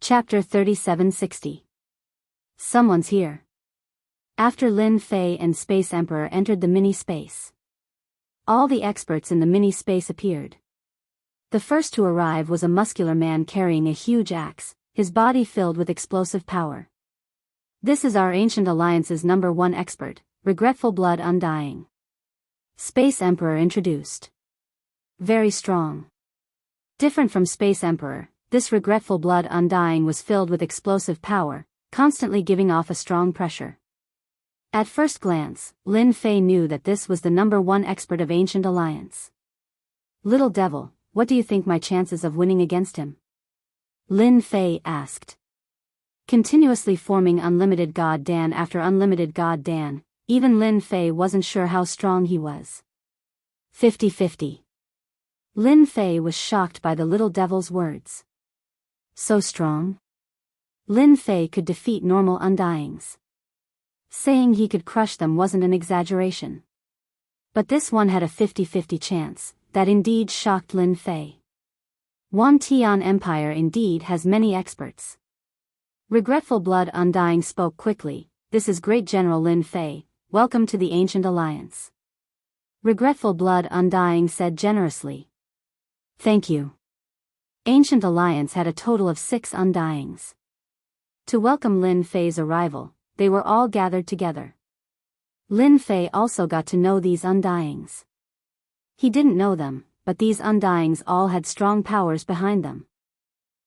Chapter 3760. Someone's here. After Lin Fei and Space Emperor entered the mini-space, all the experts in the mini-space appeared. The first to arrive was a muscular man carrying a huge axe, his body filled with explosive power. "This is our Ancient Alliance's #1 expert, Regretful Blood Undying," Space Emperor introduced. Very strong. Different from Space Emperor, this Regretful Blood Undying was filled with explosive power, constantly giving off a strong pressure. At first glance, Lin Fei knew that this was the #1 expert of Ancient Alliance. "Little devil, what do you think my chances of winning against him?" Lin Fei asked. Continuously forming unlimited God Dan after unlimited God Dan, even Lin Fei wasn't sure how strong he was. 50-50. Lin Fei was shocked by the little devil's words. So strong? Lin Fei could defeat normal undyings. Saying he could crush them wasn't an exaggeration. But this one had a 50-50 chance, that indeed shocked Lin Fei. Tian Empire indeed has many experts. Regretful Blood Undying spoke quickly, "This is Great General Lin Fei, welcome to the Ancient Alliance." Regretful Blood Undying said generously. "Thank you." Ancient Alliance had a total of 6 undyings. To welcome Lin Fei's arrival, they were all gathered together. Lin Fei also got to know these undyings. He didn't know them, but these undyings all had strong powers behind them.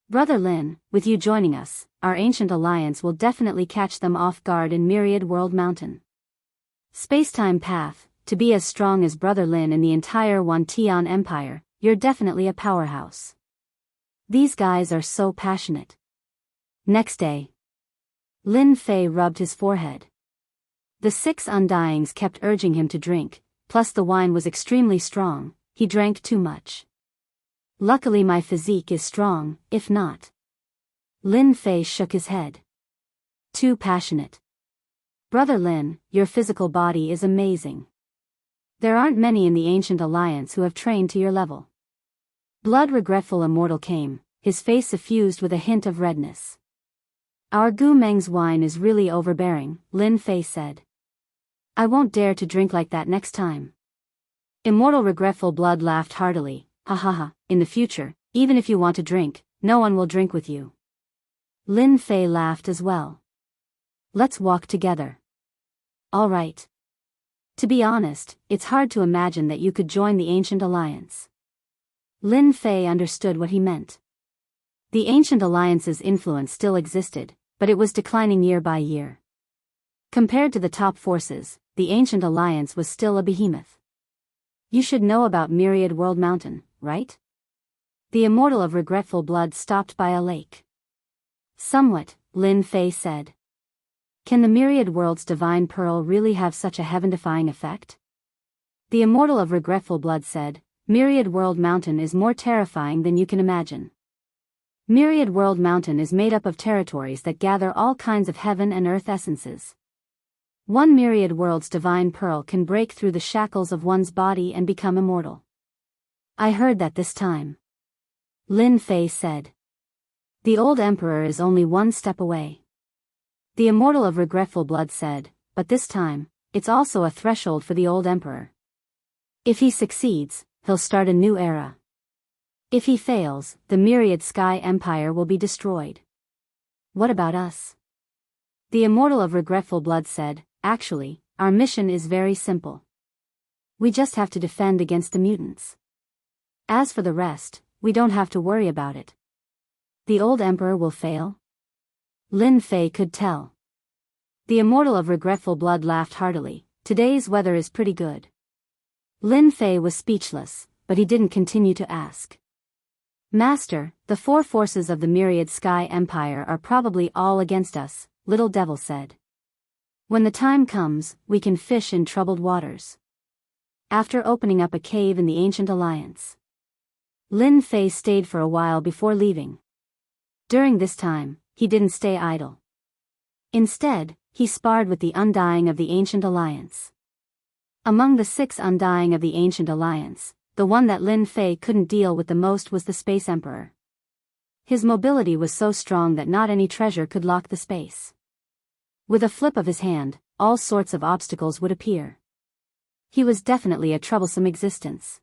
"Brother Lin, with you joining us, our Ancient Alliance will definitely catch them off guard in Myriad World Mountain. Spacetime Path, to be as strong as Brother Lin in the entire Tian Empire, you're definitely a powerhouse. These guys are so passionate." Next day, Lin Fei rubbed his forehead. The 6 undyings kept urging him to drink, plus the wine was extremely strong, he drank too much. "Luckily my physique is strong, if not." Lin Fei shook his head. "Too passionate. Brother Lin, your physical body is amazing. There aren't many in the Ancient Alliance who have trained to your level." Blood Regretful Immortal came, his face suffused with a hint of redness. "Our Gu Meng's wine is really overbearing," Lin Fei said. "I won't dare to drink like that next time." Immortal Regretful Blood laughed heartily. "Ha ha ha, in the future, even if you want to drink, no one will drink with you." Lin Fei laughed as well. "Let's walk together." "All right. To be honest, it's hard to imagine that you could join the Ancient Alliance." Lin Fei understood what he meant. The Ancient Alliance's influence still existed, but it was declining year by year. Compared to the top forces, the Ancient Alliance was still a behemoth. "You should know about Myriad World Mountain, right?" The Immortal of Regretful Blood stopped by a lake. "Somewhat," Lin Fei said. "Can the Myriad World's Divine Pearl really have such a heaven-defying effect?" The Immortal of Regretful Blood said, "Myriad World Mountain is more terrifying than you can imagine. Myriad World Mountain is made up of territories that gather all kinds of heaven and earth essences. One Myriad World's Divine Pearl can break through the shackles of one's body and become immortal." "I heard that this time," Lin Fei said. "The old Emperor is only one step away." The Immortal of Regretful Blood said, "But this time, it's also a threshold for the old Emperor. If he succeeds, he'll start a new era. If he fails, the Myriad Sky Empire will be destroyed." "What about us?" The Immortal of Regretful Blood said, "Actually, our mission is very simple. We just have to defend against the mutants. As for the rest, we don't have to worry about it." "The old Emperor will fail?" Lin Fei could tell. The Immortal of Regretful Blood laughed heartily. "Today's weather is pretty good." Lin Fei was speechless, but he didn't continue to ask. "Master, the 4 forces of the Myriad Sky Empire are probably all against us," Little Devil said. "When the time comes, we can fish in troubled waters." After opening up a cave in the Ancient Alliance, Lin Fei stayed for a while before leaving. During this time, he didn't stay idle. Instead, he sparred with the Undying of the Ancient Alliance. Among the 6 Undying of the Ancient Alliance, the one that Lin Fei couldn't deal with the most was the Space Emperor. His mobility was so strong that not any treasure could lock the space. With a flip of his hand, all sorts of obstacles would appear. He was definitely a troublesome existence.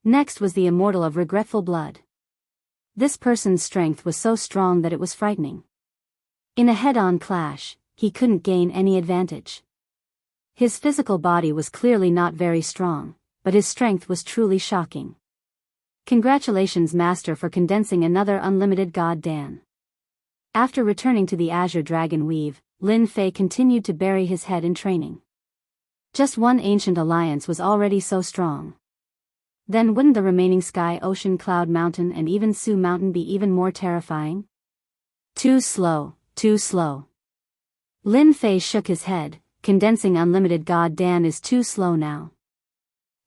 Next was the immortal of regretful blood. This person's strength was so strong that it was frightening. In a head-on clash, he couldn't gain any advantage. His physical body was clearly not very strong, but his strength was truly shocking. Congratulations, Master, for condensing another unlimited God Dan. After returning to the Azure Dragon Weave, Lin Fei continued to bury his head in training. Just one ancient alliance was already so strong. Then wouldn't the remaining Sky Ocean Cloud Mountain and even Su Mountain be even more terrifying? Too slow, too slow. Lin Fei shook his head. Condensing unlimited God Dan is too slow now.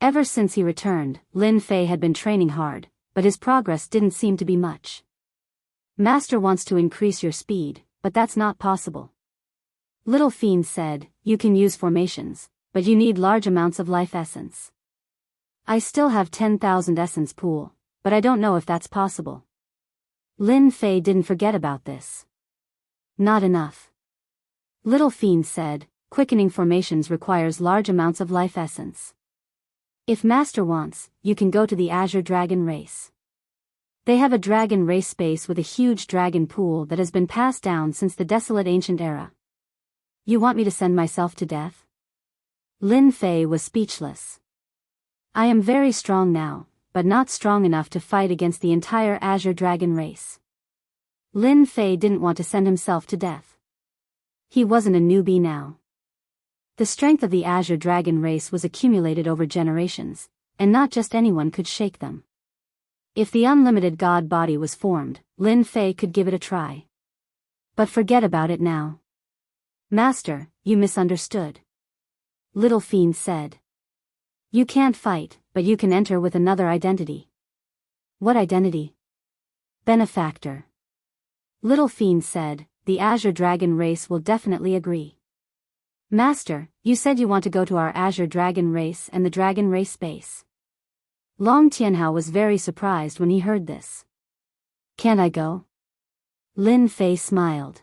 Ever since he returned, Lin Fei had been training hard, but his progress didn't seem to be much. Master wants to increase your speed, but that's not possible. Little Fiend said, you can use formations, but you need large amounts of life essence. I still have 10,000 essence pool, but I don't know if that's possible. Lin Fei didn't forget about this. Not enough. Little Fiend said, quickening formations requires large amounts of life essence. If Master wants, you can go to the Azure Dragon Race. They have a dragon race space with a huge dragon pool that has been passed down since the desolate ancient era. You want me to send myself to death? Lin Fei was speechless. I am very strong now, but not strong enough to fight against the entire Azure Dragon race. Lin Fei didn't want to send himself to death. He wasn't a newbie now. The strength of the Azure Dragon race was accumulated over generations, and not just anyone could shake them. If the unlimited God body was formed, Lin Fei could give it a try. But forget about it now. Master, you misunderstood. Little Fiend said. You can't fight, but you can enter with another identity. What identity? Benefactor. Little Fiend said, the Azure Dragon race will definitely agree. Master, you said you want to go to our Azure Dragon race and the Dragon race space. Long Tianhao was very surprised when he heard this. Can't I go? Lin Fei smiled.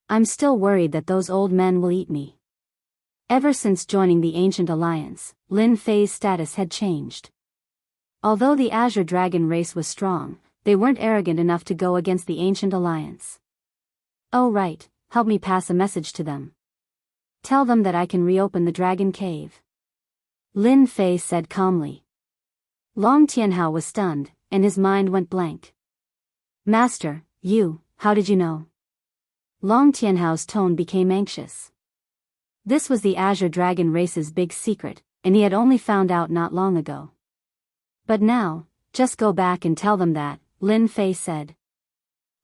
I'm still worried that those old men will eat me. Ever since joining the Ancient Alliance, Lin Fei's status had changed. Although the Azure Dragon race was strong, they weren't arrogant enough to go against the Ancient Alliance. Oh right, help me pass a message to them. Tell them that I can reopen the Dragon Cave. Lin Fei said calmly. Long Tianhao was stunned, and his mind went blank. Master, how did you know? Long Tianhao's tone became anxious. This was the Azure Dragon race's big secret, and he had only found out not long ago. But now, just go back and tell them that, Lin Fei said.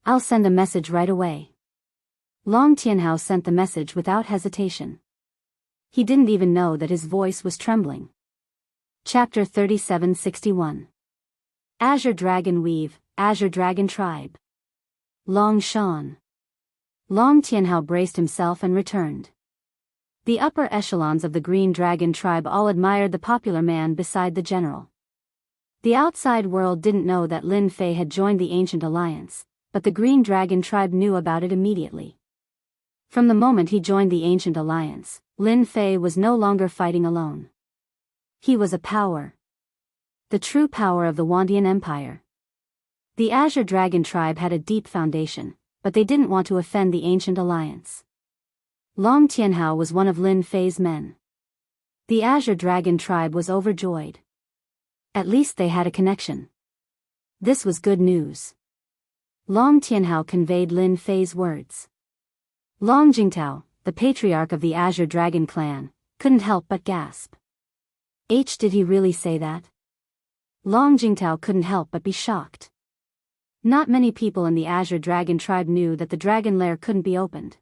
I'll send a message right away. Long Tianhao sent the message without hesitation. He didn't even know that his voice was trembling. Chapter 3761. Azure Dragon Weave, Azure Dragon Tribe. Long Shan. Long Tianhao braced himself and returned. The upper echelons of the Green Dragon tribe all admired the popular man beside the general. The outside world didn't know that Lin Fei had joined the Ancient Alliance, but the Green Dragon tribe knew about it immediately. From the moment he joined the Ancient Alliance, Lin Fei was no longer fighting alone. He was a power. The true power of the Wandian Empire. The Azure Dragon tribe had a deep foundation, but they didn't want to offend the Ancient Alliance. Long Tianhao was one of Lin Fei's men. The Azure Dragon tribe was overjoyed. At least they had a connection. This was good news. Long Tianhao conveyed Lin Fei's words. Long Jingtao, the patriarch of the Azure Dragon clan, couldn't help but gasp. Did he really say that? Long Jingtao couldn't help but be shocked. Not many people in the Azure Dragon tribe knew that the dragon lair couldn't be opened.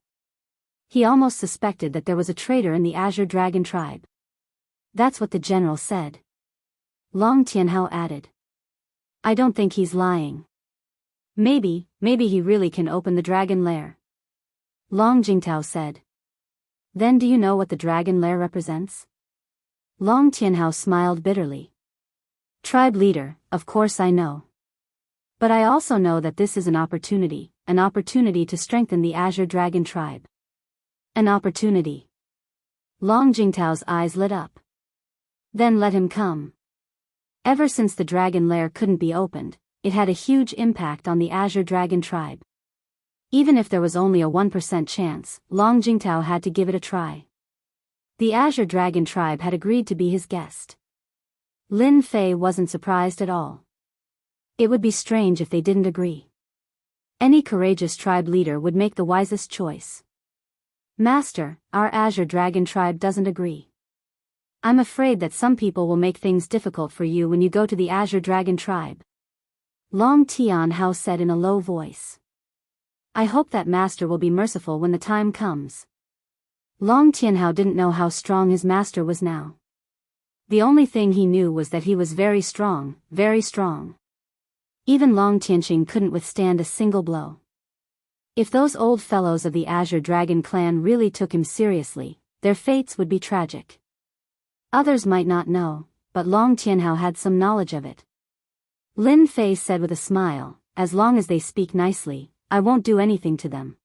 He almost suspected that there was a traitor in the Azure Dragon tribe. That's what the general said. Long Tianhao added. I don't think he's lying. Maybe he really can open the dragon lair. Long Jingtao said. Then do you know what the dragon lair represents? Long Tianhao smiled bitterly. Tribe leader, of course I know. But I also know that this is an opportunity to strengthen the Azure Dragon tribe. An opportunity. Long Jingtao's eyes lit up. Then let him come. Ever since the dragon lair couldn't be opened, it had a huge impact on the Azure Dragon tribe. Even if there was only a 1% chance, Long Jingtao had to give it a try. The Azure Dragon tribe had agreed to be his guest. Lin Fei wasn't surprised at all. It would be strange if they didn't agree. Any courageous tribe leader would make the wisest choice. Master, our Azure Dragon tribe doesn't agree. I'm afraid that some people will make things difficult for you when you go to the Azure Dragon tribe. Long Tianhao said in a low voice. I hope that master will be merciful when the time comes. Long Tianhao didn't know how strong his master was now. The only thing he knew was that he was very strong, very strong. Even Long Tianqing couldn't withstand a single blow. If those old fellows of the Azure Dragon clan really took him seriously, their fates would be tragic. Others might not know, but Long Tianhao had some knowledge of it. Lin Fei said with a smile, as long as they speak nicely, I won't do anything to them.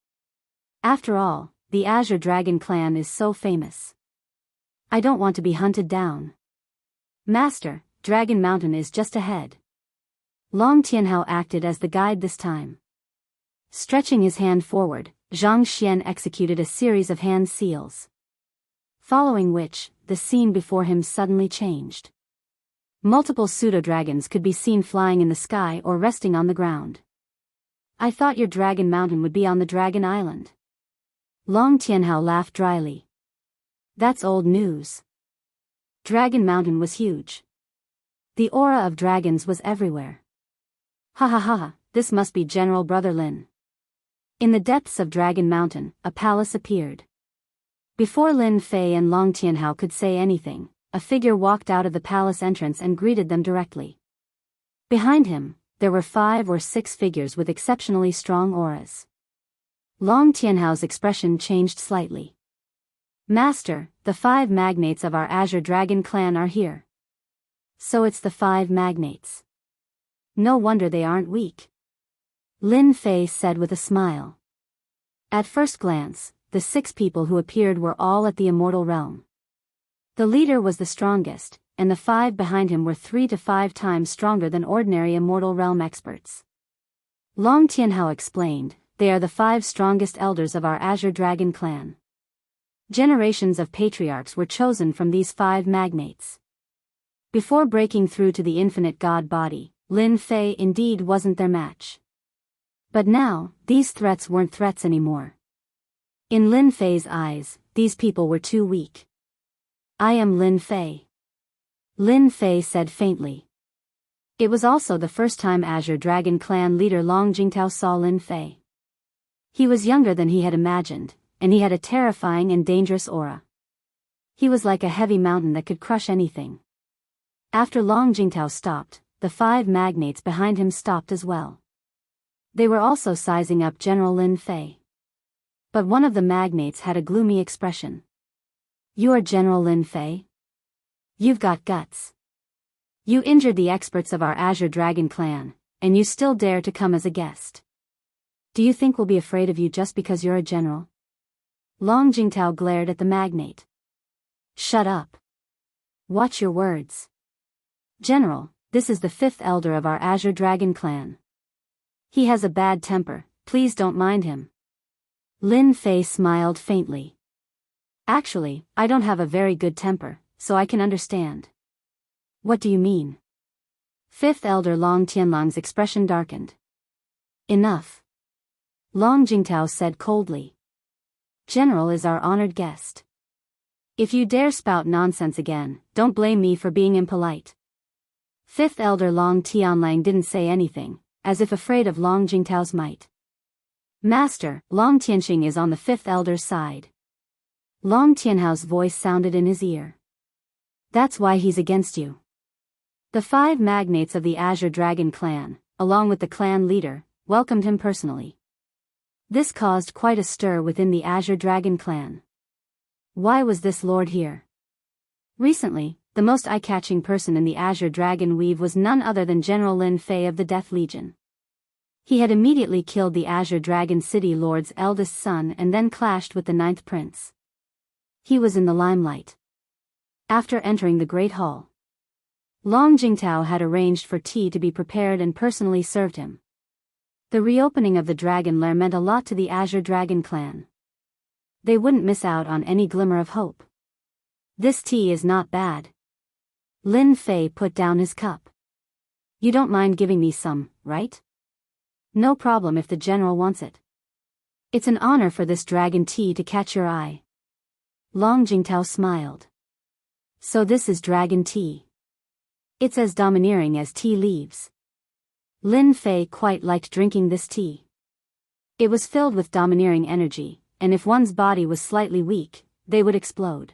After all, the Azure Dragon clan is so famous. I don't want to be hunted down. Master, Dragon Mountain is just ahead. Long Tianhao acted as the guide this time. Stretching his hand forward, Zhang Xian executed a series of hand seals. Following which, the scene before him suddenly changed. Multiple pseudo-dragons could be seen flying in the sky or resting on the ground. I thought your Dragon Mountain would be on the Dragon Island. Long Tianhao laughed dryly. That's old news. Dragon Mountain was huge. The aura of dragons was everywhere. Ha ha ha, this must be General Brother Lin. In the depths of Dragon Mountain, a palace appeared. Before Lin Fei and Long Tianhao could say anything, a figure walked out of the palace entrance and greeted them directly. Behind him, there were 5 or 6 figures with exceptionally strong auras. Long Tianhao's expression changed slightly. Master, the 5 magnates of our Azure Dragon clan are here. So it's the 5 magnates. No wonder they aren't weak. Lin Fei said with a smile. At first glance, the 6 people who appeared were all at the immortal realm. The leader was the strongest, and the 5 behind him were 3 to 5 times stronger than ordinary immortal realm experts. Long Tianhao explained, they are the 5 strongest elders of our Azure Dragon clan. Generations of patriarchs were chosen from these 5 magnates. Before breaking through to the infinite god body, Lin Fei indeed wasn't their match. But now, these threats weren't threats anymore. In Lin Fei's eyes, these people were too weak. I am Lin Fei. Lin Fei said faintly. It was also the first time Azure Dragon clan leader Long Jingtao saw Lin Fei. He was younger than he had imagined, and he had a terrifying and dangerous aura. He was like a heavy mountain that could crush anything. After Long Jingtao stopped, the 5 magnates behind him stopped as well. They were also sizing up General Lin Fei. But one of the magnates had a gloomy expression. You are General Lin Fei? You've got guts. You injured the experts of our Azure Dragon clan, and you still dare to come as a guest. Do you think we'll be afraid of you just because you're a general? Long Jingtao glared at the magnate. Shut up. Watch your words. General, this is the 5th elder of our Azure Dragon clan. He has a bad temper, please don't mind him. Lin Fei smiled faintly. Actually, I don't have a very good temper, so I can understand. What do you mean? 5th elder Long Tianlang's expression darkened. Enough. Long Jingtao said coldly. General is our honored guest. If you dare spout nonsense again, don't blame me for being impolite. 5th elder Long Tianlang didn't say anything, as if afraid of Long Jingtao's might. Master, Long Tianqing is on the 5th elder's side. Long Tianhao's voice sounded in his ear. That's why he's against you. The 5 magnates of the Azure Dragon clan, along with the clan leader, welcomed him personally. This caused quite a stir within the Azure Dragon clan. Why was this lord here? Recently, the most eye-catching person in the Azure Dragon weave was none other than General Lin Fei of the Death Legion. He had immediately killed the Azure Dragon City Lord's eldest son and then clashed with the ninth prince. He was in the limelight. After entering the Great Hall, Long Jingtao had arranged for tea to be prepared and personally served him. The reopening of the Dragon Lair meant a lot to the Azure Dragon clan. They wouldn't miss out on any glimmer of hope. This tea is not bad. Lin Fei put down his cup. You don't mind giving me some, right? No problem if the general wants it. It's an honor for this dragon tea to catch your eye. Long Jingtao smiled. So this is dragon tea. It's as domineering as tea leaves. Lin Fei quite liked drinking this tea. It was filled with domineering energy, and if one's body was slightly weak, they would explode.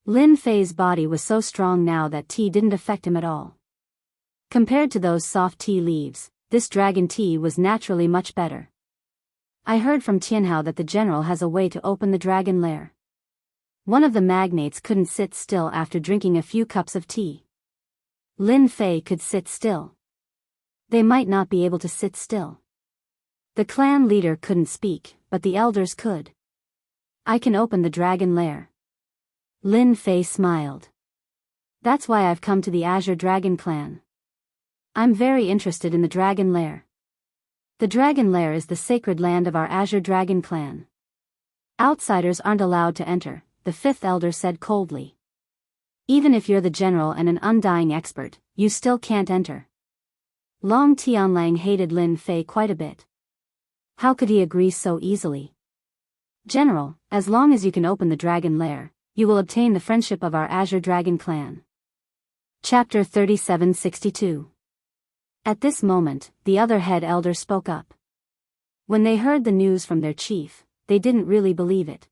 Lin Fei's body was so strong now that tea didn't affect him at all. Compared to those soft tea leaves, this dragon tea was naturally much better. I heard from Tianhao that the general has a way to open the dragon lair. One of the magnates couldn't sit still after drinking a few cups of tea. Lin Fei could sit still. They might not be able to sit still. The clan leader couldn't speak, but the elders could. I can open the dragon lair. Lin Fei smiled. That's why I've come to the Azure Dragon clan. I'm very interested in the Dragon Lair. The Dragon Lair is the sacred land of our Azure Dragon clan. Outsiders aren't allowed to enter, the fifth elder said coldly. Even if you're the general and an undying expert, you still can't enter. Long Tianlang hated Lin Fei quite a bit. How could he agree so easily? General, as long as you can open the Dragon Lair, you will obtain the friendship of our Azure Dragon clan. Chapter 3762. At this moment, the other head elder spoke up. When they heard the news from their chief, they didn't really believe it.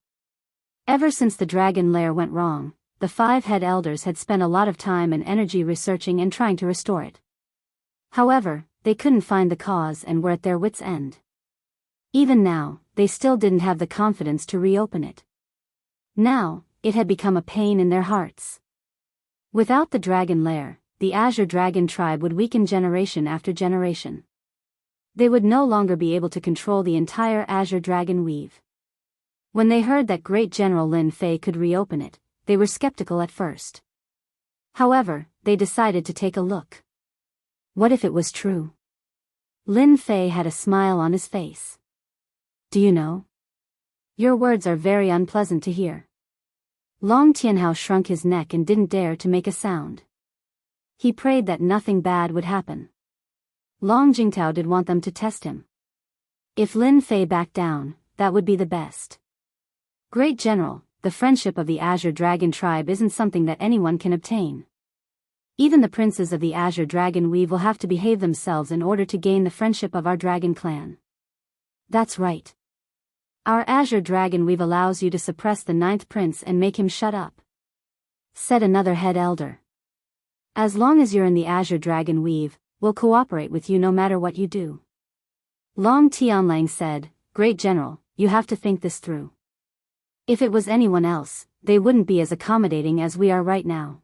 Ever since the Dragon Lair went wrong, the 5 head elders had spent a lot of time and energy researching and trying to restore it. However, they couldn't find the cause and were at their wits' end. Even now, they still didn't have the confidence to reopen it. Now, it had become a pain in their hearts. Without the Dragon Lair, the Azure Dragon tribe would weaken generation after generation. They would no longer be able to control the entire Azure Dragon weave. When they heard that Great General Lin Fei could reopen it, they were skeptical at first. However, they decided to take a look. What if it was true? Lin Fei had a smile on his face. Do you know? Your words are very unpleasant to hear. Long Tianhao shrunk his neck and didn't dare to make a sound. He prayed that nothing bad would happen. Long Jingtao did want them to test him. If Lin Fei backed down, that would be the best. Great General, the friendship of the Azure Dragon tribe isn't something that anyone can obtain. Even the princes of the Azure Dragon weave will have to behave themselves in order to gain the friendship of our dragon clan. That's right. Our Azure Dragon weave allows you to suppress the 9th prince and make him shut up, said another head elder. As long as you're in the Azure Dragon weave, we'll cooperate with you no matter what you do. Long Tianlang said, Great General, you have to think this through. If it was anyone else, they wouldn't be as accommodating as we are right now.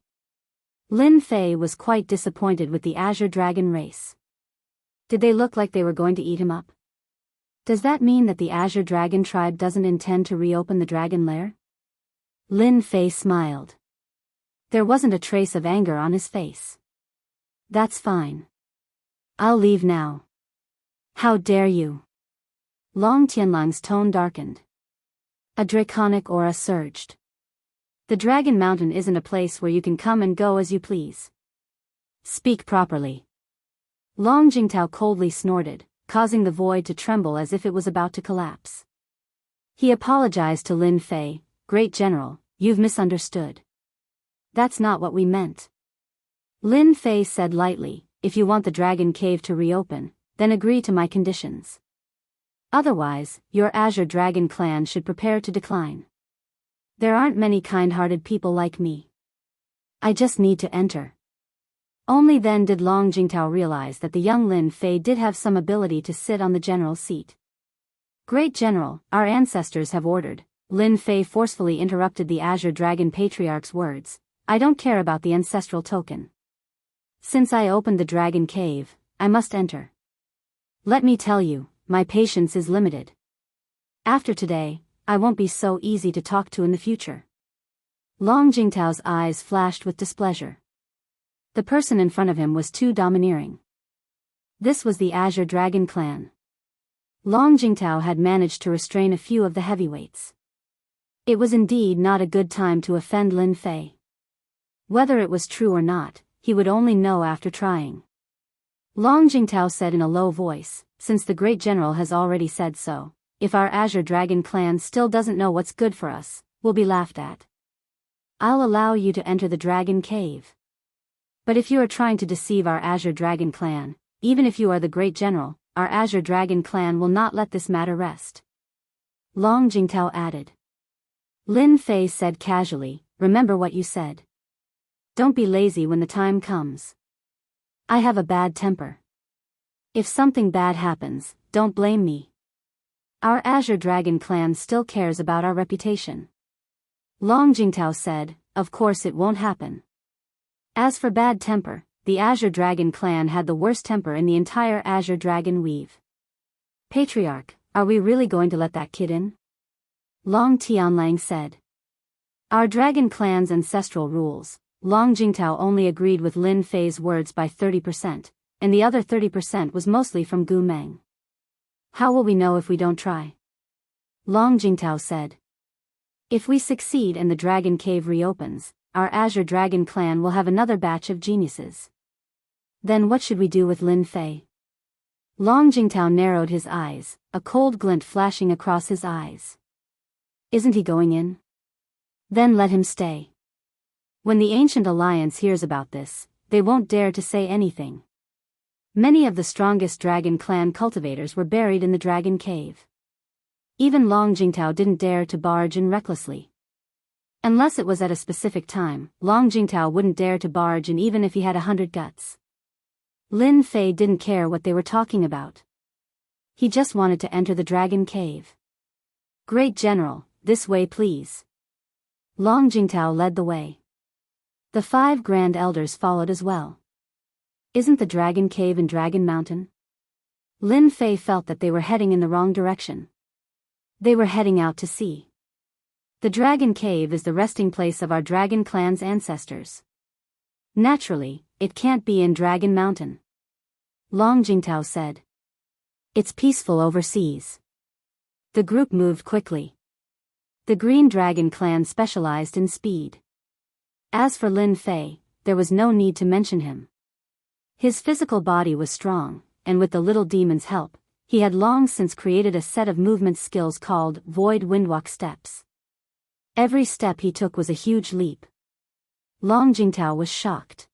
Lin Fei was quite disappointed with the Azure Dragon race. Did they look like they were going to eat him up? Does that mean that the Azure Dragon tribe doesn't intend to reopen the Dragon Lair? Lin Fei smiled. There wasn't a trace of anger on his face. That's fine. I'll leave now. How dare you? Long Tianlang's tone darkened. A draconic aura surged. The Dragon Mountain isn't a place where you can come and go as you please. Speak properly. Long Jingtao coldly snorted, causing the void to tremble as if it was about to collapse. He apologized to Lin Fei, Great General, you've misunderstood. That's not what we meant. Lin Fei said lightly, if you want the Dragon Cave to reopen, then agree to my conditions. Otherwise, your Azure Dragon clan should prepare to decline. There aren't many kind-hearted people like me. I just need to enter. Only then did Long Jingtao realize that the young Lin Fei did have some ability to sit on the general's seat. Great General, our ancestors have ordered. Lin Fei forcefully interrupted the Azure Dragon Patriarch's words. I don't care about the ancestral token. Since I opened the Dragon Cave, I must enter. Let me tell you, my patience is limited. After today, I won't be so easy to talk to in the future. Long Jingtao's eyes flashed with displeasure. The person in front of him was too domineering. This was the Azure Dragon clan. Long Jingtao had managed to restrain a few of the heavyweights. It was indeed not a good time to offend Lin Fei. Whether it was true or not, he would only know after trying. Long Jingtao said in a low voice, since the great general has already said so, if our Azure Dragon clan still doesn't know what's good for us, we'll be laughed at. I'll allow you to enter the Dragon Cave. But if you are trying to deceive our Azure Dragon clan, even if you are the great general, our Azure Dragon clan will not let this matter rest. Long Jingtao added. Lin Fei said casually, remember what you said. Don't be lazy when the time comes. I have a bad temper. If something bad happens, don't blame me. Our Azure Dragon clan still cares about our reputation. Long Jingtao said, of course it won't happen. As for bad temper, the Azure Dragon clan had the worst temper in the entire Azure Dragon weave. Patriarch, are we really going to let that kid in? Long Tianlang said. Our Dragon clan's ancestral rules. Long Jingtao only agreed with Lin Fei's words by 30%, and the other 30% was mostly from Gu Meng. How will we know if we don't try? Long Jingtao said. If we succeed and the Dragon Cave reopens, our Azure Dragon clan will have another batch of geniuses. Then what should we do with Lin Fei? Long Jingtao narrowed his eyes, a cold glint flashing across his eyes. Isn't he going in? Then let him stay. When the Ancient Alliance hears about this, they won't dare to say anything. Many of the strongest Dragon Clan cultivators were buried in the Dragon Cave. Even Long Jingtao didn't dare to barge in recklessly. Unless it was at a specific time, Long Jingtao wouldn't dare to barge in even if he had 100 guts. Lin Fei didn't care what they were talking about. He just wanted to enter the Dragon Cave. Great General, this way please. Long Jingtao led the way. The 5 Grand Elders followed as well. Isn't the Dragon Cave in Dragon Mountain? Lin Fei felt that they were heading in the wrong direction. They were heading out to sea. The Dragon Cave is the resting place of our Dragon clan's ancestors. Naturally, it can't be in Dragon Mountain. Long Jingtao said. It's peaceful overseas. The group moved quickly. The Green Dragon clan specialized in speed. As for Lin Fei, there was no need to mention him. His physical body was strong, and with the little demon's help, he had long since created a set of movement skills called Void Windwalk Steps. Every step he took was a huge leap. Long Jingtao was shocked.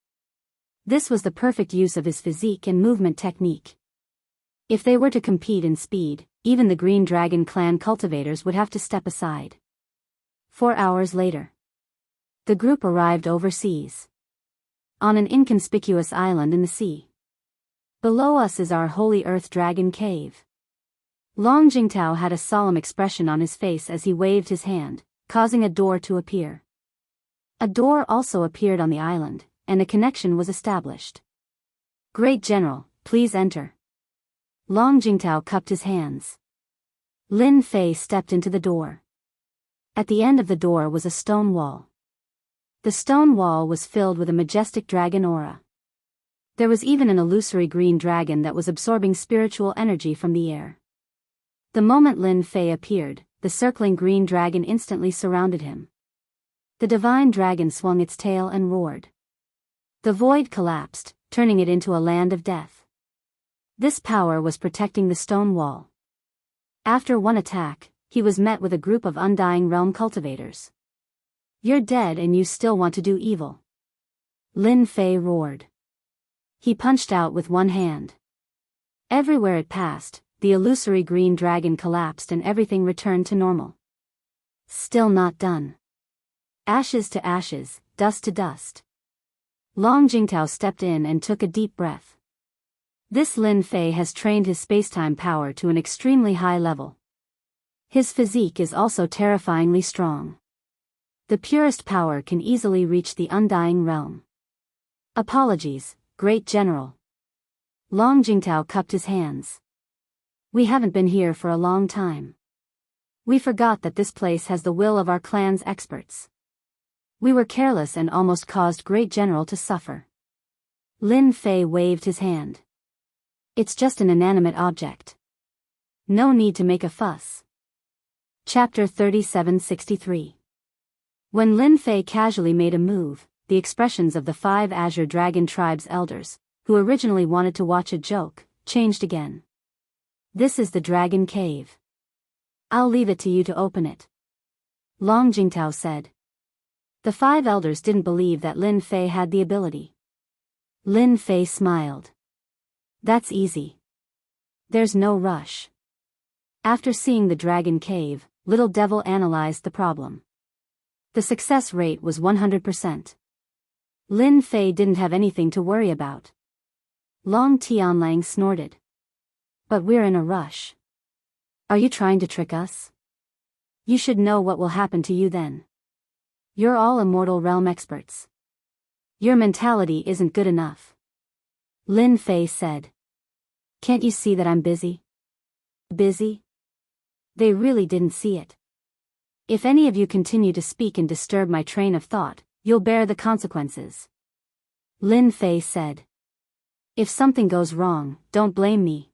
This was the perfect use of his physique and movement technique. If they were to compete in speed, even the Green Dragon clan cultivators would have to step aside. 4 hours later, the group arrived overseas. On an inconspicuous island in the sea. Below us is our Holy Earth Dragon Cave. Long Jingtao had a solemn expression on his face as he waved his hand, causing a door to appear. A door also appeared on the island, and a connection was established. Great General, please enter. Long Jingtao cupped his hands. Lin Fei stepped into the door. At the end of the door was a stone wall. The stone wall was filled with a majestic dragon aura. There was even an illusory green dragon that was absorbing spiritual energy from the air. The moment Lin Fei appeared, the circling green dragon instantly surrounded him. The divine dragon swung its tail and roared. The void collapsed, turning it into a land of death. This power was protecting the stone wall. After one attack, he was met with a group of Undying Realm cultivators. You're dead and you still want to do evil. Lin Fei roared. He punched out with one hand. Everywhere it passed, the illusory green dragon collapsed and everything returned to normal. Still not done. Ashes to ashes, dust to dust. Long Jingtao stepped in and took a deep breath. This Lin Fei has trained his spacetime power to an extremely high level. His physique is also terrifyingly strong. The purest power can easily reach the Undying Realm. Apologies, Great General. Long Jingtao cupped his hands. We haven't been here for a long time. We forgot that this place has the will of our clan's experts. We were careless and almost caused Great General to suffer. Lin Fei waved his hand. It's just an inanimate object. No need to make a fuss. Chapter 3763. When Lin Fei casually made a move, the expressions of the 5 Azure Dragon Tribe's elders, who originally wanted to watch a joke, changed again. This is the Dragon Cave. I'll leave it to you to open it. Long Jingtao said. The 5 elders didn't believe that Lin Fei had the ability. Lin Fei smiled. That's easy. There's no rush. After seeing the Dragon Cave, Little Devil analyzed the problem. The success rate was 100%. Lin Fei didn't have anything to worry about. Long Tianlang snorted. But we're in a rush. Are you trying to trick us? You should know what will happen to you then. You're all immortal realm experts. Your mentality isn't good enough. Lin Fei said. Can't you see that I'm busy? Busy? They really didn't see it. If any of you continue to speak and disturb my train of thought, you'll bear the consequences. Lin Fei said. If something goes wrong, don't blame me.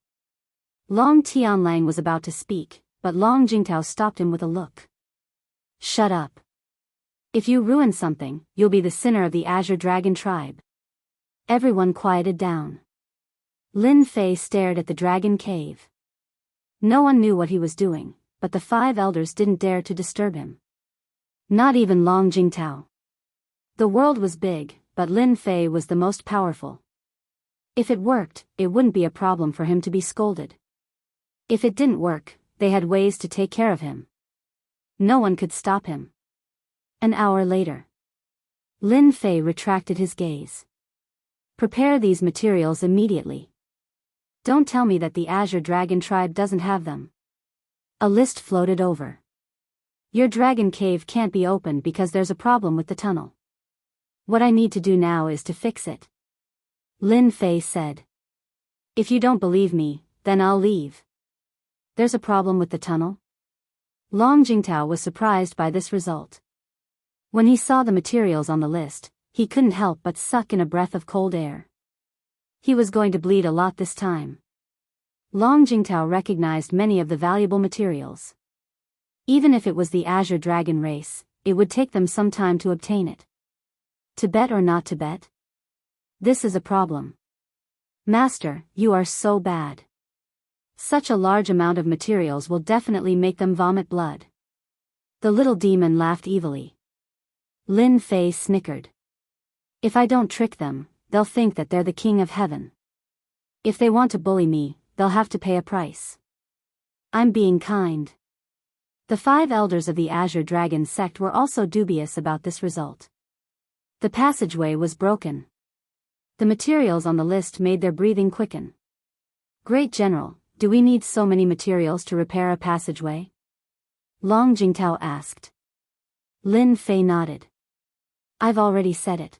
Long Tianlang was about to speak, but Long Jingtao stopped him with a look. Shut up. If you ruin something, you'll be the sinner of the Azure Dragon Tribe. Everyone quieted down. Lin Fei stared at the Dragon Cave. No one knew what he was doing, but the 5 elders didn't dare to disturb him. Not even Long Jingtao. The world was big, but Lin Fei was the most powerful. If it worked, it wouldn't be a problem for him to be scolded. If it didn't work, they had ways to take care of him. No one could stop him. An hour later. Lin Fei retracted his gaze. Prepare these materials immediately. Don't tell me that the Azure Dragon Tribe doesn't have them. A list floated over. Your dragon cave can't be opened because there's a problem with the tunnel. What I need to do now is to fix it. Lin Fei said. If you don't believe me, then I'll leave. There's a problem with the tunnel? Long Jingtao was surprised by this result. When he saw the materials on the list, he couldn't help but suck in a breath of cold air. He was going to bleed a lot this time. Long Jingtao recognized many of the valuable materials. Even if it was the Azure Dragon race, it would take them some time to obtain it. To bet or not to bet? This is a problem. Master, you are so bad. Such a large amount of materials will definitely make them vomit blood. The little demon laughed evilly. Lin Fei snickered. If I don't trick them, they'll think that they're the king of heaven. If they want to bully me, they'll have to pay a price. I'm being kind. The 5 elders of the Azure Dragon sect were also dubious about this result. The passageway was broken. The materials on the list made their breathing quicken. Great General, do we need so many materials to repair a passageway? Long Jingtao asked. Lin Fei nodded. I've already said it.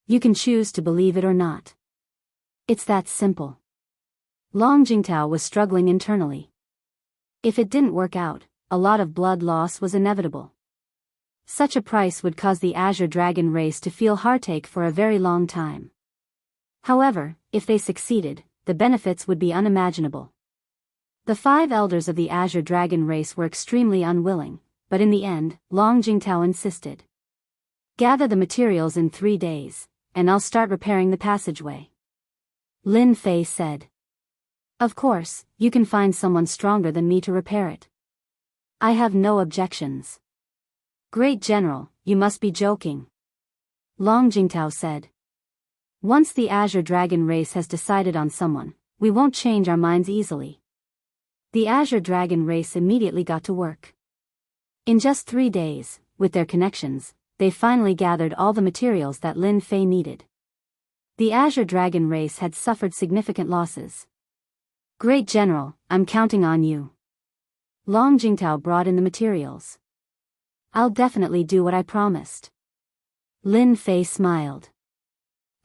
You can choose to believe it or not. It's that simple. Long Jingtao was struggling internally. If it didn't work out, a lot of blood loss was inevitable. Such a price would cause the Azure Dragon race to feel heartache for a very long time. However, if they succeeded, the benefits would be unimaginable. The 5 elders of the Azure Dragon race were extremely unwilling, but in the end, Long Jingtao insisted. Gather the materials in 3 days, and I'll start repairing the passageway. Lin Fei said. Of course, you can find someone stronger than me to repair it. I have no objections. Great General, you must be joking. Long Jingtao said. Once the Azure Dragon race has decided on someone, we won't change our minds easily. The Azure Dragon race immediately got to work. In just 3 days, with their connections, they finally gathered all the materials that Lin Fei needed. The Azure Dragon race had suffered significant losses. Great General, I'm counting on you. Long Jingtao brought in the materials. I'll definitely do what I promised. Lin Fei smiled.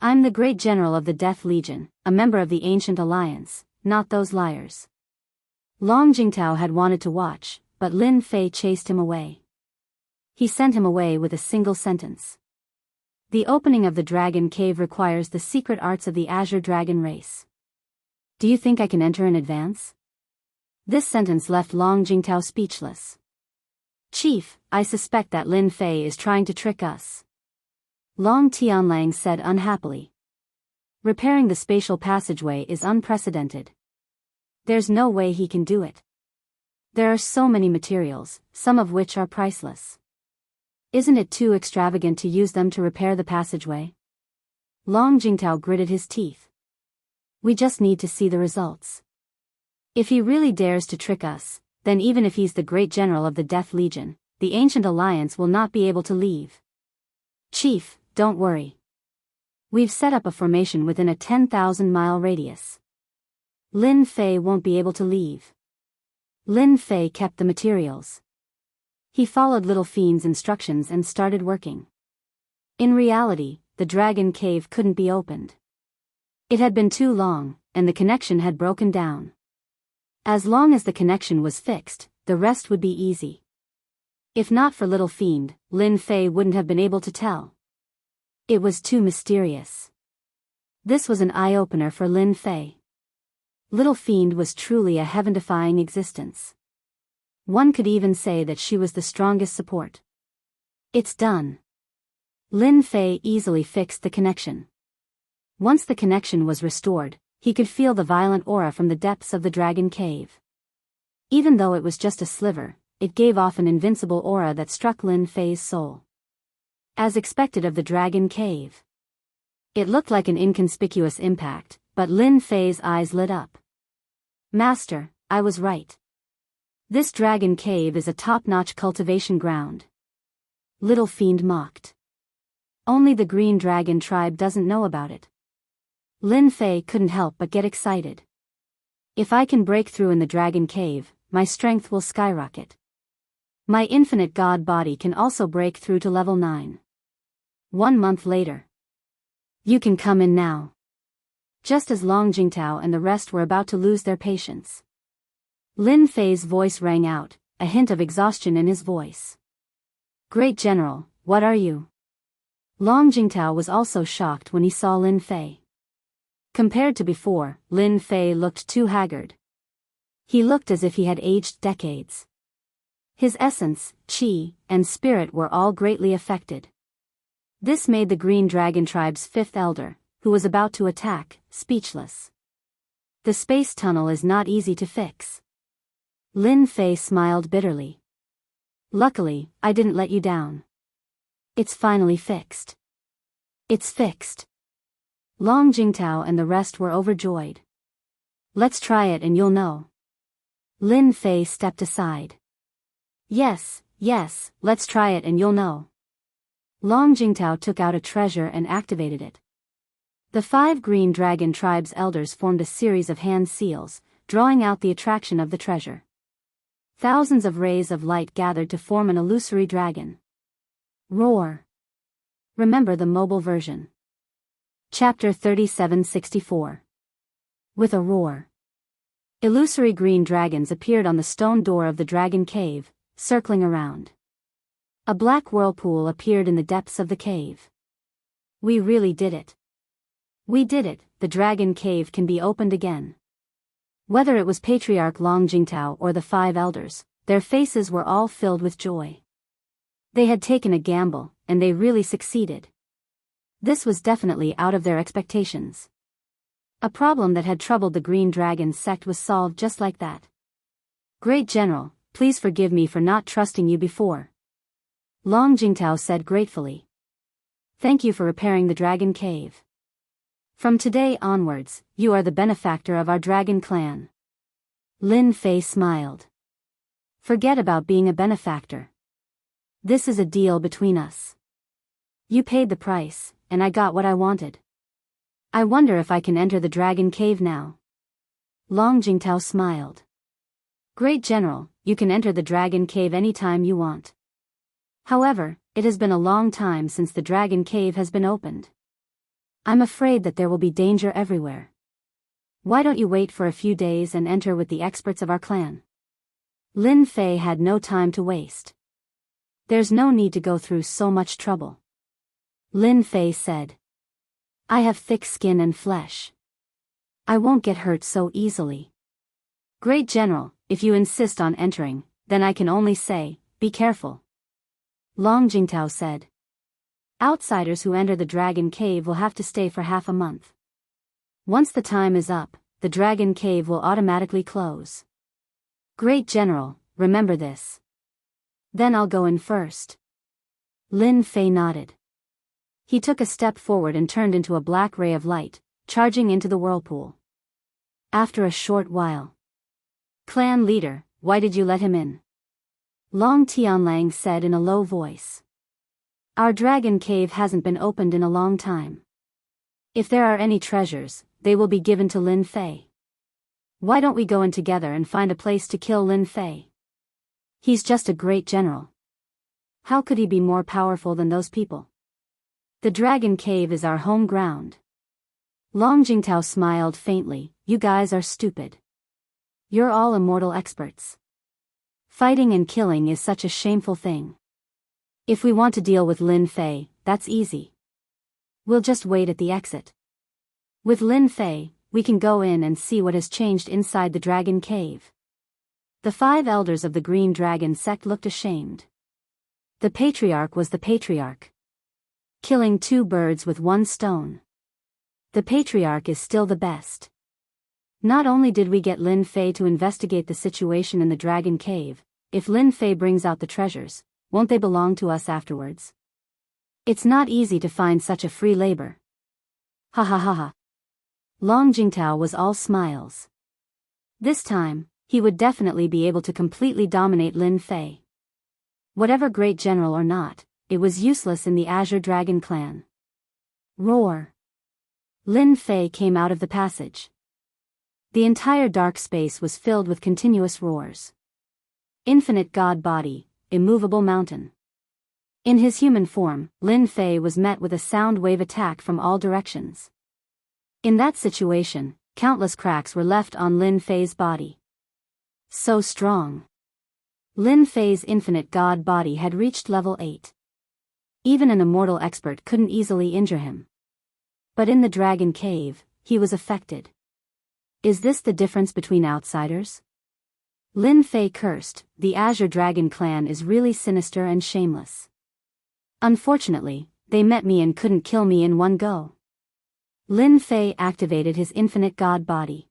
I'm the Great General of the Death Legion, a member of the Ancient Alliance, not those liars. Long Jingtao had wanted to watch, but Lin Fei chased him away. He sent him away with a single sentence. The opening of the dragon cave requires the secret arts of the Azure Dragon race. Do you think I can enter in advance? This sentence left Long Jingtao speechless. Chief, I suspect that Lin Fei is trying to trick us. Long Tianlang said unhappily. Repairing the spatial passageway is unprecedented. There's no way he can do it. There are so many materials, some of which are priceless. Isn't it too extravagant to use them to repair the passageway? Long Jingtao gritted his teeth. We just need to see the results. If he really dares to trick us, then even if he's the great general of the Death Legion, the Ancient Alliance will not be able to leave. Chief, don't worry. We've set up a formation within a 10,000-mile radius. Lin Fei won't be able to leave. Lin Fei kept the materials. He followed Little Fiend's instructions and started working. In reality, the dragon cave couldn't be opened. It had been too long, and the connection had broken down. As long as the connection was fixed, the rest would be easy. If not for Little Fiend, Lin Fei wouldn't have been able to tell. It was too mysterious. This was an eye-opener for Lin Fei. Little Fiend was truly a heaven-defying existence. One could even say that she was the strongest support. It's done. Lin Fei easily fixed the connection. Once the connection was restored, he could feel the violent aura from the depths of the dragon cave. Even though it was just a sliver, it gave off an invincible aura that struck Lin Fei's soul. As expected of the dragon cave. It looked like an inconspicuous impact, but Lin Fei's eyes lit up. Master, I was right. This dragon cave is a top-notch cultivation ground. Little Fiend mocked. Only the Green Dragon tribe doesn't know about it. Lin Fei couldn't help but get excited. If I can break through in the dragon cave, my strength will skyrocket. My infinite god body can also break through to level 9. 1 month later. You can come in now. Just as Long Jingtao and the rest were about to lose their patience. Lin Fei's voice rang out, a hint of exhaustion in his voice. Great General, what are you? Long Jingtao was also shocked when he saw Lin Fei. Compared to before, Lin Fei looked too haggard. He looked as if he had aged decades. His essence, qi, and spirit were all greatly affected. This made the Green Dragon tribe's 5th elder, who was about to attack, speechless. The space tunnel is not easy to fix. Lin Fei smiled bitterly. Luckily, I didn't let you down. It's finally fixed. It's fixed. Long Jingtao and the rest were overjoyed. Let's try it and you'll know. Lin Fei stepped aside. Yes, let's try it and you'll know. Long Jingtao took out a treasure and activated it. The 5 Green Dragon tribe's elders formed a series of hand seals, drawing out the attraction of the treasure. Thousands of rays of light gathered to form an illusory dragon. Roar. Remember the mobile version. Chapter 3764. With a roar. Illusory green dragons appeared on the stone door of the dragon cave, circling around. A black whirlpool appeared in the depths of the cave. We really did it. We did it, the dragon cave can be opened again. Whether it was Patriarch Long Jingtao or the 5 elders, their faces were all filled with joy. They had taken a gamble, and they really succeeded. This was definitely out of their expectations. A problem that had troubled the Green Dragon sect was solved just like that. Great General, please forgive me for not trusting you before. Long Jingtao said gratefully. Thank you for repairing the dragon cave. From today onwards, you are the benefactor of our dragon clan. Lin Fei smiled. Forget about being a benefactor. This is a deal between us. You paid the price, and I got what I wanted. I wonder if I can enter the dragon cave now. Long Jingtao smiled. Great General, you can enter the dragon cave anytime you want. However, it has been a long time since the dragon cave has been opened. I'm afraid that there will be danger everywhere. Why don't you wait for a few days and enter with the experts of our clan? Lin Fei had no time to waste. There's no need to go through so much trouble. Lin Fei said. I have thick skin and flesh. I won't get hurt so easily. Great General, if you insist on entering, then I can only say, be careful. Long Jingtao said. Outsiders who enter the Dragon Cave will have to stay for half a month. Once the time is up, the Dragon Cave will automatically close. Great General, remember this. Then I'll go in first. Lin Fei nodded. He took a step forward and turned into a black ray of light, charging into the whirlpool. After a short while. Clan leader, why did you let him in? Long Tianlang said in a low voice. Our dragon cave hasn't been opened in a long time. If there are any treasures, they will be given to Lin Fei. Why don't we go in together and find a place to kill Lin Fei? He's just a great general. How could he be more powerful than those people? The Dragon Cave is our home ground. Long Jingtao smiled faintly. You guys are stupid. You're all immortal experts. Fighting and killing is such a shameful thing. If we want to deal with Lin Fei, that's easy. We'll just wait at the exit. With Lin Fei, we can go in and see what has changed inside the Dragon Cave. The 5 elders of the Green Dragon sect looked ashamed. The patriarch was the patriarch. Killing 2 birds with 1 stone. The patriarch is still the best. Not only did we get Lin Fei to investigate the situation in the Dragon Cave, if Lin Fei brings out the treasures, won't they belong to us afterwards? It's not easy to find such a free labor. Ha ha ha ha. Long Jingtao was all smiles. This time, he would definitely be able to completely dominate Lin Fei. Whatever great general or not, it was useless in the Azure Dragon clan. Roar. Lin Fei came out of the passage. The entire dark space was filled with continuous roars. Infinite God body, immovable mountain. In his human form, Lin Fei was met with a sound wave attack from all directions. In that situation, countless cracks were left on Lin Fei's body. So strong. Lin Fei's infinite God body had reached level 8. Even an immortal expert couldn't easily injure him. But in the Dragon Cave, he was affected. Is this the difference between outsiders? Lin Fei cursed, the Azure Dragon clan is really sinister and shameless. Unfortunately, they met me and couldn't kill me in one go. Lin Fei activated his infinite God body.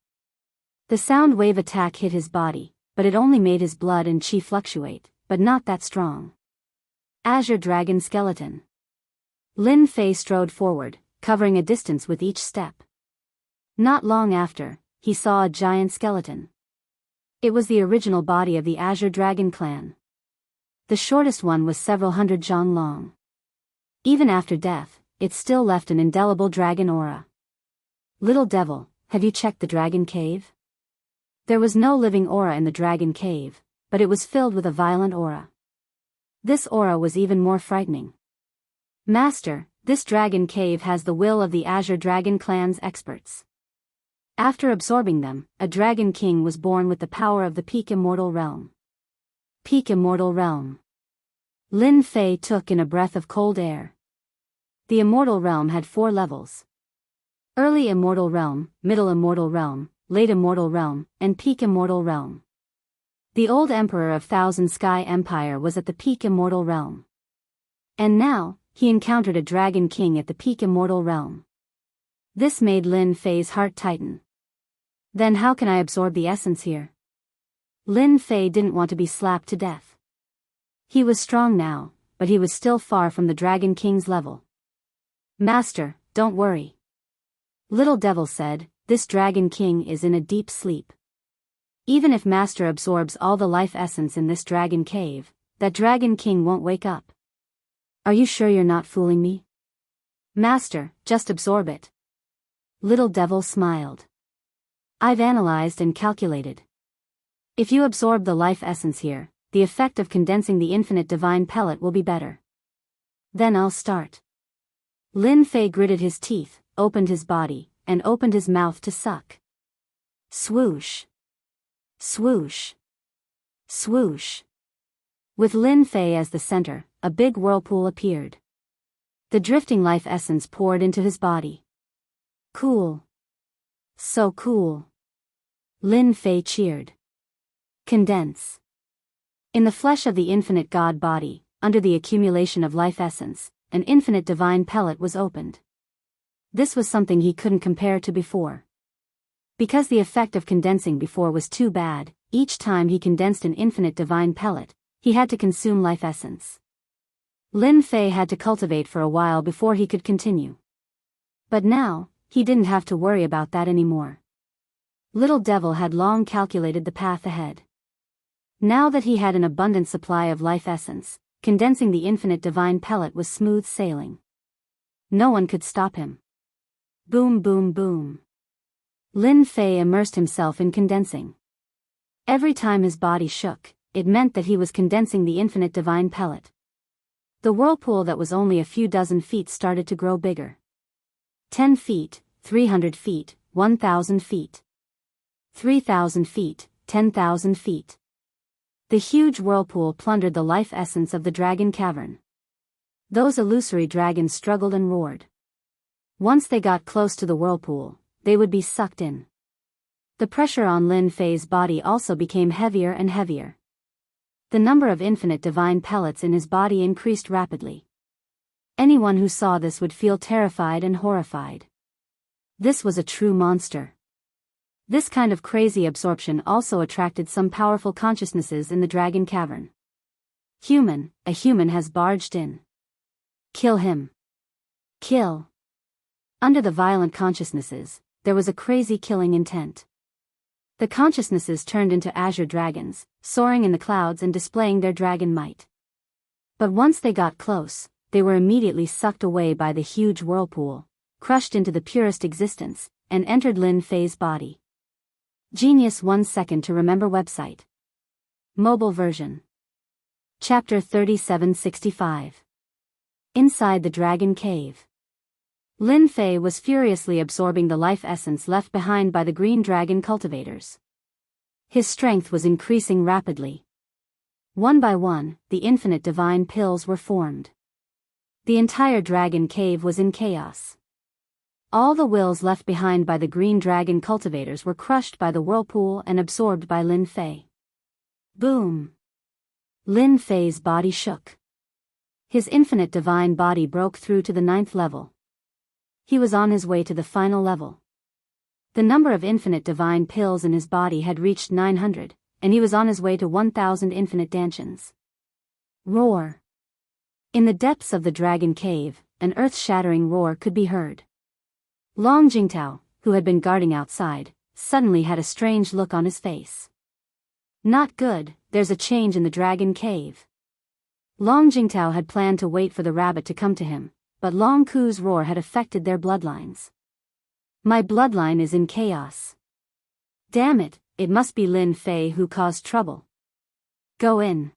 The sound wave attack hit his body, but it only made his blood and chi fluctuate, but not that strong. Azure Dragon Skeleton. Lin Fei strode forward, covering a distance with each step. Not long after, he saw a giant skeleton. It was the original body of the Azure Dragon clan. The shortest one was several hundred zhang long. Even after death, it still left an indelible dragon aura. Little devil, have you checked the Dragon Cave? There was no living aura in the Dragon Cave, but it was filled with a violent aura. This aura was even more frightening. Master, this Dragon Cave has the will of the Azure Dragon clan's experts. After absorbing them, a Dragon King was born with the power of the Peak Immortal Realm. Peak Immortal Realm. Lin Fei took in a breath of cold air. The Immortal Realm had 4 levels. Early Immortal Realm, Middle Immortal Realm, Late Immortal Realm, and Peak Immortal Realm. The old Emperor of Thousand Sky Empire was at the Peak Immortal Realm. And now, he encountered a Dragon King at the Peak Immortal Realm. This made Lin Fei's heart tighten. Then how can I absorb the essence here? Lin Fei didn't want to be slapped to death. He was strong now, but he was still far from the Dragon King's level. Master, don't worry. Little Devil said, this Dragon King is in a deep sleep. Even if Master absorbs all the life essence in this Dragon Cave, that Dragon King won't wake up. Are you sure you're not fooling me? Master, just absorb it. Little Devil smiled. I've analyzed and calculated. If you absorb the life essence here, the effect of condensing the infinite divine pellet will be better. Then I'll start. Lin Fei gritted his teeth, opened his body, and opened his mouth to suck. Swoosh. Swoosh. Swoosh. With Lin Fei as the center, a big whirlpool appeared. The drifting life essence poured into his body. Cool. So cool. Lin Fei cheered. Condense. In the flesh of the infinite God body, under the accumulation of life essence, an infinite divine pellet was opened. This was something he couldn't compare to before. Because the effect of condensing before was too bad, each time he condensed an infinite divine pellet, he had to consume life essence. Lin Fei had to cultivate for a while before he could continue. But now, he didn't have to worry about that anymore. Little Devil had long calculated the path ahead. Now that he had an abundant supply of life essence, condensing the infinite divine pellet was smooth sailing. No one could stop him. Boom boom boom. Lin Fei immersed himself in condensing. Every time his body shook, it meant that he was condensing the infinite divine pellet. The whirlpool that was only a few dozen feet started to grow bigger. 10 feet, 300 feet, 1,000 feet. 3,000 feet, 10,000 feet. The huge whirlpool plundered the life essence of the dragon cavern. Those illusory dragons struggled and roared. Once they got close to the whirlpool, they would be sucked in. The pressure on Lin Fei's body also became heavier and heavier. The number of infinite divine pellets in his body increased rapidly. Anyone who saw this would feel terrified and horrified. This was a true monster. This kind of crazy absorption also attracted some powerful consciousnesses in the dragon cavern. A human has barged in. Kill him. Kill. Under the violent consciousnesses, there was a crazy killing intent. The consciousnesses turned into azure dragons, soaring in the clouds and displaying their dragon might. But once they got close, they were immediately sucked away by the huge whirlpool, crushed into the purest existence, and entered Lin Fei's body. Genius 1 second to remember website. Mobile version. Chapter 3765. Inside the Dragon Cave. Lin Fei was furiously absorbing the life essence left behind by the green dragon cultivators. His strength was increasing rapidly. One by one, the infinite divine pills were formed. The entire dragon cave was in chaos. All the wills left behind by the green dragon cultivators were crushed by the whirlpool and absorbed by Lin Fei. Boom! Lin Fei's body shook. His infinite divine body broke through to the 9th level. He was on his way to the final level. The number of infinite divine pills in his body had reached 900, and he was on his way to 1,000 infinite dantians. Roar! In the depths of the dragon cave, an earth-shattering roar could be heard. Long Jingtao, who had been guarding outside, suddenly had a strange look on his face. Not good, there's a change in the dragon cave. Long Jingtao had planned to wait for the rabbit to come to him, but Long Ku's roar had affected their bloodlines. My bloodline is in chaos. Damn it, it must be Lin Fei who caused trouble. Go in.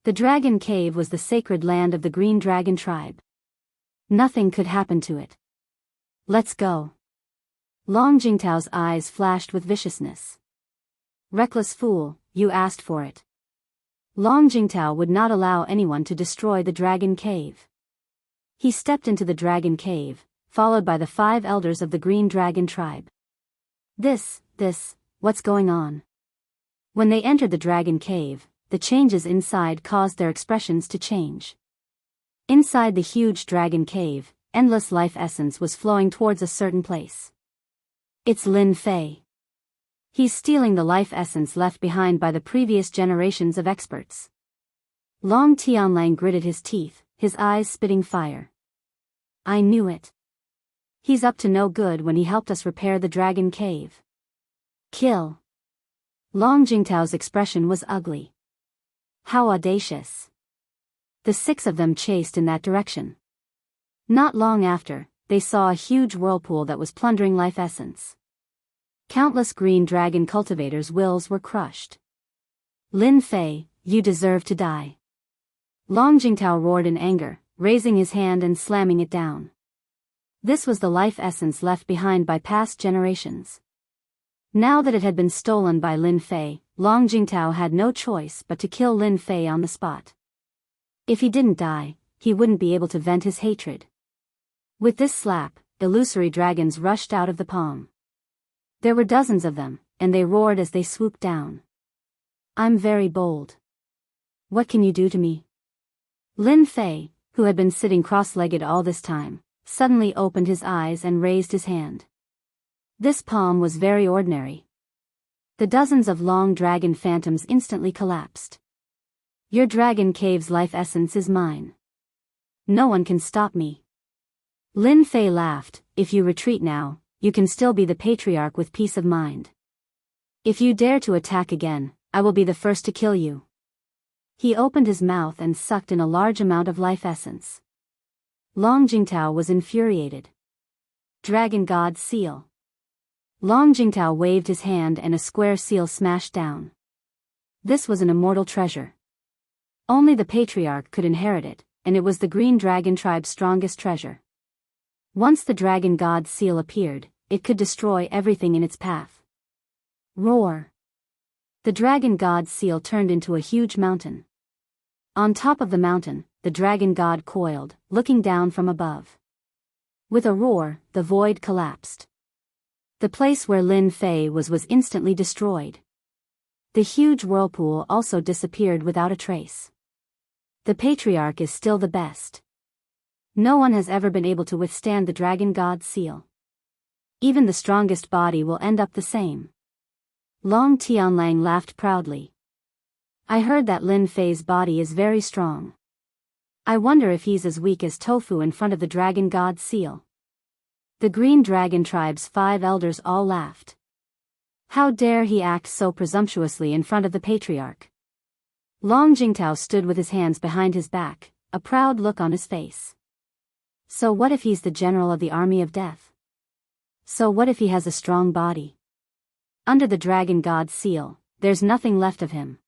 The dragon cave was the sacred land of the green dragon tribe. Nothing could happen to it. Let's go. Long Jingtao's eyes flashed with viciousness. Reckless fool, you asked for it. Long Jingtao would not allow anyone to destroy the dragon cave. He stepped into the dragon cave, followed by the 5 elders of the green dragon tribe. What's going on? When they entered the dragon cave, the changes inside caused their expressions to change. Inside the huge dragon cave, endless life essence was flowing towards a certain place. It's Lin Fei. He's stealing the life essence left behind by the previous generations of experts. Long Tianlang gritted his teeth, his eyes spitting fire. I knew it. He's up to no good when he helped us repair the dragon cave. Kill. Long Jingtao's expression was ugly. How audacious. The 6 of them chased in that direction. Not long after, they saw a huge whirlpool that was plundering life essence. Countless green dragon cultivators' wills were crushed. Lin Fei, you deserve to die. Long Jingtao roared in anger, raising his hand and slamming it down. This was the life essence left behind by past generations. Now that it had been stolen by Lin Fei, Long Jingtao had no choice but to kill Lin Fei on the spot. If he didn't die, he wouldn't be able to vent his hatred. With this slap, illusory dragons rushed out of the palm. There were dozens of them, and they roared as they swooped down. I'm very bold. What can you do to me? Lin Fei, who had been sitting cross-legged all this time, suddenly opened his eyes and raised his hand. This palm was very ordinary. The dozens of long dragon phantoms instantly collapsed. Your dragon cave's life essence is mine. No one can stop me. Lin Fei laughed. If you retreat now, you can still be the patriarch with peace of mind. If you dare to attack again, I will be the first to kill you. He opened his mouth and sucked in a large amount of life essence. Long Jingtao was infuriated. Dragon God Seal. Long Jingtao waved his hand and a square seal smashed down. This was an immortal treasure. Only the patriarch could inherit it, and it was the Green Dragon tribe's strongest treasure. Once the Dragon God Seal appeared, it could destroy everything in its path. Roar! The Dragon God Seal turned into a huge mountain. On top of the mountain, the Dragon God coiled, looking down from above. With a roar, the void collapsed. The place where Lin Fei was instantly destroyed. The huge whirlpool also disappeared without a trace. The patriarch is still the best. No one has ever been able to withstand the Dragon God Seal. Even the strongest body will end up the same. Long Tianlang laughed proudly. I heard that Lin Fei's body is very strong. I wonder if he's as weak as tofu in front of the Dragon God Seal. The Green Dragon tribe's 5 elders all laughed. How dare he act so presumptuously in front of the patriarch? Long Jingtao stood with his hands behind his back, a proud look on his face. So what if he's the general of the army of death? So what if he has a strong body? Under the Dragon God Seal, there's nothing left of him.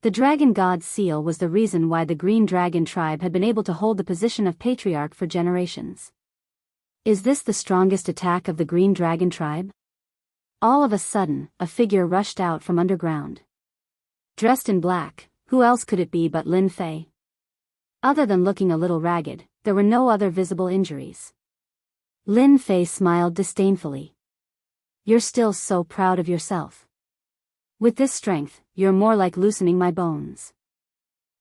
The Dragon God Seal was the reason why the Green Dragon tribe had been able to hold the position of patriarch for generations. Is this the strongest attack of the Green Dragon tribe? All of a sudden, a figure rushed out from underground. Dressed in black, who else could it be but Lin Fei? Other than looking a little ragged, there were no other visible injuries. Lin Fei smiled disdainfully. You're still so proud of yourself. With this strength, you're more like loosening my bones.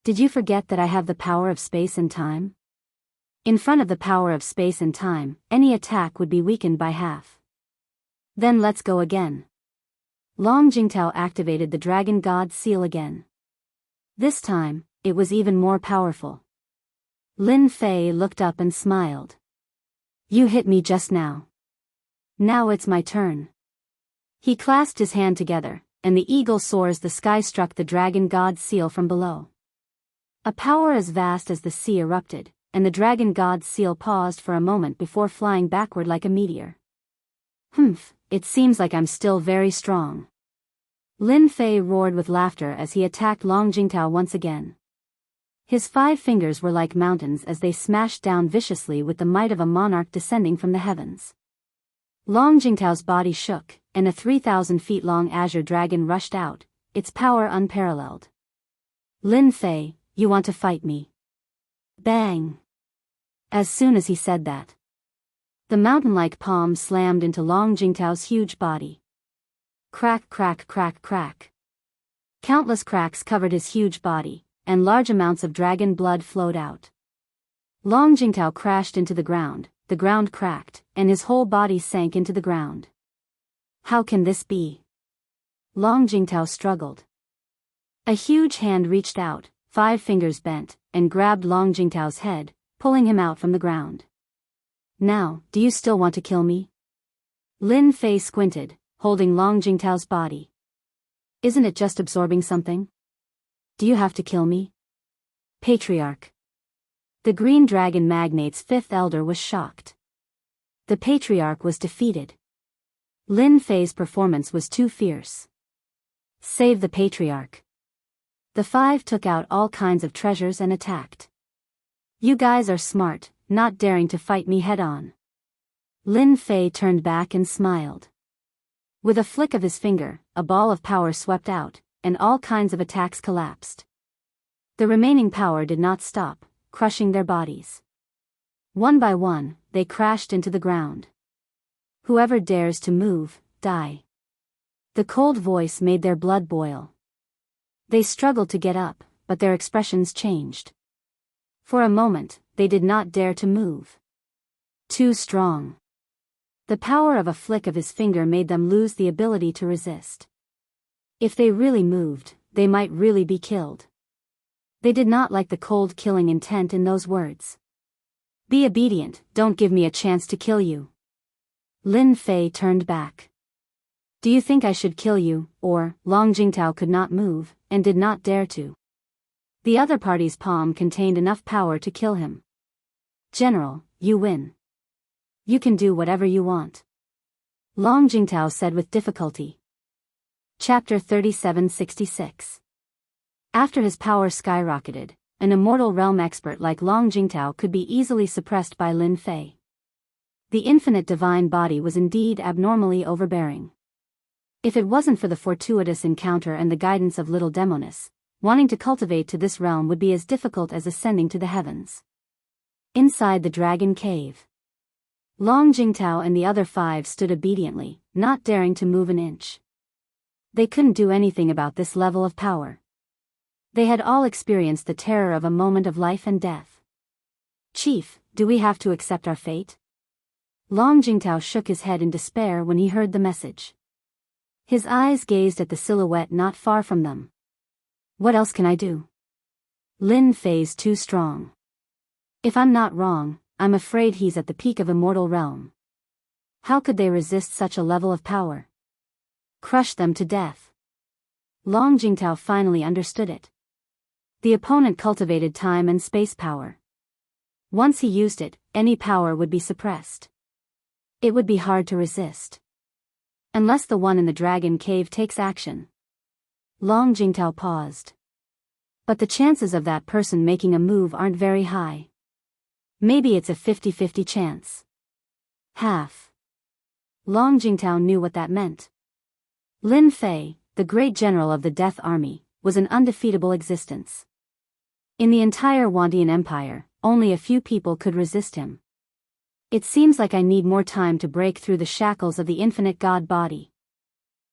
Did you forget that I have the power of space and time? In front of the power of space and time, any attack would be weakened by half. Then let's go again. Long Jingtao activated the Dragon God Seal again. This time, it was even more powerful. Lin Fei looked up and smiled. You hit me just now. Now it's my turn. He clasped his hand together, and the eagle soars the sky struck the Dragon God Seal from below. A power as vast as the sea erupted, and the Dragon God Seal paused for a moment before flying backward like a meteor. Humph, it seems like I'm still very strong. Lin Fei roared with laughter as he attacked Long Jingtao once again. His 5 fingers were like mountains as they smashed down viciously with the might of a monarch descending from the heavens. Long Jingtao's body shook, and a 3,000 feet long azure dragon rushed out, its power unparalleled. Lin Fei, you want to fight me? Bang! As soon as he said that, the mountain-like palm slammed into Long Jingtao's huge body. Crack, crack, crack, crack. Countless cracks covered his huge body, and large amounts of dragon blood flowed out. Long Jingtao crashed into the ground cracked, and his whole body sank into the ground. How can this be? Long Jingtao struggled. A huge hand reached out, 5 fingers bent, and grabbed Long Jingtao's head, pulling him out from the ground. Now, do you still want to kill me? Lin Fei squinted, holding Long Jingtao's body. Isn't it just absorbing something? Do you have to kill me? Patriarch. The Green Dragon Magnate's 5th elder was shocked. The patriarch was defeated. Lin Fei's performance was too fierce. Save the patriarch. The 5 took out all kinds of treasures and attacked. You guys are smart, not daring to fight me head-on. Lin Fei turned back and smiled. With a flick of his finger, a ball of power swept out, and all kinds of attacks collapsed. The remaining power did not stop, crushing their bodies. One by one, they crashed into the ground. Whoever dares to move, die. The cold voice made their blood boil. They struggled to get up, but their expressions changed. For a moment, they did not dare to move. Too strong. The power of a flick of his finger made them lose the ability to resist. If they really moved, they might really be killed. They did not like the cold killing intent in those words. Be obedient, don't give me a chance to kill you. Lin Fei turned back. Do you think I should kill you, or? Long Jingtao could not move, and did not dare to. The other party's palm contained enough power to kill him. General, you win. You can do whatever you want. Long Jingtao said with difficulty. Chapter 3766. After his power skyrocketed, an immortal realm expert like Long Jingtao could be easily suppressed by Lin Fei. The infinite divine body was indeed abnormally overbearing. If it wasn't for the fortuitous encounter and the guidance of little Demonis, wanting to cultivate to this realm would be as difficult as ascending to the heavens. Inside the dragon cave, Long Jingtao and the other 5 stood obediently, not daring to move an inch. They couldn't do anything about this level of power. They had all experienced the terror of a moment of life and death. Chief, do we have to accept our fate? Long Jingtao shook his head in despair when he heard the message. His eyes gazed at the silhouette not far from them. What else can I do? Lin Fei's too strong. If I'm not wrong, I'm afraid he's at the peak of immortal realm. How could they resist such a level of power? Crush them to death. Long Jingtao finally understood it. The opponent cultivated time and space power. Once he used it, any power would be suppressed. It would be hard to resist. Unless the one in the dragon cave takes action. Long Jingtao paused. But the chances of that person making a move aren't very high. Maybe it's a 50-50 chance. Half. Long Jingtao knew what that meant. Lin Fei, the great general of the Death Army, was an undefeatable existence. In the entire Wandian Empire, only a few people could resist him. It seems like I need more time to break through the shackles of the infinite god body.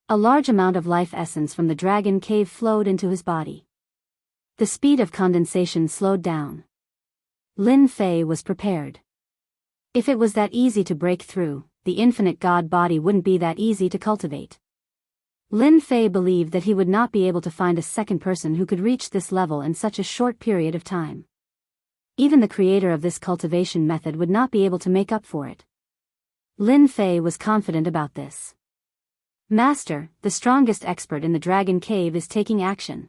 A large amount of life essence from the dragon cave flowed into his body. The speed of condensation slowed down. Lin Fei was prepared. If it was that easy to break through, the infinite god body wouldn't be that easy to cultivate. Lin Fei believed that he would not be able to find a second person who could reach this level in such a short period of time. Even the creator of this cultivation method would not be able to make up for it. Lin Fei was confident about this. Master, the strongest expert in the dragon cave is taking action.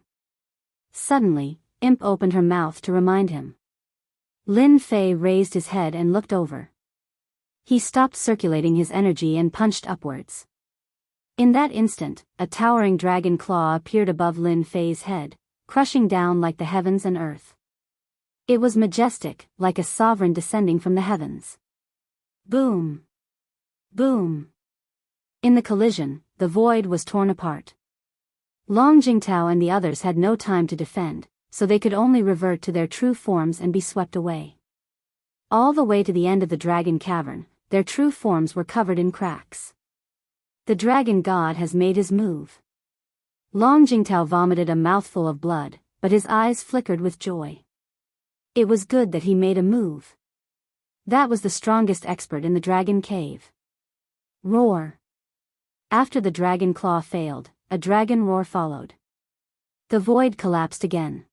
Suddenly, Imp opened her mouth to remind him. Lin Fei raised his head and looked over. He stopped circulating his energy and punched upwards. In that instant, a towering dragon claw appeared above Lin Fei's head, crushing down like the heavens and earth. It was majestic, like a sovereign descending from the heavens. Boom! Boom! In the collision, the void was torn apart. Long Jingtao and the others had no time to defend, so they could only revert to their true forms and be swept away. All the way to the end of the dragon cavern, their true forms were covered in cracks. The dragon god has made his move. Long Jingtao vomited a mouthful of blood, but his eyes flickered with joy. It was good that he made a move. That was the strongest expert in the dragon cave. Roar. After the dragon claw failed, a dragon roar followed. The void collapsed again.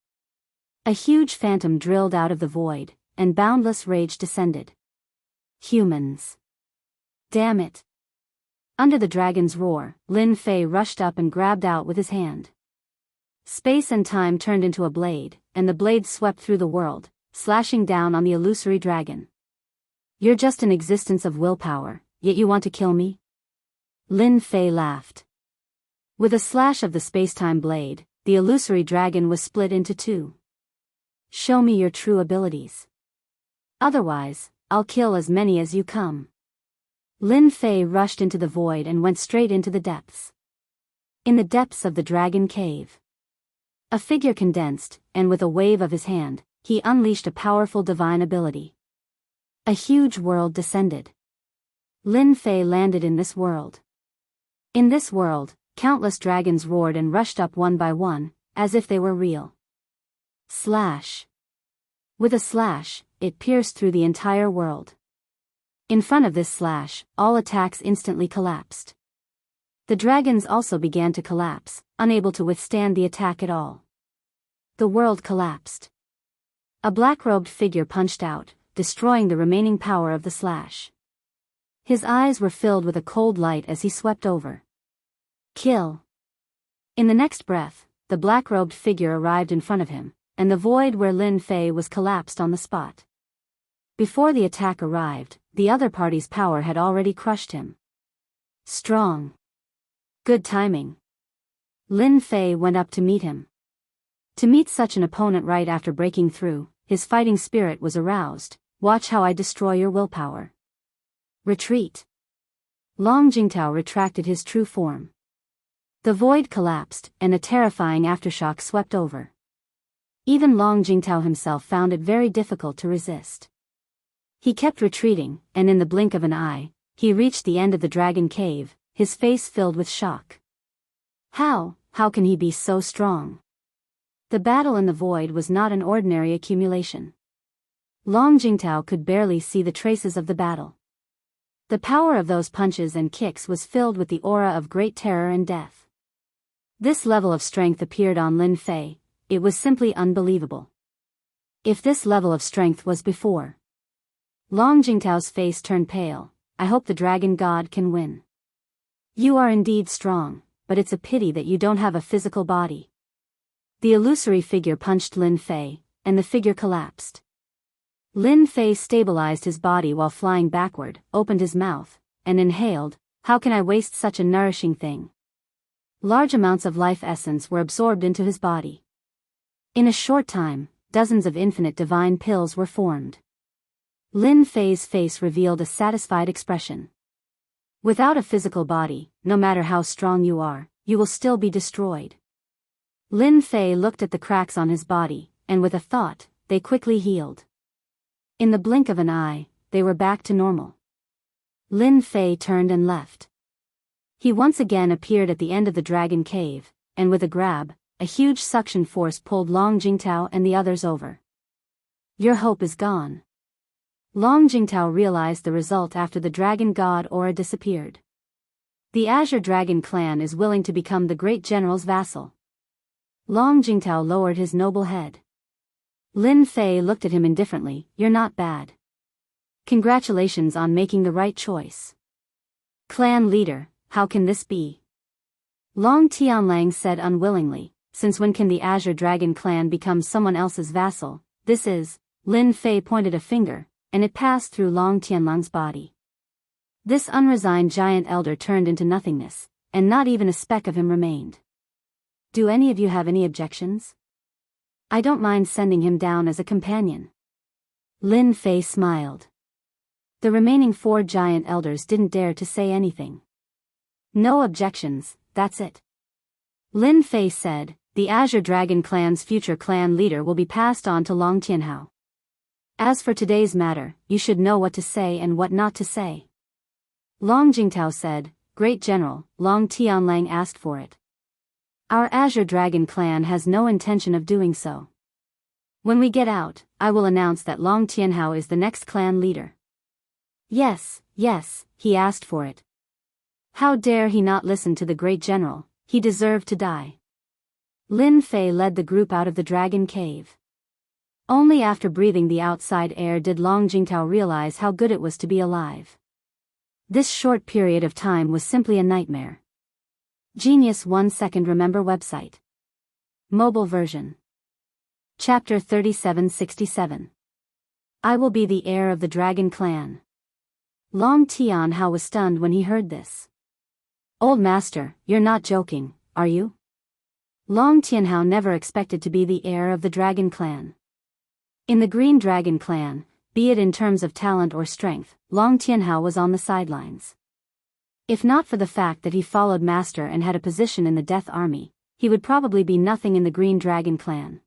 A huge phantom drilled out of the void, and boundless rage descended. Humans. Damn it. Under the dragon's roar, Lin Fei rushed up and grabbed out with his hand. Space and time turned into a blade, and the blade swept through the world, slashing down on the illusory dragon. You're just an existence of willpower, yet you want to kill me? Lin Fei laughed. With a slash of the space-time blade, the illusory dragon was split into 2. Show me your true abilities. Otherwise, I'll kill as many as you come. Lin Fei rushed into the void and went straight into the depths. In the depths of the dragon cave, a figure condensed, and with a wave of his hand, he unleashed a powerful divine ability. A huge world descended. Lin Fei landed in this world. In this world, countless dragons roared and rushed up one by one, as if they were real. Slash. With a slash, it pierced through the entire world. In front of this slash, all attacks instantly collapsed. The dragons also began to collapse, unable to withstand the attack at all. The world collapsed. A black-robed figure punched out, destroying the remaining power of the slash. His eyes were filled with a cold light as he swept over. Kill. In the next breath, the black-robed figure arrived in front of him, and the void where Lin Fei was collapsed on the spot. Before the attack arrived, the other party's power had already crushed him. Strong. Good timing. Lin Fei went up to meet him. To meet such an opponent right after breaking through, his fighting spirit was aroused. Watch how I destroy your willpower. Retreat. Long Jingtao retracted his true form. The void collapsed, and a terrifying aftershock swept over. Even Long Jingtao himself found it very difficult to resist. He kept retreating, and in the blink of an eye, he reached the end of the dragon cave, his face filled with shock. How can he be so strong? The battle in the void was not an ordinary accumulation. Long Jingtao could barely see the traces of the battle. The power of those punches and kicks was filled with the aura of great terror and death. This level of strength appeared on Lin Fei. It was simply unbelievable. If this level of strength was before. Long Jingtao's face turned pale. I hope the dragon god can win. You are indeed strong, but it's a pity that you don't have a physical body. The illusory figure punched Lin Fei, and the figure collapsed. Lin Fei stabilized his body while flying backward, opened his mouth, and inhaled. How can I waste such a nourishing thing? Large amounts of life essence were absorbed into his body. In a short time, dozens of infinite divine pills were formed. Lin Fei's face revealed a satisfied expression. Without a physical body, no matter how strong you are, you will still be destroyed. Lin Fei looked at the cracks on his body, and with a thought, they quickly healed. In the blink of an eye, they were back to normal. Lin Fei turned and left. He once again appeared at the end of the dragon cave, and with a grab, a huge suction force pulled Long Jingtao and the others over. Your hope is gone. Long Jingtao realized the result after the dragon god aura disappeared. The Azure Dragon clan is willing to become the great general's vassal. Long Jingtao lowered his noble head. Lin Fei looked at him indifferently. You're not bad. Congratulations on making the right choice. Clan leader, how can this be? Long Tianlang said unwillingly, since when can the Azure Dragon clan become someone else's vassal? This is, Lin Fei pointed a finger, and it passed through Long Tianlang's body. This unresigned giant elder turned into nothingness, and not even a speck of him remained. Do any of you have any objections? I don't mind sending him down as a companion. Lin Fei smiled. The remaining 4 giant elders didn't dare to say anything. No objections, that's it. Lin Fei said, the Azure Dragon clan's future clan leader will be passed on to Long Tianhao. As for today's matter, you should know what to say and what not to say. Long Jingtao said, Great General, Long Tianlang asked for it. Our Azure Dragon clan has no intention of doing so. When we get out, I will announce that Long Tianhao is the next clan leader. Yes, he asked for it. How dare he not listen to the great general, he deserved to die. Lin Fei led the group out of the dragon cave. Only after breathing the outside air did Long Jingtao realize how good it was to be alive. This short period of time was simply a nightmare. Genius 1 second remember website. Mobile version. Chapter 3767. I will be the heir of the dragon clan. Long Tianhao was stunned when he heard this. Old master, you're not joking, are you? Long Tianhao never expected to be the heir of the dragon clan. In the Green Dragon clan, be it in terms of talent or strength, Long Tianhao was on the sidelines. If not for the fact that he followed Master and had a position in the Death Army, he would probably be nothing in the Green Dragon clan.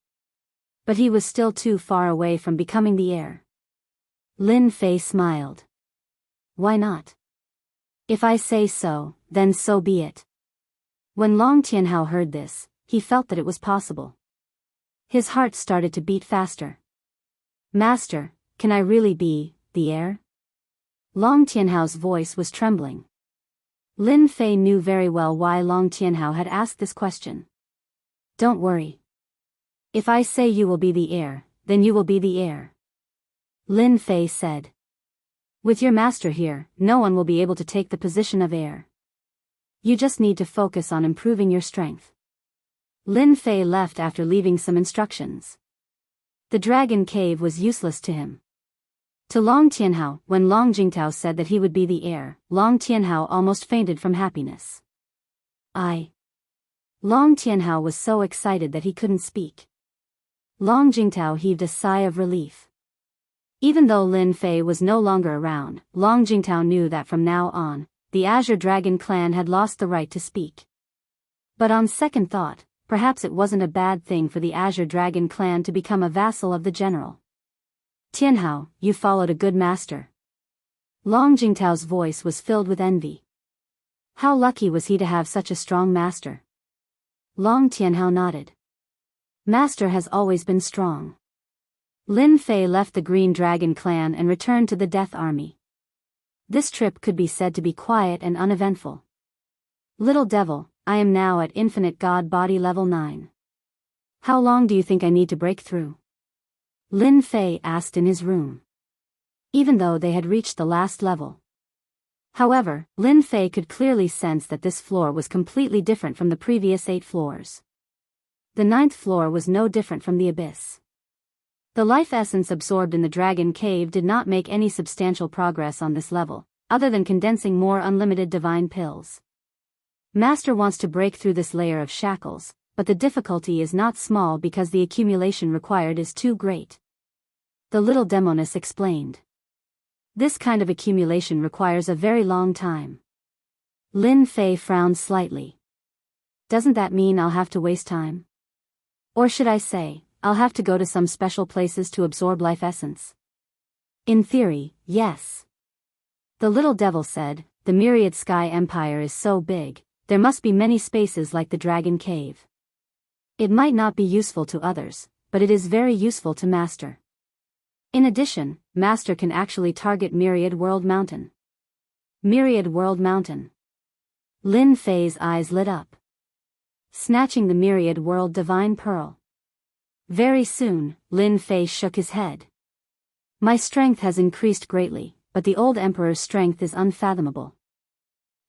But he was still too far away from becoming the heir. Lin Fei smiled. Why not? If I say so, then so be it. When Long Tianhao heard this, he felt that it was possible. His heart started to beat faster. Master, can I really be the heir? Long Tianhao's voice was trembling. Lin Fei knew very well why Long Tianhao had asked this question. Don't worry. If I say you will be the heir, then you will be the heir. Lin Fei said. With your master here, no one will be able to take the position of heir. You just need to focus on improving your strength. Lin Fei left after leaving some instructions. The dragon cave was useless to him. To Long Tianhao, when Long Jingtao said that he would be the heir, Long Tianhao almost fainted from happiness. Long Tianhao was so excited that he couldn't speak. Long Jingtao heaved a sigh of relief. Even though Lin Fei was no longer around, Long Jingtao knew that from now on, the Azure Dragon clan had lost the right to speak. But on second thought, perhaps it wasn't a bad thing for the Azure Dragon clan to become a vassal of the general. Tianhao, you followed a good master. Long Jingtao's voice was filled with envy. How lucky was he to have such a strong master? Long Tianhao nodded. Master has always been strong. Lin Fei left the Green Dragon clan and returned to the Death Army. This trip could be said to be quiet and uneventful. Little devil, I am now at Infinite God Body level 9. How long do you think I need to break through? Lin Fei asked in his room. Even though they had reached the last level. However, Lin Fei could clearly sense that this floor was completely different from the previous 8 floors. The 9th floor was no different from the abyss. The life essence absorbed in the dragon cave did not make any substantial progress on this level, other than condensing more unlimited divine pills. Master wants to break through this layer of shackles, but the difficulty is not small because the accumulation required is too great. The little demoness explained. This kind of accumulation requires a very long time. Lin Fei frowned slightly. Doesn't that mean I'll have to waste time? Or should I say, I'll have to go to some special places to absorb life essence? In theory, yes. The little devil said, the myriad sky empire is so big, there must be many spaces like the dragon cave. It might not be useful to others, but it is very useful to Master. In addition, Master can actually target Myriad World Mountain. Myriad World Mountain. Lin Fei's eyes lit up. Snatching the Myriad World Divine Pearl. Very soon, Lin Fei shook his head. My strength has increased greatly, but the old Emperor's strength is unfathomable.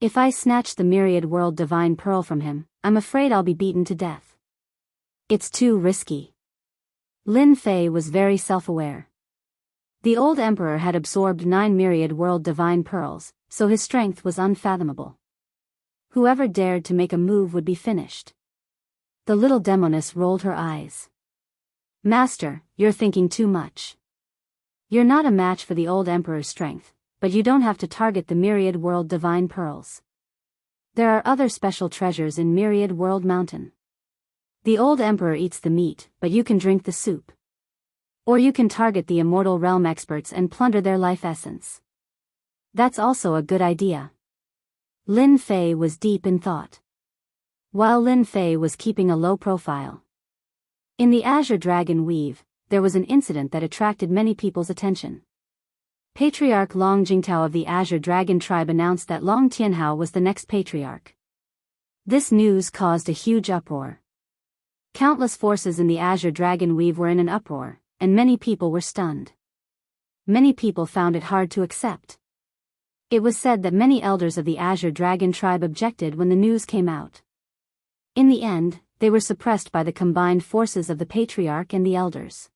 If I snatch the Myriad World Divine Pearl from him, I'm afraid I'll be beaten to death. It's too risky. Lin Fei was very self-aware. The old Emperor had absorbed 9 Myriad World Divine Pearls, so his strength was unfathomable. Whoever dared to make a move would be finished. The little demoness rolled her eyes. Master, you're thinking too much. You're not a match for the old Emperor's strength, but you don't have to target the Myriad World Divine Pearls. There are other special treasures in Myriad World Mountain. The old Emperor eats the meat, but you can drink the soup. Or you can target the Immortal Realm experts and plunder their life essence. That's also a good idea. Lin Fei was deep in thought. While Lin Fei was keeping a low profile. In the Azure Dragon Weave, there was an incident that attracted many people's attention. Patriarch Long Jingtao of the Azure Dragon tribe announced that Long Tianhao was the next patriarch. This news caused a huge uproar. Countless forces in the Azure Dragon Weave were in an uproar, and many people were stunned. Many people found it hard to accept. It was said that many elders of the Azure Dragon tribe objected when the news came out. In the end, they were suppressed by the combined forces of the Patriarch and the elders.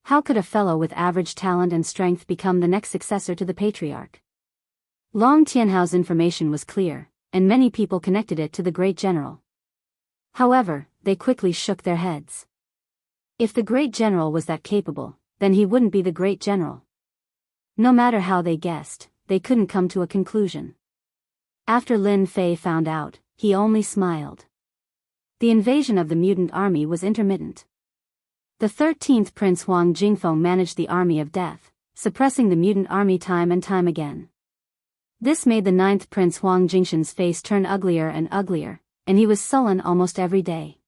How could a fellow with average talent and strength become the next successor to the Patriarch? Long Tianhao's information was clear, and many people connected it to the Great General. However, they quickly shook their heads. If the Great General was that capable, then he wouldn't be the Great General. No matter how they guessed, they couldn't come to a conclusion. After Lin Fei found out, he only smiled. The invasion of the mutant army was intermittent. The 13th Prince Huang Jingfeng managed the army of death, suppressing the mutant army time and time again. This made the 9th Prince Huang Jingshan's face turn uglier and uglier, and he was sullen almost every day.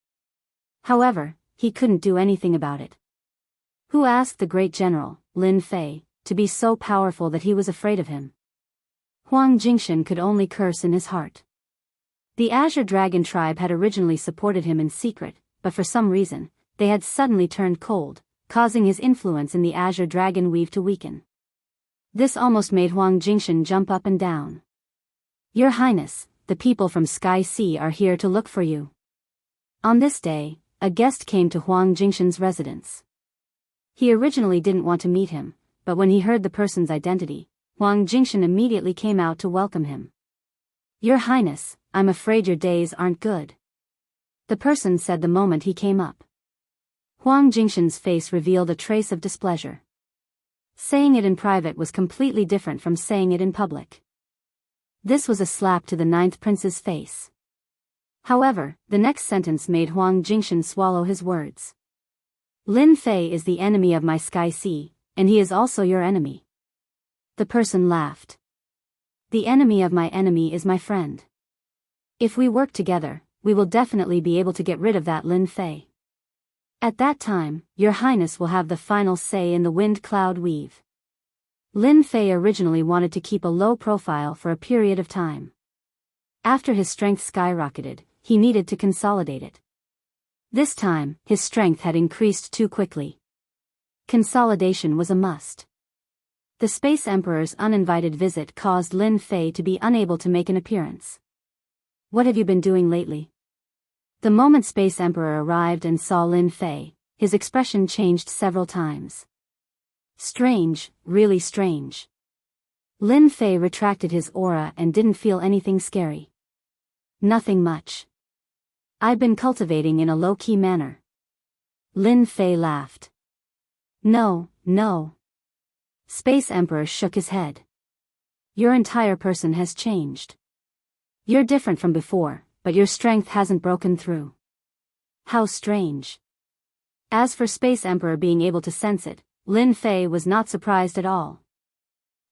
However, he couldn't do anything about it. Who asked the great general, Lin Fei, to be so powerful that he was afraid of him? Huang Jingshan could only curse in his heart. The Azure Dragon tribe had originally supported him in secret, but for some reason, they had suddenly turned cold, causing his influence in the Azure Dragon weave to weaken. This almost made Huang Jingshan jump up and down. Your Highness, the people from Sky Sea are here to look for you. On this day, a guest came to Huang Jingshan's residence. He originally didn't want to meet him, but when he heard the person's identity, Huang Jingshan immediately came out to welcome him. Your Highness, I'm afraid your days aren't good. The person said the moment he came up. Huang Jingshan's face revealed a trace of displeasure. Saying it in private was completely different from saying it in public. This was a slap to the 9th prince's face. However, the next sentence made Huang Jingshan swallow his words. Lin Fei is the enemy of my Sky Sea, and he is also your enemy. The person laughed. The enemy of my enemy is my friend. If we work together, we will definitely be able to get rid of that Lin Fei. At that time, your Highness will have the final say in the wind cloud weave. Lin Fei originally wanted to keep a low profile for a period of time. After his strength skyrocketed, he needed to consolidate it. This time, his strength had increased too quickly. Consolidation was a must. The Space Emperor's uninvited visit caused Lin Fei to be unable to make an appearance. What have you been doing lately? The moment Space Emperor arrived and saw Lin Fei, his expression changed several times. Strange, really strange. Lin Fei retracted his aura and didn't feel anything scary. Nothing much. I've been cultivating in a low-key manner. Lin Fei laughed. No, no. Space Emperor shook his head. Your entire person has changed. You're different from before, but your strength hasn't broken through. How strange. As for Space Emperor being able to sense it, Lin Fei was not surprised at all.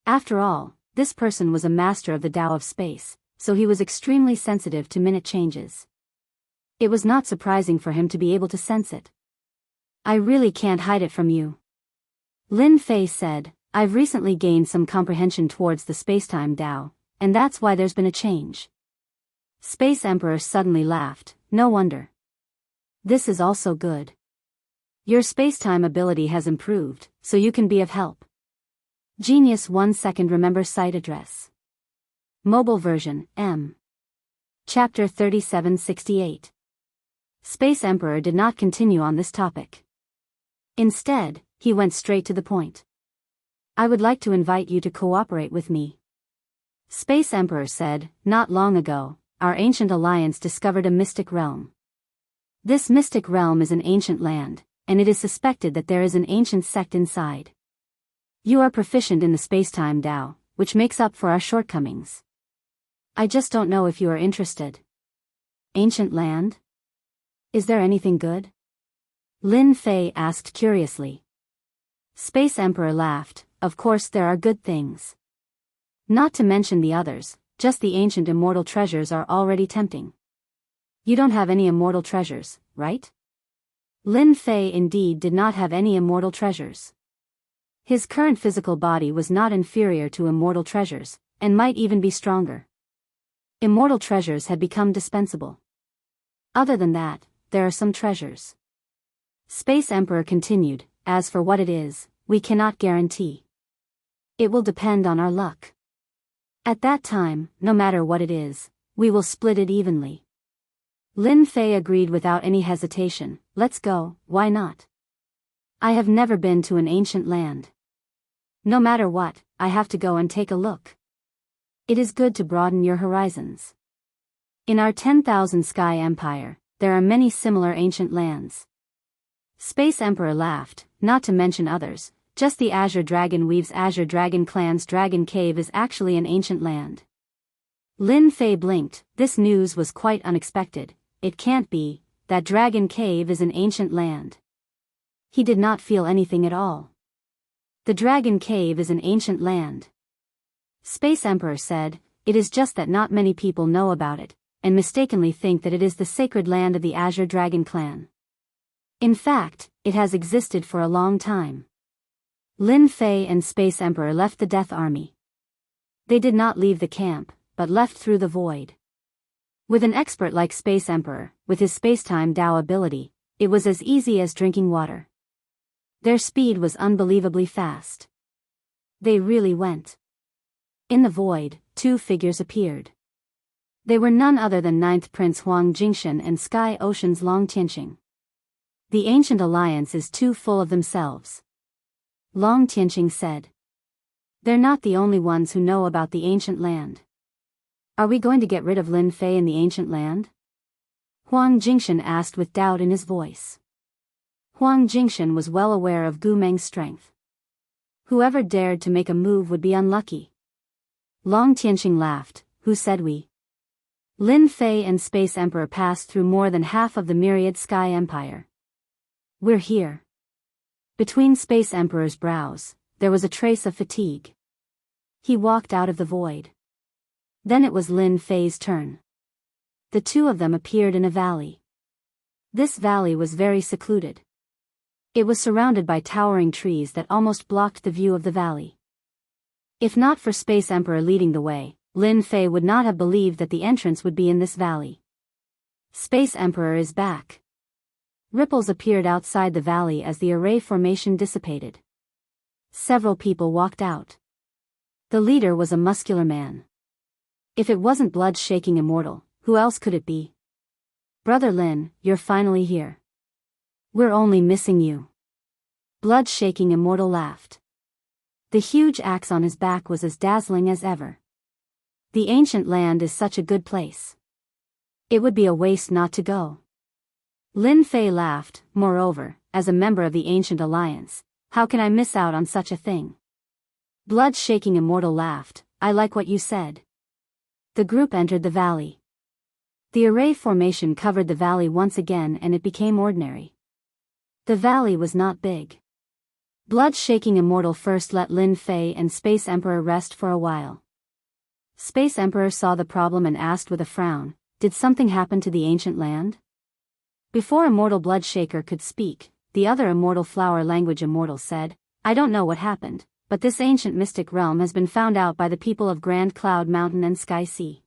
After all, this person was a master of the Tao of space, so he was extremely sensitive to minute changes. It was not surprising for him to be able to sense it. I really can't hide it from you. Lin Fei said, I've recently gained some comprehension towards the spacetime Tao, and that's why there's been a change. Space Emperor suddenly laughed, no wonder. This is also good. Your spacetime ability has improved, so you can be of help. Genius 1 second remember site address. Mobile version, M. Chapter 3768. Space Emperor did not continue on this topic. Instead, he went straight to the point. I would like to invite you to cooperate with me. Space Emperor said, not long ago, our ancient alliance discovered a mystic realm. This mystic realm is an ancient land, and it is suspected that there is an ancient sect inside. You are proficient in the spacetime Tao, which makes up for our shortcomings. I just don't know if you are interested. Ancient land? Is there anything good? Lin Fei asked curiously. Space Emperor laughed, of course there are good things. Not to mention the others, just the ancient immortal treasures are already tempting. You don't have any immortal treasures, right? Lin Fei indeed did not have any immortal treasures. His current physical body was not inferior to immortal treasures, and might even be stronger. Immortal treasures had become dispensable. Other than that, there are some treasures. Space Emperor continued, as for what it is, we cannot guarantee. It will depend on our luck. At that time, no matter what it is, we will split it evenly. Lin Fei agreed without any hesitation, let's go, why not? I have never been to an ancient land. No matter what, I have to go and take a look. It is good to broaden your horizons. In our 10,000 Sky Empire, there are many similar ancient lands. Space Emperor laughed, not to mention others, Just the Azure Dragon weaves Azure Dragon Clan's Dragon Cave is actually an ancient land. Lin Fei blinked. This news was quite unexpected. It can't be, that Dragon Cave is an ancient land. He did not feel anything at all. The Dragon Cave is an ancient land. Space Emperor said, it is just that not many people know about it, and mistakenly think that it is the sacred land of the Azure Dragon Clan. In fact, it has existed for a long time. Lin Fei and Space Emperor left the Death Army. They did not leave the camp, but left through the void. With an expert like Space Emperor, with his spacetime Dao ability, it was as easy as drinking water. Their speed was unbelievably fast. They really went. In the void, two figures appeared. They were none other than Ninth Prince Huang Jingshan and Sky Ocean's Long Tianqing. The ancient alliance is too full of themselves. Long Tianqing said. They're not the only ones who know about the ancient land. Are we going to get rid of Lin Fei in the ancient land? Huang Jingshan asked with doubt in his voice. Huang Jingshan was well aware of Gu Meng's strength. Whoever dared to make a move would be unlucky. Long Tianqing laughed. Who said we? Lin Fei and Space Emperor passed through more than half of the myriad Sky Empire. We're here. Between Space Emperor's brows, there was a trace of fatigue. He walked out of the void. Then it was Lin Fei's turn. The two of them appeared in a valley. This valley was very secluded. It was surrounded by towering trees that almost blocked the view of the valley. If not for Space Emperor leading the way, Lin Fei would not have believed that the entrance would be in this valley. Space Emperor is back. Ripples appeared outside the valley as the array formation dissipated. Several people walked out. The leader was a muscular man. If it wasn't Blood-Shaking Immortal, who else could it be? Brother Lin, you're finally here. We're only missing you. Blood-Shaking Immortal laughed. The huge axe on his back was as dazzling as ever. The ancient land is such a good place. It would be a waste not to go. Lin Fei laughed. Moreover, as a member of the Ancient Alliance, how can I miss out on such a thing? Blood-Shaking Immortal laughed. I like what you said. The group entered the valley. The array formation covered the valley once again and it became ordinary. The valley was not big. Blood-Shaking Immortal first let Lin Fei and Space Emperor rest for a while. Space Emperor saw the problem and asked with a frown, did something happen to the ancient land? Before Immortal Bloodshaker could speak, the other Immortal Flower Language Immortal said, I don't know what happened, but this ancient mystic realm has been found out by the people of Grand Cloud Mountain and Sky Sea.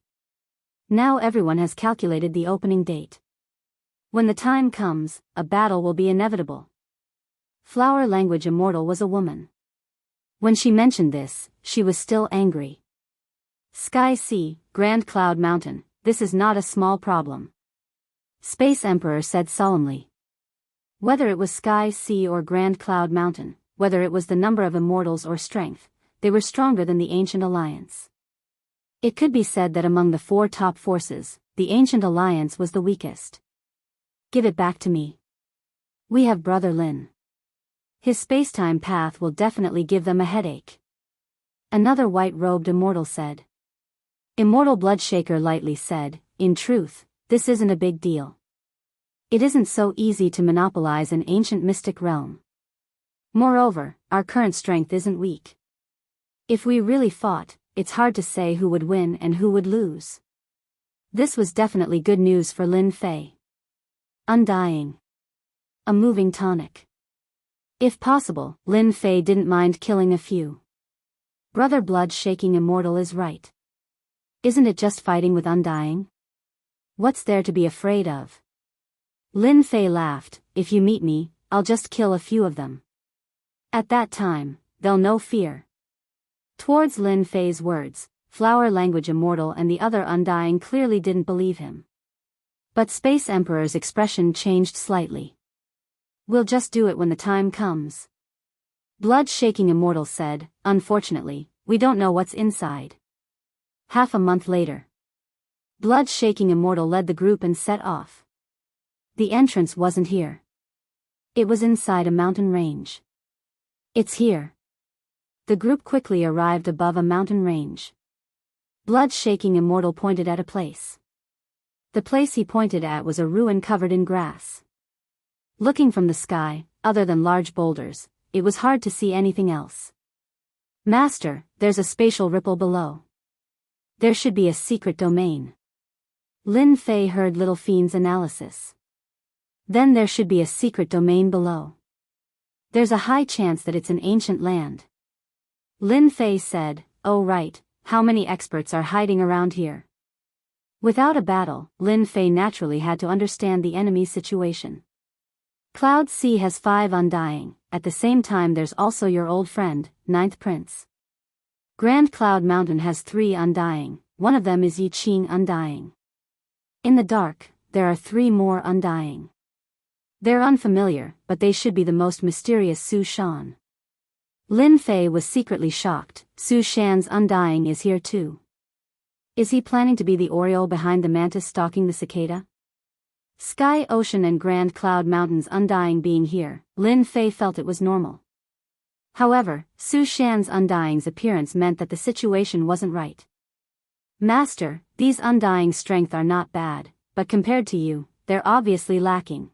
Now everyone has calculated the opening date. When the time comes, a battle will be inevitable. Flower Language Immortal was a woman. When she mentioned this, she was still angry. Sky Sea, Grand Cloud Mountain, this is not a small problem. Space Emperor said solemnly. Whether it was Sky Sea or Grand Cloud Mountain, whether it was the number of immortals or strength, they were stronger than the Ancient Alliance. It could be said that among the four top forces, the Ancient Alliance was the weakest. Give it back to me. We have Brother Lin. His spacetime path will definitely give them a headache. Another white-robed immortal said. Immortal Bloodshaker lightly said, in truth, this isn't a big deal. It isn't so easy to monopolize an ancient mystic realm. Moreover, our current strength isn't weak. If we really fought, it's hard to say who would win and who would lose. This was definitely good news for Lin Fei. Undying. A moving tonic. If possible, Lin Fei didn't mind killing a few. Brother Blood-Shaking Immortal is right. Isn't it just fighting with Undying? What's there to be afraid of? Lin Fei laughed, if you meet me, I'll just kill a few of them. At that time, they'll know fear. Towards Lin Fei's words, Flower Language Immortal and the other Undying clearly didn't believe him. But Space Emperor's expression changed slightly. We'll just do it when the time comes. Blood-Shaking Immortal said, unfortunately, we don't know what's inside. Half a month later. Blood-Shaking Immortal led the group and set off. The entrance wasn't here. It was inside a mountain range. It's here. The group quickly arrived above a mountain range. Blood-shaking immortal pointed at a place. The place he pointed at was a ruin covered in grass. Looking from the sky, other than large boulders, it was hard to see anything else. Master, there's a spatial ripple below. There should be a secret domain. Lin Fei heard Little Fiend's analysis. Then there should be a secret domain below. There's a high chance that it's an ancient land. Lin Fei said, "Oh right, how many experts are hiding around here?" Without a battle, Lin Fei naturally had to understand the enemy's situation. Cloud Sea has 5 undying, at the same time there's also your old friend, 9th Prince. Grand Cloud Mountain has 3 undying, one of them is Yi Qing undying. In the dark, there are 3 more undying. They're unfamiliar, but they should be the most mysterious Su Shan. Lin Fei was secretly shocked. Su Shan's undying is here too. Is he planning to be the Oriole behind the mantis stalking the cicada? Sky Ocean and Grand Cloud Mountain's undying being here, Lin Fei felt it was normal. However, Su Shan's undying's appearance meant that the situation wasn't right. Master, these undying strength are not bad, but compared to you, they're obviously lacking.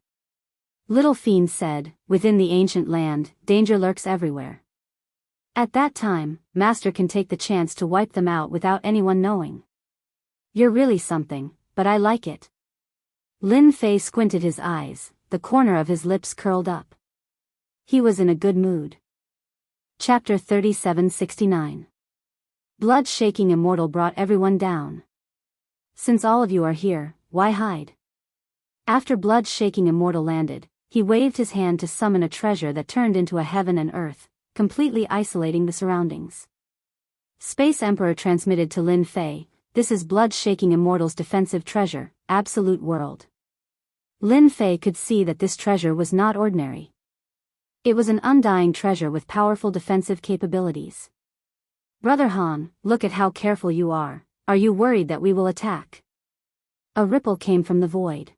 Little Fiend said, within the ancient land, danger lurks everywhere. At that time, Master can take the chance to wipe them out without anyone knowing. You're really something, but I like it. Lin Fei squinted his eyes, the corner of his lips curled up. He was in a good mood. Chapter 3769. Blood-shaking immortal brought everyone down. Since all of you are here, why hide? After blood-shaking immortal landed, he waved his hand to summon a treasure that turned into a heaven and earth, completely isolating the surroundings. Space Emperor transmitted to Lin Fei, "This is blood-shaking immortal's defensive treasure, absolute world." Lin Fei could see that this treasure was not ordinary. It was an undying treasure with powerful defensive capabilities. Brother Han, look at how careful you are. Are you worried that we will attack? A ripple came from the void.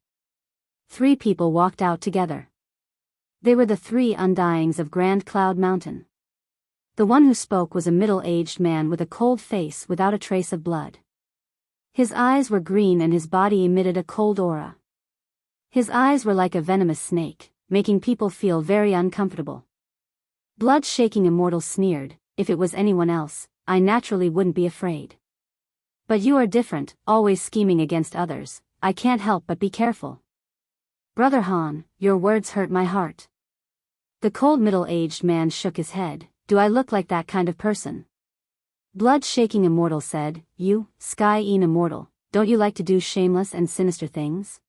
3 people walked out together. They were the 3 undyings of Grand Cloud Mountain. The one who spoke was a middle-aged man with a cold face without a trace of blood. His eyes were green and his body emitted a cold aura. His eyes were like a venomous snake, making people feel very uncomfortable. Blood-shaking immortal sneered, "If it was anyone else, I naturally wouldn't be afraid. But you are different, always scheming against others. I can't help but be careful." Brother Han, your words hurt my heart. The cold middle-aged man shook his head. Do I look like that kind of person? Blood-shaking immortal said, "You, Sky Een immortal, don't you like to do shameless and sinister things?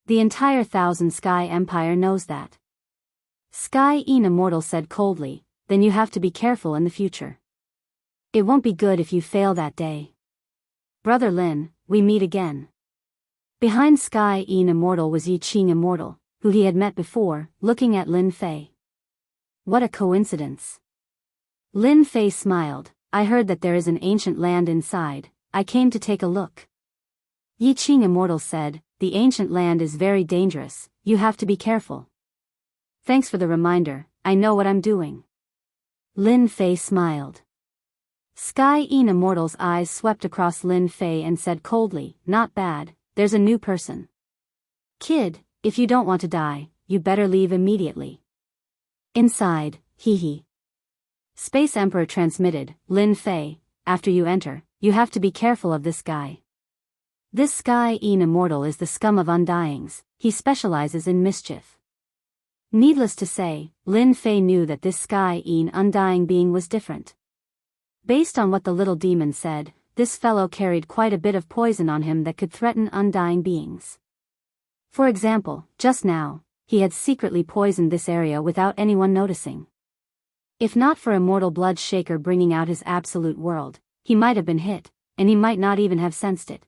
The entire Thousand Sky Empire knows that." Sky Een immortal said coldly, "Then you have to be careful in the future. It won't be good if you fail that day. Brother Lin, we meet again." Behind Sky Een immortal was Yi Qing immortal, who he had met before, looking at Lin Fei. What a coincidence. Lin Fei smiled. "I heard that there is an ancient land inside. I came to take a look." Yi Qing immortal said, "The ancient land is very dangerous, you have to be careful." "Thanks for the reminder, I know what I'm doing." Lin Fei smiled. Sky Een immortal's eyes swept across Lin Fei and said coldly, "Not bad, there's a new person. Kid, if you don't want to die, you better leave immediately." Inside, hee. Space Emperor transmitted, "Lin Fei, after you enter, you have to be careful of this guy. This Sky Een immortal is the scum of undyings, he specializes in mischief." Needless to say, Lin Fei knew that this Sky Een undying being was different. Based on what the little demon said, this fellow carried quite a bit of poison on him that could threaten undying beings. For example, just now, he had secretly poisoned this area without anyone noticing. If not for Immortal Blood Shaker bringing out his absolute world, he might have been hit, and he might not even have sensed it.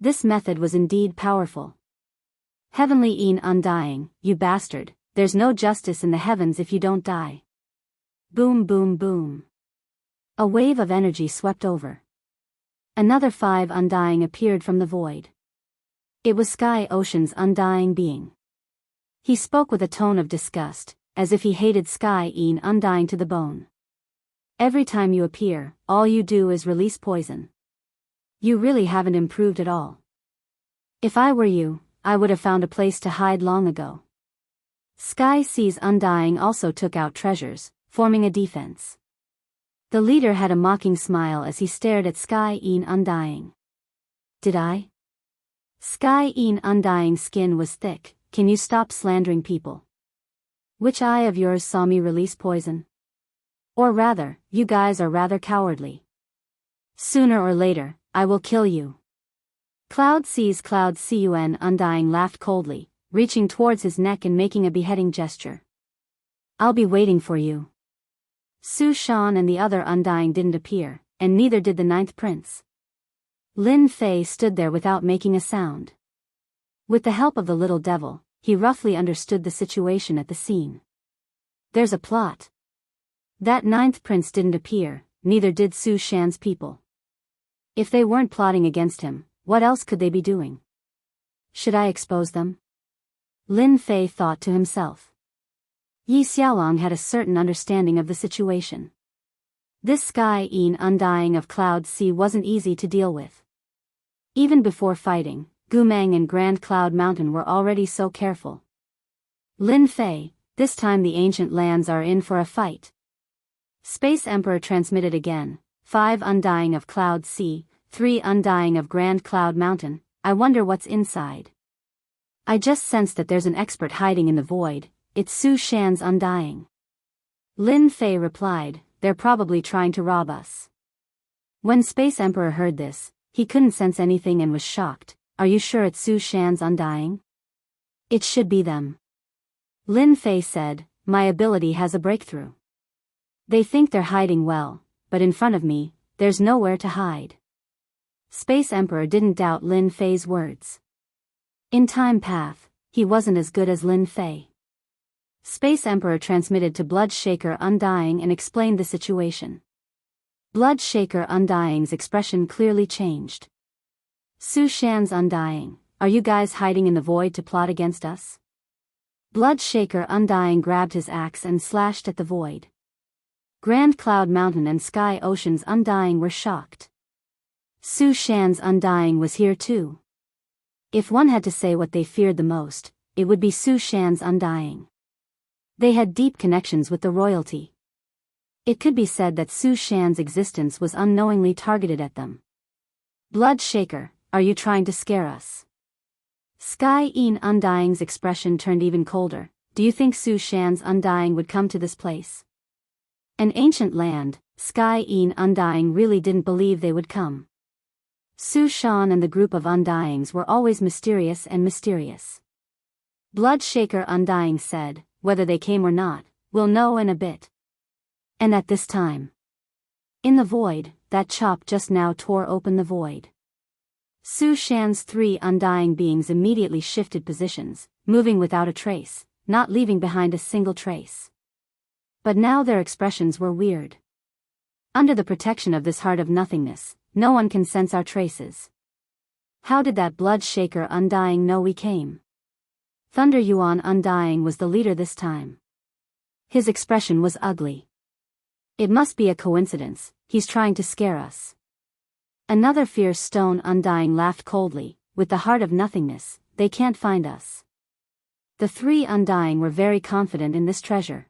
This method was indeed powerful. "Heavenly Een undying, you bastard, there's no justice in the heavens if you don't die." Boom boom boom. A wave of energy swept over. Another 5 undying appeared from the void. It was Sky Ocean's undying being. He spoke with a tone of disgust, as if he hated Sky Een Undying to the bone. Every time you appear, all you do is release poison. You really haven't improved at all. If I were you, I would have found a place to hide long ago. Sky Sea's Undying also took out treasures, forming a defense. The leader had a mocking smile as he stared at Sky Een Undying. Did I? Sky Een Undying's skin was thick. Can you stop slandering people? Which eye of yours saw me release poison? Or rather, you guys are rather cowardly. Sooner or later, I will kill you. Cloud Cun Undying laughed coldly, reaching towards his neck and making a beheading gesture. I'll be waiting for you. Su Shan and the other Undying didn't appear, and neither did the ninth prince. Lin Fei stood there without making a sound. With the help of the little devil, he roughly understood the situation at the scene. There's a plot. That ninth prince didn't appear, neither did Su Shan's people. If they weren't plotting against him, what else could they be doing? Should I expose them? Lin Fei thought to himself. Yi Xiaolong had a certain understanding of the situation. This Sky Een Undying of Cloud Sea wasn't easy to deal with. Even before fighting, Gumeng and Grand Cloud Mountain were already so careful. Lin Fei, this time the ancient lands are in for a fight. Space Emperor transmitted again, 5 Undying of Cloud Sea, 3 Undying of Grand Cloud Mountain. I wonder what's inside. I just sense that there's an expert hiding in the void. It's Su Shan's Undying. Lin Fei replied, they're probably trying to rob us. When Space Emperor heard this, he couldn't sense anything and was shocked. Are you sure it's Su Shan's Undying? It should be them. Lin Fei said, my ability has a breakthrough. They think they're hiding well, but in front of me, there's nowhere to hide. Space Emperor didn't doubt Lin Fei's words. In Time Path, he wasn't as good as Lin Fei. Space Emperor transmitted to Blood Shaker Undying and explained the situation. Blood Shaker Undying's expression clearly changed. Su Shan's Undying, are you guys hiding in the void to plot against us? Blood Shaker Undying grabbed his axe and slashed at the void. Grand Cloud Mountain and Sky Ocean's Undying were shocked. Su Shan's Undying was here too. If one had to say what they feared the most, it would be Su Shan's Undying. They had deep connections with the royalty. It could be said that Su Shan's existence was unknowingly targeted at them. Blood Shaker, are you trying to scare us? Sky Een Undying's expression turned even colder. Do you think Su Shan's Undying would come to this place? An ancient land, Sky Een Undying really didn't believe they would come. Su Shan and the group of Undyings were always mysterious and mysterious. Blood Shaker Undying said, whether they came or not, we'll know in a bit. And at this time, in the void, that chop just now tore open the void. Su Shan's 3 Undying beings immediately shifted positions, moving without a trace, not leaving behind a single trace. But now their expressions were weird. Under the protection of this heart of nothingness, no one can sense our traces. How did that Blood Shaker Undying know we came? Thunder Yuan Undying was the leader this time. His expression was ugly. It must be a coincidence, he's trying to scare us. Another fierce Stone Undying laughed coldly, with the heart of nothingness, they can't find us. The 3 Undying were very confident in this treasure.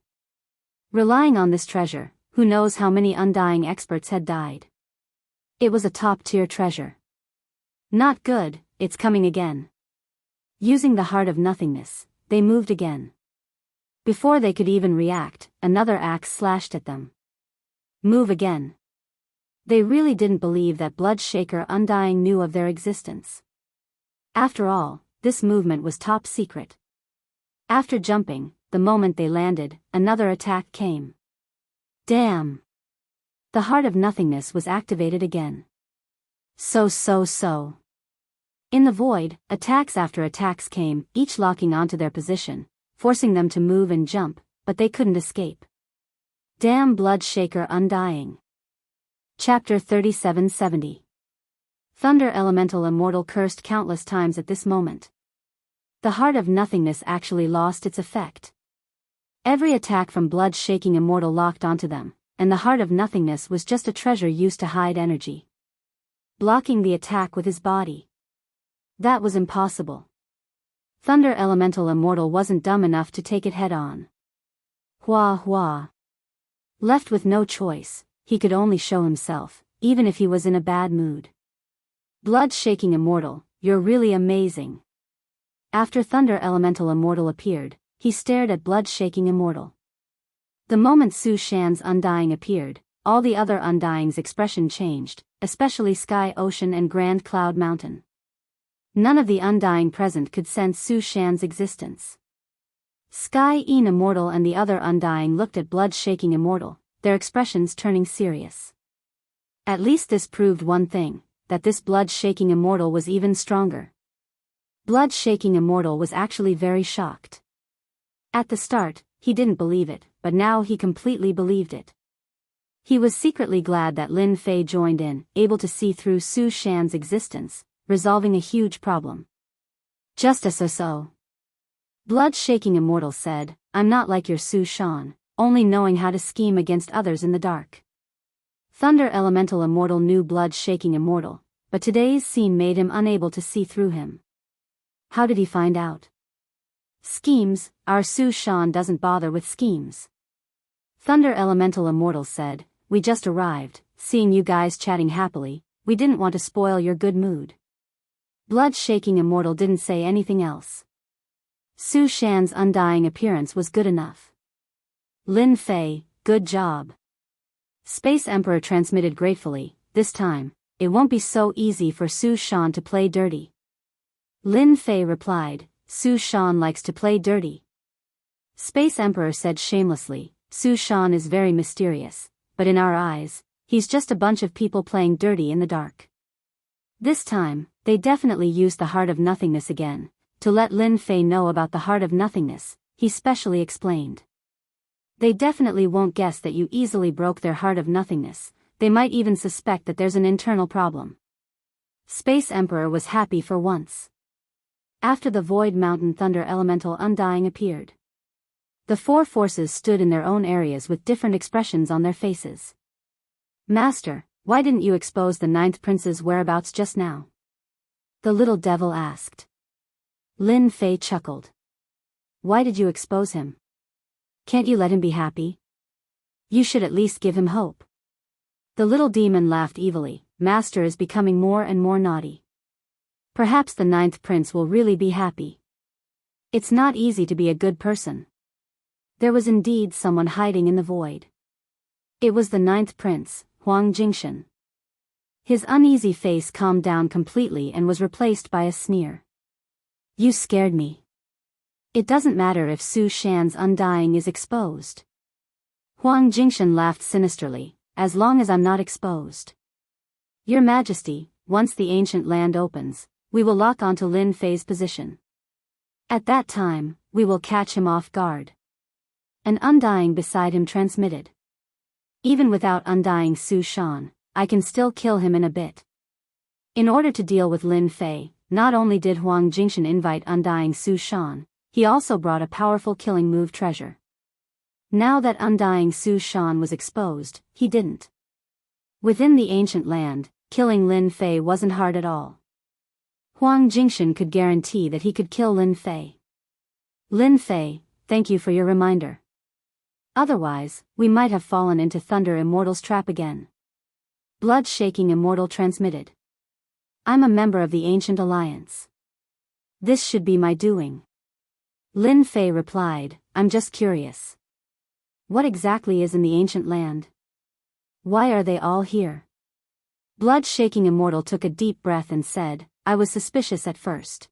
Relying on this treasure, who knows how many Undying experts had died. It was a top-tier treasure. Not good, it's coming again. Using the heart of nothingness, they moved again. Before they could even react, another axe slashed at them. Move again. They really didn't believe that Blood Shaker Undying knew of their existence. After all, this movement was top secret. After jumping, the moment they landed, another attack came. Damn! The heart of nothingness was activated again. So. In the void, attacks after attacks came, each locking onto their position, forcing them to move and jump, but they couldn't escape. Damn Blood Shaker Undying. Chapter 3770. Thunder Elemental Immortal cursed countless times at this moment. The heart of nothingness actually lost its effect. Every attack from blood-shaking immortal locked onto them, and the heart of nothingness was just a treasure used to hide energy. Blocking the attack with his body. That was impossible. Thunder Elemental Immortal wasn't dumb enough to take it head-on. Hua hua. Left with no choice, he could only show himself, even if he was in a bad mood. Blood-shaking Immortal, you're really amazing. After Thunder Elemental Immortal appeared, he stared at Blood-shaking Immortal. The moment Su Shan's Undying appeared, all the other Undying's expression changed, especially Sky Ocean and Grand Cloud Mountain. None of the Undying present could sense Su Shan's existence. Sky Een Immortal and the other Undying looked at Blood-shaking Immortal, their expressions turning serious. At least this proved one thing, that this Blood-shaking Immortal was even stronger. Blood-shaking Immortal was actually very shocked. At the start, he didn't believe it, but now he completely believed it. He was secretly glad that Lin Fei joined in, able to see through Su Shan's existence, resolving a huge problem. Just a so-so. Blood-shaking Immortal said, I'm not like your Su Shan, only knowing how to scheme against others in the dark. Thunder Elemental Immortal knew Blood-shaking Immortal, but today's scene made him unable to see through him. How did he find out? Schemes, our Su Shan doesn't bother with schemes. Thunder Elemental Immortal said, we just arrived, seeing you guys chatting happily, we didn't want to spoil your good mood. Blood-shaking Immortal didn't say anything else. Su Shan's undying appearance was good enough. Lin Fei, good job. Space Emperor transmitted gratefully, this time, it won't be so easy for Su Shan to play dirty. Lin Fei replied, Su Shan likes to play dirty. Space Emperor said shamelessly, Su Shan is very mysterious, but in our eyes, he's just a bunch of people playing dirty in the dark. This time, they definitely used the Heart of Nothingness again. To let Lin Fei know about the Heart of Nothingness, he specially explained. They definitely won't guess that you easily broke their Heart of Nothingness, they might even suspect that there's an internal problem. Space Emperor was happy for once. After the Void Mountain Thunder Elemental Undying appeared. The four forces stood in their own areas with different expressions on their faces. Master, why didn't you expose the Ninth Prince's whereabouts just now? The little devil asked. Lin Fei chuckled. Why did you expose him? Can't you let him be happy? You should at least give him hope. The little demon laughed evilly, Master is becoming more and more naughty. Perhaps the Ninth Prince will really be happy. It's not easy to be a good person. There was indeed someone hiding in the void. It was the Ninth Prince, Huang Jingshan. His uneasy face calmed down completely and was replaced by a sneer. You scared me. It doesn't matter if Su Shan's undying is exposed. Huang Jingshan laughed sinisterly, as long as I'm not exposed. Your Majesty, once the ancient land opens, we will lock onto Lin Fei's position. At that time, we will catch him off guard. An undying beside him transmitted. Even without undying Su Shan, I can still kill him in a bit. In order to deal with Lin Fei, not only did Huang Jingshan invite undying Su Shan, he also brought a powerful killing move treasure. Now that undying Su Shan was exposed, he didn't. Within the ancient land, killing Lin Fei wasn't hard at all. Huang Jingshan could guarantee that he could kill Lin Fei. Lin Fei, thank you for your reminder. Otherwise, we might have fallen into Thunder Immortal's trap again. Blood-shaking Immortal transmitted. I'm a member of the Ancient Alliance. This should be my doing. Lin Fei replied, I'm just curious. What exactly is in the ancient land? Why are they all here? Blood-shaking Immortal took a deep breath and said, I was suspicious at first.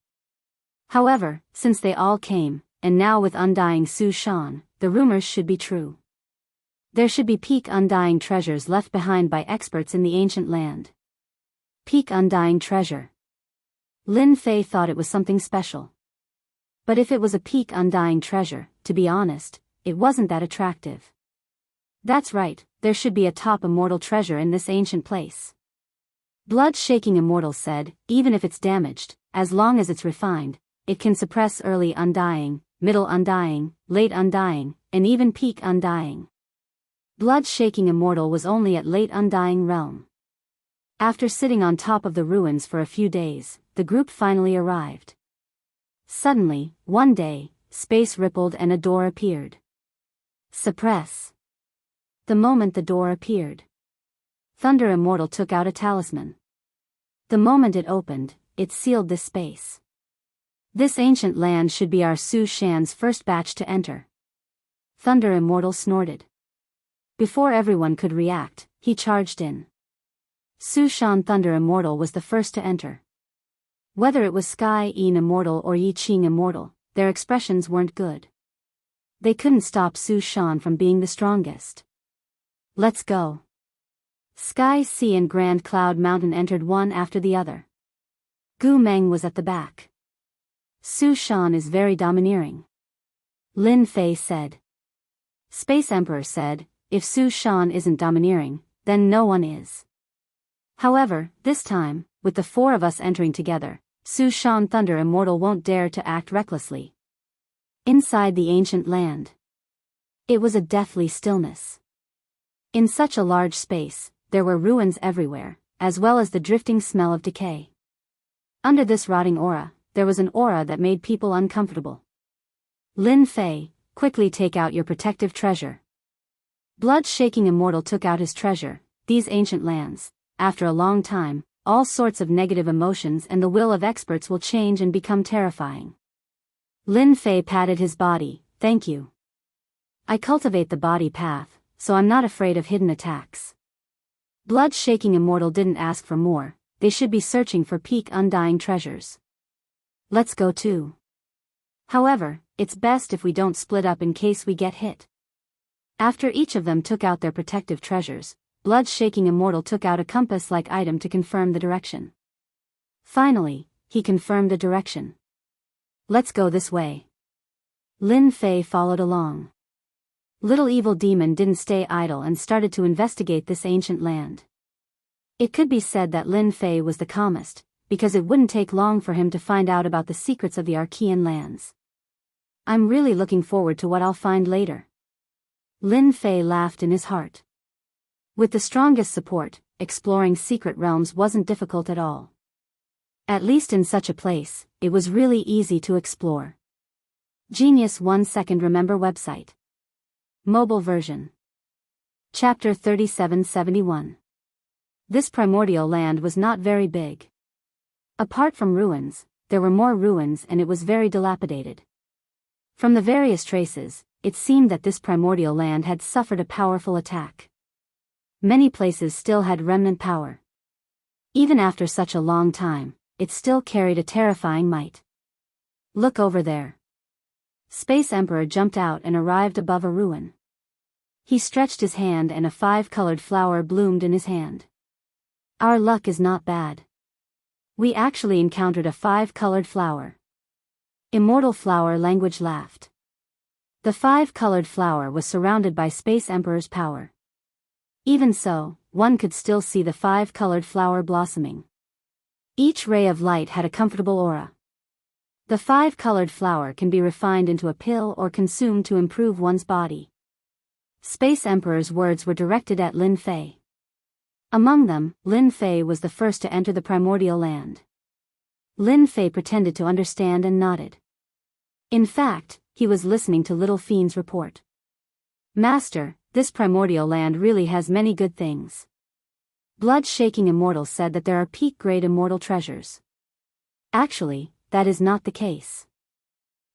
However, since they all came, and now with undying Su Shan, the rumors should be true. There should be peak undying treasures left behind by experts in the ancient land. Peak undying treasure. Lin Fei thought it was something special. But if it was a peak undying treasure, to be honest, it wasn't that attractive. That's right, there should be a top immortal treasure in this ancient place. Blood-shaking Immortal said, even if it's damaged, as long as it's refined, it can suppress early undying, middle undying, late undying, and even peak undying. Blood-shaking immortal was only at late undying realm. After sitting on top of the ruins for a few days, the group finally arrived. Suddenly, one day, space rippled and a door appeared. Suppress. The moment the door appeared, Thunder Immortal took out a talisman. The moment it opened, it sealed this space. This ancient land should be our Su Shan's first batch to enter. Thunder Immortal snorted. Before everyone could react, he charged in. Su Shan Thunder Immortal was the first to enter. Whether it was Sky Yin Immortal or Yi Qing Immortal, their expressions weren't good. They couldn't stop Su Shan from being the strongest. Let's go. Sky Sea and Grand Cloud Mountain entered one after the other. Gu Meng was at the back. Su Shan is very domineering, Lin Fei said. Space Emperor said, if Su Shan isn't domineering, then no one is. However, this time, with the four of us entering together, Su Shan Thunder Immortal won't dare to act recklessly. Inside the ancient land, it was a deathly stillness. In such a large space, there were ruins everywhere, as well as the drifting smell of decay. Under this rotting aura, there was an aura that made people uncomfortable. Lin Fei, quickly take out your protective treasure. Blood-shaking immortal took out his treasure. These ancient lands, after a long time, all sorts of negative emotions and the will of experts will change and become terrifying. Lin Fei patted his body, thank you. I cultivate the body path, so I'm not afraid of hidden attacks. Blood-shaking immortal didn't ask for more, they should be searching for peak undying treasures. Let's go too. However, it's best if we don't split up in case we get hit. After each of them took out their protective treasures, Blood-shaking immortal took out a compass-like item to confirm the direction. Finally, he confirmed the direction. Let's go this way. Lin Fei followed along. Little evil demon didn't stay idle and started to investigate this ancient land. It could be said that Lin Fei was the calmest, because it wouldn't take long for him to find out about the secrets of the Archean lands. I'm really looking forward to what I'll find later. Lin Fei laughed in his heart. With the strongest support, exploring secret realms wasn't difficult at all. At least in such a place, it was really easy to explore. Genius 1 Second Remember website. Mobile version. Chapter 3771. This primordial land was not very big. Apart from ruins, there were more ruins and it was very dilapidated. From the various traces, it seemed that this primordial land had suffered a powerful attack. Many places still had remnant power. Even after such a long time, it still carried a terrifying might. Look over there. Space Emperor jumped out and arrived above a ruin. He stretched his hand and a 5-colored flower bloomed in his hand. Our luck is not bad. We actually encountered a 5-colored flower. Immortal Flower Language laughed. The 5-colored flower was surrounded by Space Emperor's power. Even so, one could still see the 5-colored flower blossoming. Each ray of light had a comfortable aura. The 5-colored flower can be refined into a pill or consumed to improve one's body. Space Emperor's words were directed at Lin Fei. Among them, Lin Fei was the first to enter the primordial land. Lin Fei pretended to understand and nodded. In fact, he was listening to Little Fiend's report. Master, this primordial land really has many good things. Blood-shaking immortal said that there are peak-grade immortal treasures. Actually, that is not the case.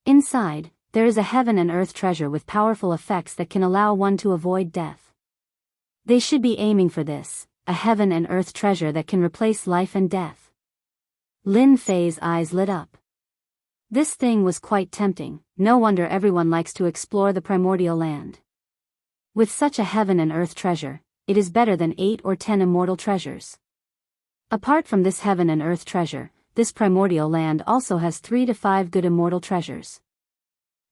Inside, there is a heaven and earth treasure with powerful effects that can allow one to avoid death. They should be aiming for this, a heaven and earth treasure that can replace life and death. Lin Fei's eyes lit up. This thing was quite tempting, no wonder everyone likes to explore the primordial land. With such a heaven and earth treasure, it is better than 8 or 10 immortal treasures. Apart from this heaven and earth treasure, this primordial land also has 3 to 5 good immortal treasures.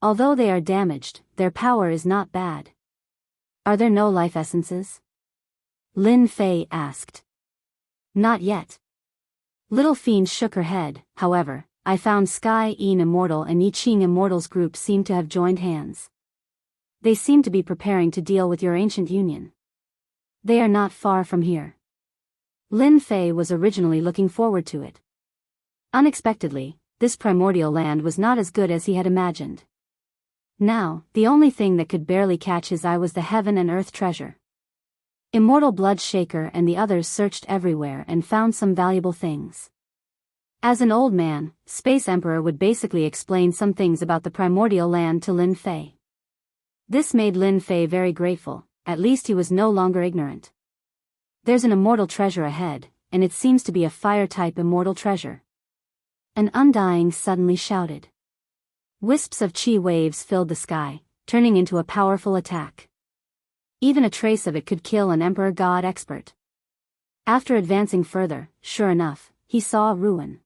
Although they are damaged, their power is not bad. Are there no life essences? Lin Fei asked. Not yet. Little Fiend shook her head. However, I found Sky Yin Immortal and Yi Qing Immortal's group seem to have joined hands. They seem to be preparing to deal with your ancient union. They are not far from here. Lin Fei was originally looking forward to it. Unexpectedly, this primordial land was not as good as he had imagined. Now, the only thing that could barely catch his eye was the heaven and earth treasure. Immortal Blood Shaker and the others searched everywhere and found some valuable things. As an old man, Space Emperor would basically explain some things about the primordial land to Lin Fei. This made Lin Fei very grateful, at least he was no longer ignorant. There's an immortal treasure ahead, and it seems to be a fire-type immortal treasure. An Undying suddenly shouted. Wisps of chi waves filled the sky, turning into a powerful attack. Even a trace of it could kill an Emperor God expert. After advancing further, sure enough, he saw a ruin.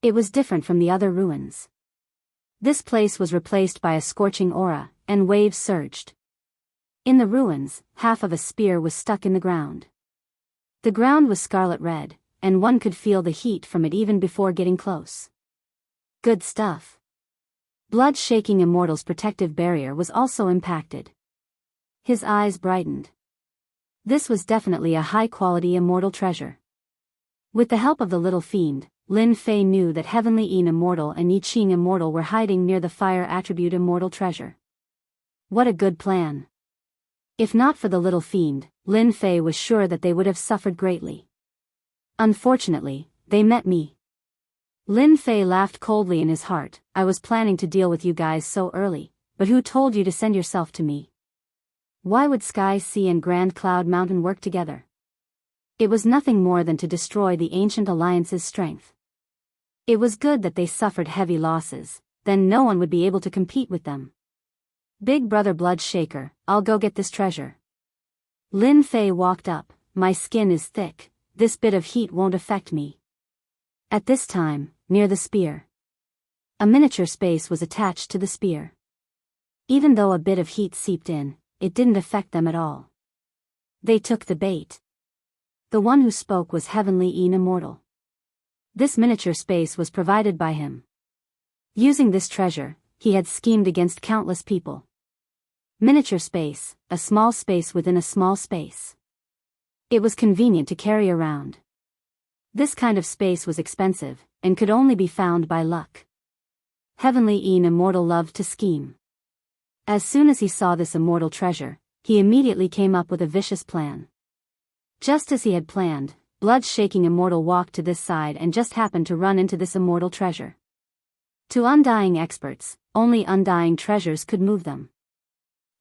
It was different from the other ruins. This place was replaced by a scorching aura, and waves surged. In the ruins, half of a spear was stuck in the ground. The ground was scarlet red, and one could feel the heat from it even before getting close. Good stuff. Blood-shaking Immortal's protective barrier was also impacted. His eyes brightened. This was definitely a high-quality immortal treasure. With the help of the little fiend, Lin Fei knew that Heavenly Yin Immortal and I Ching Immortal were hiding near the fire attribute immortal treasure. What a good plan. If not for the little fiend, Lin Fei was sure that they would have suffered greatly. Unfortunately, they met me. Lin Fei laughed coldly in his heart. I was planning to deal with you guys so early, but who told you to send yourself to me? Why would Sky Sea and Grand Cloud Mountain work together? It was nothing more than to destroy the ancient alliance's strength. It was good that they suffered heavy losses, then no one would be able to compete with them. Big Brother Blood Shaker, I'll go get this treasure. Lin Fei walked up. My skin is thick, this bit of heat won't affect me. At this time, near the spear, a miniature space was attached to the spear. Even though a bit of heat seeped in, it didn't affect them at all. They took the bait. The one who spoke was Heavenly Yin Immortal. This miniature space was provided by him. Using this treasure, he had schemed against countless people. Miniature space, a small space within a small space. It was convenient to carry around. This kind of space was expensive, and could only be found by luck. Heavenly Yin Immortal loved to scheme. As soon as he saw this immortal treasure, he immediately came up with a vicious plan. Just as he had planned, Blood-Shaking Immortal walked to this side and just happened to run into this immortal treasure. To undying experts, only undying treasures could move them.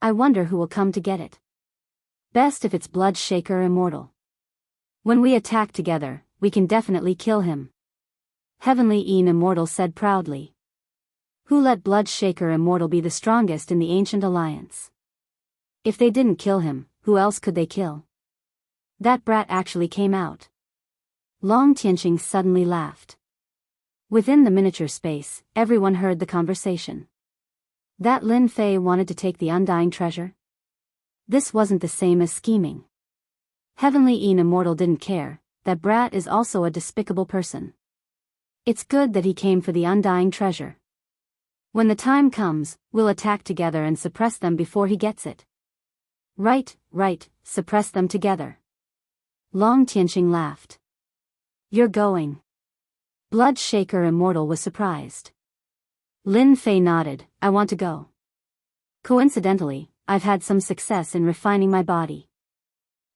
I wonder who will come to get it. Best if it's Blood Shaker Immortal. When we attack together, we can definitely kill him. Heavenly Yin Immortal said proudly. Who let Blood Shaker Immortal be the strongest in the Ancient Alliance? If they didn't kill him, who else could they kill? That brat actually came out. Long Tianqing suddenly laughed. Within the miniature space, everyone heard the conversation. That Lin Fei wanted to take the undying treasure? This wasn't the same as scheming. Heavenly Yin Immortal didn't care. That brat is also a despicable person. It's good that he came for the undying treasure. When the time comes, we'll attack together and suppress them before he gets it. Right, suppress them together. Long Tianqing laughed. You're going. Blood Shaker Immortal was surprised. Lin Fei nodded. I want to go. Coincidentally, I've had some success in refining my body.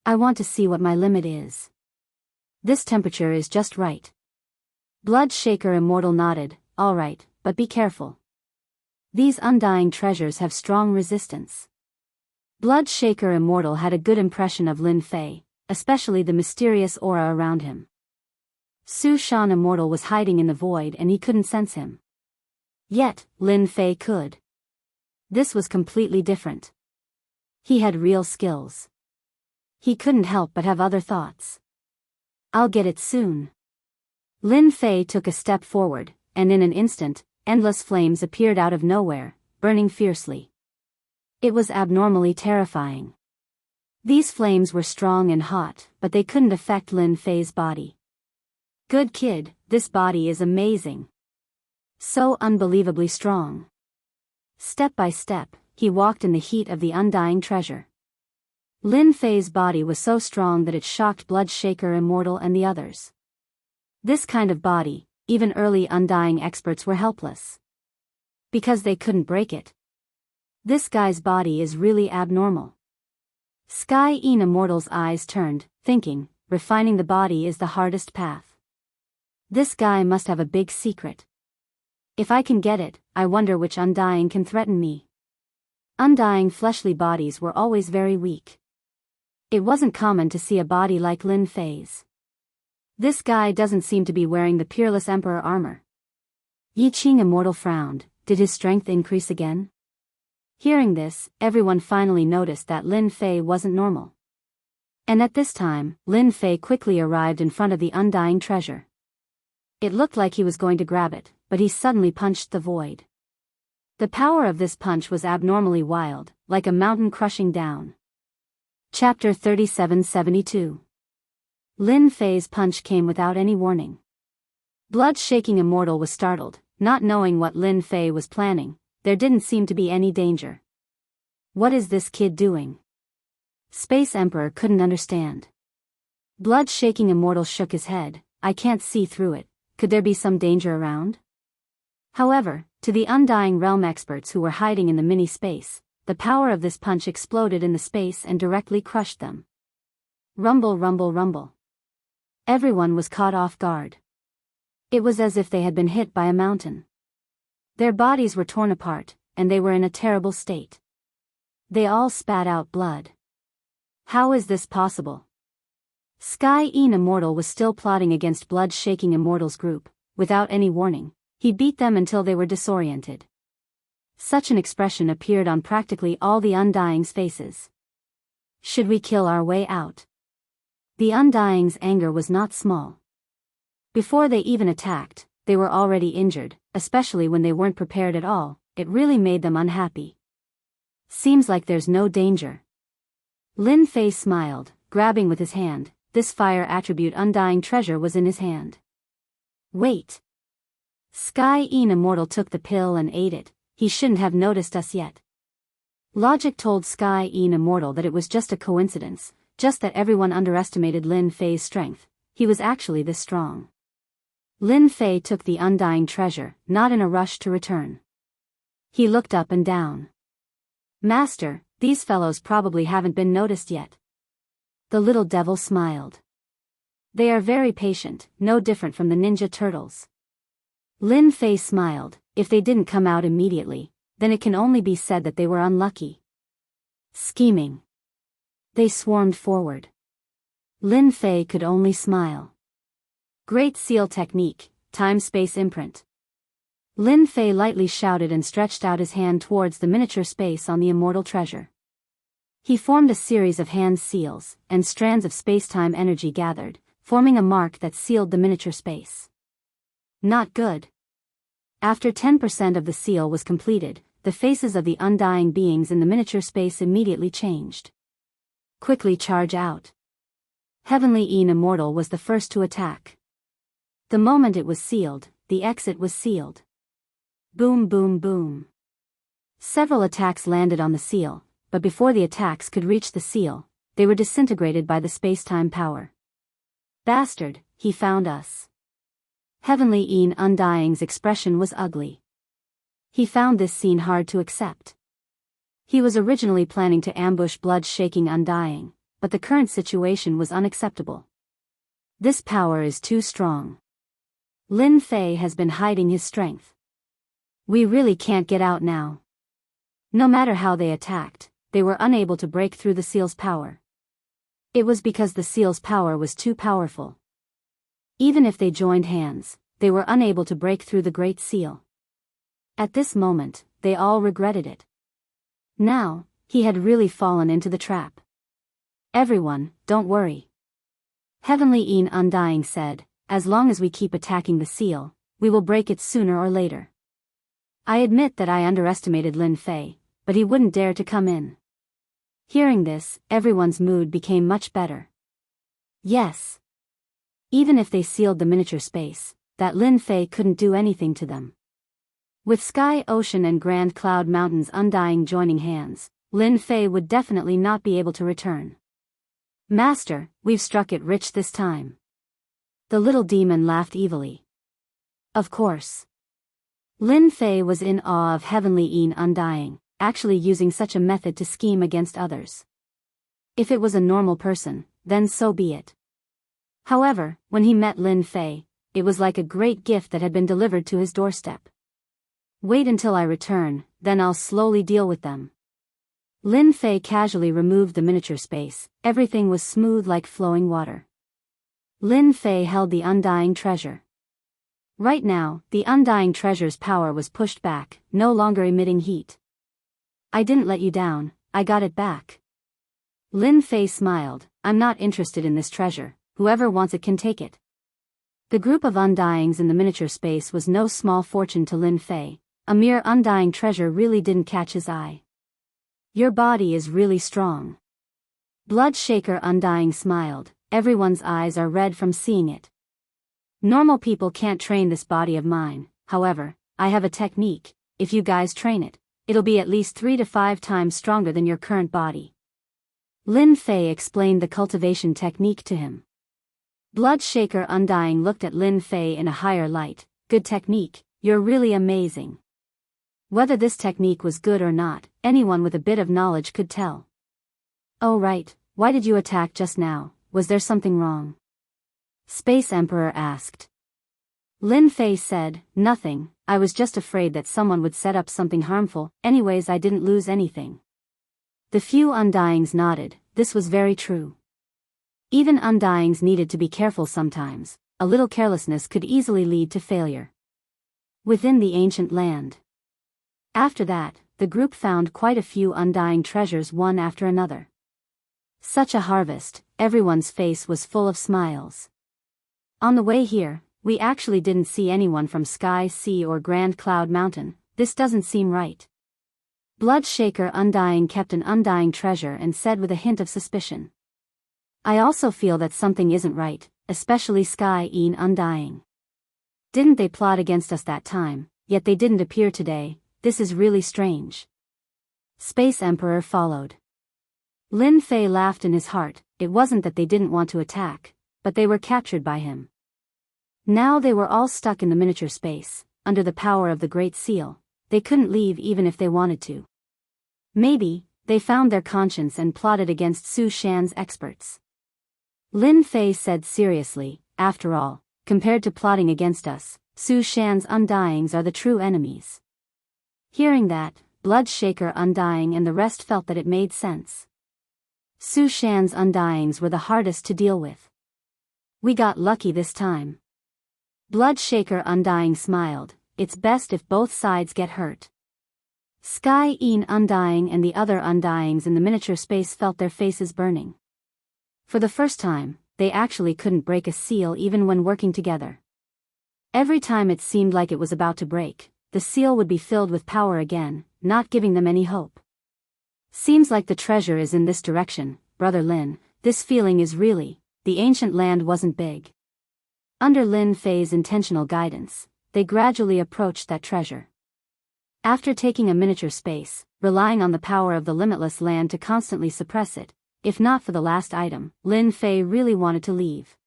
I want to see what my limit is. This temperature is just right. Blood Shaker Immortal nodded. All right, but be careful. These undying treasures have strong resistance. Blood Shaker Immortal had a good impression of Lin Fei, especially the mysterious aura around him. Su Shan Immortal was hiding in the void and he couldn't sense him. Yet, Lin Fei could. This was completely different. He had real skills. He couldn't help but have other thoughts. I'll get it soon. Lin Fei took a step forward, and in an instant, endless flames appeared out of nowhere, burning fiercely. It was abnormally terrifying. These flames were strong and hot, but they couldn't affect Lin Fei's body. Good kid, this body is amazing. So unbelievably strong. Step by step, he walked in the heat of the undying treasure. Lin Fei's body was so strong that it shocked Bloodshaker Immortal and the others. This kind of body, even early undying experts were helpless. Because they couldn't break it. This guy's body is really abnormal. Sky Een Immortal's eyes turned, thinking, refining the body is the hardest path. This guy must have a big secret. If I can get it, I wonder which undying can threaten me. Undying fleshly bodies were always very weak. It wasn't common to see a body like Lin Fei's. This guy doesn't seem to be wearing the Peerless Emperor armor. Yi Qing Immortal frowned. Did his strength increase again? Hearing this, everyone finally noticed that Lin Fei wasn't normal. And at this time, Lin Fei quickly arrived in front of the undying treasure. It looked like he was going to grab it, but he suddenly punched the void. The power of this punch was abnormally wild, like a mountain crushing down. Chapter 3772. Lin Fei's punch came without any warning. Blood-shaking Immortal was startled, not knowing what Lin Fei was planning. There didn't seem to be any danger. What is this kid doing? Space Emperor couldn't understand. Blood-shaking Immortal shook his head. I can't see through it. Could there be some danger around? However, to the Undying Realm experts who were hiding in the mini-space, the power of this punch exploded in the space and directly crushed them. Rumble, rumble, rumble. Everyone was caught off guard. It was as if they had been hit by a mountain. Their bodies were torn apart, and they were in a terrible state. They all spat out blood. How is this possible? Sky Een Immortal was still plotting against Blood-shaking Immortal's group. Without any warning, he beat them until they were disoriented. Such an expression appeared on practically all the Undying's faces. Should we kill our way out? The Undying's anger was not small. Before they even attacked, they were already injured, especially when they weren't prepared at all. It really made them unhappy. Seems like there's no danger. Lin Fei smiled, grabbing with his hand. This fire attribute undying treasure was in his hand. Wait. Sky Een Immortal took the pill and ate it. He shouldn't have noticed us yet. Logic told Sky Een Immortal that it was just a coincidence, just that everyone underestimated Lin Fei's strength. He was actually this strong. Lin Fei took the undying treasure, not in a rush to return. He looked up and down. Master, these fellows probably haven't been noticed yet. The little devil smiled. They are very patient, no different from the Ninja Turtles. Lin Fei smiled. If they didn't come out immediately, then it can only be said that they were unlucky. Scheming. They swarmed forward. Lin Fei could only smile. Great Seal Technique, Time-Space Imprint. Lin Fei lightly shouted and stretched out his hand towards the miniature space on the immortal treasure. He formed a series of hand seals, and strands of space-time energy gathered, forming a mark that sealed the miniature space. Not good. After 10% of the seal was completed, the faces of the undying beings in the miniature space immediately changed. Quickly charge out. Heavenly Een Immortal was the first to attack. The moment it was sealed, the exit was sealed. Boom, boom, boom. Several attacks landed on the seal, but before the attacks could reach the seal, they were disintegrated by the space-time power. Bastard, he found us. Heavenly Een Undying's expression was ugly. He found this scene hard to accept. He was originally planning to ambush Blood-shaking Undying, but the current situation was unacceptable. This power is too strong. Lin Fei has been hiding his strength. We really can't get out now. No matter how they attacked, they were unable to break through the seal's power. It was because the seal's power was too powerful. Even if they joined hands, they were unable to break through the Great Seal. At this moment, they all regretted it. Now, he had really fallen into the trap. Everyone, don't worry. Heavenly Een Undying said, as long as we keep attacking the seal, we will break it sooner or later. I admit that I underestimated Lin Fei, but he wouldn't dare to come in. Hearing this, everyone's mood became much better. Yes. Even if they sealed the miniature space, that Lin Fei couldn't do anything to them. With sky, ocean and Grand Cloud Mountains undying joining hands, Lin Fei would definitely not be able to return. Master, we've struck it rich this time. The little demon laughed evilly. Of course. Lin Fei was in awe of Heavenly Yin Undying, actually using such a method to scheme against others. If it was a normal person, then so be it. However, when he met Lin Fei, it was like a great gift that had been delivered to his doorstep. Wait until I return, then I'll slowly deal with them. Lin Fei casually removed the miniature space, everything was smooth like flowing water. Lin Fei held the undying treasure. Right now, the undying treasure's power was pushed back, no longer emitting heat. I didn't let you down, I got it back. Lin Fei smiled, I'm not interested in this treasure, whoever wants it can take it. The group of undyings in the miniature space was no small fortune to Lin Fei, a mere undying treasure really didn't catch his eye. Your body is really strong. Blood Shaker Undying smiled, everyone's eyes are red from seeing it. Normal people can't train this body of mine, however, I have a technique, if you guys train it, it'll be at least 3 to 5 times stronger than your current body. Lin Fei explained the cultivation technique to him. Blood Shaker Undying looked at Lin Fei in a higher light, good technique, you're really amazing. Whether this technique was good or not, anyone with a bit of knowledge could tell. Oh right, why did you attack just now, was there something wrong? Space Emperor asked. Lin Fei said, nothing, I was just afraid that someone would set up something harmful, anyways I didn't lose anything. The few undyings nodded, this was very true. Even undyings needed to be careful sometimes, a little carelessness could easily lead to failure. Within the ancient land. After that, the group found quite a few undying treasures one after another. Such a harvest, everyone's face was full of smiles. On the way here, we actually didn't see anyone from Sky Sea or Grand Cloud Mountain, this doesn't seem right. Blood Shaker Undying kept an undying treasure and said with a hint of suspicion. I also feel that something isn't right, especially Sky Yin Undying. Didn't they plot against us that time, yet they didn't appear today, this is really strange. Space Emperor followed. Lin Fei laughed in his heart, it wasn't that they didn't want to attack, but they were captured by him. Now they were all stuck in the miniature space, under the power of the Great Seal, they couldn't leave even if they wanted to. Maybe, they found their conscience and plotted against Su Shan's experts. Lin Fei said seriously, after all, compared to plotting against us, Su Shan's undyings are the true enemies. Hearing that, Blood Shaker Undying and the rest felt that it made sense. Su Shan's undyings were the hardest to deal with. We got lucky this time. Blood Shaker Undying smiled, it's best if both sides get hurt. Sky Yin Undying and the other undyings in the miniature space felt their faces burning. For the first time, they actually couldn't break a seal even when working together. Every time it seemed like it was about to break, the seal would be filled with power again, not giving them any hope. Seems like the treasure is in this direction, Brother Lin, this feeling is really, the ancient land wasn't big. Under Lin Fei's intentional guidance, they gradually approached that treasure. After taking a miniature space, relying on the power of the limitless land to constantly suppress it, if not for the last item, Lin Fei really wanted to leave.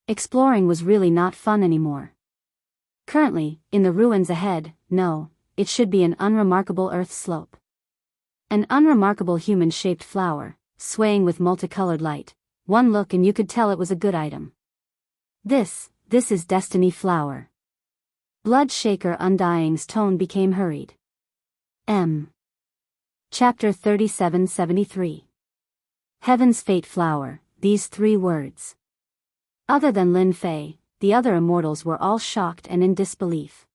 Exploring was really not fun anymore. Currently, in the ruins ahead, no, it should be an unremarkable earth slope. An unremarkable human-shaped flower, swaying with multicolored light. One look and you could tell it was a good item. This is Destiny Flower. Blood Shaker Undying's tone became hurried. Chapter 3773. Heaven's Fate Flower, these 3 words. Other than Lin Fei, the other immortals were all shocked and in disbelief.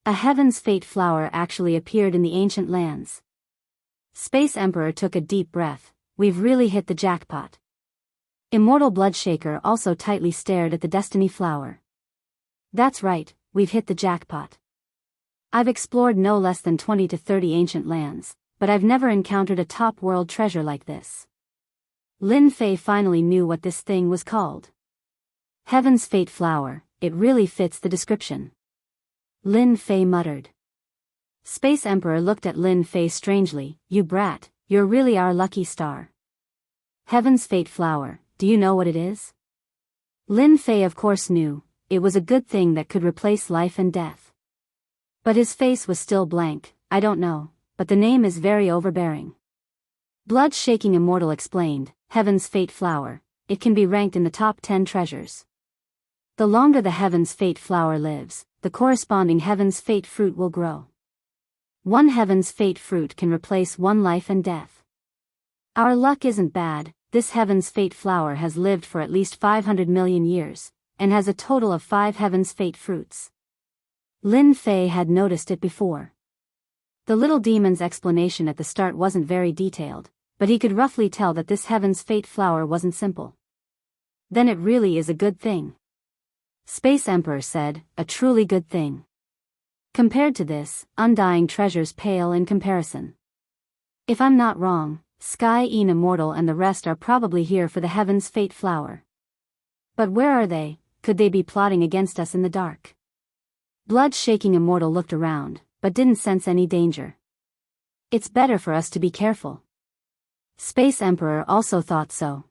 A Heaven's Fate Flower actually appeared in the ancient lands. Space Emperor took a deep breath, we've really hit the jackpot. Immortal Bloodshaker also tightly stared at the Destiny Flower. That's right, we've hit the jackpot. I've explored no less than 20 to 30 ancient lands, but I've never encountered a top world treasure like this. Lin Fei finally knew what this thing was called. Heaven's Fate Flower, it really fits the description. Lin Fei muttered. Space Emperor looked at Lin Fei strangely. You brat, you're really our lucky star. Heaven's Fate Flower, do you know what it is? Lin Fei of course knew, it was a good thing that could replace life and death. But his face was still blank. I don't know, but the name is very overbearing. Blood-shaking Immortal explained, Heaven's Fate Flower, it can be ranked in the top 10 treasures. The longer the Heaven's Fate Flower lives, the corresponding Heaven's Fate Fruit will grow. One Heaven's Fate Fruit can replace one life and death. Our luck isn't bad. This Heaven's Fate Flower has lived for at least 500 million years, and has a total of 5 Heaven's Fate Fruits. Lin Fei had noticed it before. The little demon's explanation at the start wasn't very detailed, but he could roughly tell that this Heaven's Fate Flower wasn't simple. Then it really is a good thing. Space Emperor said, a truly good thing. Compared to this, undying treasures pale in comparison. If I'm not wrong, Sky Een Immortal and the rest are probably here for the Heaven's Fate Flower. But where are they? Could they be plotting against us in the dark? Blood-shaking Immortal looked around, but didn't sense any danger. It's better for us to be careful. Space Emperor also thought so.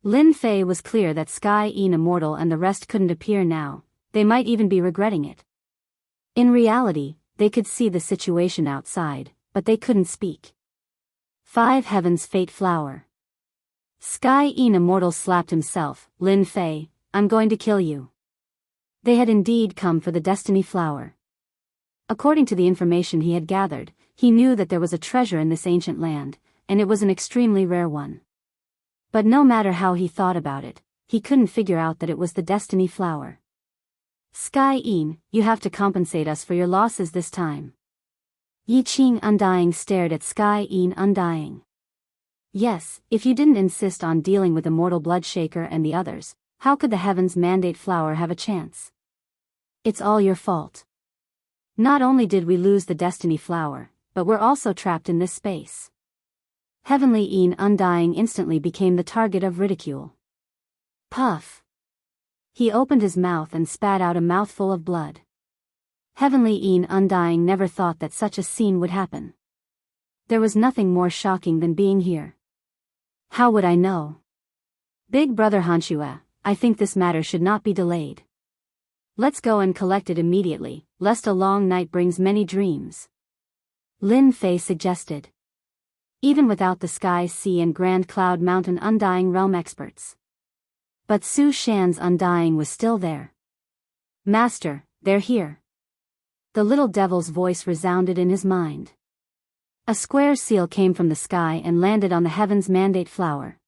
Lin Fei was clear that Sky Een Immortal and the rest couldn't appear now, they might even be regretting it. In reality, they could see the situation outside, but they couldn't speak. 5 Heaven's Fate Flower. Sky Een Immortal slapped himself. Lin Fei, I'm going to kill you. They had indeed come for the Destiny Flower. According to the information he had gathered, he knew that there was a treasure in this ancient land, and it was an extremely rare one. But no matter how he thought about it, he couldn't figure out that it was the Destiny Flower. Sky Een, you have to compensate us for your losses this time. Yi Qing Undying stared at Sky Een Undying. Yes, if you didn't insist on dealing with Immortal Bloodshaker and the others, how could the Heaven's Mandate Flower have a chance? It's all your fault. Not only did we lose the Destiny Flower, but we're also trapped in this space. Heavenly Een Undying instantly became the target of ridicule. Puff. He opened his mouth and spat out a mouthful of blood. Heavenly Een Undying never thought that such a scene would happen. There was nothing more shocking than being here. How would I know? Big Brother Hanshua, I think this matter should not be delayed. Let's go and collect it immediately, lest a long night brings many dreams. Lin Fei suggested. Even without the Sky Sea and Grand Cloud Mountain Undying Realm experts. But Su Shan's Undying was still there. Master, they're here. The little devil's voice resounded in his mind. A square seal came from the sky and landed on the Heaven's Mandate Flower.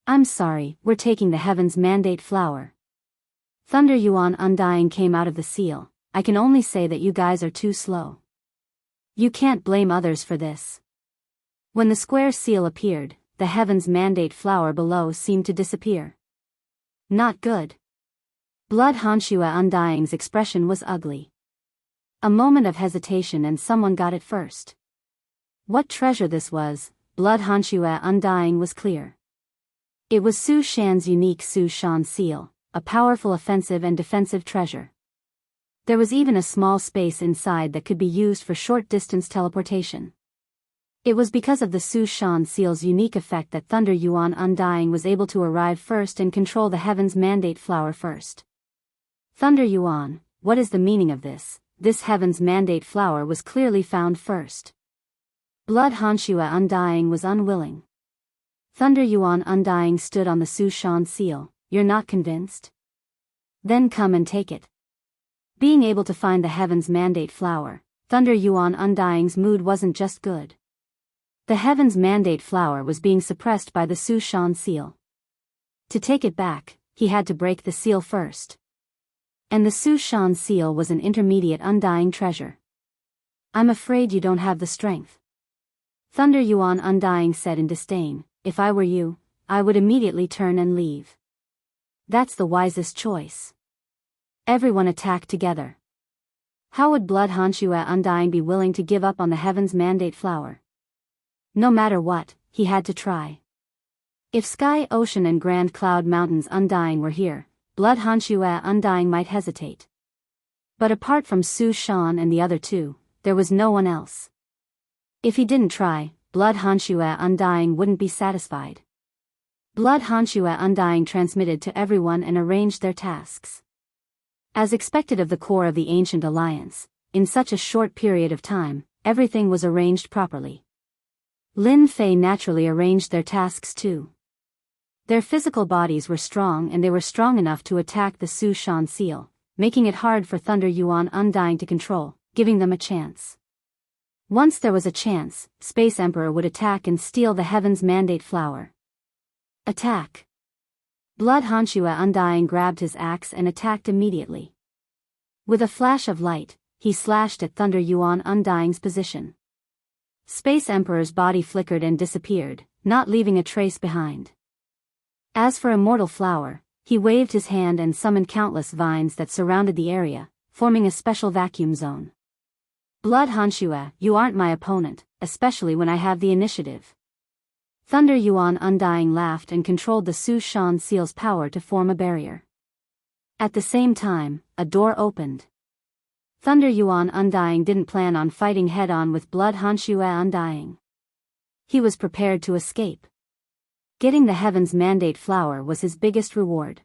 I'm sorry, we're taking the Heaven's Mandate Flower. Thunder Yuan Undying came out of the seal. I can only say that you guys are too slow. You can't blame others for this. When the square seal appeared, the Heaven's Mandate Flower below seemed to disappear. Not good. Blood Hanshua Undying's expression was ugly. A moment of hesitation and someone got it first. What treasure this was, Blood Hanshua Undying was clear. It was Su Shan's unique Su Shan seal, a powerful offensive and defensive treasure. There was even a small space inside that could be used for short-distance teleportation. It was because of the Su Shan seal's unique effect that Thunder Yuan Undying was able to arrive first and control the Heaven's Mandate Flower first. Thunder Yuan, what is the meaning of this? This Heaven's Mandate Flower was clearly found first. Blood Hanshua Undying was unwilling. Thunder Yuan Undying stood on the Su Shan seal. You're not convinced? Then come and take it. Being able to find the Heaven's Mandate Flower, Thunder Yuan Undying's mood wasn't just good. The Heaven's Mandate Flower was being suppressed by the Su Shan seal. To take it back, he had to break the seal first. And the Su Shan seal was an intermediate undying treasure. I'm afraid you don't have the strength. Thunder Yuan Undying said in disdain, if I were you, I would immediately turn and leave. That's the wisest choice. Everyone attacked together. How would Blood Hanshua Undying be willing to give up on the Heaven's Mandate Flower? No matter what, he had to try. If Sky Ocean and Grand Cloud Mountains Undying were here, Blood Hanshua Undying might hesitate. But apart from Su Shan and the other two, there was no one else. If he didn't try, Blood Hanxue Undying wouldn't be satisfied. Blood Hanxue Undying transmitted to everyone and arranged their tasks. As expected of the core of the ancient alliance, in such a short period of time, everything was arranged properly. Lin Fei naturally arranged their tasks too. Their physical bodies were strong and they were strong enough to attack the Su Shan seal, making it hard for Thunder Yuan Undying to control, giving them a chance. Once there was a chance, Space Emperor would attack and steal the Heaven's Mandate Flower. Attack! Blood Hanxue Undying grabbed his axe and attacked immediately. With a flash of light, he slashed at Thunder Yuan Undying's position. Space Emperor's body flickered and disappeared, not leaving a trace behind. As for Immortal Flower, he waved his hand and summoned countless vines that surrounded the area, forming a special vacuum zone. Blood Hanxue, you aren't my opponent, especially when I have the initiative. Thunder Yuan Undying laughed and controlled the Su Shan seal's power to form a barrier. At the same time, a door opened. Thunder Yuan Undying didn't plan on fighting head-on with Blood Hanxue Undying. He was prepared to escape. Getting the Heaven's Mandate Flower was his biggest reward.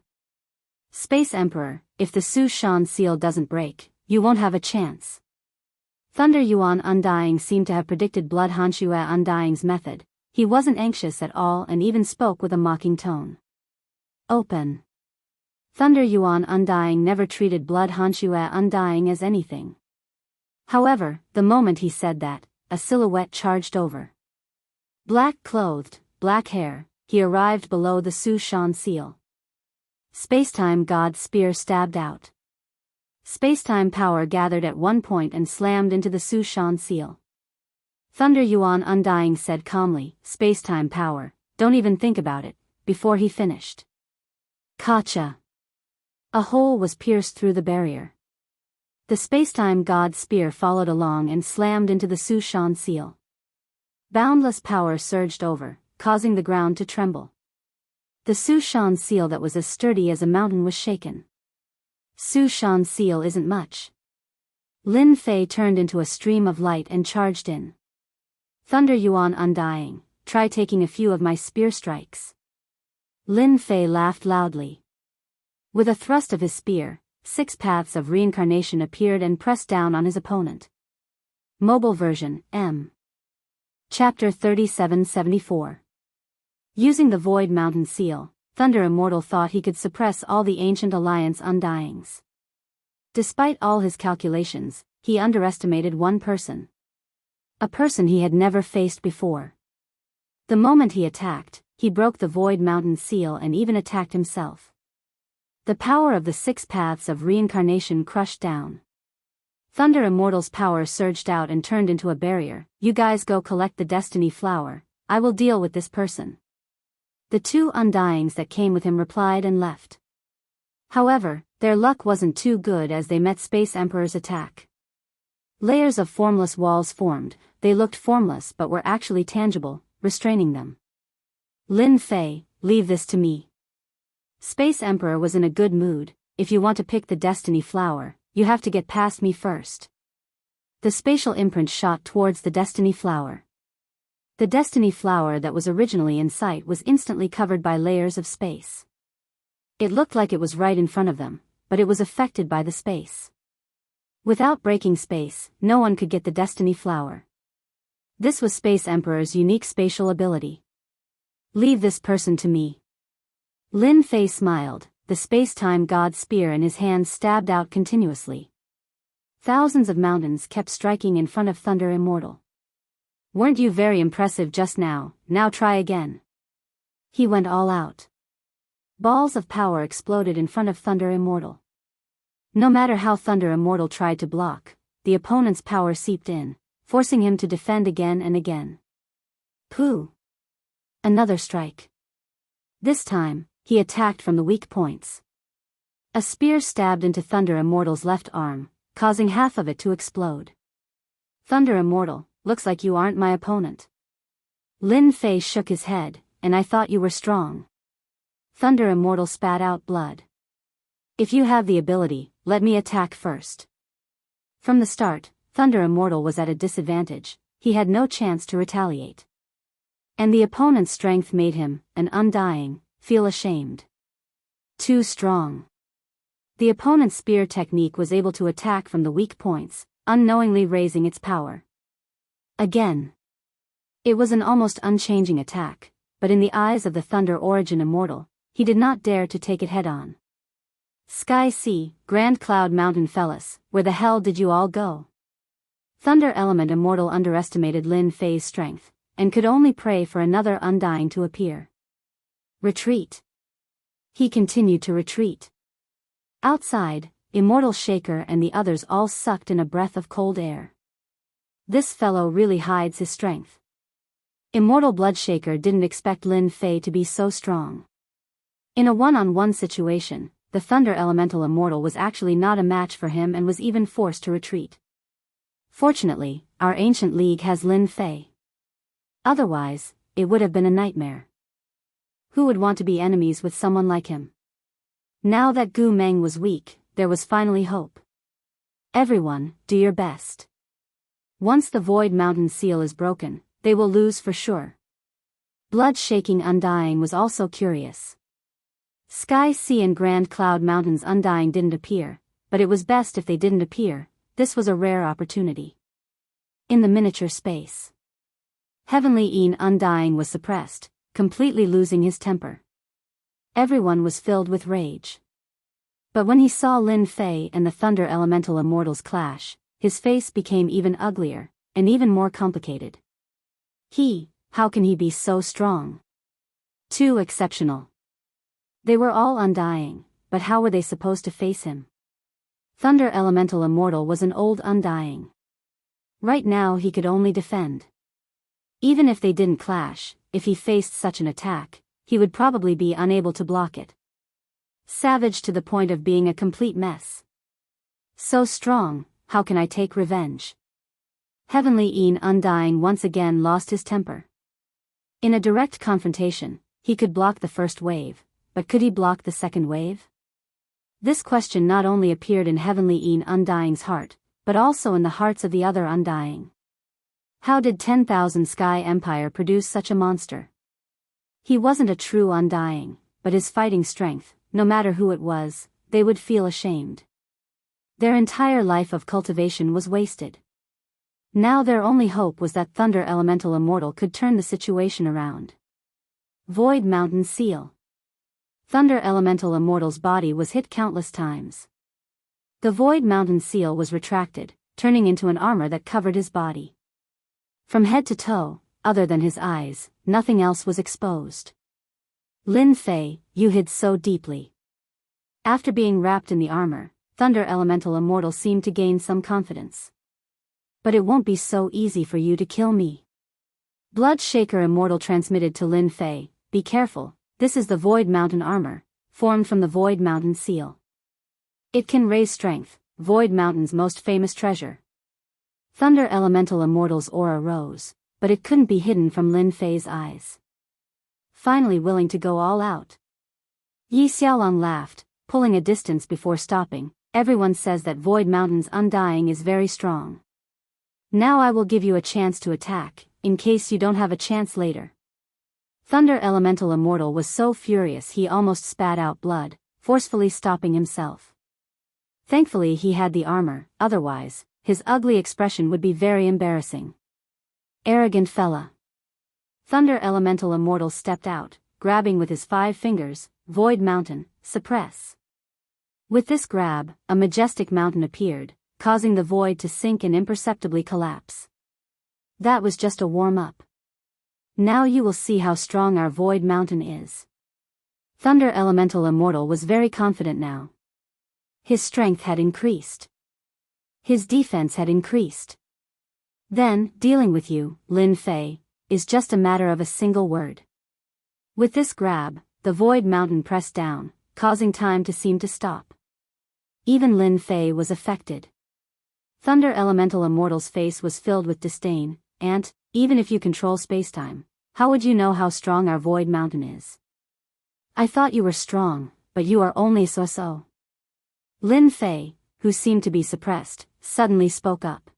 Space Emperor, if the Su Shan seal doesn't break, you won't have a chance. Thunder Yuan Undying seemed to have predicted Blood Hanxue Undying's method. He wasn't anxious at all and even spoke with a mocking tone. Open. Thunder Yuan Undying never treated Blood Hanxue Undying as anything. However, the moment he said that, a silhouette charged over. Black-clothed, black hair, he arrived below the Su Shan seal. Spacetime God Spear stabbed out. Spacetime power gathered at one point and slammed into the Su Shan seal. Thunder Yuan Undying said calmly, "Spacetime power, don't even think about it," before he finished. Kacha. A hole was pierced through the barrier. The spacetime god spear followed along and slammed into the Su Shan seal. Boundless power surged over, causing the ground to tremble. The Su Shan seal that was as sturdy as a mountain was shaken. Su Shan seal isn't much. Lin Fei turned into a stream of light and charged in. Thunder Yuan Undying, try taking a few of my spear strikes. Lin Fei laughed loudly. With a thrust of his spear, 6 paths of reincarnation appeared and pressed down on his opponent. Mobile version, M. Chapter 3774. Using the Void Mountain Seal, Thunder Immortal thought he could suppress all the Ancient Alliance Undyings. Despite all his calculations, he underestimated one person. A person he had never faced before. The moment he attacked, he broke the Void Mountain Seal and even attacked himself. The power of the 6 paths of reincarnation crushed down. Thunder Immortal's power surged out and turned into a barrier. "You guys go collect the Destiny Flower, I will deal with this person." The 2 Undyings that came with him replied and left. However, their luck wasn't too good as they met Space Emperor's attack. Layers of formless walls formed. They looked formless but were actually tangible, restraining them. Lin Fei, leave this to me. Space Emperor was in a good mood. "If you want to pick the Destiny Flower, you have to get past me first." The spatial imprint shot towards the Destiny Flower. The Destiny Flower that was originally in sight was instantly covered by layers of space. It looked like it was right in front of them, but it was affected by the space. Without breaking space, no one could get the Destiny Flower. This was Space Emperor's unique spatial ability. "Leave this person to me." Lin Fei smiled, the space-time god spear in his hand stabbed out continuously. Thousands of mountains kept striking in front of Thunder Immortal. "Weren't you very impressive just now? Now try again." He went all out. Balls of power exploded in front of Thunder Immortal. No matter how Thunder Immortal tried to block, the opponent's power seeped in, forcing him to defend again and again. Pooh! Another strike. This time, he attacked from the weak points. A spear stabbed into Thunder Immortal's left arm, causing half of it to explode. "Thunder Immortal, looks like you aren't my opponent." Lin Fei shook his head, "And I thought you were strong." Thunder Immortal spat out blood. "If you have the ability, let me attack first." From the start, Thunder Immortal was at a disadvantage, he had no chance to retaliate. And the opponent's strength made him, an undying, feel ashamed. Too strong. The opponent's spear technique was able to attack from the weak points, unknowingly raising its power. Again. It was an almost unchanging attack, but in the eyes of the Thunder Origin Immortal, he did not dare to take it head-on. Sky Sea, Grand Cloud Mountain Fellas, where the hell did you all go? Thunder Element Immortal underestimated Lin Fei's strength, and could only pray for another undying to appear. Retreat. He continued to retreat. Outside, Immortal Shaker and the others all sucked in a breath of cold air. This fellow really hides his strength. Immortal Bloodshaker didn't expect Lin Fei to be so strong. In a one-on-one situation, the Thunder Elemental Immortal was actually not a match for him and was even forced to retreat. Fortunately, our ancient league has Lin Fei. Otherwise, it would have been a nightmare. Who would want to be enemies with someone like him? Now that Gu Meng was weak, there was finally hope. Everyone, do your best. Once the Void Mountain seal is broken, they will lose for sure. Blood-shaking Undying was also curious. Sky Sea and Grand Cloud Mountain's Undying didn't appear, but it was best if they didn't appear, this was a rare opportunity. In the miniature space. Heavenly Een Undying was suppressed, completely losing his temper. Everyone was filled with rage. But when he saw Lin Fei and the Thunder Elemental Immortals clash, his face became even uglier, and even more complicated. How can he be so strong? Too exceptional. They were all undying, but how were they supposed to face him? Thunder Elemental Immortal was an old undying. Right now he could only defend. Even if they didn't clash, if he faced such an attack, he would probably be unable to block it. Savage to the point of being a complete mess. So strong, how can I take revenge? Heavenly Een Undying once again lost his temper. In a direct confrontation, he could block the first wave, but could he block the second wave? This question not only appeared in Heavenly Een Undying's heart, but also in the hearts of the other Undying. How did 10,000 Sky Empire produce such a monster? He wasn't a true Undying, but his fighting strength, no matter who it was, they would feel ashamed. Their entire life of cultivation was wasted. Now their only hope was that Thunder Elemental Immortal could turn the situation around. Void Mountain Seal. Thunder Elemental Immortal's body was hit countless times. The Void Mountain Seal was retracted, turning into an armor that covered his body. From head to toe, other than his eyes, nothing else was exposed. Lin Fei, you hid so deeply. After being wrapped in the armor, Thunder Elemental Immortal seemed to gain some confidence. But it won't be so easy for you to kill me. Bloodshaker Immortal transmitted to Lin Fei, be careful, this is the Void Mountain armor, formed from the Void Mountain seal. It can raise strength, Void Mountain's most famous treasure. Thunder Elemental Immortal's aura rose, but it couldn't be hidden from Lin Fei's eyes. Finally willing to go all out. Yi Xiaolong laughed, pulling a distance before stopping. Everyone says that Void Mountain's Undying is very strong. Now I will give you a chance to attack, in case you don't have a chance later. Thunder Elemental Immortal was so furious he almost spat out blood, forcefully stopping himself. Thankfully he had the armor, otherwise, his ugly expression would be very embarrassing. Arrogant fella. Thunder Elemental Immortal stepped out, grabbing with his 5 fingers, Void Mountain, suppress. With this grab, a majestic mountain appeared, causing the void to sink and imperceptibly collapse. That was just a warm-up. Now you will see how strong our Void Mountain is. Thunder Elemental Immortal was very confident now. His strength had increased. His defense had increased. Then, dealing with you, Lin Fei, is just a matter of a single word. With this grab, the Void Mountain pressed down, causing time to seem to stop. Even Lin Fei was affected. Thunder Elemental Immortal's face was filled with disdain, and, even if you control spacetime, how would you know how strong our Void Mountain is? I thought you were strong, but you are only so-so. Lin Fei, who seemed to be suppressed, suddenly spoke up.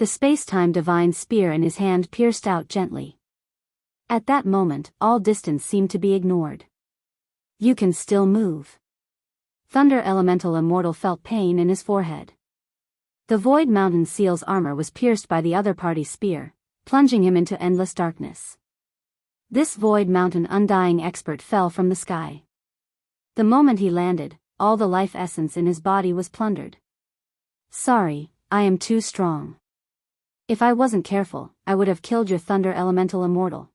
The space-time divine spear in his hand pierced out gently. At that moment, all distance seemed to be ignored. You can still move. Thunder Elemental Immortal felt pain in his forehead. The Void Mountain Seal's armor was pierced by the other party's spear, plunging him into endless darkness. This Void Mountain Undying expert fell from the sky. The moment he landed, all the life essence in his body was plundered. Sorry, I am too strong. If I wasn't careful, I would have killed your Thunder Elemental Immortal.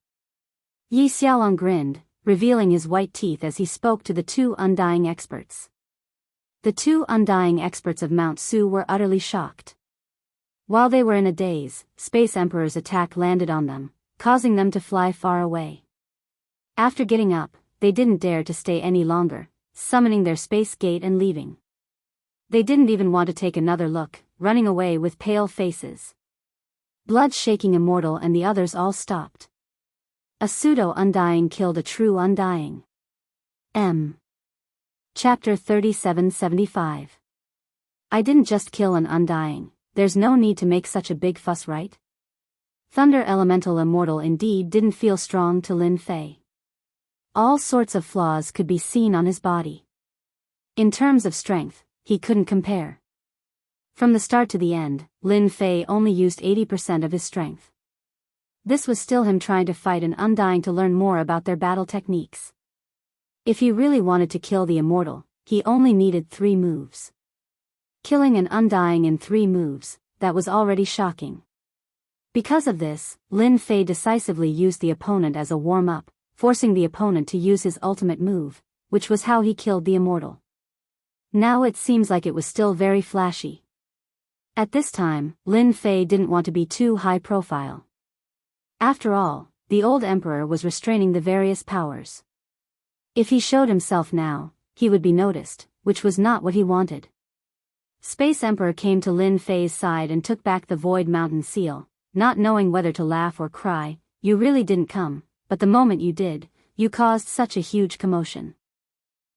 Yi Xiaolong grinned, revealing his white teeth as he spoke to the two Undying experts. The two Undying experts of Mount Su were utterly shocked. While they were in a daze, Space Emperor's attack landed on them, causing them to fly far away. After getting up, they didn't dare to stay any longer, summoning their space gate and leaving. They didn't even want to take another look, running away with pale faces. Blood-shaking Immortal and the others all stopped. A pseudo-Undying killed a true Undying. Chapter 3775. I didn't just kill an Undying, there's no need to make such a big fuss, right? Thunder Elemental Immortal indeed didn't feel strong to Lin Fei. All sorts of flaws could be seen on his body. In terms of strength, he couldn't compare. From the start to the end, Lin Fei only used 80% of his strength. This was still him trying to fight an Undying to learn more about their battle techniques. If he really wanted to kill the Immortal, he only needed 3 moves. Killing an Undying in 3 moves, that was already shocking. Because of this, Lin Fei decisively used the opponent as a warm-up, forcing the opponent to use his ultimate move, which was how he killed the Immortal. Now it seems like it was still very flashy. At this time, Lin Fei didn't want to be too high profile. After all, the old emperor was restraining the various powers. If he showed himself now, he would be noticed, which was not what he wanted. Space Emperor came to Lin Fei's side and took back the Void Mountain Seal, not knowing whether to laugh or cry. You really didn't come, but the moment you did, you caused such a huge commotion.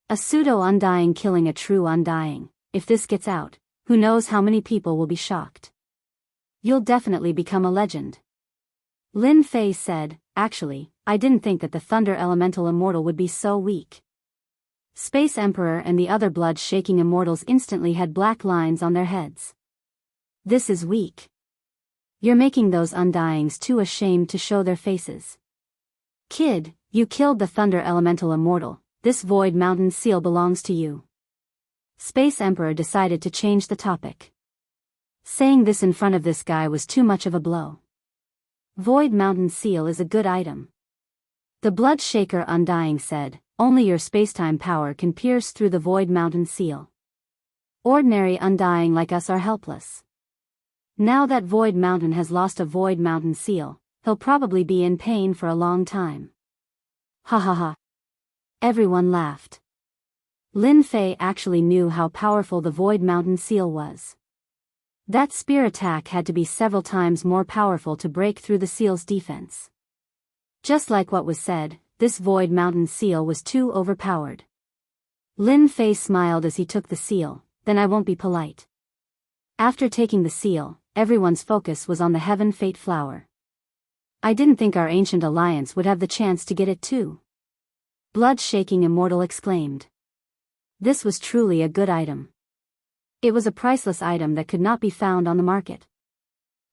A pseudo-Undying killing a true Undying. If this gets out, who knows how many people will be shocked. You'll definitely become a legend. Lin Fei said, actually, I didn't think that the Thunder Elemental Immortal would be so weak. Space Emperor and the other blood-shaking Immortals instantly had black lines on their heads. This is weak. You're making those Undyings too ashamed to show their faces. Kid, you killed the Thunder Elemental Immortal, this Void Mountain Seal belongs to you. Space Emperor decided to change the topic. Saying this in front of this guy was too much of a blow. Void Mountain Seal is a good item. The Blood Shaker Undying said, only your spacetime power can pierce through the Void Mountain Seal. Ordinary Undying like us are helpless. Now that Void Mountain has lost a Void Mountain Seal, he'll probably be in pain for a long time. Ha ha ha. Everyone laughed. Lin Fei actually knew how powerful the Void Mountain Seal was. That spear attack had to be several times more powerful to break through the seal's defense. Just like what was said, this Void Mountain Seal was too overpowered. Lin Fei smiled as he took the seal, then I won't be polite. After taking the seal, everyone's focus was on the Heaven Fate Flower. I didn't think our ancient alliance would have the chance to get it too. Blood-shaking Immortal exclaimed. This was truly a good item. It was a priceless item that could not be found on the market.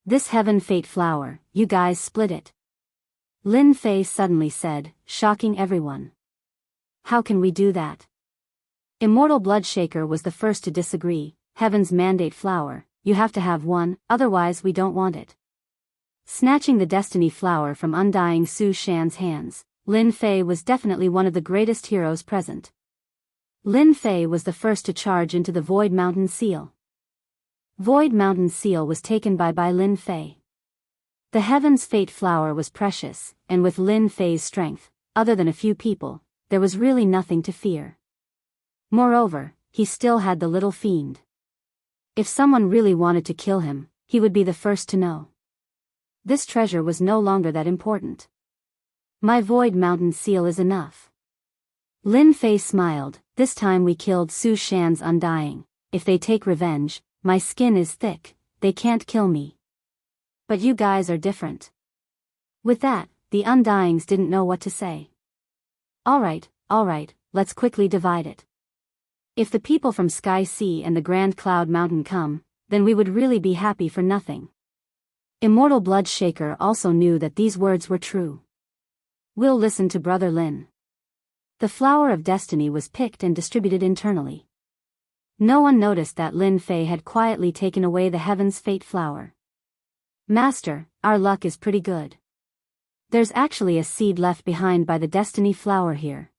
This Heaven Fate Flower, you guys split it. Lin Fei suddenly said, shocking everyone. How can we do that? Immortal Bloodshaker was the first to disagree. Heaven's Mandate Flower, you have to have one, otherwise we don't want it. Snatching the Destiny Flower from Undying Su Shan's hands, Lin Fei was definitely one of the greatest heroes present. Lin Fei was the first to charge into the Void Mountain Seal. Void Mountain Seal was taken by Lin Fei. The Heaven's Fate Flower was precious, and with Lin Fei's strength, other than a few people, there was really nothing to fear. Moreover, he still had the little fiend. If someone really wanted to kill him, he would be the first to know. This treasure was no longer that important. My Void Mountain Seal is enough. Lin Fei smiled, this time we killed Su Shan's Undying. If they take revenge, my skin is thick, they can't kill me. But you guys are different. With that, the Undyings didn't know what to say. All right, let's quickly divide it. If the people from Sky Sea and the Grand Cloud Mountain come, then we would really be happy for nothing. Immortal Bloodshaker also knew that these words were true. We'll listen to Brother Lin. The Flower of Destiny was picked and distributed internally. No one noticed that Lin Fei had quietly taken away the Heaven's Fate Flower. Master, our luck is pretty good. There's actually a seed left behind by the Destiny Flower here.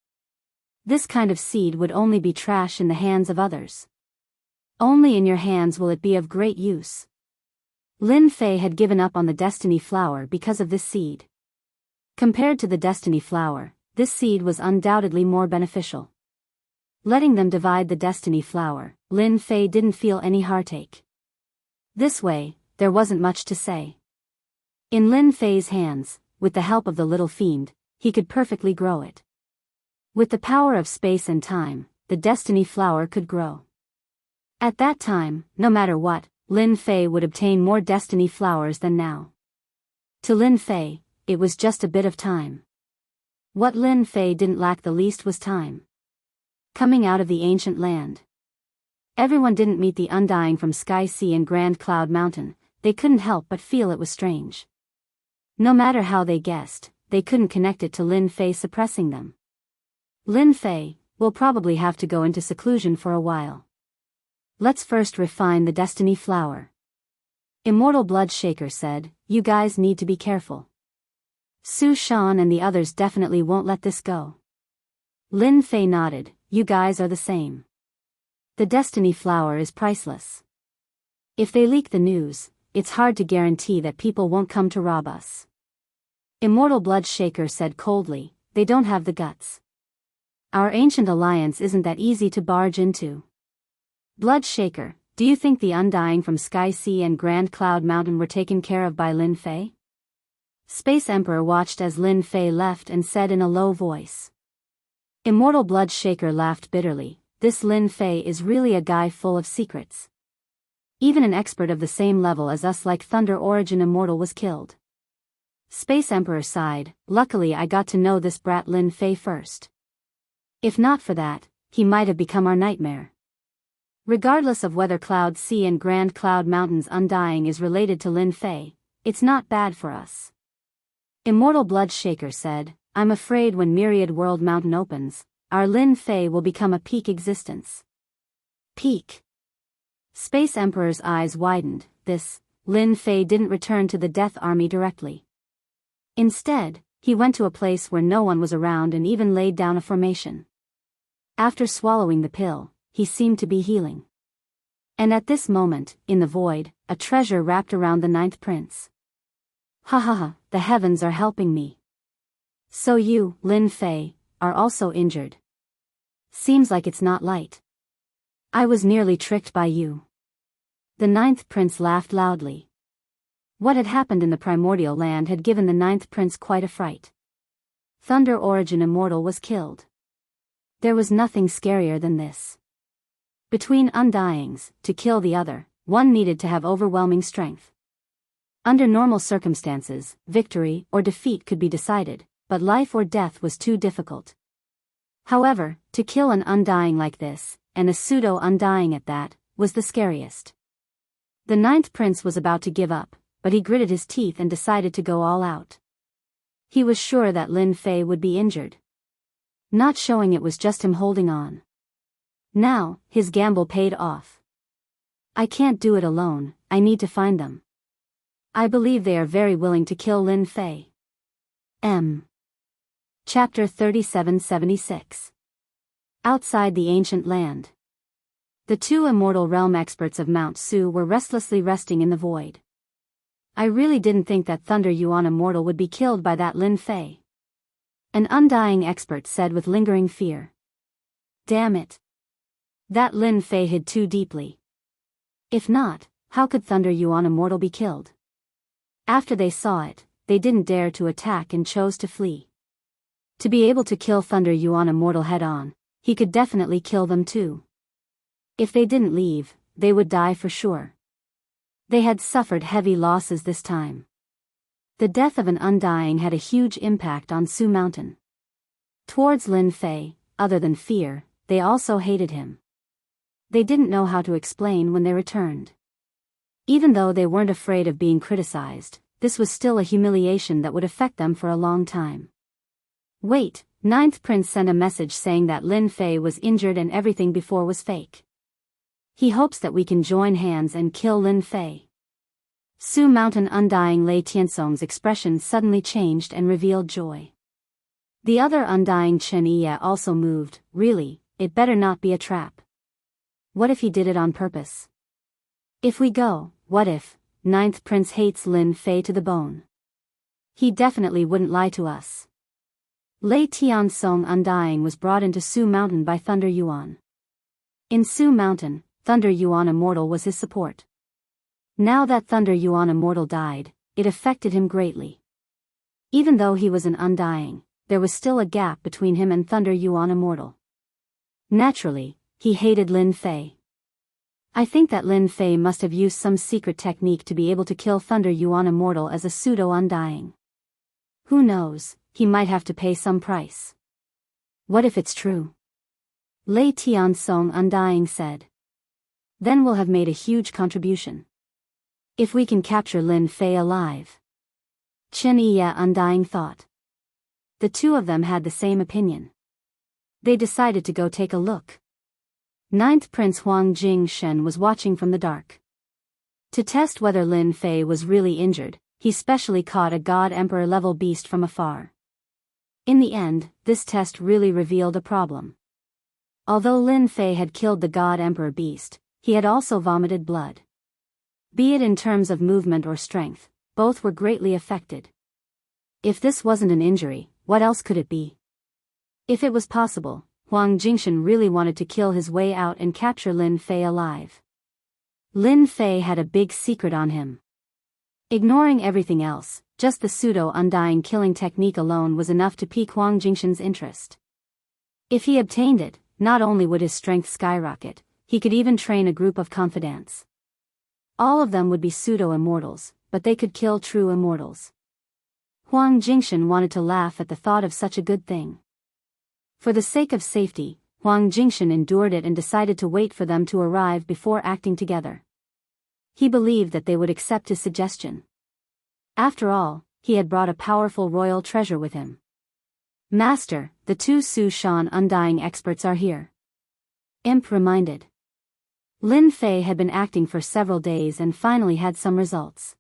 This kind of seed would only be trash in the hands of others. Only in your hands will it be of great use. Lin Fei had given up on the Destiny Flower because of this seed. Compared to the Destiny Flower, this seed was undoubtedly more beneficial. Letting them divide the Destiny Flower, Lin Fei didn't feel any heartache. This way, there wasn't much to say. In Lin Fei's hands, with the help of the little fiend, he could perfectly grow it. With the power of space and time, the Destiny Flower could grow. At that time, no matter what, Lin Fei would obtain more Destiny Flowers than now. To Lin Fei, it was just a bit of time. What Lin Fei didn't lack the least was time. Coming out of the ancient land. Everyone didn't meet the Undying from Sky Sea and Grand Cloud Mountain, they couldn't help but feel it was strange. No matter how they guessed, they couldn't connect it to Lin Fei suppressing them. Lin Fei, will probably have to go into seclusion for a while. Let's first refine the Destiny Flower. Immortal Bloodshaker said, you guys need to be careful. Su Shan and the others definitely won't let this go. Lin Fei nodded, you guys are the same. The Destiny Flower is priceless. If they leak the news, it's hard to guarantee that people won't come to rob us. Immortal Bloodshaker said coldly, they don't have the guts. Our ancient alliance isn't that easy to barge into. Bloodshaker, do you think the Undying from Sky Sea and Grand Cloud Mountain were taken care of by Lin Fei? Space Emperor watched as Lin Fei left and said in a low voice. Immortal Bloodshaker laughed bitterly, this Lin Fei is really a guy full of secrets. Even an expert of the same level as us like Thunder Origin Immortal was killed. Space Emperor sighed, luckily I got to know this brat Lin Fei first. If not for that, he might have become our nightmare. Regardless of whether Cloud Sea and Grand Cloud Mountain's Undying is related to Lin Fei, it's not bad for us. Immortal Bloodshaker said, I'm afraid when Myriad World Mountain opens, our Lin Fei will become a peak existence. Peak. Space Emperor's eyes widened, Lin Fei didn't return to the Death Army directly. Instead, he went to a place where no one was around and even laid down a formation. After swallowing the pill, he seemed to be healing. And at this moment, in the void, a treasure wrapped around the ninth prince. Ha ha ha, the heavens are helping me. So you, Lin Fei, are also injured. Seems like it's not light. I was nearly tricked by you. The ninth prince laughed loudly. What had happened in the primordial land had given the ninth prince quite a fright. Thunder Origin Immortal was killed. There was nothing scarier than this. Between Undyings, to kill the other, one needed to have overwhelming strength. Under normal circumstances, victory or defeat could be decided, but life or death was too difficult. However, to kill an Undying like this, and a pseudo-Undying at that, was the scariest. The ninth prince was about to give up, but he gritted his teeth and decided to go all out. He was sure that Lin Fei would be injured. Not showing it was just him holding on. Now, his gamble paid off. I can't do it alone, I need to find them. I believe they are very willing to kill Lin Fei. Chapter 3776. Outside the Ancient Land. The two immortal realm experts of Mount Su were restlessly resting in the void. I really didn't think that Thunder Yuan Immortal would be killed by that Lin Fei. An Undying expert said with lingering fear. Damn it. That Lin Fei hid too deeply. If not, how could Thunder Yuan Immortal be killed? After they saw it, they didn't dare to attack and chose to flee. To be able to kill Thunder Yuan Immortal head-on, he could definitely kill them too. If they didn't leave, they would die for sure. They had suffered heavy losses this time. The death of an undying had a huge impact on Su Mountain. Towards Lin Fei, other than fear, they also hated him. They didn't know how to explain when they returned. Even though they weren't afraid of being criticized, this was still a humiliation that would affect them for a long time. Wait, Ninth Prince sent a message saying that Lin Fei was injured and everything before was fake. He hopes that we can join hands and kill Lin Fei. Su Mountain Undying Lei Tiansong's expression suddenly changed and revealed joy. The other Undying Chen Yi also moved. Really, it better not be a trap. What if he did it on purpose? If we go, what if Ninth Prince hates Lin Fei to the bone? He definitely wouldn't lie to us. Lei Tiansong Undying was brought into Su Mountain by Thunder Yuan. In Su Mountain, Thunder Yuan Immortal was his support. Now that Thunder Yuan Immortal died, it affected him greatly. Even though he was an Undying, there was still a gap between him and Thunder Yuan Immortal. Naturally, he hated Lin Fei. I think that Lin Fei must have used some secret technique to be able to kill Thunder Yuan Immortal as a pseudo-Undying. Who knows, he might have to pay some price. What if it's true? Lei Tiansong Undying said. Then we'll have made a huge contribution. If we can capture Lin Fei alive. Chen Yi Undying thought. The two of them had the same opinion. They decided to go take a look. Ninth Prince Huang Jingshen was watching from the dark. To test whether Lin Fei was really injured, he specially caught a God Emperor level beast from afar. In the end, this test really revealed a problem. Although Lin Fei had killed the God Emperor beast, he had also vomited blood. Be it in terms of movement or strength, both were greatly affected. If this wasn't an injury, what else could it be? If it was possible, Huang Jingshen really wanted to kill his way out and capture Lin Fei alive. Lin Fei had a big secret on him. Ignoring everything else, just the pseudo-undying killing technique alone was enough to pique Huang Jingshen's interest. If he obtained it, not only would his strength skyrocket, he could even train a group of confidants. All of them would be pseudo-immortals, but they could kill true immortals. Huang Jingshen wanted to laugh at the thought of such a good thing. For the sake of safety, Huang Jingshen endured it and decided to wait for them to arrive before acting together. He believed that they would accept his suggestion. After all, he had brought a powerful royal treasure with him. Master, the two Su Shan Undying experts are here. Imp reminded. Lin Fei had been acting for several days and finally had some results.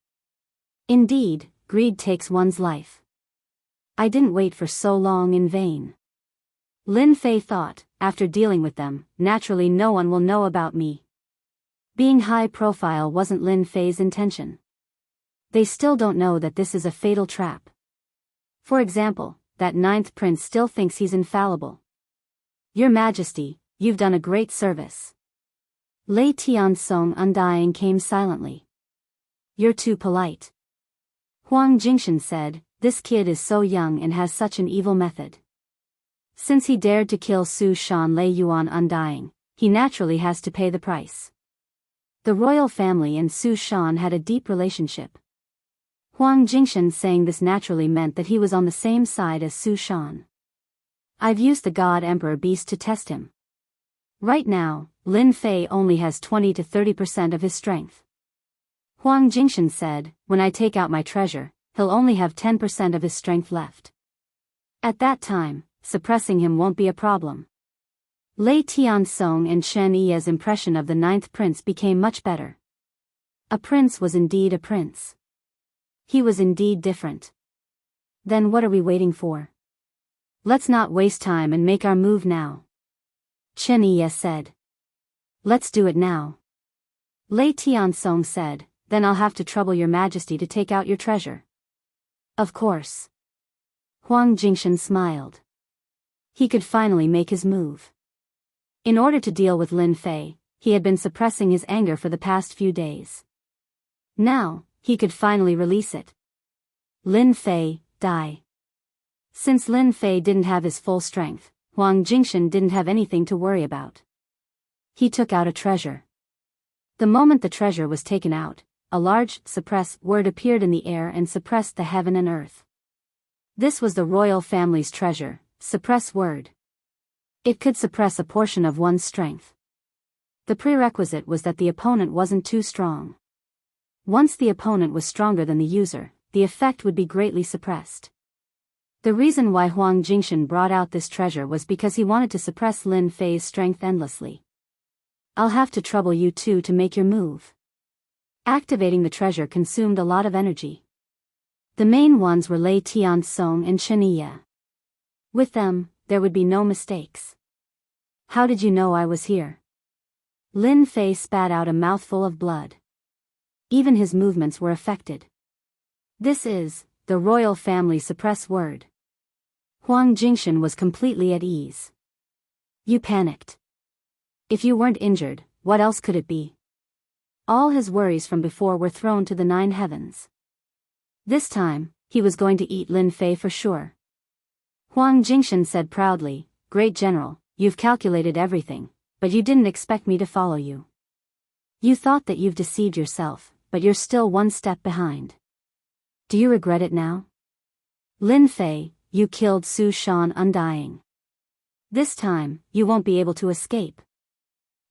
Indeed, greed takes one's life. I didn't wait for so long in vain. Lin Fei thought, after dealing with them, naturally no one will know about me. Being high profile wasn't Lin Fei's intention. They still don't know that this is a fatal trap. For example, that Ninth Prince still thinks he's infallible. Your Majesty, you've done a great service. Lei Tiansong Undying came silently. You're too polite. Huang Jingshen said, this kid is so young and has such an evil method. Since he dared to kill Su Shan Lei Yuan Undying, he naturally has to pay the price. The royal family and Su Shan had a deep relationship. Huang Jingshen saying this naturally meant that he was on the same side as Su Shan. I've used the God Emperor beast to test him. Right now, Lin Fei only has 20 to 30% of his strength. Huang Jingshen said, when I take out my treasure, he'll only have 10% of his strength left. At that time, suppressing him won't be a problem. Lei Tiansong and Chen Yi's impression of the Ninth Prince became much better. A prince was indeed a prince. He was indeed different. Then what are we waiting for? Let's not waste time and make our move now. Chen Yi said. Let's do it now. Lei Tiansong said, then I'll have to trouble your Majesty to take out your treasure. Of course. Huang Jingshen smiled. He could finally make his move. In order to deal with Lin Fei, he had been suppressing his anger for the past few days. Now, he could finally release it. Lin Fei, die. Since Lin Fei didn't have his full strength, Huang Jingshen didn't have anything to worry about. He took out a treasure. The moment the treasure was taken out, a large suppress word appeared in the air and suppressed the heaven and earth. This was the royal family's treasure, suppress word. It could suppress a portion of one's strength. The prerequisite was that the opponent wasn't too strong. Once the opponent was stronger than the user, the effect would be greatly suppressed. The reason why Huang Jingshan brought out this treasure was because he wanted to suppress Lin Fei's strength endlessly. I'll have to trouble you two to make your move. Activating the treasure consumed a lot of energy. The main ones were Lei Tiansong and Chen Yi. With them, there would be no mistakes. How did you know I was here? Lin Fei spat out a mouthful of blood. Even his movements were affected. This is the royal family suppress word. Huang Jingshan was completely at ease. You panicked. If you weren't injured, what else could it be? All his worries from before were thrown to the 9 heavens. This time, he was going to eat Lin Fei for sure. Huang Jingshan said proudly, Great General, you've calculated everything, but you didn't expect me to follow you. You thought that you've deceived yourself, but you're still one step behind. Do you regret it now? Lin Fei, you killed Su Shan undying. This time, you won't be able to escape.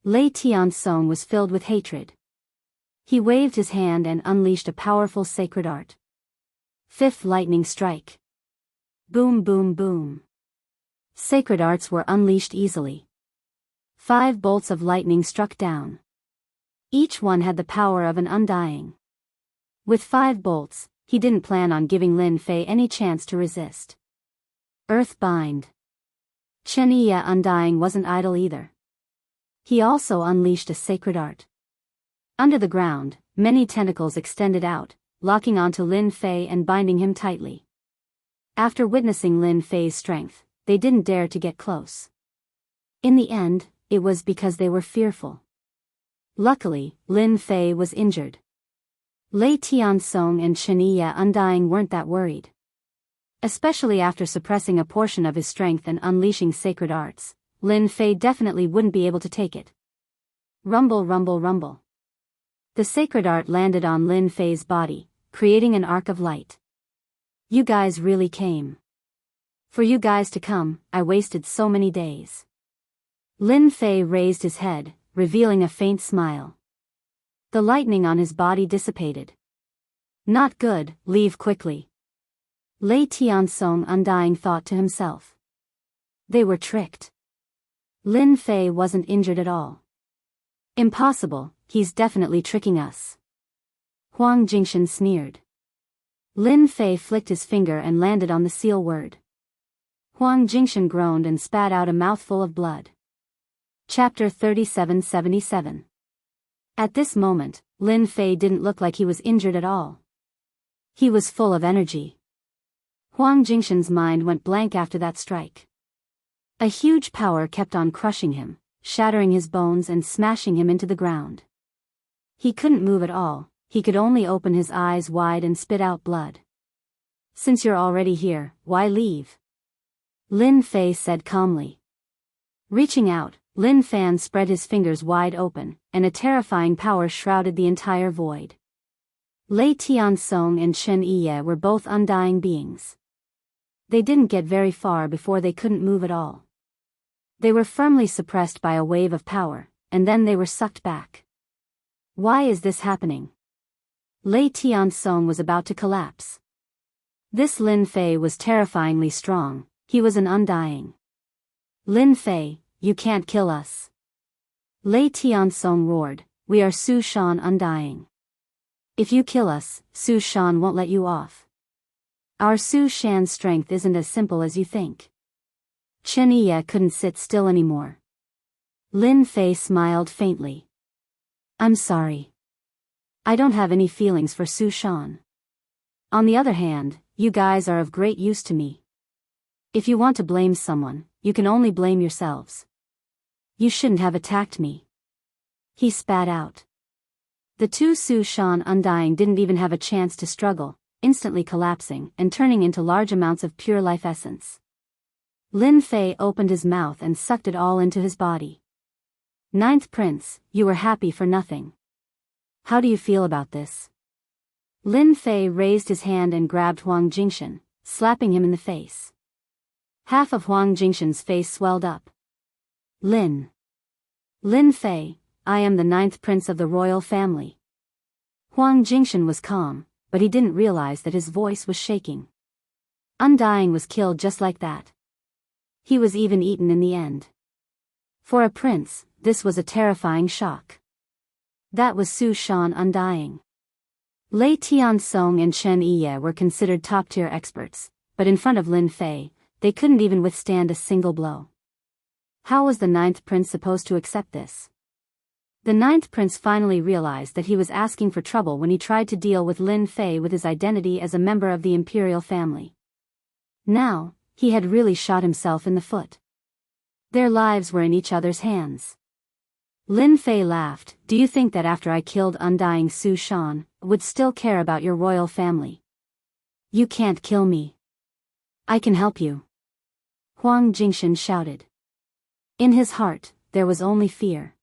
Lei Tiansong was filled with hatred. He waved his hand and unleashed a powerful sacred art. 5th lightning strike. Boom boom boom. Sacred arts were unleashed easily. 5 bolts of lightning struck down. Each one had the power of an undying. With 5 bolts, he didn't plan on giving Lin Fei any chance to resist. Earthbind. Chen Yi undying wasn't idle either. He also unleashed a sacred art. Under the ground, many tentacles extended out, locking onto Lin Fei and binding him tightly. After witnessing Lin Fei's strength, they didn't dare to get close. In the end, it was because they were fearful. Luckily, Lin Fei was injured. Lei Tiansong and Chen Yi undying weren't that worried. Especially after suppressing a portion of his strength and unleashing sacred arts, Lin Fei definitely wouldn't be able to take it. Rumble rumble rumble. The sacred art landed on Lin Fei's body, creating an arc of light. You guys really came. For you guys to come, I wasted so many days. Lin Fei raised his head, revealing a faint smile. The lightning on his body dissipated. Not good, leave quickly. Lei Tiansong undying thought to himself. They were tricked. Lin Fei wasn't injured at all. Impossible, he's definitely tricking us. Huang Jingshan sneered. Lin Fei flicked his finger and landed on the seal word. Huang Jingshan groaned and spat out a mouthful of blood. Chapter 3777. At this moment, Lin Fei didn't look like he was injured at all. He was full of energy. Huang Jingshan's mind went blank after that strike. A huge power kept on crushing him, shattering his bones and smashing him into the ground. He couldn't move at all, he could only open his eyes wide and spit out blood. Since you're already here, why leave? Lin Fei said calmly. Reaching out, Lin Fan spread his fingers wide open, and a terrifying power shrouded the entire void. Lei Tiansong and Chen Yi were both undying beings. They didn't get very far before they couldn't move at all. They were firmly suppressed by a wave of power, and then they were sucked back. Why is this happening? Lei Tiansong was about to collapse. This Lin Fei was terrifyingly strong, he was an undying. Lin Fei, you can't kill us. Lei Tiansong roared, we are Su Shan undying. If you kill us, Su Shan won't let you off. Our Su Shan's strength isn't as simple as you think. Chen Yi couldn't sit still anymore. Lin Fei smiled faintly. I'm sorry. I don't have any feelings for Su Shan. On the other hand, you guys are of great use to me. If you want to blame someone, you can only blame yourselves. You shouldn't have attacked me. He spat out. The 2 Su Shan undying didn't even have a chance to struggle, instantly collapsing and turning into large amounts of pure life essence. Lin Fei opened his mouth and sucked it all into his body. 9th Prince, you were happy for nothing. How do you feel about this? Lin Fei raised his hand and grabbed Huang Jingshan, slapping him in the face. Half of Huang Jingshan's face swelled up. Lin Fei, I am the 9th prince of the royal family. Huang Jingshan was calm, but he didn't realize that his voice was shaking. Undying was killed just like that. He was even eaten in the end. For a prince, this was a terrifying shock. That was Su Shan undying. Lei Tiansong and Chen Yiye were considered top-tier experts, but in front of Lin Fei, they couldn't even withstand a single blow. How was the 9th prince supposed to accept this? The 9th prince finally realized that he was asking for trouble when he tried to deal with Lin Fei with his identity as a member of the imperial family. Now, he had really shot himself in the foot. Their lives were in each other's hands. Lin Fei laughed. Do you think that after I killed undying Su Shan, would still care about your royal family? You can't kill me. I can help you. Huang Jingshan shouted. In his heart, there was only fear.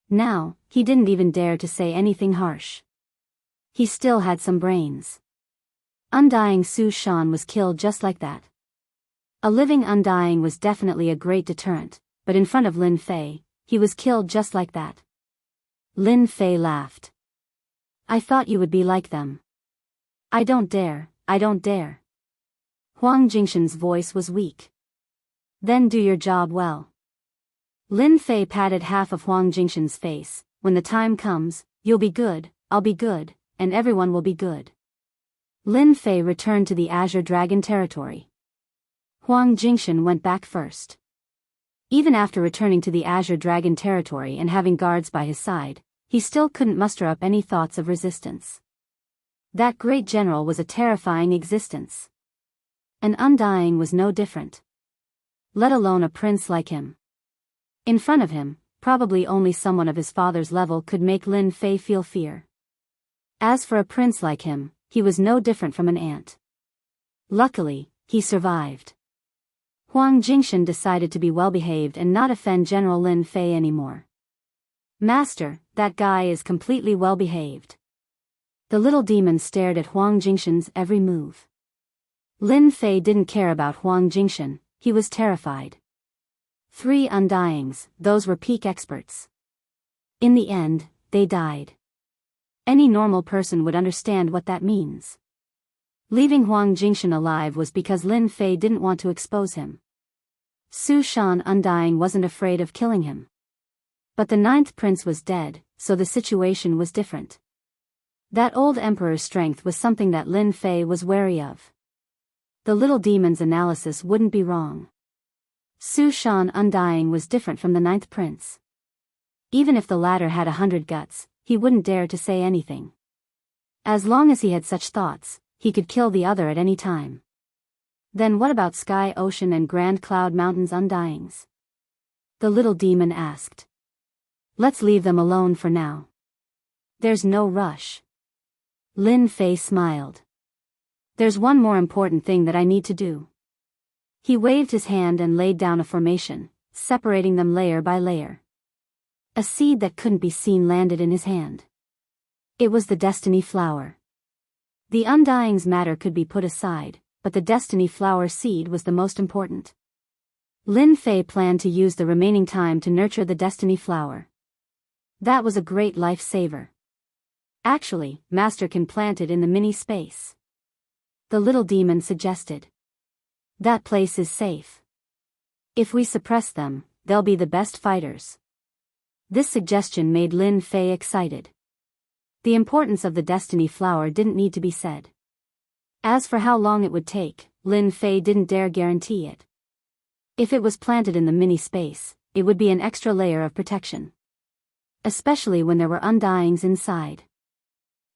Now, he didn't even dare to say anything harsh. He still had some brains. Undying Su Shan was killed just like that. A living undying was definitely a great deterrent, but in front of Lin Fei, he was killed just like that. Lin Fei laughed. I thought you would be like them. I don't dare. Huang Jingshan's voice was weak. Then do your job well. Lin Fei patted half of Huang Jingshan's face. When the time comes, you'll be good, I'll be good, and everyone will be good. Lin Fei returned to the Azure Dragon territory. Huang Jingshan went back first. Even after returning to the Azure Dragon territory and having guards by his side, he still couldn't muster up any thoughts of resistance. That great general was a terrifying existence. An undying was no different. Let alone a prince like him. In front of him, probably only someone of his father's level could make Lin Fei feel fear. As for a prince like him, he was no different from an ant. Luckily, he survived. Huang Jingshan decided to be well-behaved and not offend General Lin Fei anymore. Master, that guy is completely well-behaved. The little demon stared at Huang Jingshan's every move. Lin Fei didn't care about Huang Jingshan, he was terrified. 3 undyings, those were peak experts. In the end, they died. Any normal person would understand what that means. Leaving Huang Jingshan alive was because Lin Fei didn't want to expose him. Su Shan undying wasn't afraid of killing him. But the 9th prince was dead, so the situation was different. That old emperor's strength was something that Lin Fei was wary of. The little demon's analysis wouldn't be wrong. Su Shan undying was different from the 9th prince. Even if the latter had 100 guts, he wouldn't dare to say anything. As long as he had such thoughts, he could kill the other at any time. Then what about Sky Ocean and Grand Cloud Mountain's undyings? The little demon asked. Let's leave them alone for now. There's no rush. Lin Fei smiled. There's one more important thing that I need to do. He waved his hand and laid down a formation, separating them layer by layer. A seed that couldn't be seen landed in his hand. It was the Destiny Flower. The undying's matter could be put aside, but the Destiny Flower seed was the most important. Lin Fei planned to use the remaining time to nurture the Destiny Flower. That was a great lifesaver. Actually, Master can plant it in the mini space. The little demon suggested. That place is safe. If we suppress them, they'll be the best fighters. This suggestion made Lin Fei excited. The importance of the Destiny Flower didn't need to be said. As for how long it would take, Lin Fei didn't dare guarantee it. If it was planted in the mini space, it would be an extra layer of protection. Especially when there were undyings inside.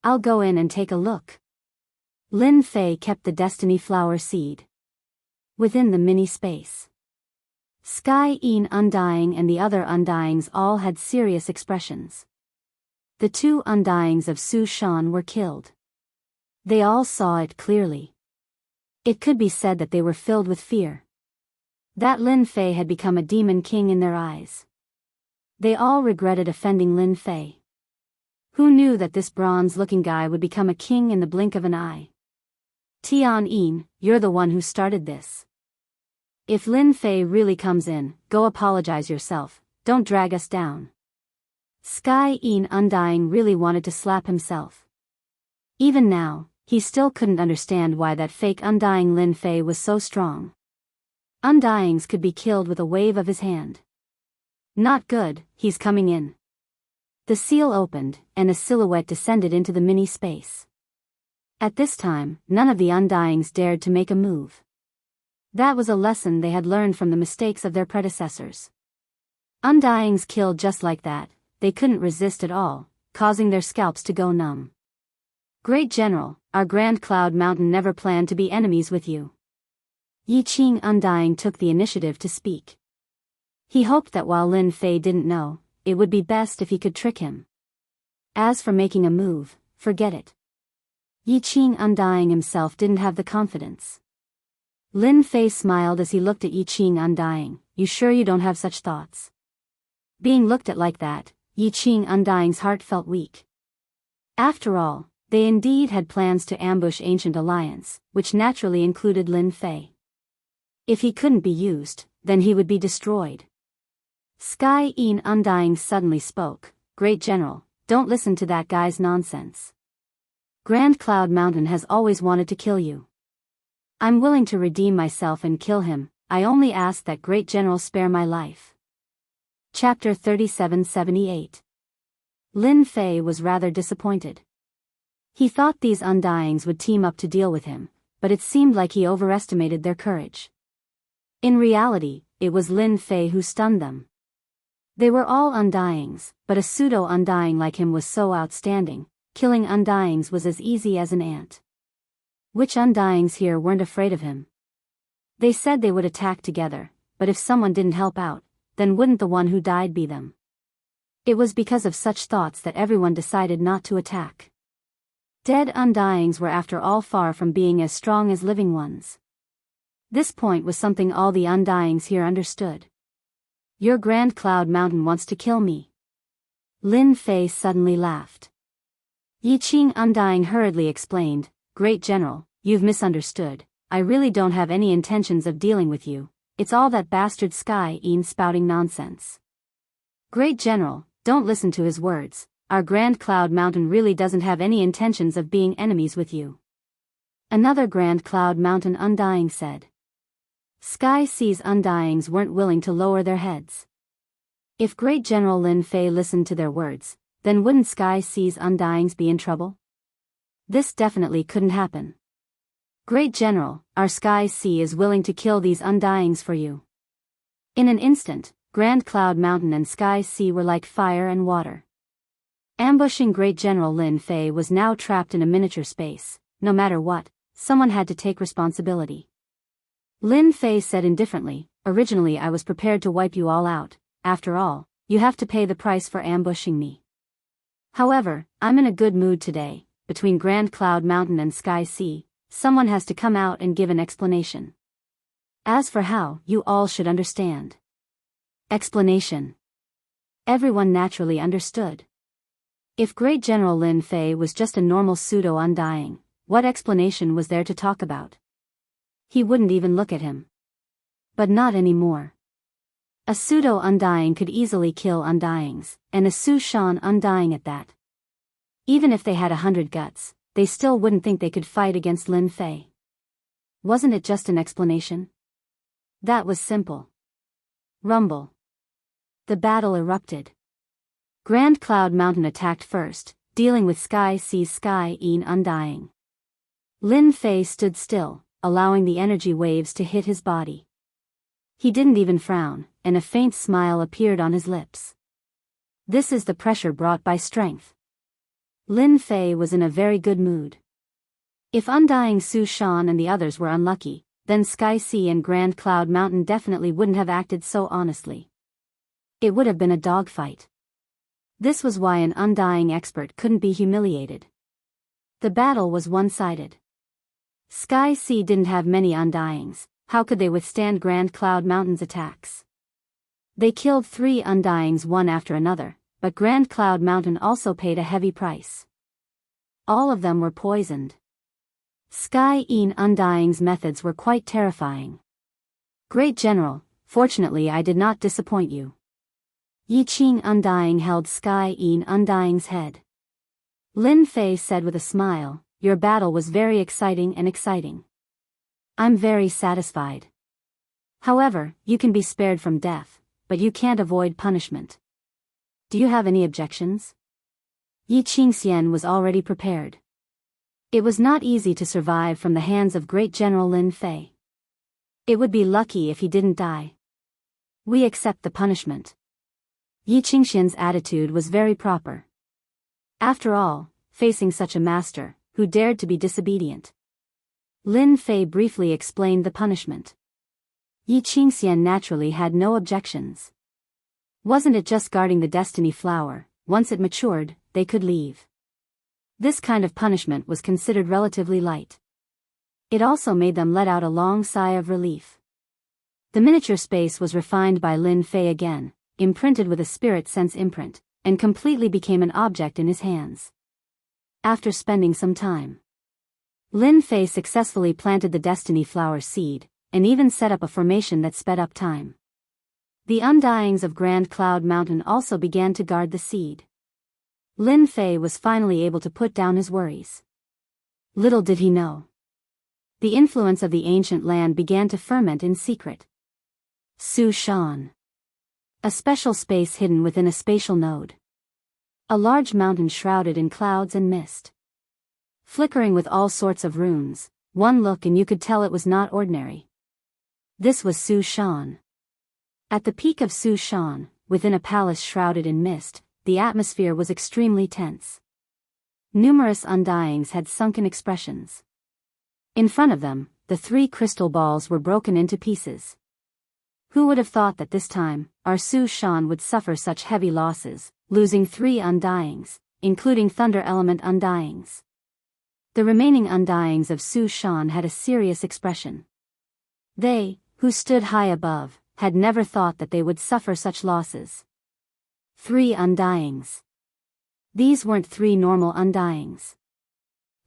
I'll go in and take a look. Lin Fei kept the Destiny Flower seed within the mini space. Sky Een undying and the other undyings all had serious expressions. The 2 undyings of Su Shan were killed. They all saw it clearly. It could be said that they were filled with fear. That Lin Fei had become a demon king in their eyes. They all regretted offending Lin Fei. Who knew that this bronze-looking guy would become a king in the blink of an eye? Tian Yin, you're the one who started this. If Lin Fei really comes in, go apologize yourself, don't drag us down. Sky Yin Undying really wanted to slap himself. Even now, he still couldn't understand why that fake Undying Lin Fei was so strong. Undyings could be killed with a wave of his hand. Not good, he's coming in. The seal opened, and a silhouette descended into the mini-space. At this time, none of the Undyings dared to make a move. That was a lesson they had learned from the mistakes of their predecessors. Undyings killed just like that, they couldn't resist at all, causing their scalps to go numb. Great General, our Grand Cloud Mountain never planned to be enemies with you. Yi Qing Undying took the initiative to speak. He hoped that while Lin Fei didn't know, it would be best if he could trick him. As for making a move, forget it. Yi Qing Undying himself didn't have the confidence. Lin Fei smiled as he looked at Yi Qing Undying. You sure you don't have such thoughts? Being looked at like that, Yi Qing Undying's heart felt weak. After all, they indeed had plans to ambush Ancient Alliance, which naturally included Lin Fei. If he couldn't be used, then he would be destroyed. Sky Yin Undying suddenly spoke, Great General, don't listen to that guy's nonsense. Grand Cloud Mountain has always wanted to kill you. I'm willing to redeem myself and kill him, I only ask that Great General spare my life. Chapter 3778. Lin Fei was rather disappointed. He thought these Undyings would team up to deal with him, but it seemed like he overestimated their courage. In reality, it was Lin Fei who stunned them. They were all Undyings, but a pseudo-Undying like him was so outstanding, killing Undyings was as easy as an ant. Which Undyings here weren't afraid of him? They said they would attack together, but if someone didn't help out, then wouldn't the one who died be them? It was because of such thoughts that everyone decided not to attack. Dead Undyings were after all far from being as strong as living ones. This point was something all the Undyings here understood. Your Grand Cloud Mountain wants to kill me. Lin Fei suddenly laughed. Yi Qing Undying hurriedly explained, Great General, you've misunderstood, I really don't have any intentions of dealing with you, it's all that bastard Sky Yin spouting nonsense. Great General, don't listen to his words, our Grand Cloud Mountain really doesn't have any intentions of being enemies with you. Another Grand Cloud Mountain Undying said. Sky Sea's Undyings weren't willing to lower their heads. If Great General Lin Fei listened to their words, then wouldn't Sky Sea's Undyings be in trouble? This definitely couldn't happen. Great General, our Sky Sea is willing to kill these Undyings for you. In an instant, Grand Cloud Mountain and Sky Sea were like fire and water. Ambushing Great General Lin Fei was now trapped in a miniature space. No matter what, someone had to take responsibility. Lin Fei said indifferently, originally I was prepared to wipe you all out, after all, you have to pay the price for ambushing me. However, I'm in a good mood today, between Grand Cloud Mountain and Sky Sea, someone has to come out and give an explanation. As for how, you all should understand. Explanation. Everyone naturally understood. If Great General Lin Fei was just a normal pseudo-Undying, what explanation was there to talk about? He wouldn't even look at him. But not anymore. A pseudo-Undying could easily kill Undyings, and a Su Shan Undying at that. Even if they had 100 guts, they still wouldn't think they could fight against Lin Fei. Wasn't it just an explanation? That was simple. Rumble. The battle erupted. Grand Cloud Mountain attacked first, dealing with Sky Sea's Sky Yin Undying. Lin Fei stood still, allowing the energy waves to hit his body. He didn't even frown, and a faint smile appeared on his lips. This is the pressure brought by strength. Lin Fei was in a very good mood. If Undying Su Shan and the others were unlucky, then Sky Sea and Grand Cloud Mountain definitely wouldn't have acted so honestly. It would have been a dogfight. This was why an Undying expert couldn't be humiliated. The battle was one-sided. Sky Sea didn't have many Undyings, how could they withstand Grand Cloud Mountain's attacks? They killed 3 Undyings one after another, but Grand Cloud Mountain also paid a heavy price. All of them were poisoned. Sky Yin Undying's methods were quite terrifying. Great General, fortunately I did not disappoint you. Yi Qing Undying held Sky Yin Undying's head. Lin Fei said with a smile, your battle was very exciting and exciting. I'm very satisfied. However, you can be spared from death, but you can't avoid punishment. Do you have any objections? Yi Qingxian was already prepared. It was not easy to survive from the hands of Great General Lin Fei. It would be lucky if he didn't die. We accept the punishment. Yi Qingxian's attitude was very proper. After all, facing such a master, who dared to be disobedient. Lin Fei briefly explained the punishment. Yi Qingxian naturally had no objections. Wasn't it just guarding the destiny flower? Once it matured, they could leave. This kind of punishment was considered relatively light. It also made them let out a long sigh of relief. The miniature space was refined by Lin Fei again, imprinted with a spirit sense imprint, and completely became an object in his hands. After spending some time, Lin Fei successfully planted the destiny flower seed, and even set up a formation that sped up time. The Undyings of Grand Cloud Mountain also began to guard the seed. Lin Fei was finally able to put down his worries. Little did he know. The influence of the ancient land began to ferment in secret. Su Shan. A special space hidden within a spatial node. A large mountain shrouded in clouds and mist. Flickering with all sorts of runes, one look and you could tell it was not ordinary. This was Su Shan. At the peak of Su Shan, within a palace shrouded in mist, the atmosphere was extremely tense. Numerous Undyings had sunken expressions. In front of them, the 3 crystal balls were broken into pieces. Who would have thought that this time, our Su Shan would suffer such heavy losses, losing 3 Undyings, including Thunder Element Undyings. The remaining Undyings of Su Shan had a serious expression. They, who stood high above, had never thought that they would suffer such losses. 3 Undyings. These weren't 3 normal Undyings.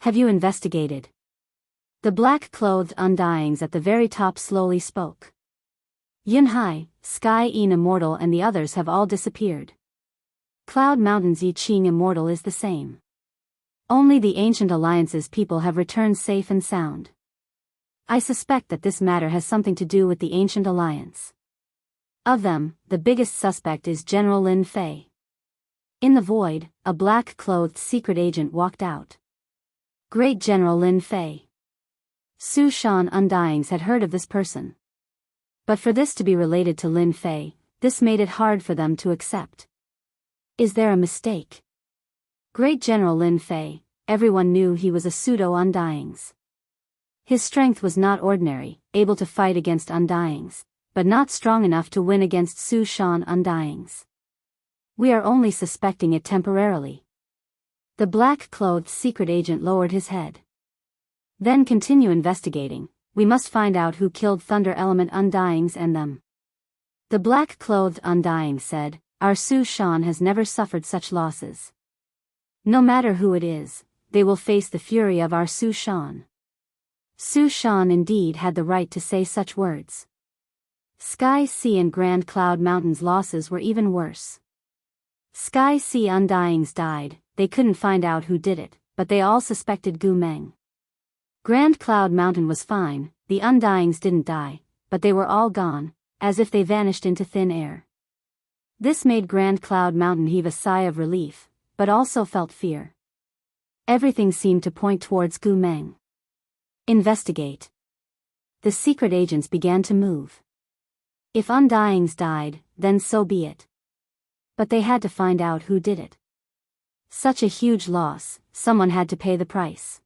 Have you investigated? The black-clothed Undyings at the very top slowly spoke. Yunhai, Sky Yin Immortal and the others have all disappeared. Cloud Mountain's Yi Qing Immortal is the same. Only the Ancient Alliance's people have returned safe and sound. I suspect that this matter has something to do with the Ancient Alliance. Of them, the biggest suspect is General Lin Fei. In the void, a black-clothed secret agent walked out. Great General Lin Fei. Su Shan Undyings had heard of this person. But for this to be related to Lin Fei, this made it hard for them to accept. Is there a mistake? Great General Lin Fei, everyone knew he was a pseudo-Undyings. His strength was not ordinary, able to fight against Undyings, but not strong enough to win against Su Shan Undyings. We are only suspecting it temporarily. The black-clothed secret agent lowered his head. Then continue investigating. We must find out who killed Thunder Element Undyings and them. The black-clothed Undying said, our Su Shan has never suffered such losses. No matter who it is, they will face the fury of our Su Shan. Su Shan indeed had the right to say such words. Sky Sea and Grand Cloud Mountain's losses were even worse. Sky Sea Undyings died, they couldn't find out who did it, but they all suspected Gu Meng. Grand Cloud Mountain was fine, the Undyings didn't die, but they were all gone, as if they vanished into thin air. This made Grand Cloud Mountain heave a sigh of relief, but also felt fear. Everything seemed to point towards Gu Meng. Investigate. The secret agents began to move. If Undyings died, then so be it. But they had to find out who did it. Such a huge loss, someone had to pay the price.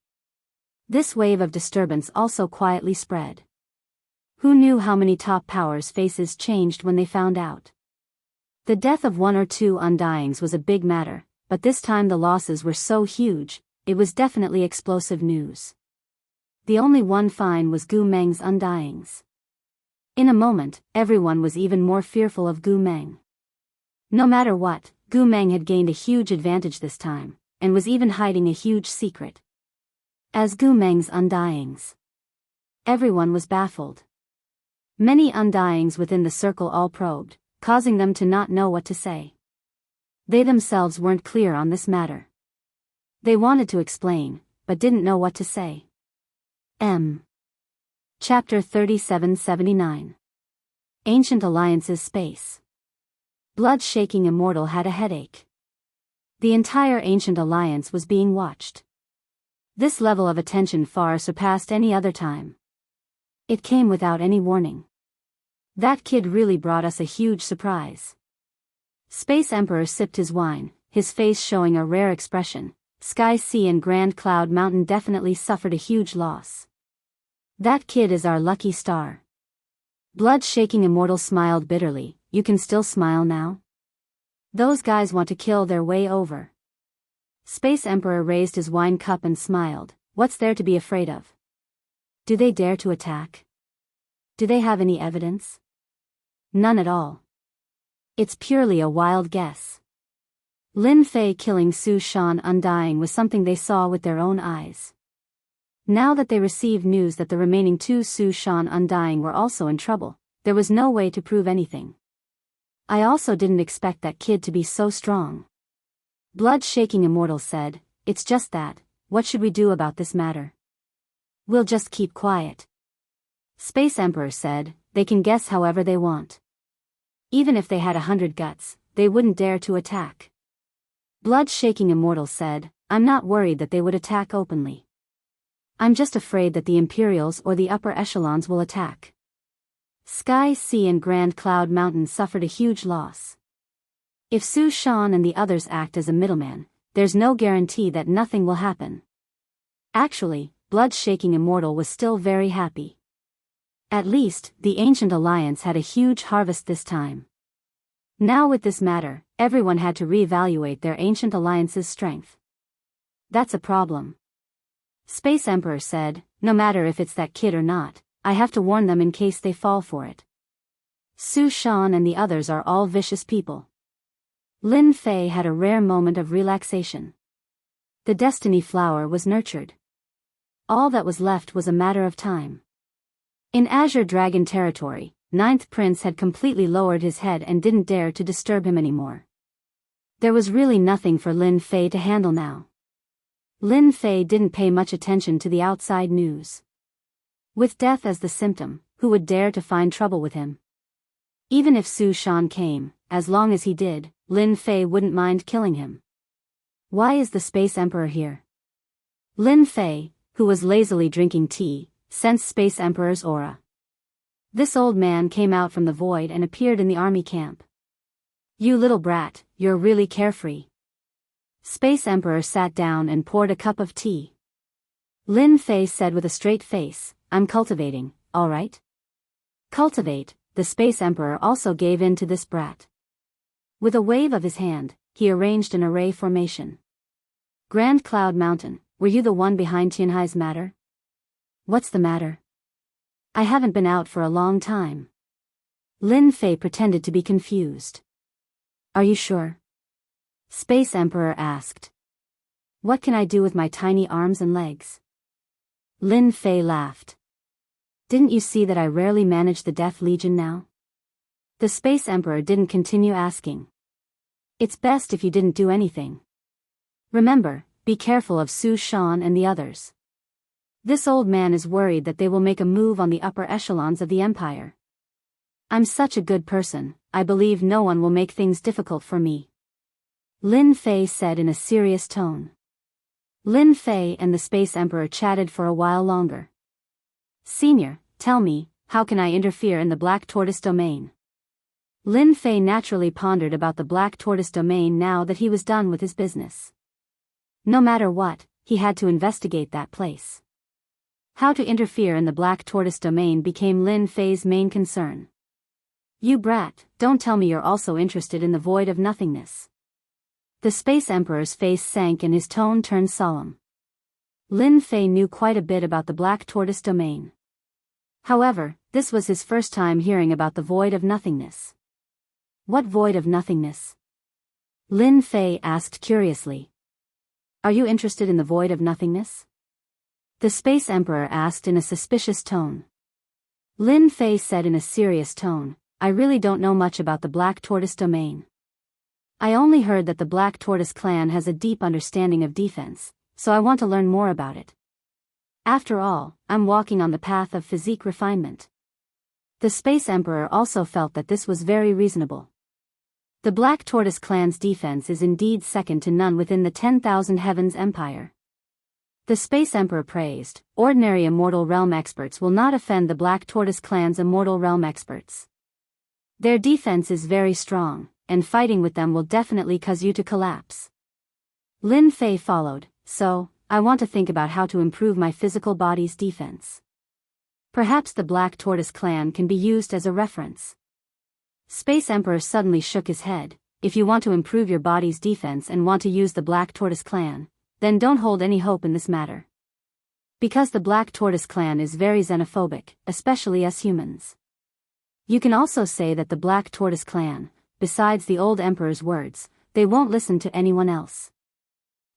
This wave of disturbance also quietly spread. Who knew how many top powers' faces changed when they found out? The death of 1 or 2 Undyings was a big matter, but this time the losses were so huge, it was definitely explosive news. The only one fine was Gu Meng's Undyings. In a moment, everyone was even more fearful of Gu Meng. No matter what, Gu Meng had gained a huge advantage this time, and was even hiding a huge secret. As Gu Meng's undyings. Everyone was baffled. Many undyings within the circle all probed, causing them to not know what to say. They themselves weren't clear on this matter. They wanted to explain, but didn't know what to say. Chapter 3779. Ancient Alliance's Space. Blood-shaking immortal had a headache. The entire Ancient Alliance was being watched. This level of attention far surpassed any other time. It came without any warning. That kid really brought us a huge surprise. Space Emperor sipped his wine, his face showing a rare expression. Sky Sea and Grand Cloud Mountain definitely suffered a huge loss. That kid is our lucky star. Blood-shaking immortal smiled bitterly. You can still smile now? Those guys want to kill their way over. Space Emperor raised his wine cup and smiled. What's there to be afraid of? Do they dare to attack? Do they have any evidence? None at all. It's purely a wild guess. Lin Fei killing Su Shan undying was something they saw with their own eyes. Now that they received news that the remaining 2 Su Shan undying were also in trouble, there was no way to prove anything. I also didn't expect that kid to be so strong. Blood-shaking immortal said, it's just that, what should we do about this matter? We'll just keep quiet. Space Emperor said, they can guess however they want. Even if they had 100 guts, they wouldn't dare to attack. Blood-shaking immortal said, I'm not worried that they would attack openly. I'm just afraid that the Imperials or the upper echelons will attack. Sky Sea and Grand Cloud Mountain suffered a huge loss. If Su Shan and the others act as a middleman, there's no guarantee that nothing will happen. Actually, Blood-shaking immortal was still very happy. At least, the Ancient Alliance had a huge harvest this time. Now with this matter, everyone had to reevaluate their Ancient Alliance's strength. That's a problem. Space Emperor said, no matter if it's that kid or not, I have to warn them in case they fall for it. Su Shan and the others are all vicious people. Lin Fei had a rare moment of relaxation. The Destiny Flower was nurtured. All that was left was a matter of time. In Azure Dragon territory, Ninth Prince had completely lowered his head and didn't dare to disturb him anymore. There was really nothing for Lin Fei to handle now. Lin Fei didn't pay much attention to the outside news. With death as the symptom, who would dare to find trouble with him? Even if Su Shan came, as long as he did, Lin Fei wouldn't mind killing him. Why is the Space Emperor here? Lin Fei, who was lazily drinking tea, sensed Space Emperor's aura. This old man came out from the void and appeared in the army camp. You little brat, you're really carefree. Space Emperor sat down and poured a cup of tea. Lin Fei said with a straight face, I'm cultivating, all right? Cultivate, the Space Emperor also gave in to this brat. With a wave of his hand, he arranged an array formation. Grand Cloud Mountain, were you the one behind Tianhai's matter? What's the matter? I haven't been out for a long time. Lin Fei pretended to be confused. Are you sure? Space Emperor asked. What can I do with my tiny arms and legs? Lin Fei laughed. Didn't you see that I rarely manage the Death Legion now? The Space Emperor didn't continue asking. It's best if you didn't do anything. Remember, be careful of Su Shan and the others. This old man is worried that they will make a move on the upper echelons of the Empire. I'm such a good person, I believe no one will make things difficult for me. Lin Fei said in a serious tone. Lin Fei and the Space Emperor chatted for a while longer. Senior, tell me, how can I interfere in the Black Tortoise domain? Lin Fei naturally pondered about the Black Tortoise domain now that he was done with his business. No matter what, he had to investigate that place. How to interfere in the Black Tortoise domain became Lin Fei's main concern. You brat, don't tell me you're also interested in the void of nothingness. The Space Emperor's face sank and his tone turned solemn. Lin Fei knew quite a bit about the Black Tortoise domain. However, this was his first time hearing about the void of nothingness. What void of nothingness? Lin Fei asked curiously. Are you interested in the void of nothingness? The Space Emperor asked in a suspicious tone. Lin Fei said in a serious tone, I really don't know much about the Black Tortoise domain. I only heard that the Black Tortoise clan has a deep understanding of defense, so I want to learn more about it. After all, I'm walking on the path of physique refinement. The Space Emperor also felt that this was very reasonable. The Black Tortoise clan's defense is indeed second to none within the 10,000 Heavens Empire. The Space Emperor praised, ordinary Immortal Realm experts will not offend the Black Tortoise clan's Immortal Realm experts. Their defense is very strong, and fighting with them will definitely cause you to collapse. Lin Fei followed, so, I want to think about how to improve my physical body's defense. Perhaps the Black Tortoise clan can be used as a reference. Space Emperor suddenly shook his head. If you want to improve your body's defense and want to use the Black Tortoise clan, then don't hold any hope in this matter. Because the Black Tortoise clan is very xenophobic, especially us humans. You can also say that the Black Tortoise clan, besides the old emperor's words, they won't listen to anyone else.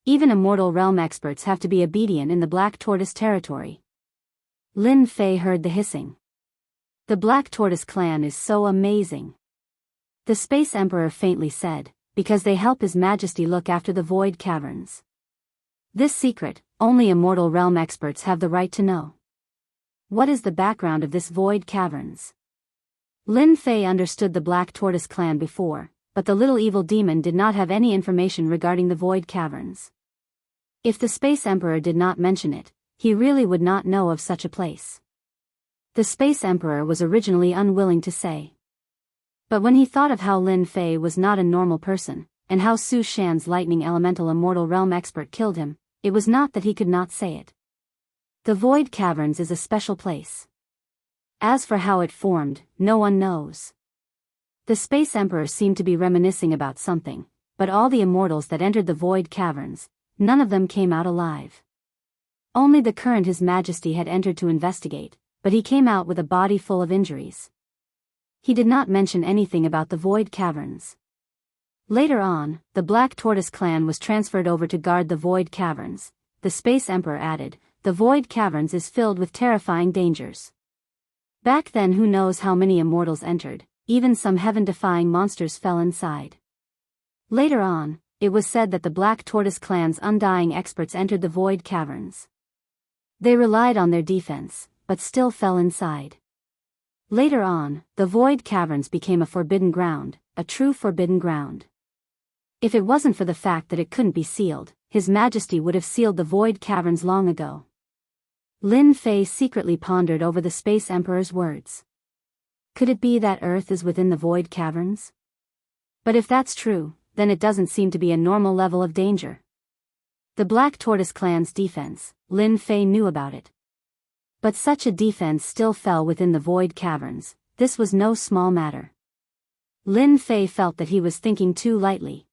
Even Immortal Realm experts have to be obedient in the Black Tortoise territory. Lin Fei heard the hissing. The Black Tortoise clan is so amazing. The Space Emperor faintly said, because they help His Majesty look after the Void Caverns. This secret, only Immortal Realm experts have the right to know. What is the background of this Void Caverns? Lin Fei understood the Black Tortoise clan before, but the little evil demon did not have any information regarding the Void Caverns. If the Space Emperor did not mention it, he really would not know of such a place. The Space Emperor was originally unwilling to say. But when he thought of how Lin Fei was not a normal person, and how Su Shan's lightning elemental Immortal Realm expert killed him, it was not that he could not say it. The Void Caverns is a special place. As for how it formed, no one knows. The Space Emperor seemed to be reminiscing about something, but all the immortals that entered the Void Caverns, none of them came out alive. Only the current His Majesty had entered to investigate, but he came out with a body full of injuries. He did not mention anything about the Void Caverns. Later on, the Black Tortoise clan was transferred over to guard the Void Caverns. The Space Emperor added, the Void Caverns is filled with terrifying dangers. Back then who knows how many immortals entered, even some heaven-defying monsters fell inside. Later on, it was said that the Black Tortoise clan's undying experts entered the Void Caverns. They relied on their defense, but still fell inside. Later on, the Void Caverns became a forbidden ground, a true forbidden ground. If it wasn't for the fact that it couldn't be sealed, His Majesty would have sealed the Void Caverns long ago. Lin Fei secretly pondered over the Space Emperor's words. Could it be that Earth is within the Void Caverns? But if that's true, then it doesn't seem to be a normal level of danger. The Black Tortoise clan's defense, Lin Fei knew about it. But such a defense still fell within the Void Caverns. This was no small matter. Lin Fei felt that he was thinking too lightly.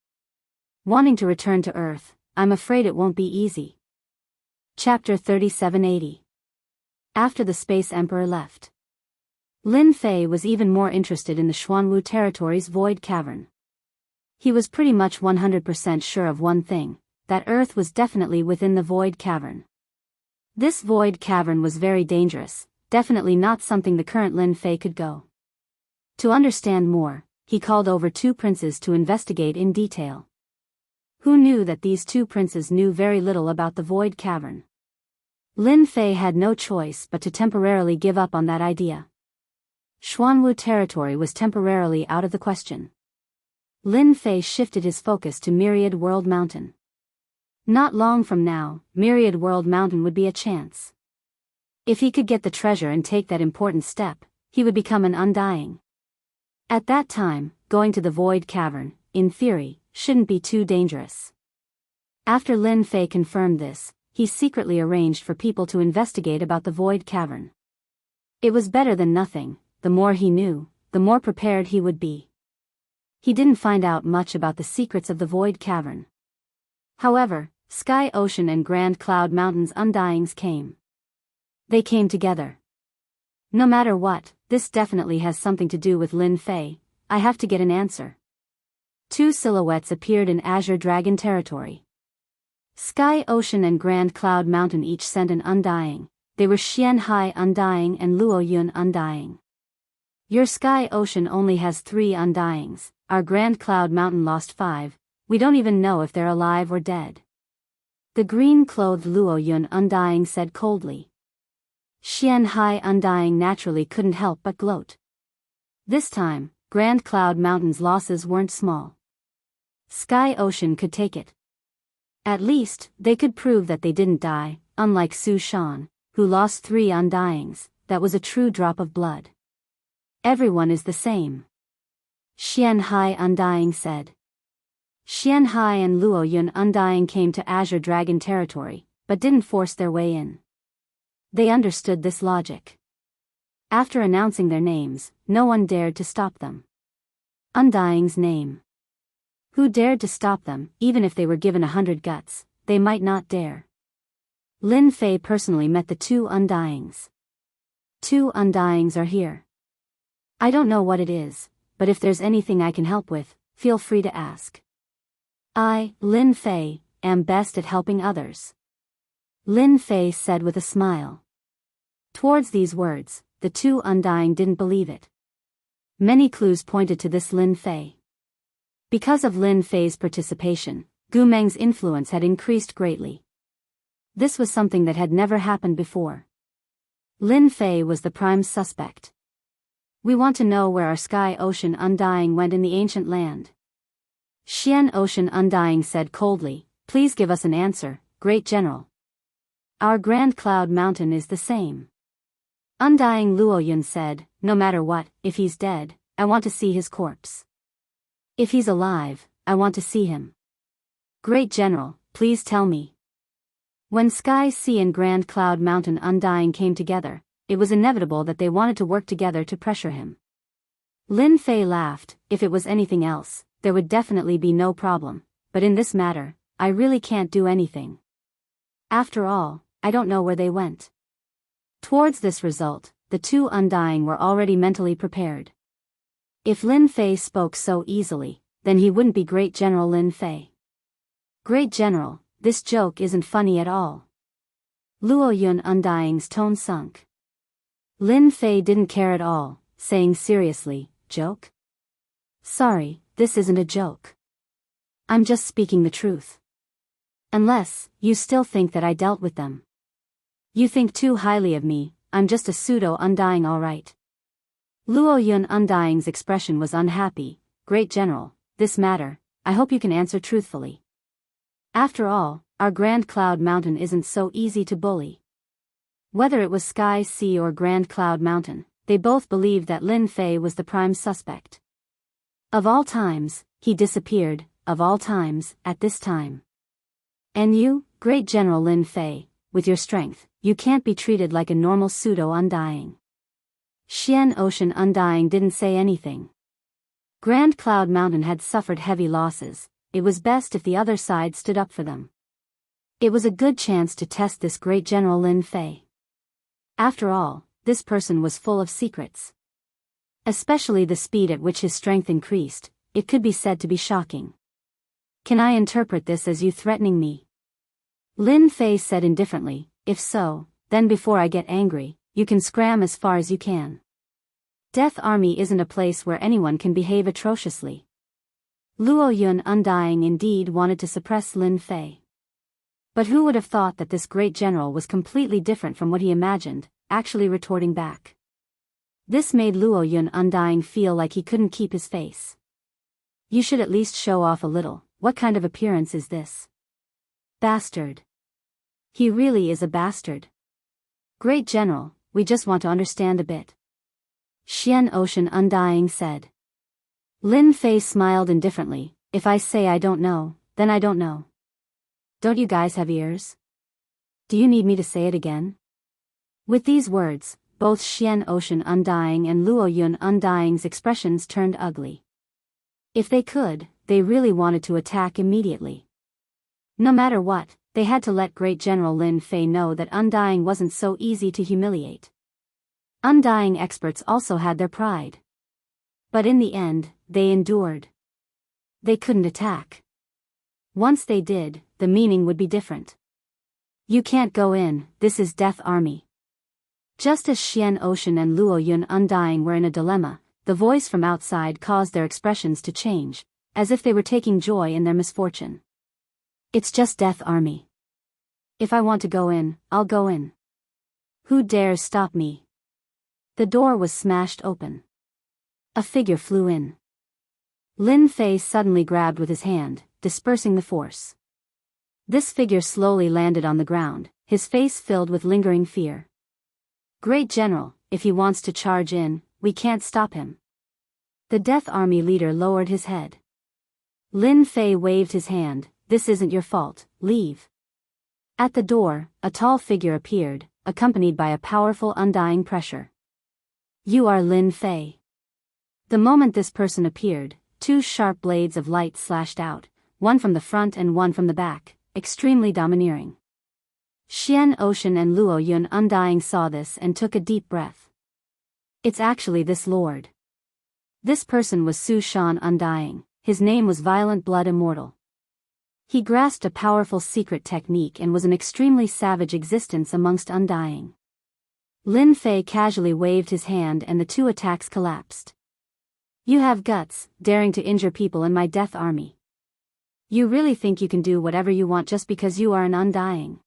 Wanting to return to Earth, I'm afraid it won't be easy. Chapter 3780. After the Space Emperor left, Lin Fei was even more interested in the Xuanwu territory's Void Cavern. He was pretty much 100% sure of one thing, that Earth was definitely within the Void Cavern. This Void Cavern was very dangerous, definitely not something the current Lin Fei could go. To understand more, he called over 2 princes to investigate in detail. Who knew that these 2 princes knew very little about the Void Cavern? Lin Fei had no choice but to temporarily give up on that idea. Xuanwu territory was temporarily out of the question. Lin Fei shifted his focus to Myriad World Mountain. Not long from now, Myriad World Mountain would be a chance. If he could get the treasure and take that important step, he would become an undying. At that time, going to the Void Cavern, in theory, shouldn't be too dangerous. After Lin Fei confirmed this, he secretly arranged for people to investigate about the Void Cavern. It was better than nothing. The more he knew, the more prepared he would be. He didn't find out much about the secrets of the Void Cavern. However, Sky Ocean and Grand Cloud Mountain's undyings came. They came together. No matter what, this definitely has something to do with Lin Fei. I have to get an answer. Two silhouettes appeared in Azure Dragon territory. Sky Ocean and Grand Cloud Mountain each sent an Undying. They were Xianhai Undying and Luo Yun Undying. Your Sky Ocean only has 3 Undyings, our Grand Cloud Mountain lost 5, we don't even know if they're alive or dead. The green-clothed Luo Yun Undying said coldly. Xianhai Undying naturally couldn't help but gloat. This time, Grand Cloud Mountain's losses weren't small. Sky Ocean could take it. At least, they could prove that they didn't die, unlike Su Shan, who lost 3 Undyings. That was a true drop of blood. Everyone is the same. Xianhai Undying said. Xianhai and Luo Yun Undying came to Azure Dragon territory, but didn't force their way in. They understood this logic. After announcing their names, no one dared to stop them. Undying's name. Who dared to stop them, even if they were given 100 guts, they might not dare. Lin Fei personally met the 2 Undyings. 2 Undyings are here. I don't know what it is, but if there's anything I can help with, feel free to ask. I, Lin Fei, am best at helping others. Lin Fei said with a smile. Towards these words, the 2 Undying didn't believe it. Many clues pointed to this Lin Fei. Because of Lin Fei's participation, Gu Meng's influence had increased greatly. This was something that had never happened before. Lin Fei was the prime suspect. We want to know where our Sky Ocean Undying went in the ancient land. Xian Ocean Undying said coldly, please give us an answer, Great General. Our Grand Cloud Mountain is the same. Undying Luo Yun said, no matter what, if he's dead, I want to see his corpse. If he's alive, I want to see him. Great General, please tell me. When Sky Sea and Grand Cloud Mountain Undying came together, it was inevitable that they wanted to work together to pressure him. Lin Fei laughed. If it was anything else, there would definitely be no problem, but in this matter, I really can't do anything. After all, I don't know where they went. Towards this result, the 2 Undying were already mentally prepared. If Lin Fei spoke so easily, then he wouldn't be Great General Lin Fei. Great General, this joke isn't funny at all. Luo Yun Undying's tone sunk. Lin Fei didn't care at all, saying seriously, joke? Sorry, this isn't a joke. I'm just speaking the truth. Unless, you still think that I dealt with them. You think too highly of me, I'm just a pseudo-Undying alright. Luo Yun Undying's expression was unhappy. Great General, this matter, I hope you can answer truthfully. After all, our Grand Cloud Mountain isn't so easy to bully. Whether it was Sky Sea or Grand Cloud Mountain, they both believed that Lin Fei was the prime suspect. Of all times, he disappeared, of all times, at this time. And you, Great General Lin Fei, with your strength, you can't be treated like a normal pseudo-Undying. Xian Ocean Undying didn't say anything. Grand Cloud Mountain had suffered heavy losses. It was best if the other side stood up for them. It was a good chance to test this Great General Lin Fei. After all, this person was full of secrets. Especially the speed at which his strength increased, it could be said to be shocking. Can I interpret this as you threatening me? Lin Fei said indifferently, if so, then before I get angry, you can scram as far as you can. Death Army isn't a place where anyone can behave atrociously. Luo Yun Undying indeed wanted to suppress Lin Fei. But who would have thought that this great general was completely different from what he imagined, actually retorting back. This made Luo Yun Undying feel like he couldn't keep his face. You should at least show off a little. What kind of appearance is this? Bastard. He really is a bastard. Great General, we just want to understand a bit. Xian Ocean Undying said. Lin Fei smiled indifferently. If I say I don't know, then I don't know. Don't you guys have ears? Do you need me to say it again? With these words, both Xian Ocean Undying and Luo Yun Undying's expressions turned ugly. If they could, they really wanted to attack immediately. No matter what, they had to let Great General Lin Fei know that Undying wasn't so easy to humiliate. Undying experts also had their pride. But in the end, they endured. They couldn't attack. Once they did, the meaning would be different. You can't go in, this is Death Army. Just as Xian Ocean and Luo Yun Undying were in a dilemma, the voice from outside caused their expressions to change, as if they were taking joy in their misfortune. It's just Death Army. If I want to go in, I'll go in. Who dares stop me? The door was smashed open. A figure flew in. Lin Fei suddenly grabbed with his hand, dispersing the force. This figure slowly landed on the ground, his face filled with lingering fear. Great General, if he wants to charge in, we can't stop him. The Death Army leader lowered his head. Lin Fei waved his hand, this isn't your fault, leave. At the door, a tall figure appeared, accompanied by a powerful undying pressure. You are Lin Fei. The moment this person appeared, two sharp blades of light slashed out, one from the front and one from the back, extremely domineering. Xian Ocean and Luo Yun Undying saw this and took a deep breath. It's actually this lord. This person was Su Shan Undying, his name was Violent Blood Immortal. He grasped a powerful secret technique and was an extremely savage existence amongst Undying. Lin Fei casually waved his hand and the two attacks collapsed. You have guts, daring to injure people in my Death Army. You really think you can do whatever you want just because you are an Undying?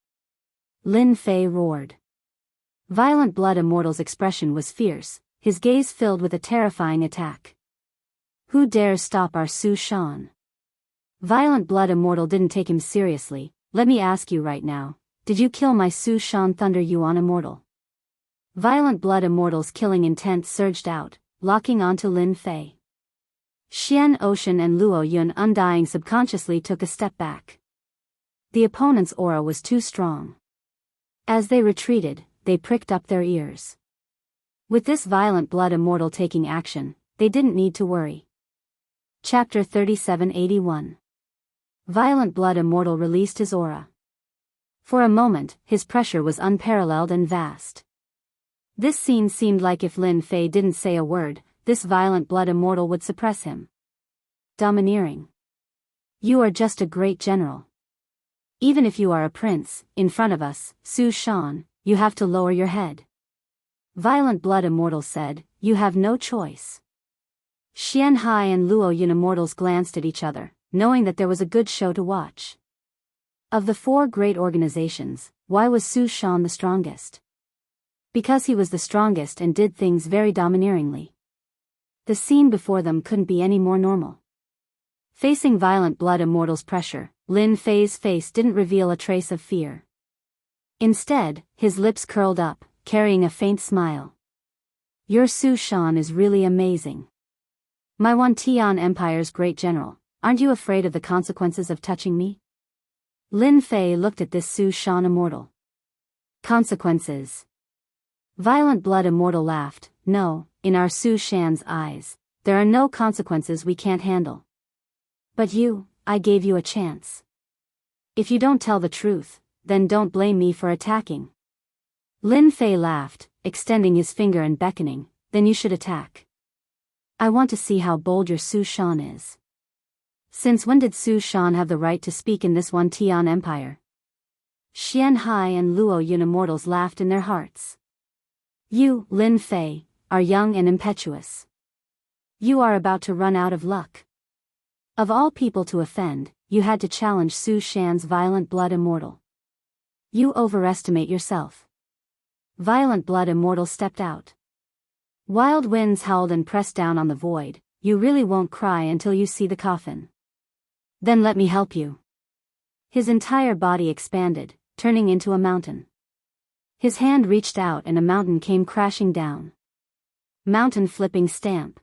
Lin Fei roared. Violent Blood Immortal's expression was fierce, his gaze filled with a terrifying attack. Who dares stop our Su Shan? Violent Blood Immortal didn't take him seriously. Let me ask you right now, did you kill my Su Shan Thunder Yuan Immortal? Violent Blood Immortal's killing intent surged out, locking onto Lin Fei. Xian Ocean and Luo Yun Undying subconsciously took a step back. The opponent's aura was too strong. As they retreated, they pricked up their ears. With this Violent Blood Immortal taking action, they didn't need to worry. Chapter 3781. Violent Blood Immortal released his aura. For a moment, his pressure was unparalleled and vast. This scene seemed like if Lin Fei didn't say a word, this Violent Blood Immortal would suppress him. Domineering. You are just a great general. Even if you are a prince, in front of us, Su Shan, you have to lower your head. Violent Blood Immortal said, you have no choice. Xian Hai and Luo Yun Immortals glanced at each other, knowing that there was a good show to watch. Of the four great organizations, why was Su Shan the strongest? Because he was the strongest and did things very domineeringly. The scene before them couldn't be any more normal. Facing Violent Blood Immortal's pressure, Lin Fei's face didn't reveal a trace of fear. Instead, his lips curled up, carrying a faint smile. Your Su Shan is really amazing. My Wantian Empire's great general, aren't you afraid of the consequences of touching me? Lin Fei looked at this Su Shan Immortal. Consequences. Violent Blood Immortal laughed, no, in our Su Shan's eyes, there are no consequences we can't handle. But you, I gave you a chance. If you don't tell the truth, then don't blame me for attacking. Lin Fei laughed, extending his finger and beckoning, then you should attack. I want to see how bold your Su Shan is. Since when did Su Shan have the right to speak in this Wantian Empire? Xian Hai and Luo Yun Immortals laughed in their hearts. You, Lin Fei, are young and impetuous. You are about to run out of luck. Of all people to offend, you had to challenge Su Shan's Violent Blood Immortal. You overestimate yourself. Violent Blood Immortal stepped out. Wild winds howled and pressed down on the void. You really won't cry until you see the coffin. Then let me help you. His entire body expanded, turning into a mountain. His hand reached out and a mountain came crashing down. Mountain flipping stamp.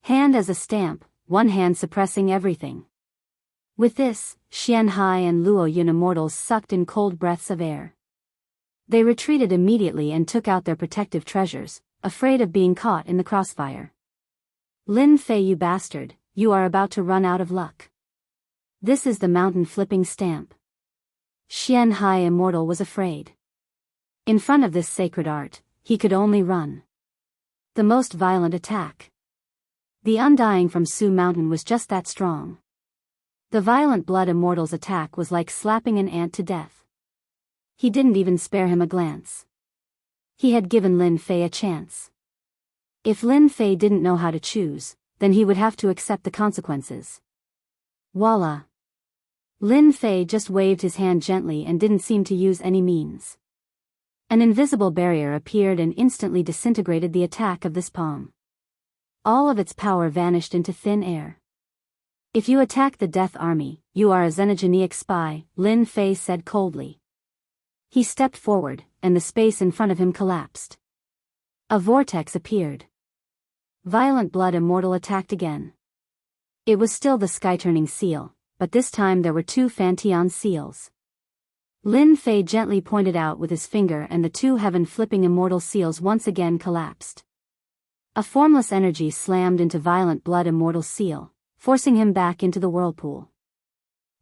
Hand as a stamp, one hand suppressing everything. With this, Xian Hai and Luo Yun Immortals sucked in cold breaths of air. They retreated immediately and took out their protective treasures, afraid of being caught in the crossfire. Lin Fei, you bastard, you are about to run out of luck. This is the mountain flipping stamp. Xian Hai Immortal was afraid. In front of this sacred art, he could only run. The most violent attack. The undying from Su Mountain was just that strong. The Violent Blood Immortal's attack was like slapping an ant to death. He didn't even spare him a glance. He had given Lin Fei a chance. If Lin Fei didn't know how to choose, then he would have to accept the consequences. Voila! Lin Fei just waved his hand gently and didn't seem to use any means. An invisible barrier appeared and instantly disintegrated the attack of this palm. All of its power vanished into thin air. If you attack the Death Army, you are a xenogenic spy, Lin Fei said coldly. He stepped forward, and the space in front of him collapsed. A vortex appeared. Violent Blood Immortal attacked again. It was still the sky-turning seal, but this time there were two Fantion seals. Lin Fei gently pointed out with his finger and the two heaven-flipping immortal seals once again collapsed. A formless energy slammed into Violent Blood Immortal's seal, forcing him back into the whirlpool.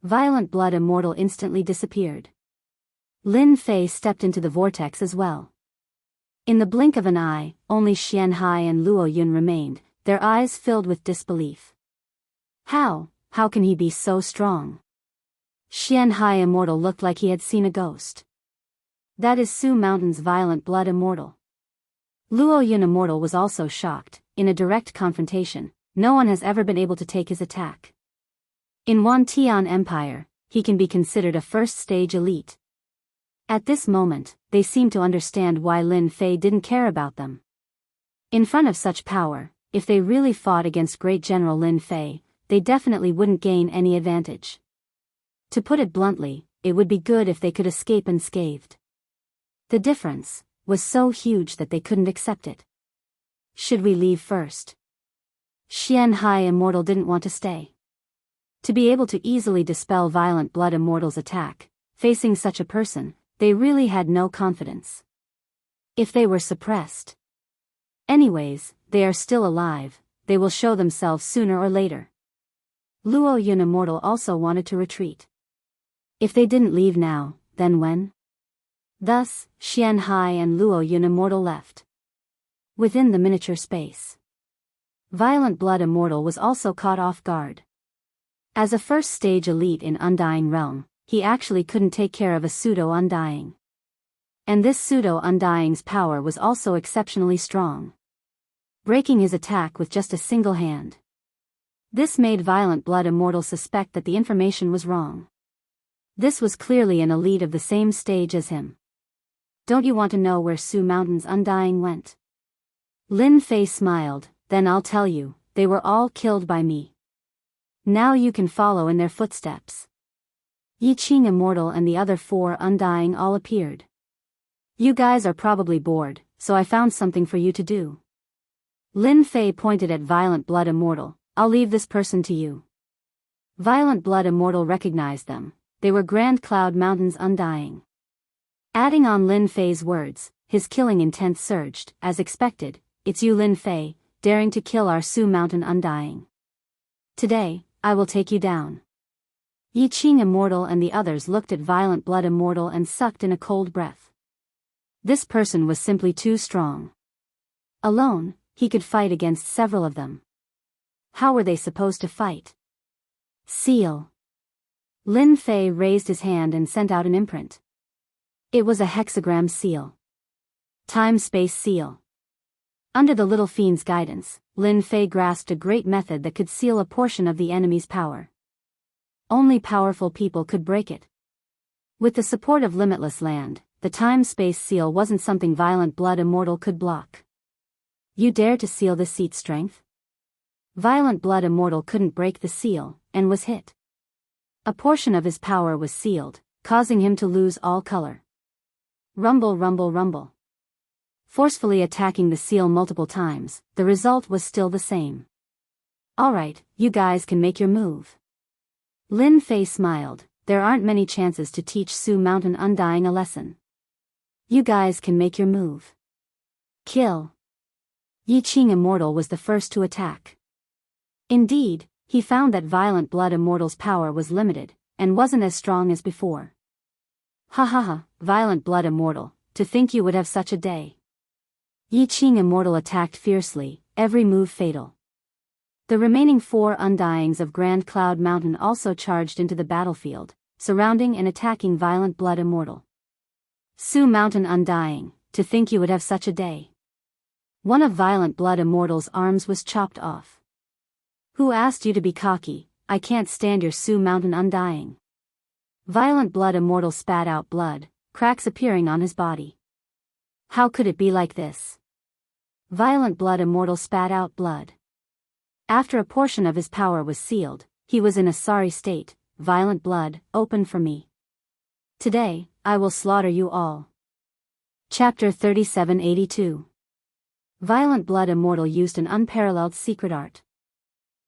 Violent Blood Immortal instantly disappeared. Lin Fei stepped into the vortex as well. In the blink of an eye, only Xian Hai and Luo Yun remained, their eyes filled with disbelief. How can he be so strong? Xian Hai Immortal looked like he had seen a ghost. That is Su Mountain's Violent Blood Immortal. Luo Yun Immortal was also shocked. In a direct confrontation, no one has ever been able to take his attack. In Wan Tian Empire, he can be considered a first-stage elite. At this moment, they seemed to understand why Lin Fei didn't care about them. In front of such power, if they really fought against Great General Lin Fei, they definitely wouldn't gain any advantage. To put it bluntly, it would be good if they could escape unscathed. The difference was so huge that they couldn't accept it. Should we leave first? Xian Hai Immortal didn't want to stay. To be able to easily dispel Violent Blood Immortal's attack, facing such a person, they really had no confidence. If they were suppressed. Anyways, they are still alive, they will show themselves sooner or later. Luo Yun Immortal also wanted to retreat. If they didn't leave now, then when? Thus, Xian Hai and Luo Yun Immortal left. Within the miniature space, Violent Blood Immortal was also caught off guard. As a first-stage elite in Undying Realm, he actually couldn't take care of a pseudo-undying. And this pseudo-undying's power was also exceptionally strong, breaking his attack with just a single hand. This made Violent Blood Immortal suspect that the information was wrong. This was clearly an elite of the same stage as him. Don't you want to know where Su Mountain's Undying went? Lin Fei smiled. Then I'll tell you, they were all killed by me. Now you can follow in their footsteps. Yi Qing Immortal and the other four Undying all appeared. You guys are probably bored, so I found something for you to do. Lin Fei pointed at Violent Blood Immortal. I'll leave this person to you. Violent Blood Immortal recognized them. They were Grand Cloud Mountain's Undying. Adding on Lin Fei's words, his killing intent surged. As expected, it's you Lin Fei, daring to kill our Su Mountain Undying. Today, I will take you down. Yi Qing Immortal and the others looked at Violent Blood Immortal and sucked in a cold breath. This person was simply too strong. Alone, he could fight against several of them. How were they supposed to fight? Seal. Lin Fei raised his hand and sent out an imprint. It was a hexagram seal. Time-space seal. Under the little fiend's guidance, Lin Fei grasped a great method that could seal a portion of the enemy's power. Only powerful people could break it. With the support of limitless land, the time-space seal wasn't something Violent Blood Immortal could block. You dare to seal the seat's strength? Violent Blood Immortal couldn't break the seal, and was hit. A portion of his power was sealed, causing him to lose all color. Rumble, rumble, rumble. Forcefully attacking the seal multiple times, the result was still the same. Alright, you guys can make your move. Lin Fei smiled. There aren't many chances to teach Su Mountain Undying a lesson. You guys can make your move. Kill. Yi Qing Immortal was the first to attack. Indeed, he found that Violent Blood Immortal's power was limited, and wasn't as strong as before. Ha ha ha, Violent Blood Immortal, to think you would have such a day. Yi Qing Immortal attacked fiercely, every move fatal. The remaining 4 Undyings of Grand Cloud Mountain also charged into the battlefield, surrounding and attacking Violent Blood Immortal. Su Mountain Undying, to think you would have such a day. One of Violent Blood Immortal's arms was chopped off. Who asked you to be cocky? I can't stand your Su Mountain Undying. Violent Blood Immortal spat out blood, cracks appearing on his body. How could it be like this? Violent Blood Immortal spat out blood. After a portion of his power was sealed, he was in a sorry state. Violent Blood, open for me. Today, I will slaughter you all. Chapter 3782. Violent Blood Immortal used an unparalleled secret art.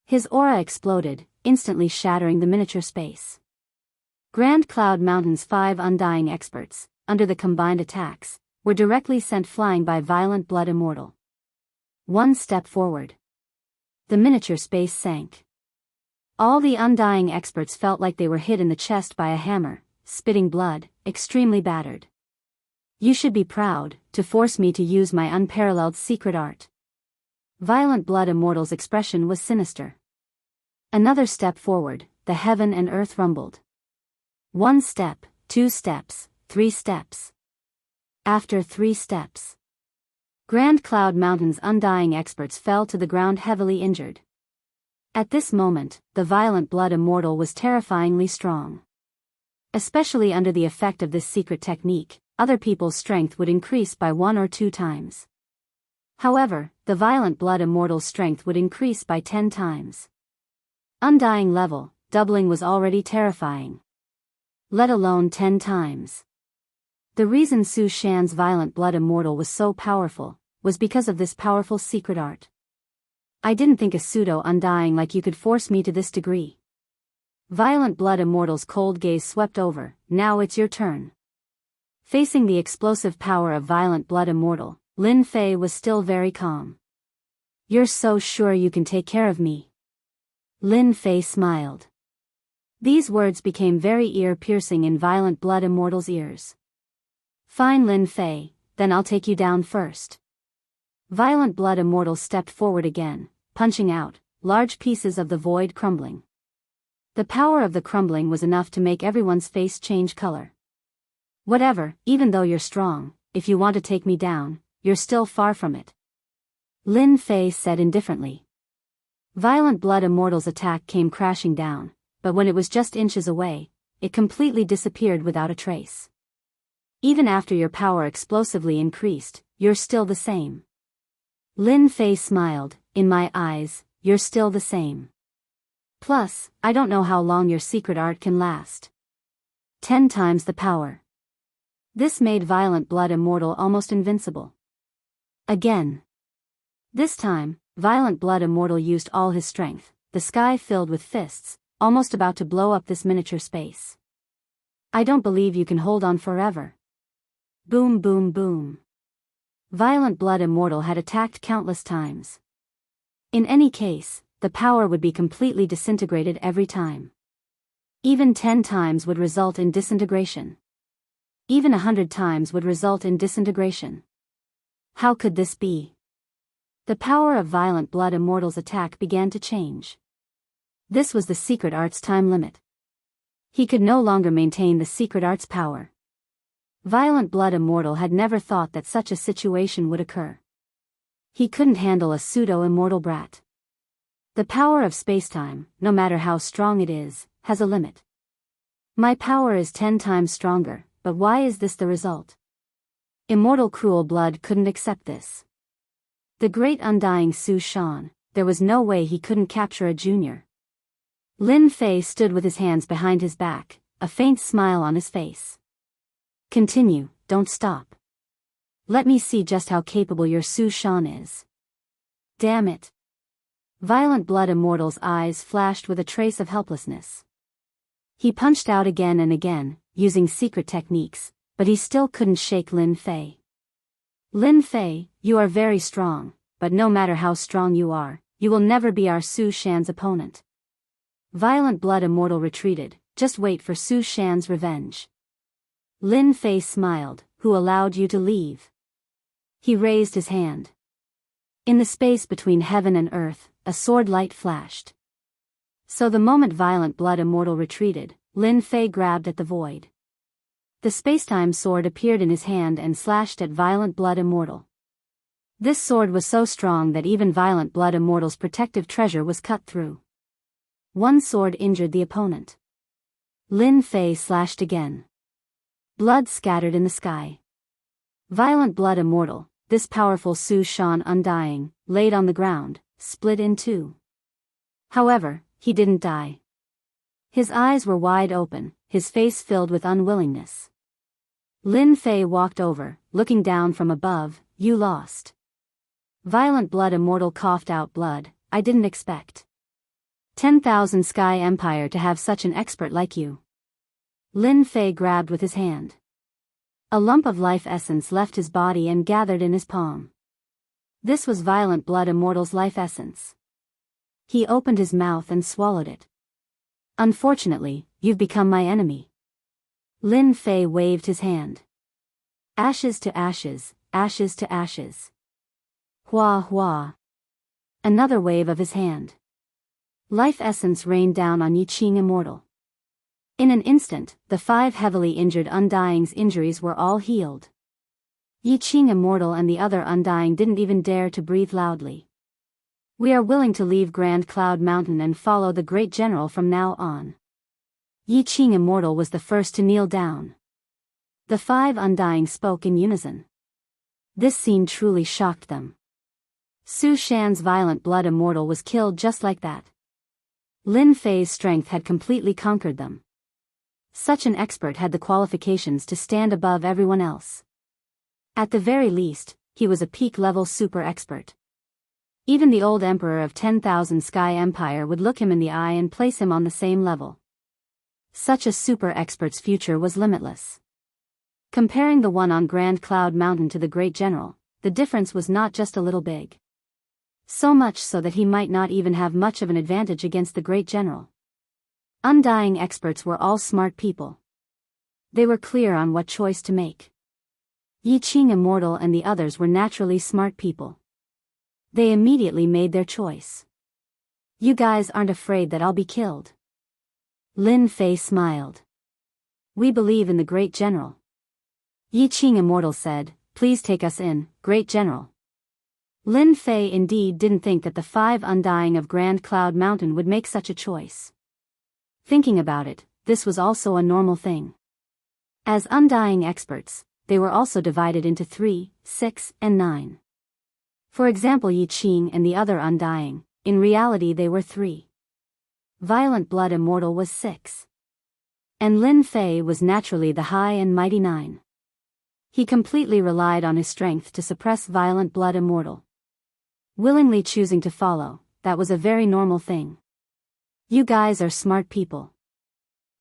His aura exploded, instantly shattering the miniature space. Grand Cloud Mountain's 5 Undying experts, under the combined attacks, were directly sent flying by Violent Blood Immortal. One step forward. The miniature space sank. All the Undying experts felt like they were hit in the chest by a hammer, spitting blood, extremely battered. You should be proud, to force me to use my unparalleled secret art. Violent Blood Immortal's expression was sinister. Another step forward, the heaven and earth rumbled. 1 step, 2 steps, 3 steps. After 3 steps, Grand Cloud Mountain's Undying experts fell to the ground heavily injured. At this moment, the Violent Blood Immortal was terrifyingly strong. Especially under the effect of this secret technique, other people's strength would increase by 1 or 2 times. However, the Violent Blood Immortal's strength would increase by 10 times. Undying level, doubling was already terrifying. Let alone 10 times. The reason Su Shan's Violent Blood Immortal was so powerful, was because of this powerful secret art. I didn't think a pseudo-undying like you could force me to this degree. Violent Blood Immortal's cold gaze swept over. Now it's your turn. Facing the explosive power of Violent Blood Immortal, Lin Fei was still very calm. You're so sure you can take care of me? Lin Fei smiled. These words became very ear-piercing in Violent Blood Immortal's ears. Fine, Lin Fei, then I'll take you down first. Violent Blood Immortal stepped forward again, punching out, large pieces of the void crumbling. The power of the crumbling was enough to make everyone's face change color. Whatever, even though you're strong, if you want to take me down, you're still far from it. Lin Fei said indifferently. Violent Blood Immortal's attack came crashing down, but when it was just inches away, it completely disappeared without a trace. Even after your power explosively increased, you're still the same. Lin Fei smiled. In my eyes, you're still the same. Plus, I don't know how long your secret art can last. 10 times the power. This made Violent Blood Immortal almost invincible. Again. This time, Violent Blood Immortal used all his strength, the sky filled with fists, almost about to blow up this miniature space. I don't believe you can hold on forever. Boom, boom, boom. Violent Blood Immortal had attacked countless times. In any case, the power would be completely disintegrated every time. Even 10 times would result in disintegration. Even 100 times would result in disintegration. How could this be? The power of Violent Blood Immortal's attack began to change. This was the secret art's time limit. He could no longer maintain the secret art's power. Violent Blood Immortal had never thought that such a situation would occur. He couldn't handle a pseudo-immortal brat. The power of spacetime, no matter how strong it is, has a limit. My power is 10 times stronger, but why is this the result? Immortal Cruel Blood couldn't accept this. The great undying Su Shan, there was no way he couldn't capture a junior. Lin Fei stood with his hands behind his back, a faint smile on his face. Continue, don't stop. Let me see just how capable your Su Shan is. Damn it. Violent Blood Immortal's eyes flashed with a trace of helplessness. He punched out again and again, using secret techniques, but he still couldn't shake Lin Fei. Lin Fei, you are very strong, but no matter how strong you are, you will never be our Su Shan's opponent. Violent Blood Immortal retreated. Just wait for Su Shan's revenge. Lin Fei smiled. Who allowed you to leave? He raised his hand. In the space between heaven and earth, a sword light flashed. So the moment Violent Blood Immortal retreated, Lin Fei grabbed at the void. The spacetime sword appeared in his hand and slashed at Violent Blood Immortal. This sword was so strong that even Violent Blood Immortal's protective treasure was cut through. One sword injured the opponent. Lin Fei slashed again. Blood scattered in the sky. Violent Blood Immortal, this powerful Su Shan Undying, laid on the ground, split in two. However, he didn't die. His eyes were wide open, his face filled with unwillingness. Lin Fei walked over, looking down from above. You lost. Violent Blood Immortal coughed out blood. I didn't expect 10,000 Sky Empire to have such an expert like you. Lin Fei grabbed with his hand. A lump of life essence left his body and gathered in his palm. This was Violent Blood Immortal's life essence. He opened his mouth and swallowed it. Unfortunately, you've become my enemy. Lin Fei waved his hand. Ashes to ashes, ashes to ashes. Hua hua. Another wave of his hand. Life essence rained down on Yiqing Immortal. In an instant, the 5 heavily injured Undying's injuries were all healed. Yiqing Immortal and the other Undying didn't even dare to breathe loudly. We are willing to leave Grand Cloud Mountain and follow the Great General from now on. Yiqing Immortal was the first to kneel down. The 5 Undying spoke in unison. This scene truly shocked them. Su Shan's Violent Blood Immortal was killed just like that. Lin Fei's strength had completely conquered them. Such an expert had the qualifications to stand above everyone else. At the very least, he was a peak-level super expert. Even the old Emperor of 10,000 Sky Empire would look him in the eye and place him on the same level. Such a super expert's future was limitless. Comparing the one on Grand Cloud Mountain to the Great General, the difference was not just a little big. So much so that he might not even have much of an advantage against the Great General. Undying experts were all smart people. They were clear on what choice to make. Yiqing Immortal and the others were naturally smart people. They immediately made their choice. You guys aren't afraid that I'll be killed? Lin Fei smiled. We believe in the Great General. Yiqing Immortal said, please take us in, Great General. Lin Fei indeed didn't think that the 5 Undying of Grand Cloud Mountain would make such a choice. Thinking about it, this was also a normal thing. As Undying experts, they were also divided into 3, 6, and 9. For example, Yiqing and the other Undying, in reality they were 3. Violent Blood Immortal was 6. And Lin Fei was naturally the high and mighty 9. He completely relied on his strength to suppress Violent Blood Immortal. Willingly choosing to follow, that was a very normal thing. You guys are smart people.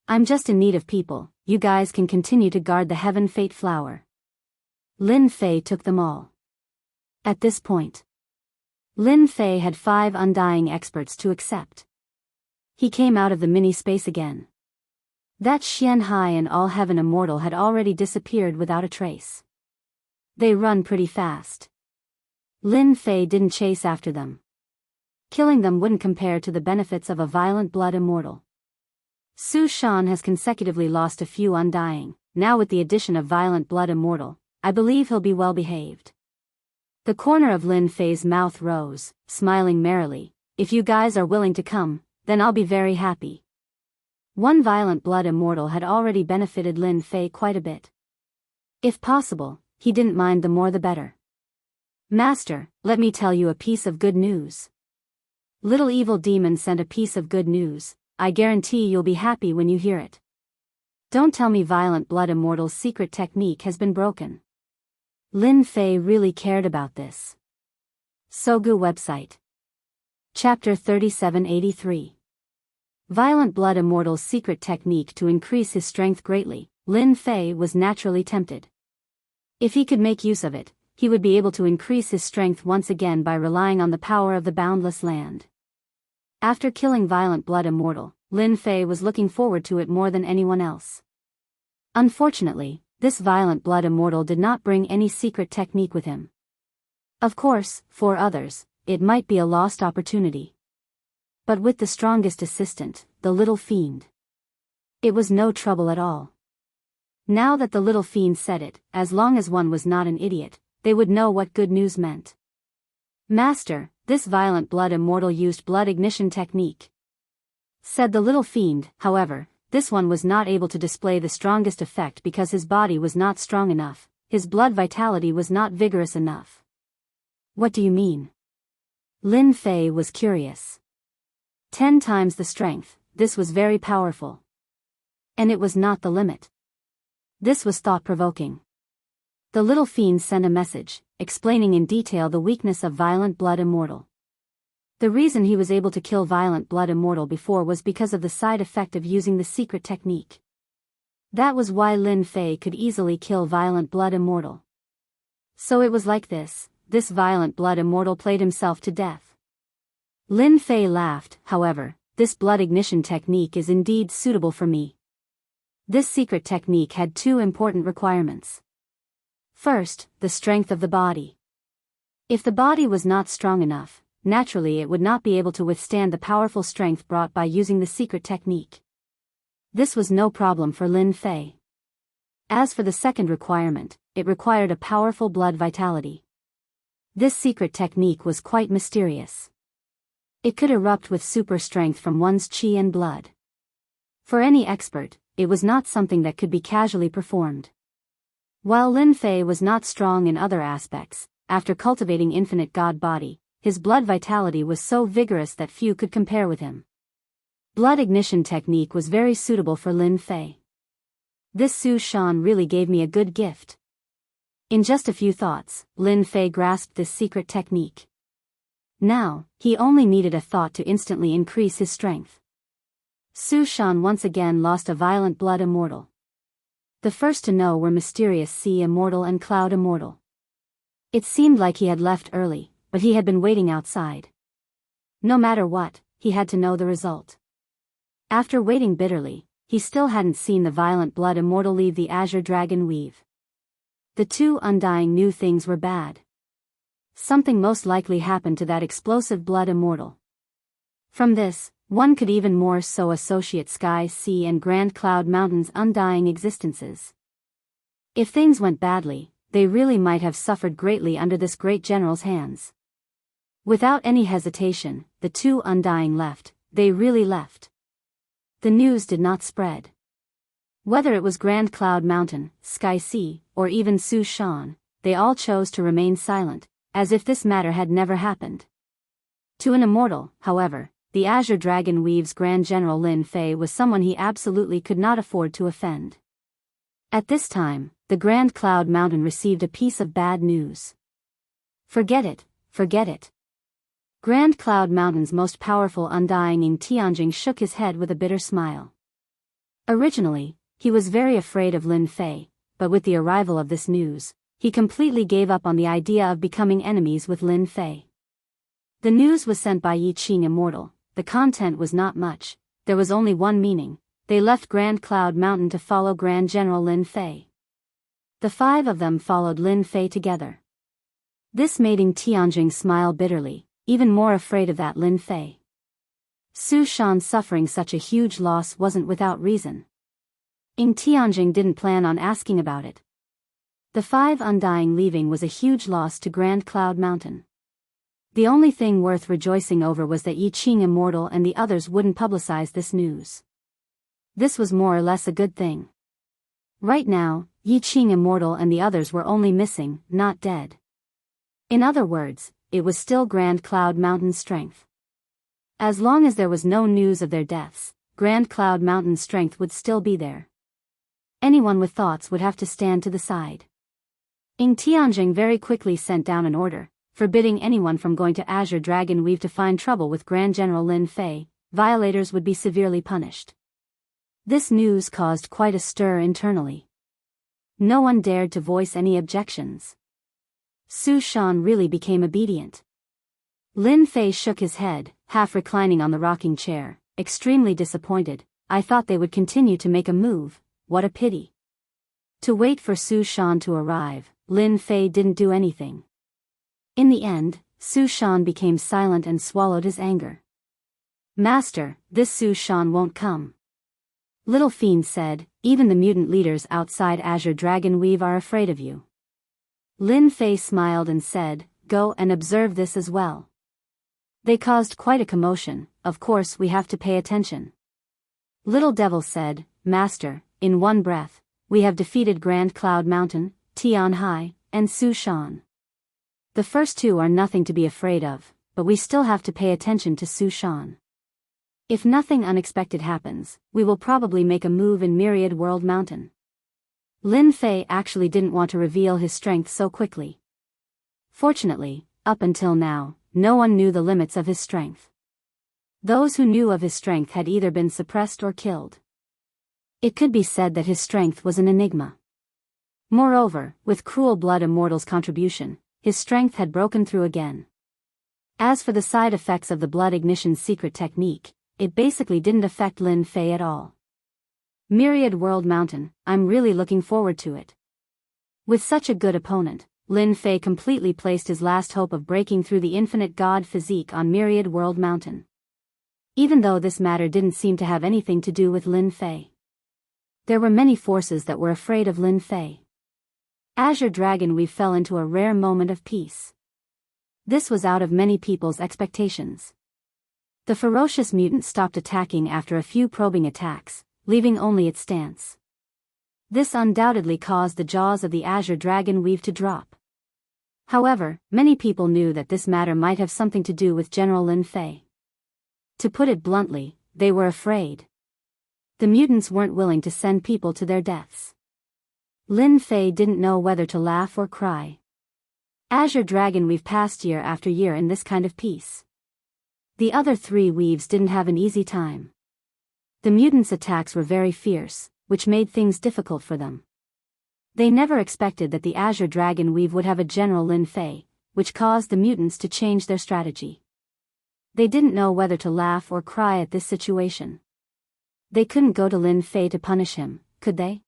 I'm just in need of people. You guys can continue to guard the Heaven Fate Flower. Lin Fei took them all. At this point, Lin Fei had 5 Undying experts to accept. He came out of the mini-space again. That Xian Hai and All Heaven Immortal had already disappeared without a trace. They run pretty fast. Lin Fei didn't chase after them. Killing them wouldn't compare to the benefits of a Violent Blood Immortal. Su Shan has consecutively lost a few Undying. Now with the addition of Violent Blood Immortal, I believe he'll be well behaved. The corner of Lin Fei's mouth rose, smiling merrily. If you guys are willing to come, then I'll be very happy. One Violent Blood Immortal had already benefited Lin Fei quite a bit. If possible, he didn't mind, the more the better. Master, let me tell you a piece of good news. Little Evil Demon sent a piece of good news. I guarantee you'll be happy when you hear it. Don't tell me Violent Blood Immortal's secret technique has been broken. Lin Fei really cared about this. Sogu website. Chapter 3783. Violent Blood Immortal's secret technique to increase his strength greatly. Lin Fei was naturally tempted. If he could make use of it, he would be able to increase his strength once again by relying on the power of the boundless land. After killing Violent Blood Immortal, Lin Fei was looking forward to it more than anyone else. Unfortunately, this Violent Blood Immortal did not bring any secret technique with him. Of course, for others, it might be a lost opportunity. But with the strongest assistant, the little fiend, it was no trouble at all. Now that the little fiend said it, as long as one was not an idiot, they would know what good news meant. "Master, this violent blood immortal used blood ignition technique," said the little fiend. However, this one was not able to display the strongest effect because his body was not strong enough, his blood vitality was not vigorous enough. "What do you mean?" Lin Fei was curious. 10 times the strength, this was very powerful. And it was not the limit. This was thought-provoking. The little fiend sent a message, explaining in detail the weakness of Violent Blood Immortal. The reason he was able to kill Violent Blood Immortal before was because of the side effect of using the secret technique. That was why Lin Fei could easily kill Violent Blood Immortal. So it was like this Violent Blood Immortal played himself to death. Lin Fei laughed. "However, this blood ignition technique is indeed suitable for me." This secret technique had 2 important requirements. First, the strength of the body. If the body was not strong enough, naturally it would not be able to withstand the powerful strength brought by using the secret technique. This was no problem for Lin Fei. As for the second requirement, it required a powerful blood vitality. This secret technique was quite mysterious. It could erupt with super strength from one's qi and blood. For any expert, it was not something that could be casually performed. While Lin Fei was not strong in other aspects, after cultivating infinite god body, his blood vitality was so vigorous that few could compare with him. Blood ignition technique was very suitable for Lin Fei. This Su Shan really gave me a good gift. In just a few thoughts, Lin Fei grasped this secret technique. Now, he only needed a thought to instantly increase his strength. Su Shan once again lost a Violent Blood Immortal. The first to know were Mysterious Sea Immortal and Cloud Immortal. It seemed like he had left early, but he had been waiting outside. No matter what, he had to know the result. After waiting bitterly, he still hadn't seen the Violent Blood Immortal leave the Azure Dragon Weave. The 2 Undying knew things were bad. Something most likely happened to that explosive Blood Immortal. From this, one could even more so associate Sky Sea and Grand Cloud Mountain's undying existences. If things went badly, they really might have suffered greatly under this great general's hands. Without any hesitation, the 2 Undying left. They really left. The news did not spread. Whether it was Grand Cloud Mountain, Sky Sea, or even Su Shan, they all chose to remain silent, as if this matter had never happened. To an immortal, however, the Azure Dragon Weave's Grand General Lin Fei was someone he absolutely could not afford to offend. At this time, the Grand Cloud Mountain received a piece of bad news. Forget it, forget it. Grand Cloud Mountain's most powerful Undying Ing Tianjing shook his head with a bitter smile. Originally, he was very afraid of Lin Fei, but with the arrival of this news, he completely gave up on the idea of becoming enemies with Lin Fei. The news was sent by Yi Qing Immortal. The content was not much, there was only one meaning: they left Grand Cloud Mountain to follow Grand General Lin Fei. The 5 of them followed Lin Fei together. This made Ing Tianjing smile bitterly, even more afraid of that Lin Fei. Su Shan suffering such a huge loss wasn't without reason. Ing Tianjing didn't plan on asking about it. The 5 Undying leaving was a huge loss to Grand Cloud Mountain. The only thing worth rejoicing over was that Yi Qing Immortal and the others wouldn't publicize this news. This was more or less a good thing. Right now, Yi Qing Immortal and the others were only missing, not dead. In other words, it was still Grand Cloud Mountain's strength. As long as there was no news of their deaths, Grand Cloud Mountain's strength would still be there. Anyone with thoughts would have to stand to the side. Ing Tianjing very quickly sent down an order, forbidding anyone from going to Azure Dragon Weave to find trouble with Grand General Lin Fei. Violators would be severely punished. This news caused quite a stir internally. No one dared to voice any objections. Su Shan really became obedient. Lin Fei shook his head, half reclining on the rocking chair, extremely disappointed. I thought they would continue to make a move, what a pity. To wait for Su Shan to arrive, Lin Fei didn't do anything. In the end, Su Shan became silent and swallowed his anger. Master, this Su Shan won't come. Little Fiend said, even the mutant leaders outside Azure Dragon Weave are afraid of you. Lin Fei smiled and said, go and observe this as well. They caused quite a commotion, of course we have to pay attention. Little Devil said, Master, in one breath, we have defeated Grand Cloud Mountain, Tian Hai, and Su Shan. The first two are nothing to be afraid of, but we still have to pay attention to Su Shan. If nothing unexpected happens, we will probably make a move in Myriad World Mountain. Lin Fei actually didn't want to reveal his strength so quickly. Fortunately, up until now, no one knew the limits of his strength. Those who knew of his strength had either been suppressed or killed. It could be said that his strength was an enigma. Moreover, with Cruel Blood Immortal's contribution, his strength had broken through again. As for the side effects of the Blood Ignition's secret technique, it basically didn't affect Lin Fei at all. Myriad World Mountain, I'm really looking forward to it. With such a good opponent, Lin Fei completely placed his last hope of breaking through the infinite god physique on Myriad World Mountain. Even though this matter didn't seem to have anything to do with Lin Fei. There were many forces that were afraid of Lin Fei. Azure Dragon Weave fell into a rare moment of peace. This was out of many people's expectations. The ferocious mutant stopped attacking after a few probing attacks, leaving only its stance. This undoubtedly caused the jaws of the Azure Dragon Weave to drop. However, many people knew that this matter might have something to do with General Lin Fei. To put it bluntly, they were afraid. The mutants weren't willing to send people to their deaths. Lin Fei didn't know whether to laugh or cry. Azure Dragon Weave passed year after year in this kind of peace. The other three weaves didn't have an easy time. The mutants' attacks were very fierce, which made things difficult for them. They never expected that the Azure Dragon Weave would have a General Lin Fei, which caused the mutants to change their strategy. They didn't know whether to laugh or cry at this situation. They couldn't go to Lin Fei to punish him, could they?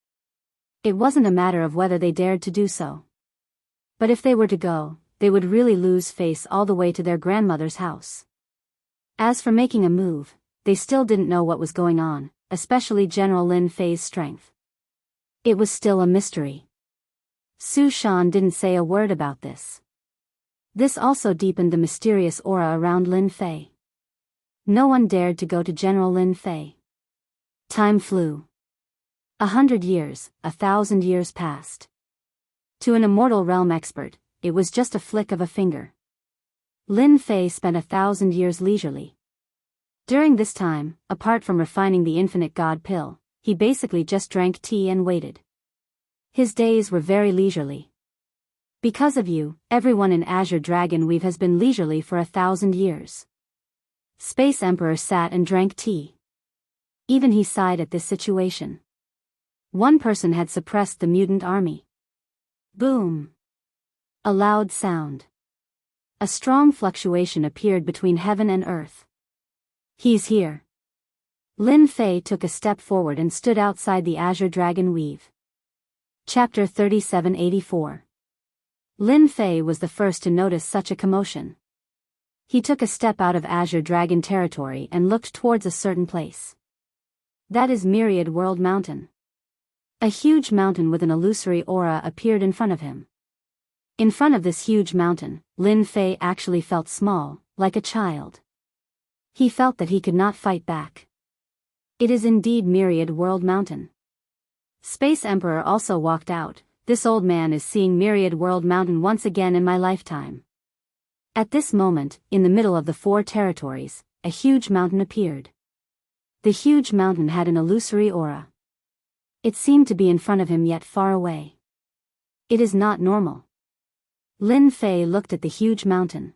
It wasn't a matter of whether they dared to do so. But if they were to go, they would really lose face all the way to their grandmother's house. As for making a move, they still didn't know what was going on, especially General Lin Fei's strength. It was still a mystery. Su Shan didn't say a word about this. This also deepened the mysterious aura around Lin Fei. No one dared to go to General Lin Fei. Time flew. 100 years, 1,000 years passed. To an immortal realm expert, it was just a flick of a finger. Lin Fei spent 1,000 years leisurely. During this time, apart from refining the infinite god pill, he basically just drank tea and waited. His days were very leisurely. Because of you, everyone in Azure Dragon Weave has been leisurely for 1,000 years. Space Emperor sat and drank tea. Even he sighed at this situation. One person had suppressed the mutant army. Boom! A loud sound. A strong fluctuation appeared between heaven and earth. He's here. Lin Fei took a step forward and stood outside the Azure Dragon Weave. Chapter 3784. Lin Fei was the first to notice such a commotion. He took a step out of Azure Dragon territory and looked towards a certain place. That is Myriad World Mountain. A huge mountain with an illusory aura appeared in front of him. In front of this huge mountain, Lin Fei actually felt small, like a child. He felt that he could not fight back. It is indeed Myriad World Mountain. Space Emperor also walked out. This old man is seeing Myriad World Mountain once again in my lifetime. At this moment, in the middle of the four territories, a huge mountain appeared. The huge mountain had an illusory aura. It seemed to be in front of him yet far away. It is not normal. Lin Fei looked at the huge mountain.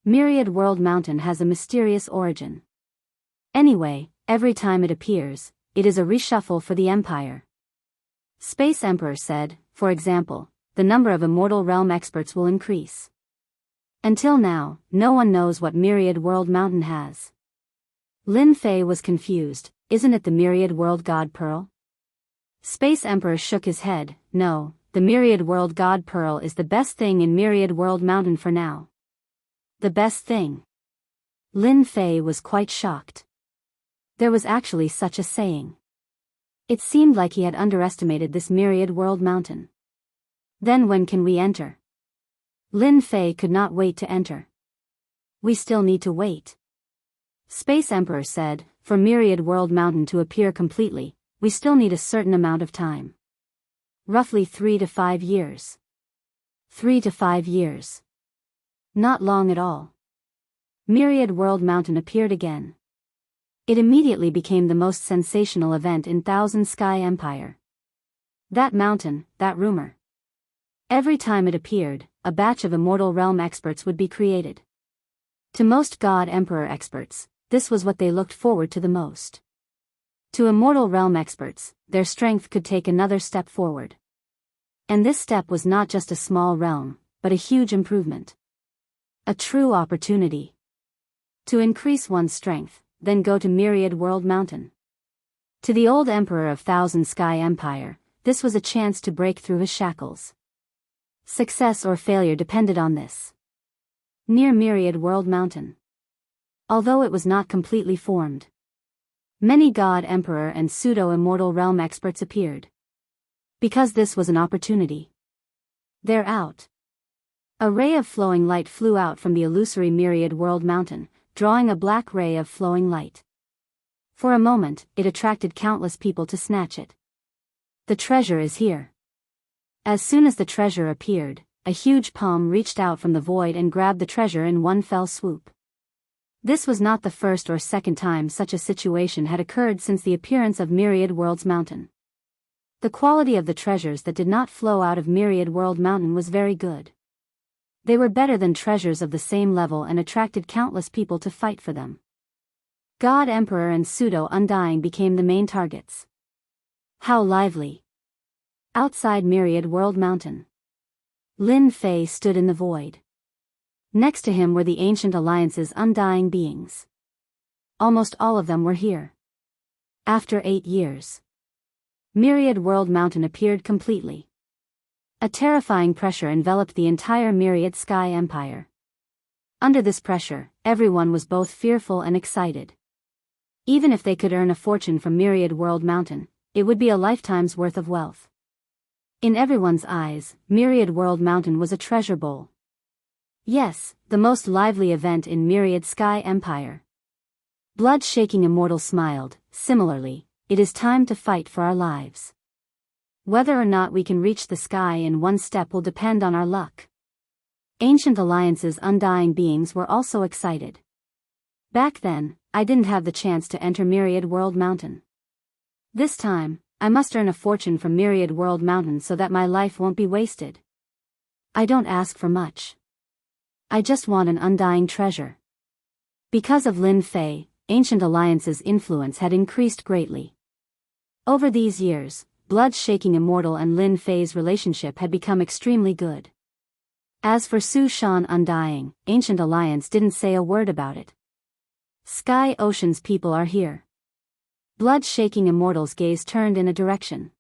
Myriad World Mountain has a mysterious origin. Anyway, every time it appears, it is a reshuffle for the Empire. Space Emperor said, for example, the number of Immortal Realm experts will increase. Until now, no one knows what Myriad World Mountain has. Lin Fei was confused. Isn't it the Myriad World God Pearl? Space Emperor shook his head. No, the Myriad World God Pearl is the best thing in Myriad World Mountain for now. The best thing. Lin Fei was quite shocked. There was actually such a saying. It seemed like he had underestimated this myriad world mountain. Then when can we enter? Lin Fei could not wait to enter. We still need to wait. Space Emperor said, for myriad world mountain to appear completely, we still need a certain amount of time. Roughly 3 to 5 years. 3 to 5 years. Not long at all. Myriad world mountain appeared again. It immediately became the most sensational event in Thousand Sky Empire. That mountain, that rumor. Every time it appeared, a batch of Immortal Realm experts would be created. To most God Emperor experts, this was what they looked forward to the most. To Immortal Realm experts, their strength could take another step forward. And this step was not just a small realm, but a huge improvement. A true opportunity. To increase one's strength, then go to Myriad World Mountain. To the old Emperor of Thousand Sky Empire, this was a chance to break through his shackles. Success or failure depended on this. Near Myriad World Mountain. Although it was not completely formed, many God Emperor and pseudo-immortal realm experts appeared. Because this was an opportunity. They're out. A ray of flowing light flew out from the illusory Myriad World Mountain, drawing a black ray of flowing light. For a moment, it attracted countless people to snatch it. The treasure is here. As soon as the treasure appeared, a huge palm reached out from the void and grabbed the treasure in one fell swoop. This was not the first or second time such a situation had occurred since the appearance of Myriad World's Mountain. The quality of the treasures that did not flow out of Myriad World Mountain was very good. They were better than treasures of the same level and attracted countless people to fight for them. God Emperor and Pseudo-Undying became the main targets. How lively! Outside Myriad World Mountain, Lin Fei stood in the void. Next to him were the Ancient Alliance's undying beings. Almost all of them were here. After 8 years, Myriad World Mountain appeared completely. A terrifying pressure enveloped the entire Myriad Sky Empire. Under this pressure, everyone was both fearful and excited. Even if they could earn a fortune from Myriad World Mountain, it would be a lifetime's worth of wealth. In everyone's eyes, Myriad World Mountain was a treasure bowl. Yes, the most lively event in Myriad Sky Empire. Blood-shaking Immortal smiled. Similarly, it is time to fight for our lives. Whether or not we can reach the sky in one step will depend on our luck. Ancient Alliance's undying beings were also excited. Back then, I didn't have the chance to enter Myriad World Mountain. This time, I must earn a fortune from Myriad World Mountain so that my life won't be wasted. I don't ask for much. I just want an undying treasure. Because of Lin Fei, Ancient Alliance's influence had increased greatly. Over these years, Blood-shaking Immortal and Lin Fei's relationship had become extremely good. As for Su Shan Undying, Ancient Alliance didn't say a word about it. Sky Ocean's people are here. Blood-shaking Immortal's gaze turned in a direction.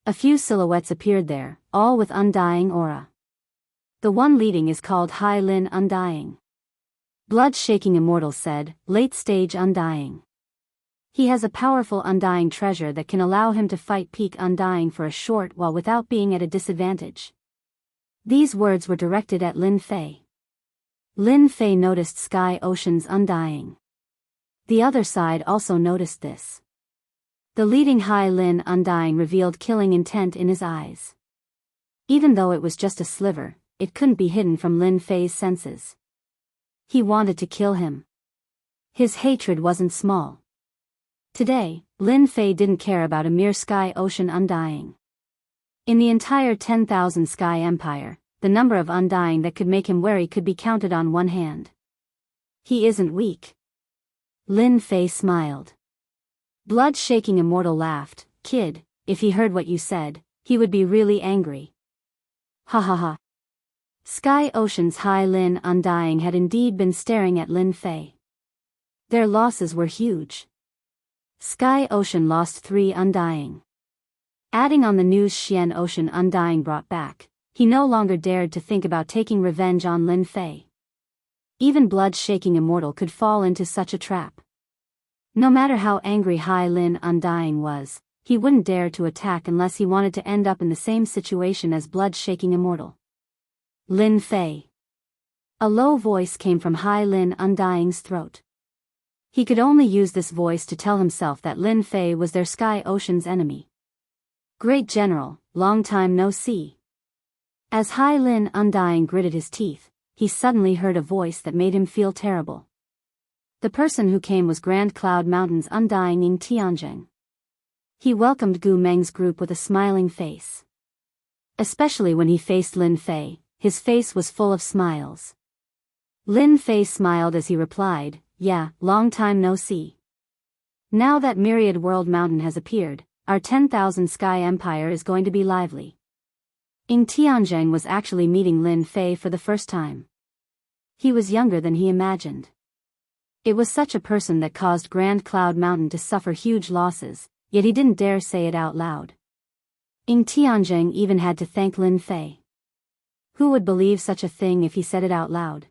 A few silhouettes appeared there, all with undying aura. The one leading is called Hai Lin Undying. Blood-shaking Immortal said, late-stage Undying. He has a powerful undying treasure that can allow him to fight peak undying for a short while without being at a disadvantage. These words were directed at Lin Fei. Lin Fei noticed Sky Ocean's undying. The other side also noticed this. The leading Hai Lin Undying revealed killing intent in his eyes. Even though it was just a sliver, it couldn't be hidden from Lin Fei's senses. He wanted to kill him. His hatred wasn't small. Today, Lin Fei didn't care about a mere Sky Ocean Undying. In the entire 10,000 Sky Empire, the number of Undying that could make him wary could be counted on one hand. He isn't weak. Lin Fei smiled. Blood-shaking Immortal laughed. Kid, if he heard what you said, he would be really angry. Ha ha ha. Sky Ocean's Hai Lin Undying had indeed been staring at Lin Fei. Their losses were huge. Sky Ocean lost 3 Undying. Adding on the news Xian Ocean Undying brought back, he no longer dared to think about taking revenge on Lin Fei. Even blood-shaking immortal could fall into such a trap. No matter how angry Hai Lin Undying was, he wouldn't dare to attack unless he wanted to end up in the same situation as blood-shaking immortal. Lin Fei. A low voice came from Hai Lin Undying's throat. He could only use this voice to tell himself that Lin Fei was their Sky Ocean's enemy. Great General, long time no see. As Hai Lin Undying gritted his teeth, he suddenly heard a voice that made him feel terrible. The person who came was Grand Cloud Mountain's Undying Ying Tianzheng. He welcomed Gu Meng's group with a smiling face. Especially when he faced Lin Fei, his face was full of smiles. Lin Fei smiled as he replied, "Yeah, long time no see. Now that Myriad World Mountain has appeared, our 10,000 Sky Empire is going to be lively." Ying Tianzheng was actually meeting Lin Fei for the first time. He was younger than he imagined. It was such a person that caused Grand Cloud Mountain to suffer huge losses, yet he didn't dare say it out loud. Ying Tianzheng even had to thank Lin Fei. Who would believe such a thing if he said it out loud?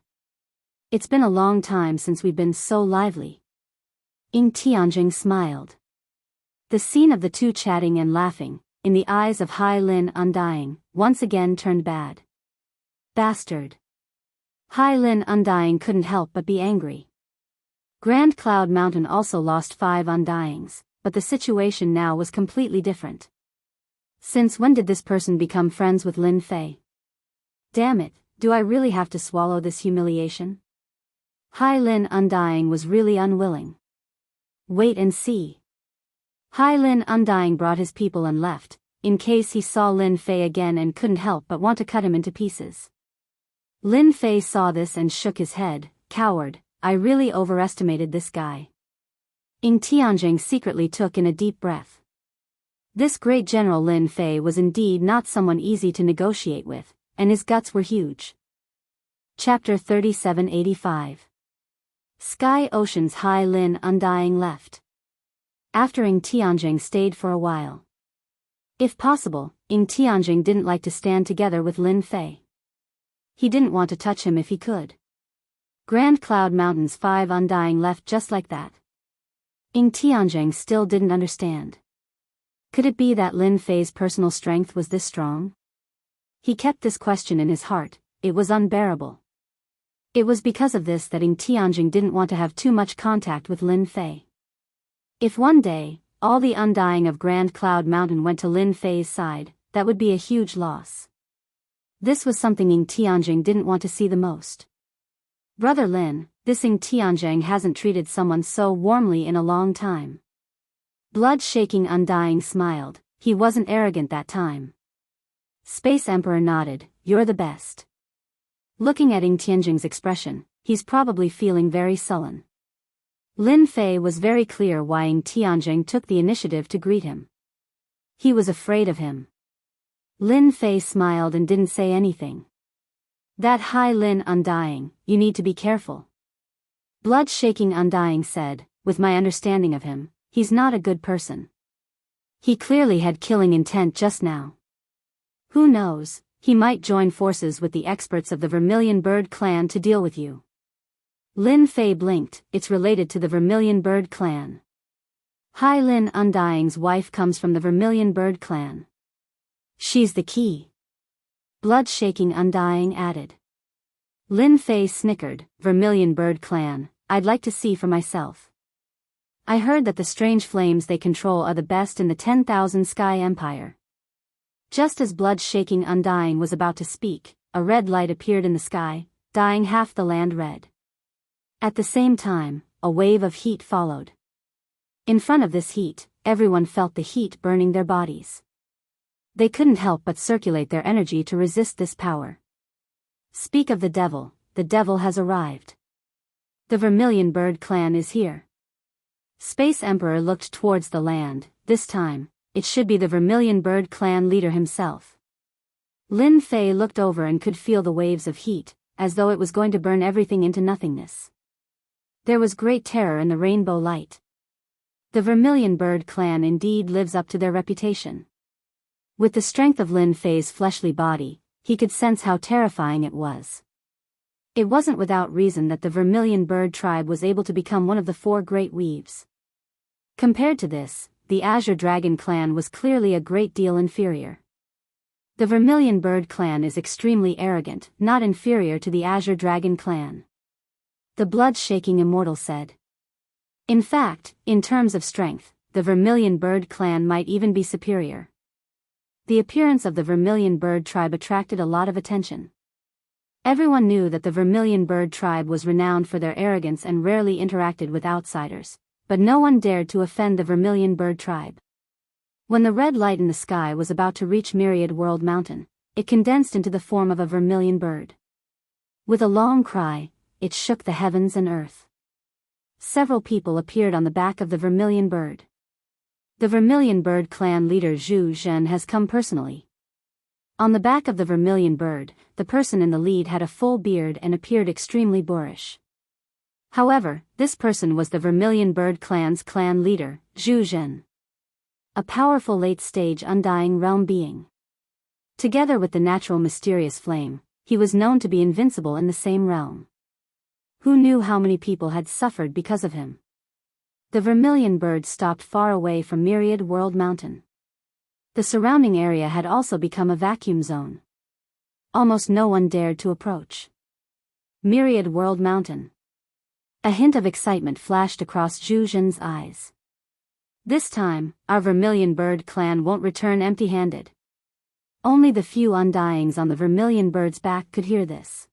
It's been a long time since we've been so lively. Ying Tianzheng smiled. The scene of the two chatting and laughing, in the eyes of Hai Lin Undying, once again turned bad. Bastard. Hai Lin Undying couldn't help but be angry. Grand Cloud Mountain also lost 5 Undyings, but the situation now was completely different. Since when did this person become friends with Lin Fei? Damn it, do I really have to swallow this humiliation? Hai Lin Undying was really unwilling. Wait and see. Hai Lin Undying brought his people and left, in case he saw Lin Fei again and couldn't help but want to cut him into pieces. Lin Fei saw this and shook his head. Coward, I really overestimated this guy. Ying Tianzheng secretly took in a deep breath. This great general Lin Fei was indeed not someone easy to negotiate with, and his guts were huge. Chapter 3785. Sky Ocean's Hai Lin Undying left. After Ying Tianzheng stayed for a while. If possible, Ying Tianzheng didn't like to stand together with Lin Fei. He didn't want to touch him if he could. Grand Cloud Mountain's 5 Undying left just like that. Ying Tianzheng still didn't understand. Could it be that Lin Fei's personal strength was this strong? He kept this question in his heart. It was unbearable. It was because of this that Ying Tianzheng didn't want to have too much contact with Lin Fei. If one day, all the Undying of Grand Cloud Mountain went to Lin Fei's side, that would be a huge loss. This was something Ying Tianzheng didn't want to see the most. Brother Lin, this Ying Tianzheng hasn't treated someone so warmly in a long time. Blood-shaking Undying smiled. He wasn't arrogant that time. Space Emperor nodded. You're the best. Looking at Ying Tianzheng's expression, he's probably feeling very sullen. Lin Fei was very clear why Ying Tianzheng took the initiative to greet him. He was afraid of him. Lin Fei smiled and didn't say anything. That Hai Lin Undying, you need to be careful. Blood-shaking Undying said, with my understanding of him, he's not a good person. He clearly had killing intent just now. Who knows, he might join forces with the experts of the Vermilion Bird clan to deal with you. Lin Fei blinked. It's related to the Vermilion Bird clan. Hai Lin Undying's wife comes from the Vermilion Bird clan. She's the key. Blood-shaking Undying added. Lin Fei snickered. Vermilion Bird clan, I'd like to see for myself. I heard that the strange flames they control are the best in the 10,000 Sky Empire. Just as blood-shaking Undying was about to speak, a red light appeared in the sky, dyeing half the land red. At the same time, a wave of heat followed. In front of this heat, everyone felt the heat burning their bodies. They couldn't help but circulate their energy to resist this power. Speak of the devil has arrived. The Vermilion Bird clan is here. Space Emperor looked towards the land. This time, it should be the Vermilion Bird clan leader himself. Lin Fei looked over and could feel the waves of heat, as though it was going to burn everything into nothingness. There was great terror in the rainbow light. The Vermilion Bird clan indeed lives up to their reputation. With the strength of Lin Fei's fleshly body, he could sense how terrifying it was. It wasn't without reason that the vermilion bird tribe was able to become one of the 4 great weaves. Compared to this, the Azure Dragon clan was clearly a great deal inferior. The Vermilion Bird clan is extremely arrogant, not inferior to the Azure Dragon clan. The blood-shaking immortal said. In fact, in terms of strength, the Vermilion Bird clan might even be superior. The appearance of the Vermilion Bird tribe attracted a lot of attention. Everyone knew that the Vermilion Bird tribe was renowned for their arrogance and rarely interacted with outsiders, but no one dared to offend the Vermilion Bird tribe. When the red light in the sky was about to reach Myriad World Mountain, it condensed into the form of a vermilion bird. With a long cry, it shook the heavens and earth. Several people appeared on the back of the vermilion bird. The Vermilion Bird clan leader Zhu Zhen has come personally. On the back of the vermilion bird, the person in the lead had a full beard and appeared extremely boorish. However, this person was the Vermilion Bird clan's clan leader, Zhu Zhen. A powerful late-stage undying realm being. Together with the natural mysterious flame, he was known to be invincible in the same realm. Who knew how many people had suffered because of him? The vermilion bird stopped far away from Myriad World Mountain. The surrounding area had also become a vacuum zone. Almost no one dared to approach. Myriad World Mountain. A hint of excitement flashed across Zhu Zhen's eyes. This time, our Vermilion Bird clan won't return empty-handed. Only the few undyings on the vermilion bird's back could hear this.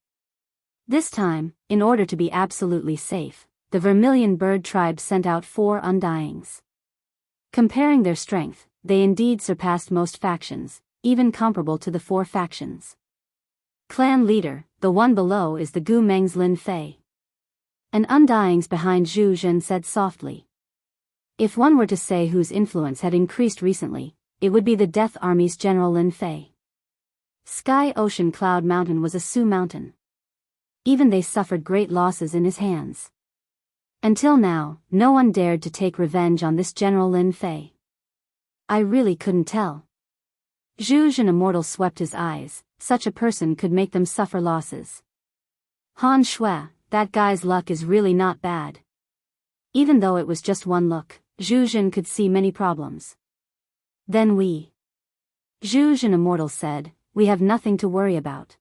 This time, in order to be absolutely safe, the Vermilion Bird tribe sent out 4 undyings. Comparing their strength, they indeed surpassed most factions, even comparable to the 4 factions. Clan leader, the one below is the Gu Meng's Lin Fei. An undyings behind Zhu Zhen said softly. If one were to say whose influence had increased recently, it would be the Death Army's General Lin Fei. Sky Ocean Cloud Mountain was a Su mountain. Even they suffered great losses in his hands. Until now, no one dared to take revenge on this General Lin Fei. I really couldn't tell. Zhu Zhen Immortal swept his eyes, such a person could make them suffer losses. Han Shui, that guy's luck is really not bad. Even though it was just one look, Zhu Zhen could see many problems. Then Zhu Zhen Immortal said, we have nothing to worry about.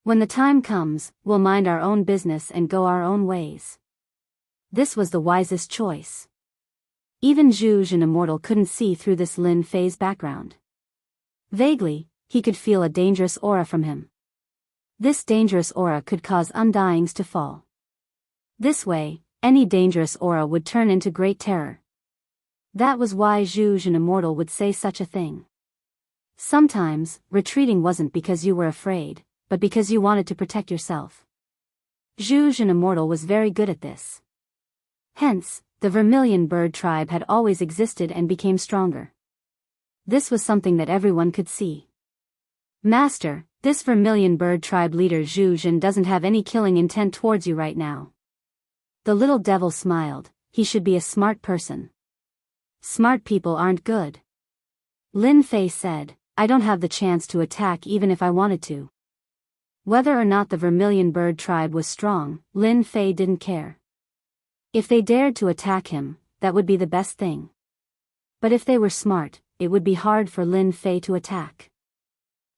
When the time comes, we'll mind our own business and go our own ways. This was the wisest choice. Even Zhu Zhen Immortal couldn't see through this Lin Fei's background. Vaguely, he could feel a dangerous aura from him. This dangerous aura could cause undyings to fall. This way, any dangerous aura would turn into great terror. That was why Zhu Zhen Immortal would say such a thing. Sometimes, retreating wasn't because you were afraid, but because you wanted to protect yourself. Zhu Zhen Immortal was very good at this. Hence, the Vermilion Bird tribe had always existed and became stronger. This was something that everyone could see. Master, this Vermilion Bird tribe leader Zhu Zhen doesn't have any killing intent towards you right now. The little devil smiled. He should be a smart person. Smart people aren't good. Lin Fei said, I don't have the chance to attack even if I wanted to. Whether or not the Vermilion Bird tribe was strong, Lin Fei didn't care. If they dared to attack him, that would be the best thing. But if they were smart, it would be hard for Lin Fei to attack.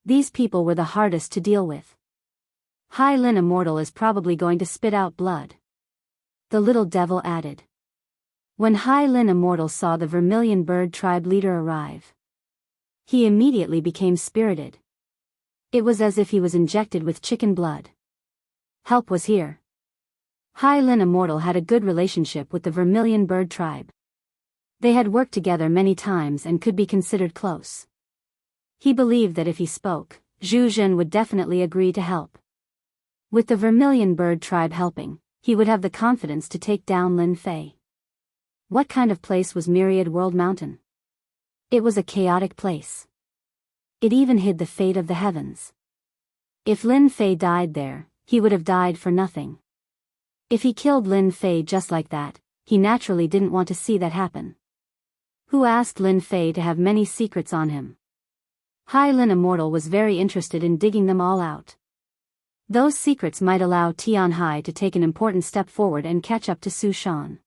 These people were the hardest to deal with. Hai Lin Immortal is probably going to spit out blood. The little devil added. When Hai Lin Immortal saw the Vermilion Bird tribe leader arrive, he immediately became spirited. It was as if he was injected with chicken blood. Help was here. Hai Lin Immortal had a good relationship with the Vermilion Bird tribe. They had worked together many times and could be considered close. He believed that if he spoke, Zhu Zhen would definitely agree to help. With the Vermilion Bird tribe helping, he would have the confidence to take down Lin Fei. What kind of place was Myriad World Mountain? It was a chaotic place. It even hid the fate of the heavens. If Lin Fei died there, he would have died for nothing. If he killed Lin Fei just like that, he naturally didn't want to see that happen. Who asked Lin Fei to have many secrets on him? Hai Lin Immortal was very interested in digging them all out. Those secrets might allow Tian Hai to take an important step forward and catch up to Su Shan.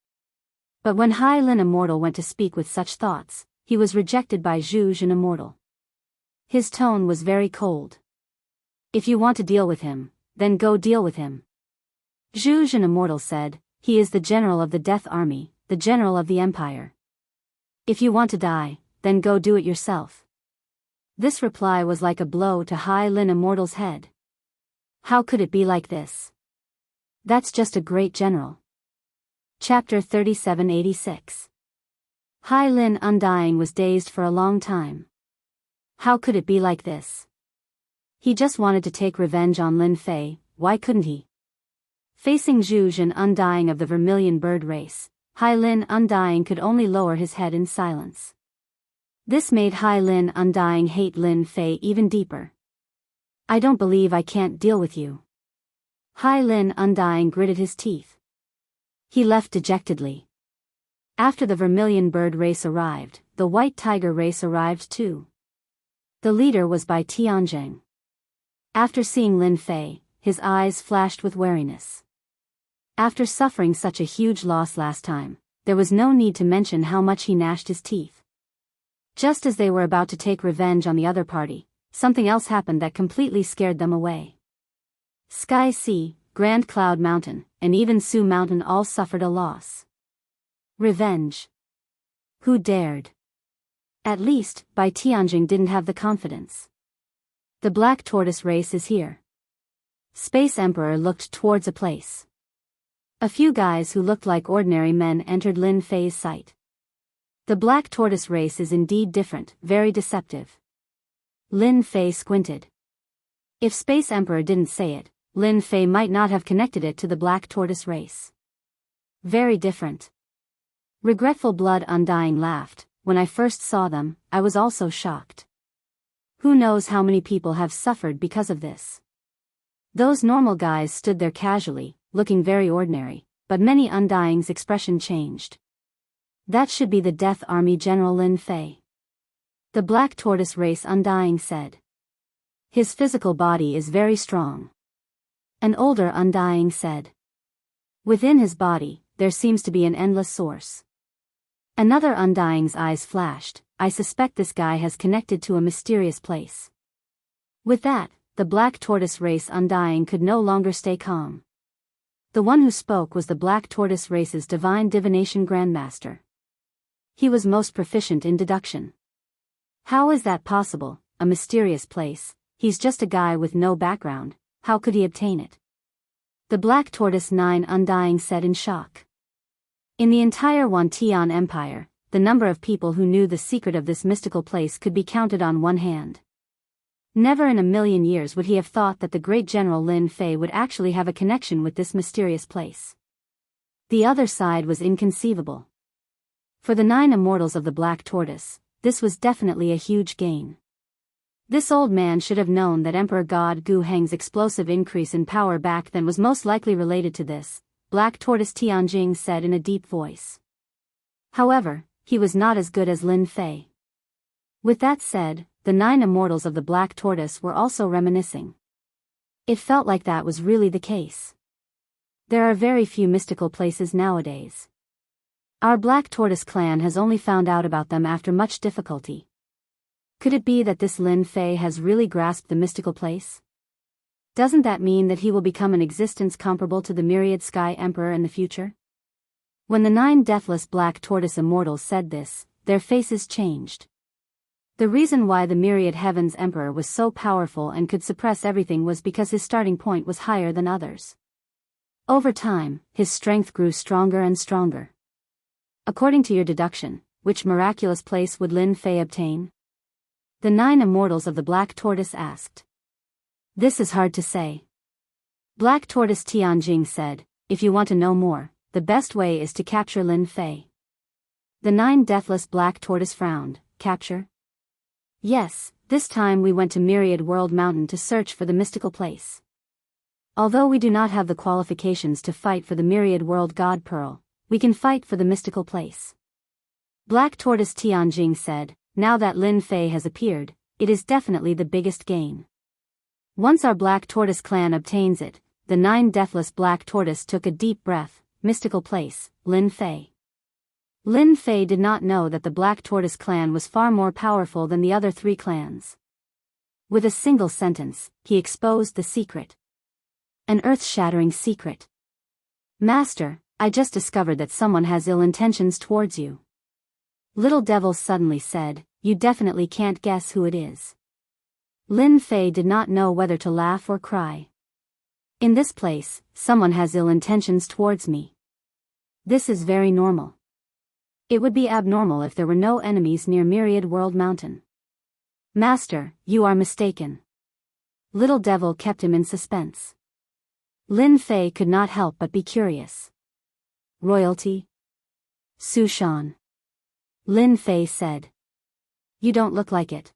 But when Hai Lin Immortal went to speak with such thoughts, he was rejected by Zhu Jin Immortal. His tone was very cold. If you want to deal with him, then go deal with him. Zhu Jin Immortal said, he is the general of the Death Army, the general of the Empire. If you want to die, then go do it yourself. This reply was like a blow to Hai Lin Immortal's head. How could it be like this? That's just a great general. Chapter 3786. Hai Lin Undying was dazed for a long time. How could it be like this? He just wanted to take revenge on Lin Fei, why couldn't he? Facing Zhu Jin Undying of the Vermilion Bird race, Hai Lin Undying could only lower his head in silence. This made Hai Lin Undying hate Lin Fei even deeper. I don't believe I can't deal with you. Hai Lin Undying gritted his teeth. He left dejectedly. After the Vermilion Bird race arrived, the White Tiger race arrived too. The leader was by Tianjing. After seeing Lin Fei, his eyes flashed with wariness. After suffering such a huge loss last time, there was no need to mention how much he gnashed his teeth. Just as they were about to take revenge on the other party, something else happened that completely scared them away. Sky Sea, Grand Cloud Mountain, and even Su Mountain all suffered a loss. Revenge. Who dared? At least, Bai Tianjing didn't have the confidence. The Black Tortoise race is here. Space Emperor looked towards a place. A few guys who looked like ordinary men entered Lin Fei's sight. The Black Tortoise race is indeed different, very deceptive. Lin Fei squinted. If Space Emperor didn't say it, Lin Fei might not have connected it to the Black Tortoise race. Very different. Regretful Blood Undying laughed. When I first saw them, I was also shocked. Who knows how many people have suffered because of this? Those normal guys stood there casually, looking very ordinary, but many Undying's expression changed. That should be the Death Army General Lin Fei. The Black Tortoise race Undying said. His physical body is very strong. An older Undying said. Within his body, there seems to be an endless source. Another Undying's eyes flashed. I suspect this guy has connected to a mysterious place. With that, the Black Tortoise race Undying could no longer stay calm. The one who spoke was the Black Tortoise race's Divine Divination Grandmaster. He was most proficient in deduction. How is that possible? A mysterious place, he's just a guy with no background, how could he obtain it? The Black Tortoise 9 Undying said in shock. In the entire Wantian Empire, the number of people who knew the secret of this mystical place could be counted on one hand. Never in a million years would he have thought that the great General Lin Fei would actually have a connection with this mysterious place. The other side was inconceivable. For the 9 immortals of the Black Tortoise, this was definitely a huge gain. This old man should have known that Emperor God Gu Heng's explosive increase in power back then was most likely related to this, Black Tortoise Tianjing said in a deep voice. However, he was not as good as Lin Fei. With that said, the 9 immortals of the Black Tortoise were also reminiscing. It felt like that was really the case. There are very few mystical places nowadays. Our Black Tortoise clan has only found out about them after much difficulty. Could it be that this Lin Fei has really grasped the mystical place? Doesn't that mean that he will become an existence comparable to the Myriad Sky Emperor in the future? When the 9 deathless Black Tortoise immortals said this, their faces changed. The reason why the Myriad Heavens Emperor was so powerful and could suppress everything was because his starting point was higher than others. Over time, his strength grew stronger and stronger. According to your deduction, which miraculous place would Lin Fei obtain? The 9 immortals of the Black Tortoise asked. This is hard to say. Black Tortoise Tianjing said, if you want to know more, the best way is to capture Lin Fei. The 9 deathless Black Tortoise frowned. Capture? Yes, this time we went to Myriad World Mountain to search for the mystical place. Although we do not have the qualifications to fight for the Myriad World God Pearl, we can fight for the mystical place. Black Tortoise Tianjing said, now that Lin Fei has appeared, it is definitely the biggest gain. Once our Black Tortoise clan obtains it, the 9 deathless Black Tortoise took a deep breath. Mystical place, Lin Fei. Lin Fei did not know that the Black Tortoise clan was far more powerful than the other 3 clans. With a single sentence, he exposed the secret. An earth-shattering secret. Master, I just discovered that someone has ill intentions towards you. Little Devil suddenly said, you definitely can't guess who it is. Lin Fei did not know whether to laugh or cry. In this place, someone has ill intentions towards me. This is very normal. It would be abnormal if there were no enemies near Myriad World Mountain. Master, you are mistaken. Little Devil kept him in suspense. Lin Fei could not help but be curious. Royalty? Su Shan. Lin Fei said. You don't look like it.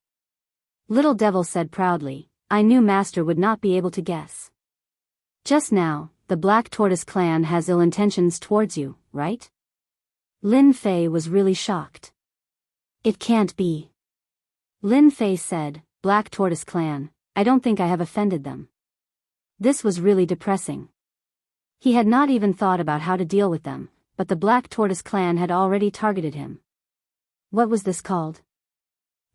Little Devil said proudly, I knew Master would not be able to guess. Just now, the Black Tortoise clan has ill intentions towards you, right? Lin Fei was really shocked. It can't be. Lin Fei said, Black Tortoise clan, I don't think I have offended them. This was really depressing. He had not even thought about how to deal with them, but the Black Tortoise clan had already targeted him. What was this called?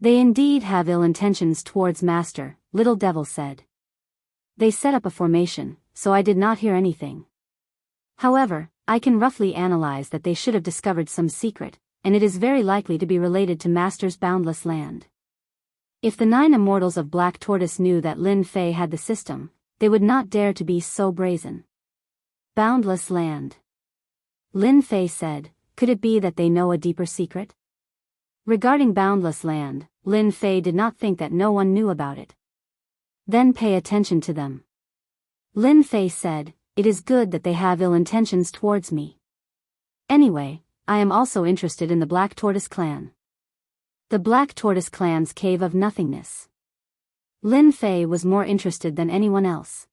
They indeed have ill intentions towards Master, Little Devil said. They set up a formation, so I did not hear anything. However, I can roughly analyze that they should have discovered some secret, and it is very likely to be related to Master's boundless land. If the 9 immortals of Black Tortoise knew that Lin Fei had the system, they would not dare to be so brazen. Boundless land. Lin Fei said, could it be that they know a deeper secret? Regarding boundless land, Lin Fei did not think that no one knew about it. Then pay attention to them. Lin Fei said, it is good that they have ill intentions towards me. Anyway, I am also interested in the Black Tortoise clan. The Black Tortoise clan's cave of nothingness. Lin Fei was more interested than anyone else.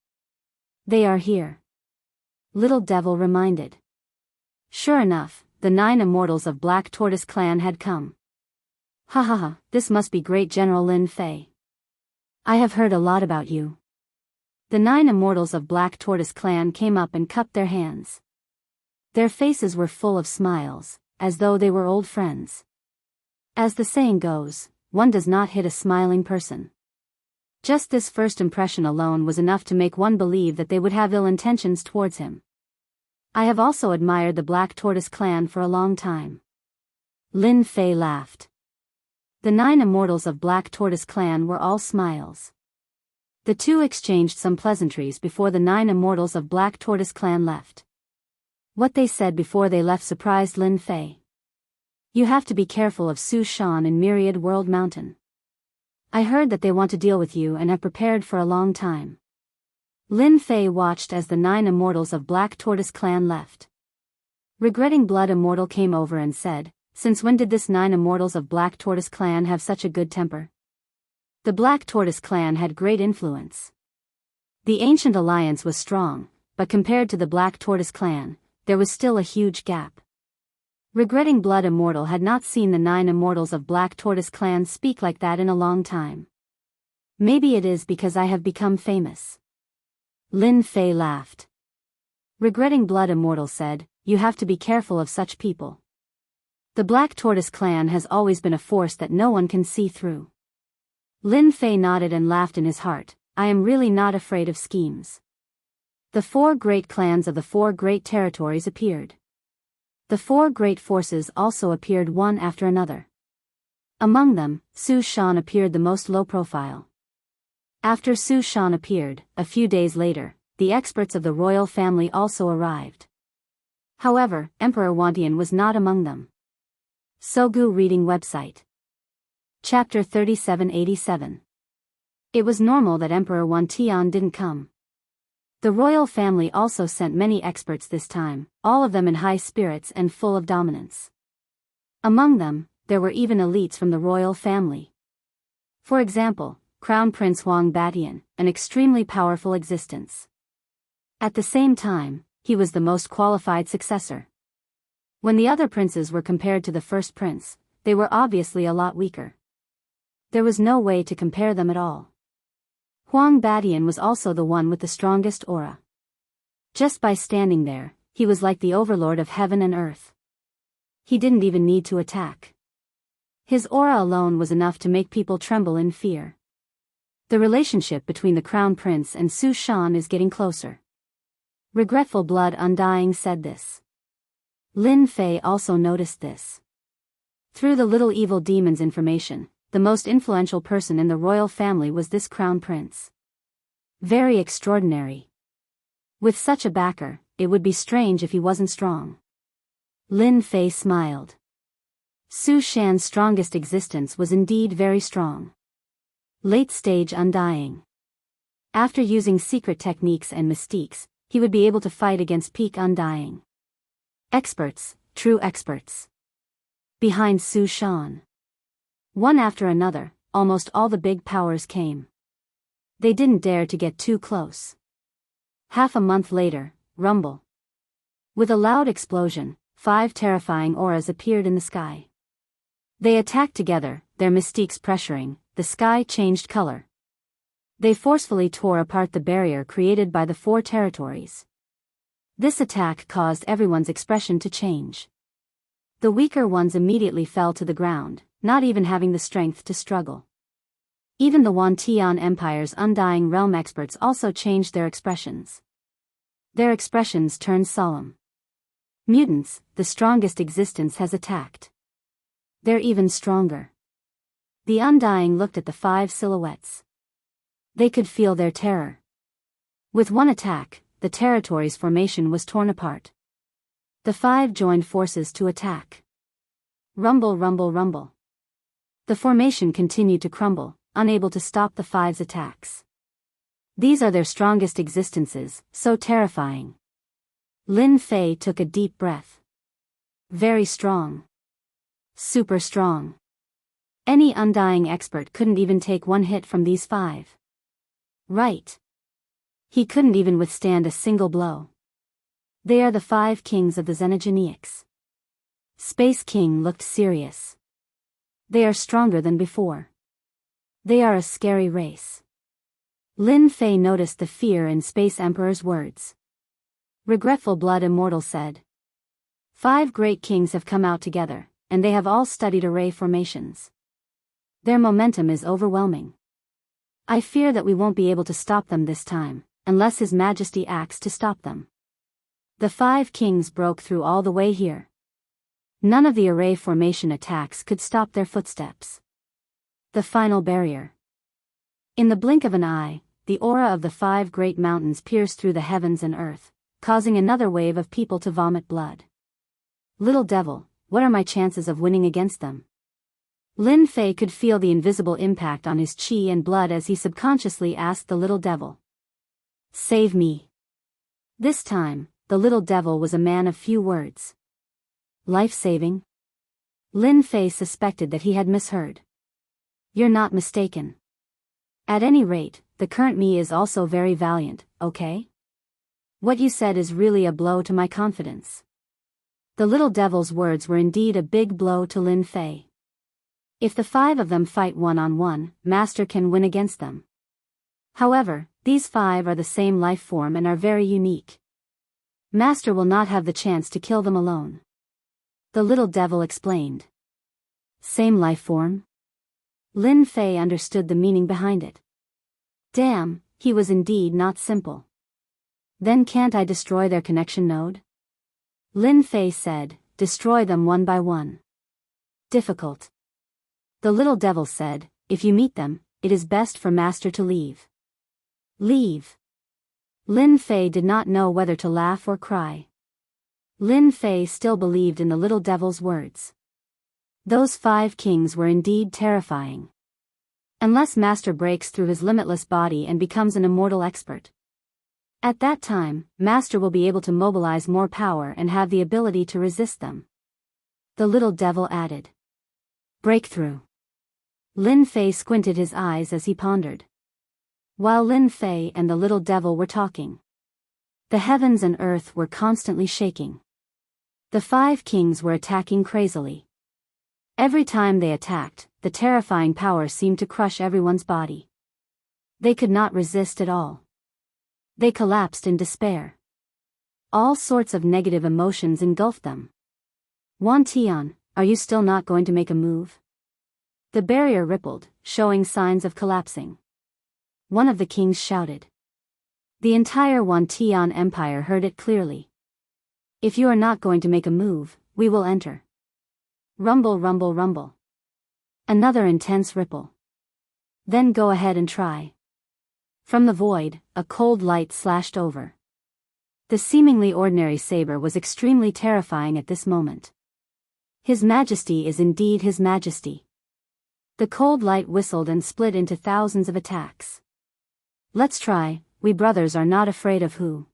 They are here. Little Devil reminded. Sure enough, the 9 immortals of Black Tortoise clan had come. Ha ha ha, this must be great General Lin Fei. I have heard a lot about you. The 9 immortals of Black Tortoise clan came up and cupped their hands. Their faces were full of smiles, as though they were old friends. As the saying goes, one does not hit a smiling person. Just this first impression alone was enough to make one believe that they would have ill intentions towards him. I have also admired the Black Tortoise clan for a long time. Lin Fei laughed. The 9 immortals of Black Tortoise clan were all smiles. The two exchanged some pleasantries before the 9 immortals of Black Tortoise clan left. What they said before they left surprised Lin Fei. You have to be careful of Su Shan in Myriad World Mountain. I heard that they want to deal with you and have prepared for a long time. Lin Fei watched as the 9 immortals of Black Tortoise clan left. Regretting Blood Immortal came over and said, since when did this 9 immortals of Black Tortoise clan have such a good temper? The Black Tortoise clan had great influence. The ancient alliance was strong, but compared to the Black Tortoise clan, there was still a huge gap. Regretting Blood Immortal had not seen the 9 immortals of Black Tortoise clan speak like that in a long time. Maybe it is because I have become famous. Lin Fei laughed. Regretting Blood Immortal said, you have to be careful of such people. The Black Tortoise clan has always been a force that no one can see through. Lin Fei nodded and laughed in his heart, I am really not afraid of schemes. The 4 great clans of the 4 great territories appeared. The 4 great forces also appeared one after another. Among them, Su Shan appeared the most low profile. After Su Shan appeared, a few days later, the experts of the royal family also arrived. However, Emperor Wantian was not among them. Sogu Reading Website. Chapter 3787. It was normal that Emperor Wantian didn't come. The royal family also sent many experts this time, all of them in high spirits and full of dominance. Among them, there were even elites from the royal family. For example, Crown Prince Huang Batian, an extremely powerful existence. At the same time, he was the most qualified successor. When the other princes were compared to the first prince, they were obviously a lot weaker. There was no way to compare them at all. Huang Badian was also the one with the strongest aura. Just by standing there, he was like the overlord of heaven and earth. He didn't even need to attack. His aura alone was enough to make people tremble in fear. The relationship between the Crown Prince and Su Shan is getting closer. Regretful Blood Undying said this. Lin Fei also noticed this. Through the little evil demon's information, the most influential person in the royal family was this Crown Prince. Very extraordinary. With such a backer, it would be strange if he wasn't strong. Lin Fei smiled. Su Shan's strongest existence was indeed very strong. Late stage undying. After using secret techniques and mystiques, he would be able to fight against peak undying. Experts, true experts. Behind Su Shan. One after another, almost all the big powers came. They didn't dare to get too close. Half a month later, rumble. With a loud explosion, 5 terrifying auras appeared in the sky. They attacked together, their mystiques pressuring, the sky changed color. They forcefully tore apart the barrier created by the 4 territories. This attack caused everyone's expression to change. The weaker ones immediately fell to the ground, not even having the strength to struggle. Even the Wantian Empire's Undying Realm experts also changed their expressions. Their expressions turned solemn. Mutants, the strongest existence has attacked. They're even stronger. The Undying looked at the 5 silhouettes. They could feel their terror. With one attack, the territory's formation was torn apart. The 5 joined forces to attack. Rumble, rumble, rumble. The formation continued to crumble, unable to stop the 5's attacks. These are their strongest existences, so terrifying. Lin Fei took a deep breath. Very strong. Super strong. Any undying expert couldn't even take one hit from these 5. Right. He couldn't even withstand a single blow. They are the 5 kings of the Xenogeneics. Space King looked serious. They are stronger than before. They are a scary race. Lin Fei noticed the fear in Space Emperor's words. Regretful Blood Immortal said. 5 great kings have come out together, and they have all studied array formations. Their momentum is overwhelming. I fear that we won't be able to stop them this time, unless His Majesty acts to stop them. The 5 kings broke through all the way here. None of the array formation attacks could stop their footsteps. The final barrier. In the blink of an eye, the aura of the 5 great mountains pierced through the heavens and earth, causing another wave of people to vomit blood. Little devil, what are my chances of winning against them? Lin Fei could feel the invisible impact on his chi and blood as he subconsciously asked the little devil. Save me. This time, the little devil was a man of few words. Life-saving? Lin Fei suspected that he had misheard. You're not mistaken. At any rate, the current me is also very valiant, okay? What you said is really a blow to my confidence. The little devil's words were indeed a big blow to Lin Fei. If the 5 of them fight one-on-one, Master can win against them. However, these 5 are the same life form and are very unique. Master will not have the chance to kill them alone. The little devil explained. Same life form? Lin Fei understood the meaning behind it. Damn, he was indeed not simple. Then can't I destroy their connection node? Lin Fei said, destroy them one by one. Difficult. The little devil said, if you meet them, it is best for Master to leave. Leave. Lin Fei did not know whether to laugh or cry. Lin Fei still believed in the little devil's words. Those 5 kings were indeed terrifying. Unless Master breaks through his limitless body and becomes an immortal expert. At that time, Master will be able to mobilize more power and have the ability to resist them. The little devil added. Breakthrough. Lin Fei squinted his eyes as he pondered. While Lin Fei and the little devil were talking, the heavens and earth were constantly shaking. The 5 kings were attacking crazily. Every time they attacked, the terrifying power seemed to crush everyone's body. They could not resist at all. They collapsed in despair. All sorts of negative emotions engulfed them. Wan Tian, are you still not going to make a move? The barrier rippled, showing signs of collapsing. One of the kings shouted. The entire Wan Tian Empire heard it clearly. If you are not going to make a move, we will enter. Rumble, rumble, rumble. Another intense ripple. Then go ahead and try. From the void, a cold light slashed over. The seemingly ordinary saber was extremely terrifying at this moment. His Majesty is indeed His Majesty. The cold light whistled and split into thousands of attacks. Let's try, we brothers are not afraid of who.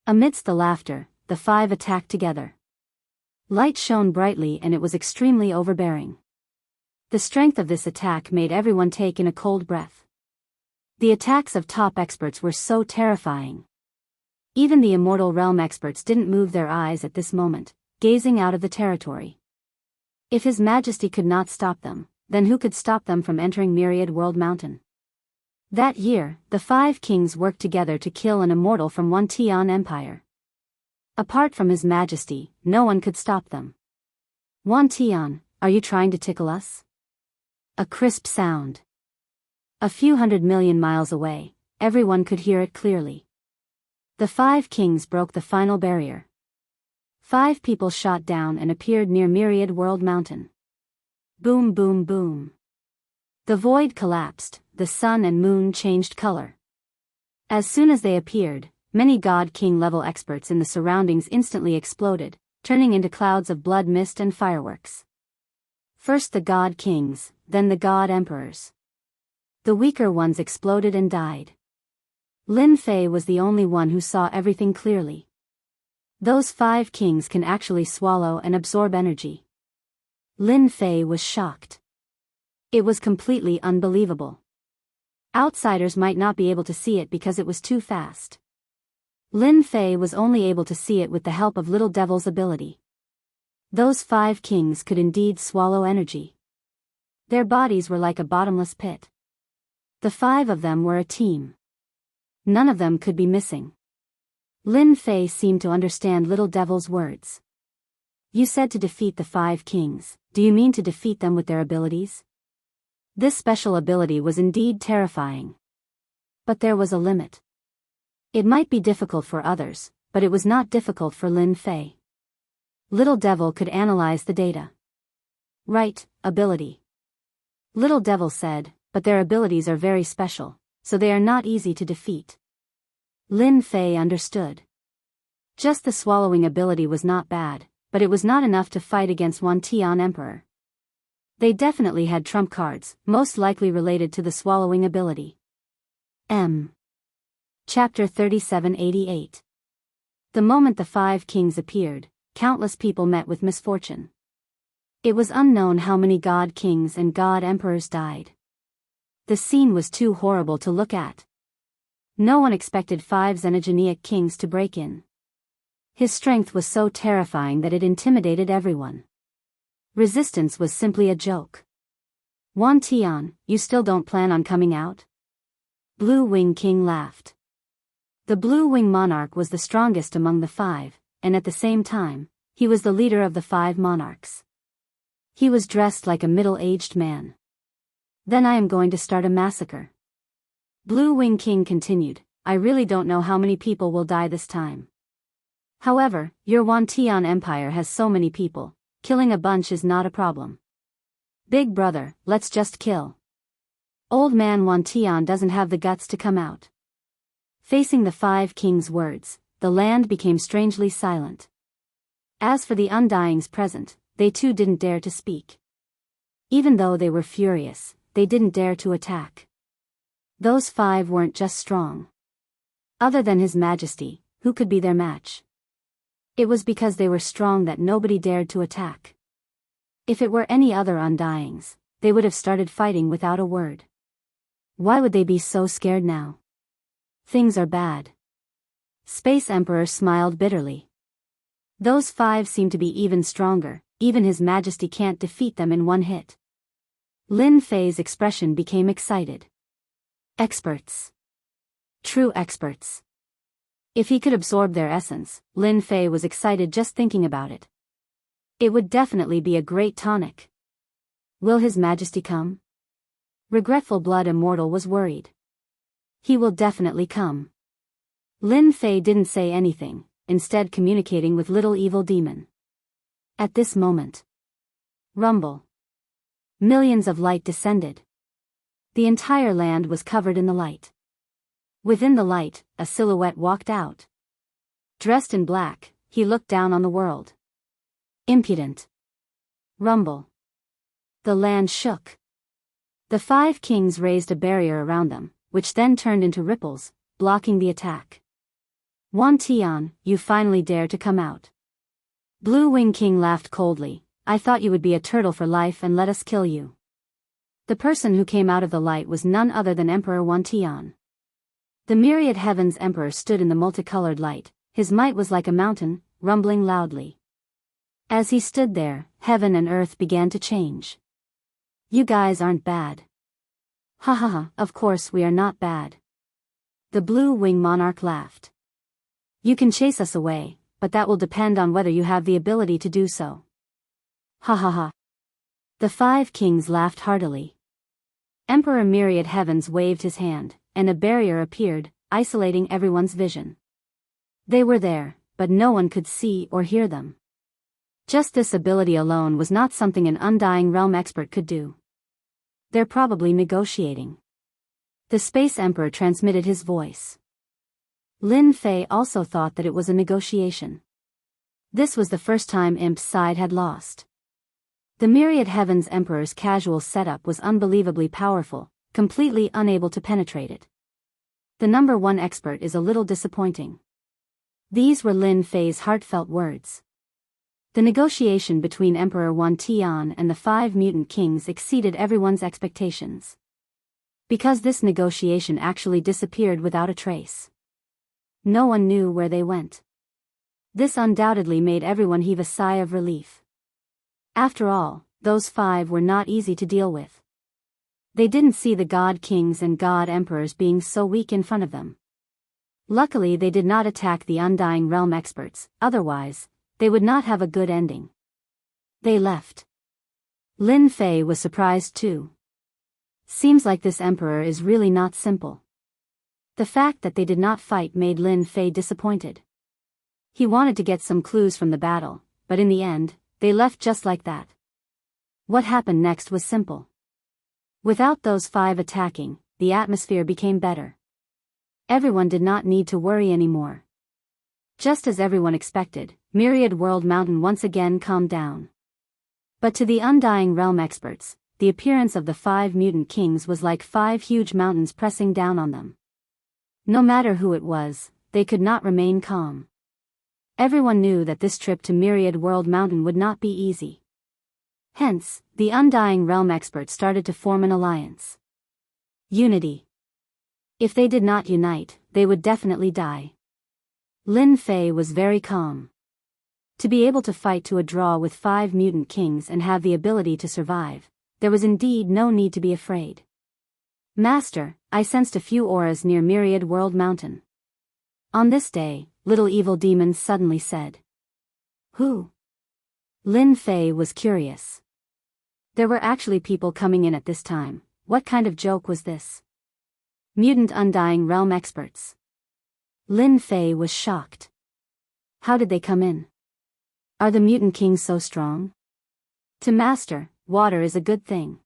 Amidst the laughter, the 5 attacked together. Light shone brightly and it was extremely overbearing. The strength of this attack made everyone take in a cold breath. The attacks of top experts were so terrifying. Even the immortal realm experts didn't move their eyes at this moment, gazing out of the territory. If His Majesty could not stop them, then who could stop them from entering Myriad World Mountain? That year, the 5 kings worked together to kill an immortal from Wan Tian Empire. Apart from His Majesty, no one could stop them. Wan Tian, are you trying to tickle us? A crisp sound. A few 100 million miles away, everyone could hear it clearly. The 5 kings broke the final barrier. 5 people shot down and appeared near Myriad World Mountain. Boom, boom, boom. The void collapsed, the sun and moon changed color. As soon as they appeared, many God King level experts in the surroundings instantly exploded, turning into clouds of blood mist and fireworks. First the God Kings, then the God Emperors. The weaker ones exploded and died. Lin Fei was the only one who saw everything clearly. Those 5 kings can actually swallow and absorb energy. Lin Fei was shocked. It was completely unbelievable. Outsiders might not be able to see it because it was too fast. Lin Fei was only able to see it with the help of Little Devil's ability. Those 5 kings could indeed swallow energy. Their bodies were like a bottomless pit. The 5 of them were a team. None of them could be missing. Lin Fei seemed to understand Little Devil's words. You said to defeat the 5 kings, do you mean to defeat them with their abilities? This special ability was indeed terrifying. But there was a limit. It might be difficult for others, but it was not difficult for Lin Fei. Little Devil could analyze the data. Right, ability. Little Devil said, but their abilities are very special, so they are not easy to defeat. Lin Fei understood. Just the swallowing ability was not bad, but it was not enough to fight against Wan Tian Emperor. They definitely had trump cards, most likely related to the swallowing ability. Chapter 3788. The moment the 5 kings appeared, countless people met with misfortune. It was unknown how many God Kings and God Emperors died. The scene was too horrible to look at. No one expected 5 xenogeneic kings to break in. His strength was so terrifying that it intimidated everyone. Resistance was simply a joke. Wan Tian, you still don't plan on coming out? Blue Wing King laughed. The Blue Wing Monarch was the strongest among the 5, and at the same time, he was the leader of the 5 monarchs. He was dressed like a middle-aged man. Then I am going to start a massacre. Blue Wing King continued, I really don't know how many people will die this time. However, your Wan Tian Empire has so many people, killing a bunch is not a problem. Big brother, let's just kill. Old man Wan Tian doesn't have the guts to come out. Facing the 5 kings' words, the land became strangely silent. As for the Undyings present, they too didn't dare to speak. Even though they were furious, they didn't dare to attack. Those 5 weren't just strong. Other than His Majesty, who could be their match? It was because they were strong that nobody dared to attack. If it were any other Undyings, they would have started fighting without a word. Why would they be so scared now? Things are bad. Space Emperor smiled bitterly. Those 5 seem to be even stronger, even His Majesty can't defeat them in one hit. Lin Fei's expression became excited. Experts. True experts. If he could absorb their essence, Lin Fei was excited just thinking about it. It would definitely be a great tonic. Will His Majesty come? Regretful Blood Immortal was worried. He will definitely come. Lin Fei didn't say anything, instead communicating with Little Evil Demon. At this moment. Rumble. Millions of light descended. The entire land was covered in the light. Within the light, a silhouette walked out. Dressed in black, he looked down on the world. Impudent. Rumble. The land shook. The 5 kings raised a barrier around them, which then turned into ripples, blocking the attack. Wan Tian, you finally dare to come out. Blue Wing King laughed coldly. I thought you would be a turtle for life and let us kill you. The person who came out of the light was none other than Emperor Wan Tian. The myriad heavens emperor stood in the multicolored light. His might was like a mountain, rumbling loudly. As he stood there, heaven and earth began to change. You guys aren't bad. Ha ha ha, of course we are not bad. The Blue Wing Monarch laughed. You can chase us away, but that will depend on whether you have the ability to do so. Ha ha ha. The 5 kings laughed heartily. Emperor Myriad Heavens waved his hand, and a barrier appeared, isolating everyone's vision. They were there, but no one could see or hear them. Just this ability alone was not something an Undying Realm expert could do. They're probably negotiating. The Space Emperor transmitted his voice. Lin Fei also thought that it was a negotiation. This was the first time Imp's side had lost. The Myriad Heavens Emperor's casual setup was unbelievably powerful, completely unable to penetrate it. The number 1 expert is a little disappointing. These were Lin Fei's heartfelt words. The negotiation between Emperor Wan Tian and the 5 mutant kings exceeded everyone's expectations. Because this negotiation actually disappeared without a trace. No one knew where they went. This undoubtedly made everyone heave a sigh of relief. After all, those 5 were not easy to deal with. They didn't see the God Kings and God Emperors being so weak in front of them. Luckily they did not attack the Undying Realm experts, otherwise, they would not have a good ending. They left. Lin Fei was surprised too. Seems like this emperor is really not simple. The fact that they did not fight made Lin Fei disappointed. He wanted to get some clues from the battle, but in the end, they left just like that. What happened next was simple. Without those 5 attacking, the atmosphere became better. Everyone did not need to worry anymore. Just as everyone expected, Myriad World Mountain once again calmed down. But to the Undying Realm experts, the appearance of the 5 mutant kings was like 5 huge mountains pressing down on them. No matter who it was, they could not remain calm. Everyone knew that this trip to Myriad World Mountain would not be easy. Hence, the Undying Realm experts started to form an alliance. Unity. If they did not unite, they would definitely die. Lin Fei was very calm. To be able to fight to a draw with 5 mutant kings and have the ability to survive, there was indeed no need to be afraid. Master, I sensed a few auras near Myriad World Mountain. On this day, Little Evil Demon suddenly said. Who? Lin Fei was curious. There were actually people coming in at this time. What kind of joke was this? Mutant Undying Realm experts. Lin Fei was shocked. How did they come in? Are the mutant kings so strong? To Master, water is a good thing.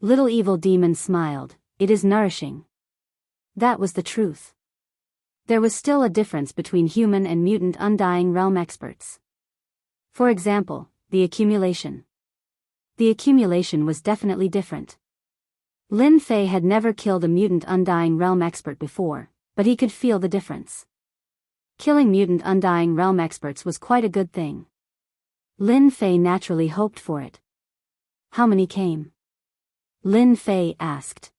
Little Evil Demon smiled. It is nourishing. That was the truth. There was still a difference between human and mutant Undying Realm experts. For example, the accumulation. The accumulation was definitely different. Lin Fei had never killed a mutant Undying Realm expert before, but he could feel the difference. Killing mutant Undying Realm experts was quite a good thing. Lin Fei naturally hoped for it. How many came? Lin Fei asked.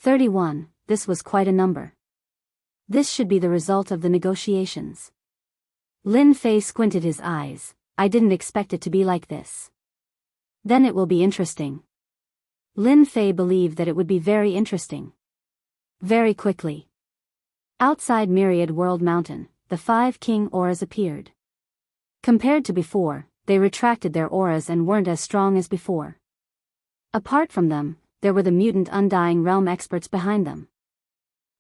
31, this was quite a number. This should be the result of the negotiations. Lin Fei squinted his eyes. I didn't expect it to be like this. Then it will be interesting. Lin Fei believed that it would be very interesting. Very quickly. Outside Myriad World Mountain, the 5 king auras appeared. Compared to before, they retracted their auras and weren't as strong as before. Apart from them, there were the mutant Undying Realm experts behind them.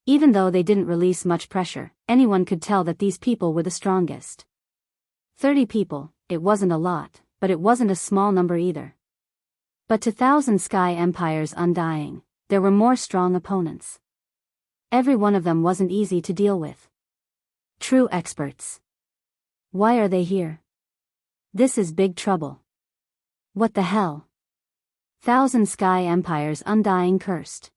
Even though they didn't release much pressure, anyone could tell that these people were the strongest. 30 people, it wasn't a lot, but it wasn't a small number either. But to Thousand Sky Empire's Undying, there were more strong opponents. Every one of them wasn't easy to deal with. True experts. Why are they here? This is big trouble. What the hell? Thousand Sky Empire's Undying cursed.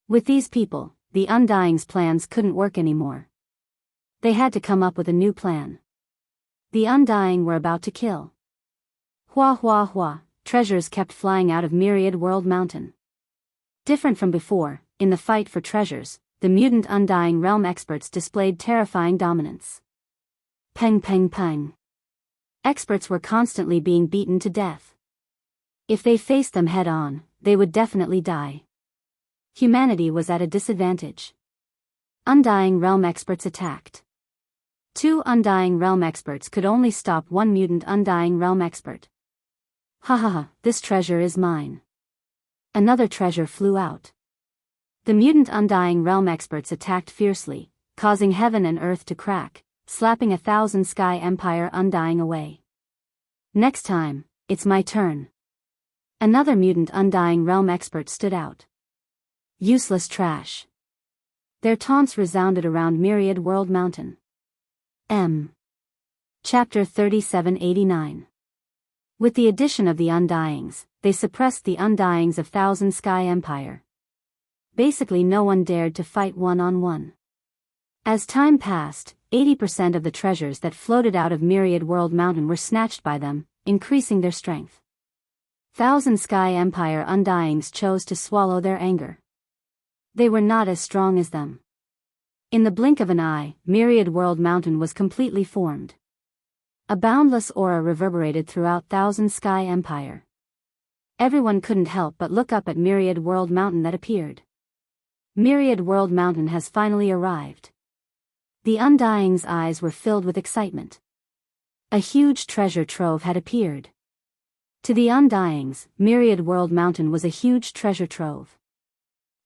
With these people, the Undying's plans couldn't work anymore. They had to come up with a new plan. The Undying were about to kill. Hua hua hua, treasures kept flying out of Myriad World Mountain. Different from before, in the fight for treasures, the mutant Undying Realm experts displayed terrifying dominance. Peng peng peng. Experts were constantly being beaten to death. If they faced them head-on, they would definitely die. Humanity was at a disadvantage. Undying Realm experts attacked. 2 Undying Realm experts could only stop 1 mutant Undying Realm expert. Ha ha ha, this treasure is mine. Another treasure flew out. The mutant Undying Realm experts attacked fiercely, causing heaven and earth to crack, slapping a Thousand Sky Empire Undying away. Next time, it's my turn. Another mutant Undying Realm expert stood out. Useless trash. Their taunts resounded around Myriad World Mountain. Chapter 3789. With the addition of the Undyings, they suppressed the Undyings of Thousand Sky Empire. Basically no one dared to fight one-on-one. As time passed, 80% of the treasures that floated out of Myriad World Mountain were snatched by them, increasing their strength. Thousand Sky Empire Undyings chose to swallow their anger. They were not as strong as them. In the blink of an eye, Myriad World Mountain was completely formed. A boundless aura reverberated throughout Thousand Sky Empire. Everyone couldn't help but look up at Myriad World Mountain that appeared. Myriad World Mountain has finally arrived. The Undying's eyes were filled with excitement. A huge treasure trove had appeared. To the Undyings, Myriad World Mountain was a huge treasure trove.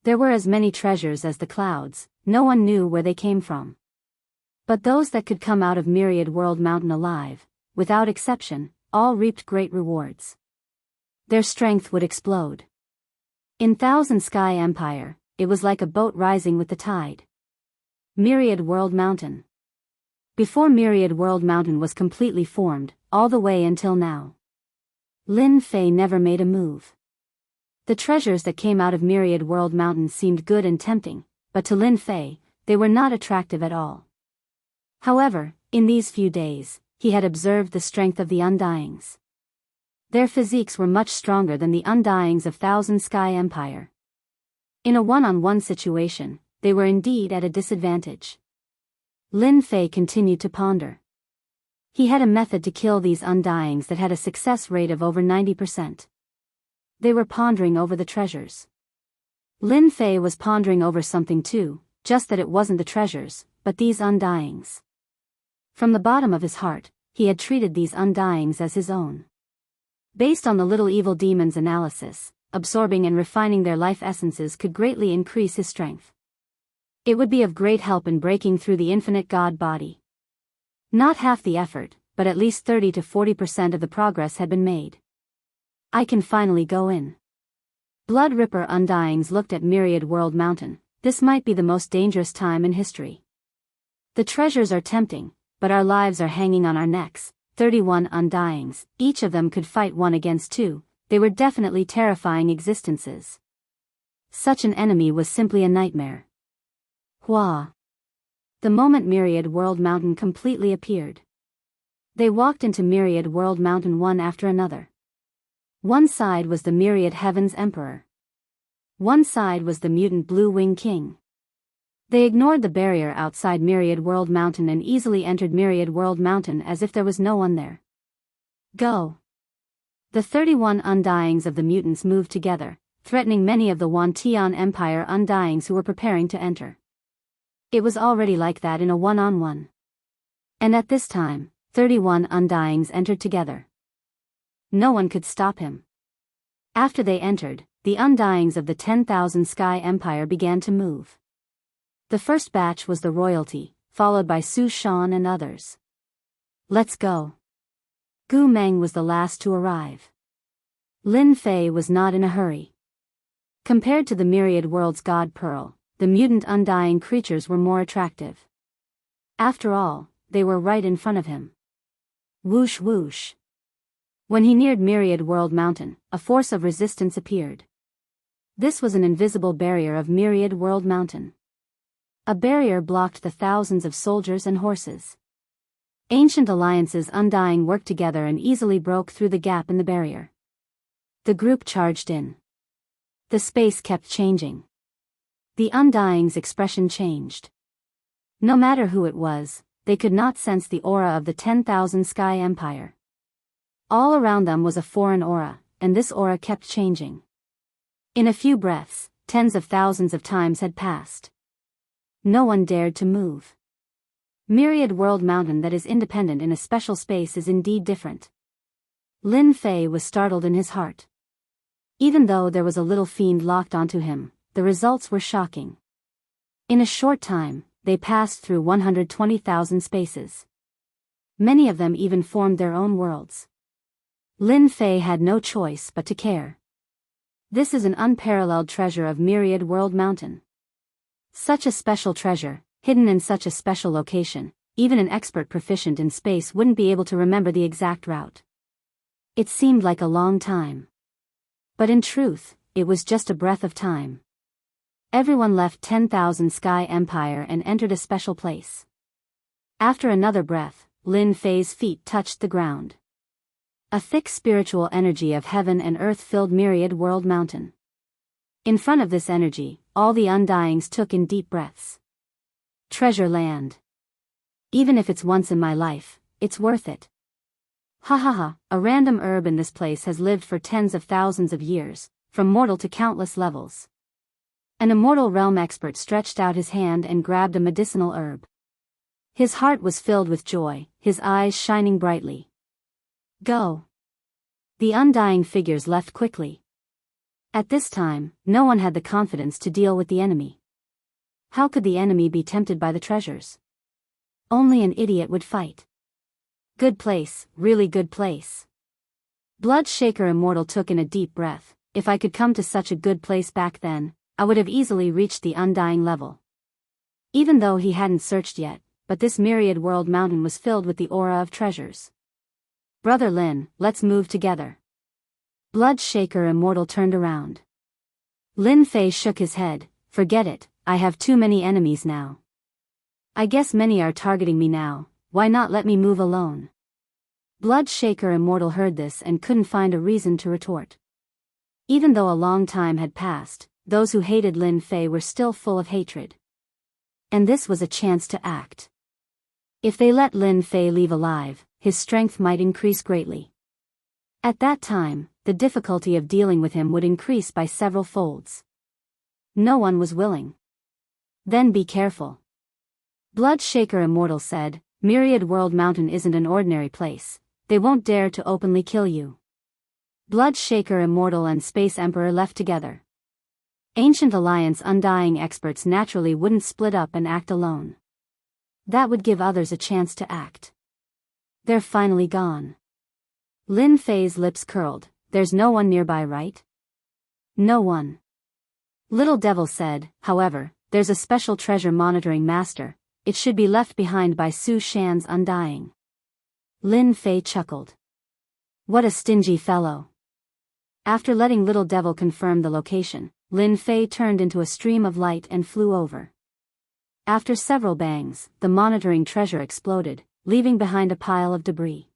There were as many treasures as the clouds, no one knew where they came from. But those that could come out of Myriad World Mountain alive, without exception, all reaped great rewards. Their strength would explode. In Thousand Sky Empire, it was like a boat rising with the tide. Myriad World Mountain. Before Myriad World Mountain was completely formed, all the way until now, Lin Fei never made a move. The treasures that came out of Myriad World Mountain seemed good and tempting, but to Lin Fei, they were not attractive at all. However, in these few days, he had observed the strength of the Undyings. Their physiques were much stronger than the Undyings of Thousand Sky Empire. In a one-on-one situation, they were indeed at a disadvantage. Lin Fei continued to ponder. He had a method to kill these Undyings that had a success rate of over 90%. They were pondering over the treasures. Lin Fei was pondering over something too, just that it wasn't the treasures, but these Undyings. From the bottom of his heart, he had treated these Undyings as his own. Based on the little evil demon's analysis, absorbing and refining their life essences could greatly increase his strength. It would be of great help in breaking through the infinite God body. Not half the effort, but at least 30 to 40% of the progress had been made. I can finally go in. Blood Ripper Undyings looked at Myriad World Mountain. This might be the most dangerous time in history. The treasures are tempting, but our lives are hanging on our necks. 31 Undyings, each of them could fight 1 against 2, they were definitely terrifying existences. Such an enemy was simply a nightmare. Hua! The moment Myriad World Mountain completely appeared. They walked into Myriad World Mountain one after another. One side was the Myriad Heaven's Emperor. One side was the mutant Blue Wing King. They ignored the barrier outside Myriad World Mountain and easily entered Myriad World Mountain as if there was no one there. Go! The 31 Undyings of the mutants moved together, threatening many of the Wantian Empire Undyings who were preparing to enter. It was already like that in a one-on-one. And at this time, 31 Undyings entered together. No one could stop him. After they entered, the Undyings of the 10,000 Sky Empire began to move. The first batch was the royalty, followed by Su Shan and others. Let's go. Gu Meng was the last to arrive. Lin Fei was not in a hurry. Compared to the myriad world's god Pearl, the mutant undying creatures were more attractive. After all, they were right in front of him. Whoosh whoosh. When he neared Myriad World Mountain, a force of resistance appeared. This was an invisible barrier of Myriad World Mountain. A barrier blocked the thousands of soldiers and horses. Ancient alliances Undying worked together and easily broke through the gap in the barrier. The group charged in. The space kept changing. The Undying's expression changed. No matter who it was, they could not sense the aura of the 10,000 Sky Empire. All around them was a foreign aura, and this aura kept changing. In a few breaths, tens of thousands of times had passed. No one dared to move. Myriad World Mountain that is independent in a special space is indeed different. Lin Fei was startled in his heart. Even though there was a little fiend locked onto him, the results were shocking. In a short time, they passed through 120,000 spaces. Many of them even formed their own worlds. Lin Fei had no choice but to care. This is an unparalleled treasure of Myriad World Mountain. Such a special treasure, hidden in such a special location, even an expert proficient in space wouldn't be able to remember the exact route. It seemed like a long time. But in truth, it was just a breath of time. Everyone left 10,000 Sky Empire and entered a special place. After another breath, Lin Fei's feet touched the ground. A thick spiritual energy of heaven and earth filled Myriad World Mountain. In front of this energy, all the Undyings took in deep breaths. Treasure land. Even if it's once in my life, it's worth it. Ha ha ha, a random herb in this place has lived for tens of thousands of years, from mortal to countless levels. An immortal realm expert stretched out his hand and grabbed a medicinal herb. His heart was filled with joy, his eyes shining brightly. Go. The undying figures left quickly. At this time, no one had the confidence to deal with the enemy. How could the enemy be tempted by the treasures? Only an idiot would fight. Good place, really good place. Bloodshaker Immortal took in a deep breath. If I could come to such a good place back then, I would have easily reached the undying level. Even though he hadn't searched yet, but this Myriad World Mountain was filled with the aura of treasures. Brother Lin, let's move together. Bloodshaker Immortal turned around. Lin Fei shook his head. Forget it, I have too many enemies now. I guess many are targeting me now, why not let me move alone? Bloodshaker Immortal heard this and couldn't find a reason to retort. Even though a long time had passed, those who hated Lin Fei were still full of hatred. And this was a chance to act. If they let Lin Fei leave alive, his strength might increase greatly. At that time, the difficulty of dealing with him would increase by several folds. No one was willing. Then be careful. Bloodshaker Immortal said, Myriad World Mountain isn't an ordinary place, they won't dare to openly kill you. Bloodshaker Immortal and Space Emperor left together. Ancient Alliance Undying experts naturally wouldn't split up and act alone. That would give others a chance to act. They're finally gone. Lin Fei's lips curled, there's no one nearby, right? No one. Little Devil said, however, there's a special treasure monitoring master, it should be left behind by Su Shan's Undying. Lin Fei chuckled. What a stingy fellow. After letting Little Devil confirm the location, Lin Fei turned into a stream of light and flew over. After several bangs, the monitoring treasure exploded, leaving behind a pile of debris.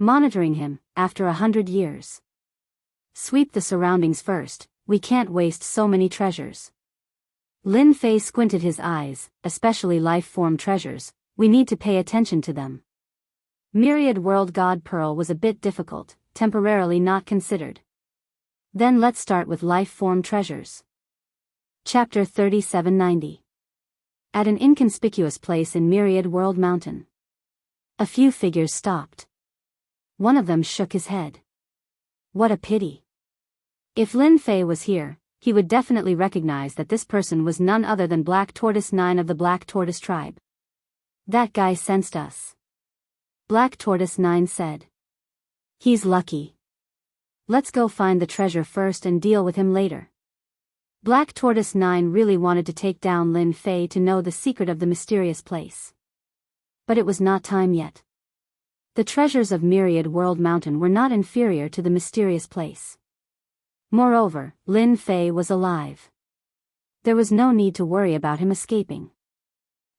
Monitoring him, after 100 years. Sweep the surroundings first, we can't waste so many treasures. Lin Fei squinted his eyes, especially life-form treasures, we need to pay attention to them. Myriad World God Pearl was a bit difficult, temporarily not considered. Then let's start with life form treasures. Chapter 3790. At an inconspicuous place in Myriad World Mountain. A few figures stopped. One of them shook his head. What a pity. If Lin Fei was here, he would definitely recognize that this person was none other than Black Tortoise 9 of the Black Tortoise tribe. That guy sensed us. Black Tortoise 9 said. He's lucky. Let's go find the treasure first and deal with him later. Black Tortoise 9 really wanted to take down Lin Fei to know the secret of the mysterious place. But it was not time yet. The treasures of Myriad World Mountain were not inferior to the mysterious place. Moreover, Lin Fei was alive. There was no need to worry about him escaping.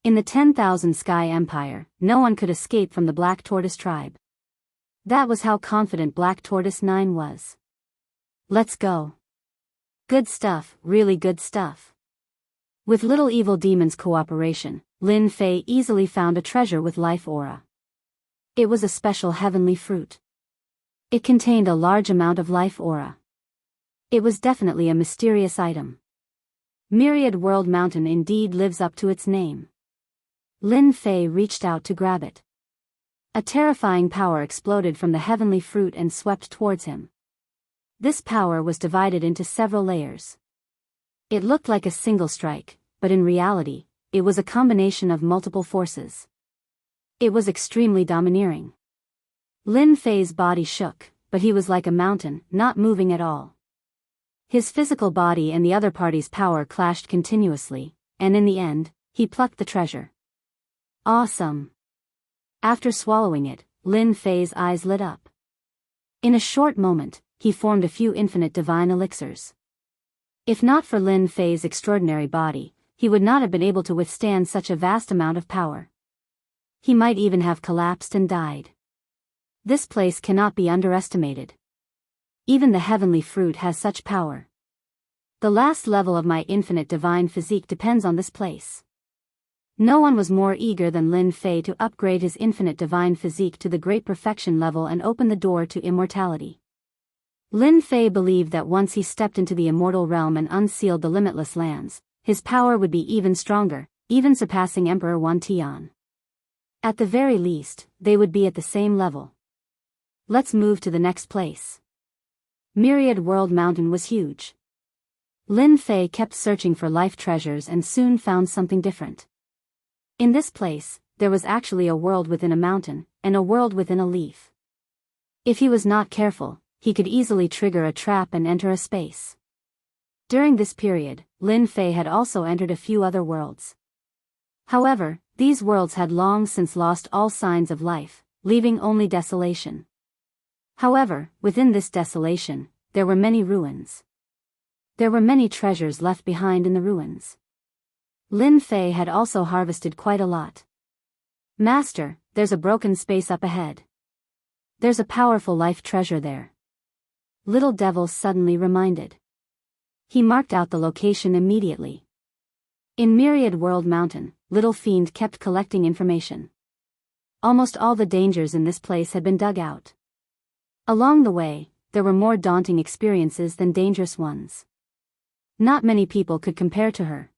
In the 10,000 Sky Empire, no one could escape from the Black Tortoise tribe. That was how confident Black Tortoise 9 was. Let's go. Good stuff, really good stuff. With Little Evil Demon's cooperation, Lin Fei easily found a treasure with life aura. It was a special heavenly fruit. It contained a large amount of life aura. It was definitely a mysterious item. Myriad World Mountain indeed lives up to its name. Lin Fei reached out to grab it. A terrifying power exploded from the heavenly fruit and swept towards him. This power was divided into several layers. It looked like a single strike, but in reality, it was a combination of multiple forces. It was extremely domineering. Lin Fei's body shook, but he was like a mountain, not moving at all. His physical body and the other party's power clashed continuously, and in the end, he plucked the treasure. Awesome! After swallowing it, Lin Fei's eyes lit up. In a short moment, he formed a few infinite divine elixirs. If not for Lin Fei's extraordinary body, he would not have been able to withstand such a vast amount of power. He might even have collapsed and died. This place cannot be underestimated. Even the heavenly fruit has such power. The last level of my infinite divine physique depends on this place. No one was more eager than Lin Fei to upgrade his infinite divine physique to the great perfection level and open the door to immortality. Lin Fei believed that once he stepped into the immortal realm and unsealed the limitless lands, his power would be even stronger, even surpassing Emperor Wan Tian. At the very least, they would be at the same level. Let's move to the next place. Myriad World Mountain was huge. Lin Fei kept searching for life treasures and soon found something different. In this place, there was actually a world within a mountain, and a world within a leaf. If he was not careful, he could easily trigger a trap and enter a space. During this period, Lin Fei had also entered a few other worlds. However, these worlds had long since lost all signs of life, leaving only desolation. However, within this desolation, there were many ruins. There were many treasures left behind in the ruins. Lin Fei had also harvested quite a lot. Master, there's a broken space up ahead. There's a powerful life treasure there. Little Devil suddenly reminded. He marked out the location immediately. In Myriad World Mountain, Little Fiend kept collecting information. Almost all the dangers in this place had been dug out. Along the way, there were more daunting experiences than dangerous ones. Not many people could compare to her.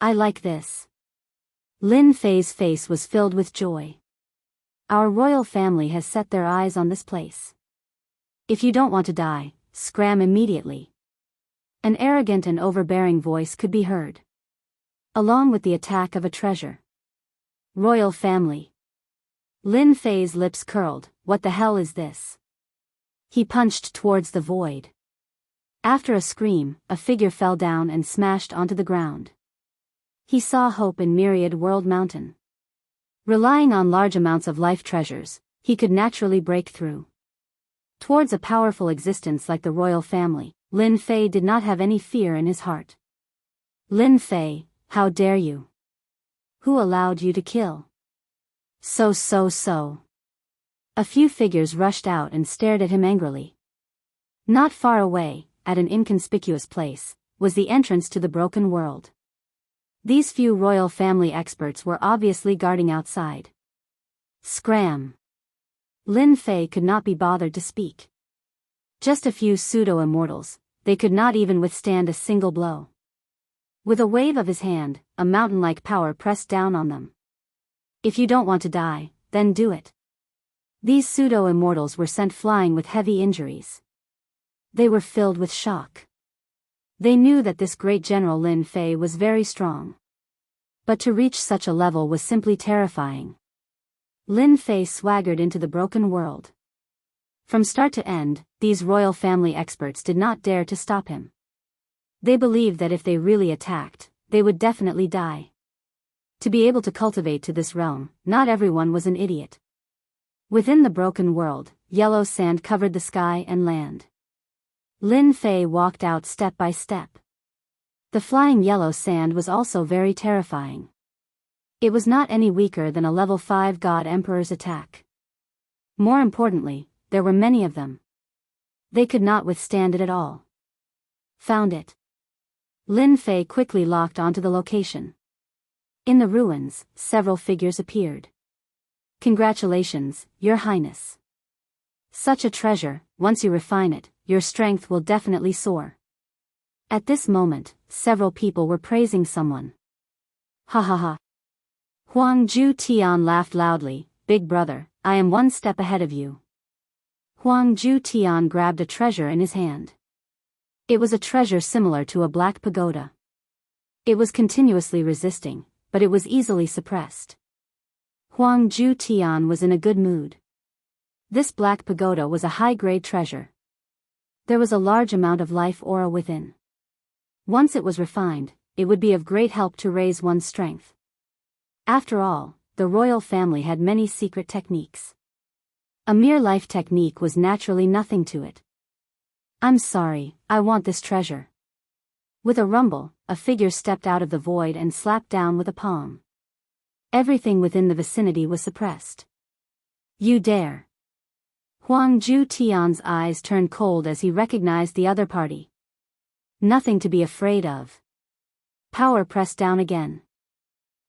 I like this. Lin Fei's face was filled with joy. Our royal family has set their eyes on this place. If you don't want to die, scram immediately. An arrogant and overbearing voice could be heard. Along with the attack of a treasure. Royal family. Lin Fei's lips curled. What the hell is this? He punched towards the void. After a scream, a figure fell down and smashed onto the ground. He saw hope in Myriad World Mountain. Relying on large amounts of life treasures, he could naturally break through. Towards a powerful existence like the royal family, Lin Fei did not have any fear in his heart. Lin Fei, how dare you? Who allowed you to kill? So. A few figures rushed out and stared at him angrily. Not far away, at an inconspicuous place, was the entrance to the broken world. These few royal family experts were obviously guarding outside. Scram! Lin Fei could not be bothered to speak. Just a few pseudo-immortals, they could not even withstand a single blow. With a wave of his hand, a mountain-like power pressed down on them. If you don't want to die, then do it. These pseudo-immortals were sent flying with heavy injuries. They were filled with shock. They knew that this great general Lin Fei was very strong. But to reach such a level was simply terrifying. Lin Fei swaggered into the broken world. From start to end, these royal family experts did not dare to stop him. They believed that if they really attacked, they would definitely die. To be able to cultivate to this realm, not everyone was an idiot. Within the broken world, yellow sand covered the sky and land. Lin Fei walked out step by step. The flying yellow sand was also very terrifying. It was not any weaker than a level 5 God Emperor's attack. More importantly, there were many of them. They could not withstand it at all. Found it. Lin Fei quickly locked onto the location. In the ruins, several figures appeared. Congratulations, Your Highness. Such a treasure, once you refine it, your strength will definitely soar. At this moment, several people were praising someone. Ha ha ha. Huang Ju Tian laughed loudly. Big brother, I am one step ahead of you. Huang Ju Tian grabbed a treasure in his hand. It was a treasure similar to a black pagoda. It was continuously resisting, but it was easily suppressed. Huang Ju Tian was in a good mood. This black pagoda was a high-grade treasure. There was a large amount of life aura within. Once it was refined, it would be of great help to raise one's strength. After all, the royal family had many secret techniques. A mere life technique was naturally nothing to it. I'm sorry, I want this treasure. With a rumble, a figure stepped out of the void and slapped down with a palm. Everything within the vicinity was suppressed. You dare. Huang Ju Tian's eyes turned cold as he recognized the other party. Nothing to be afraid of. Power pressed down again.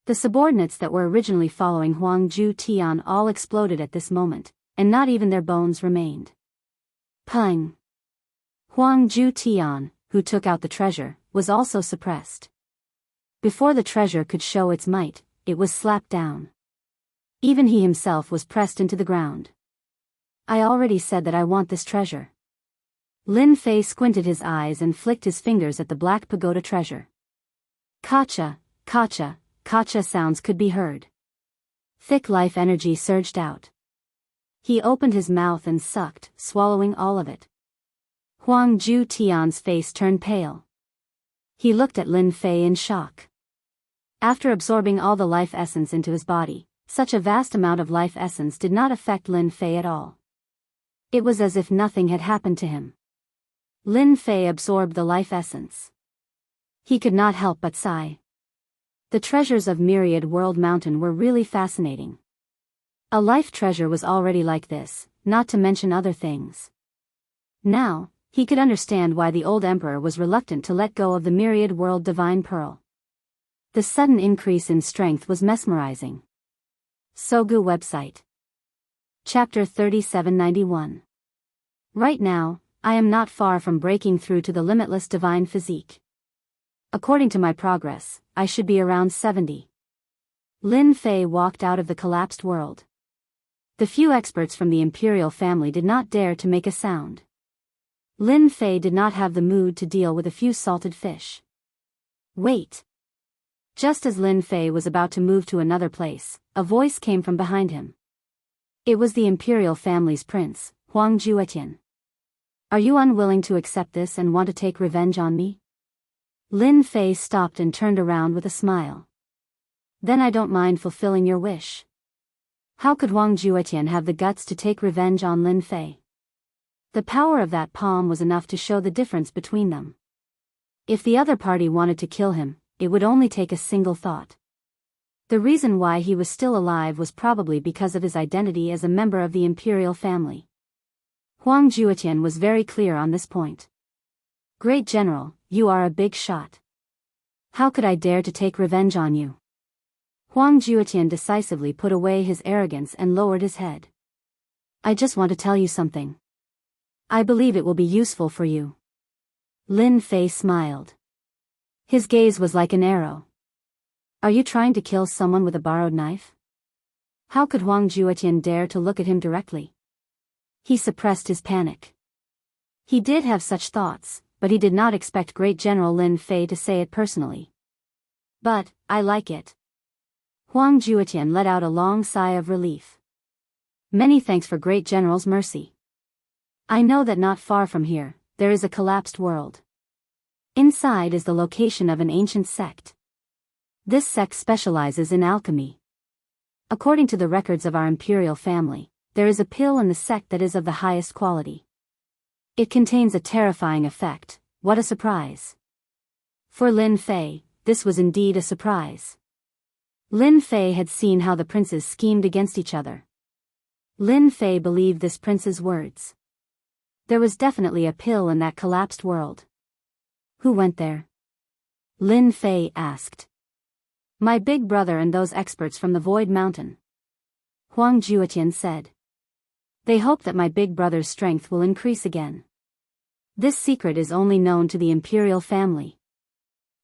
The subordinates that were originally following Huang Ju Tian all exploded at this moment, and not even their bones remained. Pung! Huang Ju Tian, who took out the treasure, was also suppressed. Before the treasure could show its might, it was slapped down. Even he himself was pressed into the ground. I already said that I want this treasure. Lin Fei squinted his eyes and flicked his fingers at the black pagoda treasure. Kacha, kacha, kacha sounds could be heard. Thick life energy surged out. He opened his mouth and sucked, swallowing all of it. Huang Ju Tian's face turned pale. He looked at Lin Fei in shock. After absorbing all the life essence into his body, such a vast amount of life essence did not affect Lin Fei at all. It was as if nothing had happened to him. Lin Fei absorbed the life essence. He could not help but sigh. The treasures of Myriad World Mountain were really fascinating. A life treasure was already like this, not to mention other things. Now, he could understand why the old emperor was reluctant to let go of the Myriad World Divine Pearl. The sudden increase in strength was mesmerizing. Sogu website. Chapter 3791. Right now, I am not far from breaking through to the limitless divine physique. According to my progress, I should be around 70. Lin Fei walked out of the collapsed world. The few experts from the imperial family did not dare to make a sound. Lin Fei did not have the mood to deal with a few salted fish. Wait. Just as Lin Fei was about to move to another place, a voice came from behind him. It was the imperial family's prince, Huang Juetian. Are you unwilling to accept this and want to take revenge on me? Lin Fei stopped and turned around with a smile. Then I don't mind fulfilling your wish. How could Huang Juetian have the guts to take revenge on Lin Fei? The power of that palm was enough to show the difference between them. If the other party wanted to kill him, it would only take a single thought. The reason why he was still alive was probably because of his identity as a member of the imperial family. Huang Juetian was very clear on this point. Great General, you are a big shot. How could I dare to take revenge on you? Huang Juetian decisively put away his arrogance and lowered his head. I just want to tell you something. I believe it will be useful for you. Lin Fei smiled. His gaze was like an arrow. Are you trying to kill someone with a borrowed knife? How could Huang Juetian dare to look at him directly? He suppressed his panic. He did have such thoughts, but he did not expect Great General Lin Fei to say it personally. But, I like it. Huang Juetian let out a long sigh of relief. Many thanks for Great General's mercy. I know that not far from here, there is a collapsed world. Inside is the location of an ancient sect. This sect specializes in alchemy. According to the records of our imperial family, there is a pill in the sect that is of the highest quality. It contains a terrifying effect. What a surprise. For Lin Fei, this was indeed a surprise. Lin Fei had seen how the princes schemed against each other. Lin Fei believed this prince's words. There was definitely a pill in that collapsed world. Who went there? Lin Fei asked. My big brother and those experts from the Void Mountain. Huang Juetian said. They hope that my big brother's strength will increase again. This secret is only known to the imperial family.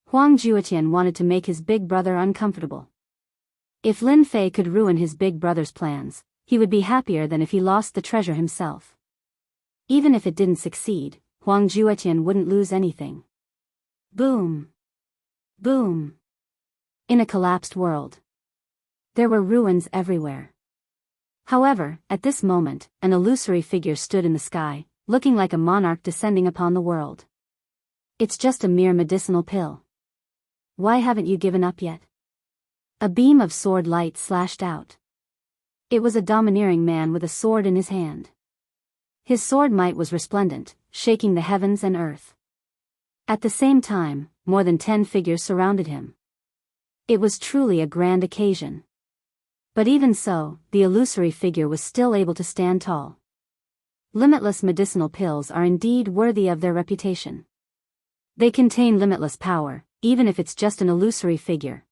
Huang Juetian wanted to make his big brother uncomfortable. If Lin Fei could ruin his big brother's plans, he would be happier than if he lost the treasure himself. Even if it didn't succeed, Huang Juetian wouldn't lose anything. Boom. Boom. In a collapsed world. There were ruins everywhere. However, at this moment, an illusory figure stood in the sky, looking like a monarch descending upon the world. It's just a mere medicinal pill. Why haven't you given up yet? A beam of sword light slashed out. It was a domineering man with a sword in his hand. His sword might was resplendent, shaking the heavens and earth. At the same time, more than 10 figures surrounded him. It was truly a grand occasion. But even so, the illusory figure was still able to stand tall. Limitless medicinal pills are indeed worthy of their reputation. They contain limitless power, even if it's just an illusory figure.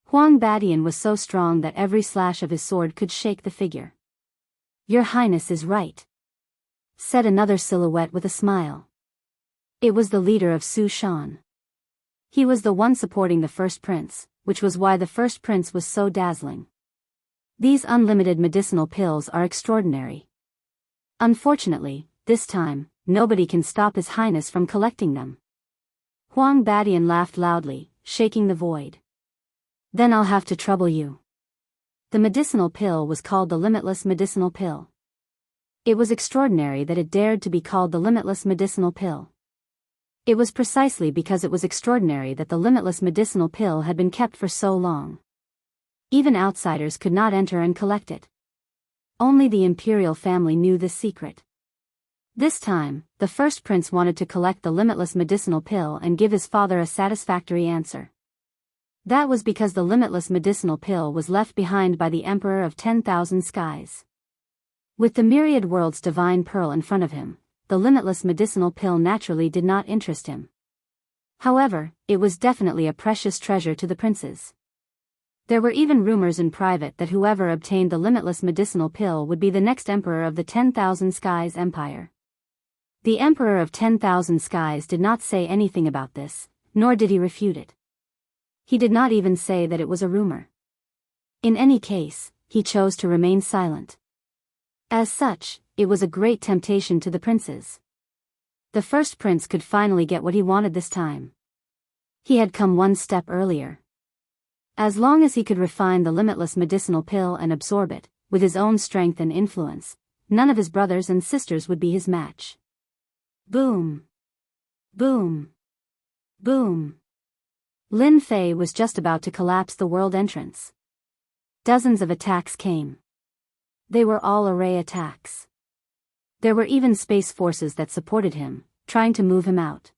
Huang Badian was so strong that every slash of his sword could shake the figure. Your Highness is right, said another silhouette with a smile. It was the leader of Su Shan. He was the one supporting the first prince, which was why the first prince was so dazzling. These unlimited medicinal pills are extraordinary. Unfortunately, this time, nobody can stop His Highness from collecting them. Huang Badian laughed loudly, shaking the void. Then I'll have to trouble you. The medicinal pill was called the Limitless Medicinal Pill. It was extraordinary that it dared to be called the Limitless Medicinal Pill. It was precisely because it was extraordinary that the Limitless Medicinal Pill had been kept for so long. Even outsiders could not enter and collect it. Only the imperial family knew this secret. This time, the first prince wanted to collect the Limitless Medicinal Pill and give his father a satisfactory answer. That was because the Limitless Medicinal Pill was left behind by the Emperor of 10,000 Skies. With the myriad world's divine pearl in front of him, the Limitless Medicinal Pill naturally did not interest him. However, it was definitely a precious treasure to the princes. There were even rumors in private that whoever obtained the Limitless Medicinal Pill would be the next Emperor of the 10,000 Skies Empire. The Emperor of 10,000 Skies did not say anything about this, nor did he refute it. He did not even say that it was a rumor. In any case, he chose to remain silent. As such, it was a great temptation to the princes. The first prince could finally get what he wanted this time. He had come one step earlier. As long as he could refine the Limitless Medicinal Pill and absorb it, with his own strength and influence, none of his brothers and sisters would be his match. Boom! Boom! Boom! Lin Fei was just about to collapse the world entrance. Dozens of attacks came. They were all array attacks. There were even space forces that supported him, trying to move him out.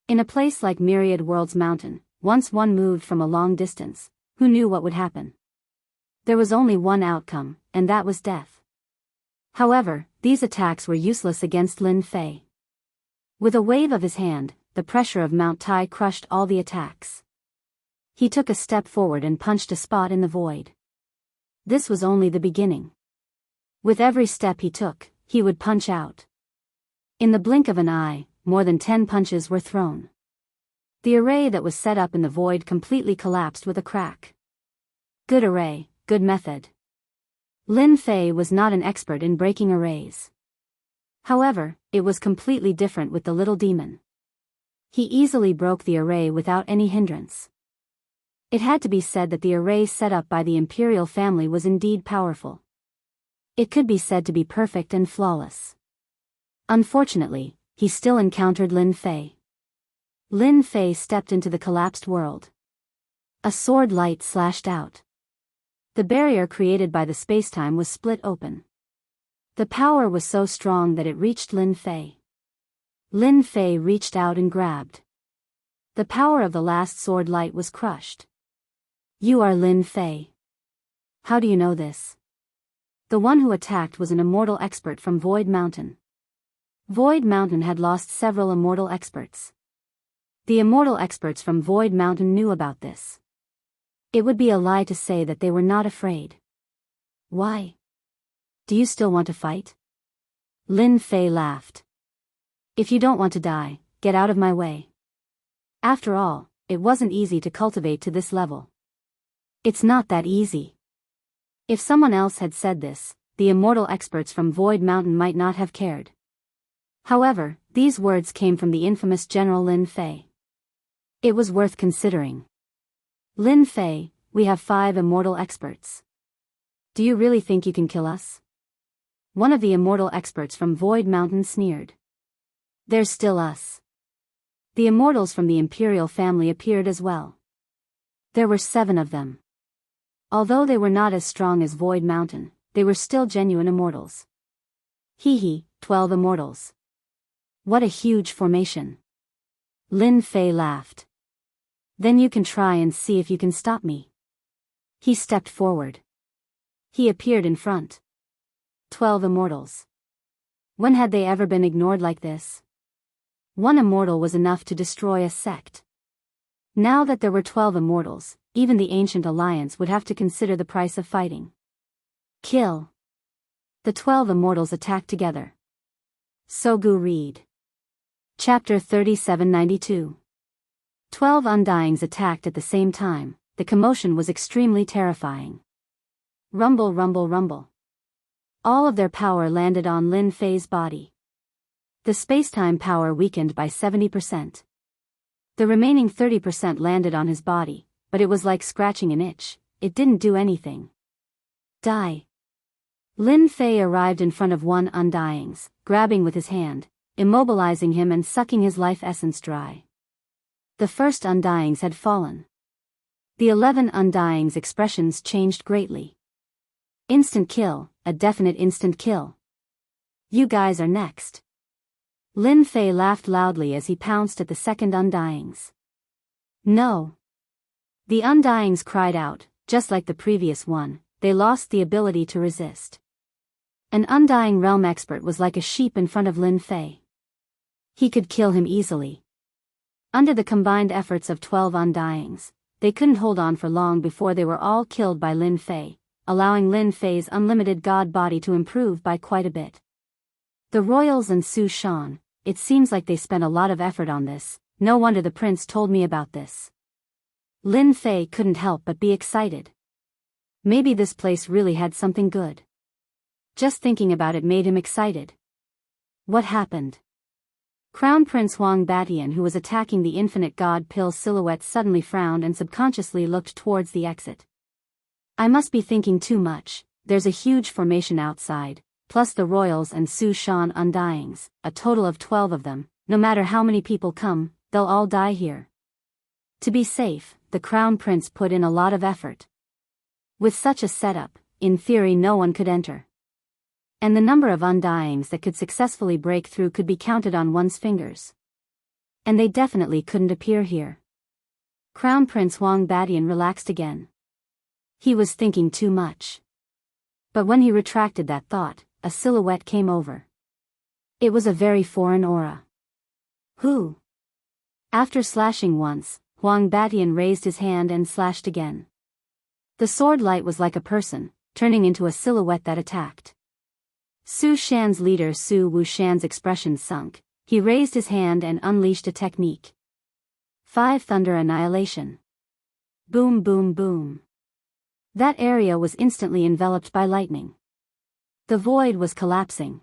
In a place like Myriad Worlds Mountain, once one moved from a long distance, who knew what would happen? There was only one outcome, and that was death. However, these attacks were useless against Lin Fei. With a wave of his hand, the pressure of Mount Tai crushed all the attacks. He took a step forward and punched a spot in the void. This was only the beginning. With every step he took, he would punch out. In the blink of an eye, more than 10 punches were thrown. The array that was set up in the void completely collapsed with a crack. Good array, good method. Lin Fei was not an expert in breaking arrays. However, it was completely different with the little demon. He easily broke the array without any hindrance. It had to be said that the array set up by the imperial family was indeed powerful. It could be said to be perfect and flawless. Unfortunately, he still encountered Lin Fei. Lin Fei stepped into the collapsed world. A sword light slashed out. The barrier created by the spacetime was split open. The power was so strong that it reached Lin Fei. Lin Fei reached out and grabbed. The power of the last sword light was crushed. You are Lin Fei. How do you know this? The one who attacked was an immortal expert from Void Mountain. Void Mountain had lost several immortal experts. The immortal experts from Void Mountain knew about this. It would be a lie to say that they were not afraid. Why? Do you still want to fight? Lin Fei laughed. If you don't want to die, get out of my way. After all, it wasn't easy to cultivate to this level. It's not that easy. If someone else had said this, the immortal experts from Void Mountain might not have cared. However, these words came from the infamous General Lin Fei. It was worth considering. Lin Fei, we have 5 immortal experts. Do you really think you can kill us? One of the immortal experts from Void Mountain sneered. There's still us. The immortals from the imperial family appeared as well. There were 7 of them. Although they were not as strong as Void Mountain, they were still genuine immortals. Hee hee, 12 immortals. What a huge formation. Lin Fei laughed. Then you can try and see if you can stop me. He stepped forward. He appeared in front. 12 immortals. When had they ever been ignored like this? One immortal was enough to destroy a sect. Now that there were 12 immortals, even the ancient alliance would have to consider the price of fighting. Kill. The 12 immortals attacked together. Sogu read. Chapter 3792. 12 Undyings attacked at the same time. The commotion was extremely terrifying. Rumble, rumble, rumble. All of their power landed on Lin Fei's body. The spacetime power weakened by 70%. The remaining 30% landed on his body, but it was like scratching an itch. It didn't do anything. Die. Lin Fei arrived in front of one Undyings, grabbing with his hand, immobilizing him and sucking his life essence dry. The first Undyings had fallen. The 11 Undyings' expressions changed greatly. Instant kill, a definite instant kill. You guys are next. Lin Fei laughed loudly as he pounced at the second Undyings. No. The Undyings cried out, just like the previous one, they lost the ability to resist. An Undying Realm expert was like a sheep in front of Lin Fei. He could kill him easily. Under the combined efforts of 12 Undyings, they couldn't hold on for long before they were all killed by Lin Fei, allowing Lin Fei's unlimited god body to improve by quite a bit. The royals and Su Shan, it seems like they spent a lot of effort on this, no wonder the prince told me about this. Lin Fei couldn't help but be excited. Maybe this place really had something good. Just thinking about it made him excited. What happened? Crown Prince Huang Batian, who was attacking the infinite god pill silhouette, suddenly frowned and subconsciously looked towards the exit. I must be thinking too much. There's a huge formation outside, plus the royals and Su Shan Undyings, a total of 12 of them. No matter how many people come, they'll all die here. To be safe, the Crown Prince put in a lot of effort. With such a setup, in theory no one could enter. And the number of Undyings that could successfully break through could be counted on one's fingers. And they definitely couldn't appear here. Crown Prince Huang Batian relaxed again. He was thinking too much. But when he retracted that thought, a silhouette came over. It was a very foreign aura. Who? After slashing once, Huang Batian raised his hand and slashed again. The sword light was like a person, turning into a silhouette that attacked. Su Shan's leader Su Wushan's expression sunk. He raised his hand and unleashed a technique. 5 Thunder Annihilation. Boom boom boom. That area was instantly enveloped by lightning. The void was collapsing.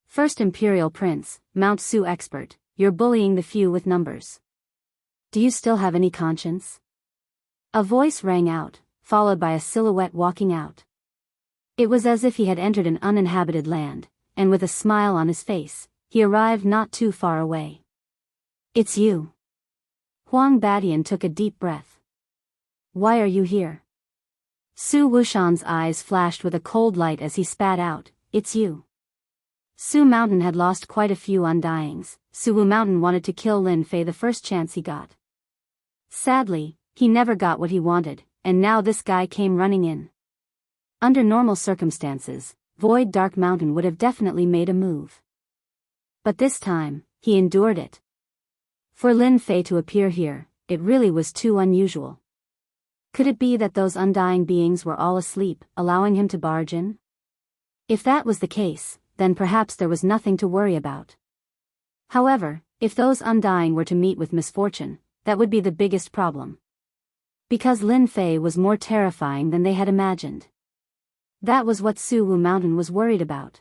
First Imperial Prince, Mount Su expert, you're bullying the few with numbers. Do you still have any conscience? A voice rang out, followed by a silhouette walking out. It was as if he had entered an uninhabited land, and with a smile on his face, he arrived not too far away. It's you. Huang Badian took a deep breath. Why are you here? Su Wushan's eyes flashed with a cold light as he spat out, it's you. Su Mountain had lost quite a few undyings. Su Wu Mountain wanted to kill Lin Fei the first chance he got. Sadly, he never got what he wanted, and now this guy came running in. Under normal circumstances, Void Dark Mountain would have definitely made a move. But this time, he endured it. For Lin Fei to appear here, it really was too unusual. Could it be that those undying beings were all asleep, allowing him to barge in? If that was the case, then perhaps there was nothing to worry about. However, if those undying were to meet with misfortune, that would be the biggest problem. Because Lin Fei was more terrifying than they had imagined. That was what Su Wu Mountain was worried about.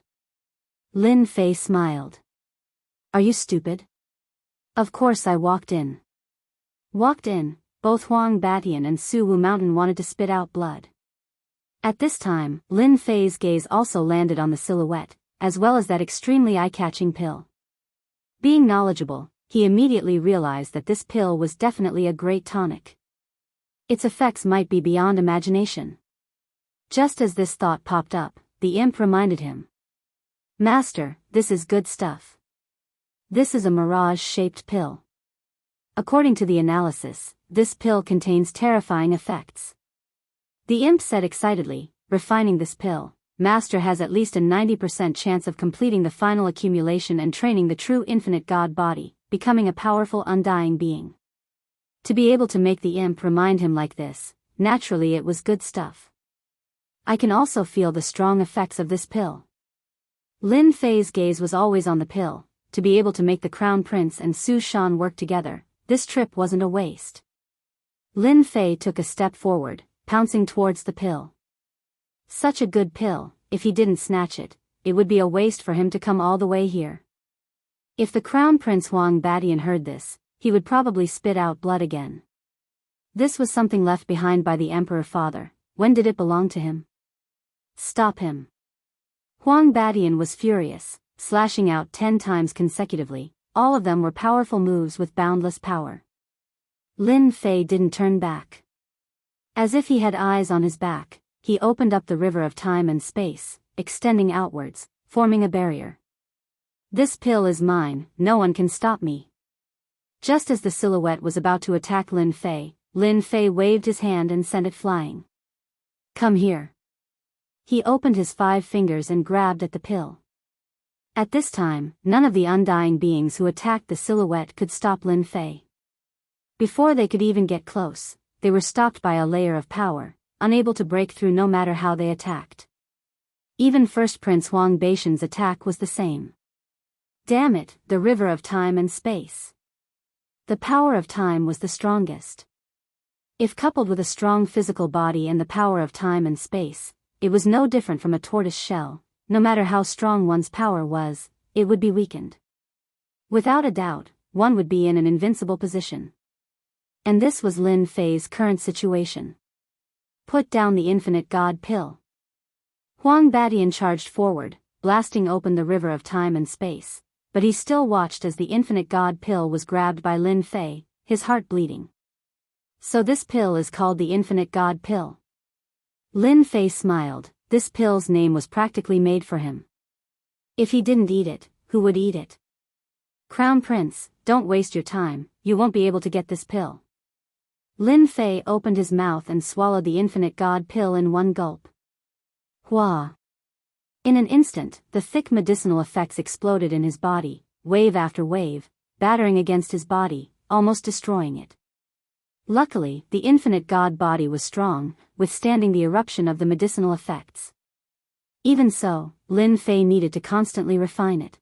Lin Fei smiled. Are you stupid? Of course I walked in. Walked in, both Huang Batian and Su Wu Mountain wanted to spit out blood. At this time, Lin Fei's gaze also landed on the silhouette, as well as that extremely eye-catching pill. Being knowledgeable, he immediately realized that this pill was definitely a great tonic. Its effects might be beyond imagination. Just as this thought popped up, the imp reminded him. Master, this is good stuff. This is a mirage-shaped pill. According to the analysis, this pill contains terrifying effects. The imp said excitedly, refining this pill, Master has at least a 90% chance of completing the final accumulation and training the true infinite God body, becoming a powerful undying being. To be able to make the imp remind him like this, naturally it was good stuff. I can also feel the strong effects of this pill. Lin Fei's gaze was always on the pill. To be able to make the Crown Prince and Su Shan work together, this trip wasn't a waste. Lin Fei took a step forward, pouncing towards the pill. Such a good pill, if he didn't snatch it, it would be a waste for him to come all the way here. If the Crown Prince Huang Badian heard this, he would probably spit out blood again. This was something left behind by the Emperor Father. When did it belong to him? Stop him. Huang Badian was furious, slashing out 10 times consecutively. All of them were powerful moves with boundless power. Lin Fei didn't turn back. As if he had eyes on his back, he opened up the river of time and space, extending outwards, forming a barrier. This pill is mine, no one can stop me. Just as the silhouette was about to attack Lin Fei waved his hand and sent it flying. Come here. He opened his 5 fingers and grabbed at the pill. At this time, none of the undying beings who attacked the silhouette could stop Lin Fei. Before they could even get close, they were stopped by a layer of power, unable to break through no matter how they attacked. Even First Prince Huang Baishan's attack was the same. Damn it, the river of time and space. The power of time was the strongest. If coupled with a strong physical body and the power of time and space, it was no different from a tortoise shell. No matter how strong one's power was, it would be weakened. Without a doubt, one would be in an invincible position. And this was Lin Fei's current situation. Put down the infinite God pill. Huang Badian charged forward, blasting open the river of time and space, but he still watched as the infinite God pill was grabbed by Lin Fei, his heart bleeding. So this pill is called the infinite God pill. Lin Fei smiled. This pill's name was practically made for him. If he didn't eat it, who would eat it? Crown Prince, don't waste your time, you won't be able to get this pill. Lin Fei opened his mouth and swallowed the infinite God pill in one gulp. Hua! In an instant, the thick medicinal effects exploded in his body, wave after wave, battering against his body, almost destroying it. Luckily, the infinite God body was strong, withstanding the eruption of the medicinal effects. Even so, Lin Fei needed to constantly refine it.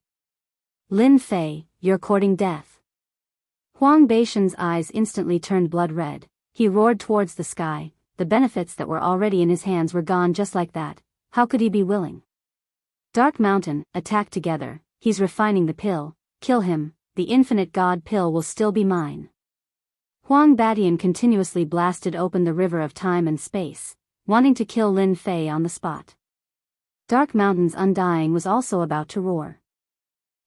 Lin Fei, you're courting death. Huang Beishan's eyes instantly turned blood red. He roared towards the sky. The benefits that were already in his hands were gone just like that. How could he be willing? Dark Mountain, attack together. He's refining the pill. Kill him. The infinite god pill will still be mine. Huang Badian continuously blasted open the river of time and space, wanting to kill Lin Fei on the spot. Dark Mountain's undying was also about to roar.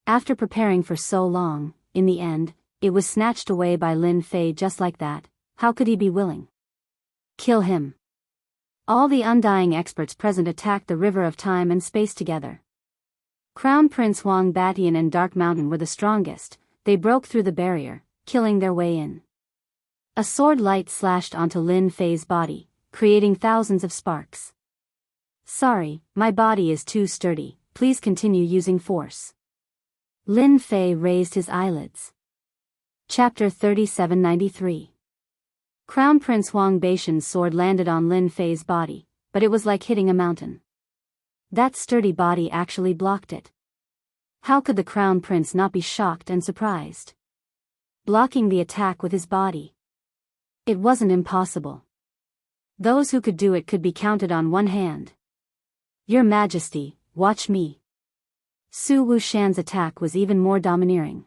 After preparing for so long, in the end, it was snatched away by Lin Fei just like that. How could he be willing? Kill him. All the undying experts present attacked the river of time and space together. Crown Prince Huang Batian and Dark Mountain were the strongest. They broke through the barrier, killing their way in. A sword light slashed onto Lin Fei's body, creating thousands of sparks. Sorry, my body is too sturdy, please continue using force. Lin Fei raised his eyelids. Chapter 3793. Crown Prince Huang Beishan's sword landed on Lin Fei's body, but it was like hitting a mountain. That sturdy body actually blocked it. How could the Crown Prince not be shocked and surprised? Blocking the attack with his body. It wasn't impossible. Those who could do it could be counted on one hand. Your Majesty, watch me. Su Wushan's attack was even more domineering.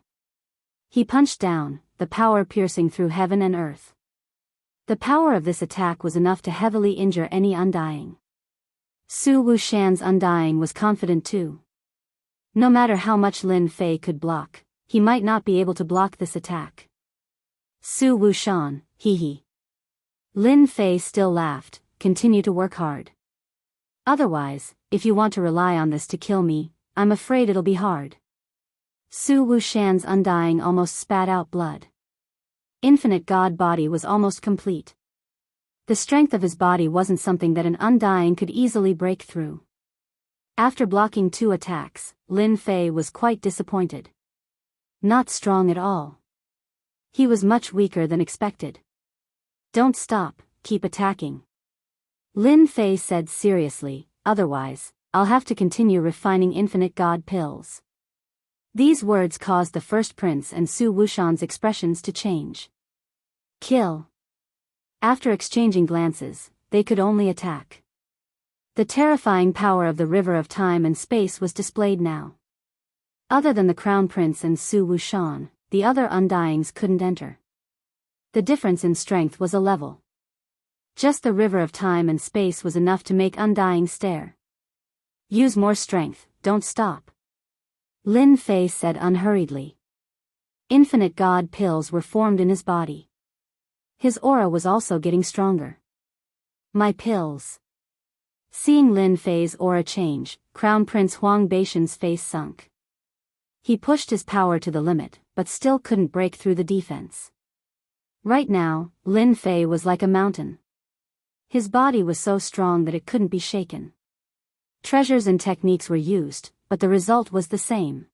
He punched down, the power piercing through heaven and earth. The power of this attack was enough to heavily injure any undying. Su Wushan's undying was confident too. No matter how much Lin Fei could block, he might not be able to block this attack. Su Wushan, hee hee. Lin Fei still laughed, continue to work hard. Otherwise, if you want to rely on this to kill me, I'm afraid it'll be hard. Su Wushan's undying almost spat out blood. Infinite God body was almost complete. The strength of his body wasn't something that an undying could easily break through. After blocking 2 attacks, Lin Fei was quite disappointed. Not strong at all. He was much weaker than expected. Don't stop, keep attacking. Lin Fei said seriously, otherwise, I'll have to continue refining infinite God pills. These words caused the first prince and Su Wushan's expressions to change. Kill. After exchanging glances, they could only attack. The terrifying power of the river of time and space was displayed now. Other than the Crown Prince and Su Wushan, the other undyings couldn't enter. The difference in strength was a level. Just the river of time and space was enough to make undying stare. Use more strength, don't stop. Lin Fei said unhurriedly. Infinite God pills were formed in his body. His aura was also getting stronger. My pills. Seeing Lin Fei's aura change, Crown Prince Huang Beishan's face sunk. He pushed his power to the limit, but still couldn't break through the defense. Right now, Lin Fei was like a mountain. His body was so strong that it couldn't be shaken. Treasures and techniques were used, but the result was the same.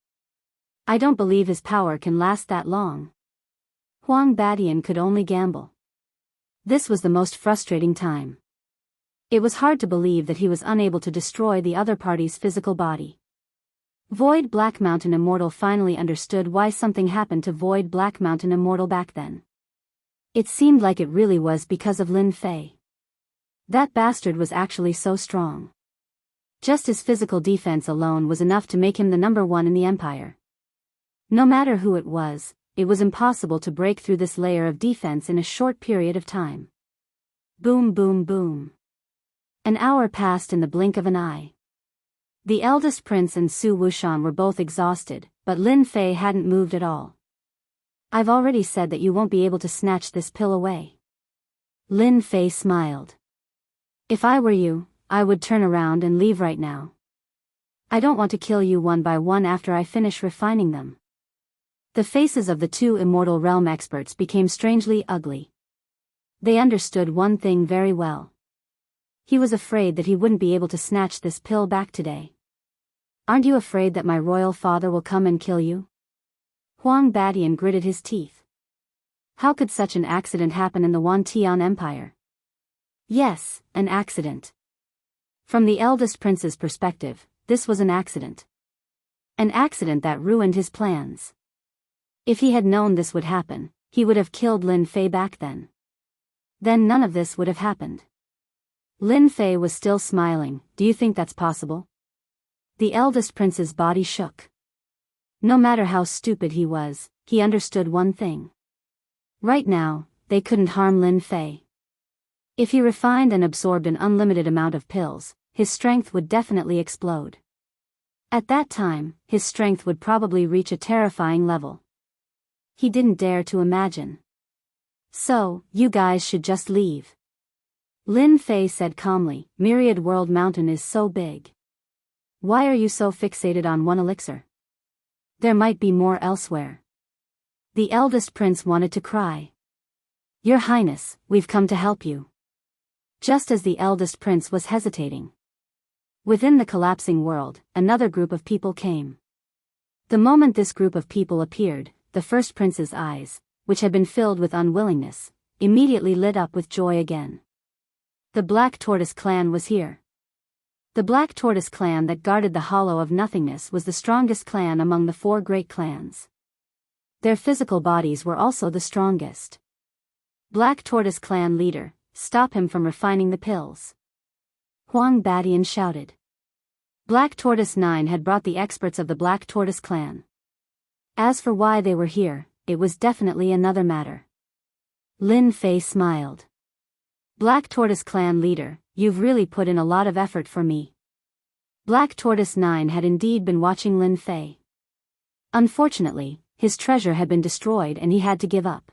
I don't believe his power can last that long. Huang Badian could only gamble. This was the most frustrating time. It was hard to believe that he was unable to destroy the other party's physical body. Void Black Mountain Immortal finally understood why something happened to Void Black Mountain Immortal back then. It seemed like it really was because of Lin Fei. That bastard was actually so strong. Just his physical defense alone was enough to make him the number 1 in the empire. No matter who it was impossible to break through this layer of defense in a short period of time. Boom boom boom. An hour passed in the blink of an eye. The eldest prince and Su Wushan were both exhausted, but Lin Fei hadn't moved at all. I've already said that you won't be able to snatch this pill away. Lin Fei smiled. If I were you, I would turn around and leave right now. I don't want to kill you one by one after I finish refining them. The faces of the 2 Immortal Realm experts became strangely ugly. They understood one thing very well. He was afraid that he wouldn't be able to snatch this pill back today. Aren't you afraid that my royal father will come and kill you? Huang Badian gritted his teeth. How could such an accident happen in the Wantian Empire? Yes, an accident. From the eldest prince's perspective, this was an accident. An accident that ruined his plans. If he had known this would happen, he would have killed Lin Fei back then. Then none of this would have happened. Lin Fei was still smiling. Do you think that's possible? The eldest prince's body shook. No matter how stupid he was, he understood one thing. Right now, they couldn't harm Lin Fei. If he refined and absorbed an unlimited amount of pills, his strength would definitely explode. At that time, his strength would probably reach a terrifying level. He didn't dare to imagine. So, you guys should just leave. Lin Fei said calmly. Myriad World Mountain is so big. Why are you so fixated on one elixir? There might be more elsewhere. The eldest prince wanted to cry. Your Highness, we've come to help you. Just as the eldest prince was hesitating. Within the collapsing world, another group of people came. The moment this group of people appeared, the first prince's eyes, which had been filled with unwillingness, immediately lit up with joy again. The Black Tortoise clan was here. The Black Tortoise clan that guarded the Hollow of Nothingness was the strongest clan among the 4 great clans. Their physical bodies were also the strongest. Black Tortoise clan leader, stop him from refining the pills. Huang Badian shouted. Black Tortoise 9 had brought the experts of the Black Tortoise clan. As for why they were here, it was definitely another matter. Lin Fei smiled. Black Tortoise clan leader, you've really put in a lot of effort for me. Black Tortoise 9 had indeed been watching Lin Fei. Unfortunately, his treasure had been destroyed and he had to give up.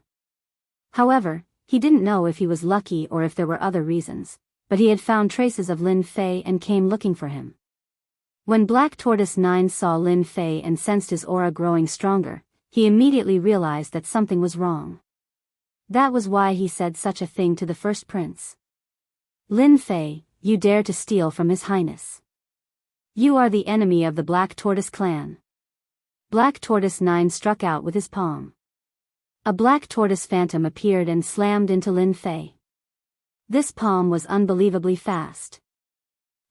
However, he didn't know if he was lucky or if there were other reasons, but he had found traces of Lin Fei and came looking for him. When Black Tortoise 9 saw Lin Fei and sensed his aura growing stronger, he immediately realized that something was wrong. That was why he said such a thing to the first prince. Lin Fei, you dare to steal from His Highness. You are the enemy of the Black Tortoise clan. Black Tortoise 9 struck out with his palm. A black tortoise phantom appeared and slammed into Lin Fei. This palm was unbelievably fast.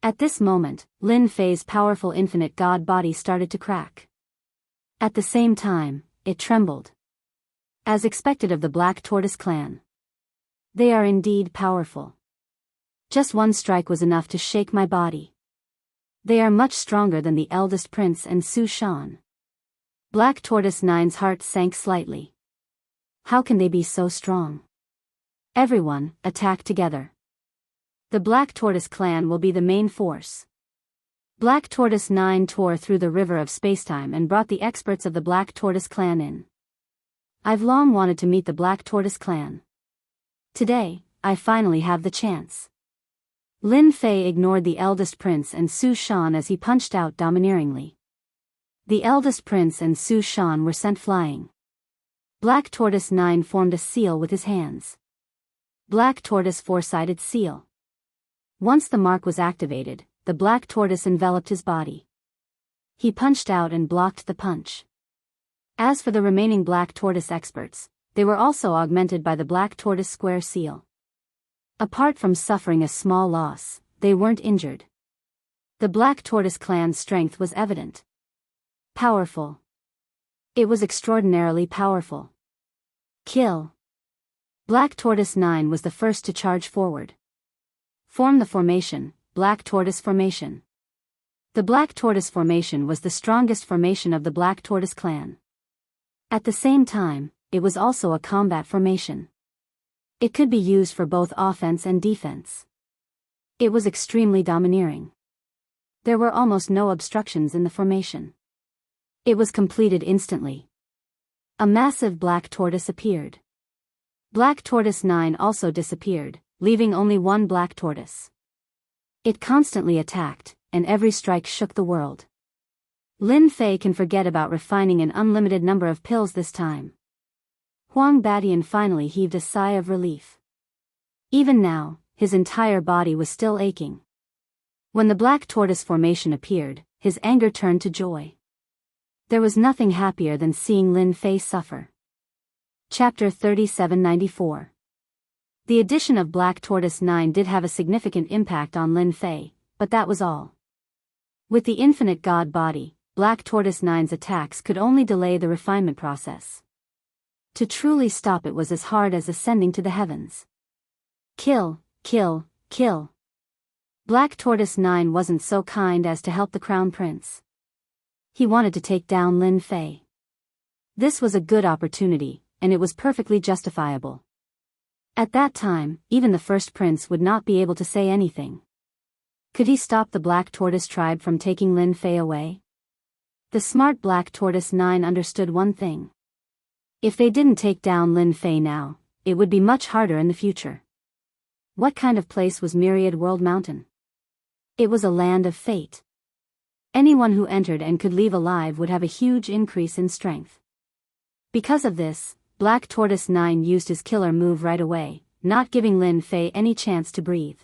At this moment, Lin Fei's powerful infinite god body started to crack. At the same time, it trembled. As expected of the Black Tortoise clan. They are indeed powerful. Just one strike was enough to shake my body. They are much stronger than the eldest prince and Su Shan. Black Tortoise 9's heart sank slightly. How can they be so strong? Everyone, attack together. The Black Tortoise clan will be the main force. Black Tortoise 9 tore through the river of spacetime and brought the experts of the Black Tortoise clan in. I've long wanted to meet the Black Tortoise clan. Today, I finally have the chance. Lin Fei ignored the eldest prince and Su Shan as he punched out domineeringly. The eldest prince and Su Shan were sent flying. Black Tortoise 9 formed a seal with his hands. Black Tortoise 4-sided seal. Once the mark was activated, the Black Tortoise enveloped his body. He punched out and blocked the punch. As for the remaining Black Tortoise experts, they were also augmented by the Black Tortoise square seal. Apart from suffering a small loss, they weren't injured. The Black Tortoise clan's strength was evident. Powerful. It was extraordinarily powerful. Kill. Black Tortoise 9 was the first to charge forward. Form the formation, Black Tortoise Formation. The Black Tortoise Formation was the strongest formation of the Black Tortoise clan. At the same time, it was also a combat formation. It could be used for both offense and defense. It was extremely domineering. There were almost no obstructions in the formation. It was completed instantly. A massive Black Tortoise appeared. Black Tortoise 9 also disappeared, leaving only one Black Tortoise. It constantly attacked, and every strike shook the world. Lin Fei can forget about refining an unlimited number of pills this time. Huang Badian finally heaved a sigh of relief. Even now, his entire body was still aching. When the Black Tortoise Formation appeared, his anger turned to joy. There was nothing happier than seeing Lin Fei suffer. Chapter 3794. The addition of Black Tortoise 9 did have a significant impact on Lin Fei, but that was all. With the infinite god body, Black Tortoise 9's attacks could only delay the refinement process. To truly stop it was as hard as ascending to the heavens. Kill, kill, kill. Black Tortoise 9 wasn't so kind as to help the crown prince. He wanted to take down Lin Fei. This was a good opportunity, and it was perfectly justifiable. At that time, even the first prince would not be able to say anything. Could he stop the Black Tortoise tribe from taking Lin Fei away? The smart Black Tortoise 9 understood one thing. If they didn't take down Lin Fei now, it would be much harder in the future. What kind of place was Myriad World Mountain? It was a land of fate. Anyone who entered and could leave alive would have a huge increase in strength. Because of this, Black Tortoise 9 used his killer move right away, not giving Lin Fei any chance to breathe.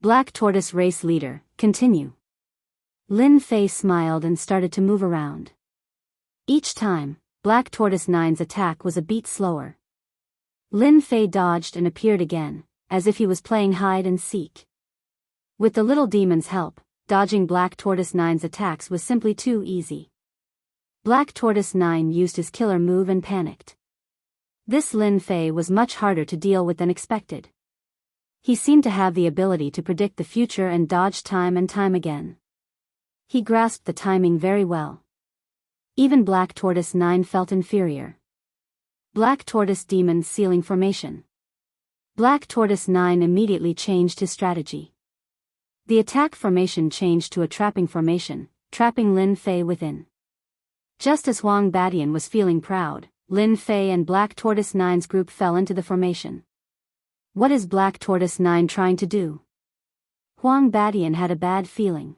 Black Tortoise race leader, continue. Lin Fei smiled and started to move around. Each time, Black Tortoise 9's attack was a beat slower. Lin Fei dodged and appeared again, as if he was playing hide and seek. With the little demon's help, dodging Black Tortoise 9's attacks was simply too easy. Black Tortoise 9 used his killer move and panicked. This Lin Fei was much harder to deal with than expected. He seemed to have the ability to predict the future and dodge time and time again. He grasped the timing very well. Even Black Tortoise 9 felt inferior. Black Tortoise Demon Sealing Formation. Black Tortoise 9 immediately changed his strategy. The attack formation changed to a trapping formation, trapping Lin Fei within. Just as Huang Badian was feeling proud, Lin Fei and Black Tortoise 9's group fell into the formation. What is Black Tortoise 9 trying to do? Huang Badian had a bad feeling.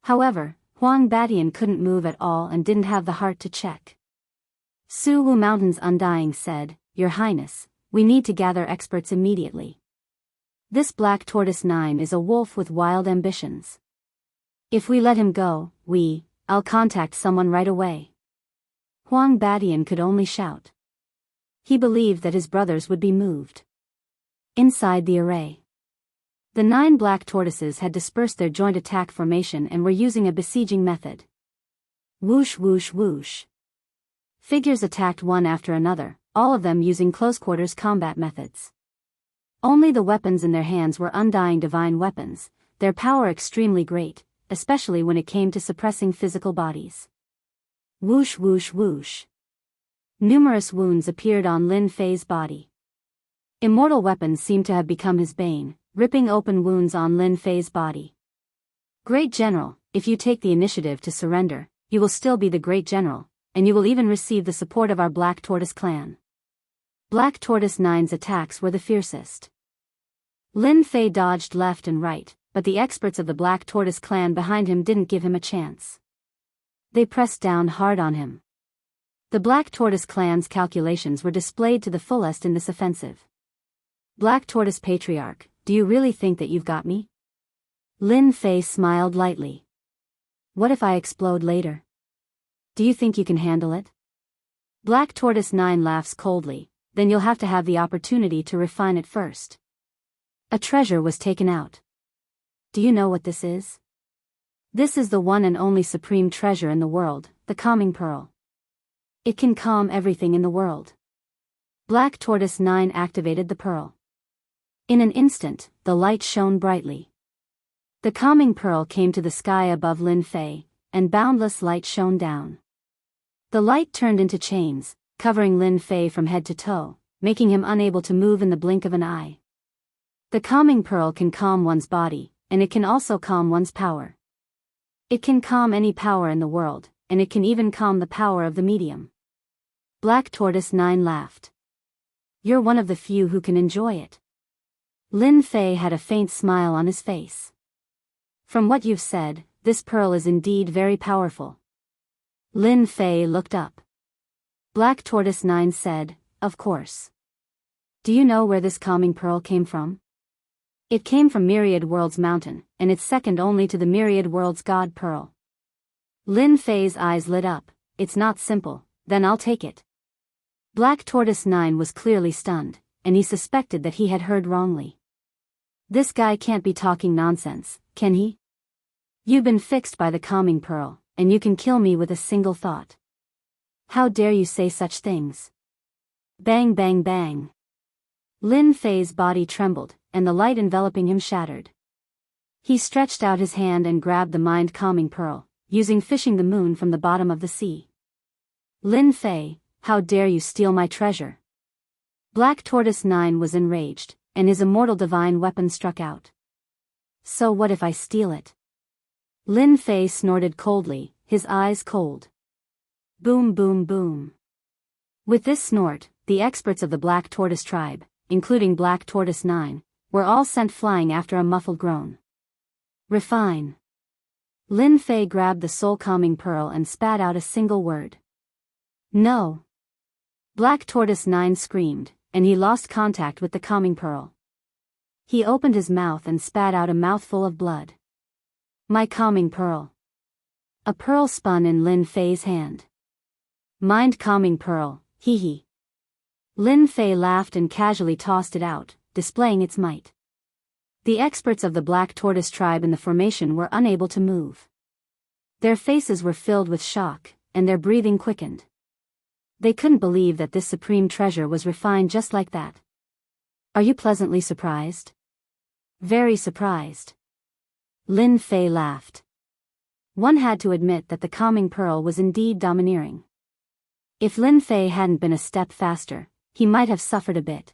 However, Huang Badian couldn't move at all and didn't have the heart to check. Suwu Mountain's Undying said, "Your Highness, we need to gather experts immediately. This Black Tortoise 9 is a wolf with wild ambitions. If we let him go, I'll contact someone right away." Huang Badian could only shout. He believed that his brothers would be moved. Inside the array, the 9 black tortoises had dispersed their joint attack formation and were using a besieging method. Whoosh whoosh whoosh. Figures attacked one after another, all of them using close-quarters combat methods. Only the weapons in their hands were undying divine weapons, their power extremely great, especially when it came to suppressing physical bodies. Whoosh whoosh whoosh. Numerous wounds appeared on Lin Fei's body. Immortal weapons seemed to have become his bane, ripping open wounds on Lin Fei's body. Great General, if you take the initiative to surrender, you will still be the Great General, and you will even receive the support of our Black Tortoise clan. Black Tortoise 9's attacks were the fiercest. Lin Fei dodged left and right, but the experts of the Black Tortoise clan behind him didn't give him a chance. They pressed down hard on him. The Black Tortoise clan's calculations were displayed to the fullest in this offensive. Black Tortoise Patriarch, do you really think that you've got me? Lin Fei smiled lightly. What if I explode later? Do you think you can handle it? Black Tortoise 9 laughs coldly, then you'll have to have the opportunity to refine it first. A treasure was taken out. Do you know what this is? This is the one and only supreme treasure in the world, the Calming Pearl. It can calm everything in the world. Black Tortoise 9 activated the pearl. In an instant, the light shone brightly. The Calming Pearl came to the sky above Lin Fei, and boundless light shone down. The light turned into chains, covering Lin Fei from head to toe, making him unable to move in the blink of an eye. The Calming Pearl can calm one's body, and it can also calm one's power. It can calm any power in the world, and it can even calm the power of the medium. Black Tortoise 9 laughed. You're one of the few who can enjoy it. Lin Fei had a faint smile on his face. From what you've said, this pearl is indeed very powerful. Lin Fei looked up. Black Tortoise 9 said, of course. Do you know where this calming pearl came from? It came from Myriad World's mountain, and it's second only to the Myriad World's god pearl. Lin Fei's eyes lit up. It's not simple, then I'll take it. Black Tortoise 9 was clearly stunned, and he suspected that he had heard wrongly. This guy can't be talking nonsense, can he? You've been fixed by the calming pearl, and you can kill me with a single thought. How dare you say such things? Bang bang bang. Lin Fei's body trembled, and the light enveloping him shattered. He stretched out his hand and grabbed the mind-calming pearl, using fishing the moon from the bottom of the sea. Lin Fei, how dare you steal my treasure? Black Tortoise 9 was enraged, and his immortal divine weapon struck out. So what if I steal it? Lin Fei snorted coldly, his eyes cold. Boom boom boom. With this snort, the experts of the Black Tortoise tribe, including Black Tortoise 9, were all sent flying after a muffled groan. Refine. Lin Fei grabbed the soul-calming pearl and spat out a single word. No. Black Tortoise 9 screamed, and he lost contact with the calming pearl. He opened his mouth and spat out a mouthful of blood. My calming pearl. A pearl spun in Lin Fei's hand. Mind calming pearl, hee hee. Lin Fei laughed and casually tossed it out, displaying its might. The experts of the Black Tortoise tribe in the formation were unable to move. Their faces were filled with shock, and their breathing quickened. They couldn't believe that this supreme treasure was refined just like that. Are you pleasantly surprised? Very surprised. Lin Fei laughed. One had to admit that the calming pearl was indeed domineering. If Lin Fei hadn't been a step faster, he might have suffered a bit.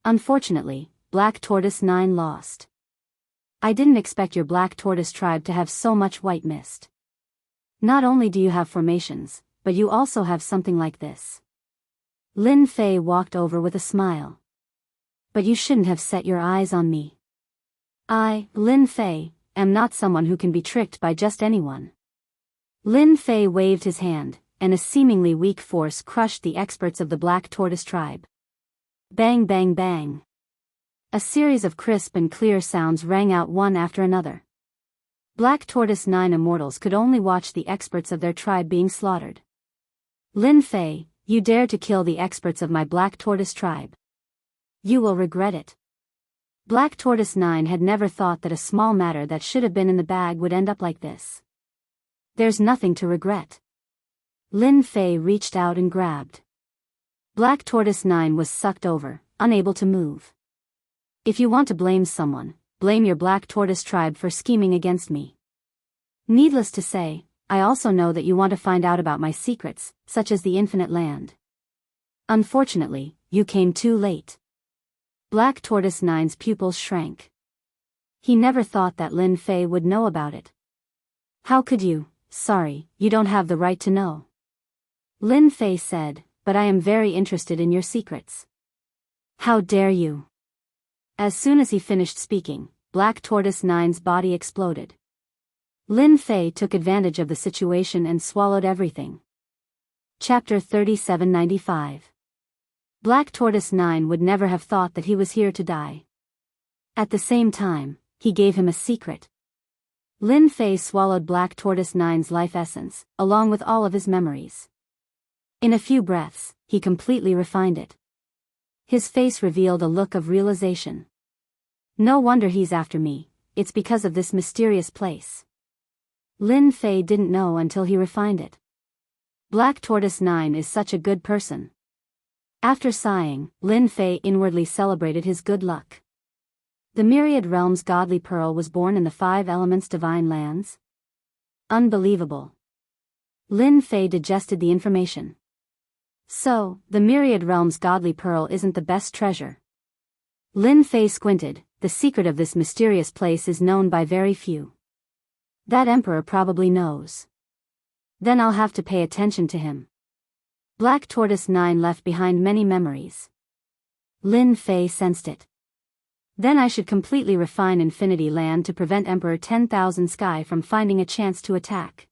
Unfortunately, Black Tortoise 9 lost. I didn't expect your Black Tortoise tribe to have so much white mist. Not only do you have formations, but you also have something like this. Lin Fei walked over with a smile. But you shouldn't have set your eyes on me. I, Lin Fei, am not someone who can be tricked by just anyone. Lin Fei waved his hand, and a seemingly weak force crushed the experts of the Black Tortoise tribe. Bang bang bang. A series of crisp and clear sounds rang out one after another. Black Tortoise 9 immortals could only watch the experts of their tribe being slaughtered. Lin Fei, you dared to kill the experts of my Black Tortoise tribe. You will regret it. Black Tortoise 9 had never thought that a small matter that should have been in the bag would end up like this. There's nothing to regret. Lin Fei reached out and grabbed. Black Tortoise 9 was sucked over, unable to move. If you want to blame someone, blame your Black Tortoise tribe for scheming against me. Needless to say, I also know that you want to find out about my secrets, such as the infinite land. Unfortunately, you came too late. Black Tortoise 9's pupils shrank. He never thought that Lin Fei would know about it. How could you? Sorry, you don't have the right to know. Lin Fei said, but I am very interested in your secrets. How dare you? As soon as he finished speaking, Black Tortoise 9's body exploded. Lin Fei took advantage of the situation and swallowed everything. Chapter 3795. Black Tortoise 9 would never have thought that he was here to die. At the same time, he gave him a secret. Lin Fei swallowed Black Tortoise 9's life essence, along with all of his memories. In a few breaths, he completely refined it. His face revealed a look of realization. No wonder he's after me, it's because of this mysterious place. Lin Fei didn't know until he refined it. Black Tortoise 9 is such a good person. After sighing, Lin Fei inwardly celebrated his good luck. The Myriad Realms godly pearl was born in the 5 elements divine lands. Unbelievable. Lin Fei digested the information. So, the Myriad Realms godly pearl isn't the best treasure. Lin Fei squinted. The secret of this mysterious place is known by very few. That emperor probably knows. Then I'll have to pay attention to him. Black Tortoise 9 left behind many memories. Lin Fei sensed it. Then I should completely refine Infinity Land to prevent Emperor 10,000 Sky from finding a chance to attack.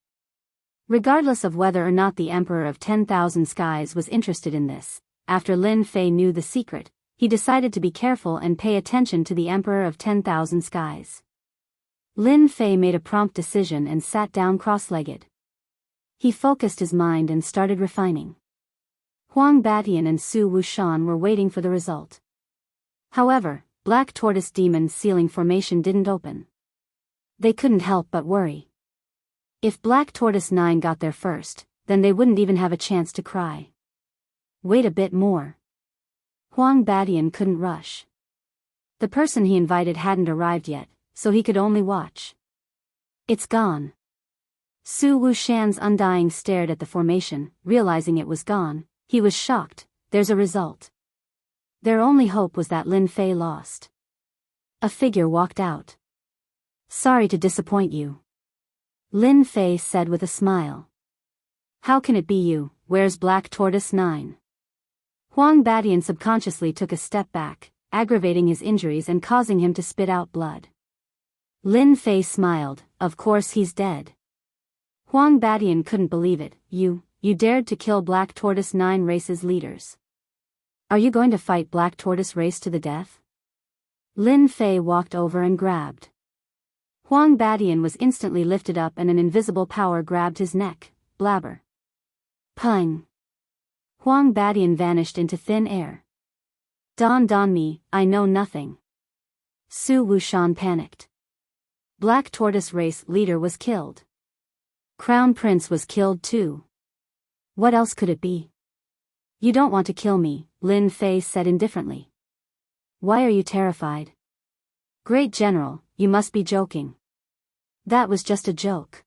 Regardless of whether or not the Emperor of 10,000 Skies was interested in this, after Lin Fei knew the secret, he decided to be careful and pay attention to the Emperor of 10,000 Skies. Lin Fei made a prompt decision and sat down cross-legged. He focused his mind and started refining. Huang Batian and Su Wushan were waiting for the result. However, Black Tortoise Demon's sealing formation didn't open. They couldn't help but worry. If Black Tortoise 9 got there first, then they wouldn't even have a chance to cry. Wait a bit more. Huang Badian couldn't rush. The person he invited hadn't arrived yet, so he could only watch. It's gone. Su Wushan's Undying stared at the formation, realizing it was gone. He was shocked. There's a result. Their only hope was that Lin Fei lost. A figure walked out. Sorry to disappoint you. Lin Fei said with a smile. How can it be you? Where's Black Tortoise 9? Huang Badian subconsciously took a step back, aggravating his injuries and causing him to spit out blood. Lin Fei smiled. Of course he's dead. Huang Badian couldn't believe it. You dared to kill Black Tortoise 9 race's leaders. Are you going to fight Black Tortoise race to the death? Lin Fei walked over and grabbed. Huang Badian was instantly lifted up and an invisible power grabbed his neck. Blabber. Pung. Huang Badian vanished into thin air. Don me, I know nothing. Su Wushan panicked. Black Tortoise race leader was killed. Crown Prince was killed too. What else could it be? You don't want to kill me, Lin Fei said indifferently. Why are you terrified? Great General, you must be joking. That was just a joke.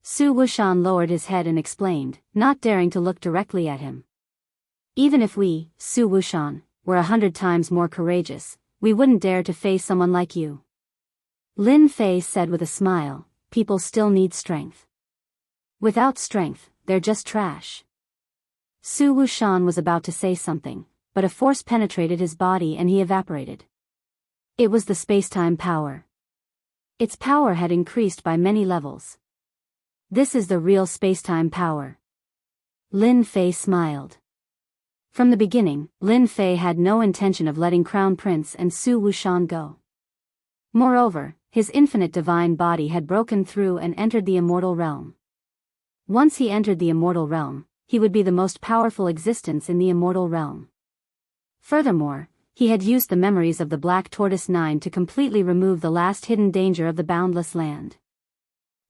Su Wushan lowered his head and explained, not daring to look directly at him. Even if we, Su Wushan, were 100 times more courageous, we wouldn't dare to face someone like you. Lin Fei said with a smile, people still need strength. Without strength, they're just trash. Su Wushan was about to say something, but a force penetrated his body and he evaporated. It was the space-time power. Its power had increased by many levels. This is the real space-time power. Lin Fei smiled. From the beginning, Lin Fei had no intention of letting Crown Prince and Su Wushan go. Moreover, his infinite divine body had broken through and entered the immortal realm. Once he entered the immortal realm, he would be the most powerful existence in the immortal realm. Furthermore, he had used the memories of the Black Tortoise 9 to completely remove the last hidden danger of the boundless land.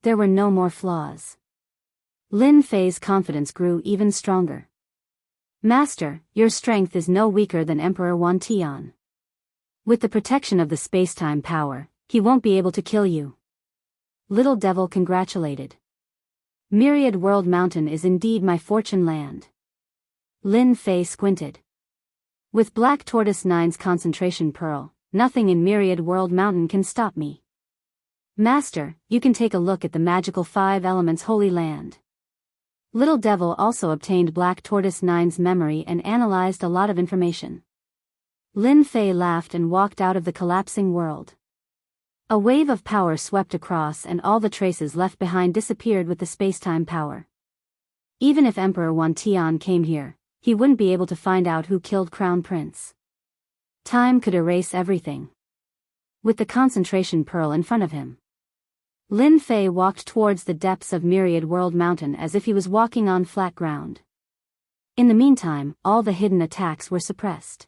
There were no more flaws. Lin Fei's confidence grew even stronger. Master, your strength is no weaker than Emperor Wan Tian. With the protection of the space-time power, he won't be able to kill you. Little Devil congratulated. Myriad World Mountain is indeed my fortune land. Lin Fei squinted. With Black Tortoise 9's concentration pearl, nothing in Myriad World Mountain can stop me. Master, you can take a look at the magical 5 elements holy land. Little Devil also obtained Black Tortoise 9's memory and analyzed a lot of information. Lin Fei laughed and walked out of the collapsing world. A wave of power swept across and all the traces left behind disappeared with the space-time power. Even if Emperor Wan Tian came here, he wouldn't be able to find out who killed Crown Prince. Time could erase everything. With the concentration pearl in front of him, Lin Fei walked towards the depths of Myriad World Mountain as if he was walking on flat ground. In the meantime, all the hidden attacks were suppressed.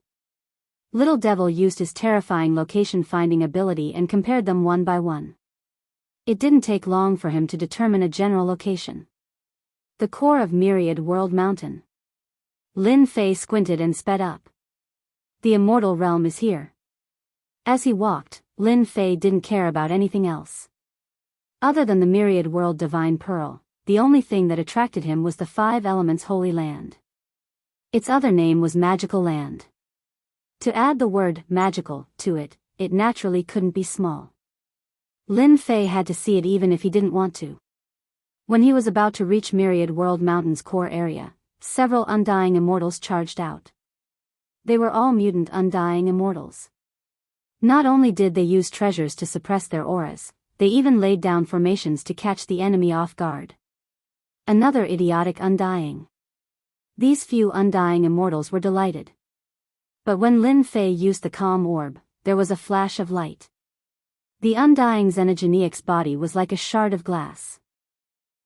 Little Devil used his terrifying location-finding ability and compared them one by one. It didn't take long for him to determine a general location. The core of Myriad World Mountain. Lin Fei squinted and sped up. The immortal realm is here. As he walked, Lin Fei didn't care about anything else. Other than the Myriad World Divine Pearl, the only thing that attracted him was the 5 elements holy land. Its other name was Magical Land. To add the word magical to it, it naturally couldn't be small. Lin Fei had to see it even if he didn't want to. When he was about to reach Myriad World Mountain's core area, several undying immortals charged out. They were all mutant undying immortals. Not only did they use treasures to suppress their auras, they even laid down formations to catch the enemy off guard. Another idiotic undying. These few undying immortals were delighted. But when Lin Fei used the calm orb, there was a flash of light. The undying Xenogeneic's body was like a shard of glass.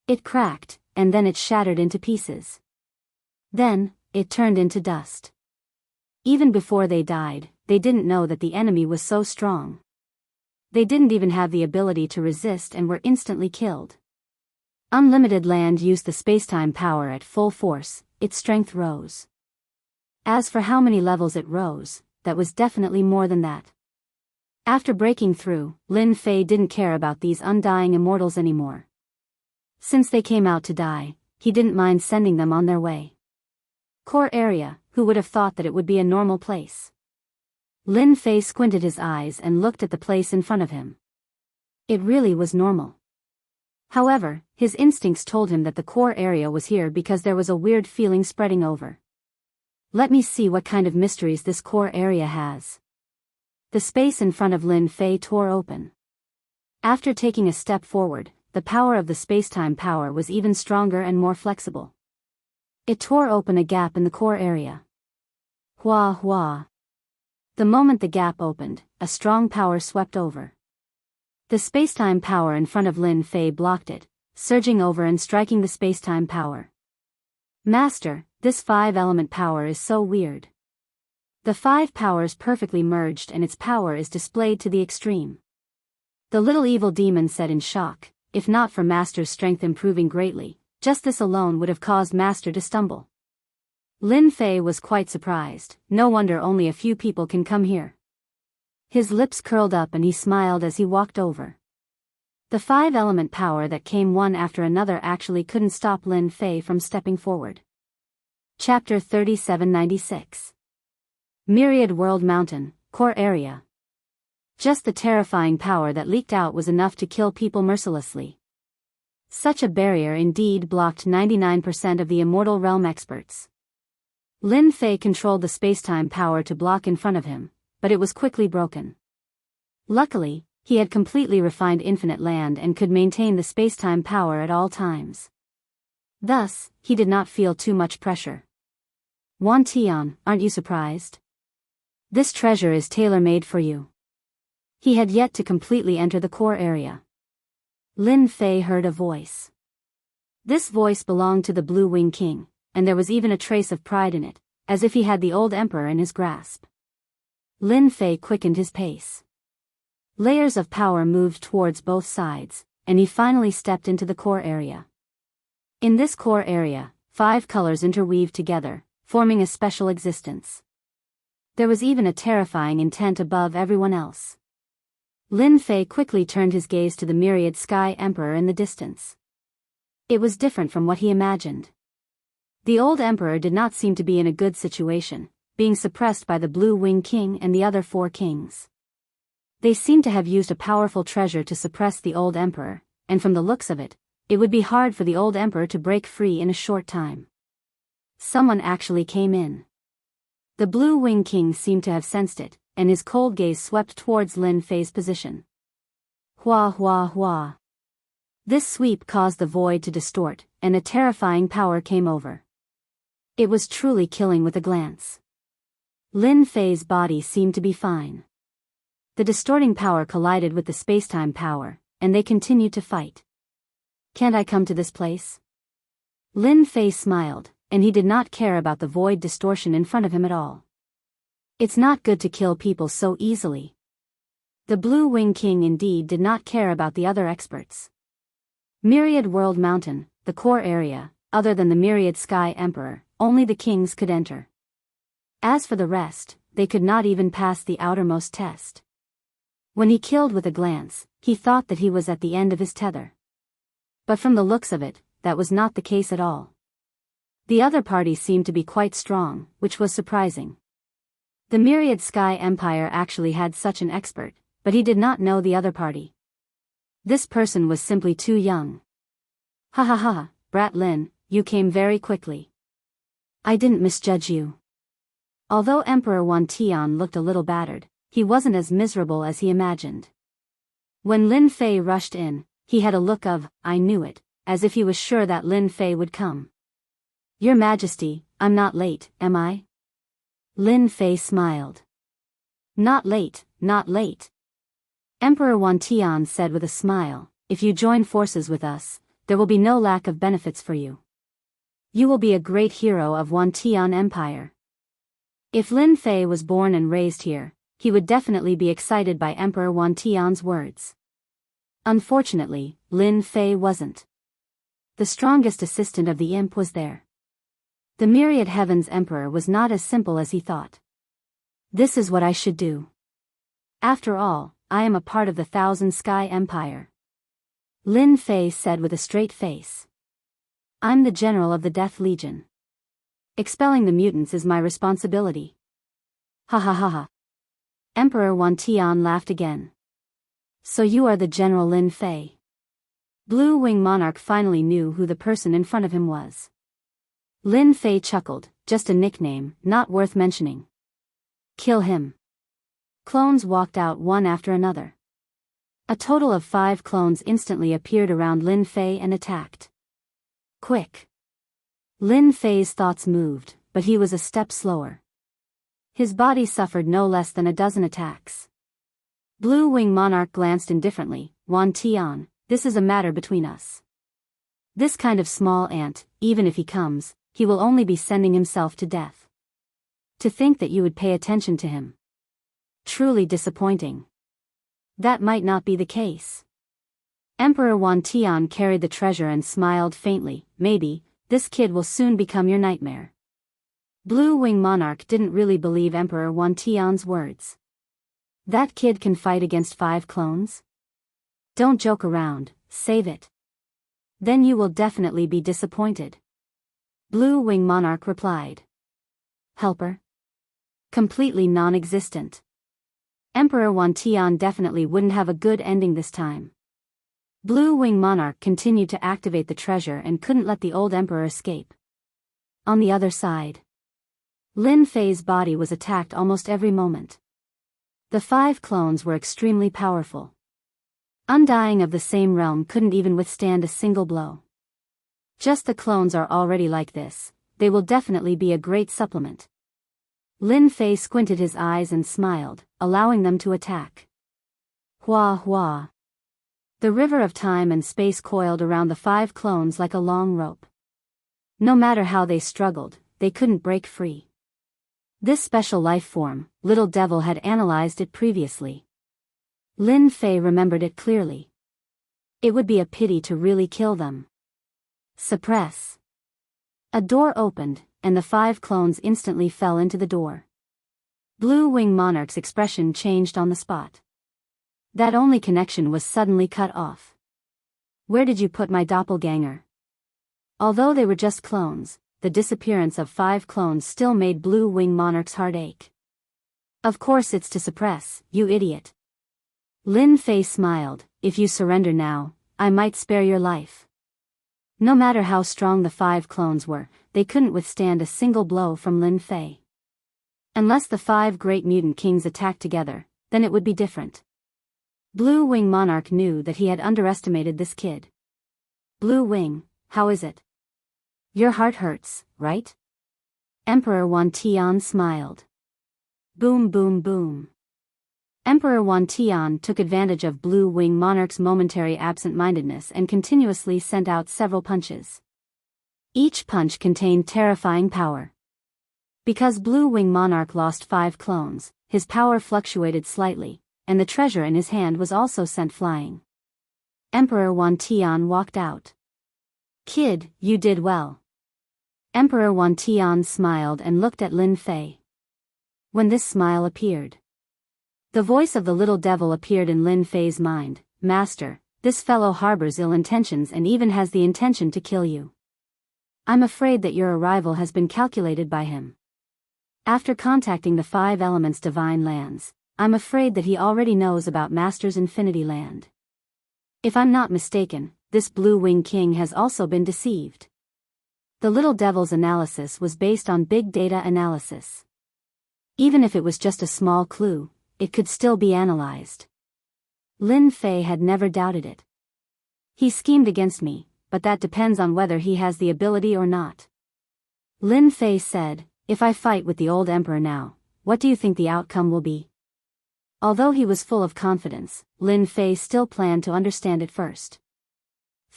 It cracked, and then it shattered into pieces. Then, it turned into dust. Even before they died, they didn't know that the enemy was so strong. They didn't even have the ability to resist and were instantly killed. Unlimited Land used the spacetime power at full force, its strength rose. As for how many levels it rose, that was definitely more than that. After breaking through, Lin Fei didn't care about these undying immortals anymore. Since they came out to die, he didn't mind sending them on their way. Core area, who would have thought that it would be a normal place? Lin Fei squinted his eyes and looked at the place in front of him. It really was normal. However, his instincts told him that the core area was here because there was a weird feeling spreading over. Let me see what kind of mysteries this core area has. The space in front of Lin Fei tore open. After taking a step forward, the power of the spacetime power was even stronger and more flexible. It tore open a gap in the core area. Hua hua. The moment the gap opened, a strong power swept over. The spacetime power in front of Lin Fei blocked it, surging over and striking the spacetime power. Master, this 5-element power is so weird. The 5 powers perfectly merged and its power is displayed to the extreme. The little evil demon said in shock, if not for Master's strength improving greatly, just this alone would have caused Master to stumble. Lin Fei was quite surprised, no wonder only a few people can come here. His lips curled up and he smiled as he walked over. The 5-element power that came one after another actually couldn't stop Lin Fei from stepping forward. Chapter 3796. Myriad World Mountain, Core Area. Just the terrifying power that leaked out was enough to kill people mercilessly. Such a barrier indeed blocked 99% of the Immortal Realm experts. Lin Fei controlled the spacetime power to block in front of him, but it was quickly broken. Luckily, he had completely refined Infinite Land and could maintain the spacetime power at all times. Thus, he did not feel too much pressure. Wan Tian, aren't you surprised? This treasure is tailor-made for you. He had yet to completely enter the core area. Lin Fei heard a voice. This voice belonged to the Blue Wing King, and there was even a trace of pride in it, as if he had the old emperor in his grasp. Lin Fei quickened his pace. Layers of power moved towards both sides, and he finally stepped into the core area. In this core area, 5 colors interweaved together, forming a special existence. There was even a terrifying intent above everyone else. Lin Fei quickly turned his gaze to the myriad Sky Emperor in the distance. It was different from what he imagined. The old emperor did not seem to be in a good situation, being suppressed by the Blue Wing King and the other 4 kings. They seemed to have used a powerful treasure to suppress the old emperor, and from the looks of it, it would be hard for the old emperor to break free in a short time. Someone actually came in. The Blue Wing King seemed to have sensed it, and his cold gaze swept towards Lin Fei's position. Hua hua hua. This sweep caused the void to distort, and a terrifying power came over. It was truly killing with a glance. Lin Fei's body seemed to be fine. The distorting power collided with the spacetime power, and they continued to fight. Can't I come to this place? Lin Fei smiled, and he did not care about the void distortion in front of him at all. It's not good to kill people so easily. The Blue Wing King indeed did not care about the other experts. Myriad World Mountain, the core area, other than the Myriad Sky Emperor, only the kings could enter. As for the rest, they could not even pass the outermost test. When he killed with a glance, he thought that he was at the end of his tether. But from the looks of it, that was not the case at all. The other party seemed to be quite strong, which was surprising. The Myriad Sky Empire actually had such an expert, but he did not know the other party. This person was simply too young. Ha ha ha, Brat Lin, you came very quickly. I didn't misjudge you. Although Emperor Wan Tian looked a little battered, he wasn't as miserable as he imagined. When Lin Fei rushed in, he had a look of, I knew it, as if he was sure that Lin Fei would come. Your Majesty, I'm not late, am I? Lin Fei smiled. Not late, not late. Emperor Wan Tian said with a smile, if you join forces with us, there will be no lack of benefits for you. You will be a great hero of Wan Tian Empire. If Lin Fei was born and raised here, he would definitely be excited by Emperor Wan Tian's words. Unfortunately, Lin Fei wasn't. The strongest assistant of the imp was there. The myriad heavens emperor was not as simple as he thought. This is what I should do. After all, I am a part of the Thousand Sky Empire. Lin Fei said with a straight face. I'm the general of the Death Legion. Expelling the mutants is my responsibility. Ha ha ha ha. Emperor Wan Tian laughed again. So you are the General Lin Fei. Blue Wing Monarch finally knew who the person in front of him was. Lin Fei chuckled, just a nickname, not worth mentioning. Kill him. Clones walked out one after another. A total of 5 clones instantly appeared around Lin Fei and attacked. Quick. Lin Fei's thoughts moved, but he was a step slower. His body suffered no less than a dozen attacks. Blue Wing Monarch glanced indifferently. Wan Tian, this is a matter between us. This kind of small ant, even if he comes, he will only be sending himself to death. To think that you would pay attention to him. Truly disappointing. That might not be the case. Emperor Wan Tian carried the treasure and smiled faintly. Maybe, this kid will soon become your nightmare. Blue Wing Monarch didn't really believe Emperor Wan Tian's words. That kid can fight against 5 clones? Don't joke around, save it. Then you will definitely be disappointed. Blue Wing Monarch replied. Helper? Completely non-existent. Emperor Wan Tian definitely wouldn't have a good ending this time. Blue Wing Monarch continued to activate the treasure and couldn't let the old emperor escape. On the other side, Lin Fei's body was attacked almost every moment. The 5 clones were extremely powerful. Undying of the same realm couldn't even withstand a single blow. Just the clones are already like this, they will definitely be a great supplement. Lin Fei squinted his eyes and smiled, allowing them to attack. Hua hua. The river of time and space coiled around the 5 clones like a long rope. No matter how they struggled, they couldn't break free. This special life form, Little Devil had analyzed it previously. Lin Fei remembered it clearly. It would be a pity to really kill them. Suppress. A door opened, and the 5 clones instantly fell into the door. Blue Wing Monarch's expression changed on the spot. That only connection was suddenly cut off. Where did you put my doppelganger? Although they were just clones, the disappearance of 5 clones still made Blue Wing Monarch's heart ache. Of course it's to suppress, you idiot. Lin Fei smiled. If you surrender now, I might spare your life. No matter how strong the 5 clones were, they couldn't withstand a single blow from Lin Fei. Unless the 5 great mutant kings attacked together, then it would be different. Blue Wing Monarch knew that he had underestimated this kid. Blue Wing, how is it? Your heart hurts, right? Emperor Wan Tian smiled. Boom boom boom. Emperor Wan Tian took advantage of Blue Wing Monarch's momentary absent-mindedness and continuously sent out several punches. Each punch contained terrifying power. Because Blue Wing Monarch lost 5 clones, his power fluctuated slightly, and the treasure in his hand was also sent flying. Emperor Wan Tian walked out. Kid, you did well. Emperor Wan Tian smiled and looked at Lin Fei. When this smile appeared, the voice of the little devil appeared in Lin Fei's mind. Master, this fellow harbors ill intentions and even has the intention to kill you. I'm afraid that your arrival has been calculated by him. After contacting the 5 elements divine lands, I'm afraid that he already knows about Master's Infinity Land. If I'm not mistaken, this Blue Wing King has also been deceived. The little devil's analysis was based on big data analysis. Even if it was just a small clue, it could still be analyzed. Lin Fei had never doubted it. He schemed against me, but that depends on whether he has the ability or not. Lin Fei said, if I fight with the old emperor now, what do you think the outcome will be? Although he was full of confidence, Lin Fei still planned to understand it first.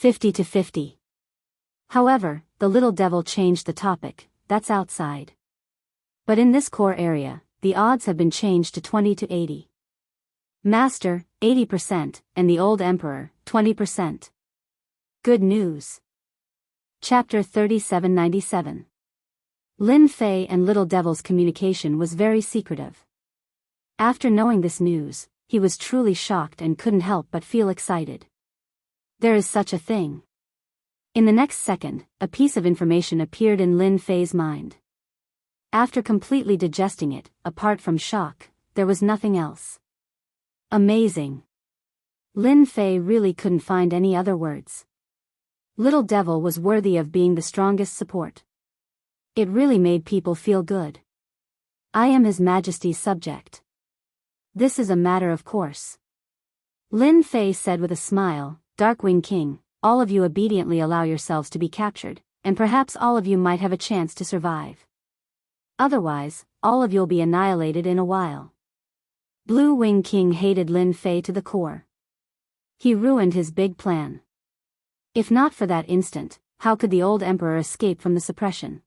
50-50. However, the little devil changed the topic. That's outside. But in this core area, the odds have been changed to 20 to 80. Master, 80%, and the old emperor, 20%. Good news. Chapter 3797. Lin Fei and Little Devil's communication was very secretive. After knowing this news, he was truly shocked and couldn't help but feel excited. There is such a thing. In the next second, a piece of information appeared in Lin Fei's mind. After completely digesting it, apart from shock, there was nothing else. Amazing. Lin Fei really couldn't find any other words. Little Devil was worthy of being the strongest support. It really made people feel good. I am His Majesty's subject. This is a matter of course. Lin Fei said with a smile, Darkwing King, all of you obediently allow yourselves to be captured, and perhaps all of you might have a chance to survive. Otherwise, all of you'll be annihilated in a while. Blue Wing King hated Lin Fei to the core. He ruined his big plan. If not for that instant, how could the old emperor escape from the suppression?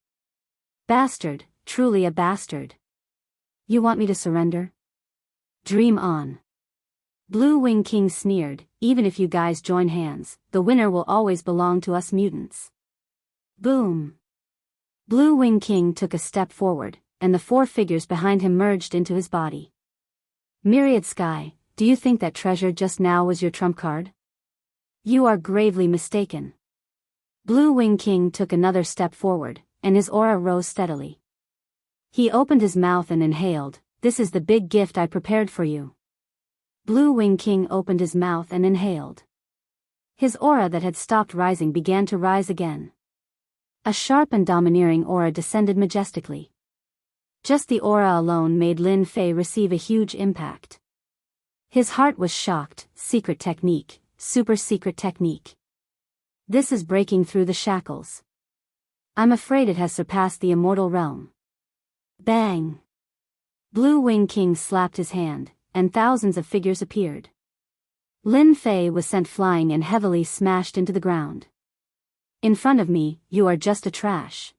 Bastard, truly a bastard. You want me to surrender? Dream on. Blue Wing King sneered, even if you guys join hands, the winner will always belong to us mutants. Boom. Blue Wing King took a step forward, and the four figures behind him merged into his body. Myriad Sky, do you think that treasure just now was your trump card? You are gravely mistaken. Blue Wing King took another step forward, and his aura rose steadily. He opened his mouth and inhaled, this is the big gift I prepared for you. Blue Wing King opened his mouth and inhaled. His aura that had stopped rising began to rise again. A sharp and domineering aura descended majestically. Just the aura alone made Lin Fei receive a huge impact. His heart was shocked, secret technique, super secret technique. This is breaking through the shackles. I'm afraid it has surpassed the immortal realm. Bang! Blue Wing King slapped his hand, and thousands of figures appeared. Lin Fei was sent flying and heavily smashed into the ground. In front of me, you are just a trash.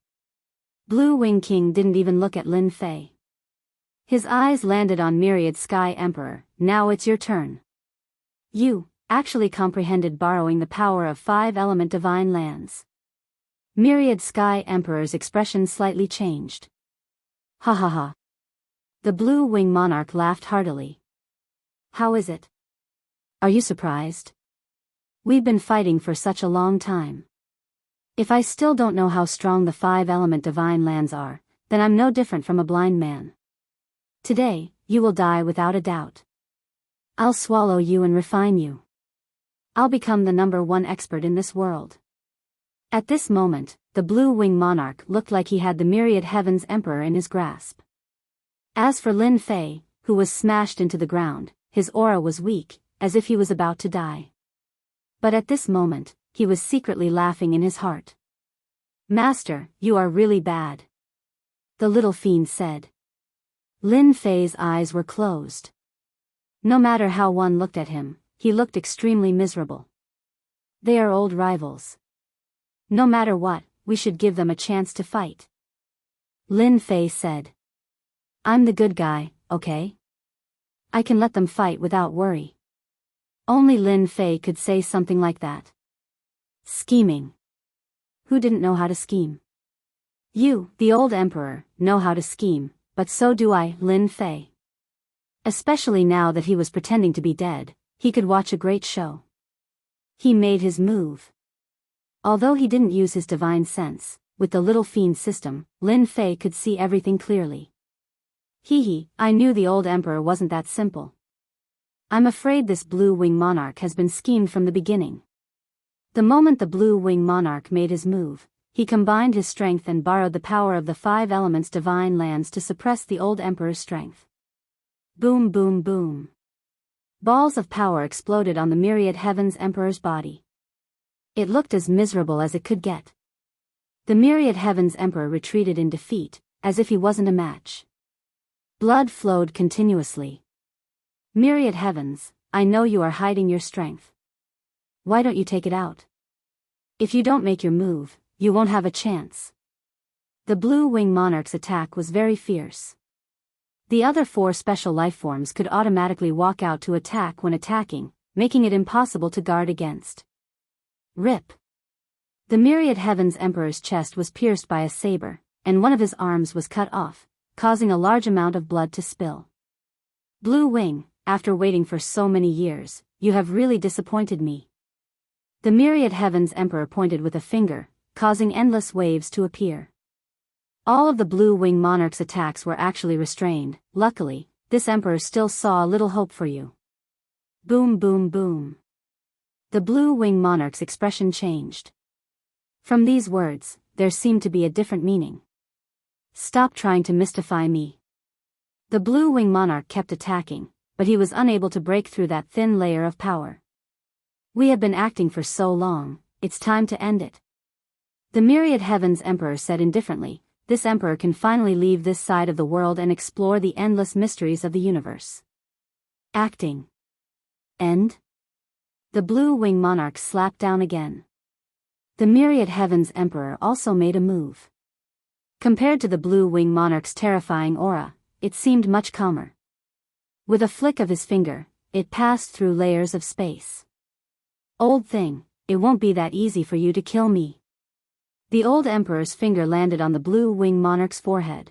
Blue Wing King didn't even look at Lin Fei. His eyes landed on Myriad Sky Emperor, now it's your turn. You actually comprehended borrowing the power of 5-element divine lands. Myriad Sky Emperor's expression slightly changed. Ha ha ha. The Blue Wing Monarch laughed heartily. How is it? Are you surprised? We've been fighting for such a long time. If I still don't know how strong the 5-element divine lands are, then I'm no different from a blind man. Today, you will die without a doubt. I'll swallow you and refine you. I'll become the #1 expert in this world. At this moment, the Blue Wing Monarch looked like he had the Myriad Heavens Emperor in his grasp. As for Lin Fei, who was smashed into the ground, his aura was weak, as if he was about to die. But at this moment, he was secretly laughing in his heart. Master, you are really bad. The little fiend said. Lin Fei's eyes were closed. No matter how one looked at him, he looked extremely miserable. They are old rivals. No matter what, we should give them a chance to fight. Lin Fei said. I'm the good guy, okay? I can let them fight without worry. Only Lin Fei could say something like that. Scheming. Who didn't know how to scheme? You, the old emperor, know how to scheme, but so do I, Lin Fei. Especially now that he was pretending to be dead, he could watch a great show. He made his move. Although he didn't use his divine sense, with the little fiend system, Lin Fei could see everything clearly. I knew the old emperor wasn't that simple. I'm afraid this Blue Wing Monarch has been schemed from the beginning. The moment the Blue Wing Monarch made his move, he combined his strength and borrowed the power of the 5 elements divine lands to suppress the old emperor's strength. Boom boom boom. Balls of power exploded on the Myriad Heavens Emperor's body. It looked as miserable as it could get. The Myriad Heavens Emperor retreated in defeat, as if he wasn't a match. Blood flowed continuously. Myriad Heavens, I know you are hiding your strength. Why don't you take it out? If you don't make your move, you won't have a chance. The Blue Wing Monarch's attack was very fierce. The other 4 special lifeforms could automatically walk out to attack when attacking, making it impossible to guard against. Rip. The Myriad Heavens Emperor's chest was pierced by a saber, and one of his arms was cut off, causing a large amount of blood to spill. Blue Wing, after waiting for so many years, you have really disappointed me. The Myriad Heavens Emperor pointed with a finger, causing endless waves to appear. All of the Blue Wing Monarch's attacks were actually restrained. Luckily, this emperor still saw a little hope for you. Boom, boom, boom. The Blue Wing Monarch's expression changed. From these words, there seemed to be a different meaning. Stop trying to mystify me. The Blue Wing Monarch kept attacking, but he was unable to break through that thin layer of power. We have been acting for so long, it's time to end it. The Myriad Heavens Emperor said indifferently, this emperor can finally leave this side of the world and explore the endless mysteries of the universe. Acting. End? The Blue Wing Monarch slapped down again. The Myriad Heavens Emperor also made a move. Compared to the Blue Wing Monarch's terrifying aura, it seemed much calmer. With a flick of his finger, it passed through layers of space. Old thing, it won't be that easy for you to kill me. The old emperor's finger landed on the Blue Wing Monarch's forehead.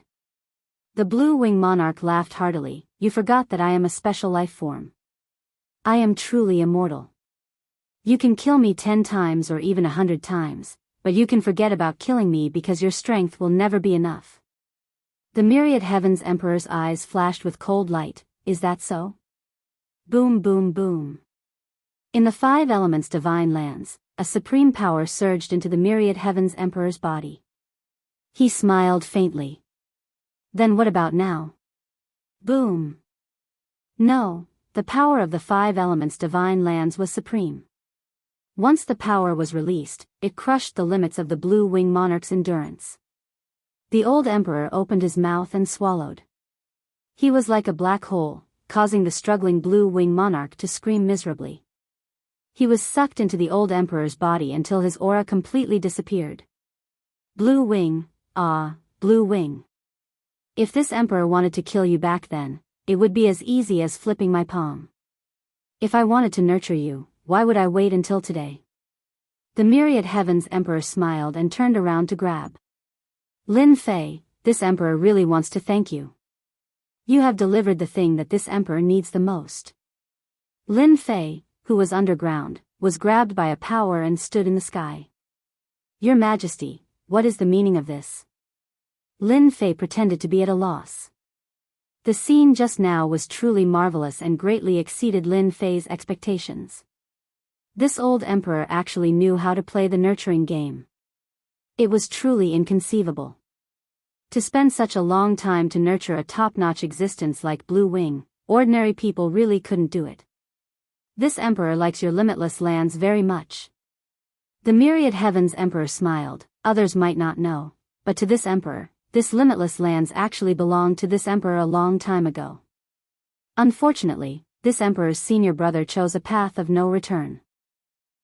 The Blue Wing Monarch laughed heartily. You forgot that I am a special life form. I am truly immortal. You can kill me 10 times or even 100 times, but you can forget about killing me because your strength will never be enough. The Myriad Heavens Emperor's eyes flashed with cold light. Is that so? Boom, boom, boom. In the 5 elements divine lands, a supreme power surged into the Myriad Heavens Emperor's body. He smiled faintly. Then what about now? Boom. No, the power of the 5 elements divine lands was supreme. Once the power was released, it crushed the limits of the Blue Wing Monarch's endurance. The old emperor opened his mouth and swallowed. He was like a black hole, causing the struggling Blue Wing Monarch to scream miserably. He was sucked into the old emperor's body until his aura completely disappeared. Blue Wing, Blue Wing. If this emperor wanted to kill you back then, it would be as easy as flipping my palm. If I wanted to nurture you, why would I wait until today? The Myriad Heavens Emperor smiled and turned around to grab Lin Fei. This emperor really wants to thank you. You have delivered the thing that this emperor needs the most. Lin Fei, who was underground, was grabbed by a power and stood in the sky. Your Majesty, what is the meaning of this? Lin Fei pretended to be at a loss. The scene just now was truly marvelous and greatly exceeded Lin Fei's expectations. This old emperor actually knew how to play the nurturing game. It was truly inconceivable. To spend such a long time to nurture a top-notch existence like Blue Wing, ordinary people really couldn't do it. This emperor likes your limitless lands very much. The Myriad Heavens Emperor smiled. Others might not know, but to this emperor, this limitless lands actually belonged to this emperor a long time ago. Unfortunately, this emperor's senior brother chose a path of no return.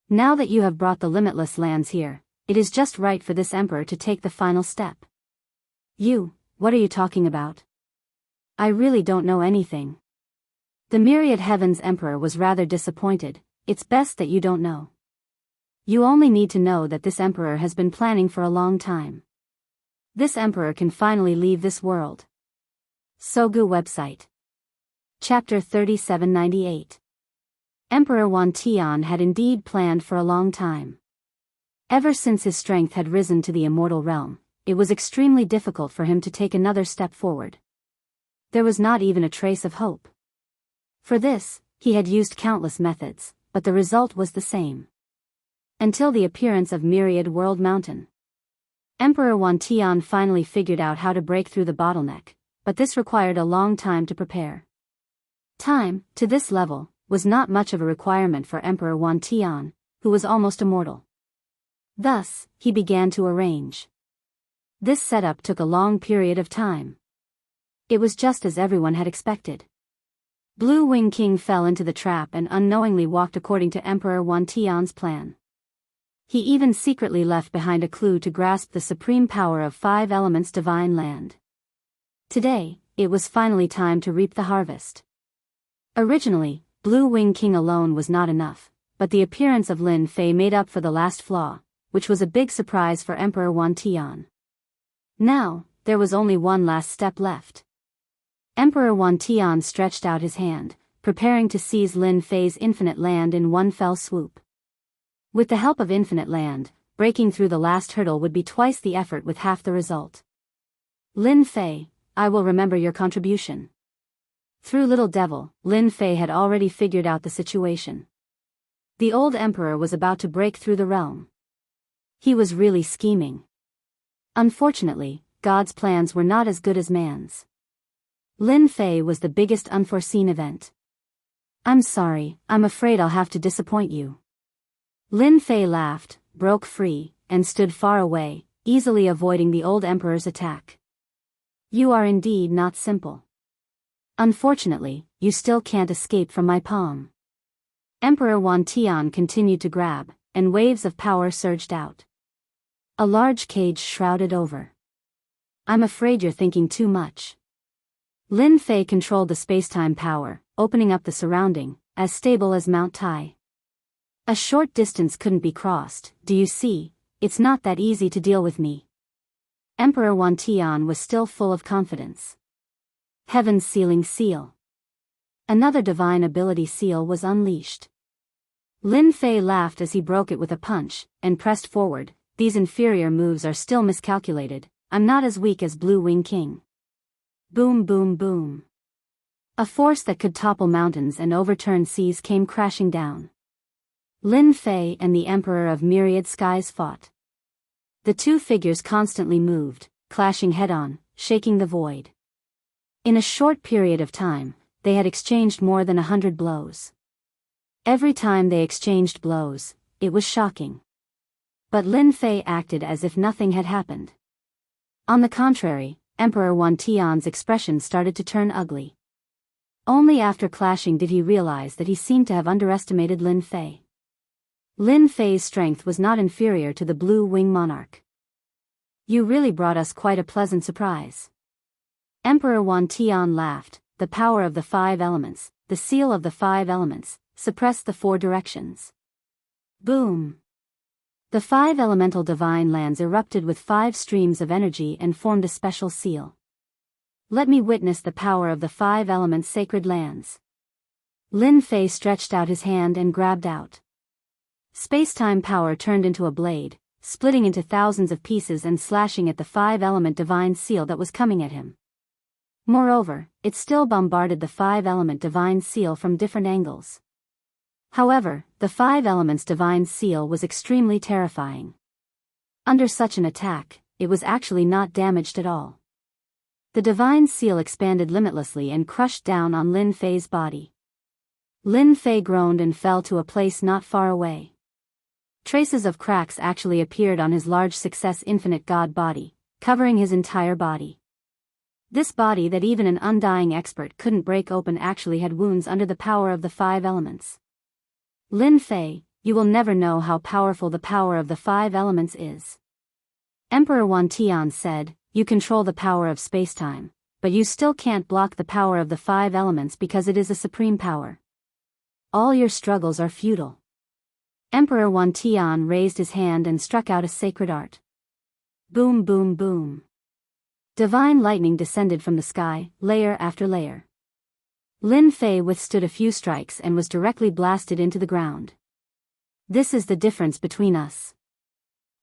Now that you have brought the limitless lands here, it is just right for this emperor to take the final step. What are you talking about? I really don't know anything. The Myriad Heavens Emperor was rather disappointed. It's best that you don't know. You only need to know that this emperor has been planning for a long time. This emperor can finally leave this world. Sogu website. Chapter 3798. Emperor Wan Tian had indeed planned for a long time. Ever since his strength had risen to the immortal realm, it was extremely difficult for him to take another step forward. There was not even a trace of hope. For this, he had used countless methods, but the result was the same. Until the appearance of Myriad World Mountain. Emperor Wan Tian finally figured out how to break through the bottleneck, but this required a long time to prepare. Time, to this level, was not much of a requirement for Emperor Wan Tian, who was almost immortal. Thus, he began to arrange. This setup took a long period of time. It was just as everyone had expected. Blue Wing King fell into the trap and unknowingly walked according to Emperor Wan Tian's plan. He even secretly left behind a clue to grasp the supreme power of 5 elements divine land. Today, it was finally time to reap the harvest. Originally, Blue Wing King alone was not enough, but the appearance of Lin Fei made up for the last flaw, which was a big surprise for Emperor Wan Tian. Now, there was only one last step left. Emperor Wan Tian stretched out his hand, preparing to seize Lin Fei's infinite land in one fell swoop. With the help of infinite land, breaking through the last hurdle would be twice the effort with half the result. Lin Fei, I will remember your contribution. Through Little Devil, Lin Fei had already figured out the situation. The old emperor was about to break through the realm. He was really scheming. Unfortunately, God's plans were not as good as man's. Lin Fei was the biggest unforeseen event. I'm sorry, I'm afraid I'll have to disappoint you. Lin Fei laughed, broke free, and stood far away, easily avoiding the old emperor's attack. You are indeed not simple. Unfortunately, you still can't escape from my palm. Emperor Wan Tian continued to grab, and waves of power surged out. A large cage shrouded over. I'm afraid you're thinking too much. Lin Fei controlled the space-time power, opening up the surrounding, as stable as Mount Tai. A short distance couldn't be crossed, do you see? It's not that easy to deal with me. Emperor Wan Tian was still full of confidence. Heaven's sealing seal. Another divine ability seal was unleashed. Lin Fei laughed as he broke it with a punch, and pressed forward. These inferior moves are still miscalculated, I'm not as weak as Blue Wing King. Boom boom boom. A force that could topple mountains and overturn seas came crashing down. Lin Fei and the Emperor of Myriad Skies fought. The two figures constantly moved, clashing head-on, shaking the void. In a short period of time, they had exchanged more than 100 blows. Every time they exchanged blows, it was shocking. But Lin Fei acted as if nothing had happened. On the contrary, Emperor Wan Tian's expression started to turn ugly. Only after clashing did he realize that he seemed to have underestimated Lin Fei. Lin Fei's strength was not inferior to the Blue Wing Monarch. You really brought us quite a pleasant surprise. Emperor Wan Tian laughed. The power of the 5 elements, the seal of the 5 elements, suppressed the 4 directions. Boom! The 5 elemental divine lands erupted with 5 streams of energy and formed a special seal. Let me witness the power of the 5 elements sacred lands. Lin Fei stretched out his hand and grabbed out. Space-time power turned into a blade, splitting into thousands of pieces and slashing at the 5-element divine seal that was coming at him. Moreover, it still bombarded the 5-element divine seal from different angles. However, the 5 elements divine seal was extremely terrifying. Under such an attack, it was actually not damaged at all. The divine seal expanded limitlessly and crushed down on Lin Fei's body. Lin Fei groaned and fell to a place not far away. Traces of cracks actually appeared on his large success infinite god body, covering his entire body. This body that even an undying expert couldn't break open actually had wounds under the power of the 5 elements. Lin Fei, you will never know how powerful the power of the 5 elements is. Emperor Wan Tian said, you control the power of space-time, but you still can't block the power of the 5 elements because it is a supreme power. All your struggles are futile. Emperor Wan Tian raised his hand and struck out a sacred art. Boom boom boom. Divine lightning descended from the sky, layer after layer. Lin Fei withstood a few strikes and was directly blasted into the ground. This is the difference between us.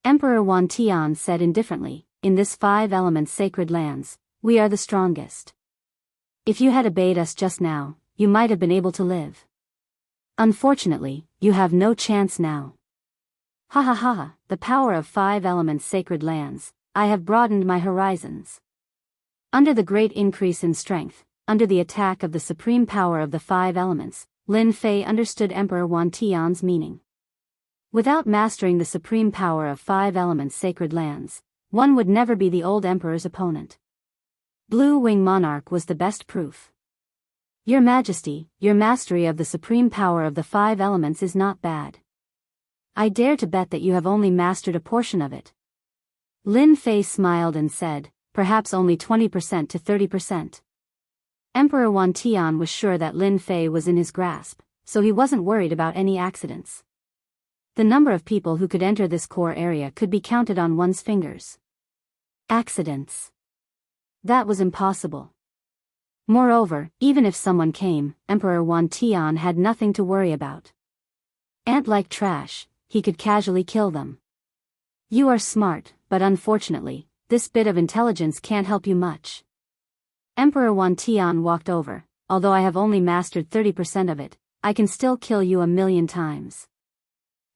Emperor Wan Tian said indifferently, in this 5 elements sacred lands, we are the strongest. If you had obeyed us just now, you might have been able to live. Unfortunately, you have no chance now. Ha ha ha, the power of 5 elements sacred lands, I have broadened my horizons. Under the great increase in strength, under the attack of the supreme power of the 5 elements, Lin Fei understood Emperor Wan Tian's meaning. Without mastering the supreme power of 5 elements sacred lands, one would never be the old emperor's opponent. Blue Wing Monarch was the best proof. Your Majesty, your mastery of the supreme power of the 5 elements is not bad. I dare to bet that you have only mastered a portion of it. Lin Fei smiled and said, perhaps only 20% to 30%. Emperor Wan Tian was sure that Lin Fei was in his grasp, so he wasn't worried about any accidents. The number of people who could enter this core area could be counted on one's fingers. Accidents. That was impossible. Moreover, even if someone came, Emperor Wan Tian had nothing to worry about. Ant-like trash, he could casually kill them. You are smart, but unfortunately, this bit of intelligence can't help you much. Emperor Wan Tian walked over. Although I have only mastered 30% of it, I can still kill you 1,000,000 times.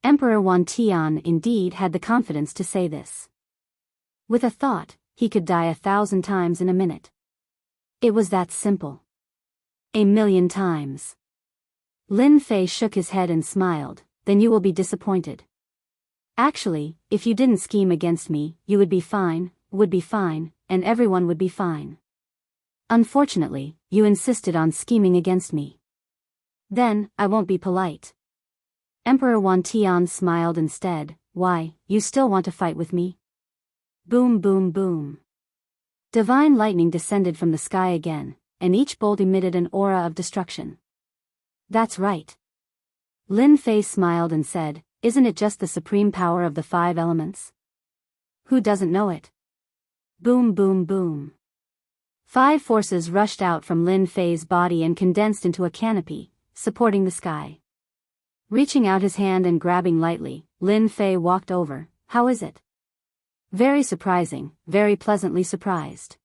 Emperor Wan Tian indeed had the confidence to say this. With a thought, he could die 1,000 times in a minute. It was that simple. 1,000,000 times. Lin Fei shook his head and smiled. Then you will be disappointed. Actually, if you didn't scheme against me, you would be fine, and everyone would be fine. Unfortunately, you insisted on scheming against me. Then, I won't be polite. Emperor Wan Tian smiled instead. Why, you still want to fight with me? Boom boom boom. Divine lightning descended from the sky again, and each bolt emitted an aura of destruction. That's right. Lin Fei smiled and said, isn't it just the supreme power of the 5 elements? Who doesn't know it? Boom boom boom. 5 forces rushed out from Lin Fei's body and condensed into a canopy, supporting the sky. Reaching out his hand and grabbing lightly, Lin Fei walked over. How is it? Very surprising, very pleasantly surprised.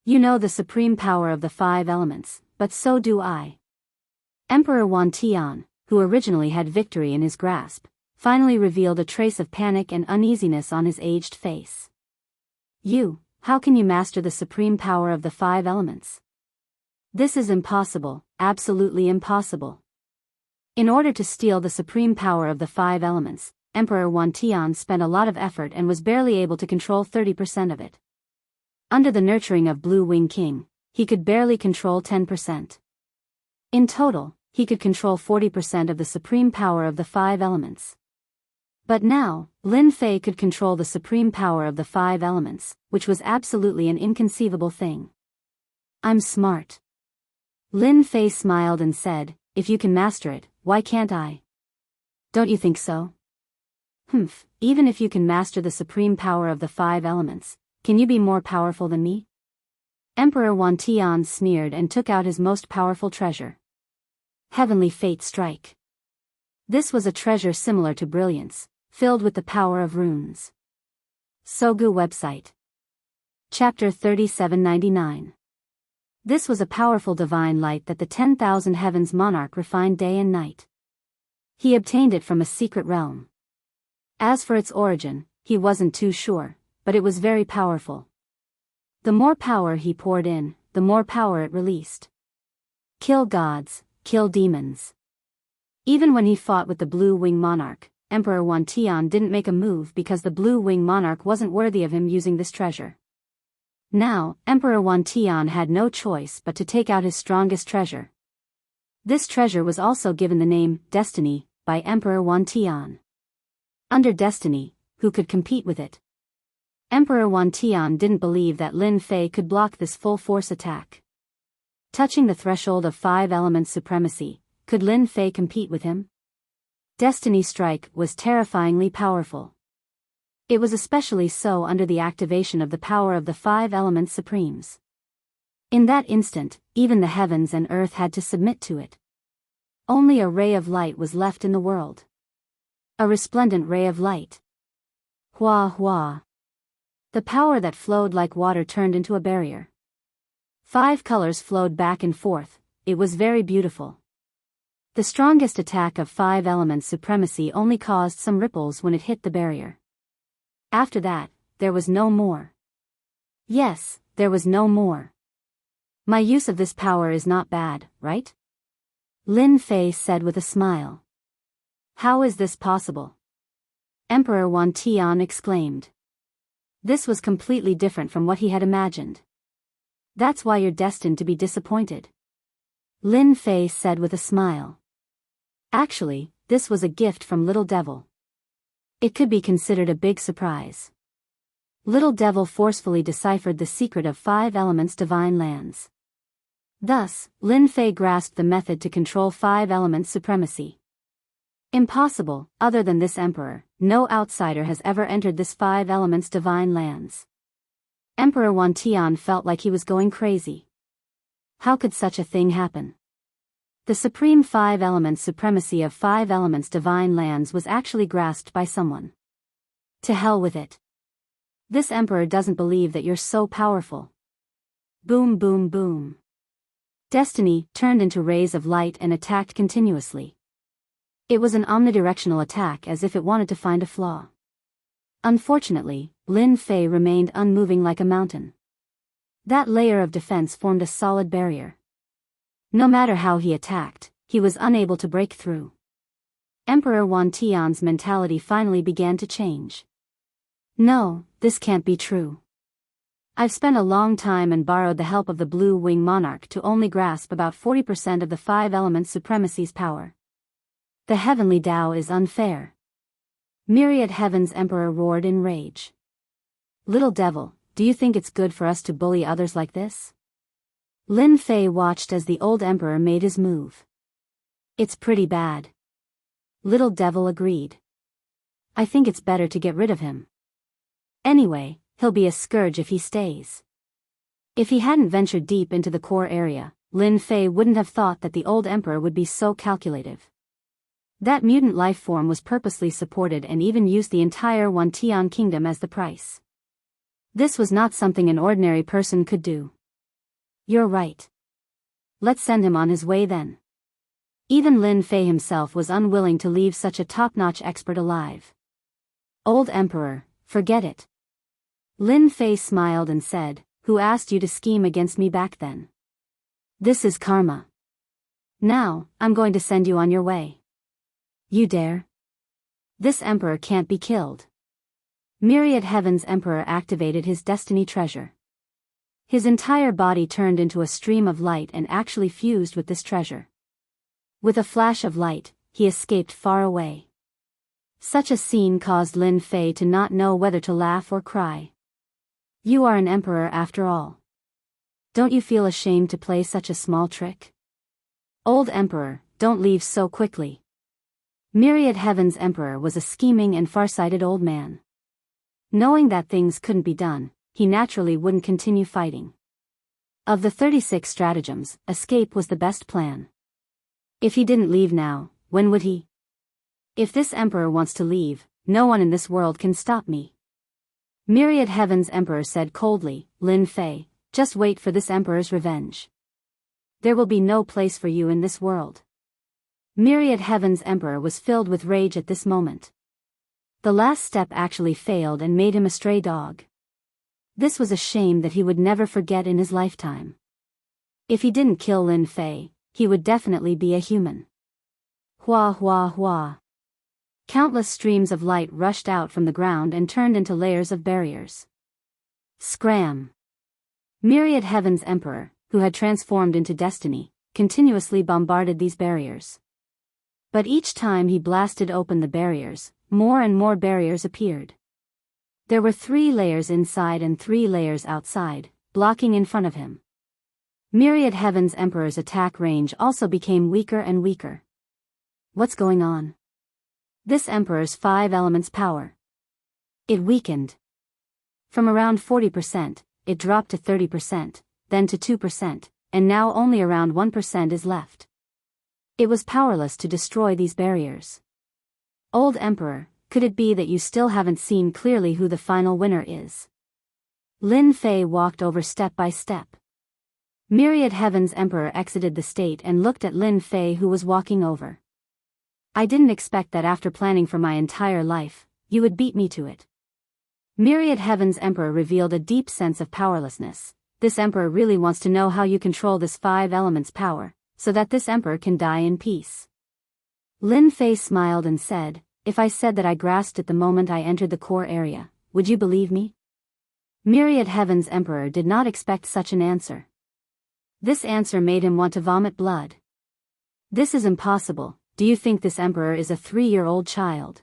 You know the supreme power of the 5 elements, but so do I. Emperor Wan Tian, who originally had victory in his grasp, finally revealed a trace of panic and uneasiness on his aged face. How can you master the supreme power of the 5 elements? This is impossible, absolutely impossible. In order to steal the supreme power of the 5 elements, Emperor Wan Tian spent a lot of effort and was barely able to control 30% of it. Under the nurturing of Blue Wing King, he could barely control 10%. In total, he could control 40% of the supreme power of the 5 elements. But now, Lin Fei could control the supreme power of the 5 elements, which was absolutely an inconceivable thing. I'm smart. Lin Fei smiled and said, if you can master it, why can't I? Don't you think so? Even if you can master the supreme power of the 5 elements, can you be more powerful than me? Emperor Wan Tian sneered and took out his most powerful treasure. Heavenly Fate Strike. This was a treasure similar to brilliance, filled with the power of runes. Sogu website. Chapter 3799. This was a powerful divine light that the 10,000 heavens monarch refined day and night. He obtained it from a secret realm. As for its origin, he wasn't too sure, but it was very powerful. The more power he poured in, the more power it released. Kill gods, kill demons. Even when he fought with the Blue Wing Monarch, Emperor Wan Tian didn't make a move because the Blue Wing Monarch wasn't worthy of him using this treasure. Now, Emperor Wan Tian had no choice but to take out his strongest treasure. This treasure was also given the name, Destiny, by Emperor Wan Tian. Under Destiny, who could compete with it? Emperor Wan Tian didn't believe that Lin Fei could block this full-force attack. Touching the threshold of 5 elements supremacy, could Lin Fei compete with him? Destiny Strike was terrifyingly powerful. It was especially so under the activation of the power of the 5 elements supremes. In that instant, even the heavens and earth had to submit to it. Only a ray of light was left in the world. A resplendent ray of light. Hua hua. The power that flowed like water turned into a barrier. 5 colors flowed back and forth. It was very beautiful. The strongest attack of 5 elements supremacy only caused some ripples when it hit the barrier. After that, there was no more. Yes, there was no more. My use of this power is not bad, right? Lin Fei said with a smile. How is this possible? Emperor Wan Tian exclaimed. This was completely different from what he had imagined. That's why you're destined to be disappointed. Lin Fei said with a smile. Actually, this was a gift from Little Devil. It could be considered a big surprise. Little Devil forcefully deciphered the secret of 5 elements divine lands. Thus, Lin Fei grasped the method to control 5 elements supremacy. Impossible, other than this emperor, no outsider has ever entered this 5 elements divine lands. Emperor Wantian felt like he was going crazy. How could such a thing happen? The supreme 5 elements supremacy of 5 elements divine lands was actually grasped by someone. To hell with it. This emperor doesn't believe that you're so powerful. Boom boom boom. Destiny turned into rays of light and attacked continuously. It was an omnidirectional attack as if it wanted to find a flaw. Unfortunately, Lin Fei remained unmoving like a mountain. That layer of defense formed a solid barrier. No matter how he attacked, he was unable to break through. Emperor Wantian's mentality finally began to change. No, this can't be true. I've spent a long time and borrowed the help of the Blue Wing Monarch to only grasp about 40% of the 5 elements supremacy's power. The heavenly Tao is unfair. Myriad Heaven's Emperor roared in rage. Little Devil, do you think it's good for us to bully others like this? Lin Fei watched as the old emperor made his move. It's pretty bad. Little Devil agreed. I think it's better to get rid of him. Anyway, he'll be a scourge if he stays. If he hadn't ventured deep into the core area, Lin Fei wouldn't have thought that the old emperor would be so calculative. That mutant life form was purposely supported and even used the entire Wantian kingdom as the price. This was not something an ordinary person could do. You're right. Let's send him on his way then. Even Lin Fei himself was unwilling to leave such a top-notch expert alive. Old Emperor, forget it. Lin Fei smiled and said, who asked you to scheme against me back then? This is karma. Now, I'm going to send you on your way. You dare? This emperor can't be killed. Myriad Heaven's Emperor activated his destiny treasure. His entire body turned into a stream of light and actually fused with this treasure. With a flash of light, he escaped far away. Such a scene caused Lin Fei to not know whether to laugh or cry. You are an emperor after all. Don't you feel ashamed to play such a small trick? Old Emperor, don't leave so quickly. Myriad Heaven's Emperor was a scheming and far-sighted old man. Knowing that things couldn't be done, he naturally wouldn't continue fighting. Of the 36 stratagems, escape was the best plan. If he didn't leave now, when would he? If this emperor wants to leave, no one in this world can stop me. Myriad Heaven's Emperor said coldly, Lin Fei, just wait for this emperor's revenge. There will be no place for you in this world. Myriad Heaven's Emperor was filled with rage at this moment. The last step actually failed and made him a stray dog. This was a shame that he would never forget in his lifetime. If he didn't kill Lin Fei, he would definitely be a human. Hua hua hua. Countless streams of light rushed out from the ground and turned into layers of barriers. Scram! Myriad Heaven's Emperor, who had transformed into destiny, continuously bombarded these barriers. But each time he blasted open the barriers, more and more barriers appeared. There were 3 layers inside and 3 layers outside, blocking in front of him. Myriad Heaven's Emperor's attack range also became weaker and weaker. What's going on? This emperor's 5 elements power. It weakened. From around 40%, it dropped to 30%, then to 2%, and now only around 1% is left. It was powerless to destroy these barriers. Old Emperor, could it be that you still haven't seen clearly who the final winner is? Lin Fei walked over step by step. Myriad Heaven's Emperor exited the state and looked at Lin Fei, who was walking over. I didn't expect that after planning for my entire life, you would beat me to it. Myriad Heaven's Emperor revealed a deep sense of powerlessness. This emperor really wants to know how you control this 5 elements power, so that this emperor can die in peace. Lin Fei smiled and said, if I said that I grasped it the moment I entered the core area, would you believe me? Myriad Heaven's Emperor did not expect such an answer. This answer made him want to vomit blood. This is impossible. Do you think this emperor is a 3-year-old child?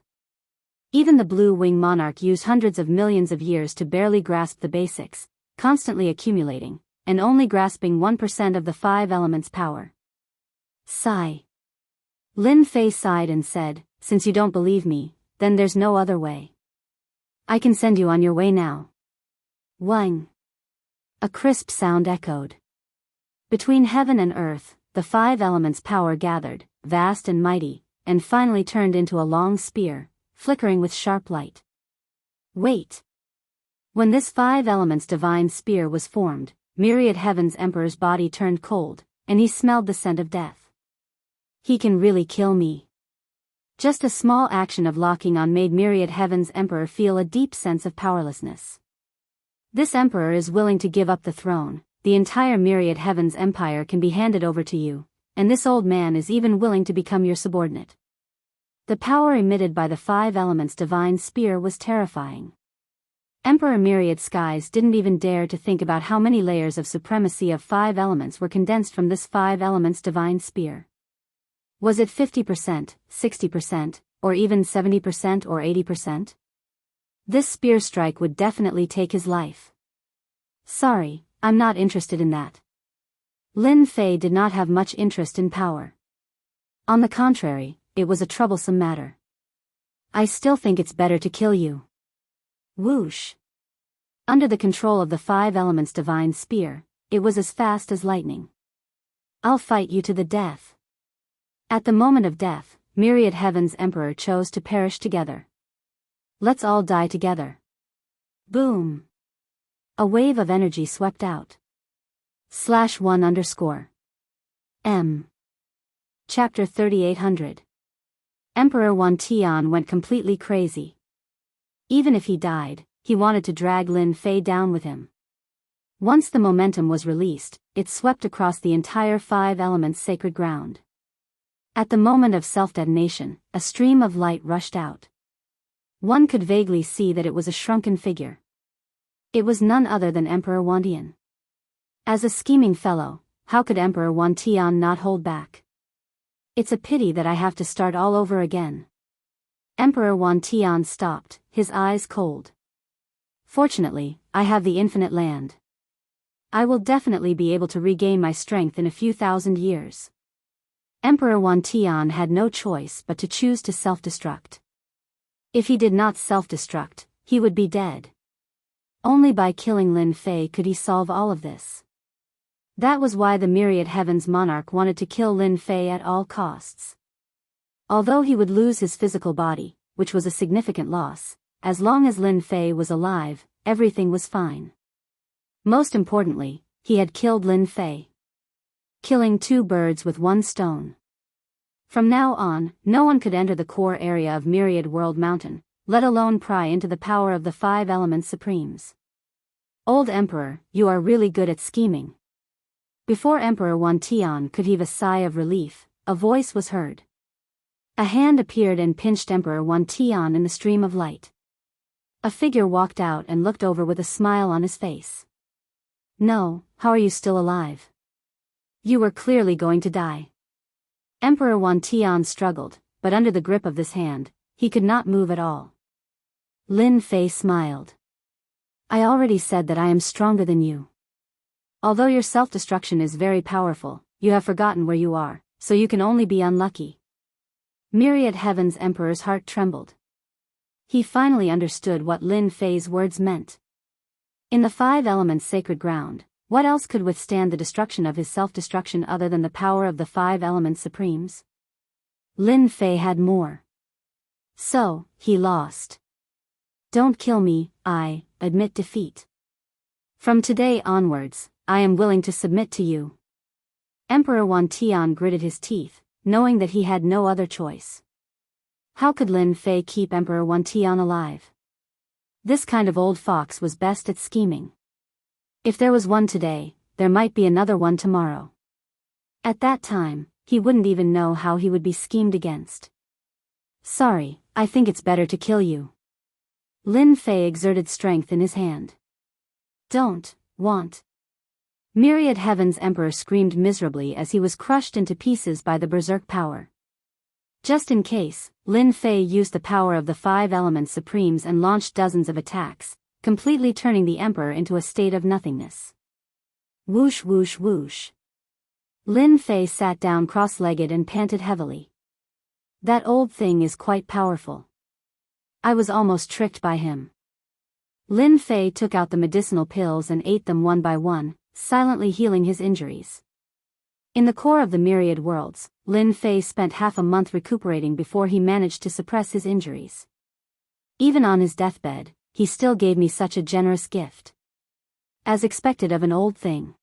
Even the Blue Wing Monarch used hundreds of millions of years to barely grasp the basics, constantly accumulating, and only grasping 1% of the 5 elements' power. Sigh. Lin Fei sighed and said, "Since you don't believe me, then there's no other way. I can send you on your way now." Wang. A crisp sound echoed. Between heaven and earth, the 5 elements' power gathered, vast and mighty, and finally turned into a long spear, flickering with sharp light. Wait. When this 5 elements divine spear was formed, Myriad Heaven's Emperor's body turned cold, and he smelled the scent of death. He can really kill me. Just a small action of locking on made Myriad Heaven's Emperor feel a deep sense of powerlessness. This Emperor is willing to give up the throne, the entire Myriad Heaven's empire can be handed over to you, and this old man is even willing to become your subordinate. The power emitted by the 5 elements divine spear was terrifying. Emperor Myriad Skies didn't even dare to think about how many layers of supremacy of 5 elements were condensed from this 5 elements divine spear. Was it 50%, 60%, or even 70% or 80%? This spear strike would definitely take his life. Sorry, I'm not interested in that. Lin Fei did not have much interest in power. On the contrary, it was a troublesome matter. I still think it's better to kill you. Whoosh. Under the control of the 5 elements divine spear, it was as fast as lightning. I'll fight you to the death. At the moment of death, Myriad Heaven's Emperor chose to perish together. Let's all die together. Boom. A wave of energy swept out. /1_M. Chapter 3800. Emperor Wan Tian went completely crazy. Even if he died, he wanted to drag Lin Fei down with him. Once the momentum was released, it swept across the entire 5 elements sacred ground. At the moment of self-detonation, a stream of light rushed out. One could vaguely see that it was a shrunken figure. It was none other than Emperor Wan Tian. As a scheming fellow, how could Emperor Wan Tian not hold back? It's a pity that I have to start all over again. Emperor Wan Tian stopped, his eyes cold. Fortunately, I have the infinite land. I will definitely be able to regain my strength in a few thousand years. Emperor Wan Tian had no choice but to choose to self-destruct. If he did not self-destruct, he would be dead. Only by killing Lin Fei could he solve all of this. That was why the Myriad Heaven's monarch wanted to kill Lin Fei at all costs. Although he would lose his physical body, which was a significant loss, as long as Lin Fei was alive, everything was fine. Most importantly, he had killed Lin Fei. Killing 2 birds with 1 stone. From now on, no one could enter the core area of Myriad World Mountain, let alone pry into the power of the 5 elements supremes. Old Emperor, you are really good at scheming. Before Emperor Wan Tian could heave a sigh of relief, a voice was heard. A hand appeared and pinched Emperor Wan Tian in the stream of light. A figure walked out and looked over with a smile on his face. No, how are you still alive? You were clearly going to die. Emperor Wan Tian struggled, but under the grip of this hand, he could not move at all. Lin Fei smiled. I already said that I am stronger than you. Although your self-destruction is very powerful, you have forgotten where you are, so you can only be unlucky. Myriad Heaven's Emperor's heart trembled. He finally understood what Lin Fei's words meant. In the 5 elements sacred ground, what else could withstand the destruction of his self-destruction other than the power of the 5 elements supremes? Lin Fei had more. So, he lost. Don't kill me, I admit defeat. From today onwards, I am willing to submit to you. Emperor Wan Tian gritted his teeth, knowing that he had no other choice. How could Lin Fei keep Emperor Wan Tian alive? This kind of old fox was best at scheming. If there was one today, there might be another one tomorrow. At that time, he wouldn't even know how he would be schemed against. Sorry, I think it's better to kill you. Lin Fei exerted strength in his hand. Don't want. Myriad Heaven's Emperor screamed miserably as he was crushed into pieces by the berserk power. Just in case, Lin Fei used the power of the 5 elements supremes and launched dozens of attacks, completely turning the emperor into a state of nothingness. Whoosh whoosh whoosh. Lin Fei sat down cross-legged and panted heavily. That old thing is quite powerful. I was almost tricked by him. Lin Fei took out the medicinal pills and ate them one by one, silently healing his injuries. In the core of the myriad worlds, Lin Fei spent half a month recuperating before he managed to suppress his injuries. Even on his deathbed, he still gave me such a generous gift. As expected of an old thing.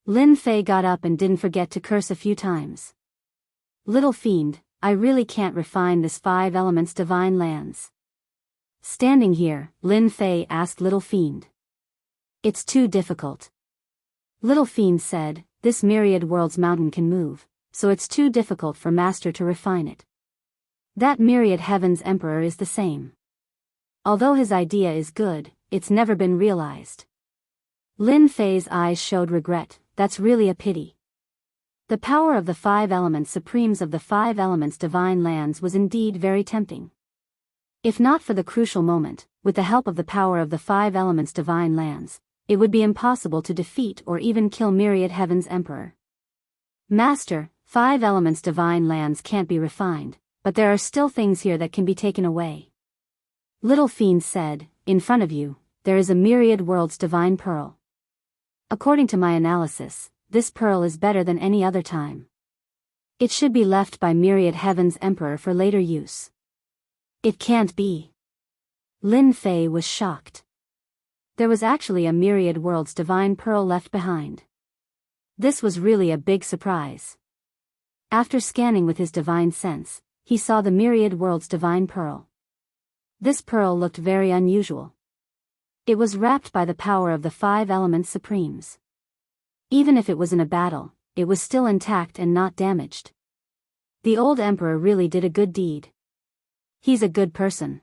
Lin Fei got up and didn't forget to curse a few times. Little fiend, I really can't refine this 5 elements divine lands. Standing here, Lin Fei asked Little Fiend. It's too difficult. Little Fiend said, this myriad world's mountain can move, so it's too difficult for Master to refine it. That myriad heaven's emperor is the same. Although his idea is good, it's never been realized. Lin Fei's eyes showed regret, that's really a pity. The power of the 5 elements supremes of the 5 elements divine lands was indeed very tempting. If not for the crucial moment, with the help of the power of the 5 elements divine lands, it would be impossible to defeat or even kill myriad heaven's emperor. Master, 5 elements divine lands can't be refined, but there are still things here that can be taken away. Little Fiend said, in front of you, there is a myriad world's divine pearl. According to my analysis, this pearl is better than any other time. It should be left by myriad heaven's emperor for later use. It can't be. Lin Fei was shocked. There was actually a myriad world's divine pearl left behind. This was really a big surprise. After scanning with his divine sense, he saw the myriad world's divine pearl. This pearl looked very unusual. It was wrapped by the power of the 5 elements supremes. Even if it was in a battle, it was still intact and not damaged. The old emperor really did a good deed. He's a good person.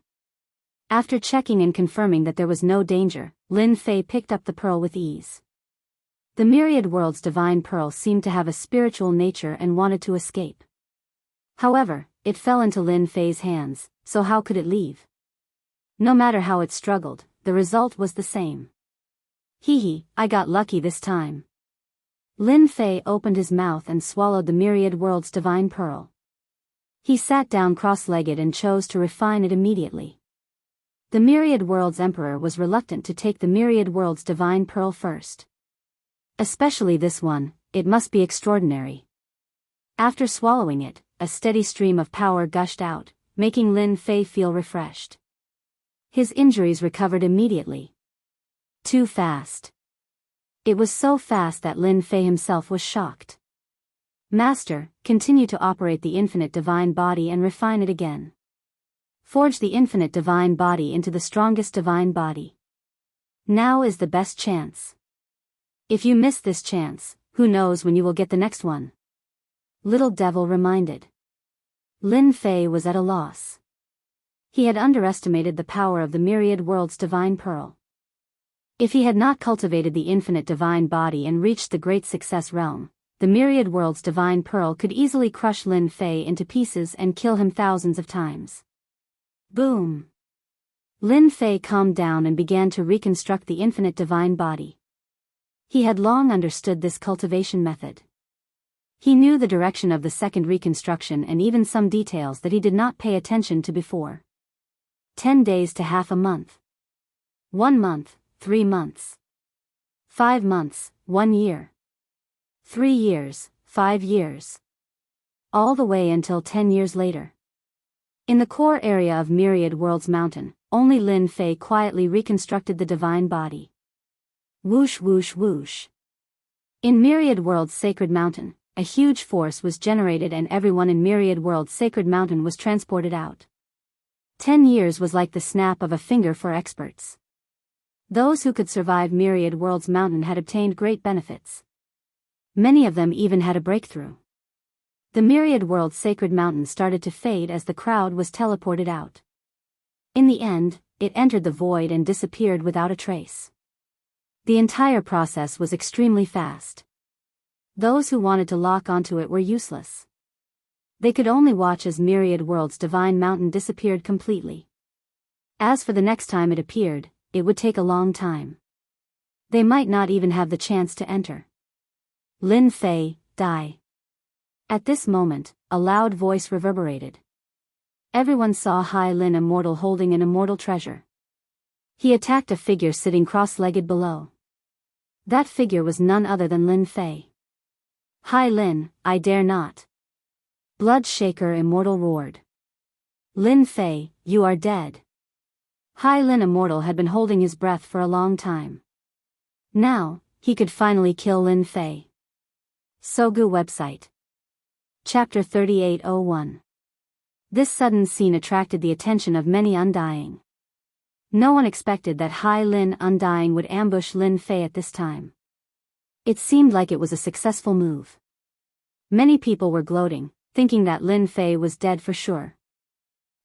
After checking and confirming that there was no danger, Lin Fei picked up the pearl with ease. The myriad world's divine pearl seemed to have a spiritual nature and wanted to escape. However, it fell into Lin Fei's hands, so how could it leave? No matter how it struggled, the result was the same. Hee, I got lucky this time. Lin Fei opened his mouth and swallowed the myriad world's divine pearl. He sat down cross-legged and chose to refine it immediately. The myriad world's emperor was reluctant to take the myriad world's divine pearl first. Especially this one, it must be extraordinary. After swallowing it, a steady stream of power gushed out, making Lin Fei feel refreshed. His injuries recovered immediately. Too fast. It was so fast that Lin Fei himself was shocked. Master, continue to operate the infinite divine body and refine it again. Forge the infinite divine body into the strongest divine body. Now is the best chance. If you miss this chance, who knows when you will get the next one? Little Devil reminded. Lin Fei was at a loss. He had underestimated the power of the myriad world's divine pearl. If he had not cultivated the infinite divine body and reached the great success realm, the myriad world's divine pearl could easily crush Lin Fei into pieces and kill him thousands of times. Boom! Lin Fei calmed down and began to reconstruct the infinite divine body. He had long understood this cultivation method. He knew the direction of the second reconstruction and even some details that he did not pay attention to before. 10 days to half a month. 1 month, 3 months. 5 months, 1 year. 3 years, 5 years. All the way until 10 years later. In the core area of Myriad Worlds Mountain, only Lin Fei quietly reconstructed the divine body. Whoosh whoosh whoosh. In Myriad Worlds Sacred Mountain, a huge force was generated and everyone in Myriad Worlds Sacred Mountain was transported out. 10 years was like the snap of a finger for experts. Those who could survive Myriad Worlds Mountain had obtained great benefits. Many of them even had a breakthrough. The Myriad Worlds Sacred Mountain started to fade as the crowd was teleported out. In the end, it entered the void and disappeared without a trace. The entire process was extremely fast. Those who wanted to lock onto it were useless. They could only watch as Myriad World's divine mountain disappeared completely. As for the next time it appeared, it would take a long time. They might not even have the chance to enter. Lin Fei, die. At this moment, a loud voice reverberated. Everyone saw Hai Lin Immortal holding an immortal treasure. He attacked a figure sitting cross-legged below. That figure was none other than Lin Fei. Hai Lin, I dare not. Blood Shaker Immortal roared. Lin Fei, you are dead. Hai Lin Immortal had been holding his breath for a long time. Now, he could finally kill Lin Fei. Sogu website. Chapter 3801. This sudden scene attracted the attention of many Undying. No one expected that Hai Lin Undying would ambush Lin Fei at this time. It seemed like it was a successful move. Many people were gloating, thinking that Lin Fei was dead for sure.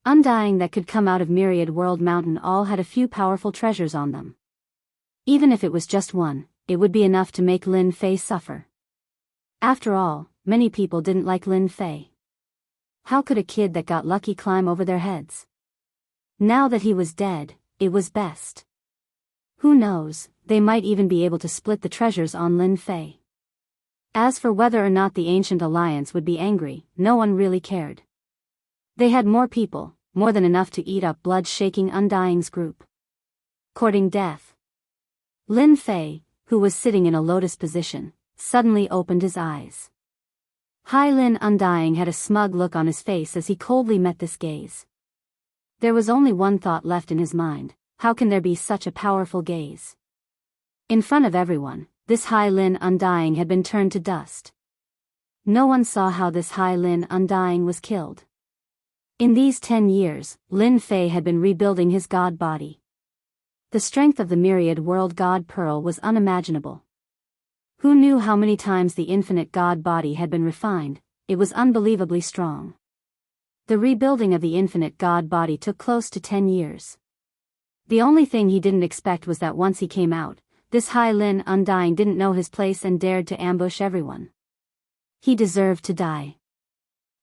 Undying that could come out of Myriad World Mountain all had a few powerful treasures on them. Even if it was just one, it would be enough to make Lin Fei suffer. After all, many people didn't like Lin Fei. How could a kid that got lucky climb over their heads? Now that he was dead, it was best. Who knows, they might even be able to split the treasures on Lin Fei. As for whether or not the Ancient Alliance would be angry, no one really cared. They had more people, more than enough to eat up blood-shaking Undying's group. Courting death. Lin Fei, who was sitting in a lotus position, suddenly opened his eyes. Hai Lin Undying had a smug look on his face as he coldly met this gaze. There was only one thought left in his mind: how can there be such a powerful gaze? In front of everyone, this Hai Lin Undying had been turned to dust. No one saw how this Hai Lin Undying was killed. In these 10 years, Lin Fei had been rebuilding his god body. The strength of the Myriad World God Pearl was unimaginable. Who knew how many times the infinite god body had been refined? It was unbelievably strong. The rebuilding of the infinite god body took close to 10 years. The only thing he didn't expect was that once he came out, this Hai Lin Undying didn't know his place and dared to ambush everyone. He deserved to die.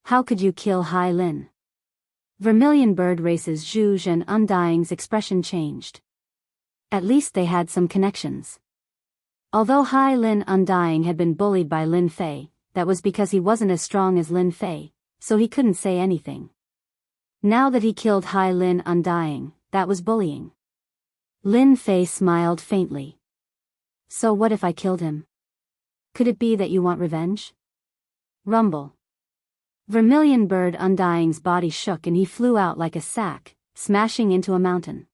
How could you kill Hai Lin? Vermilion Bird Race's Zhuge and Undying's expression changed. At least they had some connections. Although Hai Lin Undying had been bullied by Lin Fei, that was because he wasn't as strong as Lin Fei, so he couldn't say anything. Now that he killed Hai Lin Undying, that was bullying. Lin Fei smiled faintly. So what if I killed him? Could it be that you want revenge? Rumble. Vermilion Bird Undying's body shook and he flew out like a sack, smashing into a mountain.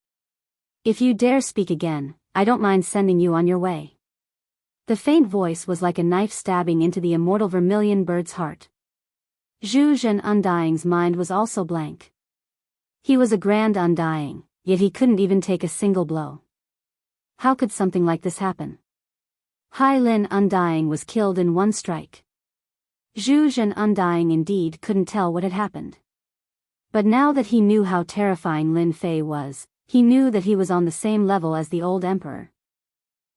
If you dare speak again, I don't mind sending you on your way. The faint voice was like a knife stabbing into the immortal Vermilion Bird's heart. Zhu Zhen Undying's mind was also blank. He was a grand Undying, yet he couldn't even take a single blow. How could something like this happen? Hai Lin Undying was killed in one strike. Zhu Zhen Undying indeed couldn't tell what had happened. But now that he knew how terrifying Lin Fei was, he knew that he was on the same level as the old emperor.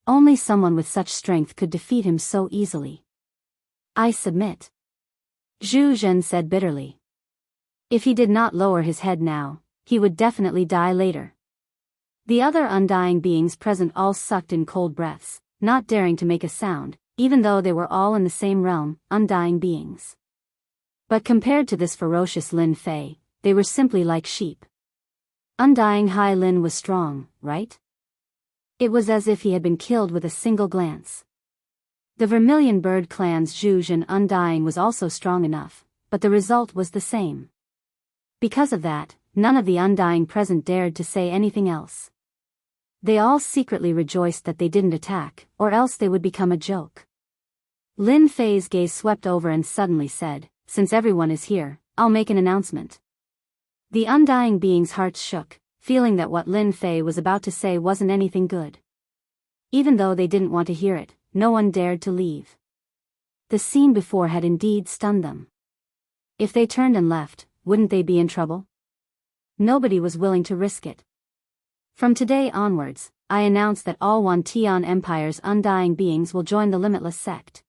Only someone with such strength could defeat him so easily. I submit. Zhu Zhen said bitterly. If he did not lower his head now, he would definitely die later. The other Undying beings present all sucked in cold breaths, not daring to make a sound, even though they were all in the same realm, Undying beings. But compared to this ferocious Lin Fei, they were simply like sheep. Undying Hai Lin was strong, right? It was as if he had been killed with a single glance. The Vermilion Bird clan's Zhu Zhen Undying was also strong enough, but the result was the same. Because of that, none of the Undying present dared to say anything else. They all secretly rejoiced that they didn't attack, or else they would become a joke. Lin Fei's gaze swept over and suddenly said, "Since everyone is here, I'll make an announcement." The Undying beings' hearts shook, feeling that what Lin Fei was about to say wasn't anything good. Even though they didn't want to hear it, no one dared to leave. The scene before had indeed stunned them. If they turned and left, wouldn't they be in trouble? Nobody was willing to risk it. From today onwards, I announce that all Wan Tian Empire's Undying beings will join the Limitless sect.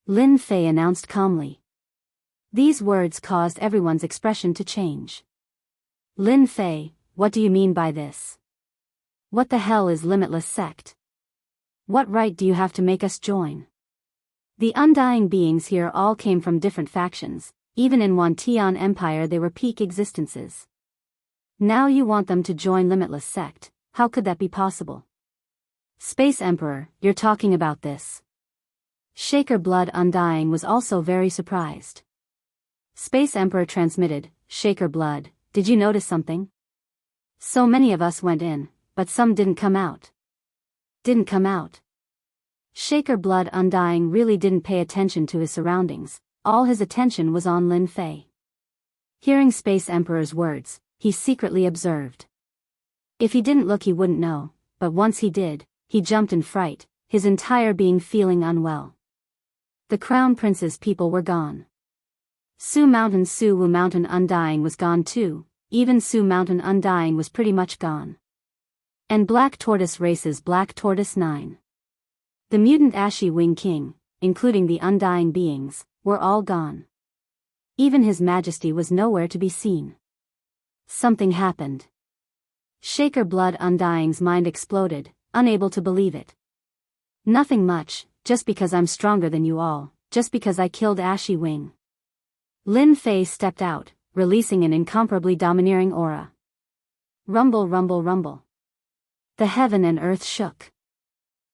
Lin Fei announced calmly. These words caused everyone's expression to change. Lin Fei, what do you mean by this? What the hell is Limitless Sect? What right do you have to make us join? The undying beings here all came from different factions, even in Wantian Empire they were peak existences. Now you want them to join Limitless Sect, how could that be possible? Space Emperor, you're talking about this. Shaker Blood Undying was also very surprised. Space Emperor transmitted, Shaker Blood, did you notice something? So many of us went in, but some didn't come out. Didn't come out. Shaker Blood Undying really didn't pay attention to his surroundings, all his attention was on Lin Fei. Hearing Space Emperor's words, he secretly observed. If he didn't look he wouldn't know, but once he did, he jumped in fright, his entire being feeling unwell. The Crown Prince's people were gone. Su Wu Mountain Undying was gone too, even Su Mountain Undying was pretty much gone. And Black Tortoise Race's Black Tortoise 9. The mutant Ashy Wing King, including the undying beings, were all gone. Even His Majesty was nowhere to be seen. Something happened. Shaker Blood Undying's mind exploded, unable to believe it. Nothing much, just because I'm stronger than you all, just because I killed Ashy Wing. Lin Fei stepped out, releasing an incomparably domineering aura. Rumble, rumble, rumble. The heaven and earth shook.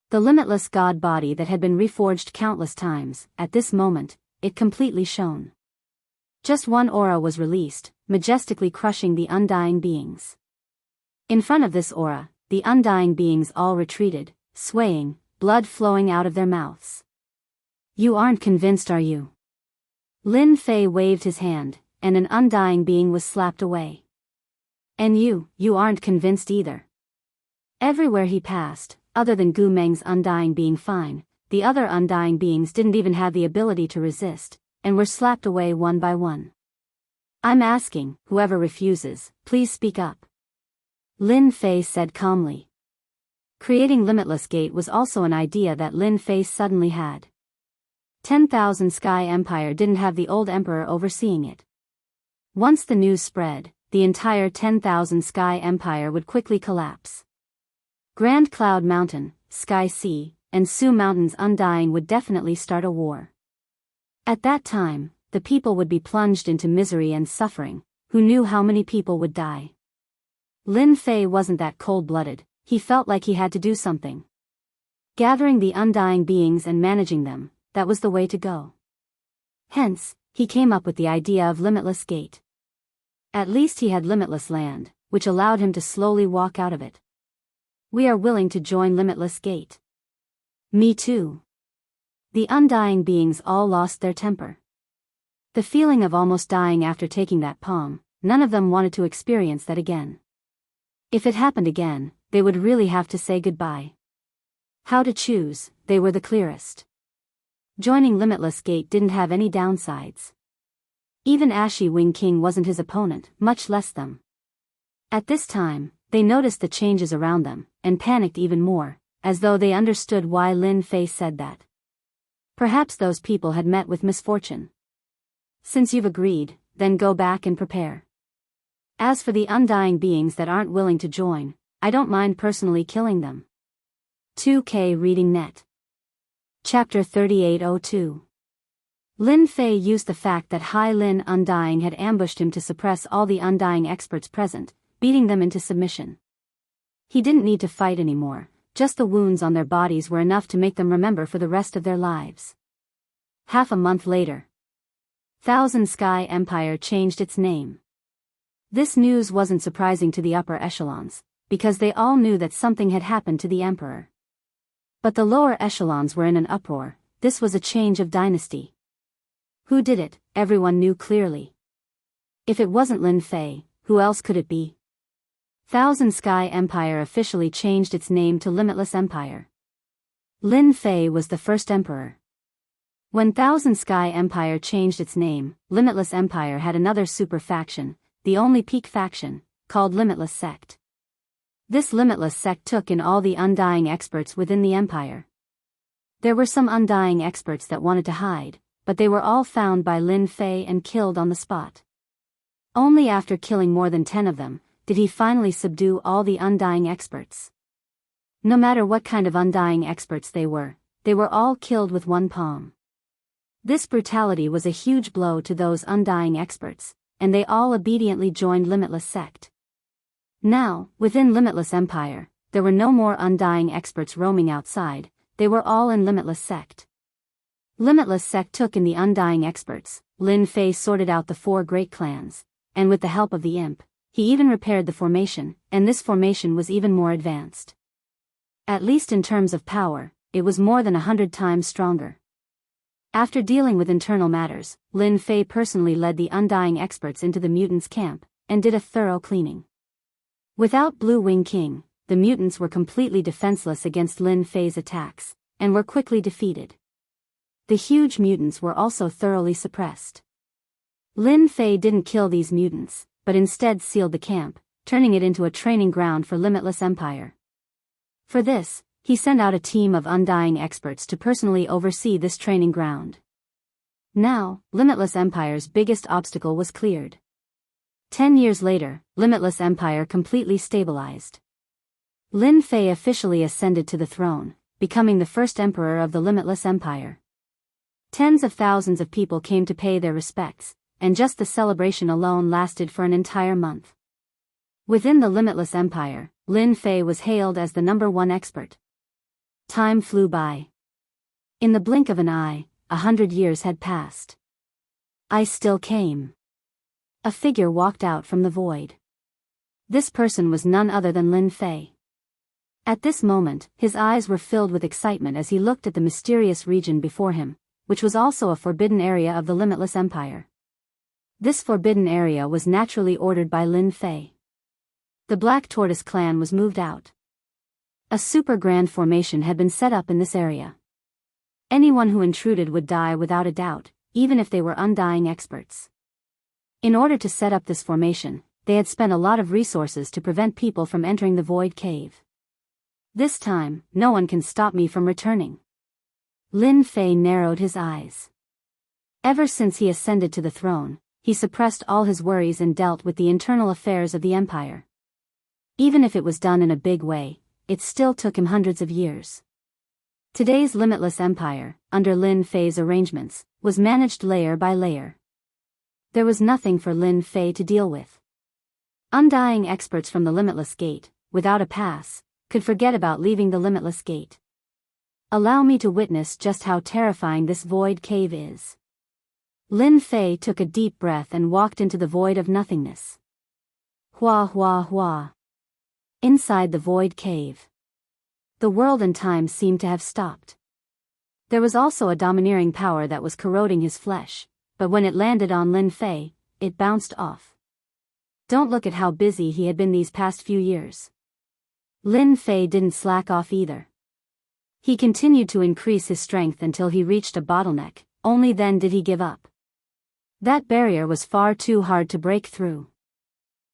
The limitless god body that had been reforged countless times, at this moment, it completely shone. Just one aura was released, majestically crushing the undying beings. In front of this aura, the undying beings all retreated, swaying, blood flowing out of their mouths. You aren't convinced, are you? Lin Fei waved his hand, and an undying being was slapped away. And you aren't convinced either. Everywhere he passed, other than Gu Meng's undying being fine, the other undying beings didn't even have the ability to resist, and were slapped away one by one. I'm asking, whoever refuses, please speak up. Lin Fei said calmly. Creating Limitless Gate was also an idea that Lin Fei suddenly had. 10,000 Sky Empire didn't have the old emperor overseeing it. Once the news spread, the entire 10,000 Sky Empire would quickly collapse. Grand Cloud Mountain, Sky Sea, and Su Mountain's Undying would definitely start a war. At that time, the people would be plunged into misery and suffering, who knew how many people would die. Lin Fei wasn't that cold-blooded, he felt like he had to do something. Gathering the undying beings and managing them, that was the way to go. Hence, he came up with the idea of Limitless Gate. At least he had limitless land, which allowed him to slowly walk out of it. We are willing to join Limitless Gate. Me too. The undying beings all lost their temper. The feeling of almost dying after taking that palm, none of them wanted to experience that again. If it happened again, they would really have to say goodbye. How to choose, they were the clearest. Joining Limitless Gate didn't have any downsides. Even Ashy Wing King wasn't his opponent, much less them. At this time, they noticed the changes around them, and panicked even more, as though they understood why Lin Fei said that. Perhaps those people had met with misfortune. Since you've agreed, then go back and prepare. As for the undying beings that aren't willing to join, I don't mind personally killing them. 2K Reading Net. Chapter 3802. Lin Fei used the fact that Hai Lin Undying had ambushed him to suppress all the undying experts present, beating them into submission. He didn't need to fight anymore, just the wounds on their bodies were enough to make them remember for the rest of their lives. Half a month later, Thousand Sky Empire changed its name. This news wasn't surprising to the upper echelons, because they all knew that something had happened to the emperor. But the lower echelons were in an uproar, this was a change of dynasty. Who did it, everyone knew clearly. If it wasn't Lin Fei, who else could it be? Thousand Sky Empire officially changed its name to Limitless Empire. Lin Fei was the first emperor. When Thousand Sky Empire changed its name, Limitless Empire had another super faction, the only peak faction, called Limitless Sect. This Limitless Sect took in all the undying experts within the empire. There were some undying experts that wanted to hide, but they were all found by Lin Fei and killed on the spot. Only after killing more than 10 of them, did he finally subdue all the undying experts. No matter what kind of undying experts they were all killed with one palm. This brutality was a huge blow to those undying experts, and they all obediently joined Limitless Sect. Now, within Limitless Empire, there were no more undying experts roaming outside, they were all in Limitless Sect. Limitless Sect took in the undying experts. Lin Fei sorted out the 4 great clans, and with the help of the imp, he even repaired the formation, and this formation was even more advanced. At least in terms of power, it was more than 100 times stronger. After dealing with internal matters, Lin Fei personally led the undying experts into the mutants' camp, and did a thorough cleaning. Without Blue Wing King, the mutants were completely defenseless against Lin Fei's attacks, and were quickly defeated. The huge mutants were also thoroughly suppressed. Lin Fei didn't kill these mutants, but instead sealed the camp, turning it into a training ground for Limitless Empire. For this, he sent out a team of undying experts to personally oversee this training ground. Now, Limitless Empire's biggest obstacle was cleared. 10 years later, Limitless Empire completely stabilized. Lin Fei officially ascended to the throne, becoming the first emperor of the Limitless Empire. Tens of thousands of people came to pay their respects, and just the celebration alone lasted for an entire month. Within the Limitless Empire, Lin Fei was hailed as the #1 expert. Time flew by. In the blink of an eye, 100 years had passed. I still came. A figure walked out from the void. This person was none other than Lin Fei. At this moment, his eyes were filled with excitement as he looked at the mysterious region before him, which was also a forbidden area of the Limitless Empire. This forbidden area was naturally ordered by Lin Fei. The Black Tortoise clan was moved out. A super grand formation had been set up in this area. Anyone who intruded would die without a doubt, even if they were undying experts. In order to set up this formation, they had spent a lot of resources to prevent people from entering the Void Cave. This time, no one can stop me from returning. Lin Fei narrowed his eyes. Ever since he ascended to the throne, he suppressed all his worries and dealt with the internal affairs of the empire. Even if it was done in a big way, it still took him hundreds of years. Today's Limitless Empire, under Lin Fei's arrangements, was managed layer by layer. There was nothing for Lin Fei to deal with. Undying experts from the Limitless Gate, without a pass, could forget about leaving the Limitless Gate. Allow me to witness just how terrifying this Void Cave is. Lin Fei took a deep breath and walked into the void of nothingness. Hua hua hua. Inside the Void Cave, the world and time seemed to have stopped. There was also a domineering power that was corroding his flesh, but when it landed on Lin Fei, it bounced off. Don't look at how busy he had been these past few years. Lin Fei didn't slack off either. He continued to increase his strength until he reached a bottleneck, only then did he give up. That barrier was far too hard to break through.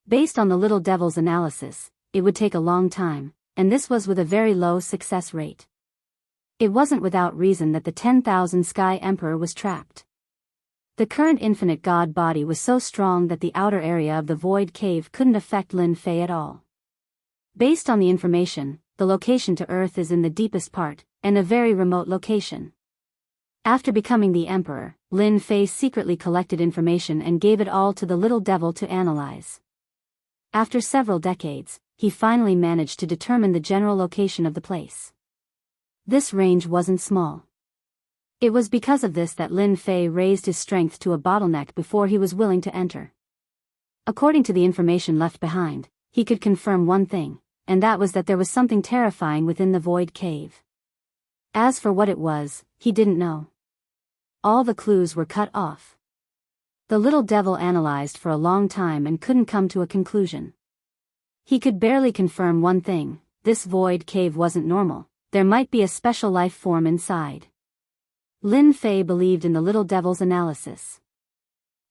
Based on the little devil's analysis, it would take a long time, and this was with a very low success rate. It wasn't without reason that the 10,000 Sky Emperor was trapped. The current infinite god body was so strong that the outer area of the Void Cave couldn't affect Lin Fei at all. Based on the information, the location to Earth is in the deepest part, and a very remote location. After becoming the Emperor, Lin Fei secretly collected information and gave it all to the little devil to analyze. After several decades, he finally managed to determine the general location of the place. This range wasn't small. It was because of this that Lin Fei raised his strength to a bottleneck before he was willing to enter. According to the information left behind, he could confirm one thing, and that was that there was something terrifying within the Void Cave. As for what it was, he didn't know. All the clues were cut off. The little devil analyzed for a long time and couldn't come to a conclusion. He could barely confirm one thing: this Void Cave wasn't normal, there might be a special life form inside. Lin Fei believed in the little devil's analysis.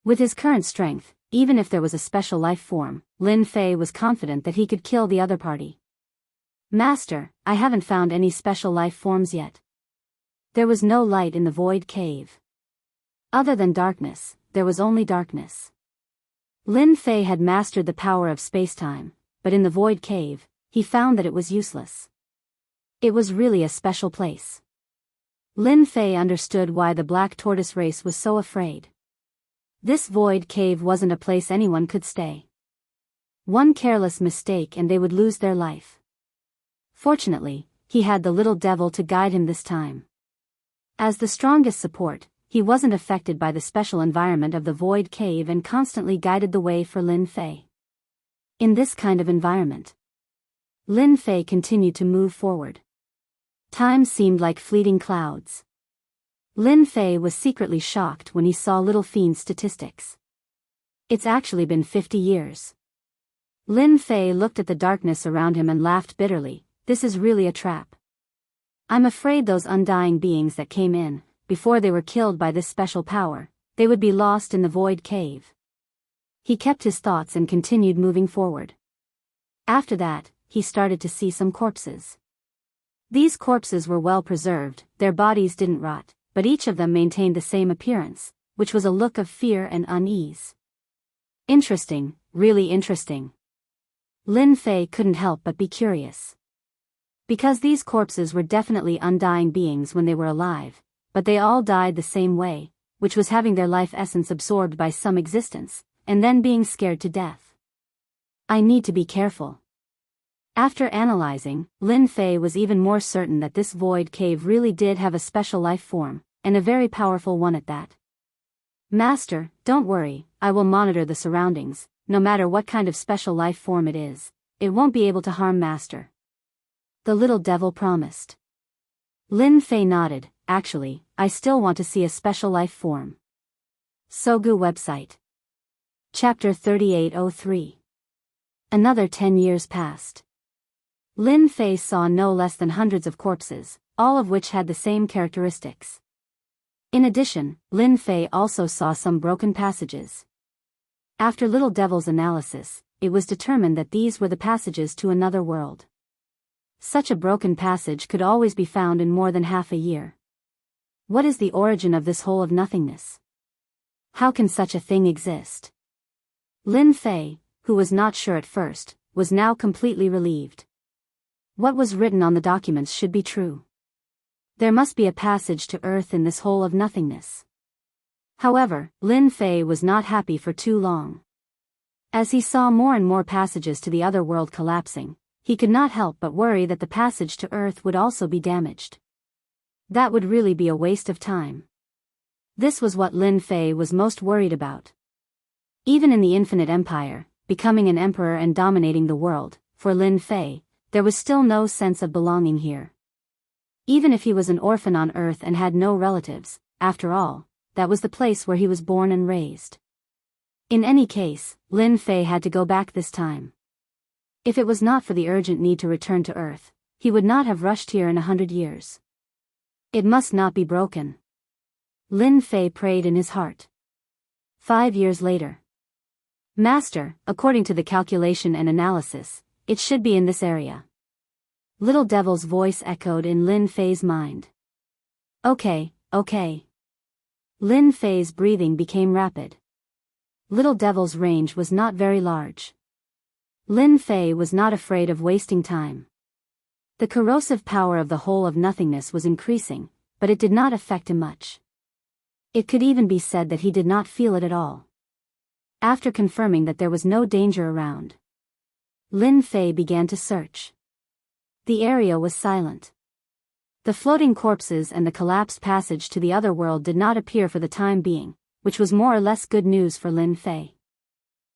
With his current strength, even if there was a special life form, Lin Fei was confident that he could kill the other party. Master, I haven't found any special life forms yet. There was no light in the Void Cave. Other than darkness, there was only darkness. Lin Fei had mastered the power of spacetime, but in the void cave, he found that it was useless. It was really a special place. Lin Fei understood why the black tortoise race was so afraid. This void cave wasn't a place anyone could stay. One careless mistake and they would lose their life. Fortunately, he had the little devil to guide him this time. As the strongest support, he wasn't affected by the special environment of the void cave and constantly guided the way for Lin Fei. In this kind of environment, Lin Fei continued to move forward. Time seemed like fleeting clouds. Lin Fei was secretly shocked when he saw Little Fiend's statistics. It's actually been 50 years. Lin Fei looked at the darkness around him and laughed bitterly. This is really a trap. I'm afraid those undying beings that came in, before they were killed by this special power, they would be lost in the void cave. He kept his thoughts and continued moving forward. After that, he started to see some corpses. These corpses were well preserved, their bodies didn't rot, but each of them maintained the same appearance, which was a look of fear and unease. Interesting, really interesting. Lin Fei couldn't help but be curious. Because these corpses were definitely undying beings when they were alive, but they all died the same way, which was having their life essence absorbed by some existence, and then being scared to death. I need to be careful. After analyzing, Lin Fei was even more certain that this void cave really did have a special life form, and a very powerful one at that. Master, don't worry, I will monitor the surroundings, no matter what kind of special life form it is, it won't be able to harm Master. The little devil promised. Lin Fei nodded. Actually, I still want to see a special life form. Sogu website. Chapter 3803. Another 10 years passed. Lin Fei saw no less than hundreds of corpses, all of which had the same characteristics. In addition, Lin Fei also saw some broken passages. After Little Devil's analysis, it was determined that these were the passages to another world. Such a broken passage could always be found in more than half a year. What is the origin of this hole of nothingness? How can such a thing exist? Lin Fei, who was not sure at first, was now completely relieved. What was written on the documents should be true. There must be a passage to Earth in this hole of nothingness. However, Lin Fei was not happy for too long. As he saw more and more passages to the other world collapsing, he could not help but worry that the passage to Earth would also be damaged. That would really be a waste of time. This was what Lin Fei was most worried about. Even in the Infinite Empire, becoming an emperor and dominating the world, for Lin Fei, there was still no sense of belonging here. Even if he was an orphan on Earth and had no relatives, after all, that was the place where he was born and raised. In any case, Lin Fei had to go back this time. If it was not for the urgent need to return to Earth, he would not have rushed here in 100 years. It must not be broken. Lin Fei prayed in his heart. 5 years later. Master, according to the calculation and analysis, it should be in this area. Little Devil's voice echoed in Lin Fei's mind. Okay. Lin Fei's breathing became rapid. Little Devil's range was not very large. Lin Fei was not afraid of wasting time. The corrosive power of the hole of nothingness was increasing, but it did not affect him much. It could even be said that he did not feel it at all. After confirming that there was no danger around, Lin Fei began to search. The area was silent. The floating corpses and the collapsed passage to the other world did not appear for the time being, which was more or less good news for Lin Fei.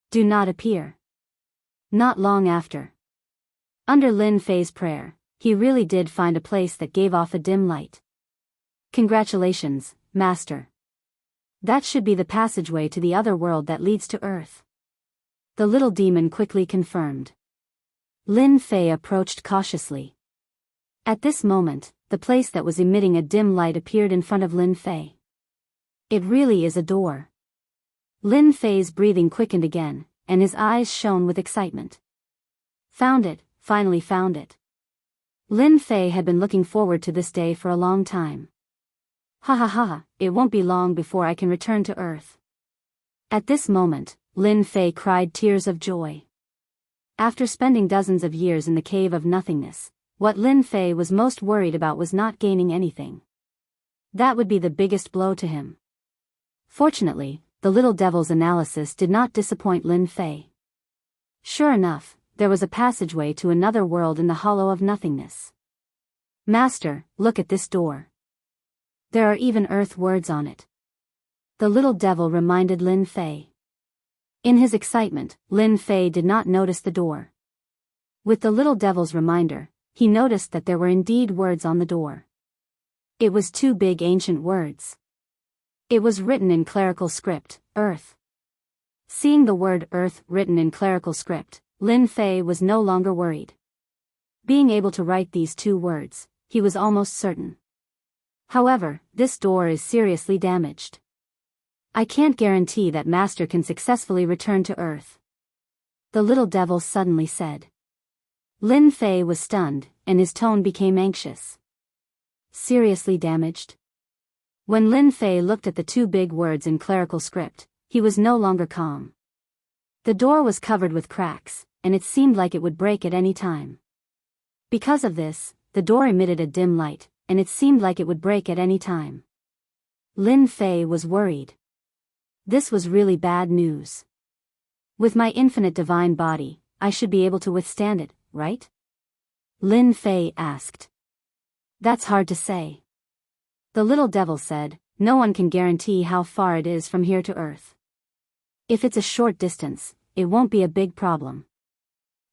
Do not appear. Not long after. Under Lin Fei's prayer, he really did find a place that gave off a dim light. Congratulations, Master. That should be the passageway to the other world that leads to Earth. The little demon quickly confirmed. Lin Fei approached cautiously. At this moment, the place that was emitting a dim light appeared in front of Lin Fei. It really is a door. Lin Fei's breathing quickened again, and his eyes shone with excitement. Found it, finally found it. Lin Fei had been looking forward to this day for a long time. Ha ha ha, it won't be long before I can return to Earth. At this moment, Lin Fei cried tears of joy. After spending dozens of years in the cave of nothingness, what Lin Fei was most worried about was not gaining anything. That would be the biggest blow to him. Fortunately, the little devil's analysis did not disappoint Lin Fei. Sure enough, there was a passageway to another world in the hollow of nothingness. Master, look at this door. There are even Earth words on it. The little devil reminded Lin Fei. In his excitement, Lin Fei did not notice the door. With the little devil's reminder, he noticed that there were indeed words on the door. It was 2 big ancient words. It was written in clerical script, Earth. Seeing the word Earth written in clerical script, Lin Fei was no longer worried. Being able to write these 2 words, he was almost certain. However, this door is seriously damaged. I can't guarantee that Master can successfully return to Earth. The little devil suddenly said. Lin Fei was stunned, and his tone became anxious. Seriously damaged? When Lin Fei looked at the 2 big words in clerical script, he was no longer calm. The door was covered with cracks, and it seemed like it would break at any time. Because of this, the door emitted a dim light, and it seemed like it would break at any time. Lin Fei was worried. This was really bad news. With my infinite divine body, I should be able to withstand it, right? Lin Fei asked. That's hard to say. The little devil said, no one can guarantee how far it is from here to Earth. If it's a short distance, it won't be a big problem.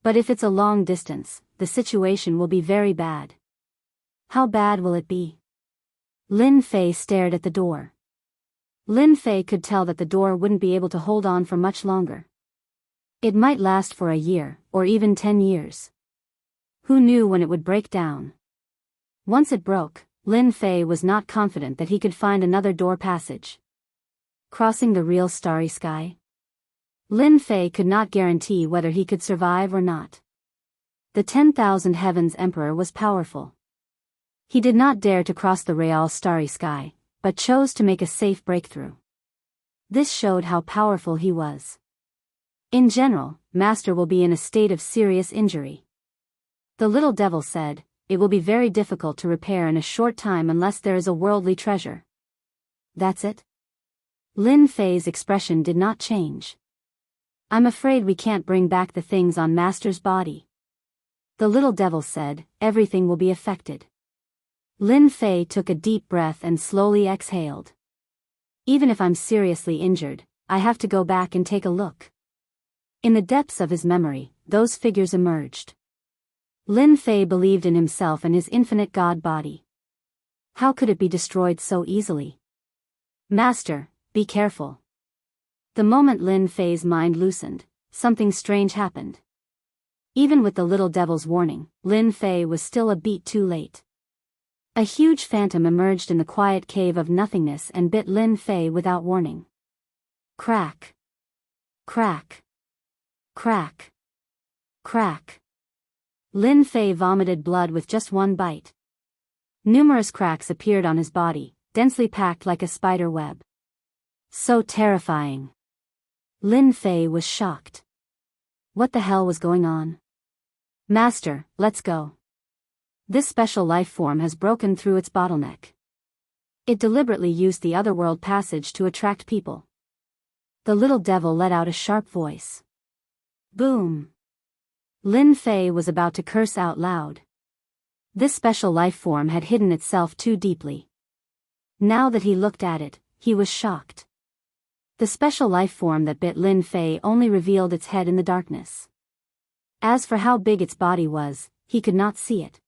But if it's a long distance, the situation will be very bad. How bad will it be? Lin Fei stared at the door. Lin Fei could tell that the door wouldn't be able to hold on for much longer. It might last for a year, or even 10 years. Who knew when it would break down? Once it broke, Lin Fei was not confident that he could find another door passage. Crossing the real starry sky? Lin Fei could not guarantee whether he could survive or not. The 10,000 Heavens Emperor was powerful. He did not dare to cross the real starry sky, but chose to make a safe breakthrough. This showed how powerful he was. In general, Master will be in a state of serious injury. The little devil said, it will be very difficult to repair in a short time unless there is a worldly treasure. That's it? Lin Fei's expression did not change. I'm afraid we can't bring back the things on Master's body. The little devil said, everything will be affected. Lin Fei took a deep breath and slowly exhaled. Even if I'm seriously injured, I have to go back and take a look. In the depths of his memory, those figures emerged. Lin Fei believed in himself and his infinite God body. How could it be destroyed so easily? Master, be careful. The moment Lin Fei's mind loosened, something strange happened. Even with the little devil's warning, Lin Fei was still a beat too late. A huge phantom emerged in the quiet cave of nothingness and bit Lin Fei without warning. Crack. Crack. Crack. Crack. Lin Fei vomited blood with just one bite. Numerous cracks appeared on his body, densely packed like a spider web. So terrifying. Lin Fei was shocked. What the hell was going on? Master, let's go. This special life form has broken through its bottleneck. It deliberately used the otherworld passage to attract people. The little devil let out a sharp voice. Boom. Lin Fei was about to curse out loud. This special life form had hidden itself too deeply. Now that he looked at it, he was shocked. The special life form that bit Lin Fei only revealed its head in the darkness. As for how big its body was, he could not see it.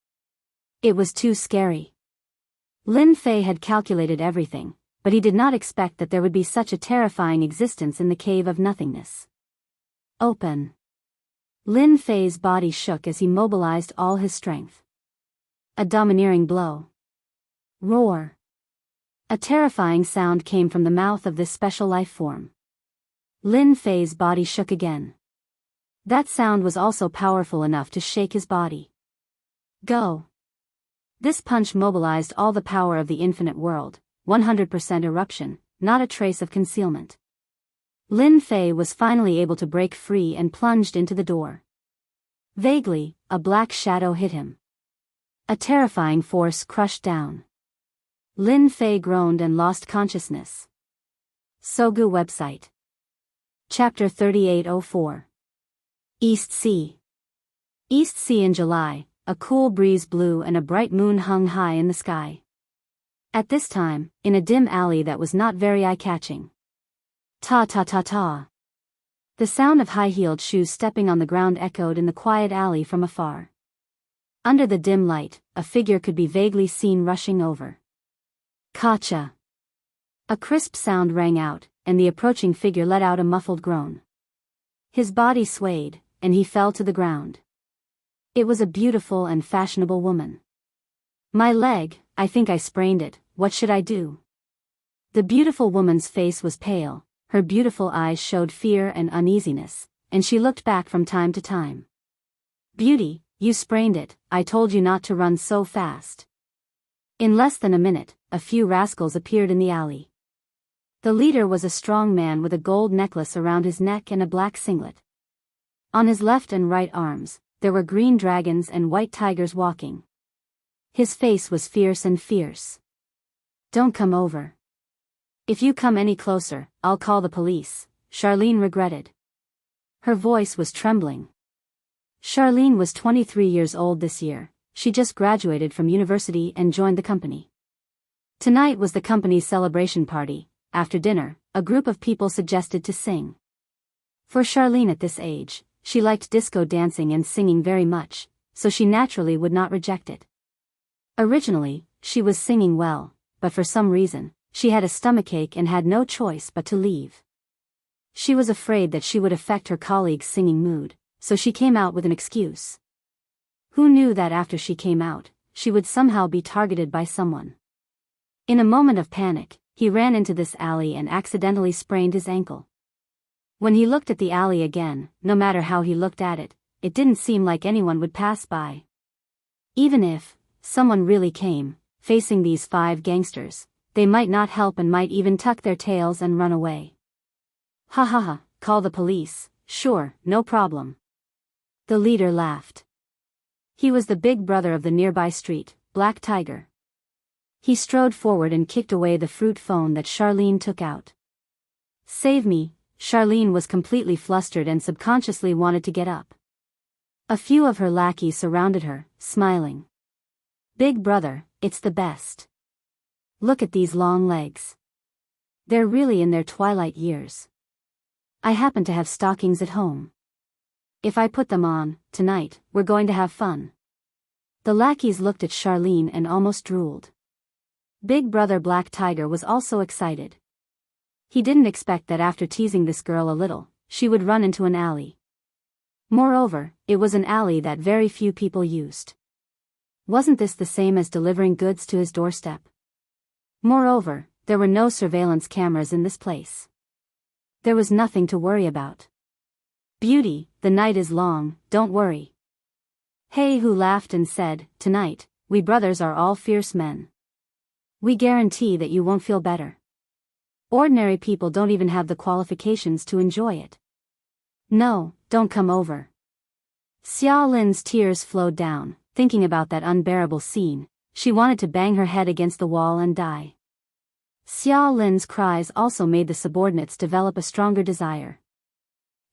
It was too scary. Lin Fei had calculated everything, but he did not expect that there would be such a terrifying existence in the cave of nothingness. Open. Lin Fei's body shook as he mobilized all his strength. A domineering blow. Roar. A terrifying sound came from the mouth of this special life form. Lin Fei's body shook again. That sound was also powerful enough to shake his body. Go. This punch mobilized all the power of the infinite world, 100% eruption, not a trace of concealment. Lin Fei was finally able to break free and plunged into the door. Vaguely, a black shadow hit him. A terrifying force crushed down. Lin Fei groaned and lost consciousness. Sogu website. Chapter 3804. East Sea. East Sea in July, a cool breeze blew and a bright moon hung high in the sky. At this time, in a dim alley that was not very eye-catching. Ta-ta-ta-ta. The sound of high-heeled shoes stepping on the ground echoed in the quiet alley from afar. Under the dim light, a figure could be vaguely seen rushing over. Kacha. A crisp sound rang out, and the approaching figure let out a muffled groan. His body swayed, and he fell to the ground. It was a beautiful and fashionable woman. My leg, I think I sprained it, what should I do? The beautiful woman's face was pale, her beautiful eyes showed fear and uneasiness, and she looked back from time to time. Beauty, you sprained it, I told you not to run so fast. In less than a minute, a few rascals appeared in the alley. The leader was a strong man with a gold necklace around his neck and a black singlet. On his left and right arms, there were green dragons and white tigers walking. His face was fierce and fierce. Don't come over. If you come any closer, I'll call the police, Charlene regretted. Her voice was trembling. Charlene was 23 years old this year, she just graduated from university and joined the company. Tonight was the company's celebration party. After dinner, a group of people suggested to sing. For Charlene at this age, she liked disco dancing and singing very much, so she naturally would not reject it. Originally, she was singing well, but for some reason, she had a stomachache and had no choice but to leave. She was afraid that she would affect her colleagues' singing mood, so she came out with an excuse. Who knew that after she came out, she would somehow be targeted by someone? In a moment of panic, he ran into this alley and accidentally sprained his ankle. When he looked at the alley again, no matter how he looked at it, it didn't seem like anyone would pass by. Even if someone really came, facing these 5 gangsters, they might not help and might even tuck their tails and run away. Ha ha ha, call the police, sure, no problem. The leader laughed. He was the big brother of the nearby street, Black Tiger. He strode forward and kicked away the fruit phone that Charlene took out. Save me, Charlene was completely flustered and subconsciously wanted to get up. A few of her lackeys surrounded her, smiling. Big brother, it's the best. Look at these long legs. They're really in their twilight years. I happen to have stockings at home. If I put them on, tonight, we're going to have fun. The lackeys looked at Charlene and almost drooled. Big brother Black Tiger was also excited. He didn't expect that after teasing this girl a little, she would run into an alley. Moreover, it was an alley that very few people used. Wasn't this the same as delivering goods to his doorstep? Moreover, there were no surveillance cameras in this place. There was nothing to worry about. Beauty, the night is long, don't worry. Hey Who laughed and said, tonight, we brothers are all fierce men. We guarantee that you won't feel better. Ordinary people don't even have the qualifications to enjoy it. No, don't come over. Xiao Lin's tears flowed down, thinking about that unbearable scene. She wanted to bang her head against the wall and die. Xiao Lin's cries also made the subordinates develop a stronger desire.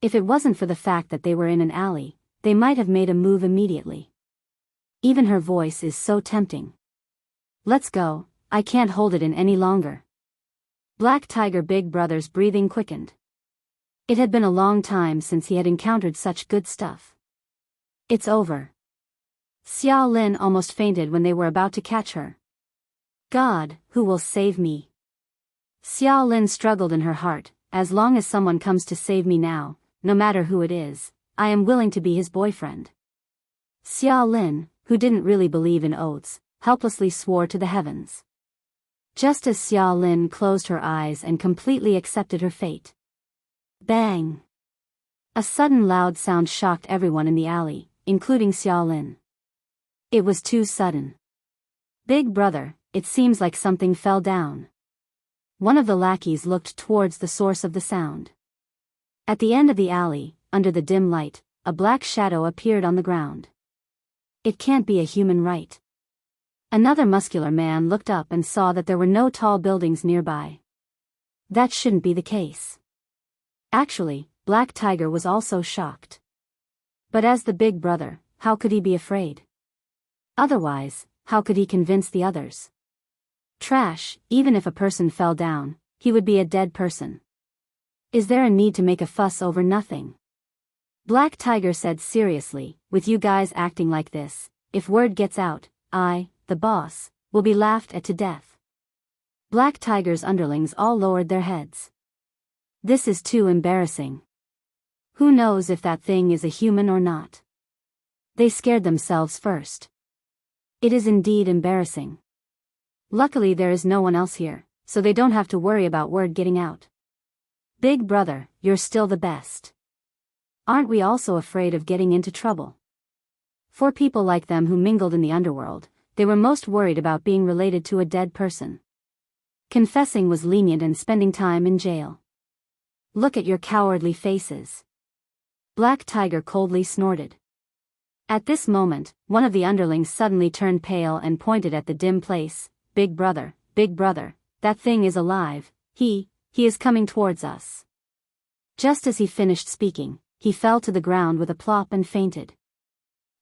If it wasn't for the fact that they were in an alley, they might have made a move immediately. Even her voice is so tempting. Let's go, I can't hold it in any longer. Black Tiger Big Brother's breathing quickened. It had been a long time since he had encountered such good stuff. It's over. Xiao Lin almost fainted when they were about to catch her. God, who will save me? Xiao Lin struggled in her heart, as long as someone comes to save me now, no matter who it is, I am willing to be his boyfriend. Xiao Lin, who didn't really believe in oaths, helplessly swore to the heavens. Just as Xiao Lin closed her eyes and completely accepted her fate. Bang! A sudden loud sound shocked everyone in the alley, including Xiao Lin. It was too sudden. Big brother, it seems like something fell down. One of the lackeys looked towards the source of the sound. At the end of the alley, under the dim light, a black shadow appeared on the ground. It can't be a human, right? Another muscular man looked up and saw that there were no tall buildings nearby. That shouldn't be the case. Actually, Black Tiger was also shocked. But as the big brother, how could he be afraid? Otherwise, how could he convince the others? Trash, even if a person fell down, he would be a dead person. Is there a need to make a fuss over nothing? Black Tiger said seriously, with you guys acting like this, if word gets out, I, the boss, will be laughed at to death. Black Tiger's underlings all lowered their heads. This is too embarrassing. Who knows if that thing is a human or not? They scared themselves first. It is indeed embarrassing. Luckily there is no one else here, so they don't have to worry about word getting out. Big brother, you're still the best. Aren't we also afraid of getting into trouble? For people like them who mingled in the underworld, they were most worried about being related to a dead person. Confessing was lenient and spending time in jail. Look at your cowardly faces. Black Tiger coldly snorted. At this moment, one of the underlings suddenly turned pale and pointed at the dim place. Big brother, that thing is alive, he is coming towards us. Just as he finished speaking, he fell to the ground with a plop and fainted.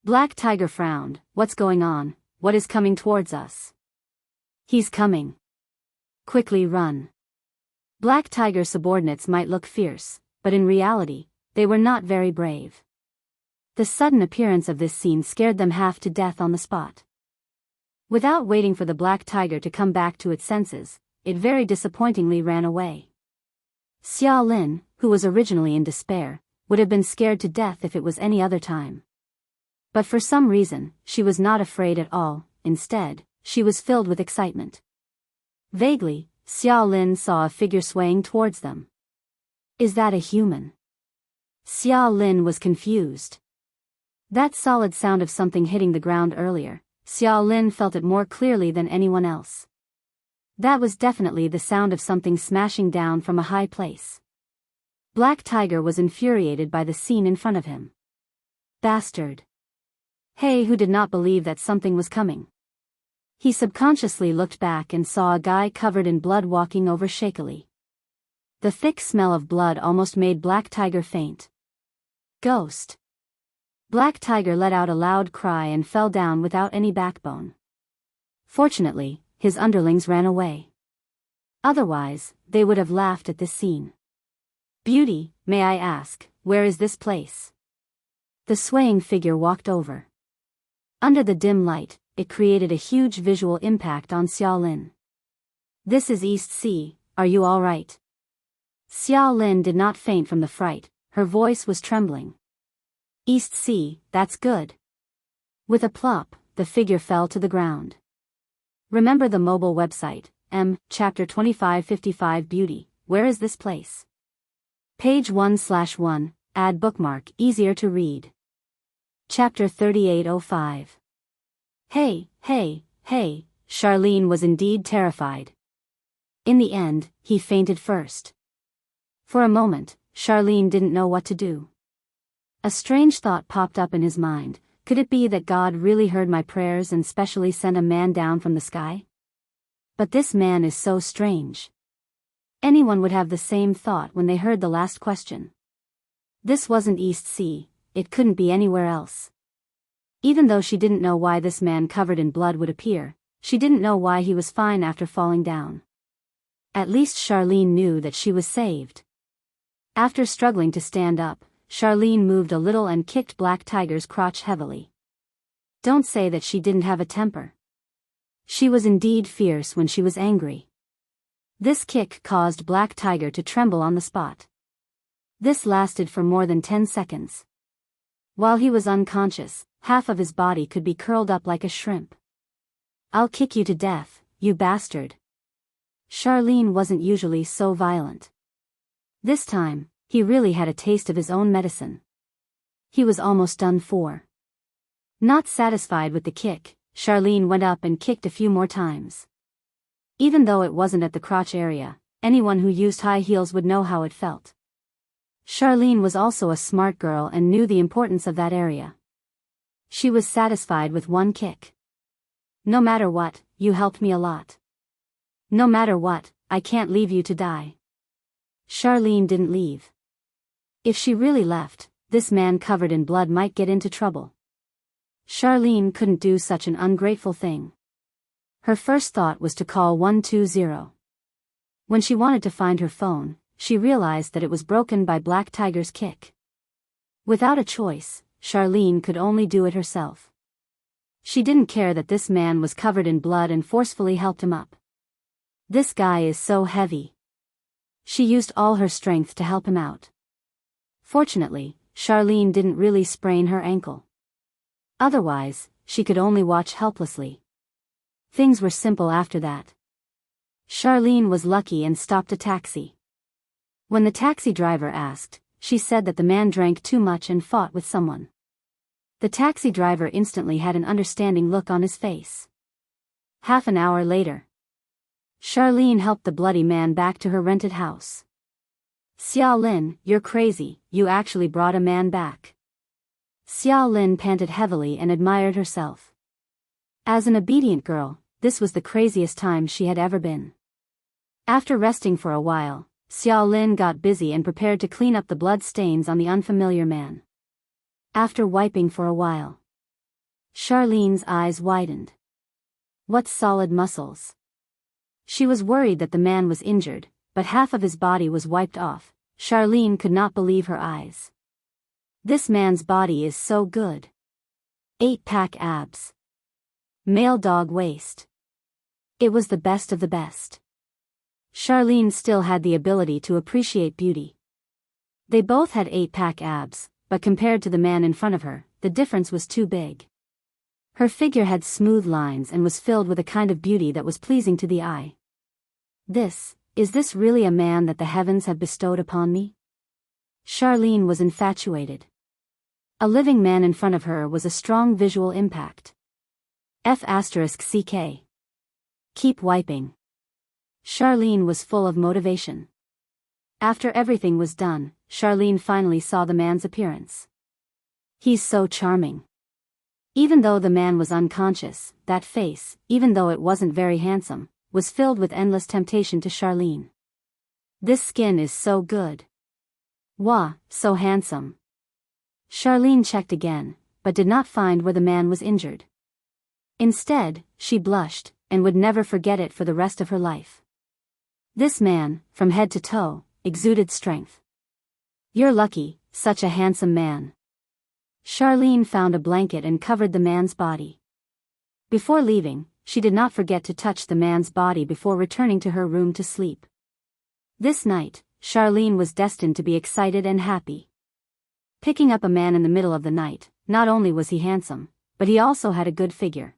Black Tiger frowned. What's going on? What is coming towards us? He's coming. Quickly run. Black Tiger's subordinates might look fierce, but in reality, they were not very brave. The sudden appearance of this scene scared them half to death on the spot. Without waiting for the Black Tiger to come back to its senses, it very disappointingly ran away. Xia Lin, who was originally in despair, would have been scared to death if it was any other time. But for some reason, she was not afraid at all. Instead, she was filled with excitement. Vaguely, Xia Lin saw a figure swaying towards them. Is that a human? Xia Lin was confused. That solid sound of something hitting the ground earlier, Xia Lin felt it more clearly than anyone else. That was definitely the sound of something smashing down from a high place. Black Tiger was infuriated by the scene in front of him. Bastard. Hey, who did not believe that something was coming? He subconsciously looked back and saw a guy covered in blood walking over shakily. The thick smell of blood almost made Black Tiger faint. Ghost. Black Tiger let out a loud cry and fell down without any backbone. Fortunately, his underlings ran away. Otherwise, they would have laughed at this scene. Beauty, may I ask, where is this place? The swaying figure walked over. Under the dim light, it created a huge visual impact on Xia Lin. This is East Sea, are you all right? Xia Lin did not faint from the fright, her voice was trembling. East Sea, that's good. With a plop, the figure fell to the ground. Remember the mobile website, Chapter 2555 Beauty, where is this place? Page 1/1, add bookmark, easier to read. Chapter 3805. Hey, Charlene was indeed terrified. In the end, he fainted first. For a moment, Charlene didn't know what to do. A strange thought popped up in his mind. Could it be that God really heard my prayers and specially sent a man down from the sky? But this man is so strange. Anyone would have the same thought when they heard the last question. This wasn't East Sea, it couldn't be anywhere else. Even though she didn't know why this man covered in blood would appear, she didn't know why he was fine after falling down. At least Charlene knew that she was saved. After struggling to stand up, Charlene moved a little and kicked Black Tiger's crotch heavily. Don't say that she didn't have a temper. She was indeed fierce when she was angry. This kick caused Black Tiger to tremble on the spot. This lasted for more than 10 seconds. While he was unconscious, half of his body could be curled up like a shrimp. I'll kick you to death, you bastard. Charlene wasn't usually so violent. This time, he really had a taste of his own medicine. He was almost done for. Not satisfied with the kick, Charlene went up and kicked a few more times. Even though it wasn't at the crotch area, anyone who used high heels would know how it felt. Charlene was also a smart girl and knew the importance of that area. She was satisfied with one kick. No matter what, you helped me a lot. No matter what, I can't leave you to die. Charlene didn't leave. If she really left, this man covered in blood might get into trouble. Charlene couldn't do such an ungrateful thing. Her first thought was to call 120. When she wanted to find her phone, she realized that it was broken by Black Tiger's kick. Without a choice, Charlene could only do it herself. She didn't care that this man was covered in blood and forcefully helped him up. This guy is so heavy. She used all her strength to help him out. Fortunately, Charlene didn't really sprain her ankle. Otherwise, she could only watch helplessly. Things were simple after that. Charlene was lucky and stopped a taxi. When the taxi driver asked, she said that the man drank too much and fought with someone. The taxi driver instantly had an understanding look on his face. Half an hour later, Charlene helped the bloody man back to her rented house. Xiao Lin, you're crazy, you actually brought a man back. Xiao Lin panted heavily and admired herself. As an obedient girl, this was the craziest time she had ever been. After resting for a while, Xiao Lin got busy and prepared to clean up the blood stains on the unfamiliar man. After wiping for a while, Charlene's eyes widened. What solid muscles! She was worried that the man was injured, but half of his body was wiped off. Charlene could not believe her eyes. This man's body is so good. 8-pack abs. Male dog waist. It was the best of the best. Charlene still had the ability to appreciate beauty. They both had 8-pack abs, but compared to the man in front of her, the difference was too big. Her figure had smooth lines and was filled with a kind of beauty that was pleasing to the eye. Is this really a man that the heavens have bestowed upon me? Charlene was infatuated. A living man in front of her was a strong visual impact. F***CK. Keep wiping. Charlene was full of motivation. After everything was done, Charlene finally saw the man's appearance. He's so charming. Even though the man was unconscious, that face, even though it wasn't very handsome, was filled with endless temptation to Charlene. This skin is so good. Wah, so handsome. Charlene checked again, but did not find where the man was injured. Instead, she blushed, and would never forget it for the rest of her life. This man, from head to toe, exuded strength. You're lucky, such a handsome man. Charlene found a blanket and covered the man's body. Before leaving, she did not forget to touch the man's body before returning to her room to sleep. This night, Charlene was destined to be excited and happy. Picking up a man in the middle of the night, not only was he handsome, but he also had a good figure.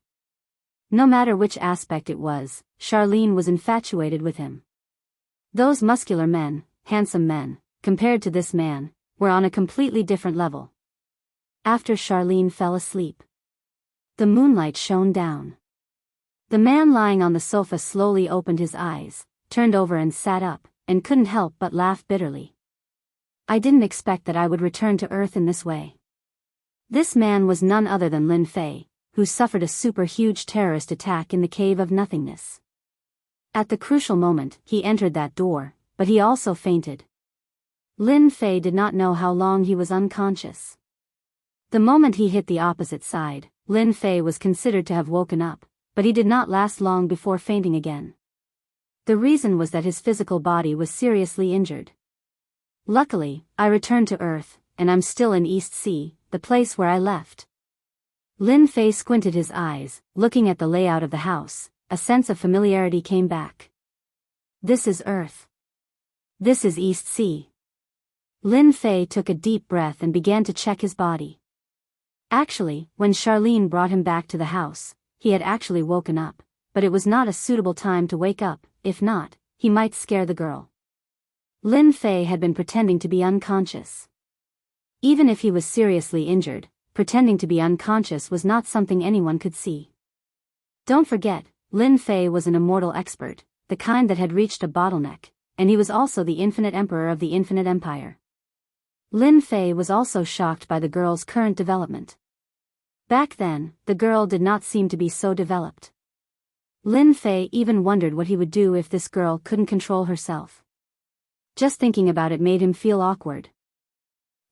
No matter which aspect it was, Charlene was infatuated with him. Those muscular men, handsome men, compared to this man, were on a completely different level. After Charlene fell asleep, the moonlight shone down. The man lying on the sofa slowly opened his eyes, turned over and sat up, and couldn't help but laugh bitterly. I didn't expect that I would return to Earth in this way. This man was none other than Lin Fei, who suffered a super huge terrorist attack in the Cave of Nothingness. At the crucial moment, he entered that door, but he also fainted. Lin Fei did not know how long he was unconscious. The moment he hit the opposite side, Lin Fei was considered to have woken up, but he did not last long before fainting again. The reason was that his physical body was seriously injured. Luckily, I returned to Earth, and I'm still in East Sea, the place where I left. Lin Fei squinted his eyes, looking at the layout of the house. A sense of familiarity came back. This is Earth. This is East Sea. Lin Fei took a deep breath and began to check his body. Actually, when Charlene brought him back to the house, he had actually woken up, but it was not a suitable time to wake up. If not, he might scare the girl. Lin Fei had been pretending to be unconscious. Even if he was seriously injured, pretending to be unconscious was not something anyone could see. Don't forget, Lin Fei was an immortal expert, the kind that had reached a bottleneck. and he was also the infinite emperor of the infinite empire. Lin Fei was also shocked by the girl's current development. Back then, the girl did not seem to be so developed. Lin Fei even wondered what he would do if this girl couldn't control herself. Just thinking about it made him feel awkward.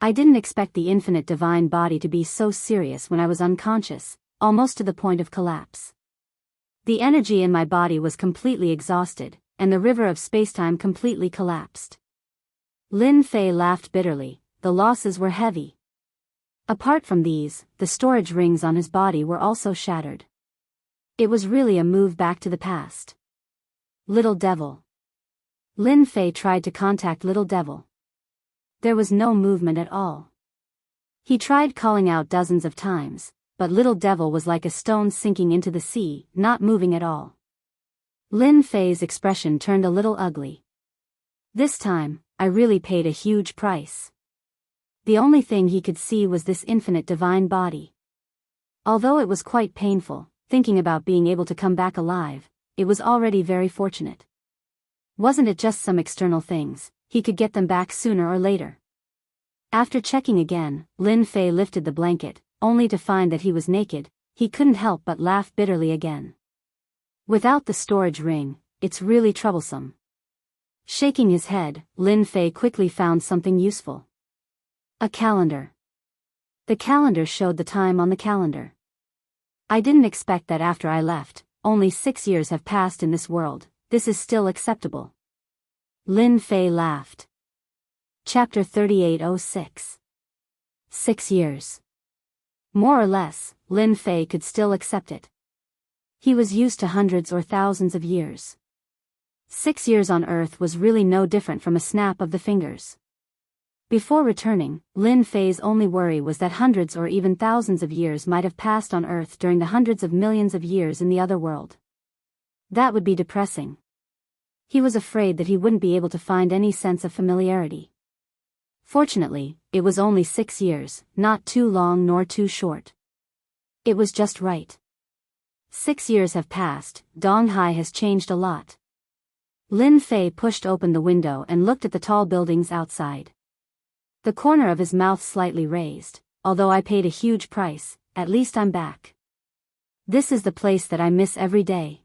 I didn't expect the infinite divine body to be so serious when I was unconscious, almost to the point of collapse. The energy in my body was completely exhausted, and the river of spacetime completely collapsed. Lin Fei laughed bitterly. The losses were heavy. Apart from these, the storage rings on his body were also shattered. It was really a move back to the past. Little Devil. Lin Fei tried to contact Little Devil. There was no movement at all. He tried calling out dozens of times, but Little Devil was like a stone sinking into the sea, not moving at all. Lin Fei's expression turned a little ugly. This time, I really paid a huge price. The only thing he could see was this infinite divine body. Although it was quite painful, thinking about being able to come back alive, it was already very fortunate. Wasn't it just some external things, he could get them back sooner or later. After checking again, Lin Fei lifted the blanket, only to find that he was naked. He couldn't help but laugh bitterly again. Without the storage ring, it's really troublesome. Shaking his head, Lin Fei quickly found something useful. A calendar. The calendar showed the time on the calendar. I didn't expect that after I left, only 6 years have passed in this world, this is still acceptable. Lin Fei laughed. Chapter 3806. 6 years. More or less, Lin Fei could still accept it. He was used to hundreds or thousands of years. 6 years on Earth was really no different from a snap of the fingers. Before returning, Lin Fei's only worry was that hundreds or even thousands of years might have passed on Earth during the hundreds of millions of years in the other world. That would be depressing. He was afraid that he wouldn't be able to find any sense of familiarity. Fortunately, it was only 6 years, not too long nor too short. It was just right. 6 years have passed, Donghai has changed a lot. Lin Fei pushed open the window and looked at the tall buildings outside. The corner of his mouth slightly raised. Although I paid a huge price, at least I'm back. This is the place that I miss every day.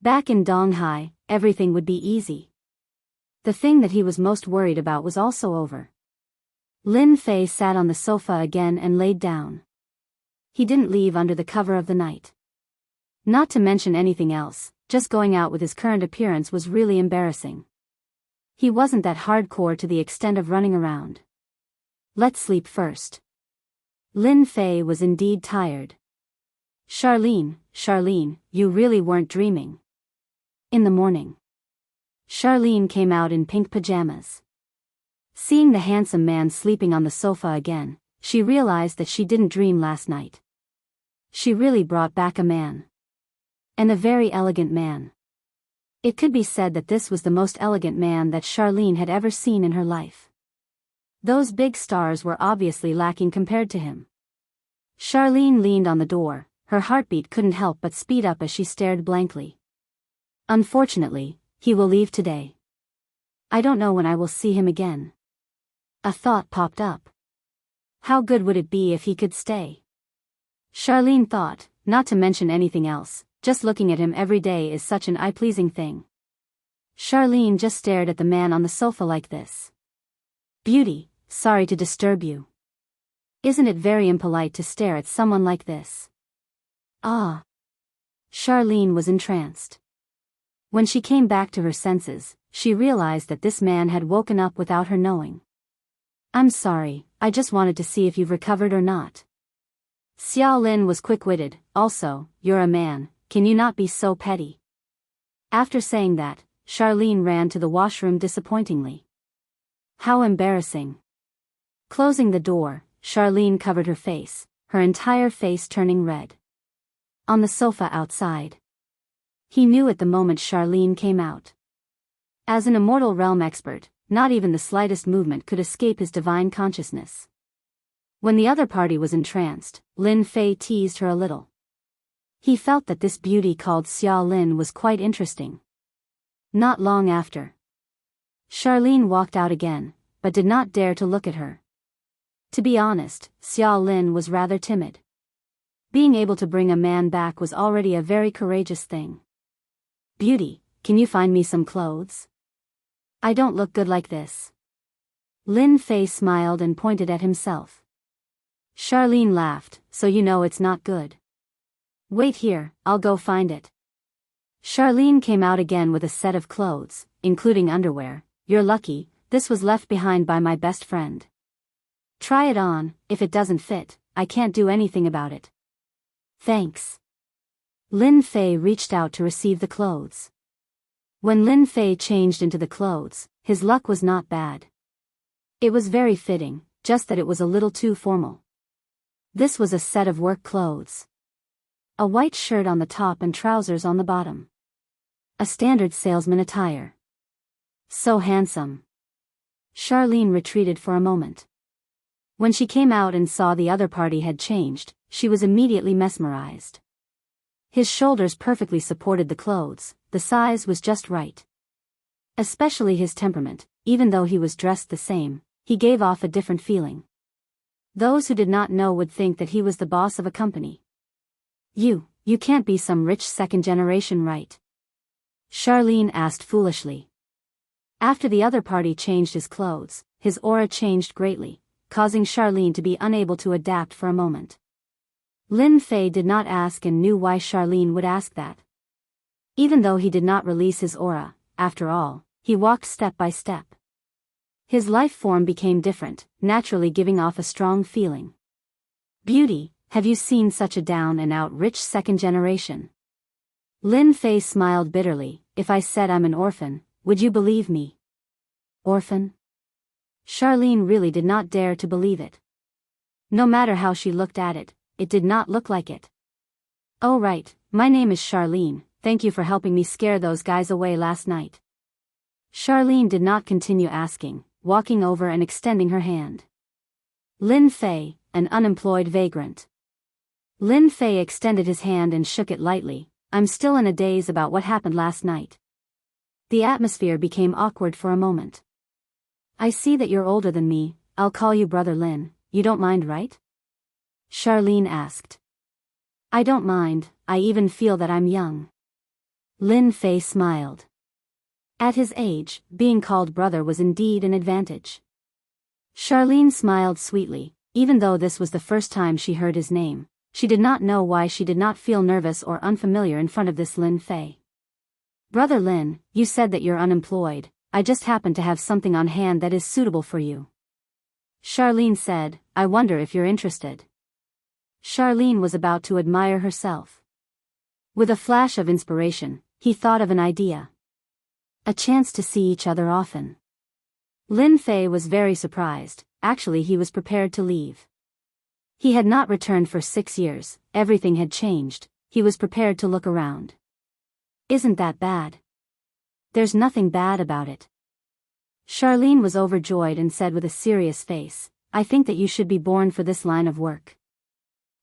Back in Donghai, everything would be easy. The thing that he was most worried about was also over. Lin Fei sat on the sofa again and laid down. He didn't leave under the cover of the night. Not to mention anything else, just going out with his current appearance was really embarrassing. He wasn't that hardcore to the extent of running around. Let's sleep first. Lin Fei was indeed tired. Charlene, you really weren't dreaming. In the morning, Charlene came out in pink pajamas. Seeing the handsome man sleeping on the sofa again, she realized that she didn't dream last night. She really brought back a man. And a very elegant man. It could be said that this was the most elegant man that Charlene had ever seen in her life. Those big stars were obviously lacking compared to him. Charlene leaned on the door, her heartbeat couldn't help but speed up as she stared blankly. Unfortunately, he will leave today. I don't know when I will see him again. A thought popped up. How good would it be if he could stay? Charlene thought, not to mention anything else. Just looking at him every day is such an eye-pleasing thing. Charlene just stared at the man on the sofa like this. Beauty, sorry to disturb you. Isn't it very impolite to stare at someone like this? Ah. Charlene was entranced. When she came back to her senses, she realized that this man had woken up without her knowing. I'm sorry, I just wanted to see if you've recovered or not. Xiao Lin was quick-witted. Also, you're a man. Can you not be so petty? After saying that, Charlene ran to the washroom disappointingly. How embarrassing. Closing the door, Charlene covered her face, her entire face turning red. On the sofa outside. He knew at the moment Charlene came out. As an immortal realm expert, not even the slightest movement could escape his divine consciousness. When the other party was entranced, Lin Fei teased her a little. He felt that this beauty called Xiao Lin was quite interesting. Not long after. Charlene walked out again, but did not dare to look at her. To be honest, Xiao Lin was rather timid. Being able to bring a man back was already a very courageous thing. "Beauty, can you find me some clothes? I don't look good like this." Lin Fei smiled and pointed at himself. Charlene laughed, "So you know it's not good. Wait here, I'll go find it." Charlene came out again with a set of clothes, including underwear. "You're lucky, this was left behind by my best friend. Try it on, if it doesn't fit, I can't do anything about it." "Thanks." Lin Fei reached out to receive the clothes. When Lin Fei changed into the clothes, his luck was not bad. It was very fitting, just that it was a little too formal. This was a set of work clothes. A white shirt on the top and trousers on the bottom. A standard salesman attire. So handsome. Charlene retreated for a moment. When she came out and saw the other party had changed, she was immediately mesmerized. His shoulders perfectly supported the clothes, the size was just right. Especially his temperament, even though he was dressed the same, he gave off a different feeling. Those who did not know would think that he was the boss of a company. You can't be some rich second generation, right?" Charlene asked foolishly. After the other party changed his clothes, his aura changed greatly, causing Charlene to be unable to adapt for a moment. Lin Fei did not ask and knew why Charlene would ask that. Even though he did not release his aura, after all, he walked step by step. His life form became different, naturally giving off a strong feeling. "Beauty, have you seen such a down-and-out rich second generation?" Lin Fei smiled bitterly. "If I said I'm an orphan, would you believe me?" "Orphan?" Charlene really did not dare to believe it. No matter how she looked at it, it did not look like it. "Oh right, my name is Charlene, thank you for helping me scare those guys away last night." Charlene did not continue asking, walking over and extending her hand. "Lin Fei, an unemployed vagrant." Lin Fei extended his hand and shook it lightly. "I'm still in a daze about what happened last night." The atmosphere became awkward for a moment. "I see that you're older than me, I'll call you Brother Lin, you don't mind, right?" Charlene asked. "I don't mind, I even feel that I'm young." Lin Fei smiled. At his age, being called brother was indeed an advantage. Charlene smiled sweetly, even though this was the first time she heard his name. She did not know why she did not feel nervous or unfamiliar in front of this Lin Fei. "Brother Lin, you said that you're unemployed, I just happen to have something on hand that is suitable for you." Charlene said, "I wonder if you're interested." Charlene was about to admire herself. With a flash of inspiration, he thought of an idea. A chance to see each other often. Lin Fei was very surprised, actually he was prepared to leave. He had not returned for 6 years, everything had changed, he was prepared to look around. "Isn't that bad?" "There's nothing bad about it." Charlene was overjoyed and said with a serious face, "I think that you should be born for this line of work."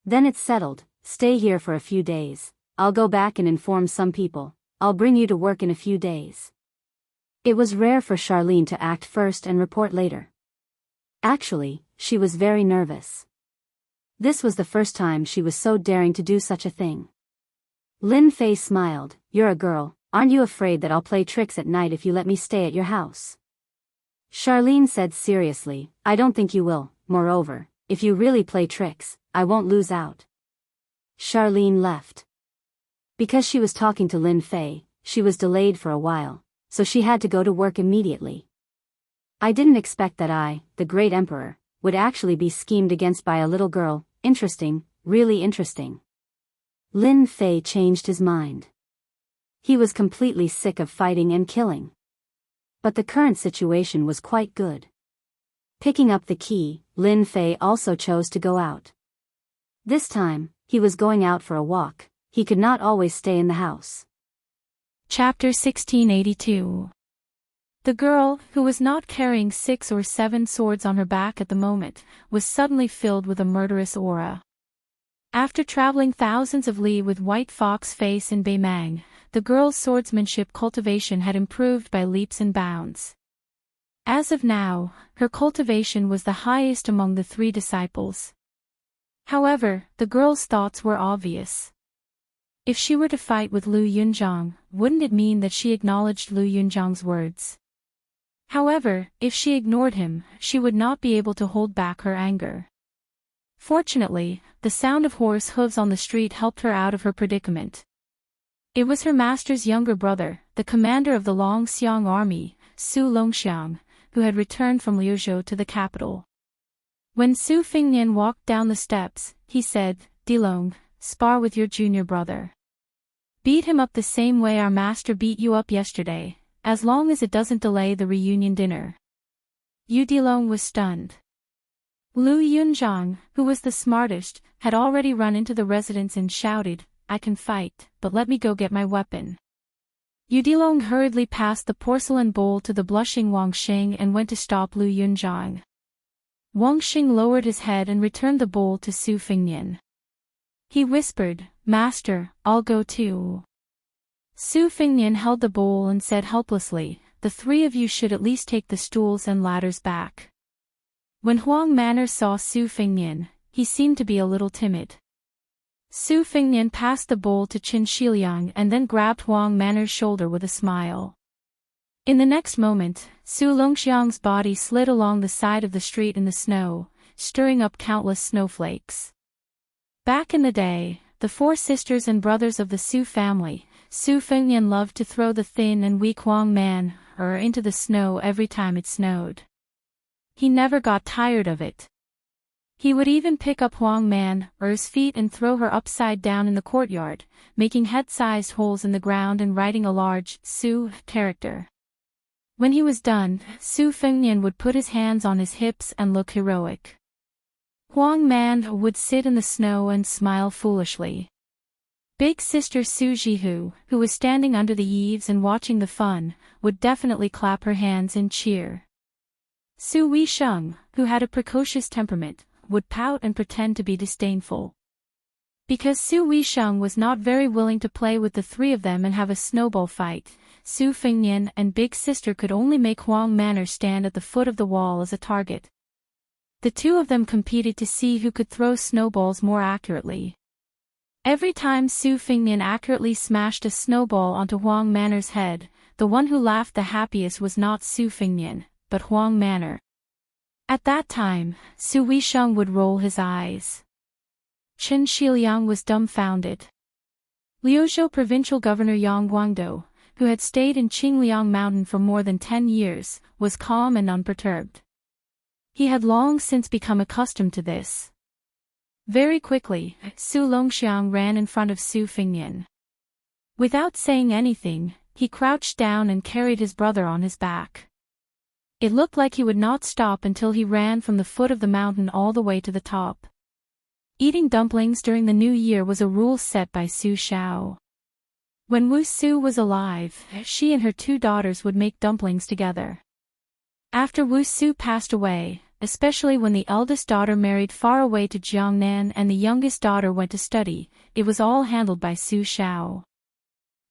"Then it's settled, stay here for a few days, I'll go back and inform some people, I'll bring you to work in a few days." It was rare for Charlene to act first and report later. Actually, she was very nervous. This was the first time she was so daring to do such a thing. Lin Fei smiled, "You're a girl, aren't you afraid that I'll play tricks at night if you let me stay at your house?" Charlene said seriously, "I don't think you will, moreover, if you really play tricks, I won't lose out." Charlene left. Because she was talking to Lin Fei, she was delayed for a while, so she had to go to work immediately. "I didn't expect that I, the great emperor, would actually be schemed against by a little girl. Interesting, really interesting." Lin Fei changed his mind. He was completely sick of fighting and killing. But the current situation was quite good. Picking up the key, Lin Fei also chose to go out. This time, he was going out for a walk, he could not always stay in the house. Chapter 1682. The girl, who was not carrying 6 or 7 swords on her back at the moment, was suddenly filled with a murderous aura. After traveling thousands of li with White Fox Face in Beimang, the girl's swordsmanship cultivation had improved by leaps and bounds. As of now, her cultivation was the highest among the 3 disciples. However, the girl's thoughts were obvious. If she were to fight with Lu Yunzhang, wouldn't it mean that she acknowledged Lu Yunzhang's words? However, if she ignored him, she would not be able to hold back her anger. Fortunately, the sound of horse hooves on the street helped her out of her predicament. It was her master's younger brother, the commander of the Longxiang army, Su Longxiang, who had returned from Liuzhou to the capital. When Su Fingnian walked down the steps, he said, "Dilong, spar with your junior brother. Beat him up the same way our master beat you up yesterday, as long as it doesn't delay the reunion dinner." Yu Dilong was stunned. Lu Yunzhang, who was the smartest, had already run into the residence and shouted, "I can fight, but let me go get my weapon." Yu Dilong hurriedly passed the porcelain bowl to the blushing Wang Xing and went to stop Lu Yunzhang. Wang Xing lowered his head and returned the bowl to Su Fingnian. He whispered, "Master, I'll go too." Su Fingnian held the bowl and said helplessly, "The 3 of you should at least take the stools and ladders back." When Huang Manor saw Su Fingnian, he seemed to be a little timid. Su Fingnian passed the bowl to Qin Shiliang and then grabbed Huang Manor's shoulder with a smile. In the next moment, Su Longxiang's body slid along the side of the street in the snow, stirring up countless snowflakes. Back in the day, the 4 sisters and brothers of the Su family, Su Fingnian loved to throw the thin and weak Huang Man into the snow every time it snowed. He never got tired of it. He would even pick up Huang Man's feet and throw her upside down in the courtyard, making head-sized holes in the ground and writing a large Su character. When he was done, Su Fingnian would put his hands on his hips and look heroic. Huang Man would sit in the snow and smile foolishly. Big sister Su Jihu, who was standing under the eaves and watching the fun, would definitely clap her hands and cheer. Su Weisheng, who had a precocious temperament, would pout and pretend to be disdainful. Because Su Weisheng was not very willing to play with the 3 of them and have a snowball fight, Su Fingnian and Big Sister could only make Huang Manor stand at the foot of the wall as a target. The 2 of them competed to see who could throw snowballs more accurately. Every time Su Fingnian accurately smashed a snowball onto Huang Manor's head, the one who laughed the happiest was not Su Fingnian, but Huang Manor. At that time, Su Weisheng would roll his eyes. Qin Shiliang was dumbfounded. Liuzhou provincial governor Yang Guangdou, who had stayed in Qingliang Mountain for more than 10 years, was calm and unperturbed. He had long since become accustomed to this. Very quickly, Su Longxiang ran in front of Su Fingnian. Without saying anything, he crouched down and carried his brother on his back. It looked like he would not stop until he ran from the foot of the mountain all the way to the top. Eating dumplings during the New Year was a rule set by Su Shao. When Wu Su was alive, she and her 2 daughters would make dumplings together. After Wu Su passed away, especially when the eldest daughter married far away to Jiangnan and the youngest daughter went to study, it was all handled by Su Shao.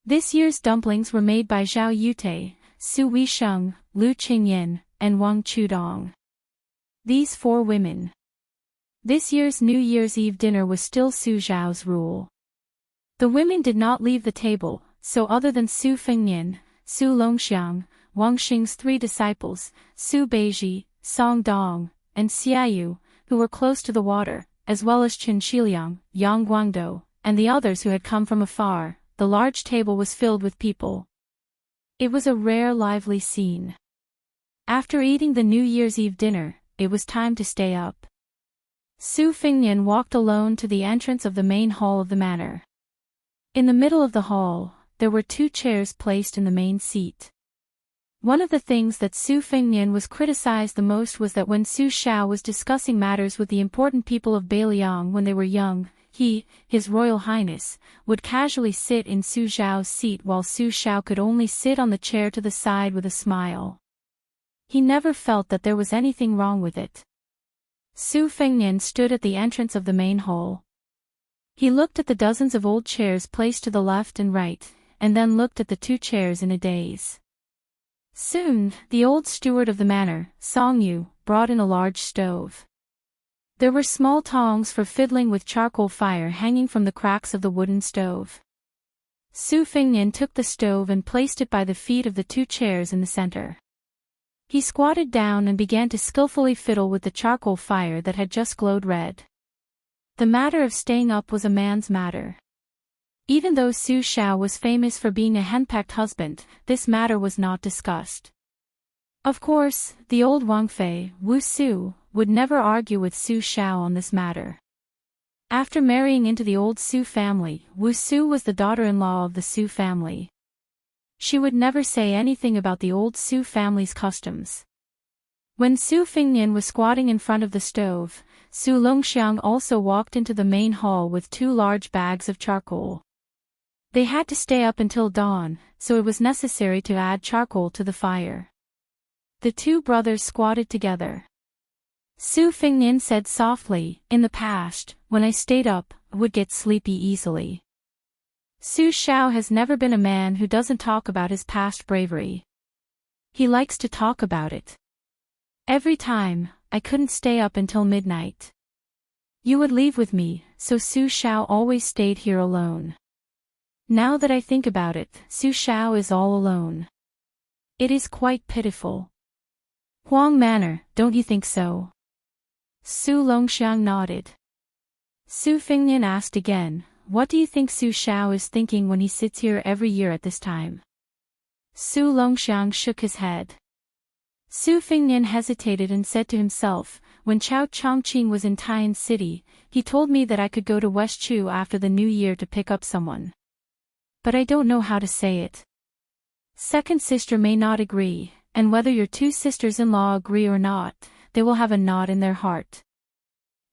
This year's dumplings were made by Zhao Yute, Su Weisheng, Lu Qingyan, and Wang Chudong. These 4 women. This year's New Year's Eve dinner was still Su Zhao's rule. The women did not leave the table, so other than Su Fingnian, Su Longxiang, Wang Xing's 3 disciples, Su Beiji, Song Dong, and Xiaoyu, who were close to the water, as well as Qin Shiliang, Yang Guangdou, and the others who had come from afar, the large table was filled with people. It was a rare lively scene. After eating the New Year's Eve dinner, it was time to stay up. Su Fingnian walked alone to the entrance of the main hall of the manor. In the middle of the hall, there were 2 chairs placed in the main seat. One of the things that Su Fingnian was criticized the most was that when Su Shao was discussing matters with the important people of Beiliang when they were young, he, His Royal Highness, would casually sit in Su Zhao's seat while Su Shao could only sit on the chair to the side with a smile. He never felt that there was anything wrong with it. Su Fingnian stood at the entrance of the main hall. He looked at the dozens of old chairs placed to the left and right, and then looked at the 2 chairs in a daze. Soon, the old steward of the manor, Song Yu, brought in a large stove. There were small tongs for fiddling with charcoal fire hanging from the cracks of the wooden stove. Su Fingnian took the stove and placed it by the feet of the two chairs in the center. He squatted down and began to skillfully fiddle with the charcoal fire that had just glowed red. The matter of staying up was a man's matter. Even though Su Xiao was famous for being a henpecked husband, this matter was not discussed. Of course, the old Wang Fei, Wu Su, would never argue with Su Xiao on this matter. After marrying into the old Su family, Wu Su was the daughter-in-law of the Su family. She would never say anything about the old Su family's customs. When Su Fingnian was squatting in front of the stove, Su Longxiang also walked into the main hall with 2 large bags of charcoal. They had to stay up until dawn, so it was necessary to add charcoal to the fire. The 2 brothers squatted together. Su Fingnian said softly, "In the past, when I stayed up, I would get sleepy easily. Su Xiao has never been a man who doesn't talk about his past bravery. He likes to talk about it. Every time, I couldn't stay up until midnight. You would leave with me, so Su Xiao always stayed here alone. Now that I think about it, Su Xiao is all alone. It is quite pitiful. Huang Manor, don't you think so?" Su Longxiang nodded. Su Fingnian asked again, "What do you think Su Xiao is thinking when he sits here every year at this time?" Su Longxiang shook his head. Su Fingnian hesitated and said to himself, "When Chao Chongqing was in Taiyan City, he told me that I could go to West Chu after the new year to pick up someone. But I don't know how to say it. Second sister may not agree, and whether your 2 sisters-in-law agree or not, they will have a knot in their heart.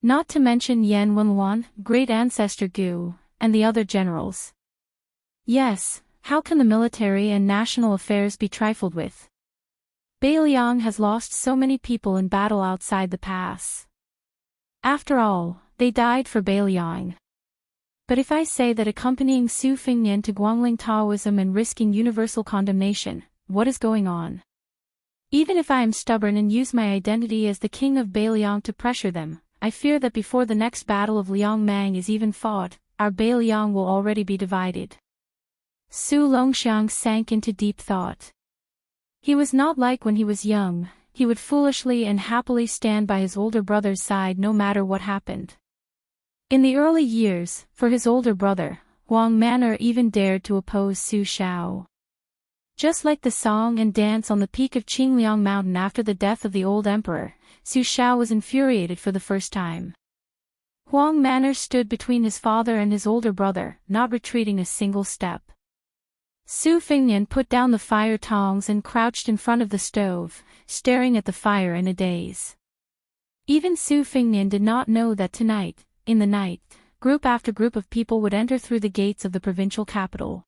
Not to mention Yan Wenluan, great ancestor Gu, and the other generals. Yes, how can the military and national affairs be trifled with? Beiliang has lost so many people in battle outside the pass. After all, they died for Beiliang. But if I say that accompanying Su Fingnian to Guangling Taoism and risking universal condemnation, what is going on? Even if I am stubborn and use my identity as the king of Beiliang to pressure them, I fear that before the next battle of Liangmang is even fought, our Beiliang will already be divided." Su Longxiang sank into deep thought. He was not like when he was young. He would foolishly and happily stand by his older brother's side no matter what happened. In the early years, for his older brother, Huang Manor even dared to oppose Su Xiao. Just like the song and dance on the peak of Qingliang Mountain after the death of the old emperor, Su Xiao was infuriated for the first time. Huang Manor stood between his father and his older brother, not retreating a single step. Su Fingnian put down the fire tongs and crouched in front of the stove, staring at the fire in a daze. Even Su Fingnian did not know that tonight, in the night, group after group of people would enter through the gates of the provincial capital.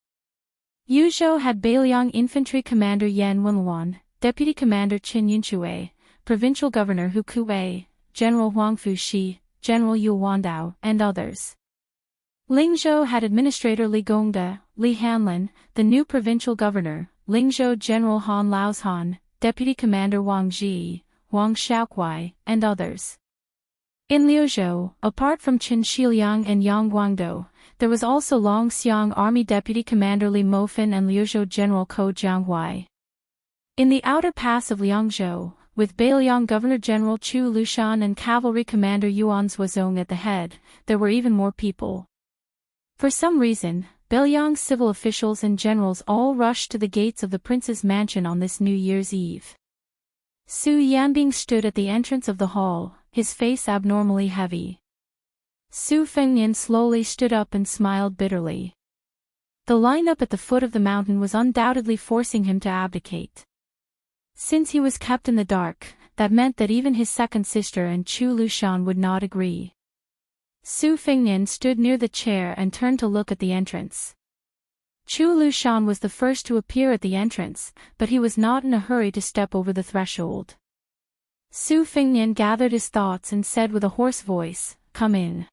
Yuzhou had Beiliang Infantry Commander Yan Wenluan, Deputy Commander Qin Yunxue, Provincial Governor Hu Kuwei, General Huang Fuxi, General Yu Wandao, and others. Lingzhou had Administrator Li Gongde, Li Hanlin, the new Provincial Governor, Lingzhou General Han Laozhan, Deputy Commander Wang Ji, Wang Xiaokuai, and others. In Liuzhou, apart from Qin Shiliang and Yang Guangdou, there was also Longxiang Army Deputy Commander Li Mofan and Liuzhou General Ko Jianghuai. In the outer pass of Liangzhou, with Beiliang Governor-General Chu Lushan and Cavalry Commander Yuan Zuozong at the head, there were even more people. For some reason, Beiliang's civil officials and generals all rushed to the gates of the prince's mansion on this New Year's Eve. Su Yanbing stood at the entrance of the hall, his face abnormally heavy. Su Fengnian slowly stood up and smiled bitterly. The lineup at the foot of the mountain was undoubtedly forcing him to abdicate. Since he was kept in the dark, that meant that even his second sister and Chu Lushan would not agree. Su Fengnian stood near the chair and turned to look at the entrance. Chu Lushan was the first to appear at the entrance, but he was not in a hurry to step over the threshold. Su Fengnian gathered his thoughts and said with a hoarse voice, "Come in."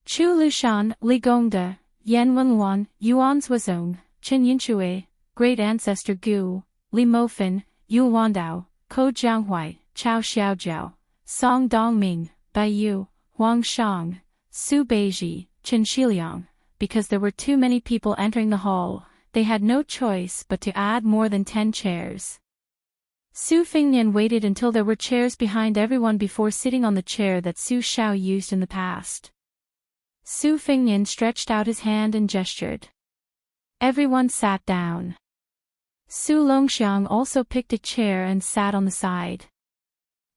Chu Lushan, Li Gongde, Yan Wenluan, Yuan Zuozong, Qin Yunxue, great ancestor Gu, Li Mofan, Yu Wandao, Ko Jianghuai, Chao Xiaojiao, Song Dongming, Biyao, Huang Shang, Su Beiji, Qin Shiliang. Because there were too many people entering the hall, they had no choice but to add more than 10 chairs. Su Fingnian waited until there were chairs behind everyone before sitting on the chair that Su Shao used in the past. Su Fingnian stretched out his hand and gestured. Everyone sat down. Su Longxiang also picked a chair and sat on the side.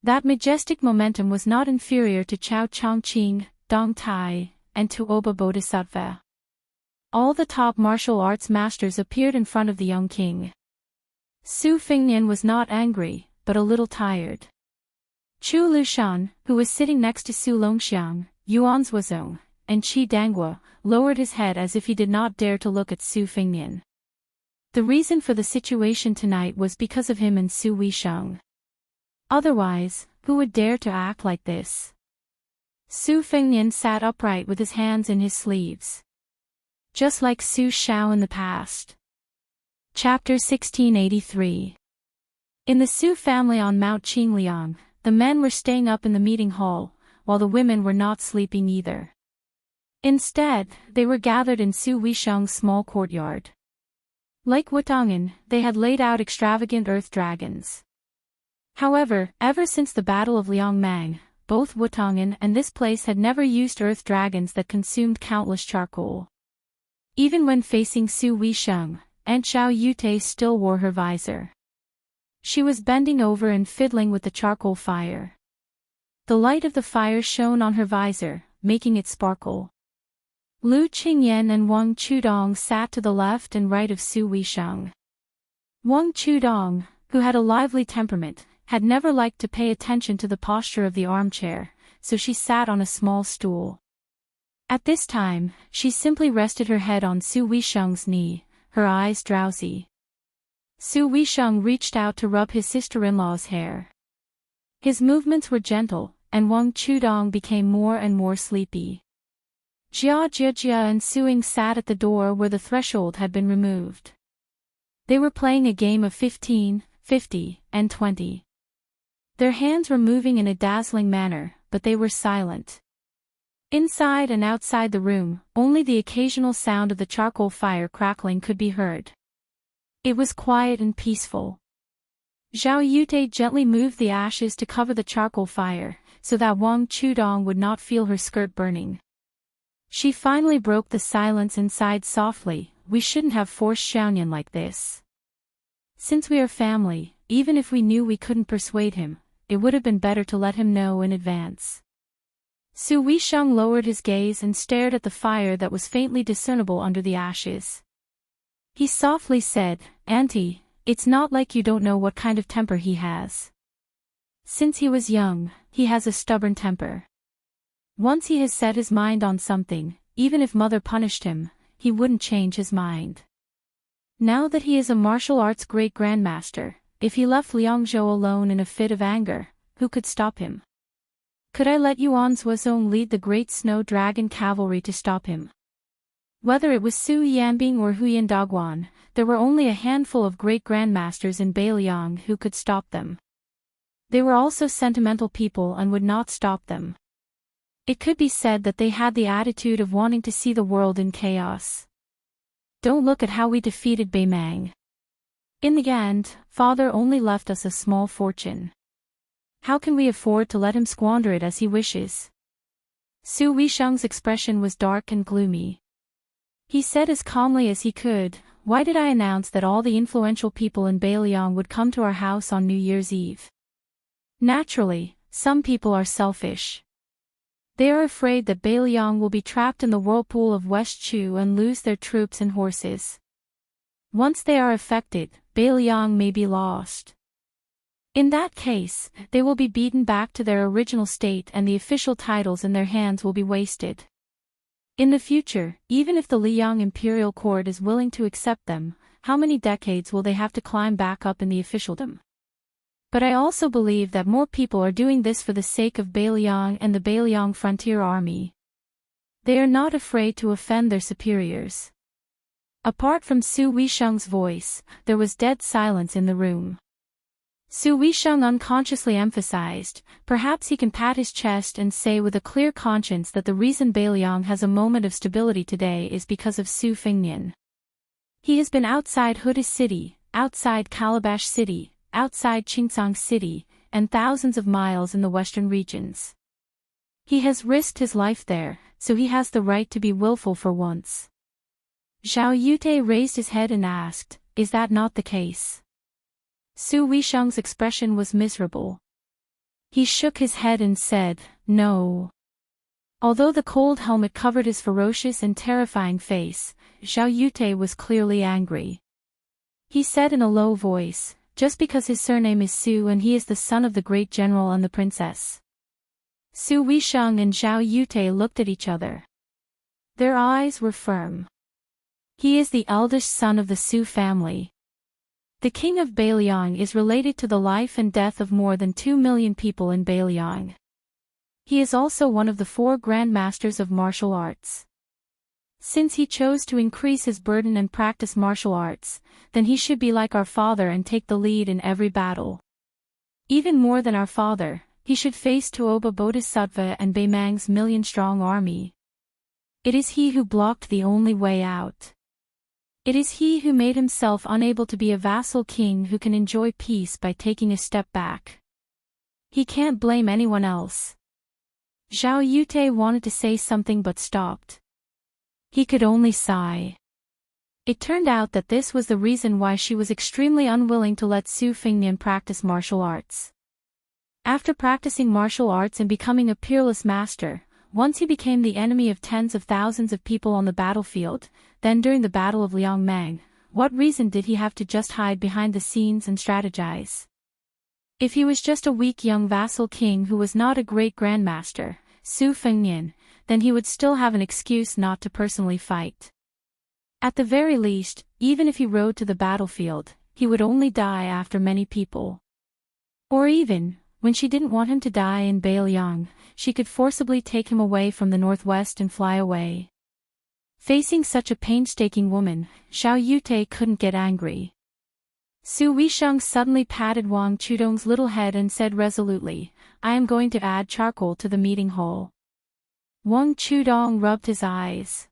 That majestic momentum was not inferior to Chao Chongqing, Dong Tai, and to Oba Bodhisattva. All the top martial arts masters appeared in front of the young king. Su Fingnian was not angry, but a little tired. Chu Lushan, who was sitting next to Su Longxiang, Yuan Zuozong, and Qi Danghua, lowered his head as if he did not dare to look at Su Fingnian. The reason for the situation tonight was because of him and Su Weisheng. Otherwise, who would dare to act like this? Su Fingnian sat upright with his hands in his sleeves. Just like Su Shao in the past. Chapter 1683. In the Su family on Mount Qingliang, the men were staying up in the meeting hall, while the women were not sleeping either. Instead, they were gathered in Su Weisheng's small courtyard. Like Wutong'an, they had laid out extravagant earth dragons. However, ever since the Battle of Liangmang, both Wutong'an and this place had never used earth dragons that consumed countless charcoal. Even when facing Su Weisheng, Aunt Xiao Yute still wore her visor. She was bending over and fiddling with the charcoal fire. The light of the fire shone on her visor, making it sparkle. Lu Qingyan and Wang Chudong sat to the left and right of Su Weisheng. Wang Chudong, who had a lively temperament, had never liked to pay attention to the posture of the armchair, so she sat on a small stool. At this time, she simply rested her head on Su Weisheng's knee, her eyes drowsy. Su Weisheng reached out to rub his sister-in-law's hair. His movements were gentle, and Wang Chudong became more and more sleepy. Jia Jia and Suing sat at the door where the threshold had been removed. They were playing a game of 15, 50, and 20. Their hands were moving in a dazzling manner, but they were silent. Inside and outside the room, only the occasional sound of the charcoal fire crackling could be heard. It was quiet and peaceful. Zhao Yute gently moved the ashes to cover the charcoal fire, so that Wang Chudong would not feel her skirt burning. She finally broke the silence and sighed softly, "We shouldn't have forced Xiaoyan like this. Since we are family, even if we knew we couldn't persuade him, it would have been better to let him know in advance." Su Weisheng lowered his gaze and stared at the fire that was faintly discernible under the ashes. He softly said, "Auntie, it's not like you don't know what kind of temper he has. Since he was young, he has a stubborn temper. Once he has set his mind on something, even if mother punished him, he wouldn't change his mind. Now that he is a martial arts great grandmaster, if he left Liangzhou alone in a fit of anger, who could stop him? Could I let Yuan Zuozong lead the great snow dragon cavalry to stop him?" Whether it was Su Yanbing or Huyan Dagwan, there were only a handful of great grandmasters in Beiliang who could stop them. They were also sentimental people and would not stop them. It could be said that they had the attitude of wanting to see the world in chaos. Don't look at how we defeated Beimang. In the end, father only left us a small fortune. How can we afford to let him squander it as he wishes? Su Weisheng's expression was dark and gloomy. He said as calmly as he could, "Why did I announce that all the influential people in Beiliang would come to our house on New Year's Eve? Naturally, some people are selfish. They are afraid that Beiliang will be trapped in the whirlpool of West Chu and lose their troops and horses. Once they are affected, Beiliang may be lost. In that case, they will be beaten back to their original state and the official titles in their hands will be wasted. In the future, even if the Liang imperial court is willing to accept them, how many decades will they have to climb back up in the officialdom? But I also believe that more people are doing this for the sake of Beiliang and the Beiliang Frontier Army. They are not afraid to offend their superiors. Apart from Su Weisheng's voice, there was dead silence in the room. Su Weisheng unconsciously emphasized, perhaps he can pat his chest and say with a clear conscience that the reason Beiliang has a moment of stability today is because of Su Fengnian. He has been outside Huda City, outside Calabash City, outside Qingcang City, and thousands of miles in the western regions. He has risked his life there, so he has the right to be willful for once. Zhao Yute raised his head and asked, "Is that not the case?" Su Weisheng's expression was miserable. He shook his head and said, "No." Although the cold helmet covered his ferocious and terrifying face, Zhao Yute was clearly angry. He said in a low voice, "Just because his surname is Su and he is the son of the great general and the princess." Su Weisheng and Zhao Yute looked at each other. Their eyes were firm. He is the eldest son of the Su family. The king of Beiliang is related to the life and death of more than 2 million people in Beiliang. He is also one of the 4 Grand Masters of martial arts. Since he chose to increase his burden and practice martial arts, then he should be like our father and take the lead in every battle. Even more than our father, he should face Tuoba Bodhisattva and Beimang's million-strong army. It is he who blocked the only way out. It is he who made himself unable to be a vassal king who can enjoy peace by taking a step back. He can't blame anyone else. Zhao Yute wanted to say something but stopped. He could only sigh. It turned out that this was the reason why she was extremely unwilling to let Su Fengnian practice martial arts. After practicing martial arts and becoming a peerless master, once he became the enemy of tens of thousands of people on the battlefield, then during the Battle of Liangmang, what reason did he have to just hide behind the scenes and strategize? If he was just a weak young vassal king who was not a great grandmaster, Su Fengnian, then he would still have an excuse not to personally fight. At the very least, even if he rode to the battlefield, he would only die after many people. Or even, when she didn't want him to die in Beiliang, she could forcibly take him away from the northwest and fly away. Facing such a painstaking woman, Zhao Yute couldn't get angry. Su Weisheng suddenly patted Wang Chudong's little head and said resolutely, "I am going to add charcoal to the meeting hall." Wang Chudong rubbed his eyes.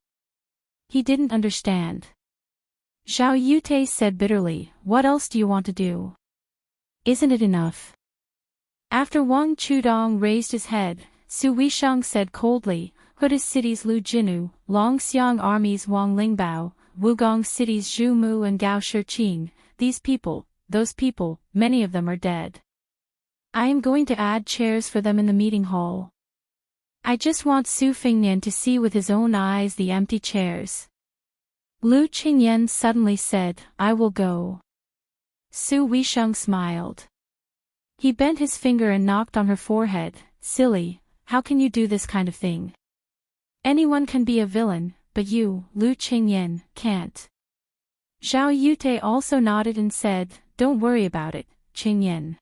He didn't understand. Zhao Yute said bitterly, "What else do you want to do? Isn't it enough?" After Wang Chudong raised his head, Su Weisheng said coldly, "Huda City's Lu Jinu, Longxiang Army's Wang Lingbao, Wugong City's Zhu Mu and Gao Shiqing, these people, those people, many of them are dead. I am going to add chairs for them in the meeting hall. I just want Su Fengnian to see with his own eyes the empty chairs." Lu Qingyan suddenly said, "I will go." Su Weisheng smiled. He bent his finger and knocked on her forehead. "Silly, how can you do this kind of thing? Anyone can be a villain, but you, Lu Qingyan, can't." Zhao Yute also nodded and said, "Don't worry about it, Qingyan."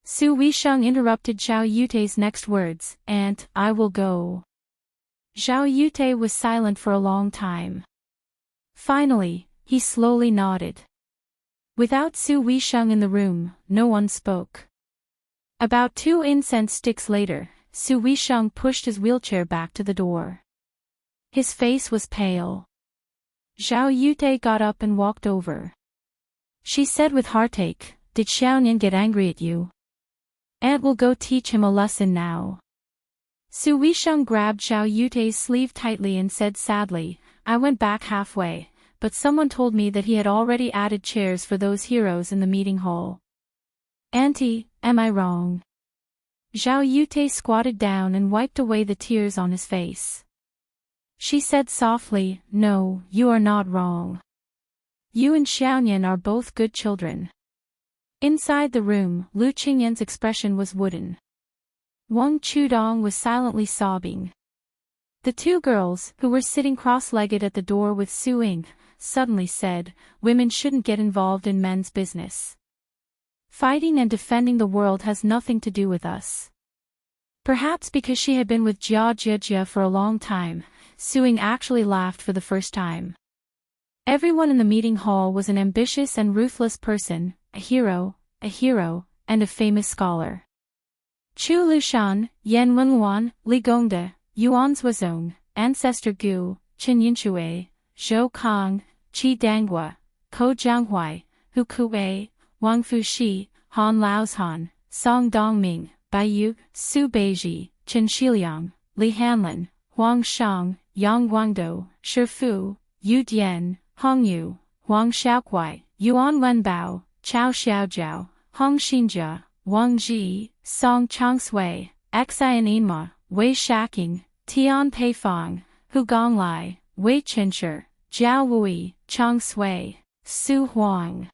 Su Weisheng interrupted Zhao Yute's next words, "And, I will go." Zhao Yute was silent for a long time. Finally, he slowly nodded. Without Su Weisheng in the room, no one spoke. About 2 incense sticks later, Su Weisheng pushed his wheelchair back to the door. His face was pale. Zhao Yute got up and walked over. She said with heartache, "Did Xiaonian get angry at you? Aunt will go teach him a lesson now." Su Weisheng grabbed Zhao Yute's sleeve tightly and said sadly, "I went back halfway, but someone told me that he had already added chairs for those heroes in the meeting hall. Auntie, am I wrong?" Zhao Yute squatted down and wiped away the tears on his face. She said softly, "No, you are not wrong. You and Xiaonian are both good children." Inside the room, Lu Qingyan's expression was wooden. Wang Chudong was silently sobbing. The 2 girls, who were sitting cross-legged at the door with Su Ying, suddenly said, "Women shouldn't get involved in men's business. Fighting and defending the world has nothing to do with us." Perhaps because she had been with Jia Jia for a long time, Su Ying actually laughed for the first time. Everyone in the meeting hall was an ambitious and ruthless person, a hero, and a famous scholar. Chu Lushan, Yan Wenluan, Li Gongde, Yuan Zuozong, Ancestor Gu, Qin Yinshui, Zhou Kong, Qi Danghua, Ko Jianghuai, Hu Kuwei, Wang Fuxi, Han Laozhan, Song Dongming, Bai Yu, Su Beiji, Chen Shiliang, Li Hanlin, Huang Shang, Yang Guangdou, Shi Fu, Yu Dian, Hong Yu, Huang Xiaokuai, Yuan Wenbao, Chao Xiaojiao, Hong Xinjia, Wang Ji, Song Chongsui, Xian Inma, Wei Shaking, Tian Peifong, Hu Gonglai, Wei Chinshi, Jiao Wui, Chang Sui, Su Huang.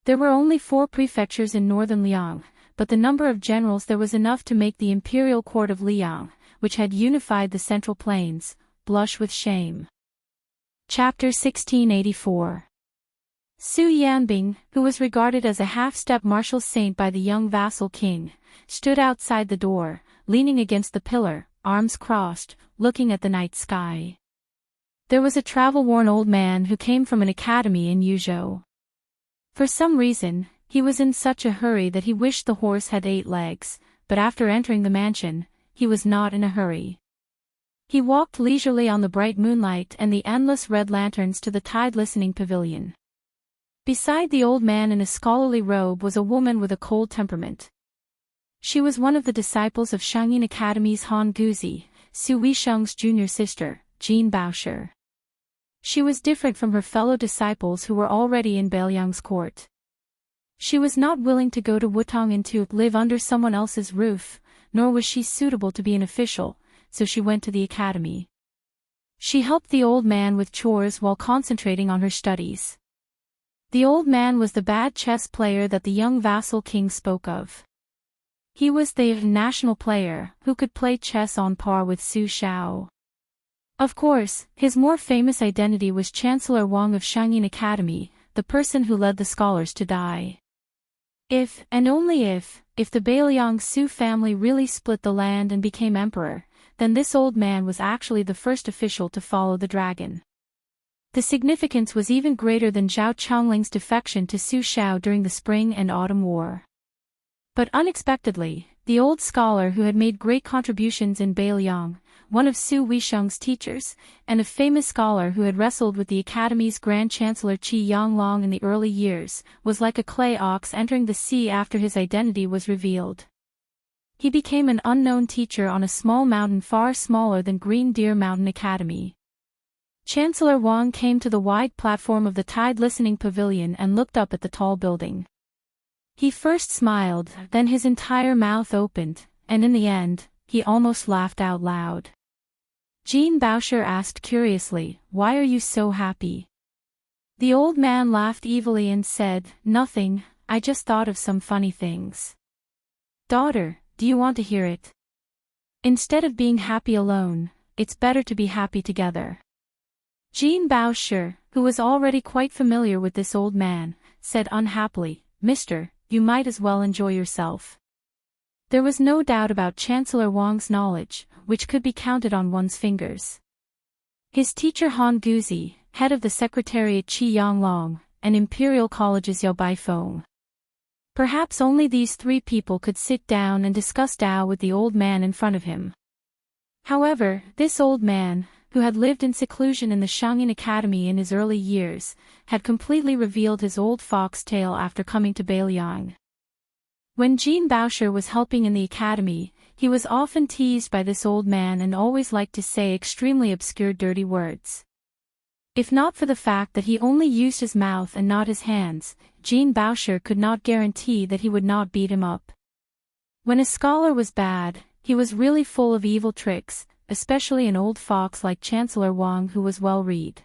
There were only 4 prefectures in northern Liang, but the number of generals there was enough to make the imperial court of Liang, which had unified the central plains, blush with shame. Chapter 1684. Su Yanbing, who was regarded as a half-step martial saint by the young vassal king, stood outside the door, leaning against the pillar, arms crossed, looking at the night sky. There was a travel-worn old man who came from an academy in Yuzhou. For some reason, he was in such a hurry that he wished the horse had 8 legs, but after entering the mansion, he was not in a hurry. He walked leisurely on the bright moonlight and the endless red lanterns to the tide listening pavilion. Beside the old man in a scholarly robe was a woman with a cold temperament. She was one of the disciples of Shangyin Academy's Han Guzi, Su Weisheng's junior sister, Jean Baoshi. She was different from her fellow disciples who were already in Beiliang's court. She was not willing to go to Wutong to live under someone else's roof, nor was she suitable to be an official, so she went to the academy. She helped the old man with chores while concentrating on her studies. The old man was the bad chess player that the young vassal king spoke of. He was the national player who could play chess on par with Su Shao. Of course, his more famous identity was Chancellor Wang of Shangyin Academy, the person who led the scholars to die. If, and only if the Beiliang Su family really split the land and became emperor, then this old man was actually the first official to follow the dragon. The significance was even greater than Zhao Chongling's defection to Su Shao during the Spring and Autumn War. But unexpectedly, the old scholar who had made great contributions in Beiliang, one of Su Weisheng's teachers, and a famous scholar who had wrestled with the Academy's Grand Chancellor Qi Yanglong in the early years, was like a clay ox entering the sea after his identity was revealed. He became an unknown teacher on a small mountain far smaller than Green Deer Mountain Academy. Chancellor Wang came to the wide platform of the tide listening pavilion and looked up at the tall building. He first smiled, then his entire mouth opened, and in the end, he almost laughed out loud. Jean Baoshi asked curiously, "Why are you so happy?" The old man laughed evilly and said, "Nothing, I just thought of some funny things." "Daughter, do you want to hear it? Instead of being happy alone, it's better to be happy together." Jean Baoshi, who was already quite familiar with this old man, said unhappily, "Mister, you might as well enjoy yourself." There was no doubt about Chancellor Wang's knowledge, which could be counted on one's fingers. His teacher Han Guzi, head of the Secretariat Qi Yanglong, and Imperial College's Yao Baifeng. Perhaps only these 3 people could sit down and discuss Tao with the old man in front of him. However, this old man, who had lived in seclusion in the Shangyin Academy in his early years, had completely revealed his old fox tail after coming to Beiliang. When Jean Baoshi was helping in the academy, he was often teased by this old man and always liked to say extremely obscure dirty words. If not for the fact that he only used his mouth and not his hands, Jean Baoshi could not guarantee that he would not beat him up. When a scholar was bad, he was really full of evil tricks, especially an old fox like Chancellor Wang who was well read.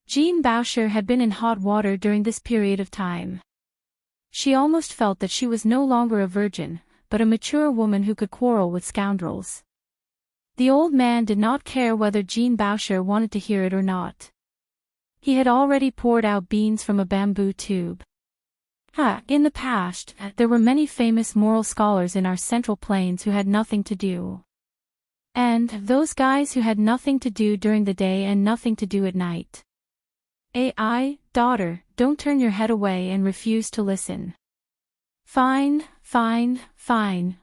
Jean Baoshi had been in hot water during this period of time. She almost felt that she was no longer a virgin, but a mature woman who could quarrel with scoundrels. The old man did not care whether Jean Baoshi wanted to hear it or not. He had already poured out beans from a bamboo tube. In the past, there were many famous moral scholars in our central plains who had nothing to do. And those guys who had nothing to do during the day and nothing to do at night. Daughter, don't turn your head away and refuse to listen. Fine,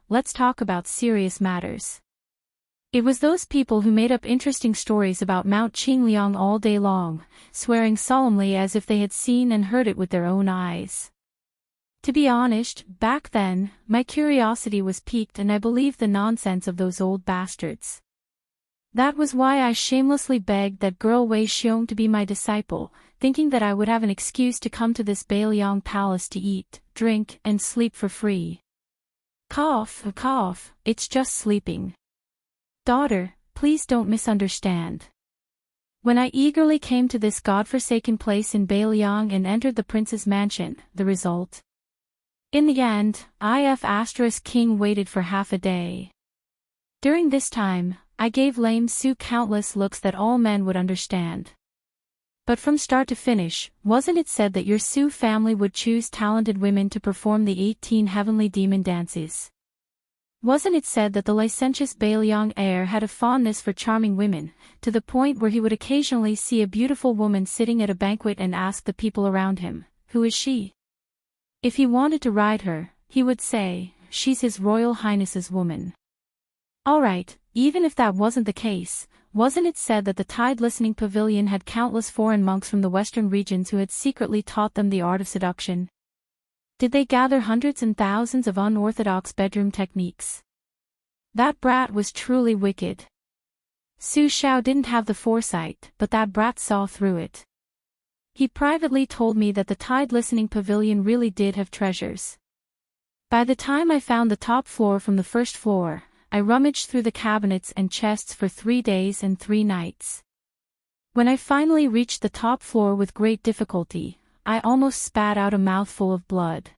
let's talk about serious matters. It was those people who made up interesting stories about Mount Qingliang all day long, swearing solemnly as if they had seen and heard it with their own eyes. To be honest, back then, my curiosity was piqued and I believed the nonsense of those old bastards. That was why I shamelessly begged that girl Wei Xiong to be my disciple, thinking that I would have an excuse to come to this Biyao palace to eat, drink, and sleep for free. Cough, it's just sleeping. Daughter, please don't misunderstand. When I eagerly came to this godforsaken place in Biyao and entered the prince's mansion, the result? In the end, King waited for half a day. During this time, I gave lame Su countless looks that all men would understand. But from start to finish, wasn't it said that your Su family would choose talented women to perform the 18 heavenly demon dances? Wasn't it said that the licentious Biyao heir had a fondness for charming women, to the point where he would occasionally see a beautiful woman sitting at a banquet and ask the people around him, "Who is she?" If he wanted to ride her, he would say, "She's His Royal Highness's woman." Alright, even if that wasn't the case, wasn't it said that the Tide Listening Pavilion had countless foreign monks from the western regions who had secretly taught them the art of seduction? Did they gather hundreds and thousands of unorthodox bedroom techniques? That brat was truly wicked. Su Xiao didn't have the foresight, but that brat saw through it. He privately told me that the Tide Listening Pavilion really did have treasures. By the time I found the top floor from the first floor, I rummaged through the cabinets and chests for 3 days and 3 nights. When I finally reached the top floor with great difficulty, I almost spat out a mouthful of blood.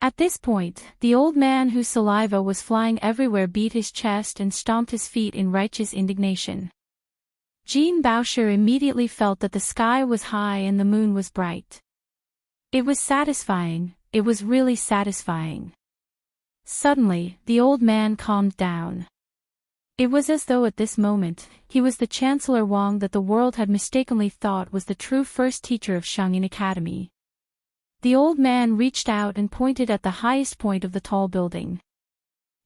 At this point, the old man whose saliva was flying everywhere beat his chest and stomped his feet in righteous indignation. Jean Baosher immediately felt that the sky was high and the moon was bright. It was satisfying, it was really satisfying. Suddenly, the old man calmed down. It was as though at this moment, he was the Chancellor Wang that the world had mistakenly thought was the true first teacher of Shangyin Academy. The old man reached out and pointed at the highest point of the tall building.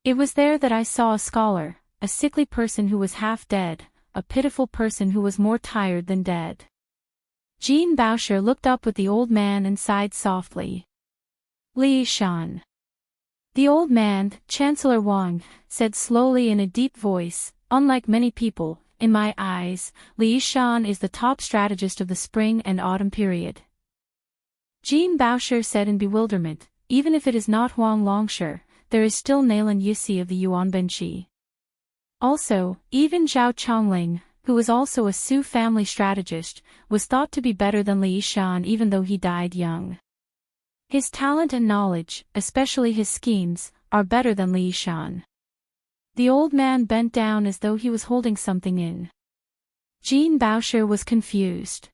It was there that I saw a scholar, a sickly person who was half dead, a pitiful person who was more tired than dead. Jean Baosher looked up at the old man and sighed softly. Li Shan. The old man, Chancellor Wang, said slowly in a deep voice, "Unlike many people, in my eyes, Li Shan is the top strategist of the spring and autumn period." Jean Baosher said in bewilderment, "Even if it is not Huang Longsher, there is still Nailan Yusi of the Yuan Benqi. Also, even Zhao Chongling, who was also a Su family strategist, was thought to be better than Li Shan even though he died young. His talent and knowledge, especially his schemes, are better than Li Shan." The old man bent down as though he was holding something in. Jean Baosher was confused.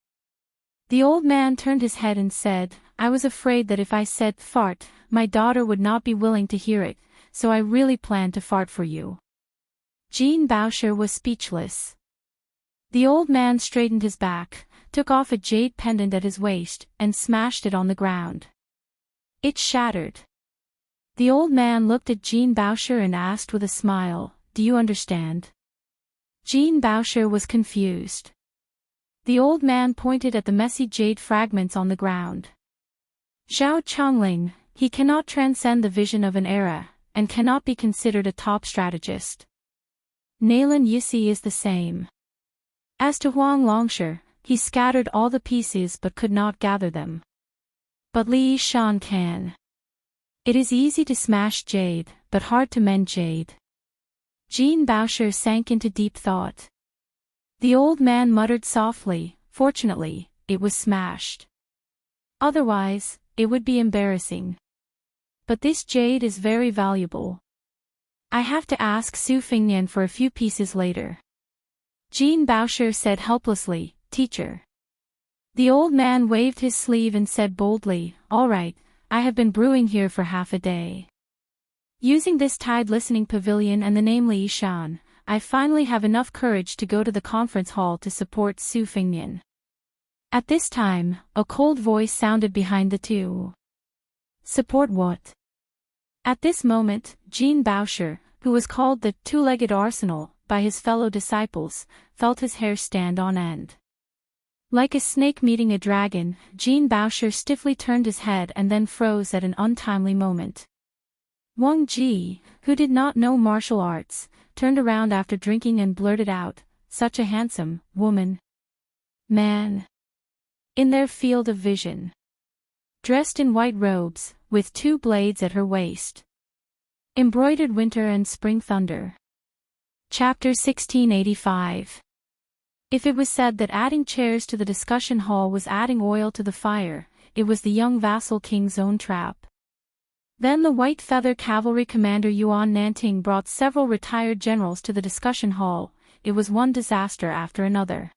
The old man turned his head and said, "I was afraid that if I said fart, my daughter would not be willing to hear it, so I really planned to fart for you." Jean Baosher was speechless. The old man straightened his back, took off a jade pendant at his waist, and smashed it on the ground. It shattered. The old man looked at Jean Baosher and asked with a smile, "Do you understand?" Jean Baosher was confused. The old man pointed at the messy jade fragments on the ground. "Zhao Chongling, he cannot transcend the vision of an era, and cannot be considered a top strategist. Nailan Yusi is the same. As to Huang Longsher, he scattered all the pieces but could not gather them. But Li Shan can. It is easy to smash jade, but hard to mend jade." Jean Baosher sank into deep thought. The old man muttered softly, "Fortunately, it was smashed. Otherwise, it would be embarrassing. But this jade is very valuable. I have to ask Su Fingnian for a few pieces later." Jean Baosher said helplessly, "Teacher." The old man waved his sleeve and said boldly, "All right, I have been brewing here for half a day. Using this Tide Listening Pavilion and the name Li Shan, I finally have enough courage to go to the conference hall to support Su Fingnian. At this time, a cold voice sounded behind the two. Support what? At this moment, Jean Boucher, who was called the two-legged arsenal by his fellow disciples, felt his hair stand on end. Like a snake meeting a dragon, Jean Boucher stiffly turned his head and then froze at an untimely moment. Wang Ji, who did not know martial arts, turned around after drinking and blurted out, "Such a handsome woman. Man." In their field of vision. Dressed in white robes, with 2 blades at her waist. Embroidered winter and spring thunder. Chapter 1685. If it was said that adding chairs to the discussion hall was adding oil to the fire, it was the young vassal king's own trap. Then the white feather cavalry commander Yuan Nanting brought several retired generals to the discussion hall. It was one disaster after another.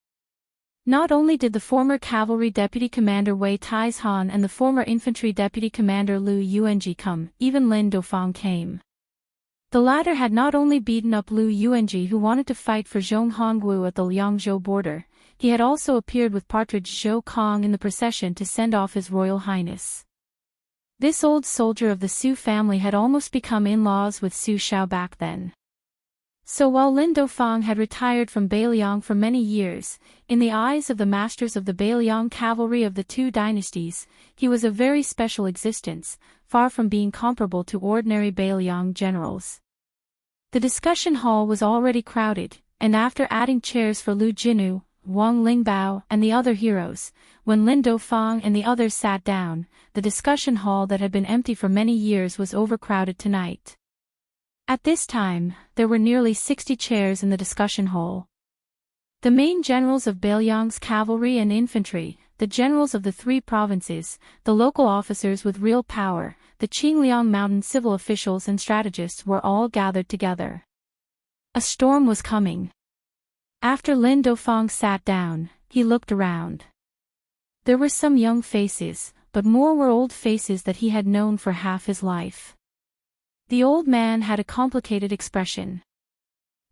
Not only did the former cavalry deputy commander Wei Taizhan and the former infantry deputy commander Lu Yuanji come, even Lin Dofang came. The latter had not only beaten up Lu Yuanji, who wanted to fight for Zhonghongwu at the Liangzhou border, he had also appeared with Partridge Zhou Kong in the procession to send off His Royal Highness. This old soldier of the Su family had almost become in-laws with Su Shao back then. So while Lin Dofang had retired from Beiliang for many years, in the eyes of the masters of the Beiliang cavalry of the 2 dynasties, he was a very special existence, far from being comparable to ordinary Beiliang generals. The discussion hall was already crowded, and after adding chairs for Lu Jinu, Wang Lingbao and the other heroes, when Lin Dofang and the others sat down, the discussion hall that had been empty for many years was overcrowded tonight. At this time, there were nearly 60 chairs in the discussion hall. The main generals of Beiliang's cavalry and infantry, the generals of the 3 provinces, the local officers with real power, the Qingliang Mountain civil officials and strategists were all gathered together. A storm was coming. After Lin Dofang sat down, he looked around. There were some young faces, but more were old faces that he had known for half his life. The old man had a complicated expression.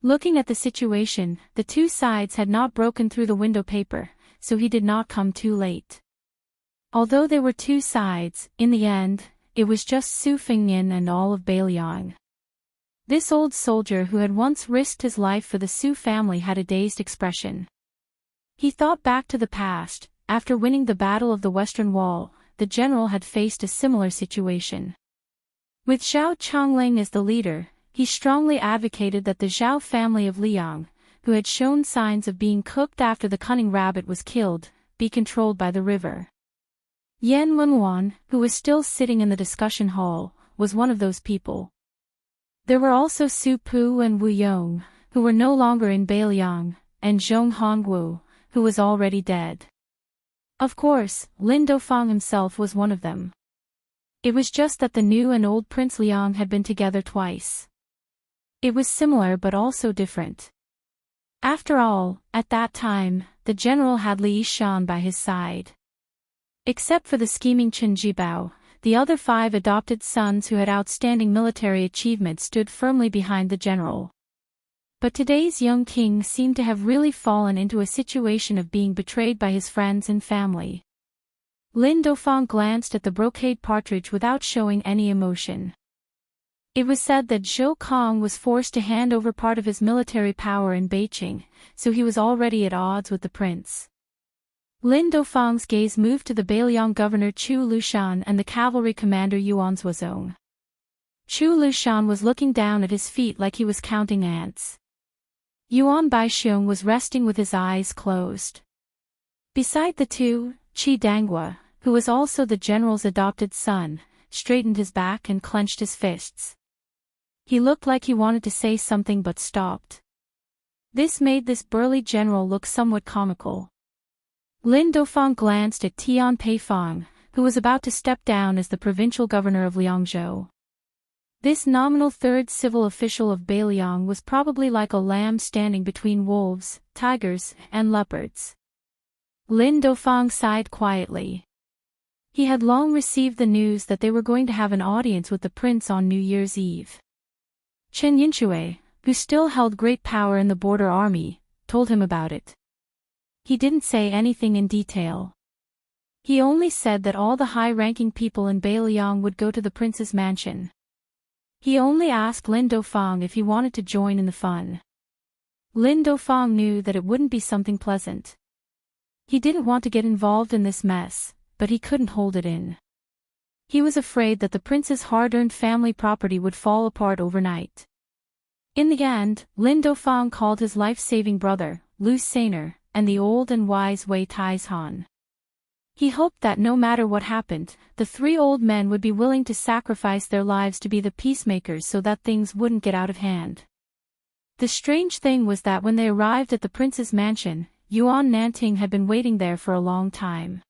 Looking at the situation, the 2 sides had not broken through the window paper, so he did not come too late. Although there were 2 sides, in the end, it was just Su Fengnian and all of Beiliang. This old soldier who had once risked his life for the Su family had a dazed expression. He thought back to the past. After winning the Battle of the Western Wall, the general had faced a similar situation. With Zhao Chongling as the leader, he strongly advocated that the Zhao family of Liang, who had shown signs of being cooked after the cunning rabbit was killed, be controlled by the river. Yan Wenwan, who was still sitting in the discussion hall, was one of those people. There were also Su Pu and Wu Yong, who were no longer in Beiliang, and Zhong Hongwu, who was already dead. Of course, Lin Dofang himself was one of them. It was just that the new and old Prince Liang had been together twice. It was similar but also different. After all, at that time, the general had Li Yishan by his side. Except for the scheming Chen Jibao, the other 5 adopted sons who had outstanding military achievements stood firmly behind the general. But today's young king seemed to have really fallen into a situation of being betrayed by his friends and family. Lin Dofang glanced at the brocade partridge without showing any emotion. It was said that Zhou Kong was forced to hand over part of his military power in Beijing, so he was already at odds with the prince. Lin Dofang's gaze moved to the Beiliang governor Chu Lushan and the cavalry commander Yuan Zuozong. Chu Lushan was looking down at his feet like he was counting ants. Yuan Baixiong was resting with his eyes closed. Beside the 2, Qi Danghua, who was also the general's adopted son, straightened his back and clenched his fists. He looked like he wanted to say something but stopped. This made this burly general look somewhat comical. Lin Dofang glanced at Tian Peifang, who was about to step down as the provincial governor of Liangzhou. This nominal 3rd civil official of Beiliang was probably like a lamb standing between wolves, tigers, and leopards. Lin Dofang sighed quietly. He had long received the news that they were going to have an audience with the prince on New Year's Eve. Chen Yinchue, who still held great power in the border army, told him about it. He didn't say anything in detail. He only said that all the high-ranking people in Biyao would go to the prince's mansion. He only asked Lin Dofang if he wanted to join in the fun. Lin Dofang knew that it wouldn't be something pleasant. He didn't want to get involved in this mess, but he couldn't hold it in. He was afraid that the prince's hard-earned family property would fall apart overnight. In the end, Lin Dofang called his life-saving brother, Lu Sainer, and the old and wise Wei Taizhan. He hoped that no matter what happened, the three old men would be willing to sacrifice their lives to be the peacemakers so that things wouldn't get out of hand. The strange thing was that when they arrived at the prince's mansion, Yuan Nanting had been waiting there for a long time.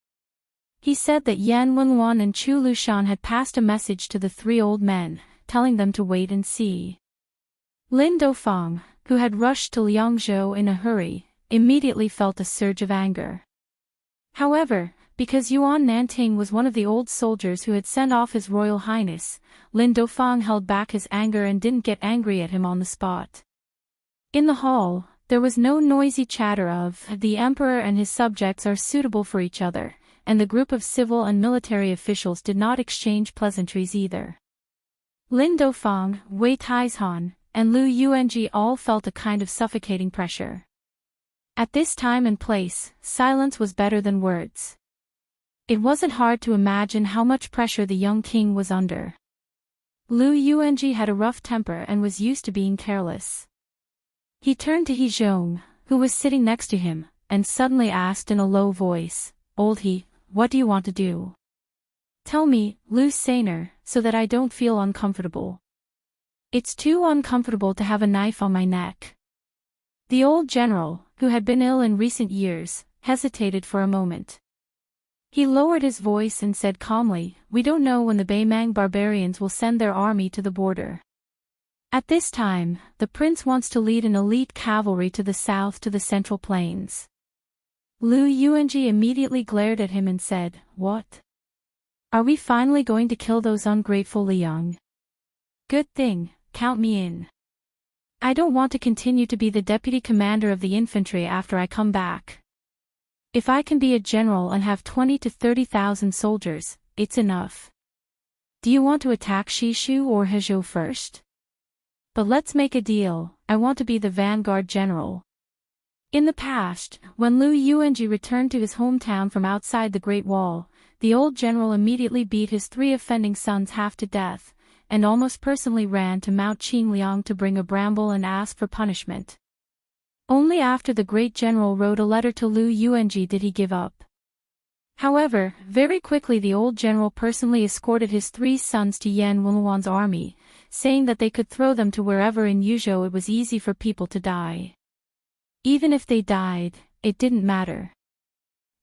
He said that Yan Wenluan and Chu Lushan had passed a message to the three old men, telling them to wait and see. Lin Dofang, who had rushed to Liangzhou in a hurry, immediately felt a surge of anger. However, because Yuan Nanting was one of the old soldiers who had sent off His Royal Highness, Lin Dofang held back his anger and didn't get angry at him on the spot. In the hall, there was no noisy chatter of, "The emperor and his subjects are suitable for each other," and the group of civil and military officials did not exchange pleasantries either. Lin Dofang, Wei Taizhan, and Lu Yuanji all felt a kind of suffocating pressure. At this time and place, silence was better than words. It wasn't hard to imagine how much pressure the young king was under. Lu Yuanji had a rough temper and was used to being careless. He turned to He Zhong, who was sitting next to him, and suddenly asked in a low voice, "Old He, what do you want to do? Tell me, Lu Sainer, so that I don't feel uncomfortable. It's too uncomfortable to have a knife on my neck." The old general, who had been ill in recent years, hesitated for a moment. He lowered his voice and said calmly, "We don't know when the Baimang barbarians will send their army to the border. At this time, the prince wants to lead an elite cavalry to the south to the Central Plains." Lu Yuanji immediately glared at him and said, "What? Are we finally going to kill those ungrateful Liang? Good thing, count me in. I don't want to continue to be the deputy commander of the infantry after I come back. If I can be a general and have 20 to 30,000 soldiers, it's enough. Do you want to attack Shishu or Hezhou first? But let's make a deal, I want to be the vanguard general." In the past, when Lu Yuanji returned to his hometown from outside the Great Wall, the old general immediately beat his three offending sons half to death, and almost personally ran to Mount Qingliang to bring a bramble and ask for punishment. Only after the great general wrote a letter to Lu Yuanji did he give up. However, very quickly the old general personally escorted his three sons to Yan Wenluan's army, saying that they could throw them to wherever in Yuzhou it was easy for people to die. Even if they died, it didn't matter.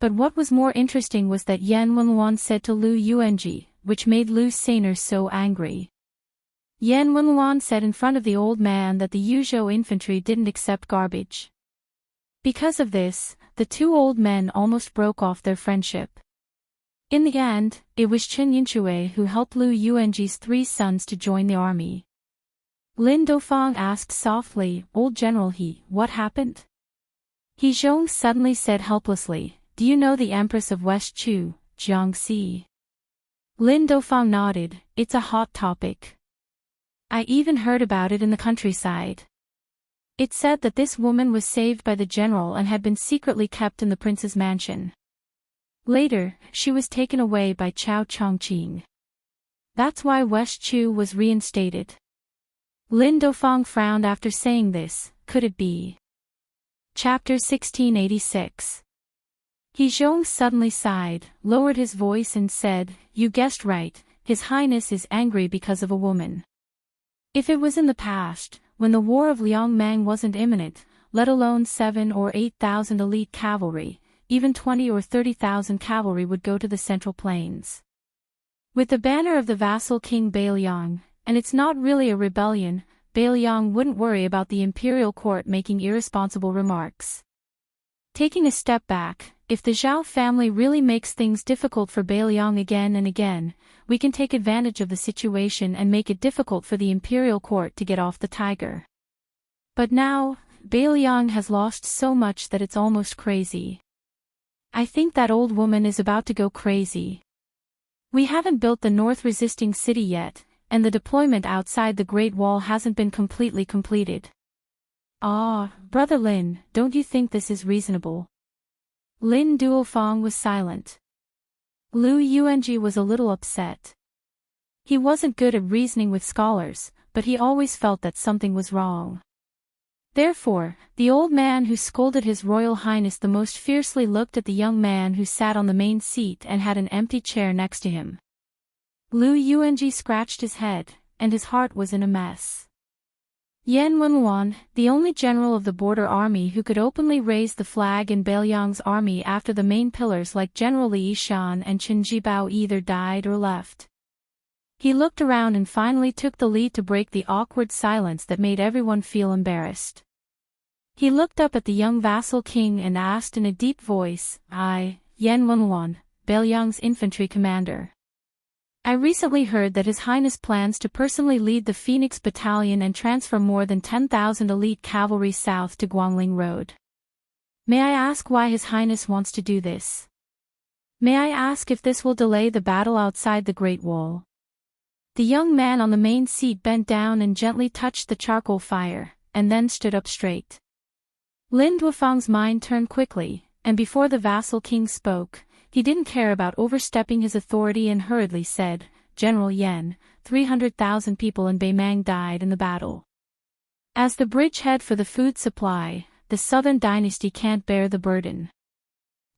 But what was more interesting was that Yan Wenluan said to Lu Yuanji, which made Lu Sainer so angry. Yan Wenluan said in front of the old man that the Yuzhou infantry didn't accept garbage. Because of this, the two old men almost broke off their friendship. In the end, it was Chen Yinshui who helped Lu Yuanji's three sons to join the army. Lin Dofang asked softly, "Old General He, what happened?" He Zhong suddenly said helplessly, "Do you know the Empress of West Chu, Jiangxi?" Lin Dofang nodded, "It's a hot topic. I even heard about it in the countryside. It said that this woman was saved by the general and had been secretly kept in the prince's mansion. Later, she was taken away by Chao Chongqing. That's why West Chu was reinstated." Lin Dofang frowned after saying this. Could it be? Chapter 1686. He Zhong suddenly sighed, lowered his voice and said, "You guessed right, His Highness is angry because of a woman. If it was in the past, when the war of Liangmang wasn't imminent, let alone 7 or 8,000 elite cavalry, even 20 or 30,000 cavalry would go to the Central Plains. With the banner of the vassal King Bailiang, and it's not really a rebellion, Bailiang wouldn't worry about the imperial court making irresponsible remarks. Taking a step back, if the Zhao family really makes things difficult for Bailiang again and again, we can take advantage of the situation and make it difficult for the imperial court to get off the tiger. But now, Biyao has lost so much that it's almost crazy. I think that old woman is about to go crazy. We haven't built the north-resisting city yet, and the deployment outside the Great Wall hasn't been completely completed. Ah, Brother Lin, don't you think this is reasonable? Lin Duofeng was silent. Lu Yuanji was a little upset. He wasn't good at reasoning with scholars, but he always felt that something was wrong. Therefore, the old man who scolded His Royal Highness the most fiercely looked at the young man who sat on the main seat and had an empty chair next to him. Lu Yuanji scratched his head, and his heart was in a mess. Yan Wenluan, the only general of the border army who could openly raise the flag in Biyao's army after the main pillars like General Li Yishan and Chen Jibao either died or left. He looked around and finally took the lead to break the awkward silence that made everyone feel embarrassed. He looked up at the young vassal king and asked in a deep voice, "I, Yan Wenluan, Biyao's infantry commander. I recently heard that His Highness plans to personally lead the Phoenix Battalion and transfer more than 10,000 elite cavalry south to Guangling Road. May I ask why His Highness wants to do this? May I ask if this will delay the battle outside the Great Wall?" The young man on the main seat bent down and gently touched the charcoal fire, and then stood up straight. Lin Duofeng's mind turned quickly, and before the vassal king spoke, he didn't care about overstepping his authority and hurriedly said, "General Yan, 300,000 people in Beimang died in the battle. As the bridgehead for the food supply, the southern dynasty can't bear the burden.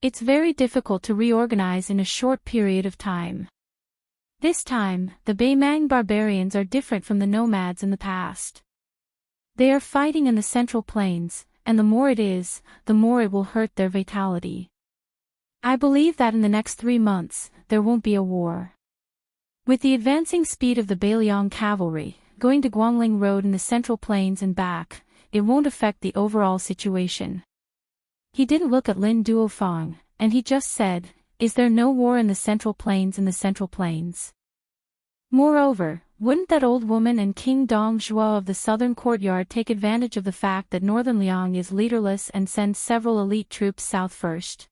It's very difficult to reorganize in a short period of time. This time, the Beimang barbarians are different from the nomads in the past. They are fighting in the central plains, and the more it is, the more it will hurt their vitality. I believe that in the next 3 months, there won't be a war. With the advancing speed of the Biyao cavalry, going to Guangling Road in the central plains and back, it won't affect the overall situation." He didn't look at Lin Duofeng, and he just said, "Is there no war in the central plains Moreover, wouldn't that old woman and King Dong Zhuo of the southern courtyard take advantage of the fact that northern Liang is leaderless and send several elite troops south first?"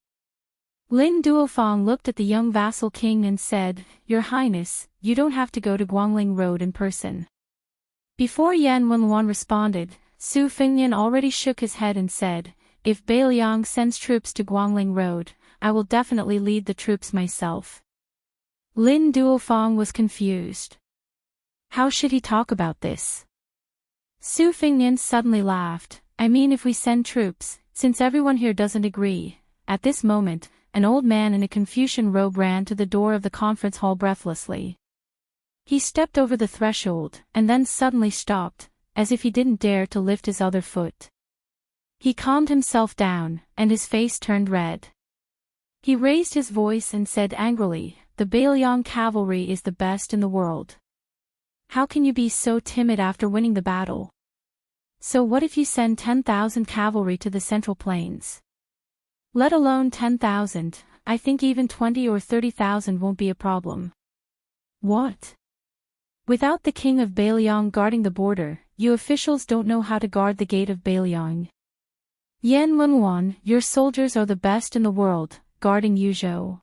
Lin Duofeng looked at the young vassal king and said, "Your Highness, you don't have to go to Guangling Road in person." Before Yan Wenluan responded, Su Fengnian already shook his head and said, "If Biyao sends troops to Guangling Road, I will definitely lead the troops myself." Lin Duofeng was confused. How should he talk about this? Su Fengnian suddenly laughed. "I mean, if we send troops, since everyone here doesn't agree." At this moment, an old man in a Confucian robe ran to the door of the conference hall breathlessly. He stepped over the threshold, and then suddenly stopped, as if he didn't dare to lift his other foot. He calmed himself down, and his face turned red. He raised his voice and said angrily, "The Biyao cavalry is the best in the world. How can you be so timid after winning the battle? So what if you send 10,000 cavalry to the central plains? Let alone 10,000, I think even 20 or 30,000 won't be a problem." "What? Without the king of Biyao guarding the border, you officials don't know how to guard the gate of Biyao. Yan Wenluan, your soldiers are the best in the world, guarding Yuzhou.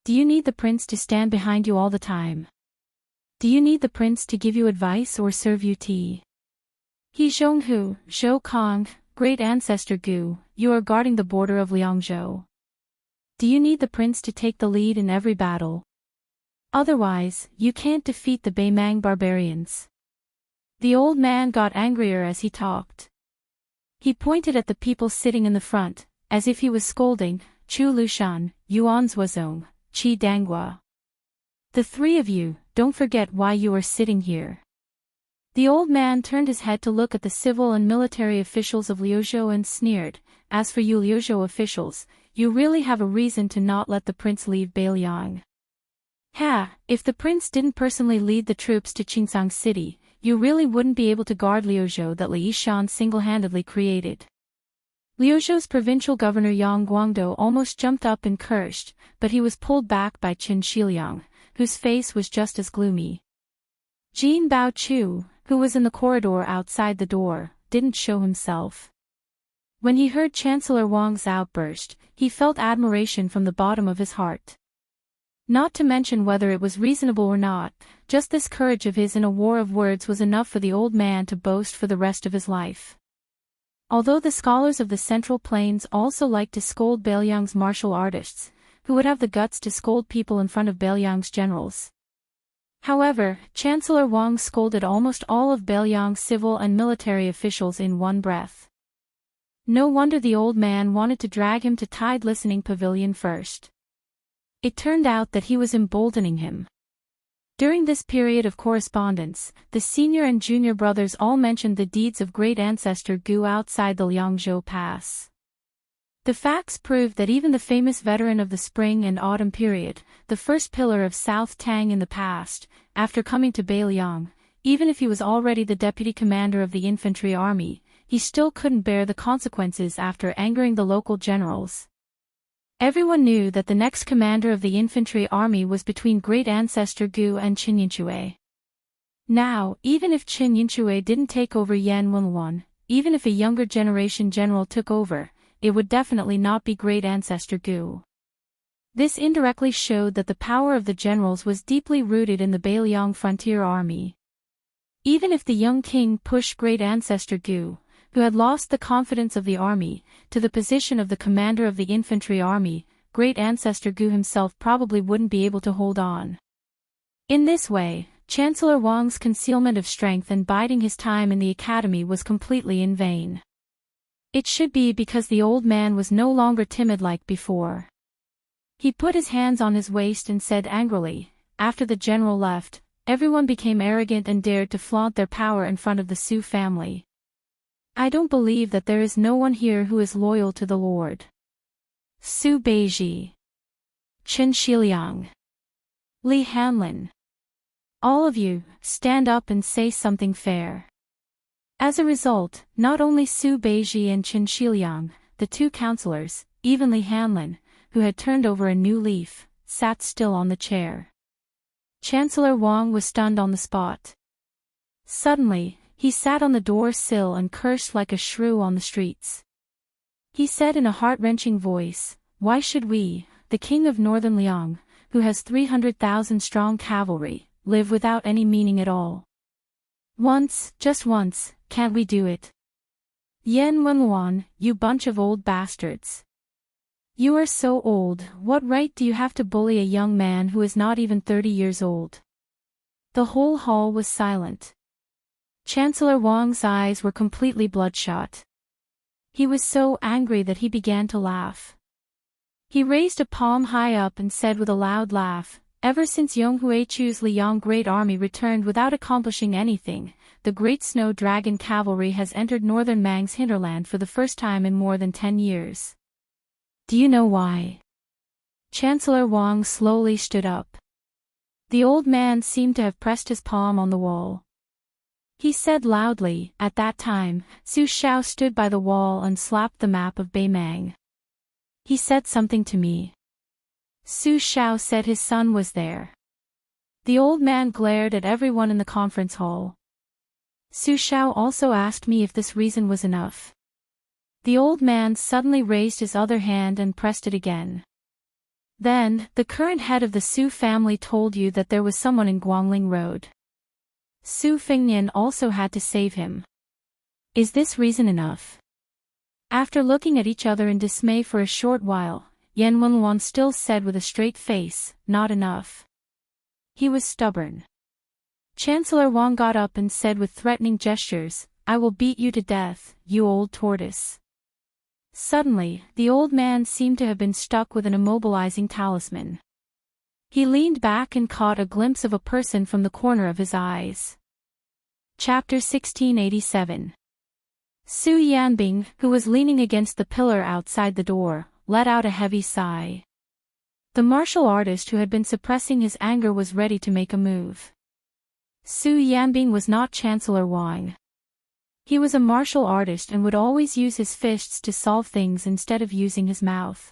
Do you need the prince to stand behind you all the time? Do you need the prince to give you advice or serve you tea? He Zhonghu, Zhou Kong, great ancestor Gu, you are guarding the border of Liangzhou. Do you need the prince to take the lead in every battle? Otherwise, you can't defeat the Beimang barbarians." The old man got angrier as he talked. He pointed at the people sitting in the front, as if he was scolding, "Chu Lushan, Yuan Zuozong, Qi Danghua. The three of you, don't forget why you are sitting here." The old man turned his head to look at the civil and military officials of Liuzhou and sneered, "As for you Liuzhou officials, you really have a reason to not let the prince leave Biyao. If the prince didn't personally lead the troops to Qingsang City, you really wouldn't be able to guard Liuzhou that Li Yishan single-handedly created." Liuzhou's provincial governor Yang Guangdou almost jumped up and cursed, but he was pulled back by Qin Shiliang, whose face was just as gloomy. Jin Bao Chu, who was in the corridor outside the door, didn't show himself. When he heard Chancellor Wang's outburst, he felt admiration from the bottom of his heart. Not to mention whether it was reasonable or not, just this courage of his in a war of words was enough for the old man to boast for the rest of his life. Although the scholars of the Central Plains also liked to scold Beiliang's martial artists, who would have the guts to scold people in front of Beiliang's generals? However, Chancellor Wang scolded almost all of Beiliang's civil and military officials in one breath. No wonder the old man wanted to drag him to Tide Listening Pavilion first. It turned out that he was emboldening him. During this period of correspondence, the senior and junior brothers all mentioned the deeds of great ancestor Gu outside the Liangzhou Pass. The facts proved that even the famous veteran of the spring and autumn period, the first pillar of South Tang in the past, after coming to Beiliang, even if he was already the deputy commander of the infantry army, he still couldn't bear the consequences after angering the local generals. Everyone knew that the next commander of the infantry army was between great ancestor Gu and Qin Yinshui. Now, even if Qin Yinshui didn't take over Yan Wenluan, even if a younger generation general took over, it would definitely not be great ancestor Gu. This indirectly showed that the power of the generals was deeply rooted in the Beiliang frontier army. Even if the young king pushed great ancestor Gu, who had lost the confidence of the army, to the position of the commander of the infantry army, great ancestor Gu himself probably wouldn't be able to hold on. In this way, Chancellor Wang's concealment of strength and biding his time in the academy was completely in vain. It should be because the old man was no longer timid like before. He put his hands on his waist and said angrily, after the general left, everyone became arrogant and dared to flaunt their power in front of the Su family. I don't believe that there is no one here who is loyal to the Lord. Su Beiji, Chen Shiliang, Li Hanlin. All of you, stand up and say something fair. As a result, not only Su Beiji and Chen Shiliang, the two counselors, even Li Hanlin, who had turned over a new leaf, sat still on the chair. Chancellor Wang was stunned on the spot. Suddenly, he sat on the door sill and cursed like a shrew on the streets. He said in a heart-wrenching voice, "Why should we, the king of northern Liang, who has 300,000 strong cavalry, live without any meaning at all? Once, just once, can't we do it? Yan Wenluan, you bunch of old bastards. You are so old, what right do you have to bully a young man who is not even 30 years old?" The whole hall was silent. Chancellor Wang's eyes were completely bloodshot. He was so angry that he began to laugh. He raised a palm high up and said with a loud laugh, "Ever since Yong Huichu's Liang great army returned without accomplishing anything, the great snow dragon cavalry has entered northern Mang's hinterland for the first time in more than 10 years. Do you know why?" Chancellor Wang slowly stood up. The old man seemed to have pressed his palm on the wall. He said loudly, "At that time, Su Shao stood by the wall and slapped the map of Beimang. He said something to me. Su Shao said his son was there." The old man glared at everyone in the conference hall. Su Shao also asked me if this reason was enough. The old man suddenly raised his other hand and pressed it again. "Then, the current head of the Su family told you that there was someone in Guangling Road. Su Fengnian also had to save him. Is this reason enough?" After looking at each other in dismay for a short while, Yan Wenluan still said with a straight face, "Not enough." He was stubborn. Chancellor Wang got up and said with threatening gestures, "I will beat you to death, you old tortoise." Suddenly, the old man seemed to have been struck with an immobilizing talisman. He leaned back and caught a glimpse of a person from the corner of his eyes. Chapter 1687. Su Yanbing, who was leaning against the pillar outside the door, let out a heavy sigh. The martial artist who had been suppressing his anger was ready to make a move. Su Yanbing was not Chancellor Wang. He was a martial artist and would always use his fists to solve things instead of using his mouth.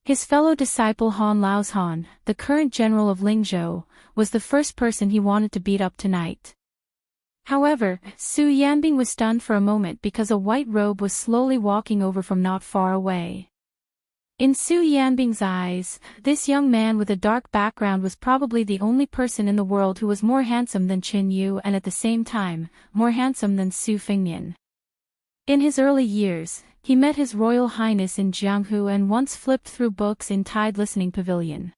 His fellow disciple Han Laozhan, the current general of Lingzhou, was the first person he wanted to beat up tonight. However, Su Yanbing was stunned for a moment because a white robe was slowly walking over from not far away. In Su Yanbing's eyes, this young man with a dark background was probably the only person in the world who was more handsome than Qin Yu and at the same time, more handsome than Su Fengnian. In his early years, he met His Royal Highness in Jianghu and once flipped through books in Tide Listening Pavilion.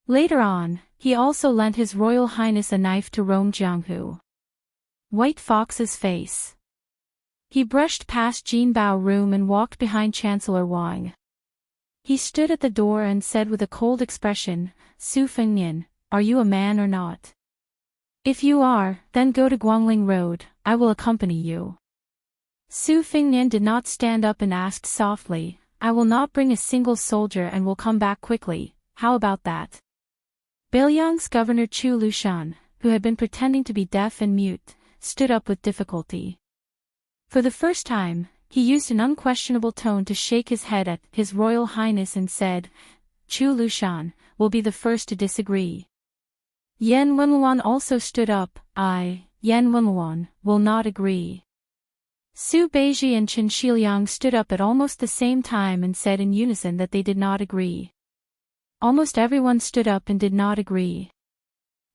Later on, he also lent His Royal Highness a knife to roam Jianghu. White Fox's face. He brushed past Jinbao room and walked behind Chancellor Wang. He stood at the door and said with a cold expression, "Su Fengnian, are you a man or not? If you are, then go to Guangling Road, I will accompany you." Su Fengnian did not stand up and asked softly, "I will not bring a single soldier and will come back quickly, how about that?" Beiliang's governor Chu Lushan, who had been pretending to be deaf and mute, stood up with difficulty. For the first time, he used an unquestionable tone to shake his head at His Royal Highness and said, "Chu Lushan will be the first to disagree." Yan Wenluan also stood up, Yan Wenluan, will not agree. Su Beiji and Chen Shiliang stood up at almost the same time and said in unison that they did not agree. Almost everyone stood up and did not agree.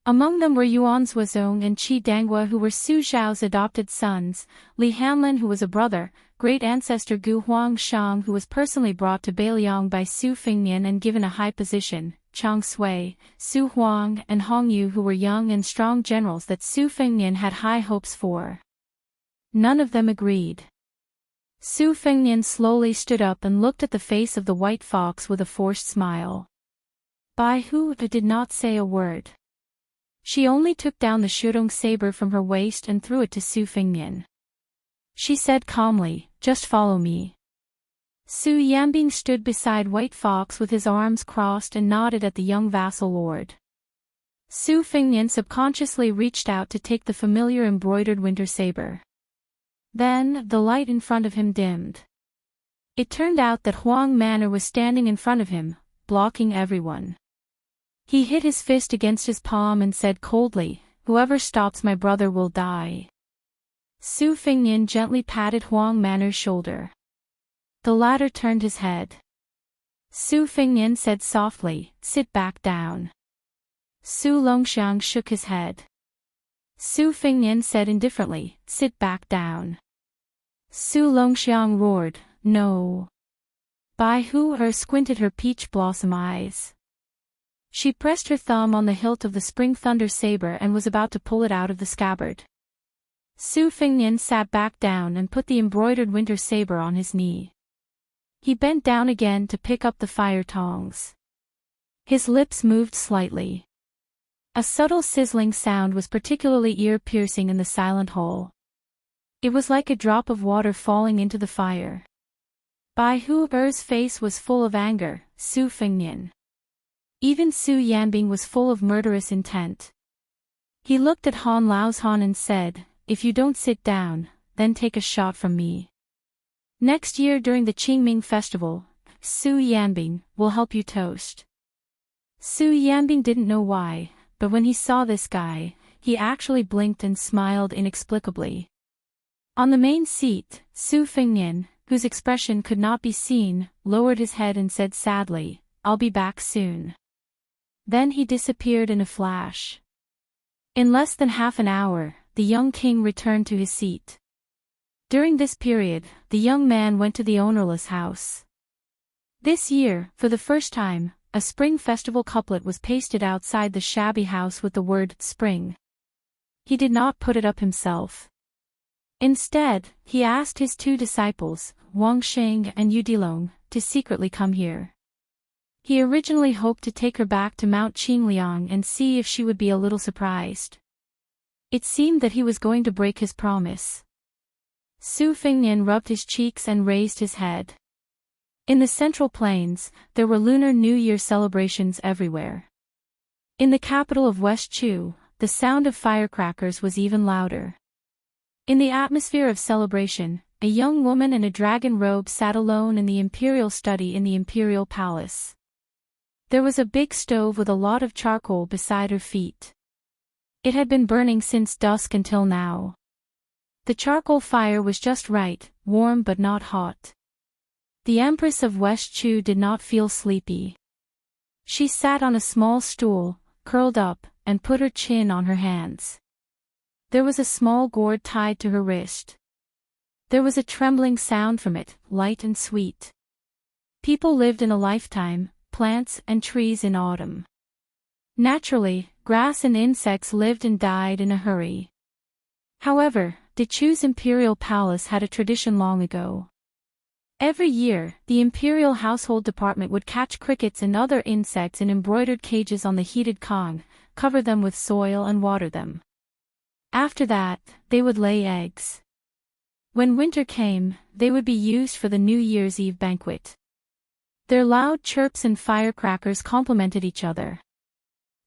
Among them were Yuan Zuozong and Qi Danghua, who were Su Zhao's adopted sons, Li Hanlin, who was a brother, great ancestor Gu Huangshang, who was personally brought to Beiliang by Su Fengnian and given a high position, Chang Sui, Su Huang and Hong Yu, who were young and strong generals that Su Fengnian had high hopes for. None of them agreed. Su Fengnian slowly stood up and looked at the face of the white fox with a forced smile. Bai Hu did not say a word. She only took down the shudong saber from her waist and threw it to Su Fengnian. She said calmly, "Just follow me." Su Yanbing stood beside White Fox with his arms crossed and nodded at the young vassal lord. Su Fengnian subconsciously reached out to take the familiar embroidered winter saber. Then, the light in front of him dimmed. It turned out that Huang Manor was standing in front of him, blocking everyone. He hit his fist against his palm and said coldly, "Whoever stops my brother will die." Su Fengnian gently patted Huang Manor's shoulder. The latter turned his head. Su Fengnian said softly, "Sit back down." Su Longxiang shook his head. Su Fengnian said indifferently, "Sit back down." Su Longxiang roared, "No." Bai Hu squinted her peach blossom eyes. She pressed her thumb on the hilt of the spring thunder saber and was about to pull it out of the scabbard. Su Fengnian sat back down and put the embroidered winter saber on his knee. He bent down again to pick up the fire tongs. His lips moved slightly. A subtle sizzling sound was particularly ear-piercing in the silent hole. It was like a drop of water falling into the fire. Bai Hu's face was full of anger, Su Fengnian. Even Su Yanbing was full of murderous intent. He looked at Han Laozhan and said, "If you don't sit down, then take a shot from me. Next year during the Qingming festival, Su Yanbing will help you toast." Su Yanbing didn't know why, but when he saw this guy, he actually blinked and smiled inexplicably. On the main seat, Su Fengnian, whose expression could not be seen, lowered his head and said sadly, "I'll be back soon." Then he disappeared in a flash. In less than half an hour, the young king returned to his seat. During this period, the young man went to the ownerless house. This year, for the first time, a spring festival couplet was pasted outside the shabby house with the word "spring." He did not put it up himself. Instead, he asked his two disciples, Wang Xing and Yu Dilong, to secretly come here. He originally hoped to take her back to Mount Qingliang and see if she would be a little surprised. It seemed that he was going to break his promise. Su Fengnian rubbed his cheeks and raised his head. In the Central Plains, there were Lunar New Year celebrations everywhere. In the capital of West Chu, the sound of firecrackers was even louder. In the atmosphere of celebration, a young woman in a dragon robe sat alone in the imperial study in the imperial palace. There was a big stove with a lot of charcoal beside her feet. It had been burning since dusk until now. The charcoal fire was just right, warm but not hot. The Empress of West Chu did not feel sleepy. She sat on a small stool, curled up, and put her chin on her hands. There was a small gourd tied to her wrist. There was a trembling sound from it, light and sweet. People lived in a lifetime, plants and trees in autumn. Naturally, grass and insects lived and died in a hurry. However, Dichu's imperial palace had a tradition long ago. Every year, the imperial household department would catch crickets and other insects in embroidered cages on the heated kang, cover them with soil and water them. After that, they would lay eggs. When winter came, they would be used for the New Year's Eve banquet. Their loud chirps and firecrackers complemented each other.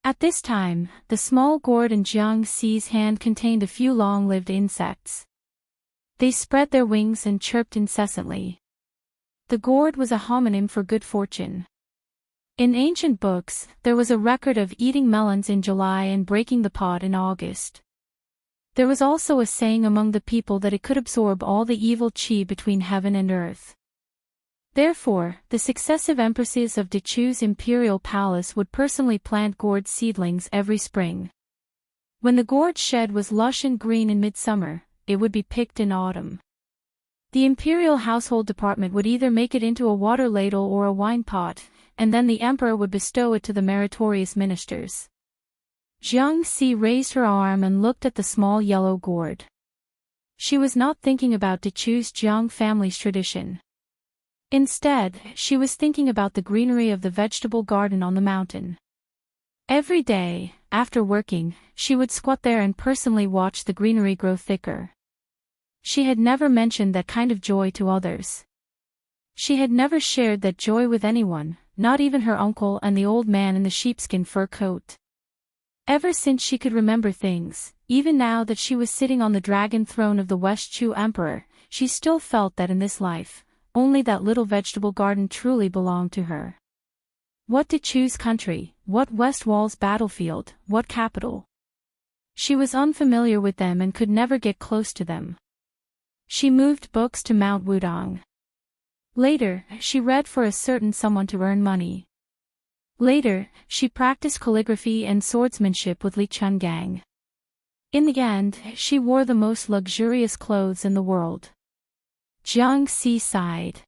At this time, the small gourd in Jiang Xi's hand contained a few long-lived insects. They spread their wings and chirped incessantly. The gourd was a homonym for good fortune. In ancient books, there was a record of eating melons in July and breaking the pod in August. There was also a saying among the people that it could absorb all the evil qi between heaven and earth. Therefore, the successive empresses of Dichu's imperial palace would personally plant gourd seedlings every spring. When the gourd shed was lush and green in midsummer, it would be picked in autumn. The imperial household department would either make it into a water ladle or a wine pot, and then the emperor would bestow it to the meritorious ministers. Jiang Xi raised her arm and looked at the small yellow gourd. She was not thinking about Dichu's Jiang family's tradition. Instead, she was thinking about the greenery of the vegetable garden on the mountain. Every day, after working, she would squat there and personally watch the greenery grow thicker. She had never mentioned that kind of joy to others. She had never shared that joy with anyone, not even her uncle and the old man in the sheepskin fur coat. Ever since she could remember things, even now that she was sitting on the dragon throne of the West Chu Emperor, she still felt that in this life, only that little vegetable garden truly belonged to her. What Dichu's country, what West Wall's battlefield, what capital? She was unfamiliar with them and could never get close to them. She moved books to Mount Wudong. Later, she read for a certain someone to earn money. Later, she practiced calligraphy and swordsmanship with Li Chungang. In the end, she wore the most luxurious clothes in the world. Jiang Xi sighed.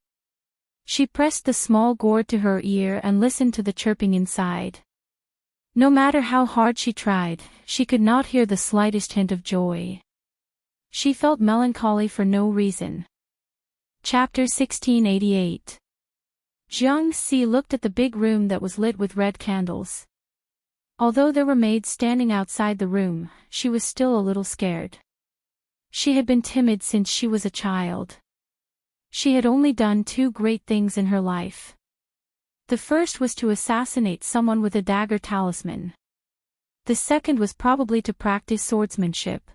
She pressed the small gourd to her ear and listened to the chirping inside. No matter how hard she tried, she could not hear the slightest hint of joy. She felt melancholy for no reason. Chapter 1688. Jiang Xi looked at the big room that was lit with red candles. Although there were maids standing outside the room, she was still a little scared. She had been timid since she was a child. She had only done two great things in her life. The first was to assassinate someone with a dagger talisman. The second was probably to practice swordsmanship.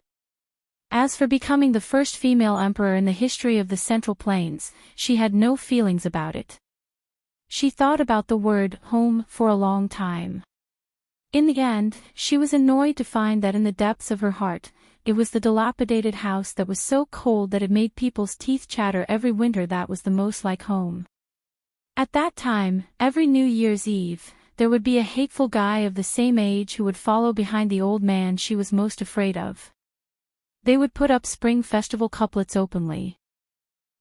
As for becoming the first female emperor in the history of the Central Plains, she had no feelings about it. She thought about the word home for a long time. In the end, she was annoyed to find that in the depths of her heart, it was the dilapidated house that was so cold that it made people's teeth chatter every winter that was the most like home. At that time, every New Year's Eve, there would be a hateful guy of the same age who would follow behind the old man she was most afraid of. They would put up Spring Festival couplets openly.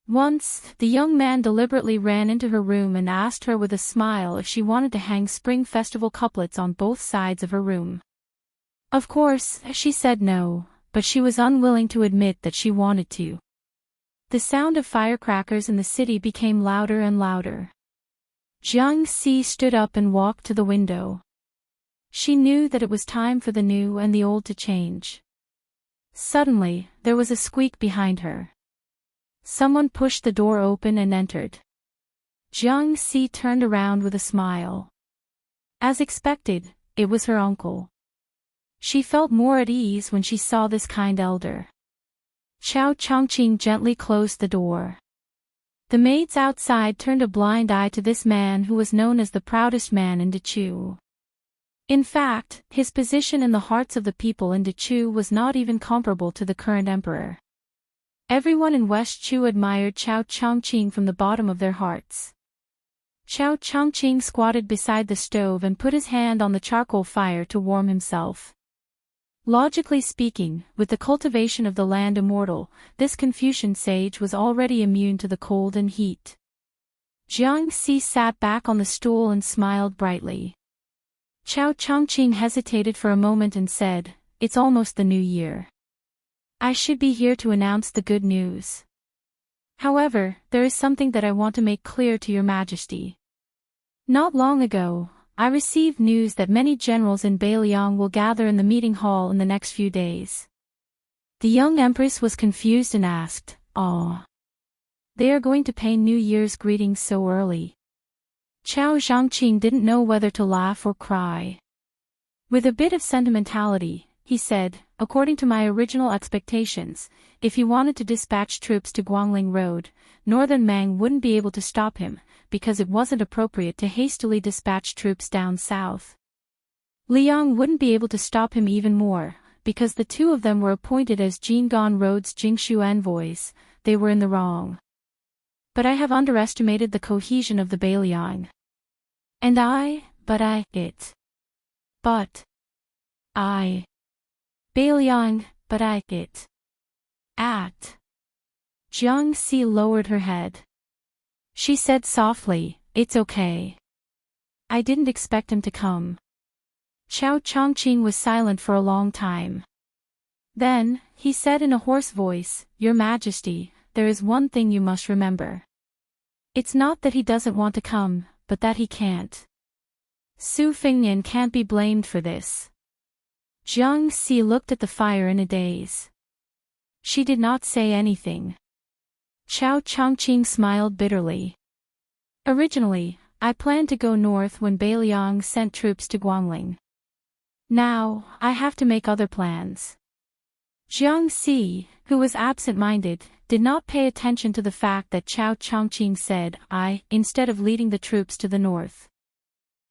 Once, the young man deliberately ran into her room and asked her with a smile if she wanted to hang Spring Festival couplets on both sides of her room. Of course, she said no, but she was unwilling to admit that she wanted to. The sound of firecrackers in the city became louder and louder. Jiang Xi stood up and walked to the window. She knew that it was time for the new and the old to change. Suddenly, there was a squeak behind her. Someone pushed the door open and entered. Jiang Xi turned around with a smile. As expected, it was her uncle. She felt more at ease when she saw this kind elder. Xiao Chongqing gently closed the door. The maids outside turned a blind eye to this man who was known as the proudest man in Dichu. In fact, his position in the hearts of the people in Dechu was not even comparable to the current emperor. Everyone in West Chu admired Chao Chongqing from the bottom of their hearts. Chao Chongqing squatted beside the stove and put his hand on the charcoal fire to warm himself. Logically speaking, with the cultivation of the land immortal, this Confucian sage was already immune to the cold and heat. Jianghu sat back on the stool and smiled brightly. Chao Chongqing hesitated for a moment and said, "It's almost the new year. I should be here to announce the good news. However, there is something that I want to make clear to your majesty. Not long ago, I received news that many generals in Biyao will gather in the meeting hall in the next few days." The young empress was confused and asked, "Oh, they are going to pay New Year's greetings so early?" Chao Zhangqing didn't know whether to laugh or cry. With a bit of sentimentality, he said, "According to my original expectations, if he wanted to dispatch troops to Guangling Road, Northern Mang wouldn't be able to stop him, because it wasn't appropriate to hastily dispatch troops down south. Liang wouldn't be able to stop him even more, because the two of them were appointed as Jinggan Road's Jingshu envoys. They were in the wrong. But I have underestimated the cohesion of the Biyao. And Jiangxi lowered her head. She said softly, "It's okay. I didn't expect him to come." Chao Chongqing was silent for a long time. Then, he said in a hoarse voice, "Your Majesty, there is one thing you must remember. It's not that he doesn't want to come, but that he can't. Su Fengnian can't be blamed for this." Jiangxi looked at the fire in a daze. She did not say anything. Chao Chongqing smiled bitterly. "Originally, I planned to go north when Biyao sent troops to Guangling. Now, I have to make other plans." Jiangxi, who was absent-minded, did not pay attention to the fact that Chao Chongqing said, instead of leading the troops to the north.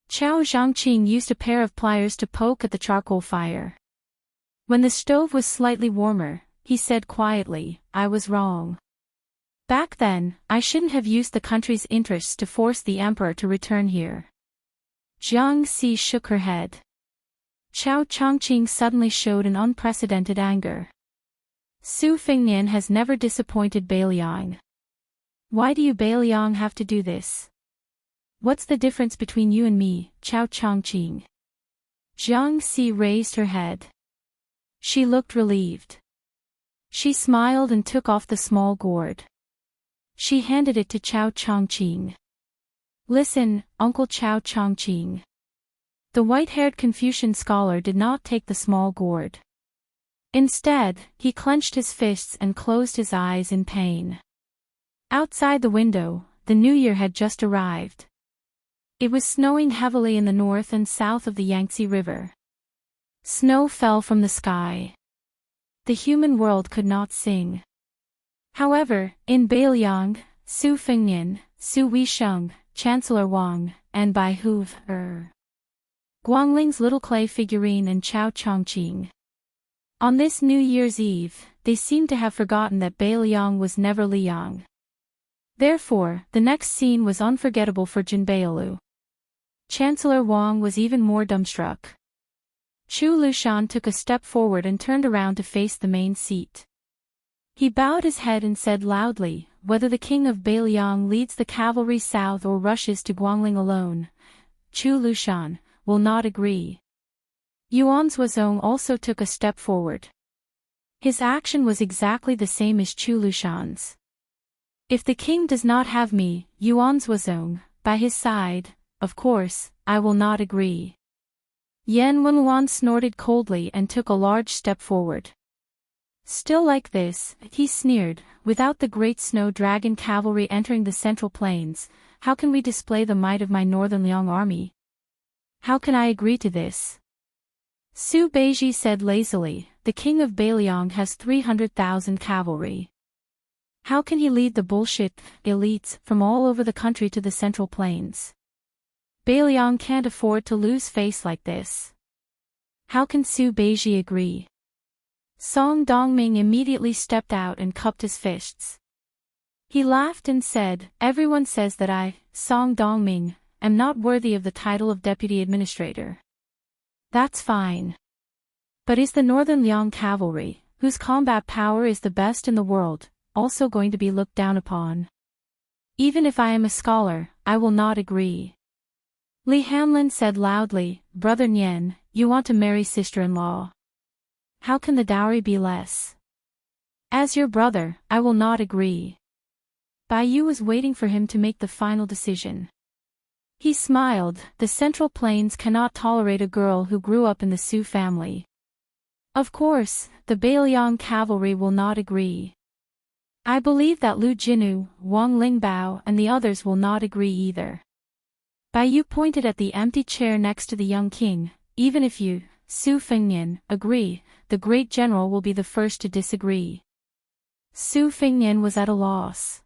Chao Zhangqing used a pair of pliers to poke at the charcoal fire. When the stove was slightly warmer, he said quietly, "I was wrong. Back then, I shouldn't have used the country's interests to force the emperor to return here." Jiangxi shook her head. Chao Chongqing suddenly showed an unprecedented anger. "Su Fengnian has never disappointed Biyao. Why do you Biyao have to do this? What's the difference between you and me, Chao Chongqing?" Jiangxi raised her head. She looked relieved. She smiled and took off the small gourd. She handed it to Chao Chongqing. "Listen, Uncle Chao Chongqing." The white-haired Confucian scholar did not take the small gourd. Instead, he clenched his fists and closed his eyes in pain. Outside the window, the new year had just arrived. It was snowing heavily in the north and south of the Yangtze River. Snow fell from the sky. The human world could not sing. However, in Biyao, Su Fengnian, Su Weisheng, Chancellor Wang, and Bai Hu, Guangling's little clay figurine and Chao Chongqing. On this New Year's Eve, they seemed to have forgotten that Biyao was never Liang. Therefore, the next scene was unforgettable for Jinbeilu. Chancellor Wang was even more dumbstruck. Chu Lushan took a step forward and turned around to face the main seat. He bowed his head and said loudly, "Whether the king of Biyao leads the cavalry south or rushes to Guangling alone, Chu Lushan will not agree." Yuan Zuozong also took a step forward. His action was exactly the same as Chu Lushan's. "If the king does not have me, Yuan Zuozong, by his side, of course, I will not agree." Yan Wenluan snorted coldly and took a large step forward. "Still like this," he sneered, "without the great snow dragon cavalry entering the central plains, how can we display the might of my northern Liang army? How can I agree to this?" Su Beiji said lazily, "The king of Biyao has 300,000 cavalry. How can he lead the bullshit elites from all over the country to the central plains? Beiliang can't afford to lose face like this. How can Su Beiji agree? Song Dongming immediately stepped out and cupped his fists. He laughed and said, "Everyone says that I, Song Dongming, am not worthy of the title of deputy administrator. That's fine. But is the Northern Liang cavalry, whose combat power is the best in the world, also going to be looked down upon? Even if I am a scholar, I will not agree." Li Hanlin said loudly, "Brother Nian, you want to marry sister-in-law. How can the dowry be less? As your brother, I will not agree." Biyao was waiting for him to make the final decision. He smiled. The Central Plains cannot tolerate a girl who grew up in the Su family. Of course, the Beiliang cavalry will not agree. I believe that Lu Jinu, Wang Lingbao and the others will not agree either. Biyao pointed at the empty chair next to the young king. Even if you, Su Fengnian, agree, the great general will be the first to disagree. Su Fengnian was at a loss.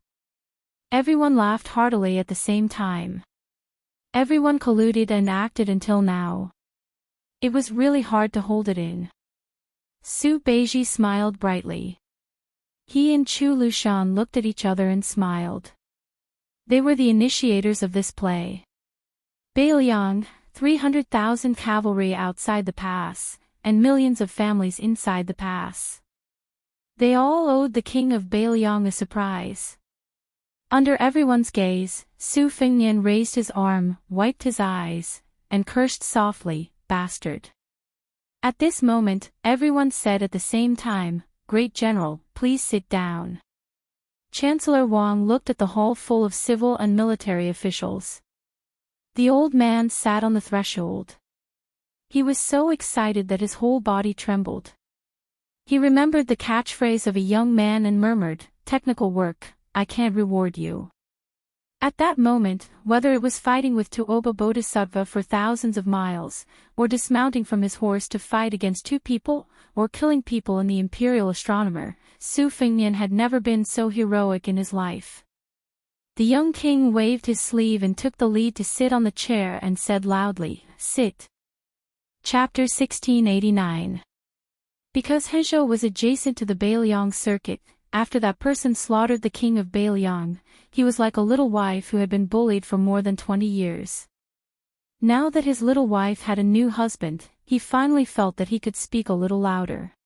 Everyone laughed heartily at the same time. Everyone colluded and acted until now. It was really hard to hold it in. Su Beiji smiled brightly. He and Chu Lushan looked at each other and smiled. They were the initiators of this play. Beiliang, 300,000 cavalry outside the pass, and millions of families inside the pass. They all owed the king of Beiliang a surprise. Under everyone's gaze, Su Fengnian raised his arm, wiped his eyes, and cursed softly, "Bastard." At this moment, everyone said at the same time, "Great General, please sit down." Chancellor Wang looked at the hall full of civil and military officials. The old man sat on the threshold. He was so excited that his whole body trembled. He remembered the catchphrase of a young man and murmured, "Technical work, I can't reward you." At that moment, whether it was fighting with Tuoba Bodhisattva for thousands of miles, or dismounting from his horse to fight against two people, or killing people in the Imperial Astronomer, Su Fengnian had never been so heroic in his life. The young king waved his sleeve and took the lead to sit on the chair and said loudly, "Sit." Chapter 1689. Because Hezhou was adjacent to the Beiliang circuit, after that person slaughtered the king of Beiliang, he was like a little wife who had been bullied for more than 20 years. Now that his little wife had a new husband, he finally felt that he could speak a little louder.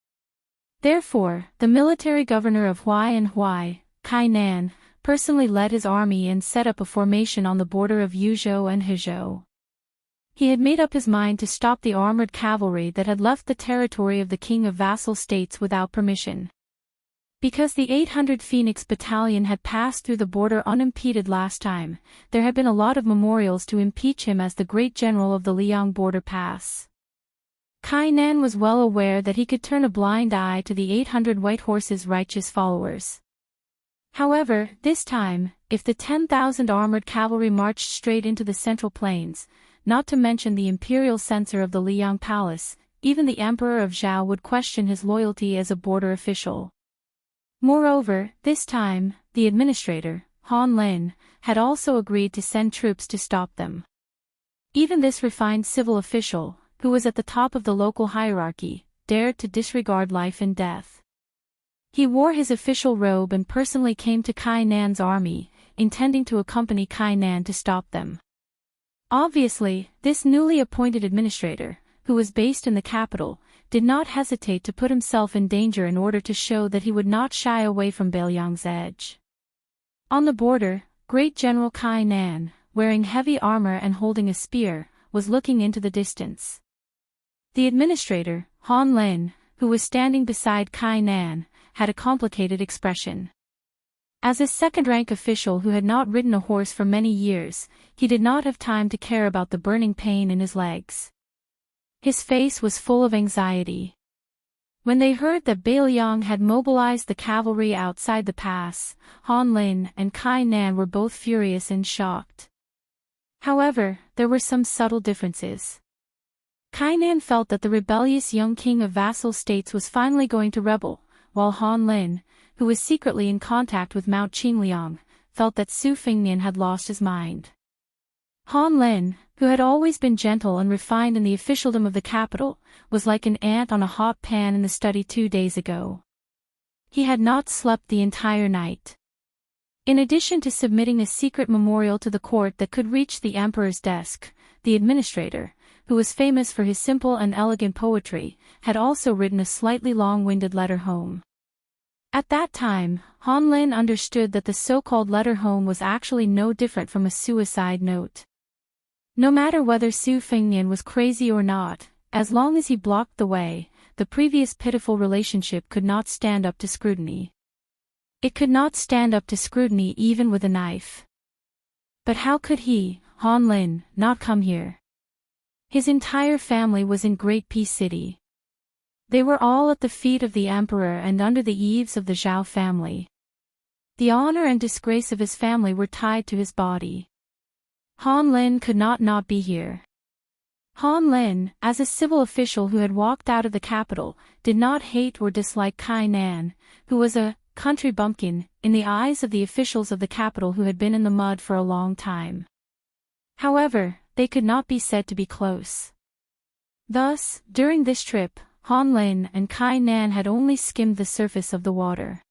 Therefore, the military governor of Huai and Huai, Kainan, personally led his army and set up a formation on the border of Yuzhou and Hezhou. He had made up his mind to stop the armored cavalry that had left the territory of the king of vassal states without permission. Because the 800 Phoenix Battalion had passed through the border unimpeded last time, there had been a lot of memorials to impeach him as the great general of the Liang border pass. Kainan was well aware that he could turn a blind eye to the 800 White Horse's righteous followers. However, this time, if the 10,000 armored cavalry marched straight into the Central Plains, not to mention the imperial censor of the Liang Palace, even the Emperor of Zhao would question his loyalty as a border official. Moreover, this time, the administrator, Han Lin, had also agreed to send troops to stop them. Even this refined civil official, who was at the top of the local hierarchy, dared to disregard life and death. He wore his official robe and personally came to Kainan's army, intending to accompany Kainan to stop them. Obviously, this newly appointed administrator, who was based in the capital, did not hesitate to put himself in danger in order to show that he would not shy away from Beiliang's edge. On the border, Great General Kainan, wearing heavy armor and holding a spear, was looking into the distance. The administrator, Han Lin, who was standing beside Kainan, had a complicated expression. As a second-rank official who had not ridden a horse for many years, he did not have time to care about the burning pain in his legs. His face was full of anxiety. When they heard that Beiliang had mobilized the cavalry outside the pass, Han Lin and Kainan were both furious and shocked. However, there were some subtle differences. Kainan felt that the rebellious young king of vassal states was finally going to rebel, while Han Lin, who was secretly in contact with Mount Qingliang, felt that Su Fengnian had lost his mind. Han Lin, who had always been gentle and refined in the officialdom of the capital, was like an ant on a hot pan in the study 2 days ago. He had not slept the entire night. In addition to submitting a secret memorial to the court that could reach the emperor's desk, the administrator, who was famous for his simple and elegant poetry, had also written a slightly long-winded letter home. At that time, Han Lin understood that the so-called letter home was actually no different from a suicide note. No matter whether Su Fengnian was crazy or not, as long as he blocked the way, the previous pitiful relationship could not stand up to scrutiny. It could not stand up to scrutiny even with a knife. But how could he, Han Lin, not come here? His entire family was in Great Peace City. They were all at the feet of the emperor and under the eaves of the Zhao family. The honor and disgrace of his family were tied to his body. Han Lin could not be here. Han Lin, as a civil official who had walked out of the capital, did not hate or dislike Kai Nan, who was a country bumpkin in the eyes of the officials of the capital who had been in the mud for a long time. However, they could not be said to be close. Thus, during this trip, Han Lin and Kai Nan had only skimmed the surface of the water.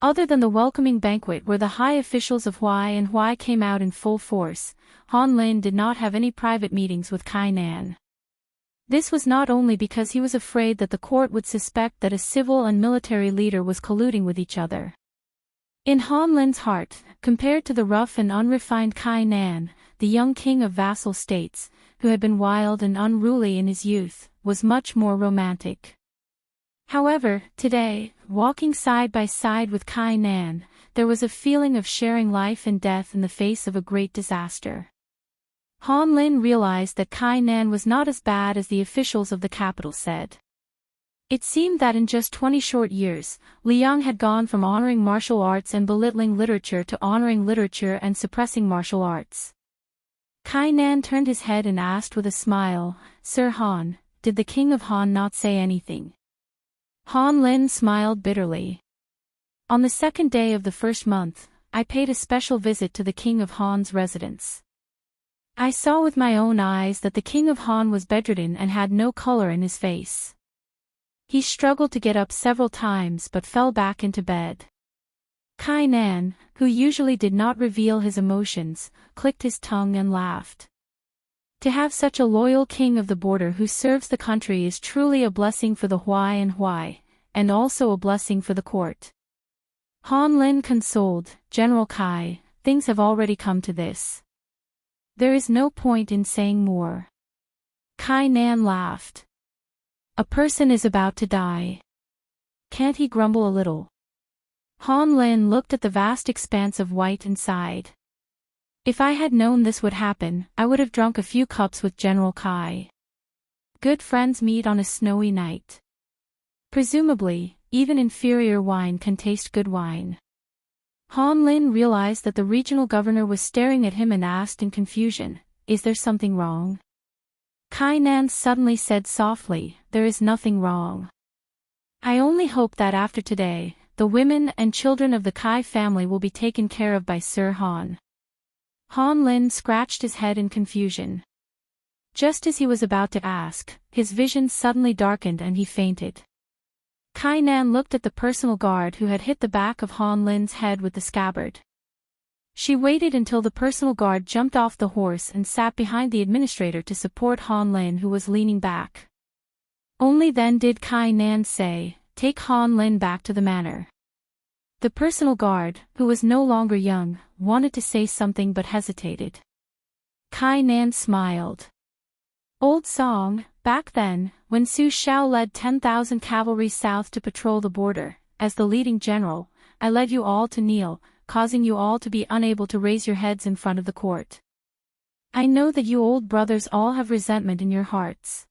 Other than the welcoming banquet where the high officials of Huai came out in full force, Han Lin did not have any private meetings with Kai Nan. This was not only because he was afraid that the court would suspect that a civil and military leader was colluding with each other. In Han Lin's heart, compared to the rough and unrefined Kai Nan, the young king of vassal states, who had been wild and unruly in his youth, was much more romantic. However, today, walking side by side with Kai Nan, there was a feeling of sharing life and death in the face of a great disaster. Han Lin realized that Kai Nan was not as bad as the officials of the capital said. It seemed that in just 20 short years, Liang had gone from honoring martial arts and belittling literature to honoring literature and suppressing martial arts. Kai Nan turned his head and asked with a smile, "Sir Han, did the king of Han not say anything?" Han Lin smiled bitterly. On the second day of the first month, I paid a special visit to the king of Han's residence. I saw with my own eyes that the king of Han was bedridden and had no color in his face. He struggled to get up several times but fell back into bed. Kai Nan, who usually did not reveal his emotions, clicked his tongue and laughed. To have such a loyal king of the border who serves the country is truly a blessing for the Huai, and also a blessing for the court. Han Lin consoled, "General Kai, things have already come to this. There is no point in saying more." Kai Nan laughed. "A person is about to die. Can't he grumble a little?" Han Lin looked at the vast expanse of white and sighed. "If I had known this would happen, I would have drunk a few cups with General Kai. Good friends meet on a snowy night. Presumably, even inferior wine can taste good wine." Han Lin realized that the regional governor was staring at him and asked in confusion, "Is there something wrong?" Kai Nan suddenly said softly, "There is nothing wrong. I only hope that after today, the women and children of the Kai family will be taken care of by Sir Han." Han Lin scratched his head in confusion. Just as he was about to ask, his vision suddenly darkened and he fainted. Kai Nan looked at the personal guard who had hit the back of Han Lin's head with the scabbard. She waited until the personal guard jumped off the horse and sat behind the administrator to support Han Lin, who was leaning back. Only then did Kai Nan say, "Take Han Lin back to the manor." The personal guard, who was no longer young, wanted to say something but hesitated. Kai Nan smiled. Old song, back then, when Su Xiao led 10,000 cavalry south to patrol the border, as the leading general, I led you all to kneel, causing you all to be unable to raise your heads in front of the court. I know that you old brothers all have resentment in your hearts.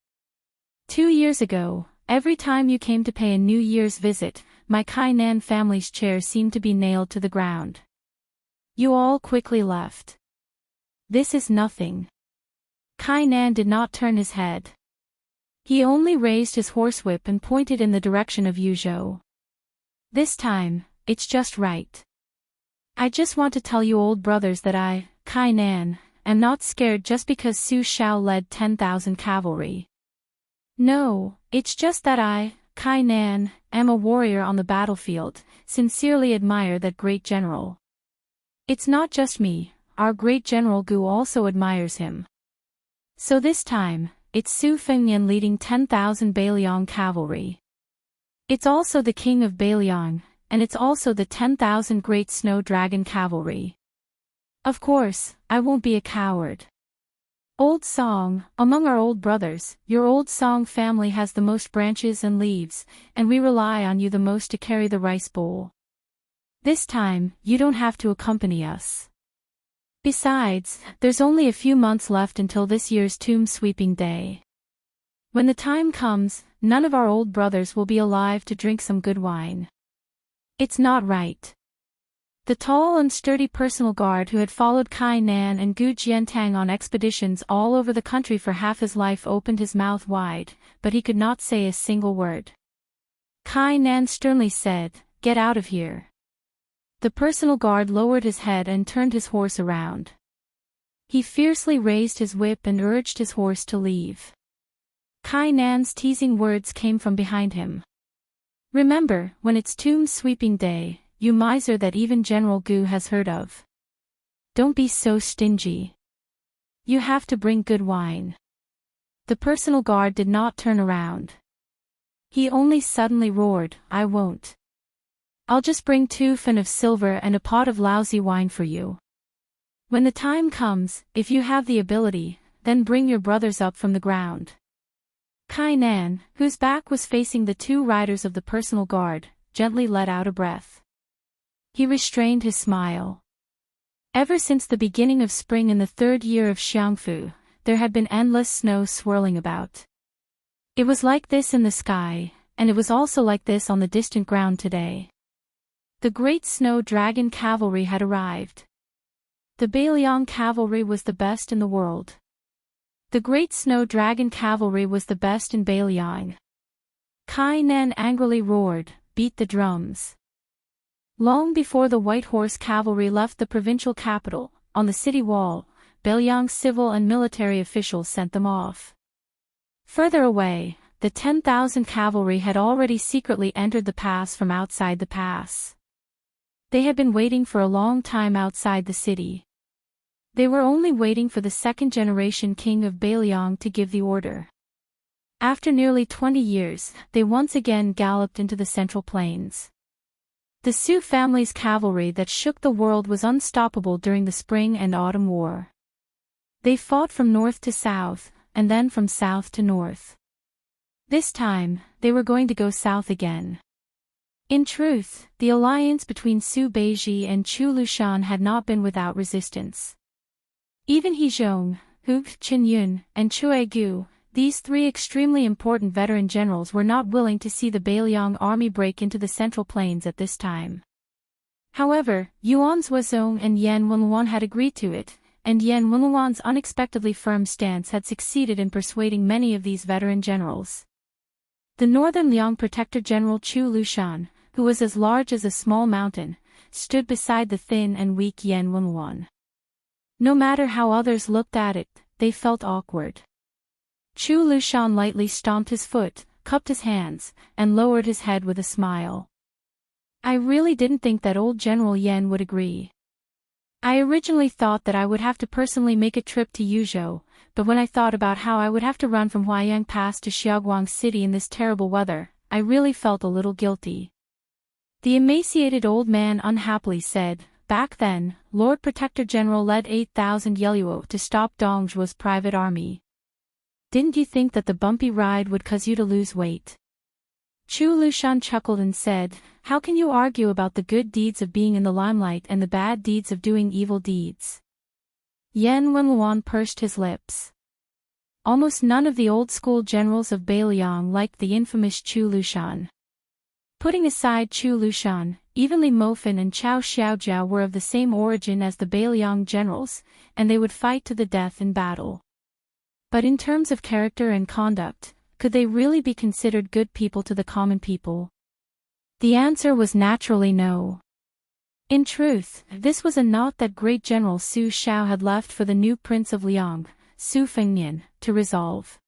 2 years ago, every time you came to pay a New Year's visit, my Kai Nan family's chair seemed to be nailed to the ground. You all quickly left. This is nothing." Kai Nan did not turn his head. He only raised his horsewhip and pointed in the direction of Yuzhou. "This time, it's just right. I just want to tell you old brothers that I, Kai Nan, am not scared just because Su Xiao led 10,000 cavalry. No, it's just that I, Kai Nan, am a warrior on the battlefield, sincerely admire that great general. It's not just me, our great General Gu also admires him. So this time, it's Su Fengnian leading 10,000 Beiliang cavalry. It's also the king of Beiliang, and it's also the 10,000 great snow dragon cavalry. Of course, I won't be a coward. Old Song, among our old brothers, your Old Song family has the most branches and leaves, and we rely on you the most to carry the rice bowl. This time, you don't have to accompany us. Besides, there's only a few months left until this year's tomb sweeping day. When the time comes, none of our old brothers will be alive to drink some good wine. It's not right. The tall and sturdy personal guard who had followed Kai Nan and Gu Jiantang on expeditions all over the country for half his life opened his mouth wide, but he could not say a single word. Kai Nan sternly said, "Get out of here." The personal guard lowered his head and turned his horse around. He fiercely raised his whip and urged his horse to leave. Kai Nan's teasing words came from behind him. "Remember, when it's tomb sweeping day, you miser that even General Gu has heard of. Don't be so stingy. You have to bring good wine." The personal guard did not turn around. He only suddenly roared, "I won't. I'll just bring 2 fin of silver and a pot of lousy wine for you. When the time comes, if you have the ability, then bring your brothers up from the ground." Kai Nan, whose back was facing the 2 riders of the personal guard, gently let out a breath. He restrained his smile. Ever since the beginning of spring in the 3rd year of Xiangfu, there had been endless snow swirling about. It was like this in the sky, and it was also like this on the distant ground today. The great snow dragon cavalry had arrived. The Beiliang cavalry was the best in the world. The great snow dragon cavalry was the best in Beiliang. Kai Nan angrily roared, "Beat the drums." Long before the White Horse cavalry left the provincial capital, on the city wall, Beiliang's civil and military officials sent them off. Further away, the 10,000 cavalry had already secretly entered the pass from outside the pass. They had been waiting for a long time outside the city. They were only waiting for the 2nd-generation king of Beiliang to give the order. After nearly 20 years, they once again galloped into the Central Plains. The Su family's cavalry that shook the world was unstoppable during the Spring and Autumn War. They fought from north to south, and then from south to north. This time, they were going to go south again. In truth, the alliance between Su Beiji and Chu Lushan had not been without resistance. Even He Zhong, Hu Qinyun, and Chui Gu, these 3 extremely important veteran generals were not willing to see the Beiliang army break into the Central Plains at this time. However, Yuan Zuozong and Yan Wenluan had agreed to it, and Yan Wenluan's unexpectedly firm stance had succeeded in persuading many of these veteran generals. The Northern Liang Protector General Chu Lushan, who was as large as a small mountain, stood beside the thin and weak Yan Wenluan. No matter how others looked at it, they felt awkward. Chu Lushan lightly stomped his foot, cupped his hands, and lowered his head with a smile. "I really didn't think that old General Yan would agree. I originally thought that I would have to personally make a trip to Yuzhou, but when I thought about how I would have to run from Huaiyang Pass to Xiaoguang City in this terrible weather, I really felt a little guilty." The emaciated old man unhappily said, "Back then, Lord Protector General led 8,000 Yeluo to stop Dongzhuo's private army. Didn't you think that the bumpy ride would cause you to lose weight?" Chu Lushan chuckled and said, "How can you argue about the good deeds of being in the limelight and the bad deeds of doing evil deeds?" Yan Wenluan pursed his lips. Almost none of the old-school generals of Beiliang liked the infamous Chu Lushan. Putting aside Chu Lushan, even Li Mofan and Chao Xiaojiao were of the same origin as the Beiliang generals, and they would fight to the death in battle. But in terms of character and conduct, could they really be considered good people to the common people? The answer was naturally no. In truth, this was a note that great General Su Shao had left for the new Prince of Liang, Su Fengnian, to resolve.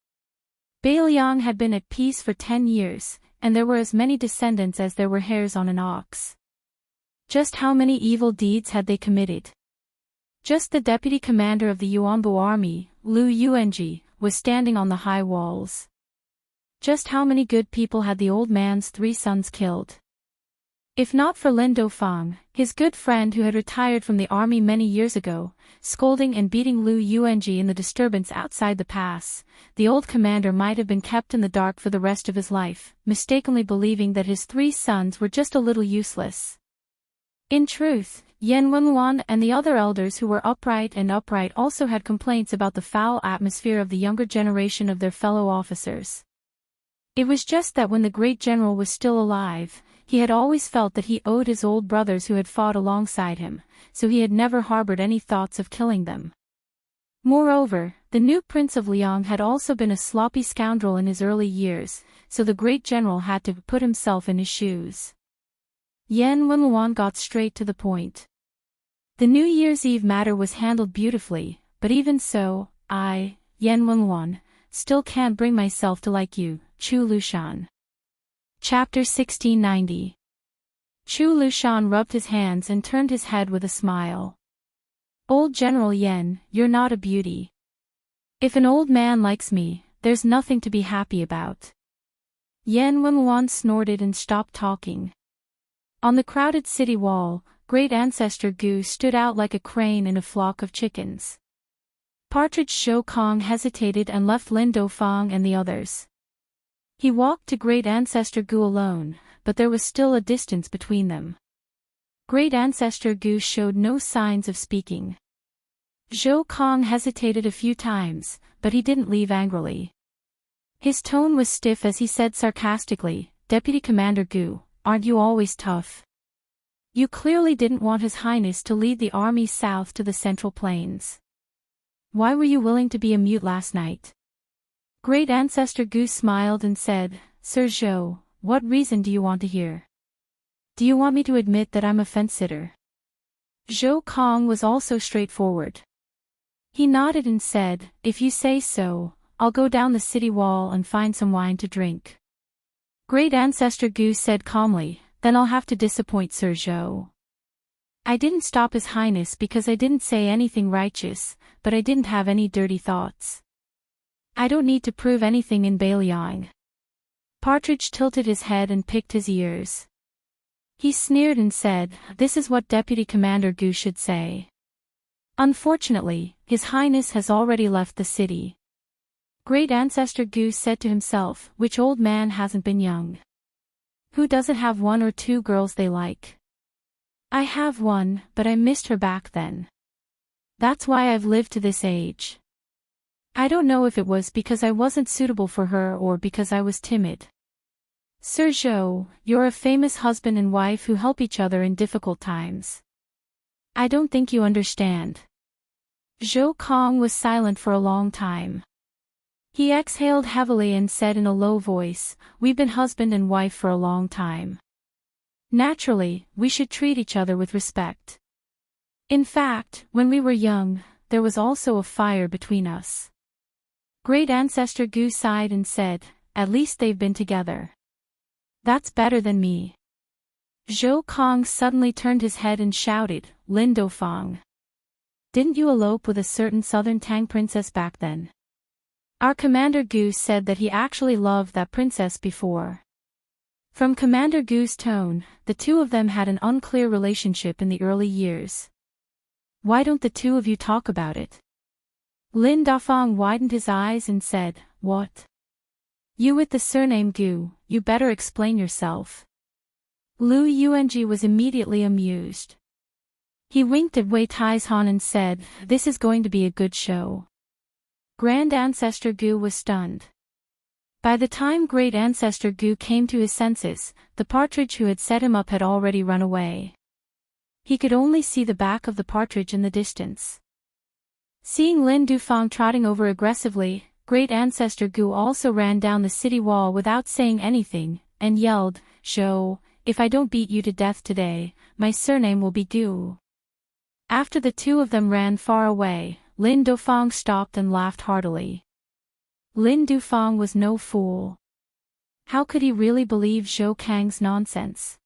Beiliang had been at peace for 10 years, and there were as many descendants as there were hairs on an ox. Just how many evil deeds had they committed? Just the deputy commander of the Yuanbo army, Lu Yuanji, was standing on the high walls. Just how many good people had the old man's 3 sons killed? If not for Lin Dofang, his good friend who had retired from the army many years ago, scolding and beating Lu Yuanji in the disturbance outside the pass, the old commander might have been kept in the dark for the rest of his life, mistakenly believing that his 3 sons were just a little useless. In truth, Yan Wenluan and the other elders who were upright also had complaints about the foul atmosphere of the younger generation of their fellow officers. It was just that when the great general was still alive, he had always felt that he owed his old brothers who had fought alongside him, so he had never harbored any thoughts of killing them. Moreover, the new Prince of Liang had also been a sloppy scoundrel in his early years, so the great general had to put himself in his shoes. Yan Wenluan got straight to the point. The New Year's Eve matter was handled beautifully, but even so, I, Yan Wenluan, still can't bring myself to like you, Chu Lushan. Chapter 1690. Chu Lushan rubbed his hands and turned his head with a smile. Old General Yan, you're not a beauty. If an old man likes me, there's nothing to be happy about. Yan Wenluan snorted and stopped talking. On the crowded city wall, great ancestor Gu stood out like a crane in a flock of chickens. Partridge Shou Kong hesitated and left Lin Dofang and the others. He walked to great ancestor Gu alone, but there was still a distance between them. Great ancestor Gu showed no signs of speaking. Zhou Kong hesitated a few times, but he didn't leave angrily. His tone was stiff as he said sarcastically, Deputy Commander Gu, aren't you always tough? You clearly didn't want His Highness to lead the army south to the Central Plains. Why were you willing to be a mute last night? Great ancestor Gu smiled and said, Sir Zhou, what reason do you want to hear? Do you want me to admit that I'm a fence-sitter? Zhou Kong was also straightforward. He nodded and said, if you say so, I'll go down the city wall and find some wine to drink. Great ancestor Gu said calmly, then I'll have to disappoint Sir Zhou. I didn't stop His Highness because I didn't say anything righteous, but I didn't have any dirty thoughts. I don't need to prove anything in Beiliang. Partridge tilted his head and picked his ears. He sneered and said, this is what Deputy Commander Gu should say. Unfortunately, His Highness has already left the city. Great ancestor Gu said to himself, which old man hasn't been young? Who doesn't have 1 or 2 girls they like? I have one, but I missed her back then. That's why I've lived to this age. I don't know if it was because I wasn't suitable for her or because I was timid. Sir Zhou, you're a famous husband and wife who help each other in difficult times. I don't think you understand. Zhou Kong was silent for a long time. He exhaled heavily and said in a low voice, we've been husband and wife for a long time. Naturally, we should treat each other with respect. In fact, when we were young, there was also a fire between us. Great ancestor Gu sighed and said, at least they've been together. That's better than me. Zhou Kong suddenly turned his head and shouted, Lin Dofang. Didn't you elope with a certain southern Tang princess back then? Our Commander Gu said that he actually loved that princess before. From Commander Gu's tone, the two of them had an unclear relationship in the early years. Why don't the two of you talk about it? Lin Dafang widened his eyes and said, what? You with the surname Gu, you better explain yourself. Lu Yuanji was immediately amused. He winked at Wei Taizhan and said, this is going to be a good show. Grand Ancestor Gu was stunned. By the time Great Ancestor Gu came to his senses, the partridge who had set him up had already run away. He could only see the back of the partridge in the distance. Seeing Lin Dufang trotting over aggressively, Great Ancestor Gu also ran down the city wall without saying anything, and yelled, Zhou, if I don't beat you to death today, my surname will be Gu." After the two of them ran far away, Lin Dufang stopped and laughed heartily. Lin Dufang was no fool. How could he really believe Zhou Kang's nonsense?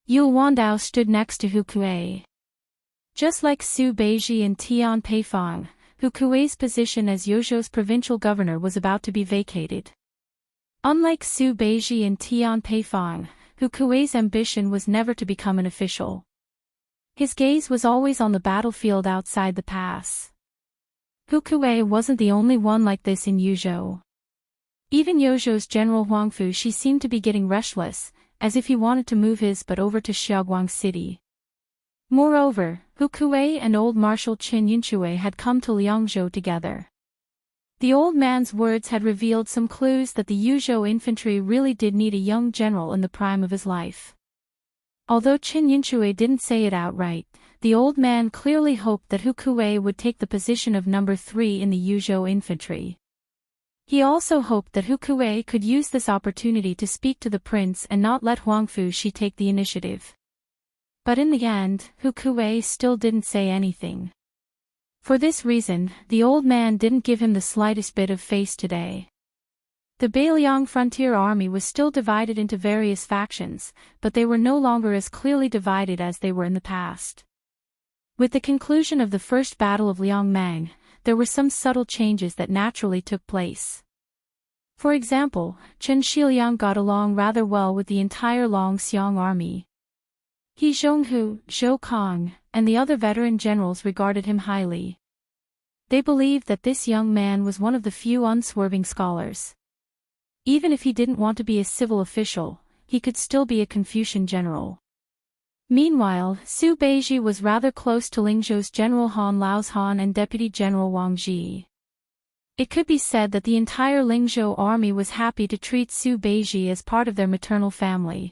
Yul Wandao stood next to Hu Kuei. Just like Su Beiji and Tian Peifang, Hu Kuei's position as Yozhou's provincial governor was about to be vacated. Unlike Su Beiji and Tian Peifang, Hu Kuei's ambition was never to become an official. His gaze was always on the battlefield outside the pass. Hu Kuei wasn't the only one like this in Yuzhou. Even Yozhou's General Huangfu Shi seemed to be getting restless, as if he wanted to move his butt over to Xiaoguang City. Moreover, Hu Kuei and old Marshal Qin Yunshui had come to Liangzhou together. The old man's words had revealed some clues that the Yuzhou infantry really did need a young general in the prime of his life. Although Qin Yunshui didn't say it outright, the old man clearly hoped that Hu Kuei would take the position of number 3 in the Yuzhou infantry. He also hoped that Hu Kuei could use this opportunity to speak to the prince and not let Huangfu Shi take the initiative. But in the end, Hu Kuei still didn't say anything. For this reason, the old man didn't give him the slightest bit of face today. The Beiliang frontier army was still divided into various factions, but they were no longer as clearly divided as they were in the past. With the conclusion of the first battle of Liangmang, there were some subtle changes that naturally took place. For example, Chen Shiliang got along rather well with the entire Longxiang army. He Zhonghu, Zhou Kong, and the other veteran generals regarded him highly. They believed that this young man was one of the few unswerving scholars. Even if he didn't want to be a civil official, he could still be a Confucian general. Meanwhile, Su Beiji was rather close to Lingzhou's General Han Laozhan and Deputy General Wang Ji. It could be said that the entire Lingzhou army was happy to treat Su Beiji as part of their maternal family.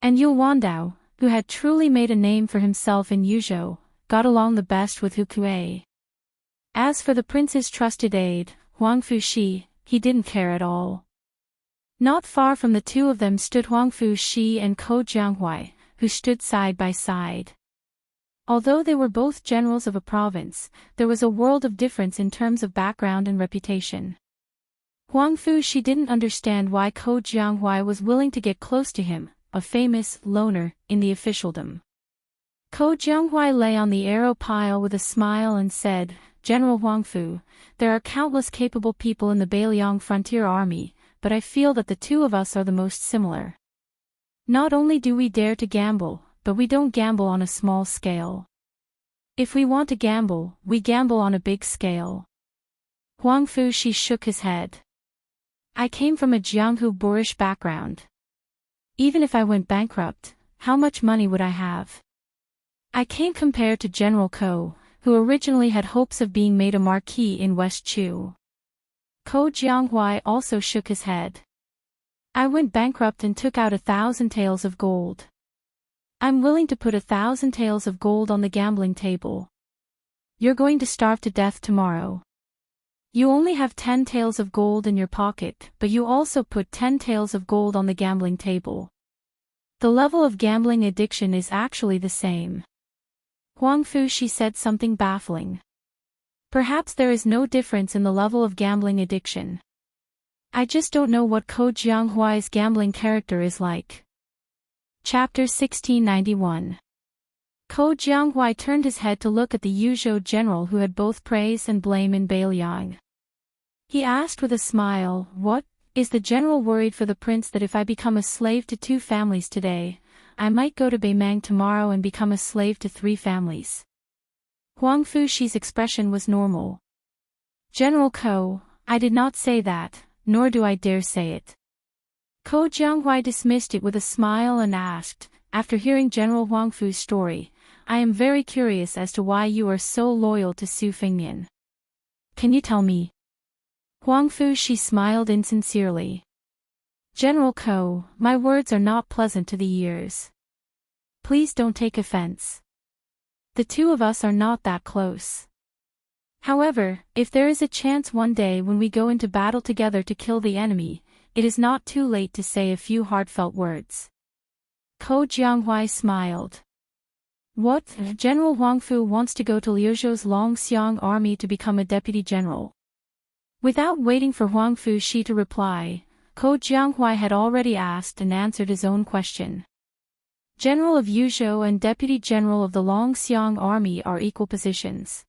And Yul Wandao, who had truly made a name for himself in Yuzhou, got along the best with Hu Kuei. As for the prince's trusted aide, Huangfu Shi, he didn't care at all. Not far from the two of them stood Huangfu Shi and Ko Jianghuai, who stood side by side. Although they were both generals of a province, there was a world of difference in terms of background and reputation. Huangfu Shi didn't understand why Ko Jianghuai was willing to get close to him, a famous loner in the officialdom. Ko Jianghuai lay on the arrow pile with a smile and said, "General Huangfu, there are countless capable people in the Beiliang frontier army, but I feel that the two of us are the most similar. Not only do we dare to gamble, but we don't gamble on a small scale. If we want to gamble, we gamble on a big scale." Huangfu Shi shook his head. "I came from a Jianghu boorish background. Even if I went bankrupt, how much money would I have? I can't compare to General Ko, who originally had hopes of being made a marquis in West Chu." Ko Jianghuai also shook his head. "I went bankrupt and took out 1,000 taels of gold. I'm willing to put 1,000 taels of gold on the gambling table. You're going to starve to death tomorrow. You only have 10 taels of gold in your pocket, but you also put 10 taels of gold on the gambling table. The level of gambling addiction is actually the same." Huangfu Shi said something baffling. "Perhaps there is no difference in the level of gambling addiction. I just don't know what Ko Jianghuai's gambling character is like." Chapter 1691. Ko Jianghuai turned his head to look at the Yuzhou general who had both praise and blame in Beiliang. He asked with a smile, "What, is the general worried for the prince that if I become a slave to 2 families today, I might go to Beimang tomorrow and become a slave to 3 families?" Huangfu Shi's expression was normal. "General Ko, I did not say that, nor do I dare say it." Ko Jianghuai dismissed it with a smile and asked, after hearing General Huangfu's story, "I am very curious as to why you are so loyal to Su Fengnian. Can you tell me?" Huangfu Shi smiled insincerely. "General Ko, my words are not pleasant to the ears. Please don't take offense. The two of us are not that close. However, if there is a chance one day when we go into battle together to kill the enemy, it is not too late to say a few heartfelt words." Ko Jianghuai smiled. What? General Huang Fu wants to go to Liuzhou's Longxiang army to become a deputy general. Without waiting for Huang Fu Shi to reply, Ko Jianghuai had already asked and answered his own question. General of Yuzhou and Deputy General of the Longxiang Army are equal positions.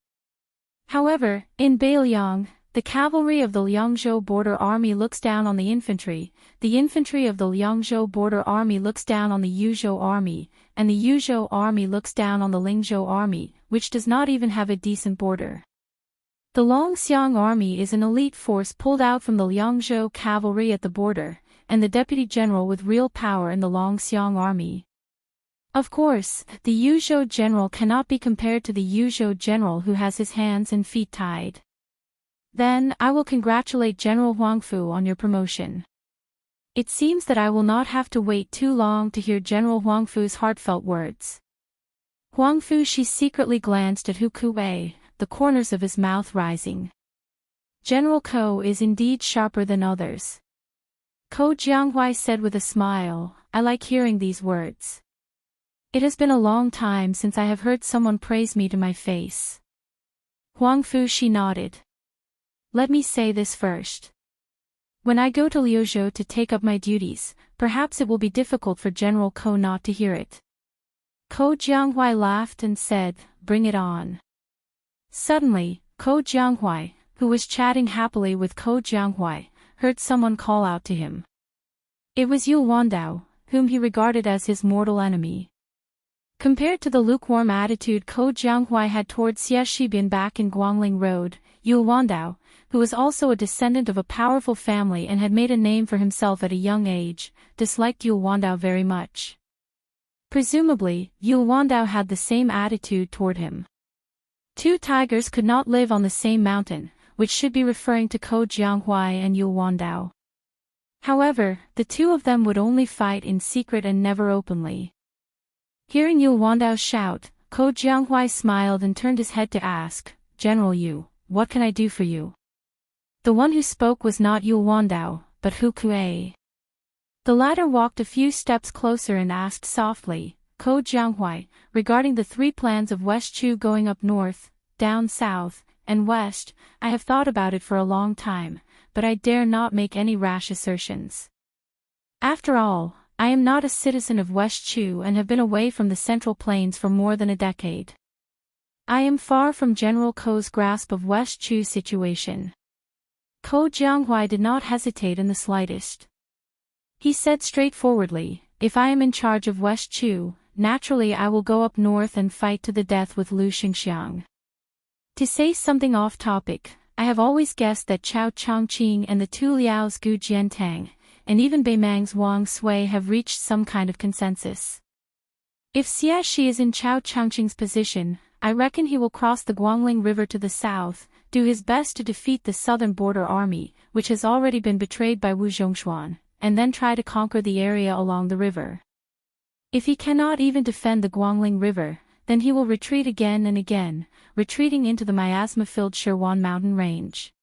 However, in Beiliang, the cavalry of the Liangzhou Border Army looks down on the infantry of the Liangzhou Border Army looks down on the Yuzhou Army, and the Yuzhou Army looks down on the Lingzhou Army, which does not even have a decent border. The Longxiang Army is an elite force pulled out from the Liangzhou cavalry at the border, and the Deputy General with real power in the Longxiang Army. Of course, the Yuzhou general cannot be compared to the Yuzhou general who has his hands and feet tied. Then, I will congratulate General Huang Fu on your promotion. It seems that I will not have to wait too long to hear General Huang Fu's heartfelt words. Huang Fu Shi secretly glanced at Hu Kuei, the corners of his mouth rising. General Ko is indeed sharper than others. Ko Jianghuai said with a smile, I like hearing these words. It has been a long time since I have heard someone praise me to my face. Huang Fu Shi nodded. Let me say this first. When I go to Liuzhou to take up my duties, perhaps it will be difficult for General Ko not to hear it. Ko Jianghuai laughed and said, bring it on. Suddenly, Ko Jianghuai, who was chatting happily with Ko Jianghuai, heard someone call out to him. It was Yu Wandao, whom he regarded as his mortal enemy. Compared to the lukewarm attitude Ko Jianghuai had toward Xie Shibin back in Guangling Road, Yu Wandao, who was also a descendant of a powerful family and had made a name for himself at a young age, disliked Yu Wandao very much. Presumably, Yu Wandao had the same attitude toward him. Two tigers could not live on the same mountain, which should be referring to Ko Jianghuai and Yu Wandao. However, the two of them would only fight in secret and never openly. Hearing Yu Wandao shout, Ko Jianghuai smiled and turned his head to ask, General Yu, what can I do for you? The one who spoke was not Yu Wandao, but Hu Kuei. The latter walked a few steps closer and asked softly, Ko Jianghuai, regarding the three plans of West Chu going up north, down south, and west, I have thought about it for a long time, but I dare not make any rash assertions. After all, I am not a citizen of West Chu and have been away from the Central Plains for more than a decade. I am far from General Ko's grasp of West Chu's situation. Ko Jianghuai did not hesitate in the slightest. He said straightforwardly, if I am in charge of West Chu, naturally I will go up north and fight to the death with Lu Xingxiang. To say something off topic, I have always guessed that Chao Chongqing and the two Liaos Gu Jiantang, and even Beimang's Wang Sui have reached some kind of consensus. If Xie Shi is in Chao Chongqing's position, I reckon he will cross the Guangling River to the south, do his best to defeat the southern border army, which has already been betrayed by Wu Zhongshuan, and then try to conquer the area along the river. If he cannot even defend the Guangling River, then he will retreat again and again, retreating into the miasma-filled Shirwan mountain range.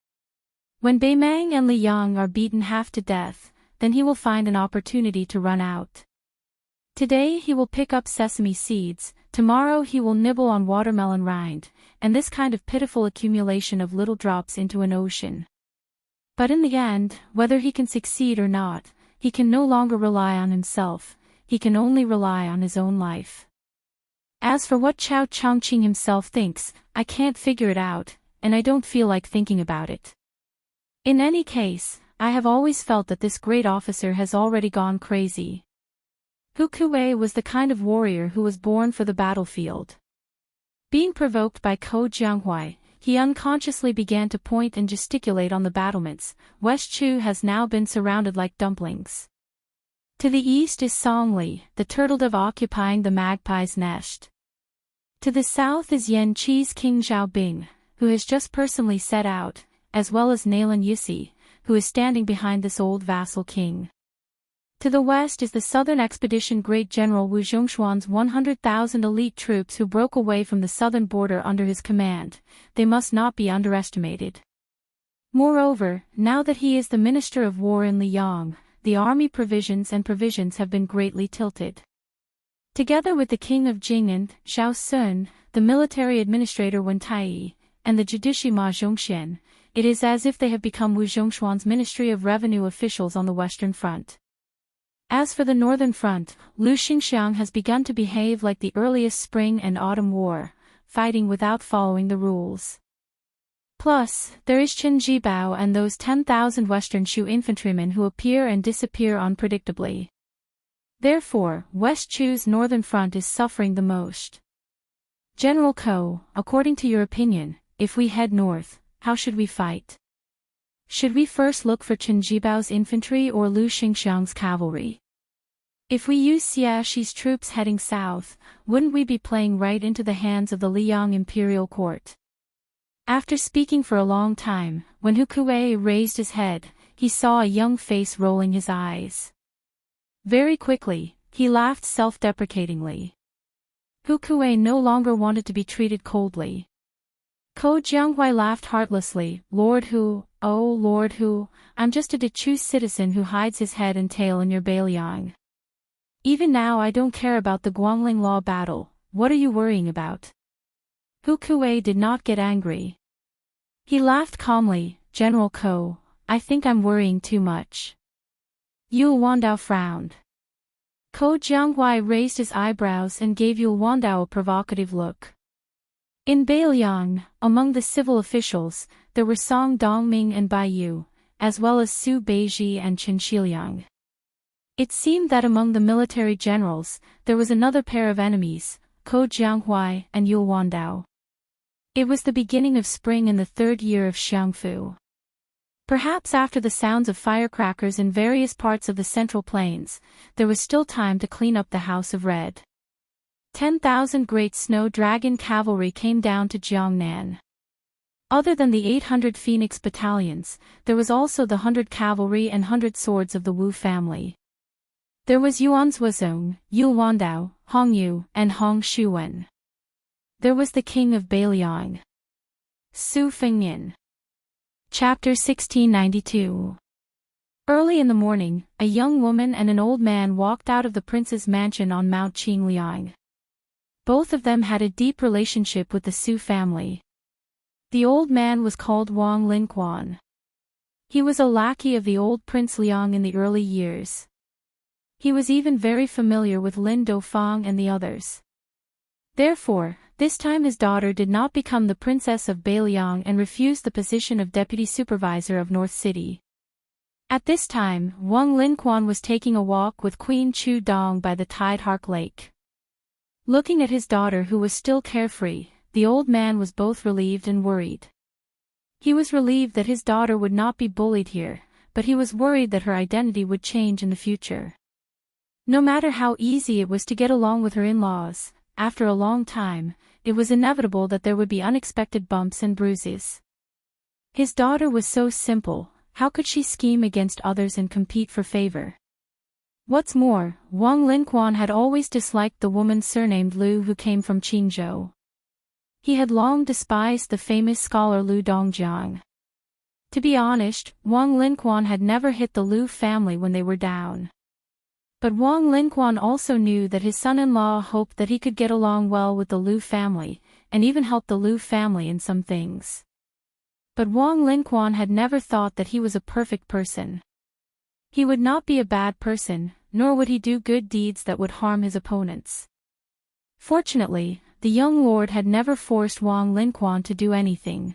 When Beimang and Li Yang are beaten half to death, then he will find an opportunity to run out. Today he will pick up sesame seeds, tomorrow he will nibble on watermelon rind, and this kind of pitiful accumulation of little drops into an ocean. But in the end, whether he can succeed or not, he can no longer rely on himself, he can only rely on his own life. As for what Chao Chongqing himself thinks, I can't figure it out, and I don't feel like thinking about it. In any case, I have always felt that this great officer has already gone crazy. Hu Kuei was the kind of warrior who was born for the battlefield. Being provoked by Ko Jianghuai, he unconsciously began to point and gesticulate on the battlements. West Chu has now been surrounded like dumplings. To the east is Songli, the turtledove occupying the magpie's nest. To the south is Yan Qi's King Zhaobing, who has just personally set out, as well as Nailan Yisi, who is standing behind this old vassal king. To the west is the Southern Expedition Great General Wu Zhongshuan's 100,000 elite troops who broke away from the southern border under his command. They must not be underestimated. Moreover, now that he is the Minister of War in Liyang, the army provisions have been greatly tilted. Together with the king of Jing'an, Xiao Sun, the military administrator Wen Tai, and the judici Ma Zhongxian, it is as if they have become Wu Zhongshuan's Ministry of Revenue officials on the Western Front. As for the Northern Front, Lu Xingxiang has begun to behave like the earliest spring and autumn war, fighting without following the rules. Plus, there is Chen Jibao and those 10,000 Western Shu infantrymen who appear and disappear unpredictably. Therefore, West Chu's Northern Front is suffering the most. General Ko, according to your opinion, if we head north, how should we fight? Should we first look for Chen Jibao's infantry or Lu Xingxiang's cavalry? If we use Xia Shi's troops heading south, wouldn't we be playing right into the hands of the Liang imperial court? After speaking for a long time, when Hu Kuei raised his head, he saw a young face rolling his eyes. Very quickly, he laughed self-deprecatingly. Hu Kuei no longer wanted to be treated coldly. Ko Jianghuai laughed heartlessly. Lord Hu, oh Lord Hu, I'm just a Dechu citizen who hides his head and tail in your Beiliang. Even now I don't care about the Guangling Law battle. What are you worrying about? Hu Kuei did not get angry. He laughed calmly. General Ko, I think I'm worrying too much. Yul Wandao frowned. Ko Jianghuai raised his eyebrows and gave Yul Wandao a provocative look. In Beiliang, among the civil officials, there were Song Dongming and Bai Yu, as well as Su Beiji and Chen Xiliang. It seemed that among the military generals, there was another pair of enemies, Ko Jianghuai and Yul Wandao. It was the beginning of spring in the third year of Xiangfu. Perhaps after the sounds of firecrackers in various parts of the Central Plains, there was still time to clean up the House of Red. 10,000 great snow dragon cavalry came down to Jiangnan. Other than the 800 Phoenix battalions, there was also the 100 cavalry and 100 swords of the Wu family. There was Yuan Zuozong, Yul Wandao, Hong Yu, and Hong Shuwen. There was the king of Beiliang, Su Fengyin. Chapter 1692. Early in the morning, a young woman and an old man walked out of the prince's mansion on Mount Qingliang. Both of them had a deep relationship with the Su family. The old man was called Wang Linquan. He was a lackey of the old Prince Liang in the early years. He was even very familiar with Lin Dofang and the others. Therefore, this time his daughter did not become the princess of Beiliang and refused the position of deputy supervisor of North City. At this time, Wang Linquan was taking a walk with Queen Chu Dong by the Tide Hark Lake. Looking at his daughter who was still carefree, the old man was both relieved and worried. He was relieved that his daughter would not be bullied here, but he was worried that her identity would change in the future. No matter how easy it was to get along with her in-laws, after a long time, it was inevitable that there would be unexpected bumps and bruises. His daughter was so simple, how could she scheme against others and compete for favor? What's more, Wang Linquan had always disliked the woman surnamed Lu who came from Qingzhou. He had long despised the famous scholar Lu Dongjiang. To be honest, Wang Linquan had never hit the Lu family when they were down. But Wang Linquan also knew that his son-in-law hoped that he could get along well with the Lu family, and even help the Lu family in some things. But Wang Linquan had never thought that he was a perfect person. He would not be a bad person, nor would he do good deeds that would harm his opponents. Fortunately, the young lord had never forced Wang Linquan to do anything.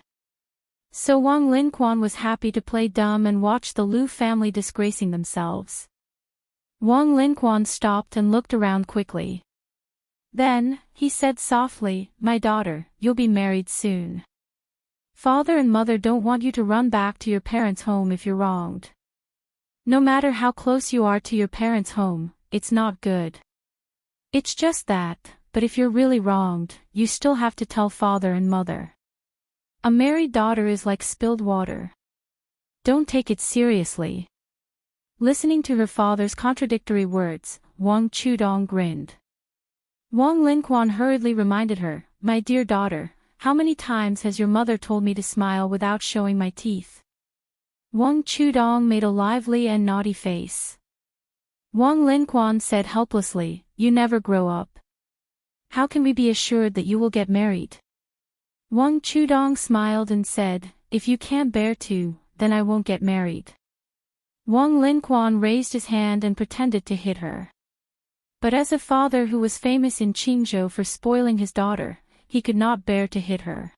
So Wang Linquan was happy to play dumb and watch the Lu family disgracing themselves. Wang Linquan stopped and looked around quickly. Then, he said softly, "My daughter, you'll be married soon. Father and mother don't want you to run back to your parents' home if you're wronged. No matter how close you are to your parents' home, it's not good. It's just that, but if you're really wronged, you still have to tell father and mother. A married daughter is like spilled water. Don't take it seriously." Listening to her father's contradictory words, Wang Chudong grinned. Wang Linquan hurriedly reminded her, "My dear daughter, how many times has your mother told me to smile without showing my teeth?" Wang Chudong made a lively and naughty face. Wang Linquan said helplessly, you never grow up. How can we be assured that you will get married? Wang Chudong smiled and said, if you can't bear to, then I won't get married. Wang Linquan raised his hand and pretended to hit her. But as a father who was famous in Qingzhou for spoiling his daughter, he could not bear to hit her.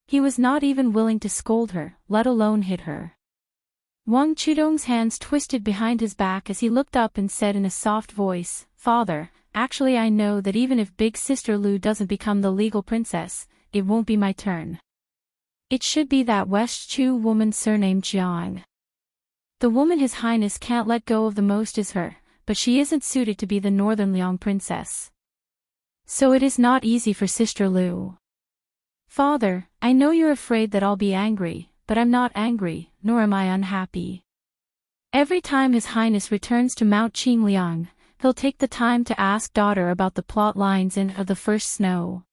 He was not even willing to scold her, let alone hit her. Wang Chudong's hands twisted behind his back as he looked up and said in a soft voice, Father, actually I know that even if big sister Lu doesn't become the legal princess, it won't be my turn. It should be that West Chu woman surnamed Jiang. The woman His Highness can't let go of the most is her, but she isn't suited to be the Northern Liang princess. So it is not easy for Sister Lu. Father, I know you're afraid that I'll be angry, but I'm not angry, nor am I unhappy. Every time His Highness returns to Mount Qingliang, he'll take the time to ask daughter about the plot lines in Of the First Snow.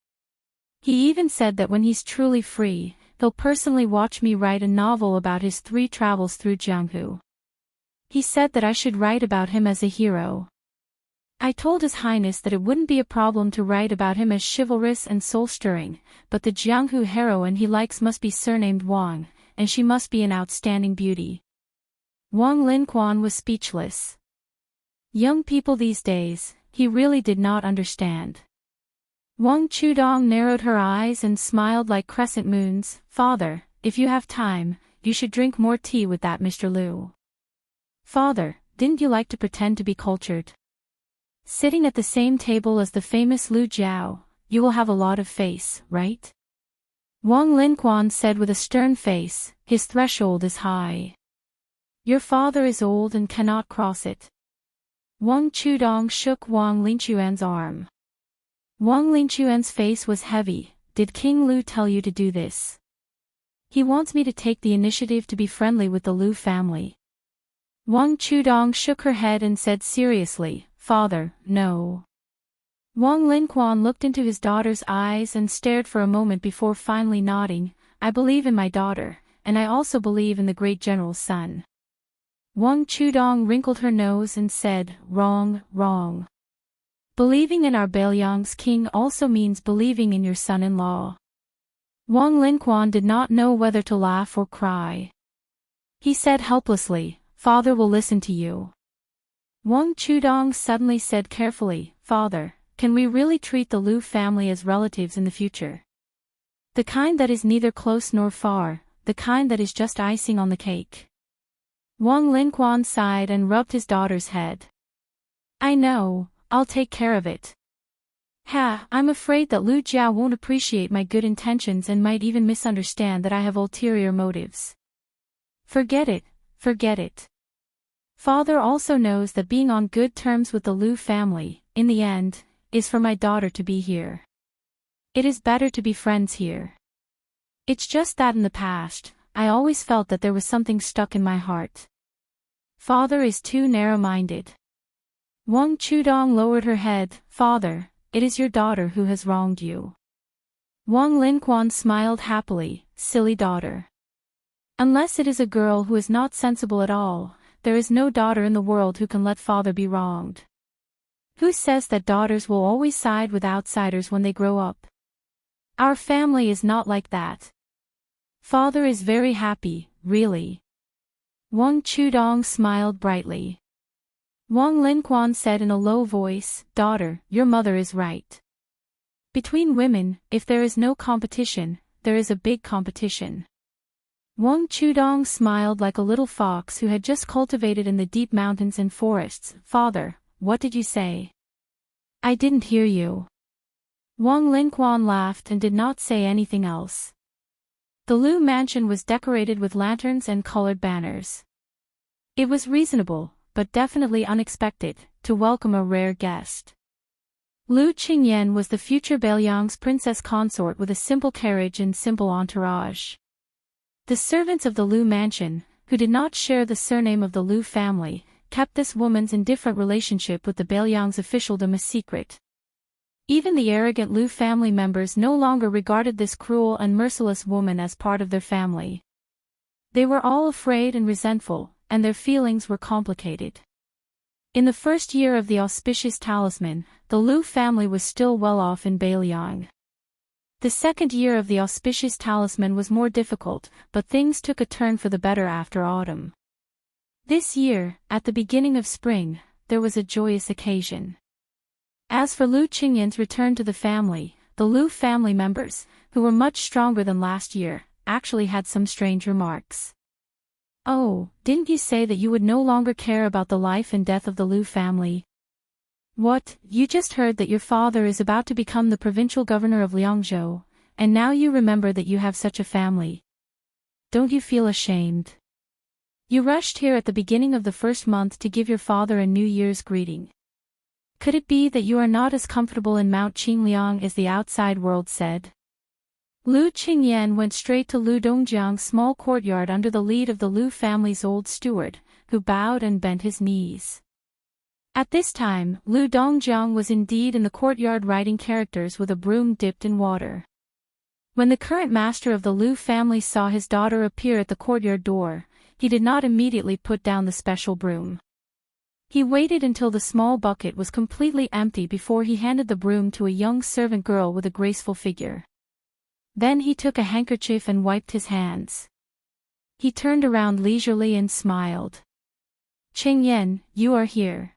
He even said that when he's truly free, he'll personally watch me write a novel about his 3 travels through Jianghu. He said that I should write about him as a hero. I told His Highness that it wouldn't be a problem to write about him as chivalrous and soul-stirring, but the Jianghu heroine he likes must be surnamed Wang, and she must be an outstanding beauty. Wang Linquan was speechless. Young people these days, he really did not understand. Wang Chudong narrowed her eyes and smiled like crescent moons. Father, if you have time, you should drink more tea with that Mr. Lu. Father, didn't you like to pretend to be cultured? Sitting at the same table as the famous Lu Jiao, you will have a lot of face, right? Wang Linquan said with a stern face, his threshold is high. Your father is old and cannot cross it. Wang Chudong shook Wang Linquan's arm. Wang Linquan's face was heavy. Did King Lu tell you to do this? He wants me to take the initiative to be friendly with the Lu family. Wang Chudong shook her head and said seriously, Father, no. Wang Linquan looked into his daughter's eyes and stared for a moment before finally nodding, I believe in my daughter, and I also believe in the great general's son. Wang Chudong wrinkled her nose and said, wrong, wrong. Believing in our Beiliang's king also means believing in your son-in-law. Wang Linquan did not know whether to laugh or cry. He said helplessly, Father will listen to you. Wang Chudong suddenly said carefully, Father, can we really treat the Lu family as relatives in the future? The kind that is neither close nor far, the kind that is just icing on the cake. Wang Linquan sighed and rubbed his daughter's head. I know, I'll take care of it. I'm afraid that Lu Jiao won't appreciate my good intentions and might even misunderstand that I have ulterior motives. Forget it, forget it. Father also knows that being on good terms with the Lu family, in the end, is for my daughter to be here. It is better to be friends here. It's just that in the past, I always felt that there was something stuck in my heart. Father is too narrow-minded. Wang Chudong lowered her head, Father, it is your daughter who has wronged you. Wang Linquan smiled happily, silly daughter. Unless it is a girl who is not sensible at all, there is no daughter in the world who can let father be wronged. Who says that daughters will always side with outsiders when they grow up? Our family is not like that. Father is very happy, really. Wang Chudong smiled brightly. Wang Linquan said in a low voice, Daughter, your mother is right. Between women, if there is no competition, there is a big competition. Wang Chudong smiled like a little fox who had just cultivated in the deep mountains and forests. Father, what did you say? I didn't hear you. Wang Linquan laughed and did not say anything else. The Lu mansion was decorated with lanterns and colored banners. It was reasonable, but definitely unexpected, to welcome a rare guest. Lu Qingyan was the future Beiliang's princess consort with a simple carriage and simple entourage. The servants of the Lu mansion, who did not share the surname of the Lu family, kept this woman's indifferent relationship with the Beiliang's officialdom a secret. Even the arrogant Lu family members no longer regarded this cruel and merciless woman as part of their family. They were all afraid and resentful, and their feelings were complicated. In the first year of the auspicious talisman, the Lu family was still well off in Biyao. The second year of the auspicious talisman was more difficult, but things took a turn for the better after autumn. This year, at the beginning of spring, there was a joyous occasion. As for Lu Qingyan's return to the family, the Lu family members, who were much stronger than last year, actually had some strange remarks. "Oh, didn't you say that you would no longer care about the life and death of the Lu family? What, you just heard that your father is about to become the provincial governor of Jianghu, and now you remember that you have such a family. Don't you feel ashamed? You rushed here at the beginning of the first month to give your father a New Year's greeting. Could it be that you are not as comfortable in Mount Qingliang as the outside world said?" Lu Qingyan went straight to Lu Dongjiang's small courtyard under the lead of the Lu family's old steward, who bowed and bent his knees. At this time, Lu Dongjiang was indeed in the courtyard writing characters with a broom dipped in water. When the current master of the Lu family saw his daughter appear at the courtyard door, he did not immediately put down the special broom. He waited until the small bucket was completely empty before he handed the broom to a young servant girl with a graceful figure. Then he took a handkerchief and wiped his hands. He turned around leisurely and smiled. "Qingyan, you are here."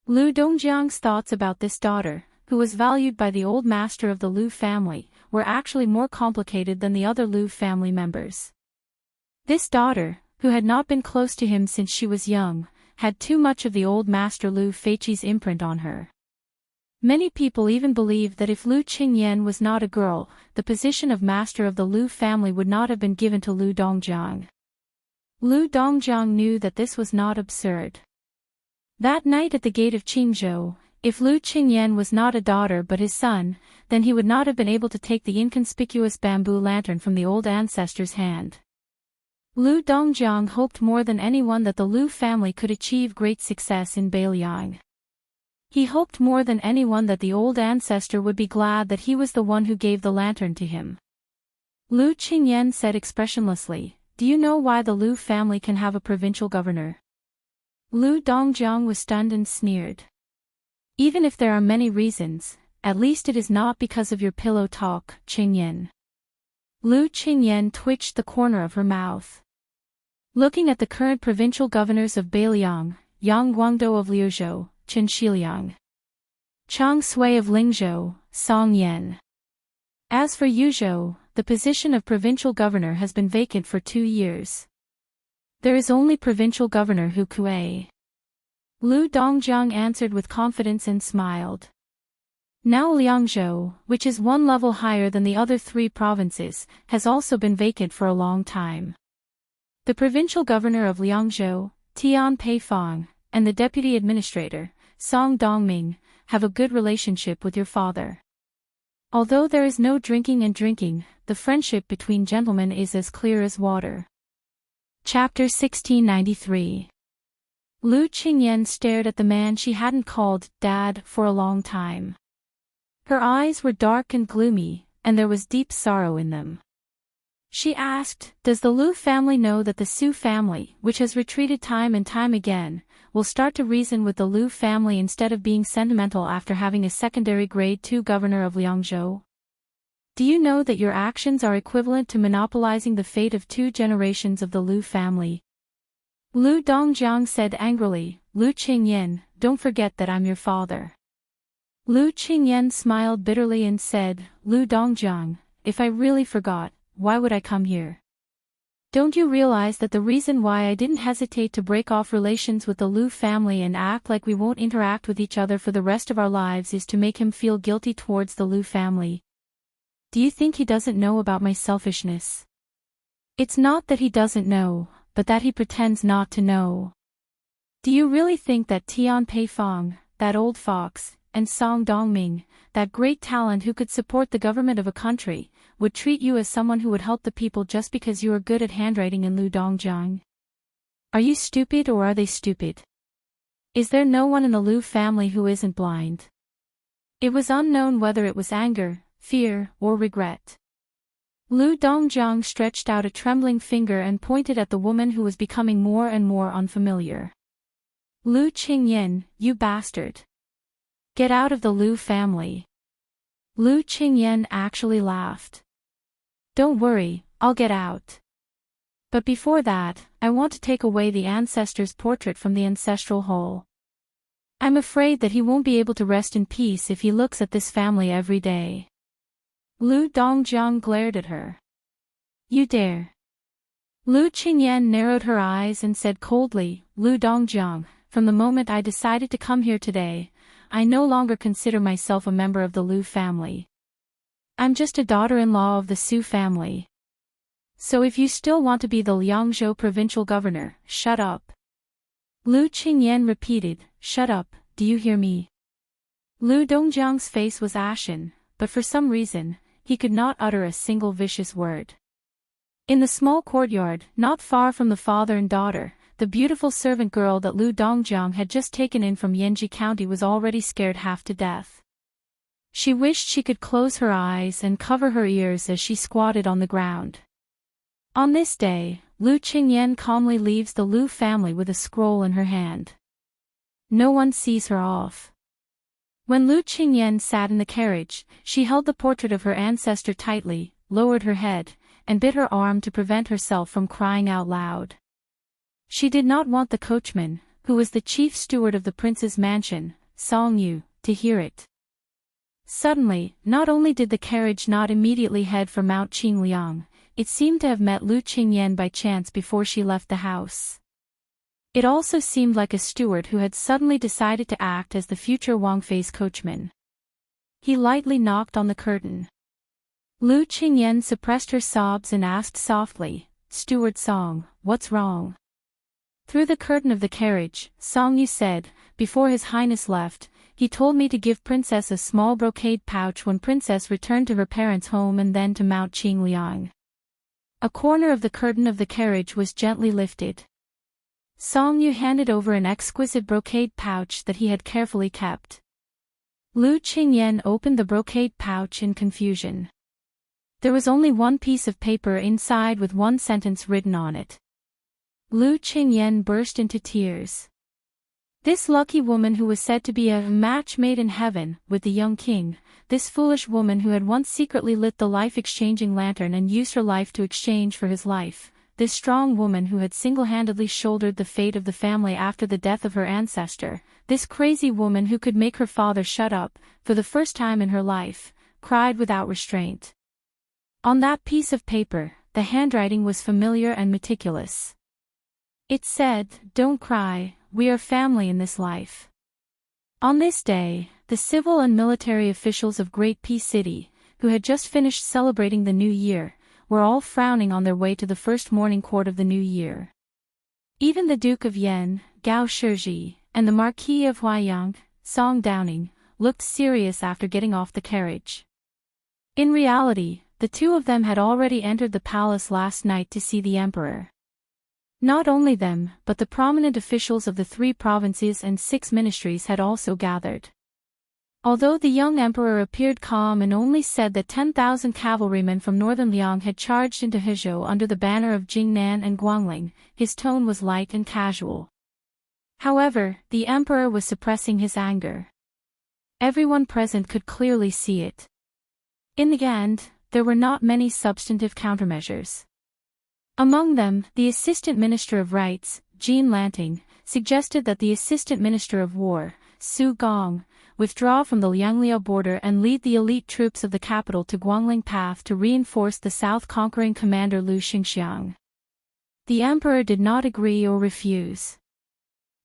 Lu Dongjiang's thoughts about this daughter, who was valued by the old master of the Lu family, were actually more complicated than the other Lu family members. This daughter, who had not been close to him since she was young, had too much of the old master Lu Feiqi's imprint on her. Many people even believed that if Lu Qingyan was not a girl, the position of master of the Lu family would not have been given to Lu Dongjiang. Lu Dongjiang knew that this was not absurd. That night at the gate of Qingzhou, if Lu Qingyan was not a daughter but his son, then he would not have been able to take the inconspicuous bamboo lantern from the old ancestor's hand. Lu Dongjiang hoped more than anyone that the Lu family could achieve great success in Biyao. He hoped more than anyone that the old ancestor would be glad that he was the one who gave the lantern to him. Lu Qingyan said expressionlessly, "Do you know why the Lu family can have a provincial governor?" Lu Dongjiang was stunned and sneered. "Even if there are many reasons, at least it is not because of your pillow talk, Qingyan." Lu Qingyan twitched the corner of her mouth. Looking at the current provincial governors of Beiliang, Yang Guangdou of Liuzhou, Chen Shiliang, Chang Sui of Lingzhou, Song Yan. As for Yuzhou, the position of provincial governor has been vacant for 2 years. There is only provincial governor Hu Kuei. Lu Dongjiang answered with confidence and smiled. Now Liangzhou, which is 1 level higher than the other 3 provinces, has also been vacant for a long time. The provincial governor of Liangzhou, Tian Peifang, and the deputy administrator, Song Dongming, have a good relationship with your father. Although there is no drinking and drinking, the friendship between gentlemen is as clear as water. Chapter 1693. Lu Qingyan stared at the man she hadn't called Dad for a long time. Her eyes were dark and gloomy, and there was deep sorrow in them. She asked, "Does the Lu family know that the Su family, which has retreated time and time again, will start to reason with the Lu family instead of being sentimental after having a secondary grade 2 governor of Liangzhou? Do you know that your actions are equivalent to monopolizing the fate of 2 generations of the Lu family?" Lu Dongjiang said angrily, "Lu Qingyan, don't forget that I'm your father." Lu Qingyan smiled bitterly and said, "Lu Dongjiang, if I really forgot, why would I come here? Don't you realize that the reason why I didn't hesitate to break off relations with the Lu family and act like we won't interact with each other for the rest of our lives is to make him feel guilty towards the Lu family? Do you think he doesn't know about my selfishness? It's not that he doesn't know, but that he pretends not to know. Do you really think that Tian Peifang, that old fox, and Song Dongming, that great talent who could support the government of a country, would treat you as someone who would help the people just because you are good at handwriting in Lu Dongjiang? Are you stupid or are they stupid? Is there no one in the Lu family who isn't blind?" It was unknown whether it was anger, fear, or regret. Lu Dongjiang stretched out a trembling finger and pointed at the woman who was becoming more and more unfamiliar. Lu Qingyan, you bastard. Get out of the Lu family. Lu Qingyan actually laughed. Don't worry, I'll get out. But before that, I want to take away the ancestor's portrait from the ancestral hall. I'm afraid that he won't be able to rest in peace if he looks at this family every day. Lu Dongjiang glared at her. You dare. Lu Qingyan narrowed her eyes and said coldly, Lu Dongjiang, from the moment I decided to come here today, I no longer consider myself a member of the Lu family. I'm just a daughter-in-law of the Su family. So if you still want to be the Liangzhou provincial governor, shut up. Lu Qingyan repeated, shut up, do you hear me? Lu Dongjiang's face was ashen, but for some reason, he could not utter a single vicious word. In the small courtyard, not far from the father and daughter, the beautiful servant girl that Lu Dongjiang had just taken in from Yanji County was already scared half to death. She wished she could close her eyes and cover her ears as she squatted on the ground. On this day, Lu Qingyan calmly leaves the Lu family with a scroll in her hand. No one sees her off. When Lu Qingyan sat in the carriage, she held the portrait of her ancestor tightly, lowered her head, and bit her arm to prevent herself from crying out loud. She did not want the coachman, who was the chief steward of the prince's mansion, Song Yu, to hear it. Suddenly, not only did the carriage not immediately head for Mount Qingliang, it seemed to have met Lu Qingyan by chance before she left the house. It also seemed like a steward who had suddenly decided to act as the future Wang Fei's coachman. He lightly knocked on the curtain. Lu Qingyan suppressed her sobs and asked softly, Steward Song, what's wrong? Through the curtain of the carriage, Song Yu said, before His Highness left, he told me to give Princess a small brocade pouch when Princess returned to her parents' home and then to Mount Qingliang. A corner of the curtain of the carriage was gently lifted. Song Yu handed over an exquisite brocade pouch that he had carefully kept. Lu Qingyan opened the brocade pouch in confusion. There was only one piece of paper inside with one sentence written on it. Lu Qingyan burst into tears. This lucky woman who was said to be a match made in heaven with the young king, this foolish woman who had once secretly lit the life-exchanging lantern and used her life to exchange for his life, this strong woman who had single-handedly shouldered the fate of the family after the death of her ancestor, this crazy woman who could make her father shut up, for the first time in her life, cried without restraint. On that piece of paper, the handwriting was familiar and meticulous. It said, Don't cry, we are family in this life. On this day, the civil and military officials of Great Peace City, who had just finished celebrating the New Year, were all frowning on their way to the first morning court of the New Year. Even the Duke of Yen, Gao Shizhi, and the Marquis of Huaiyang, Song Downing, looked serious after getting off the carriage. In reality, the two of them had already entered the palace last night to see the emperor. Not only them, but the prominent officials of the 3 provinces and 6 ministries had also gathered. Although the young emperor appeared calm and only said that 10,000 cavalrymen from northern Liang had charged into Hezhou under the banner of Jingnan and Guangling, his tone was light and casual. However, the emperor was suppressing his anger. Everyone present could clearly see it. In the end, there were not many substantive countermeasures. Among them, the Assistant Minister of Rights, Jean Lanting, suggested that the Assistant Minister of War, Su Gong, withdraw from the Liangliao border and lead the elite troops of the capital to Guangling Path to reinforce the south conquering commander Lu Xingxiang. The emperor did not agree or refuse.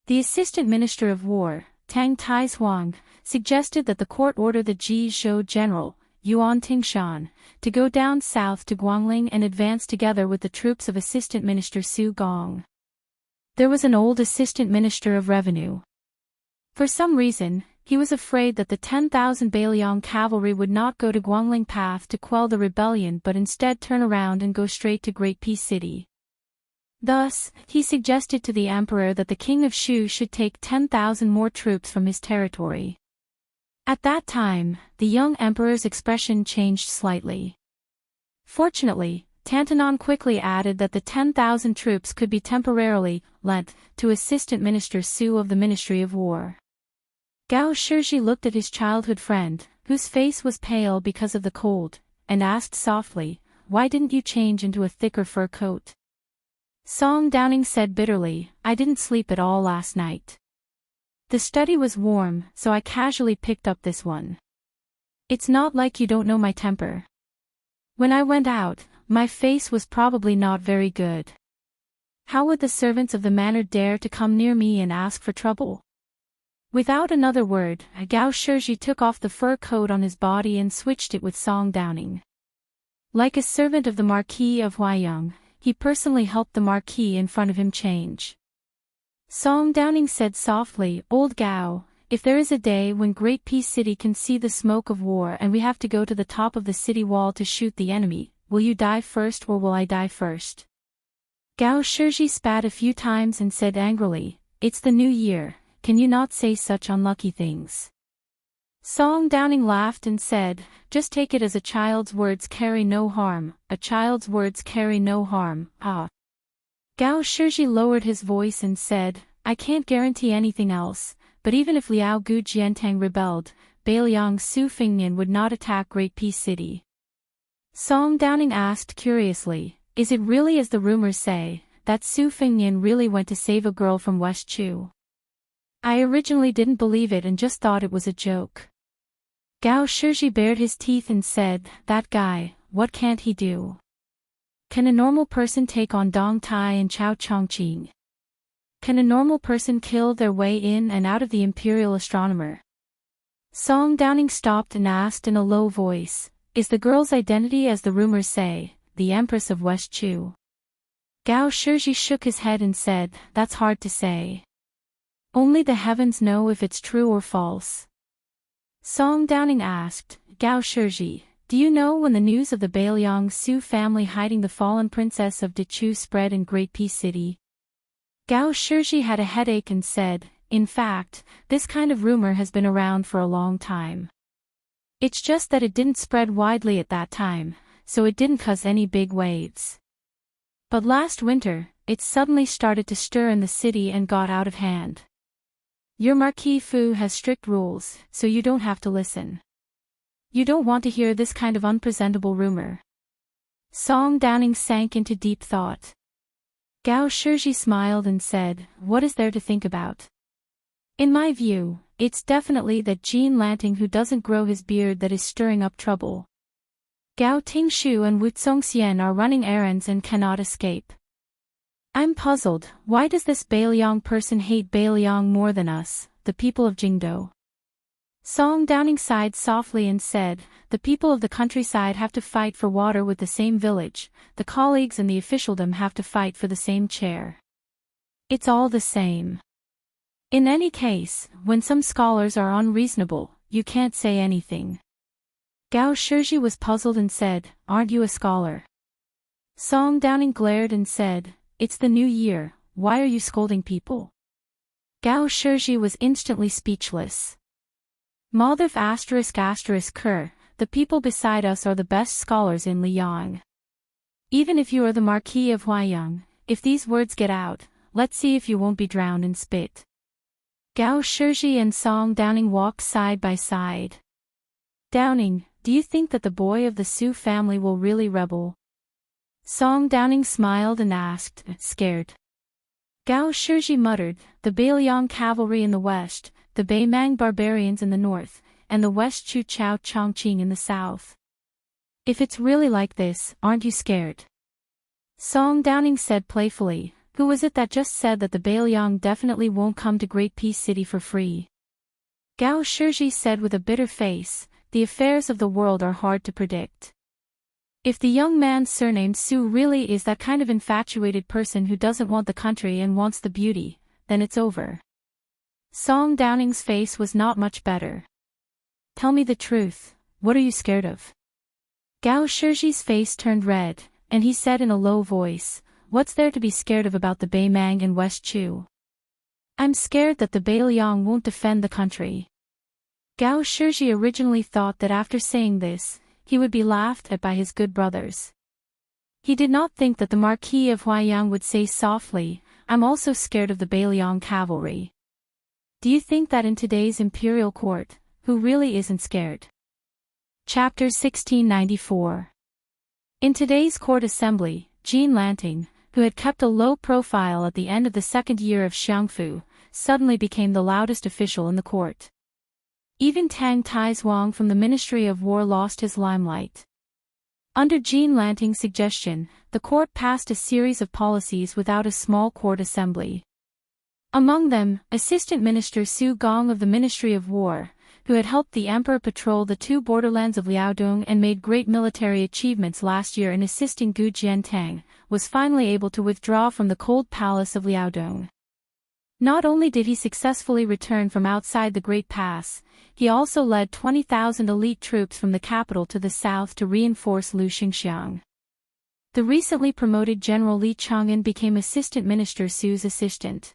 The Assistant Minister of War, Tang Taizhuang, suggested that the court order the Jizhou general, Yuan Tingshan, to go down south to Guangling and advance together with the troops of Assistant Minister Su Gong. There was an old Assistant Minister of Revenue. For some reason, he was afraid that the 10,000 Bailiang cavalry would not go to Guangling Path to quell the rebellion but instead turn around and go straight to Great Peace City. Thus, he suggested to the emperor that the king of Shu should take 10,000 more troops from his territory. At that time, the young emperor's expression changed slightly. Fortunately, Tantanon quickly added that the 10,000 troops could be temporarily lent to Assistant Minister Su of the Ministry of War. Gao Shizhi looked at his childhood friend, whose face was pale because of the cold, and asked softly, "Why didn't you change into a thicker fur coat?" Song Downing said bitterly, "I didn't sleep at all last night. The study was warm, so I casually picked up this one. It's not like you don't know my temper. When I went out, my face was probably not very good. How would the servants of the manor dare to come near me and ask for trouble?" Without another word, Gao Shizhi took off the fur coat on his body and switched it with Song Downing. Like a servant of the Marquis of Huaiyang, he personally helped the Marquis in front of him change. Song Downing said softly, "Old Gao, if there is a day when Great Peace City can see the smoke of war and we have to go to the top of the city wall to shoot the enemy, will you die first or will I die first?" Gao Shizhi spat a few times and said angrily, "It's the new year. Can you not say such unlucky things?" Song Downing laughed and said, "Just take it as a child's words carry no harm, a child's words carry no harm, ah." Gao Shizhi lowered his voice and said, "I can't guarantee anything else, but even if Liao Gu Jiantang rebelled, Bailiang Su Fingnian would not attack Great Peace City." Song Downing asked curiously, "Is it really as the rumors say, that Su Fingnian really went to save a girl from West Chu? I originally didn't believe it and just thought it was a joke." Gao Shizhi bared his teeth and said, "That guy, what can't he do? Can a normal person take on Dong Tai and Chao Chongqing? Can a normal person kill their way in and out of the Imperial Astronomer?" Song Downing stopped and asked in a low voice, "Is the girl's identity as the rumors say, the Empress of West Chu?" Gao Shizhi shook his head and said, "That's hard to say. Only the heavens know if it's true or false." Song Downing asked, "Gao Shizhi, do you know when the news of the Bailiang Su family hiding the fallen princess of Dechu spread in Great Peace City?" Gao Shizhi had a headache and said, "In fact, this kind of rumor has been around for a long time. It's just that it didn't spread widely at that time, so it didn't cause any big waves. But last winter, it suddenly started to stir in the city and got out of hand. Your Marquis Fu has strict rules, so you don't have to listen. You don't want to hear this kind of unpresentable rumor." Song Downing sank into deep thought. Gao Shizhi smiled and said, "What is there to think about? In my view, it's definitely that Jean Lanting who doesn't grow his beard that is stirring up trouble. Gao Tingshu and Wu Zongxian are running errands and cannot escape. I'm puzzled, why does this Bailiang person hate Bailiang more than us, the people of Jingdo?" Song Downing sighed softly and said, "The people of the countryside have to fight for water with the same village, the colleagues and the officialdom have to fight for the same chair. It's all the same. In any case, when some scholars are unreasonable, you can't say anything." Gao Shizhi was puzzled and said, "Aren't you a scholar?" Song Downing glared and said, "It's the new year, why are you scolding people?" Gao Shizhi was instantly speechless. Maldif **** Ker, the people beside us are the best scholars in Liang. Even if you are the Marquis of Huaiyang, if these words get out, let's see if you won't be drowned in spit. Gao Shizhi and Song Downing walked side by side. "Downing, do you think that the boy of the Su family will really rebel?" Song Downing smiled and asked, "Scared?" Gao Shizhi muttered, "The Bailiang cavalry in the west, the Baimang barbarians in the north, and the West Chu Chao Chongqing in the south. If it's really like this, aren't you scared?" Song Downing said playfully, "Who was it that just said that the Bailiang definitely won't come to Great Peace City for free?" Gao Shizhi said with a bitter face, "The affairs of the world are hard to predict. If the young man surnamed Su really is that kind of infatuated person who doesn't want the country and wants the beauty, then it's over." Song Downing's face was not much better. "Tell me the truth, what are you scared of?" Gao Shizhi's face turned red, and he said in a low voice, "What's there to be scared of about the Baimang and West Chu? I'm scared that the Bailiang won't defend the country." Gao Shizhi originally thought that after saying this, he would be laughed at by his good brothers. He did not think that the Marquis of Huaiyang would say softly, "I'm also scared of the Bailiang cavalry." Do you think that in today's imperial court, who really isn't scared? Chapter 1694. In today's court assembly, Jean Lanting, who had kept a low profile at the end of the second year of Jianghu, suddenly became the loudest official in the court. Even Tang Taizhuang from the Ministry of War lost his limelight. Under Jean Lanting's suggestion, the court passed a series of policies without a small court assembly. Among them, Assistant Minister Su Gong of the Ministry of War, who had helped the emperor patrol the two borderlands of Liaodong and made great military achievements last year in assisting Gu Jiantang, was finally able to withdraw from the cold palace of Liaodong. Not only did he successfully return from outside the Great Pass, he also led 20,000 elite troops from the capital to the south to reinforce Lu Xingxiang. The recently promoted General Li Chang'an became Assistant Minister Su's assistant.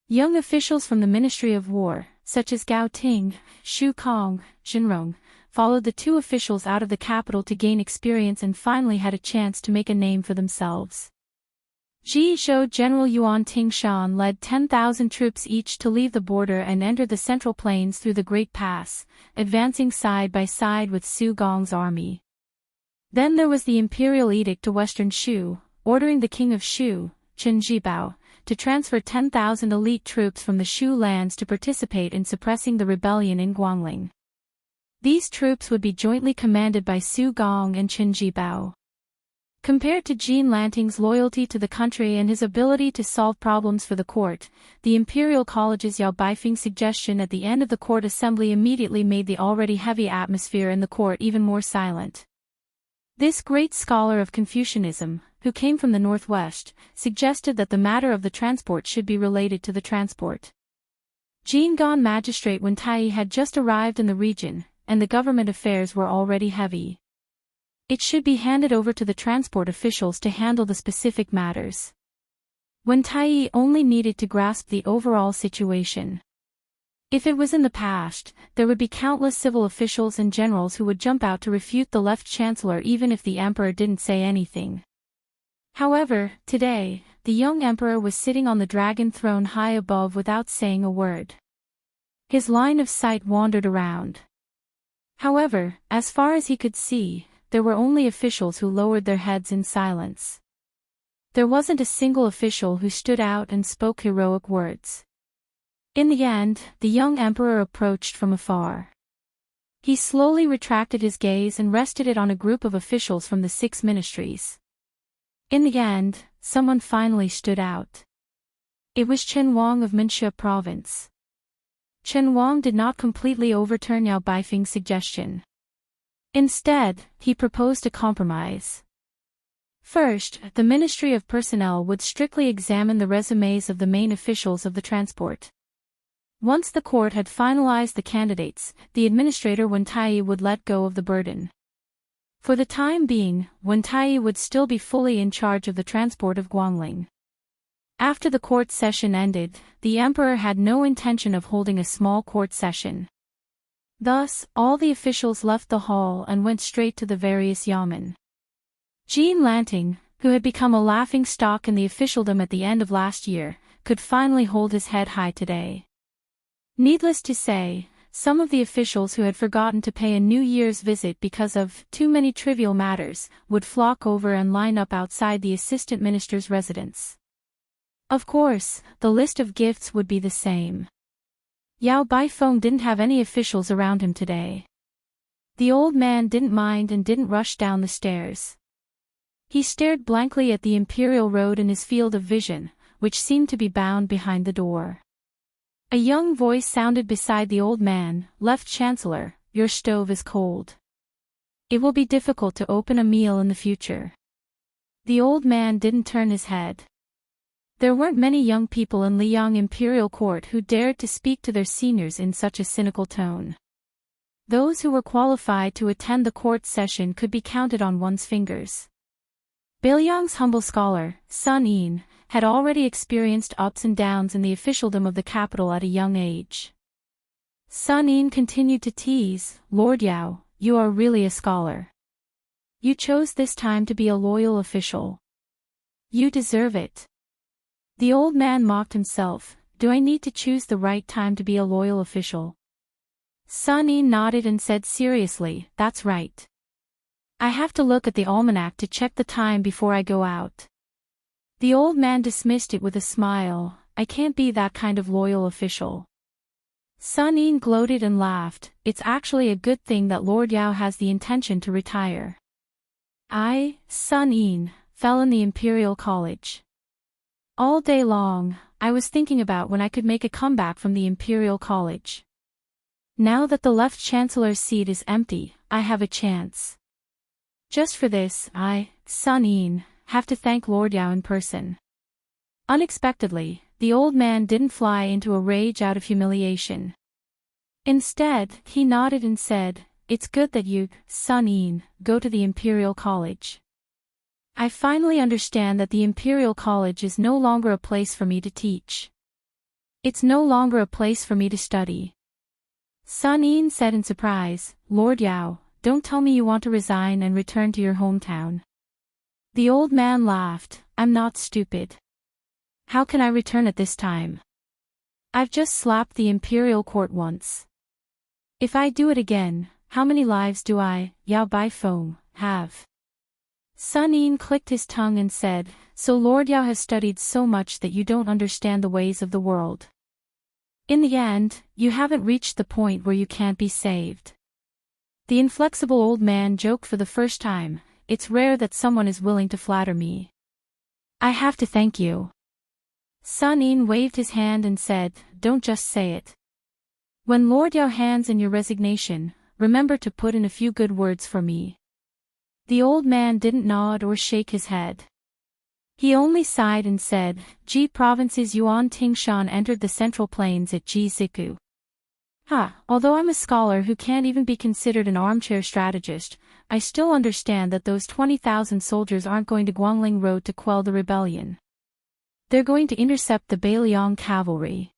Young officials from the Ministry of War, such as Gao Ting, Xu Kong, Zhenrong, followed the two officials out of the capital to gain experience and finally had a chance to make a name for themselves. Zhizhou General Yuan Tingshan led 10,000 troops each to leave the border and enter the Central Plains through the Great Pass, advancing side by side with Su Gong's army. Then there was the imperial edict to Western Shu, ordering the king of Shu, Chen Jibao, to transfer 10,000 elite troops from the Shu lands to participate in suppressing the rebellion in Guangling. These troops would be jointly commanded by Su Gong and Chen Jibao. Compared to Jean Lanting's loyalty to the country and his ability to solve problems for the court, the Imperial College's Yao Baifeng's suggestion at the end of the court assembly immediately made the already heavy atmosphere in the court even more silent. This great scholar of Confucianism, who came from the northwest, suggested that the matter of the transport should be related to the transport. Jianghu Magistrate Wen Tai had just arrived in the region, and the government affairs were already heavy. It should be handed over to the transport officials to handle the specific matters. Wen Tai only needed to grasp the overall situation. If it was in the past, there would be countless civil officials and generals who would jump out to refute the left chancellor even if the emperor didn't say anything. However, today, the young emperor was sitting on the dragon throne high above without saying a word. His line of sight wandered around. However, as far as he could see, there were only officials who lowered their heads in silence. There wasn't a single official who stood out and spoke heroic words. In the end, the young emperor approached from afar. He slowly retracted his gaze and rested it on a group of officials from the 6 ministries. In the end, someone finally stood out. It was Chen Wang of Minxia province. Chen Wang did not completely overturn Yao Baifeng's suggestion. Instead, he proposed a compromise. First, the Ministry of Personnel would strictly examine the resumes of the main officials of the transport. Once the court had finalized the candidates, the administrator Wen Tai would let go of the burden. For the time being, Wen Tai would still be fully in charge of the transport of Guangling. After the court session ended, the emperor had no intention of holding a small court session. Thus, all the officials left the hall and went straight to the various yamen. Jean Lanting, who had become a laughing stock in the officialdom at the end of last year, could finally hold his head high today. Needless to say, some of the officials who had forgotten to pay a New Year's visit because of too many trivial matters would flock over and line up outside the assistant minister's residence. Of course, the list of gifts would be the same. Yao Baifeng didn't have any officials around him today. The old man didn't mind and didn't rush down the stairs. He stared blankly at the imperial road in his field of vision, which seemed to be bound behind the door. A young voice sounded beside the old man, "Left Chancellor, your stove is cold. It will be difficult to open a meal in the future." The old man didn't turn his head. There weren't many young people in Liang imperial court who dared to speak to their seniors in such a cynical tone. Those who were qualified to attend the court session could be counted on one's fingers. Biyang's humble scholar, Sun Yin, had already experienced ups and downs in the officialdom of the capital at a young age. Sun Yin continued to tease, "Lord Yao, you are really a scholar." You chose this time to be a loyal official. You deserve it. The old man mocked himself. Do I need to choose the right time to be a loyal official? Sun Yin nodded and said seriously, that's right. I have to look at the almanac to check the time before I go out. The old man dismissed it with a smile. I can't be that kind of loyal official. Sun Yin gloated and laughed. It's actually a good thing that Lord Yao has the intention to retire. I, Sun Yin, fell in the Imperial College. All day long, I was thinking about when I could make a comeback from the Imperial College. Now that the left chancellor's seat is empty, I have a chance. Just for this, I, Sun Yin, have to thank Lord Yao in person. Unexpectedly, the old man didn't fly into a rage out of humiliation. Instead, he nodded and said, it's good that you, Sun Yin, go to the Imperial College. I finally understand that the Imperial College is no longer a place for me to teach. It's no longer a place for me to study. Sun Yin said in surprise, Lord Yao, don't tell me you want to resign and return to your hometown. The old man laughed, I'm not stupid. How can I return at this time? I've just slapped the Imperial Court once. If I do it again, how many lives do I, Yao Bai Feng, have? Sun Yin clicked his tongue and said, so Lord Yao has studied so much that you don't understand the ways of the world. In the end, you haven't reached the point where you can't be saved. The inflexible old man joked for the first time, it's rare that someone is willing to flatter me. I have to thank you. Sun Yin waved his hand and said, don't just say it. When Lord Yao hands in your resignation, remember to put in a few good words for me. The old man didn't nod or shake his head. He only sighed and said, Ji Province's Yuan Tingshan entered the Central Plains at Ji Ziku. Although I'm a scholar who can't even be considered an armchair strategist, I still understand that those 20,000 soldiers aren't going to Guangling Road to quell the rebellion. They're going to intercept the Biyao cavalry.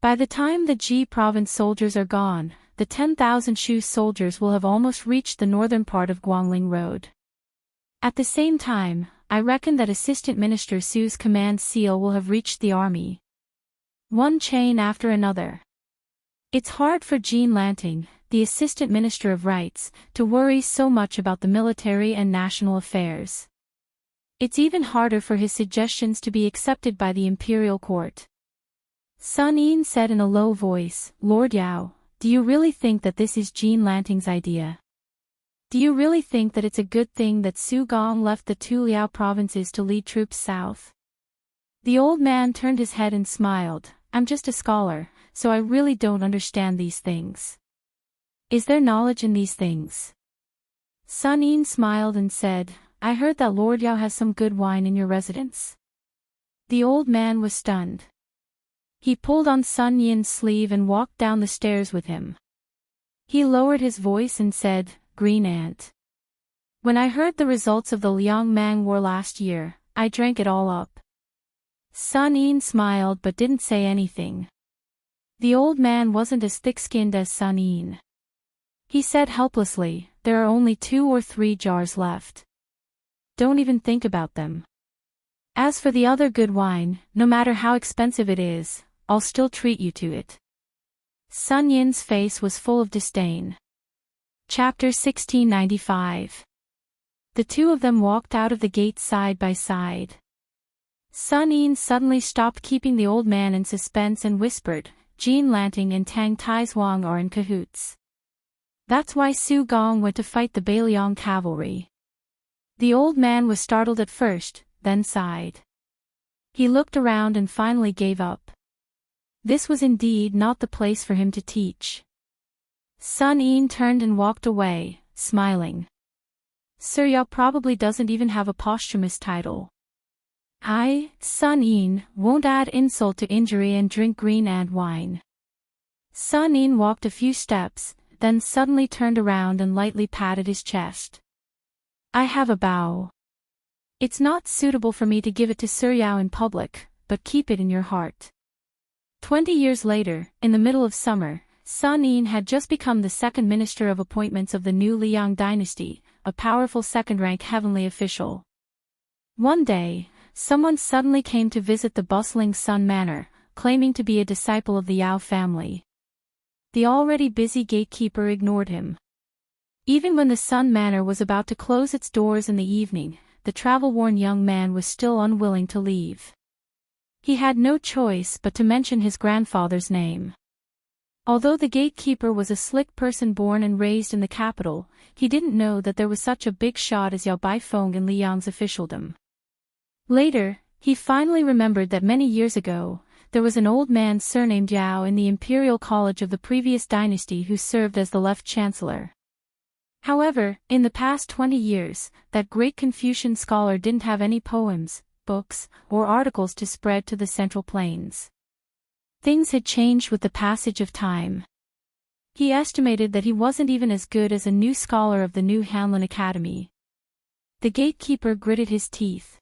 By the time the Ji province soldiers are gone, the 10,000 Shu soldiers will have almost reached the northern part of Guangling Road. At the same time, I reckon that Assistant Minister Su's command seal will have reached the army. One chain after another. It's hard for Jean Lanting, the Assistant Minister of Rights, to worry so much about the military and national affairs. It's even harder for his suggestions to be accepted by the Imperial Court. Sun Yin said in a low voice, Lord Yao, do you really think that this is Jean Lanting's idea? Do you really think that it's a good thing that Su Gong left the two Liao provinces to lead troops south? The old man turned his head and smiled, I'm just a scholar, so I really don't understand these things. Is there knowledge in these things? Sun Yin smiled and said, I heard that Lord Yao has some good wine in your residence. The old man was stunned. He pulled on Sun Yin's sleeve and walked down the stairs with him. He lowered his voice and said, Green Ant. When I heard the results of the Liang Mang War last year, I drank it all up. Sun Yin smiled but didn't say anything. The old man wasn't as thick-skinned as Sun Yin. He said helplessly, there are only 2 or 3 jars left. Don't even think about them. As for the other good wine, no matter how expensive it is, I'll still treat you to it. Sun Yin's face was full of disdain. Chapter 1695. The two of them walked out of the gate side by side. Sun Yin suddenly stopped keeping the old man in suspense and whispered, Jean Lanting and Tang Taizhuang are in cahoots. That's why Su Gong went to fight the Baliang cavalry. The old man was startled at first, then sighed. He looked around and finally gave up. This was indeed not the place for him to teach. Sun Yin turned and walked away, smiling. Sir Yao probably doesn't even have a posthumous title. I, Sun Yin, won't add insult to injury and drink green ant wine. Sun Yin walked a few steps, then suddenly turned around and lightly patted his chest. I have a bow. It's not suitable for me to give it to Sir Yao in public, but keep it in your heart. 20 years later, in the middle of summer, Sun Yin had just become the second minister of appointments of the new Liang dynasty, a powerful second-rank heavenly official. One day, someone suddenly came to visit the bustling Sun Manor, claiming to be a disciple of the Yao family. The already busy gatekeeper ignored him. Even when the Sun Manor was about to close its doors in the evening, the travel-worn young man was still unwilling to leave. He had no choice but to mention his grandfather's name. Although the gatekeeper was a slick person born and raised in the capital, he didn't know that there was such a big shot as Yao Baifeng in Liang's officialdom. Later, he finally remembered that many years ago, there was an old man surnamed Yao in the imperial college of the previous dynasty who served as the left chancellor. However, in the past 20 years, that great Confucian scholar didn't have any poems, books, or articles to spread to the Central Plains. Things had changed with the passage of time. He estimated that he wasn't even as good as a new scholar of the new Hanlin Academy. The gatekeeper gritted his teeth.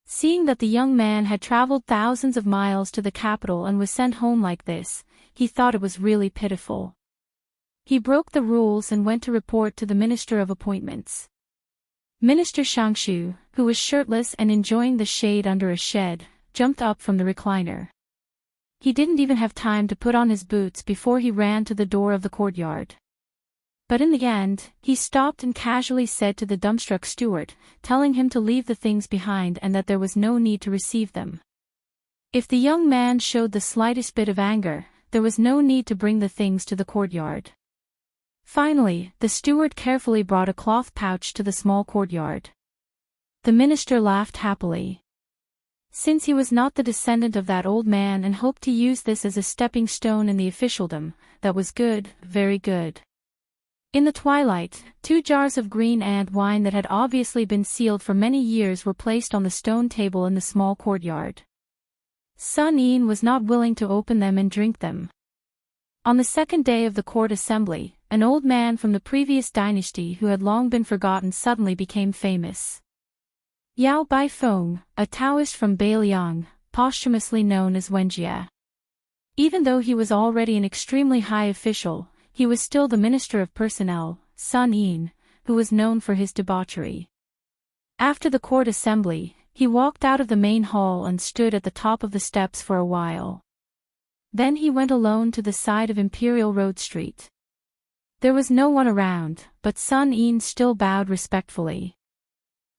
Seeing that the young man had traveled thousands of miles to the capital and was sent home like this, he thought it was really pitiful. He broke the rules and went to report to the Minister of Appointments. Minister Shangshu, who was shirtless and enjoying the shade under a shed, jumped up from the recliner. He didn't even have time to put on his boots before he ran to the door of the courtyard. But in the end, he stopped and casually said to the dumbstruck steward, telling him to leave the things behind and that there was no need to receive them. If the young man showed the slightest bit of anger, there was no need to bring the things to the courtyard. Finally, the steward carefully brought a cloth pouch to the small courtyard. The minister laughed happily. Since he was not the descendant of that old man and hoped to use this as a stepping stone in the officialdom, that was good, very good. In the twilight, 2 jars of green ant wine that had obviously been sealed for many years were placed on the stone table in the small courtyard. Sun Yin was not willing to open them and drink them. On the second day of the court assembly, an old man from the previous dynasty who had long been forgotten suddenly became famous. Yao Baifeng, a Taoist from Beiliang, posthumously known as Wenjie. Even though he was already an extremely high official, he was still the Minister of Personnel, Sun Yin, who was known for his debauchery. After the court assembly, he walked out of the main hall and stood at the top of the steps for a while. Then he went alone to the side of Imperial Road Street. There was no one around, but Sun Yin still bowed respectfully.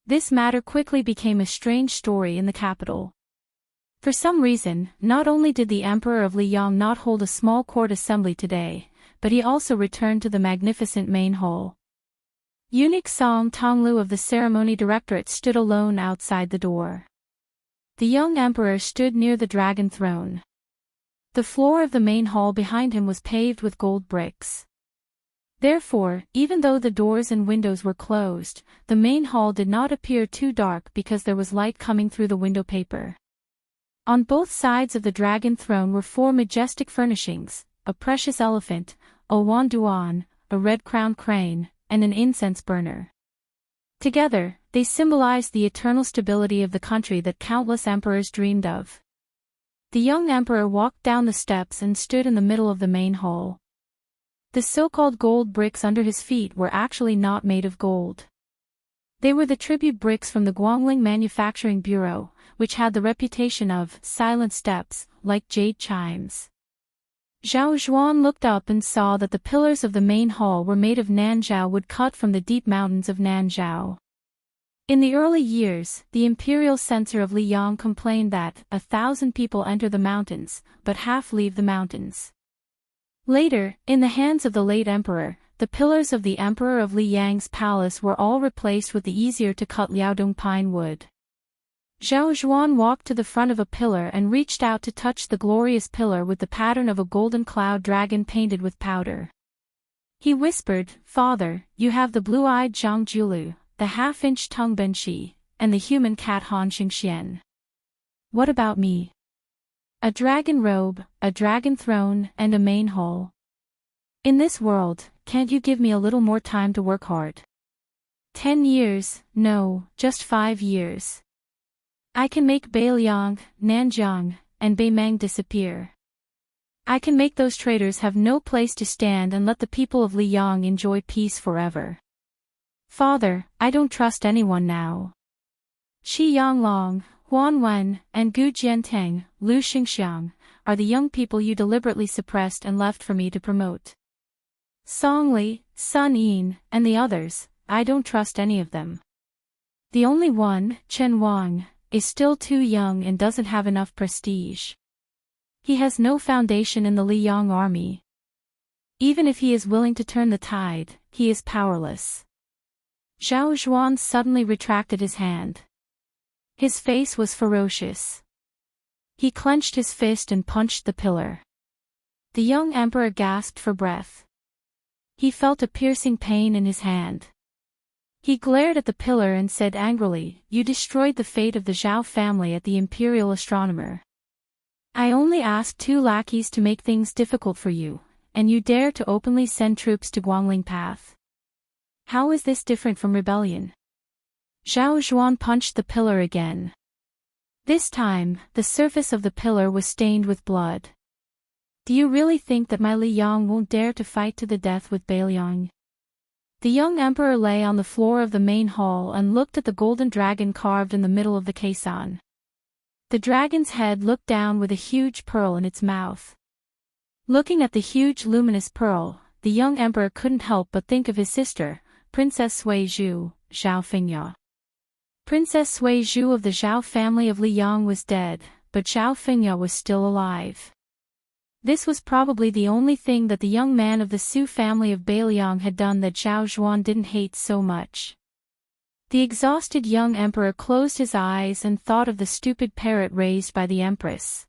This matter quickly became a strange story in the capital. For some reason, not only did the Emperor of Liang not hold a small court assembly today, but he also returned to the magnificent main hall. Eunuch Song Tonglu of the ceremony directorate stood alone outside the door. The young emperor stood near the dragon throne. The floor of the main hall behind him was paved with gold bricks. Therefore, even though the doors and windows were closed, the main hall did not appear too dark because there was light coming through the window paper. On both sides of the dragon throne were 4 majestic furnishings, a precious elephant, a wanduan, a red-crowned crane, and an incense burner. Together, they symbolized the eternal stability of the country that countless emperors dreamed of. The young emperor walked down the steps and stood in the middle of the main hall. The so-called gold bricks under his feet were actually not made of gold. They were the tribute bricks from the Guangling Manufacturing Bureau, which had the reputation of silent steps, like jade chimes. Zhao Zhuan looked up and saw that the pillars of the main hall were made of Nanzhao wood cut from the deep mountains of Nanzhao. In the early years, the imperial censor of Liang complained that 1,000 people enter the mountains, but half leave the mountains. Later, in the hands of the late emperor, the pillars of the emperor of Liang's palace were all replaced with the easier-to-cut Liaodong pine wood. Zhao Zhuan walked to the front of a pillar and reached out to touch the glorious pillar with the pattern of a golden cloud dragon painted with powder. He whispered, "Father, you have the blue-eyed Zhang Julu, the half-inch Tung Benshi, and the human cat Han Xingxian. What about me? A dragon robe, a dragon throne, and a main hall. In this world, can't you give me a little more time to work hard? 10 years, no, just 5 years. I can make Beiliang, Nanjiang, and Beimang disappear. I can make those traitors have no place to stand and let the people of Liyang enjoy peace forever. Father, I don't trust anyone now. Shi Yanglong, Huan Wen, and Gu Jianteng, Lu Xingxiang, are the young people you deliberately suppressed and left for me to promote. Song Li, Sun Yin, and the others, I don't trust any of them. The only one, Chen Wang, is still too young and doesn't have enough prestige. He has no foundation in the Liyang army. Even if he is willing to turn the tide, he is powerless. Zhao Zhuan suddenly retracted his hand. His face was ferocious. He clenched his fist and punched the pillar. The young emperor gasped for breath. He felt a piercing pain in his hand. He glared at the pillar and said angrily, "You destroyed the fate of the Zhao family at the imperial astronomer. I only asked 2 lackeys to make things difficult for you, and you dare to openly send troops to Guangling Path. How is this different from rebellion?" Zhao Zhuan punched the pillar again. This time, the surface of the pillar was stained with blood. "Do you really think that my Liyang won't dare to fight to the death with Beiliang?" The young emperor lay on the floor of the main hall and looked at the golden dragon carved in the middle of the caisson. The dragon's head looked down with a huge pearl in its mouth. Looking at the huge luminous pearl, the young emperor couldn't help but think of his sister, Princess Sui Zhu, Zhao Fengya. Princess Sui Zhu of the Zhao family of Liyang was dead, but Zhao Fengya was still alive. This was probably the only thing that the young man of the Su family of Beiliang had done that Zhao Zhuan didn't hate so much. The exhausted young emperor closed his eyes and thought of the stupid parrot raised by the empress.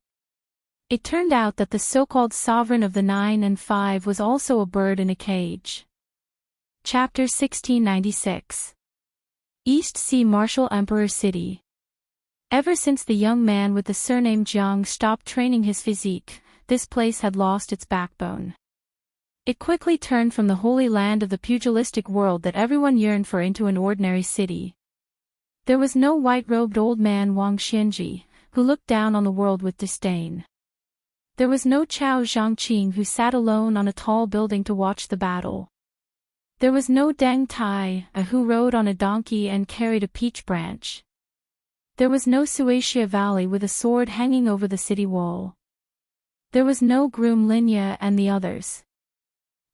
It turned out that the so-called sovereign of the 9 and 5 was also a bird in a cage. Chapter 1696. East Sea Martial Emperor City. Ever since the young man with the surname Jiang stopped training his physique, this place had lost its backbone. It quickly turned from the holy land of the pugilistic world that everyone yearned for into an ordinary city. There was no white-robed old man Wang Xianji, who looked down on the world with disdain. There was no Chao Zhangqing who sat alone on a tall building to watch the battle. There was no Deng Tai, who rode on a donkey and carried a peach branch. There was no Suatia Valley with a sword hanging over the city wall. There was no groom Linya and the others.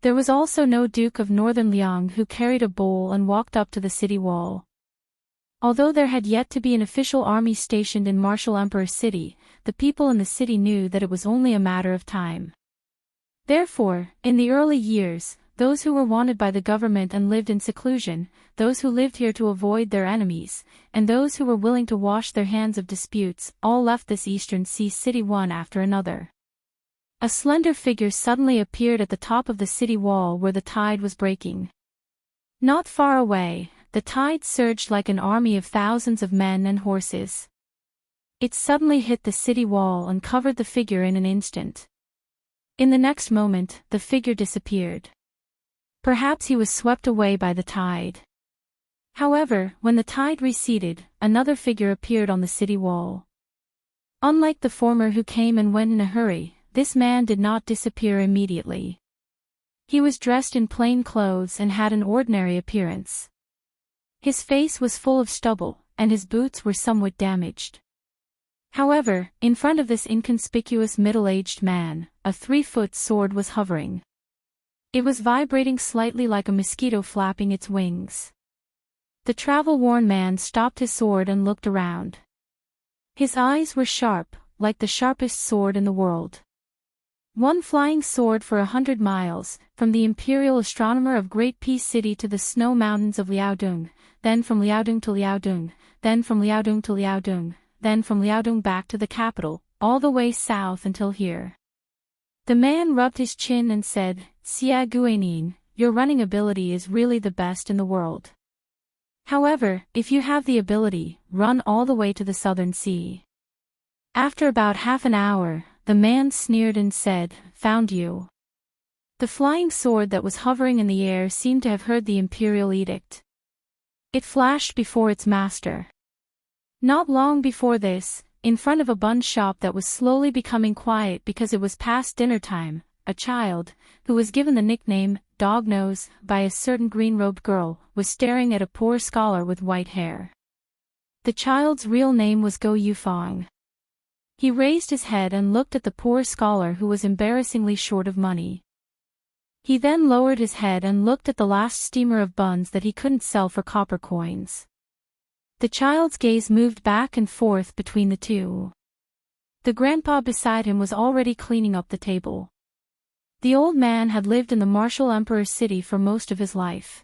There was also no Duke of Northern Liang who carried a bowl and walked up to the city wall. Although there had yet to be an official army stationed in Martial Emperor City, the people in the city knew that it was only a matter of time. Therefore, in the early years, those who were wanted by the government and lived in seclusion, those who lived here to avoid their enemies, and those who were willing to wash their hands of disputes, all left this eastern sea city one after another. A slender figure suddenly appeared at the top of the city wall where the tide was breaking. Not far away, the tide surged like an army of thousands of men and horses. It suddenly hit the city wall and covered the figure in an instant. In the next moment, the figure disappeared. Perhaps he was swept away by the tide. However, when the tide receded, another figure appeared on the city wall. Unlike the former who came and went in a hurry, this man did not disappear immediately. He was dressed in plain clothes and had an ordinary appearance. His face was full of stubble, and his boots were somewhat damaged. However, in front of this inconspicuous middle-aged man, a 3-foot sword was hovering. It was vibrating slightly like a mosquito flapping its wings. The travel-worn man stopped his sword and looked around. His eyes were sharp, like the sharpest sword in the world. One flying sword for 100 miles, from the imperial astronomer of Great Peace City to the snow mountains of Liaodong, then from Liaodong to Liaodong, then from Liaodong to Liaodong, then from Liaodong back to the capital, all the way south until here. The man rubbed his chin and said, "Xia Guanyin, your running ability is really the best in the world. However, if you have the ability, run all the way to the southern sea." After about half an hour, the man sneered and said, "Found you." The flying sword that was hovering in the air seemed to have heard the imperial edict. It flashed before its master. Not long before this, in front of a bun shop that was slowly becoming quiet because it was past dinner time, a child, who was given the nickname Dog Nose by a certain green-robed girl, was staring at a poor scholar with white hair. The child's real name was Go Yufang. He raised his head and looked at the poor scholar who was embarrassingly short of money. He then lowered his head and looked at the last steamer of buns that he couldn't sell for copper coins. The child's gaze moved back and forth between the two. The grandpa beside him was already cleaning up the table. The old man had lived in the martial emperor's city for most of his life.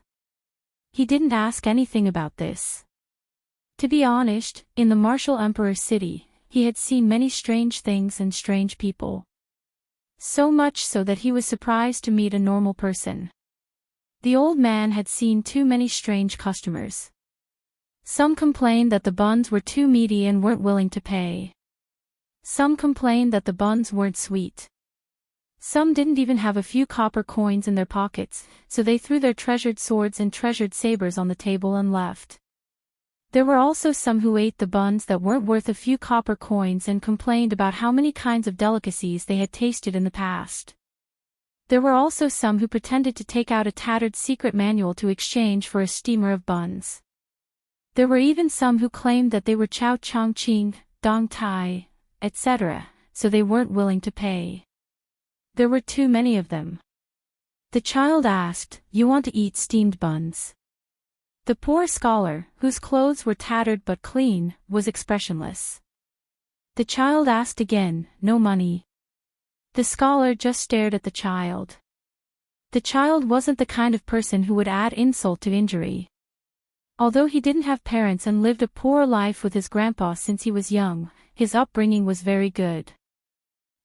He didn't ask anything about this. To be honest, in the martial emperor's city, he had seen many strange things and strange people. So much so that he was surprised to meet a normal person. The old man had seen too many strange customers. Some complained that the buns were too meaty and weren't willing to pay. Some complained that the buns weren't sweet. Some didn't even have a few copper coins in their pockets, so they threw their treasured swords and treasured sabers on the table and left. There were also some who ate the buns that weren't worth a few copper coins and complained about how many kinds of delicacies they had tasted in the past. There were also some who pretended to take out a tattered secret manual to exchange for a steamer of buns. There were even some who claimed that they were Chao Chong Qing, Dong Tai, etc., so they weren't willing to pay. There were too many of them. The child asked, "You want to eat steamed buns?" The poor scholar, whose clothes were tattered but clean, was expressionless. The child asked again, "No money?" The scholar just stared at the child. The child wasn't the kind of person who would add insult to injury. Although he didn't have parents and lived a poor life with his grandpa since he was young, his upbringing was very good.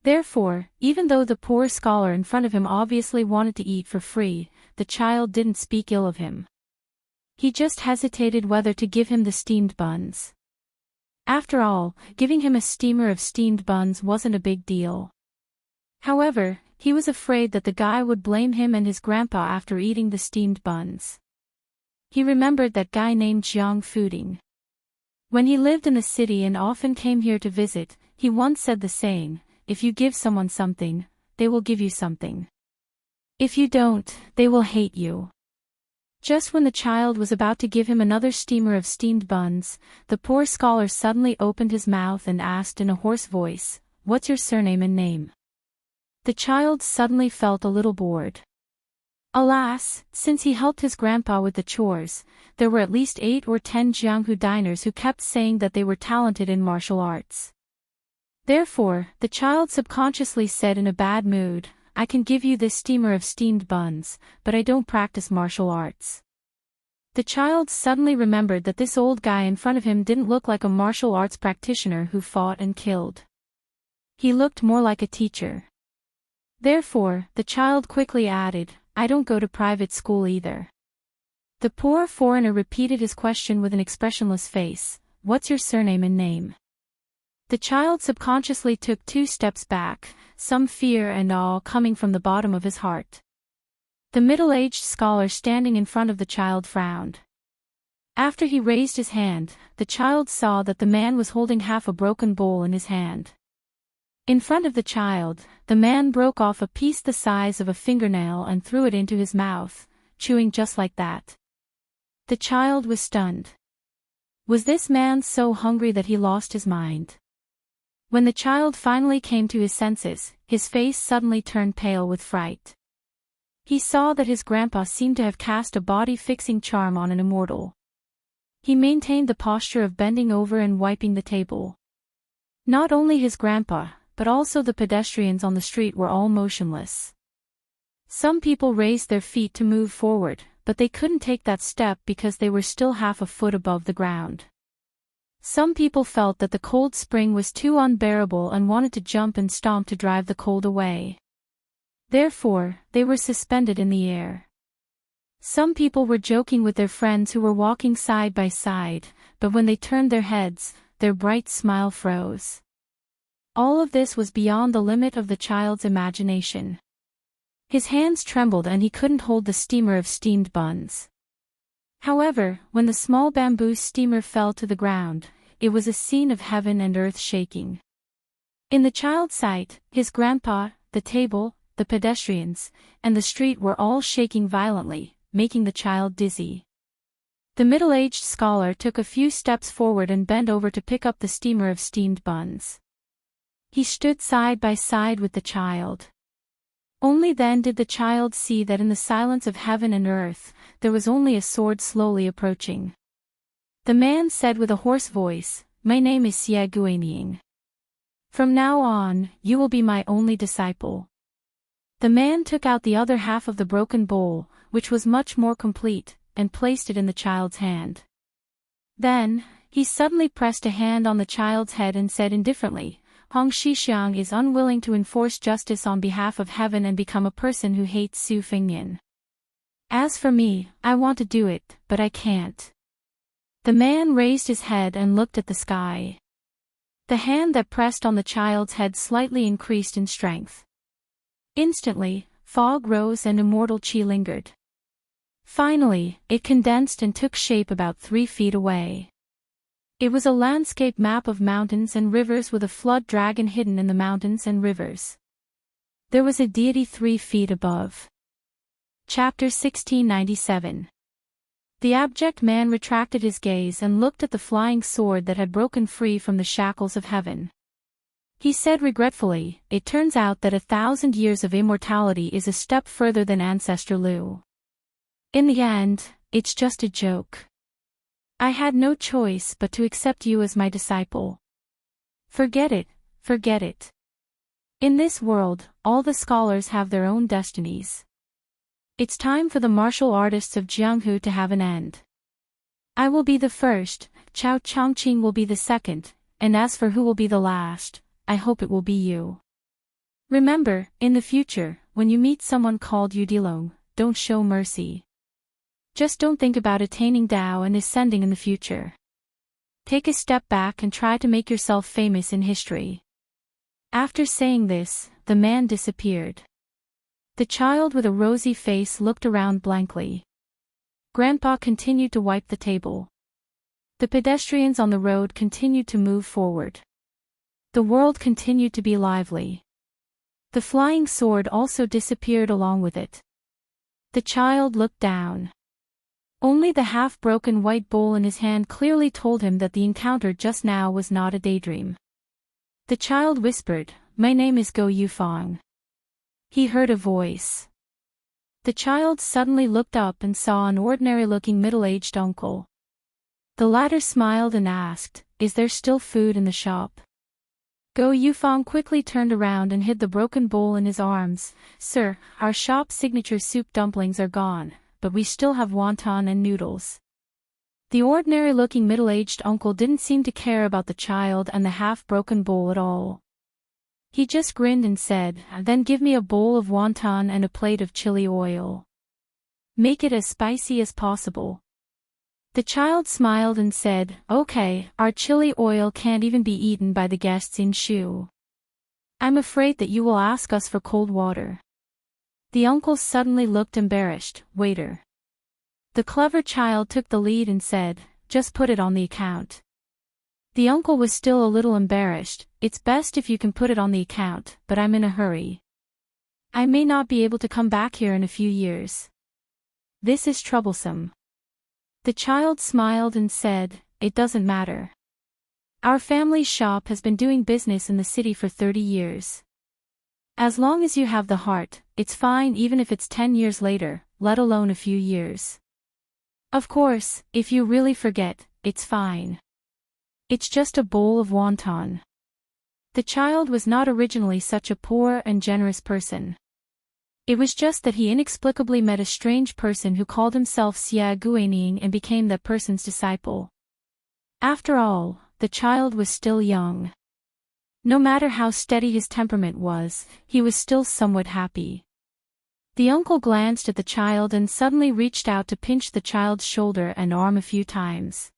Therefore, even though the poor scholar in front of him obviously wanted to eat for free, the child didn't speak ill of him. He just hesitated whether to give him the steamed buns. After all, giving him a steamer of steamed buns wasn't a big deal. However, he was afraid that the guy would blame him and his grandpa after eating the steamed buns. He remembered that guy named Jianghu. When he lived in the city and often came here to visit, he once said the saying, "If you give someone something, they will give you something. If you don't, they will hate you." Just when the child was about to give him another steamer of steamed buns, the poor scholar suddenly opened his mouth and asked in a hoarse voice, "What's your surname and name?" The child suddenly felt a little bored. Alas, since he helped his grandpa with the chores, there were at least 8 or 10 Jianghu diners who kept saying that they were talented in martial arts. Therefore, the child subconsciously said in a bad mood, "I can give you this steamer of steamed buns, but I don't practice martial arts." The child suddenly remembered that this old guy in front of him didn't look like a martial arts practitioner who fought and killed. He looked more like a teacher. Therefore, the child quickly added, "I don't go to private school either." The poor foreigner repeated his question with an expressionless face, "What's your surname and name?" The child subconsciously took 2 steps back, some fear and awe coming from the bottom of his heart. The middle-aged scholar standing in front of the child frowned. After he raised his hand, the child saw that the man was holding half a broken bowl in his hand. In front of the child, the man broke off a piece the size of a fingernail and threw it into his mouth, chewing just like that. The child was stunned. Was this man so hungry that he lost his mind? When the child finally came to his senses, his face suddenly turned pale with fright. He saw that his grandpa seemed to have cast a body-fixing charm on an immortal. He maintained the posture of bending over and wiping the table. Not only his grandpa, but also the pedestrians on the street were all motionless. Some people raised their feet to move forward, but they couldn't take that step because they were still half a foot above the ground. Some people felt that the cold spring was too unbearable and wanted to jump and stomp to drive the cold away. Therefore, they were suspended in the air. Some people were joking with their friends who were walking side by side, but when they turned their heads, their bright smile froze. All of this was beyond the limit of the child's imagination. His hands trembled and he couldn't hold the steamer of steamed buns. However, when the small bamboo steamer fell to the ground, it was a scene of heaven and earth shaking. In the child's sight, his grandpa, the table, the pedestrians, and the street were all shaking violently, making the child dizzy. The middle-aged scholar took a few steps forward and bent over to pick up the steamer of steamed buns. He stood side by side with the child. Only then did the child see that in the silence of heaven and earth, there was only a sword slowly approaching. The man said with a hoarse voice, "My name is Xie Guinying. From now on, you will be my only disciple." The man took out the other half of the broken bowl, which was much more complete, and placed it in the child's hand. Then, he suddenly pressed a hand on the child's head and said indifferently, "Hong Shixiang is unwilling to enforce justice on behalf of heaven and become a person who hates Su Fingyan. As for me, I want to do it, but I can't." The man raised his head and looked at the sky. The hand that pressed on the child's head slightly increased in strength. Instantly, fog rose and immortal qi lingered. Finally, it condensed and took shape about 3 feet away. It was a landscape map of mountains and rivers with a flood dragon hidden in the mountains and rivers. There was a deity 3 feet above. Chapter 1697. The abject man retracted his gaze and looked at the flying sword that had broken free from the shackles of heaven. He said regretfully, "It turns out that 1,000 years of immortality is a step further than Ancestor Lu. In the end, it's just a joke. I had no choice but to accept you as my disciple. Forget it, forget it. In this world, all the scholars have their own destinies. It's time for the martial artists of Jianghu to have an end. I will be the first, Chao Chongqing will be the second, and as for who will be the last, I hope it will be you. Remember, in the future, when you meet someone called Yudilong, don't show mercy. Just don't think about attaining Tao and ascending in the future. Take a step back and try to make yourself famous in history." After saying this, the man disappeared. The child with a rosy face looked around blankly. Grandpa continued to wipe the table. The pedestrians on the road continued to move forward. The world continued to be lively. The flying sword also disappeared along with it. The child looked down. Only the half-broken white bowl in his hand clearly told him that the encounter just now was not a daydream. The child whispered, "My name is Go Yufang." He heard a voice. The child suddenly looked up and saw an ordinary-looking middle-aged uncle. The latter smiled and asked, "Is there still food in the shop?" Go Yufang quickly turned around and hid the broken bowl in his arms. "Sir, our shop's signature soup dumplings are gone, but we still have wonton and noodles." The ordinary-looking middle-aged uncle didn't seem to care about the child and the half-broken bowl at all. He just grinned and said, "Then give me a bowl of wonton and a plate of chili oil. Make it as spicy as possible." The child smiled and said, "Okay, our chili oil can't even be eaten by the guests in Shu. I'm afraid that you will ask us for cold water." The uncle suddenly looked embarrassed. "Waiter." The clever child took the lead and said, "Just put it on the account." The uncle was still a little embarrassed. "It's best if you can put it on the account, but I'm in a hurry. I may not be able to come back here in a few years. This is troublesome." The child smiled and said, "It doesn't matter. Our family's shop has been doing business in the city for 30 years. As long as you have the heart, it's fine even if it's 10 years later, let alone a few years. Of course, if you really forget, it's fine. It's just a bowl of wonton." The child was not originally such a poor and generous person. It was just that he inexplicably met a strange person who called himself Xie Guinying and became that person's disciple. After all, the child was still young. No matter how steady his temperament was, he was still somewhat happy. The uncle glanced at the child and suddenly reached out to pinch the child's shoulder and arm a few times.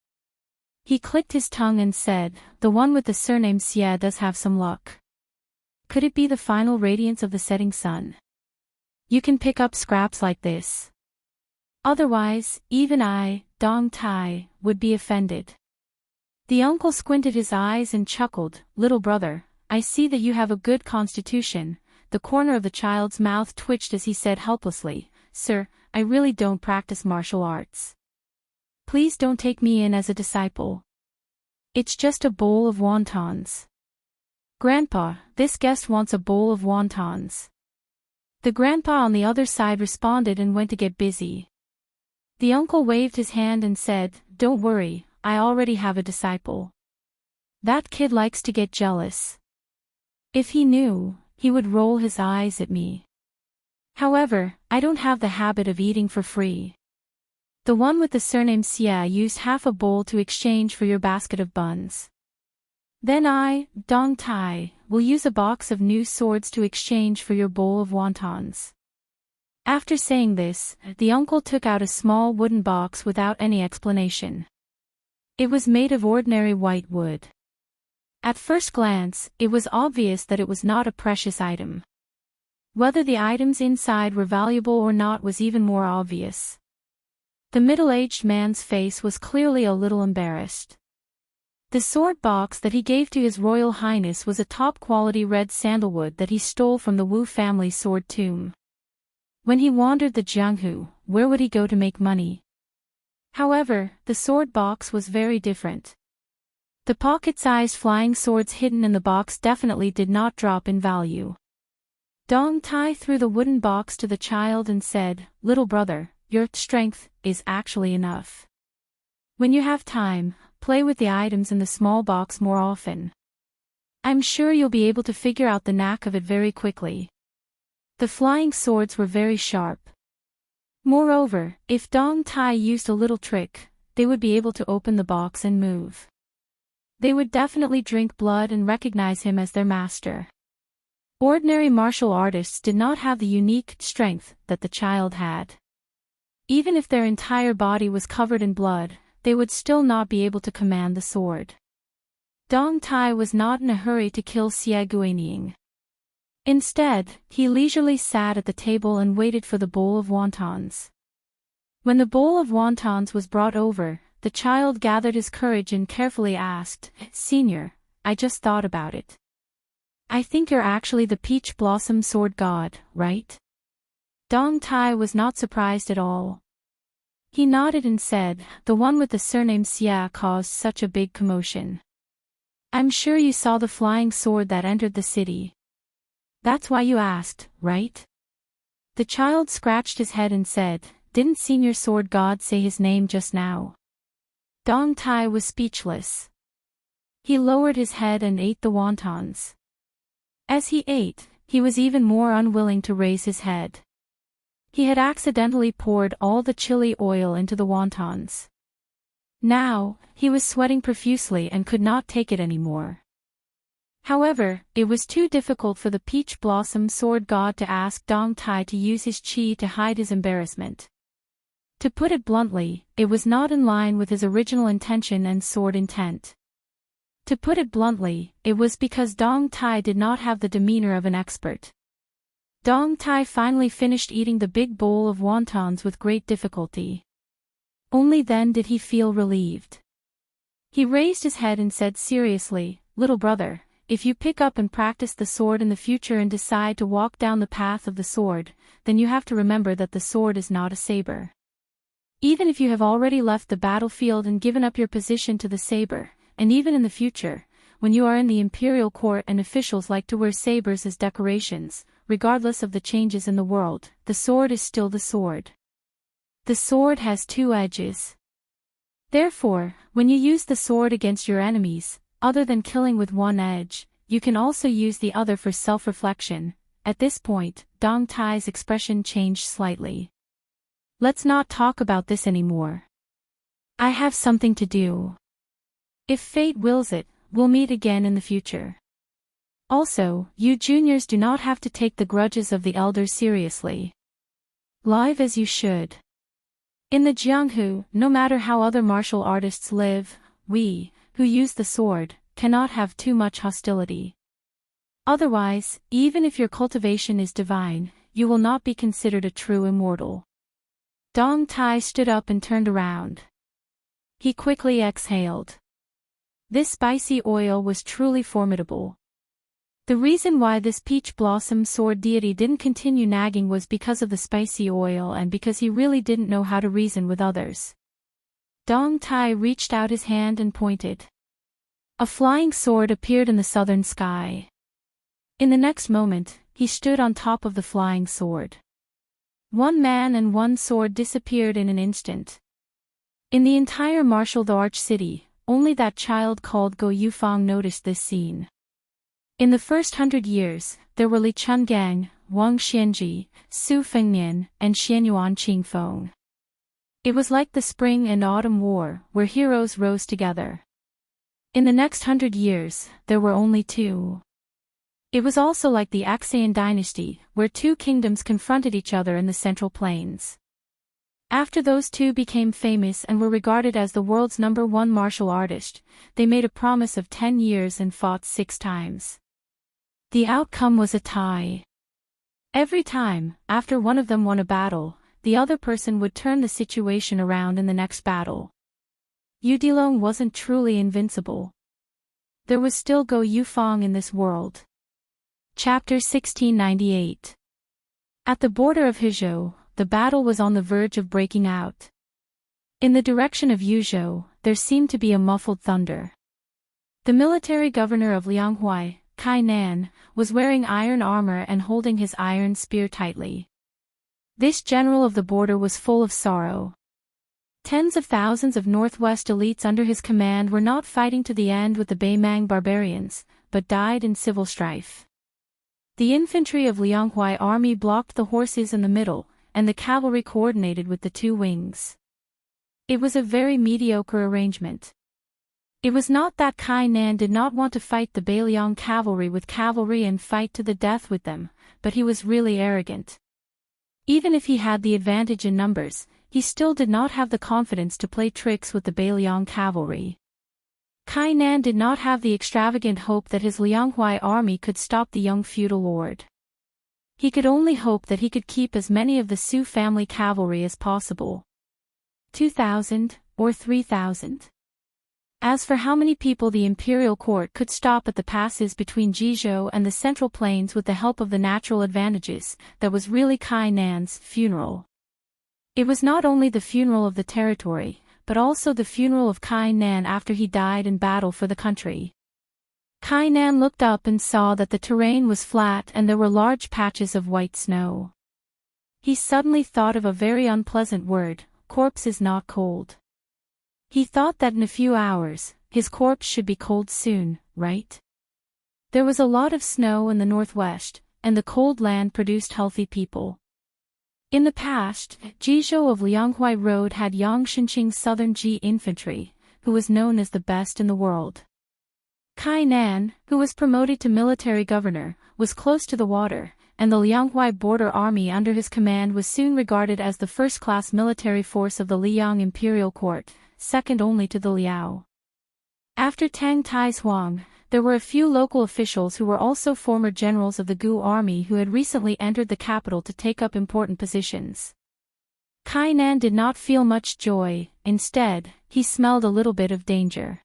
He clicked his tongue and said, "The one with the surname Xie does have some luck. Could it be the final radiance of the setting sun? You can pick up scraps like this. Otherwise, even I, Dong Tai, would be offended." The uncle squinted his eyes and chuckled. "Little brother, I see that you have a good constitution." The corner of the child's mouth twitched as he said helplessly, "Sir, I really don't practice martial arts. Please don't take me in as a disciple. It's just a bowl of wontons." "Grandpa, this guest wants a bowl of wontons." The grandpa on the other side responded and went to get busy. The uncle waved his hand and said, "Don't worry, I already have a disciple. That kid likes to get jealous. If he knew, he would roll his eyes at me. However, I don't have the habit of eating for free. The one with the surname Xia used half a bowl to exchange for your basket of buns. Then I, Dong Tai, will use a box of new swords to exchange for your bowl of wontons." After saying this, the uncle took out a small wooden box without any explanation. It was made of ordinary white wood. At first glance, it was obvious that it was not a precious item. Whether the items inside were valuable or not was even more obvious. The middle-aged man's face was clearly a little embarrassed. The sword box that he gave to His Royal Highness was a top-quality red sandalwood that he stole from the Wu family sword tomb. When he wandered the Jianghu, where would he go to make money? However, the sword box was very different. The pocket-sized flying swords hidden in the box definitely did not drop in value. Dong Tai threw the wooden box to the child and said, "Little brother, your strength is actually enough. When you have time, play with the items in the small box more often. I'm sure you'll be able to figure out the knack of it very quickly." The flying swords were very sharp. Moreover, if Dong Tai used a little trick, they would be able to open the box and move. They would definitely drink blood and recognize him as their master. Ordinary martial artists did not have the unique strength that the child had. Even if their entire body was covered in blood, they would still not be able to command the sword. Dong Tai was not in a hurry to kill Xie Guining. Instead, he leisurely sat at the table and waited for the bowl of wontons. When the bowl of wontons was brought over, the child gathered his courage and carefully asked, "Senior, I just thought about it. I think you're actually the peach blossom sword god, right?" Dong Tai was not surprised at all. He nodded and said, "The one with the surname Xia caused such a big commotion. I'm sure you saw the flying sword that entered the city. That's why you asked, right?" The child scratched his head and said, "Didn't Senior Sword God say his name just now?" Dong Tai was speechless. He lowered his head and ate the wontons. As he ate, he was even more unwilling to raise his head. He had accidentally poured all the chili oil into the wontons. Now, he was sweating profusely and could not take it anymore. However, it was too difficult for the peach blossom sword god to ask Dong Tai to use his chi to hide his embarrassment. To put it bluntly, it was not in line with his original intention and sword intent. To put it bluntly, it was because Dong Tai did not have the demeanor of an expert. Dong Tai finally finished eating the big bowl of wontons with great difficulty. Only then did he feel relieved. He raised his head and said seriously, "Little brother, if you pick up and practice the sword in the future and decide to walk down the path of the sword, then you have to remember that the sword is not a saber. Even if you have already left the battlefield and given up your position to the saber, and even in the future, when you are in the imperial court and officials like to wear sabers as decorations, regardless of the changes in the world, the sword is still the sword. The sword has two edges. Therefore, when you use the sword against your enemies, other than killing with one edge, you can also use the other for self-reflection." At this point, Dong Tai's expression changed slightly. "Let's not talk about this anymore. I have something to do. If fate wills it, we'll meet again in the future. Also, you juniors do not have to take the grudges of the elders seriously. Live as you should. In the Jianghu, no matter how other martial artists live, we, who use the sword, cannot have too much hostility. Otherwise, even if your cultivation is divine, you will not be considered a true immortal." Dong Tai stood up and turned around. He quickly exhaled. This spicy oil was truly formidable. The reason why this peach blossom sword deity didn't continue nagging was because of the spicy oil and because he really didn't know how to reason with others. Dong Tai reached out his hand and pointed. A flying sword appeared in the southern sky. In the next moment, he stood on top of the flying sword. One man and one sword disappeared in an instant. In the entire martial arts city, only that child called Go Yufang noticed this scene. In the first 100 years, there were Li Chungang, Wang Xianji, Su Fengnian, and Xianyuan Qingfeng. It was like the Spring and Autumn War, where heroes rose together. In the next 100 years, there were only two. It was also like the Axian dynasty, where two kingdoms confronted each other in the Central Plains. After those two became famous and were regarded as the world's #1 martial artist, they made a promise of 10 years and fought 6 times. The outcome was a tie. Every time, after one of them won a battle, the other person would turn the situation around in the next battle. Yu Dilong wasn't truly invincible. There was still Go Yufang in this world. Chapter 1698. At the border of Hezhou, the battle was on the verge of breaking out. In the direction of Yuzhou, there seemed to be a muffled thunder. The military governor of Lianghuai, Kai Nan, was wearing iron armor and holding his iron spear tightly. This general of the border was full of sorrow. Tens of thousands of Northwest elites under his command were not fighting to the end with the Beimang barbarians, but died in civil strife. The infantry of Lianghuai army blocked the horses in the middle, and the cavalry coordinated with the two wings. It was a very mediocre arrangement. It was not that Kai Nan did not want to fight the Beiliang cavalry with cavalry and fight to the death with them, but he was really arrogant. Even if he had the advantage in numbers, he still did not have the confidence to play tricks with the Beiliang cavalry. Kai Nan did not have the extravagant hope that his Lianghuai army could stop the young feudal lord. He could only hope that he could keep as many of the Su family cavalry as possible. 2,000 or 3,000. As for how many people the imperial court could stop at the passes between Jizhou and the Central Plains with the help of the natural advantages, that was really Kai Nan's funeral. It was not only the funeral of the territory, but also the funeral of Kai Nan after he died in battle for the country. Kai Nan looked up and saw that the terrain was flat and there were large patches of white snow. He suddenly thought of a very unpleasant word: corpse is not cold. He thought that in a few hours, his corpse should be cold soon, right? There was a lot of snow in the northwest, and the cold land produced healthy people. In the past, Jizhou of Lianghuai Road had Yang Shinqing's Southern Ji infantry, who was known as the best in the world. Kai Nan, who was promoted to military governor, was close to the water, and the Lianghuai border army under his command was soon regarded as the first-class military force of the Liang imperial court, second only to the Liao. After Tang Tai's Huang, there were a few local officials who were also former generals of the Gu army who had recently entered the capital to take up important positions. Kai Nan did not feel much joy, instead, he smelled a little bit of danger.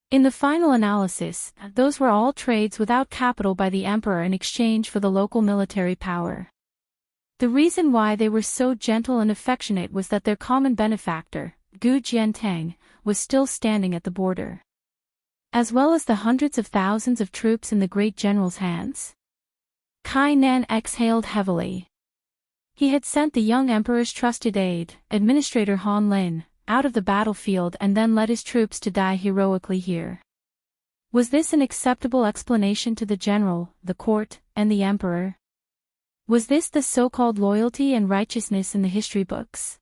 In the final analysis, those were all trades without capital by the emperor in exchange for the local military power. The reason why they were so gentle and affectionate was that their common benefactor, Gu Jiantang, was still standing at the border. As well as the hundreds of thousands of troops in the great general's hands. Kai Nan exhaled heavily. He had sent the young emperor's trusted aide, Administrator Han Lin, out of the battlefield and then led his troops to die heroically here. Was this an acceptable explanation to the general, the court, and the emperor? Was this the so-called loyalty and righteousness in the history books?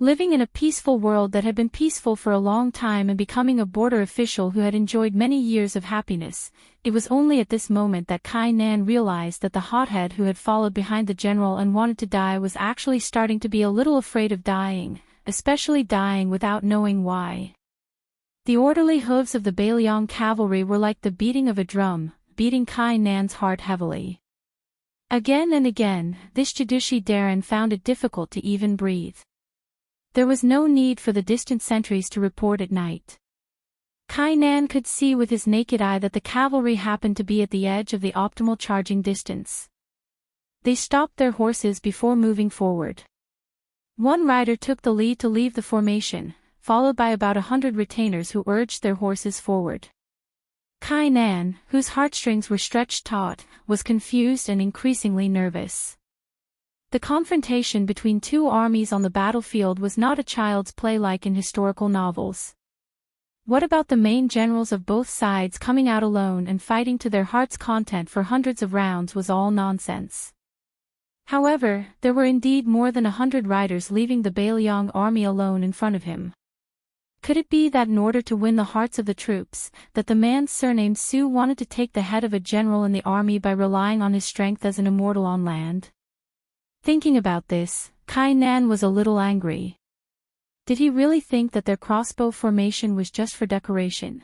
Living in a peaceful world that had been peaceful for a long time and becoming a border official who had enjoyed many years of happiness, it was only at this moment that Kai Nan realized that the hothead who had followed behind the general and wanted to die was actually starting to be a little afraid of dying, especially dying without knowing why. The orderly hooves of the Beiliang cavalry were like the beating of a drum, beating Kai Nan's heart heavily. Again and again, this Jadushi Daran found it difficult to even breathe. There was no need for the distant sentries to report at night. Kainan could see with his naked eye that the cavalry happened to be at the edge of the optimal charging distance. They stopped their horses before moving forward. One rider took the lead to leave the formation, followed by about 100 retainers who urged their horses forward. Kainan, whose heartstrings were stretched taut, was confused and increasingly nervous. The confrontation between two armies on the battlefield was not a child's play like in historical novels. What about the main generals of both sides coming out alone and fighting to their heart's content for hundreds of rounds was all nonsense. However, there were indeed more than 100 riders leaving the Biyao army alone in front of him. Could it be that in order to win the hearts of the troops, that the man surnamed Su wanted to take the head of a general in the army by relying on his strength as an immortal on land? Thinking about this, Kainan was a little angry. Did he really think that their crossbow formation was just for decoration?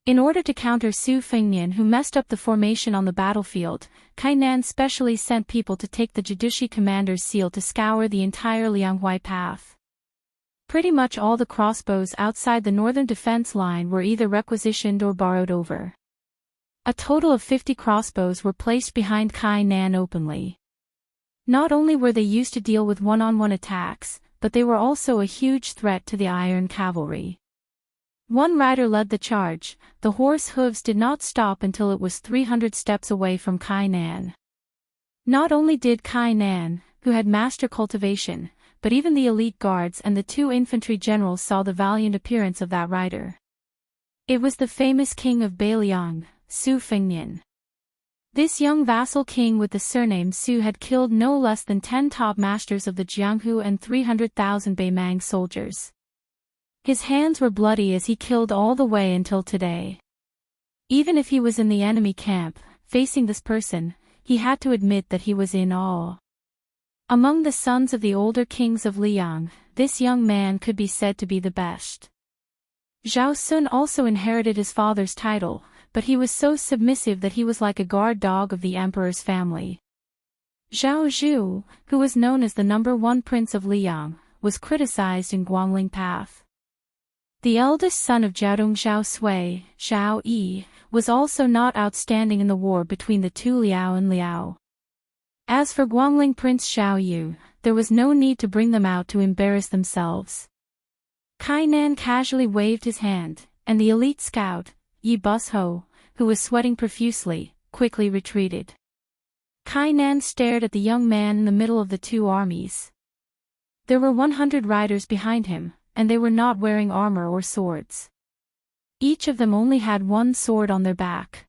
In order to counter Su Fengnian, who messed up the formation on the battlefield, Kainan specially sent people to take the Jidushi commander's seal to scour the entire Lianghuai path. Pretty much all the crossbows outside the northern defense line were either requisitioned or borrowed over. A total of 50 crossbows were placed behind Kainan openly. Not only were they used to deal with one-on-one attacks, but they were also a huge threat to the iron cavalry. One rider led the charge. The horse hooves did not stop until it was 300 steps away from Kainan. Not only did Kainan, who had master cultivation, but even the elite guards and the two infantry generals saw the valiant appearance of that rider. It was the famous king of Biyao, Su Fengnian. This young vassal king with the surname Su had killed no less than 10 top masters of the Jianghu and 300,000 Beimang soldiers. His hands were bloody as he killed all the way until today. Even if he was in the enemy camp, facing this person, he had to admit that he was in awe. Among the sons of the older kings of Liang, this young man could be said to be the best. Zhao Sun also inherited his father's title, but he was so submissive that he was like a guard dog of the emperor's family. Zhao Zhu, who was known as the #1 prince of Liang, was criticized in Guangling Path. The eldest son of Jiaodong Zhao Sui, Zhao Yi, was also not outstanding in the war between the two Liao and Liao. As for Guangling Prince Zhao Yu, there was no need to bring them out to embarrass themselves. Kainan casually waved his hand, and the elite scout, Yi Busho, who was sweating profusely, quickly retreated. Kainan stared at the young man in the middle of the two armies. There were 100 riders behind him, and they were not wearing armor or swords. Each of them only had one sword on their back.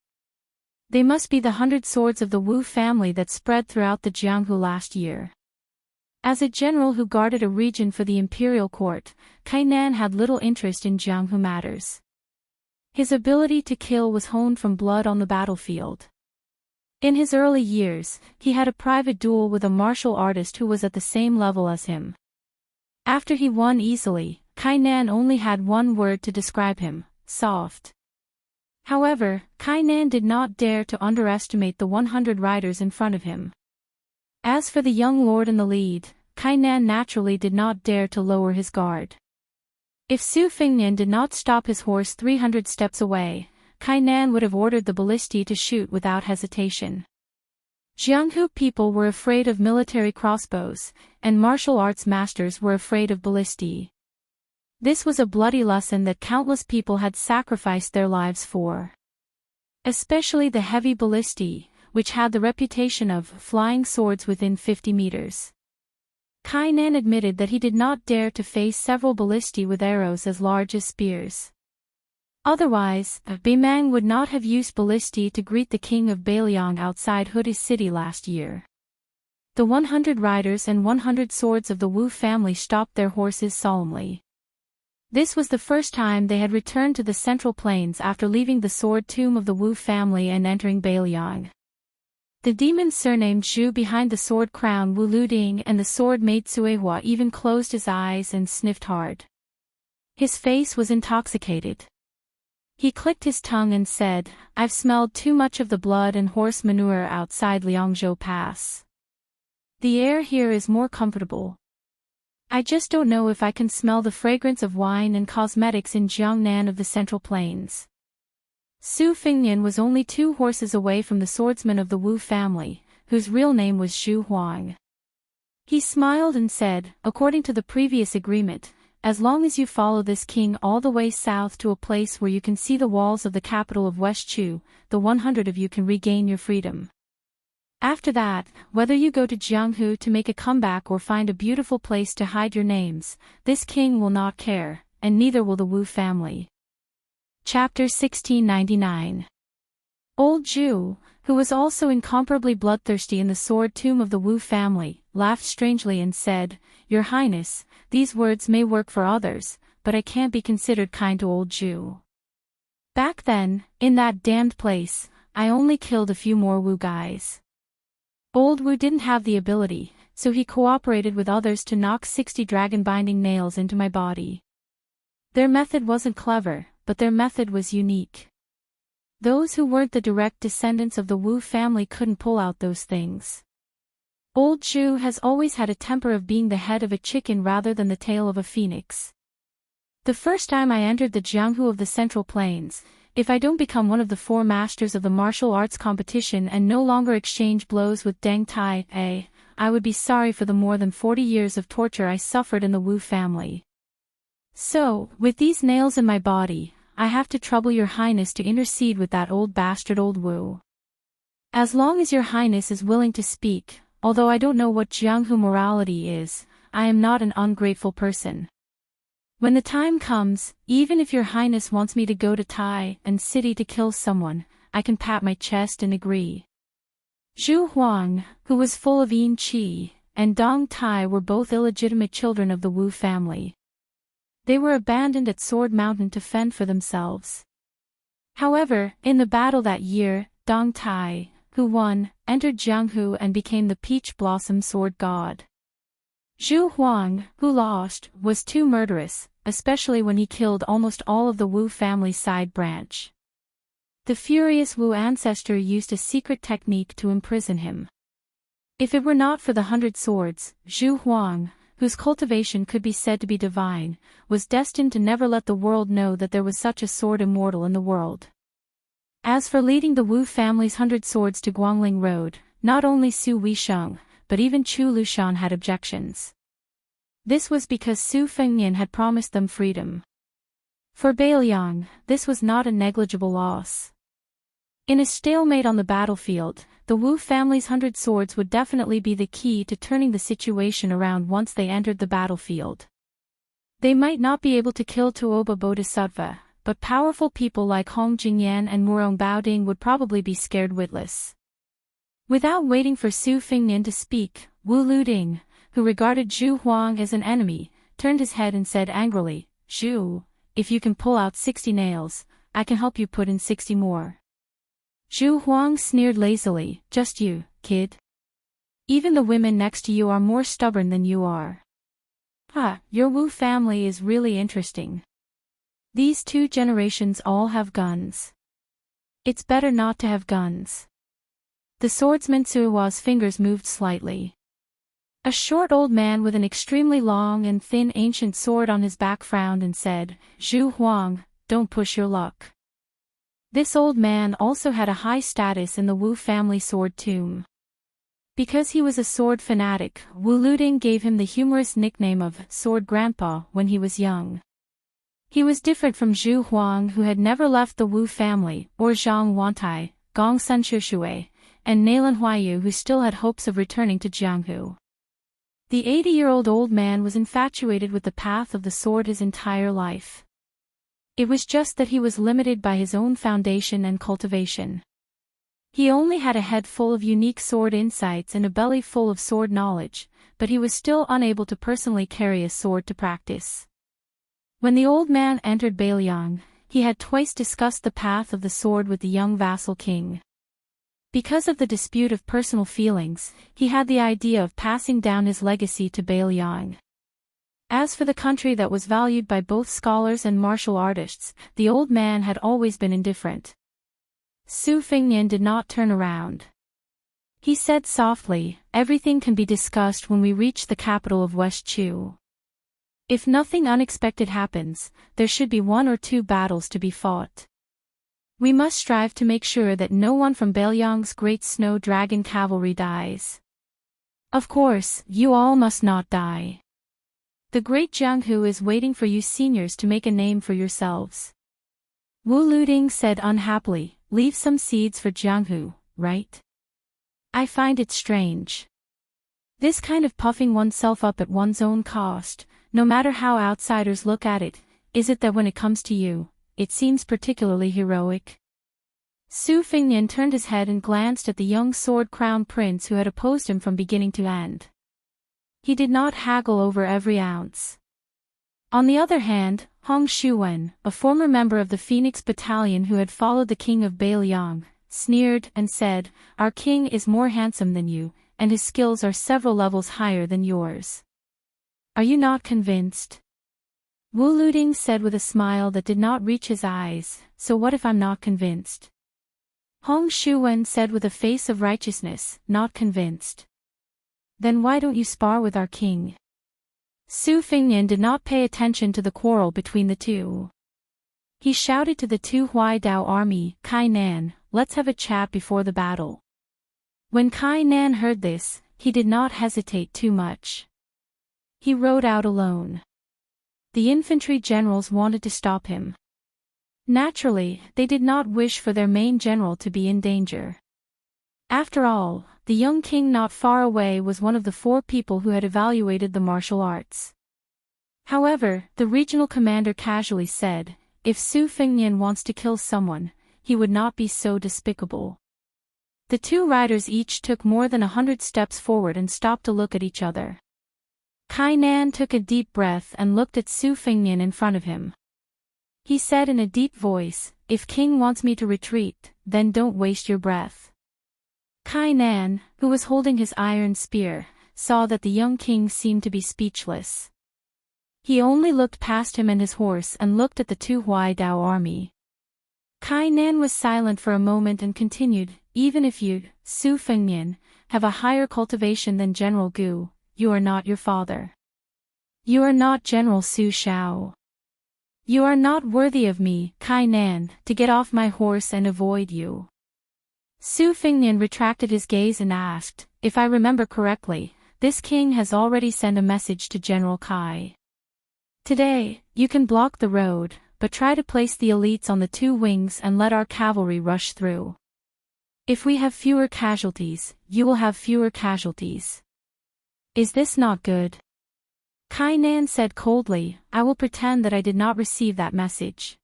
They must be the 100 swords of the Wu family that spread throughout the Jianghu last year. As a general who guarded a region for the imperial court, Kainan had little interest in Jianghu matters. His ability to kill was honed from blood on the battlefield. In his early years, he had a private duel with a martial artist who was at the same level as him. After he won easily, Kainan only had one word to describe him: soft. However, Kainan did not dare to underestimate the 100 riders in front of him. As for the young lord in the lead, Kainan naturally did not dare to lower his guard. If Su Fengnian did not stop his horse 300 steps away, Kainan would have ordered the ballistae to shoot without hesitation. Jianghu people were afraid of military crossbows, and martial arts masters were afraid of ballistae. This was a bloody lesson that countless people had sacrificed their lives for. Especially the heavy ballistae, which had the reputation of flying swords within 50 meters. Kainan admitted that he did not dare to face several ballistae with arrows as large as spears. Otherwise, Beimang would not have used ballistae to greet the king of Biyao outside Hudi's city last year. The 100 riders and 100 swords of the Wu family stopped their horses solemnly. This was the first time they had returned to the central plains after leaving the sword tomb of the Wu family and entering Biyao. The demon surnamed Zhu behind the sword crown Wu Luding and the sword made Suehua even closed his eyes and sniffed hard. His face was intoxicated. He clicked his tongue and said, "I've smelled too much of the blood and horse manure outside Liangzhou Pass. The air here is more comfortable." I just don't know if I can smell the fragrance of wine and cosmetics in Jiangnan of the Central Plains. Su Fengnian was only 2 horses away from the swordsman of the Wu family, whose real name was Zhu Huang. He smiled and said, according to the previous agreement, as long as you follow this king all the way south to a place where you can see the walls of the capital of West Chu, the 100 of you can regain your freedom. After that, whether you go to Jianghu to make a comeback or find a beautiful place to hide your names, this king will not care, and neither will the Wu family. Chapter 1699. Old Zhu, who was also incomparably bloodthirsty in the sword tomb of the Wu family, laughed strangely and said, Your Highness, these words may work for others, but I can't be considered kind to old Zhu. Back then, in that damned place, I only killed a few more Wu guys. Old Wu didn't have the ability, so he cooperated with others to knock 60 dragon-binding nails into my body. Their method wasn't clever, but their method was unique. Those who weren't the direct descendants of the Wu family couldn't pull out those things. Old Zhu has always had a temper of being the head of a chicken rather than the tail of a phoenix. The first time I entered the Jianghu of the Central Plains, if I don't become one of the 4 masters of the martial arts competition and no longer exchange blows with Deng Tai, I would be sorry for the more than 40 years of torture I suffered in the Wu family. So, with these nails in my body, I have to trouble your highness to intercede with that old bastard old Wu. As long as your highness is willing to speak, although I don't know what Jianghu morality is, I am not an ungrateful person. When the time comes, even if your highness wants me to go to Tai and city to kill someone, I can pat my chest and agree. Zhu Huang, who was full of yin qi, and Dong Tai were both illegitimate children of the Wu family. They were abandoned at Sword Mountain to fend for themselves. However, in the battle that year, Dong Tai, who won, entered Jianghu and became the Peach Blossom Sword God. Zhu Huang, who lost, was too murderous, especially when he killed almost all of the Wu family's side branch. The furious Wu ancestor used a secret technique to imprison him. If it were not for the 100 swords, Zhu Huang, whose cultivation could be said to be divine, was destined to never let the world know that there was such a sword immortal in the world. As for leading the Wu family's 100 swords to Guangling Road, not only Su Weisheng, but even Chu Lushan had objections. This was because Su Fengnian had promised them freedom. For Bailiang, this was not a negligible loss. In a stalemate on the battlefield, the Wu family's 100 swords would definitely be the key to turning the situation around once they entered the battlefield. They might not be able to kill Tuoba Bodhisattva, but powerful people like Hong Jingyan and Murong Baoding would probably be scared witless. Without waiting for Su Fengnian to speak, Wu Luding, who regarded Zhu Huang as an enemy, turned his head and said angrily, Zhu, if you can pull out 60 nails, I can help you put in 60 more. Zhu Huang sneered lazily, just you, kid. Even the women next to you are more stubborn than you are. Your Wu family is really interesting. These 2 generations all have guns. It's better not to have guns. The swordsman Suiwa's fingers moved slightly. A short old man with an extremely long and thin ancient sword on his back frowned and said, Zhu Huang, don't push your luck. This old man also had a high status in the Wu family sword tomb. Because he was a sword fanatic, Wu Luding gave him the humorous nickname of Sword Grandpa when he was young. He was different from Zhu Huang, who had never left the Wu family, or Zhang Wantai, Gong Sun Shushui, and Nailan Huayu, who still had hopes of returning to Jianghu. The 80-year-old old man was infatuated with the path of the sword his entire life. It was just that he was limited by his own foundation and cultivation. He only had a head full of unique sword insights and a belly full of sword knowledge, but he was still unable to personally carry a sword to practice. When the old man entered Bailiang, he had twice discussed the path of the sword with the young vassal king. Because of the dispute of personal feelings, he had the idea of passing down his legacy to Bailiang. As for the country that was valued by both scholars and martial artists, the old man had always been indifferent. Su Fengnian did not turn around. He said softly, everything can be discussed when we reach the capital of West Chu. If nothing unexpected happens, there should be 1 or 2 battles to be fought. We must strive to make sure that no one from Biyang's great snow dragon cavalry dies. Of course, you all must not die. The great Jianghu is waiting for you seniors to make a name for yourselves. Wu Luding said unhappily, leave some seeds for Jianghu, right? I find it strange. This kind of puffing oneself up at one's own cost, no matter how outsiders look at it, is it that when it comes to you, it seems particularly heroic? Su Fingnian turned his head and glanced at the young sword-crowned prince who had opposed him from beginning to end. He did not haggle over every ounce. On the other hand, Hong Shuwen, a former member of the Phoenix Battalion who had followed the king of Biyao, sneered and said, "Our king is more handsome than you, and his skills are several levels higher than yours. Are you not convinced?" Wu Luding said with a smile that did not reach his eyes, "So what if I'm not convinced?" Hong Shuwen said with a face of righteousness, "Not convinced. Then why don't you spar with our king?" Su Fingnian did not pay attention to the quarrel between the two. He shouted to the 2 Huaidao army, "Kai Nan, let's have a chat before the battle." When Kai Nan heard this, he did not hesitate too much. He rode out alone. The infantry generals wanted to stop him. Naturally, they did not wish for their main general to be in danger. After all, the young king not far away was one of the 4 people who had evaluated the martial arts. However, the regional commander casually said, if Su Fingnian wants to kill someone, he would not be so despicable. The 2 riders each took more than 100 steps forward and stopped to look at each other. Kai Nan took a deep breath and looked at Su Fingnian in front of him. He said in a deep voice, "If king wants me to retreat, then don't waste your breath." Kai Nan, who was holding his iron spear, saw that the young king seemed to be speechless. He only looked past him and his horse and looked at the 2 Huaidao army. Kai Nan was silent for a moment and continued, "Even if you, Su Fingnian, have a higher cultivation than General Gu, you are not your father. You are not General Su Shao. You are not worthy of me, Kai Nan, to get off my horse and avoid you." Su Fingnian retracted his gaze and asked, "If I remember correctly, this king has already sent a message to General Kai. Today, you can block the road, but try to place the elites on the 2 wings and let our cavalry rush through. If we have fewer casualties, you will have fewer casualties. Is this not good?" Kai Nan said coldly, "I will pretend that I did not receive that message."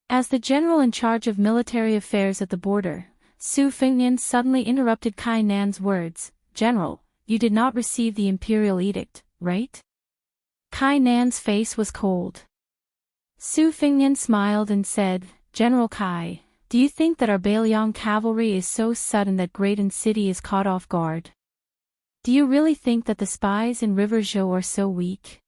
As the general in charge of military affairs at the border, Su Fingnian suddenly interrupted Kai Nan's words, "General, you did not receive the imperial edict, right?" Kai Nan's face was cold. Su Fingnian smiled and said, "General Kai, do you think that our Biyao cavalry is so sudden that Greaton City is caught off guard? Do you really think that the spies in River Zhou are so weak?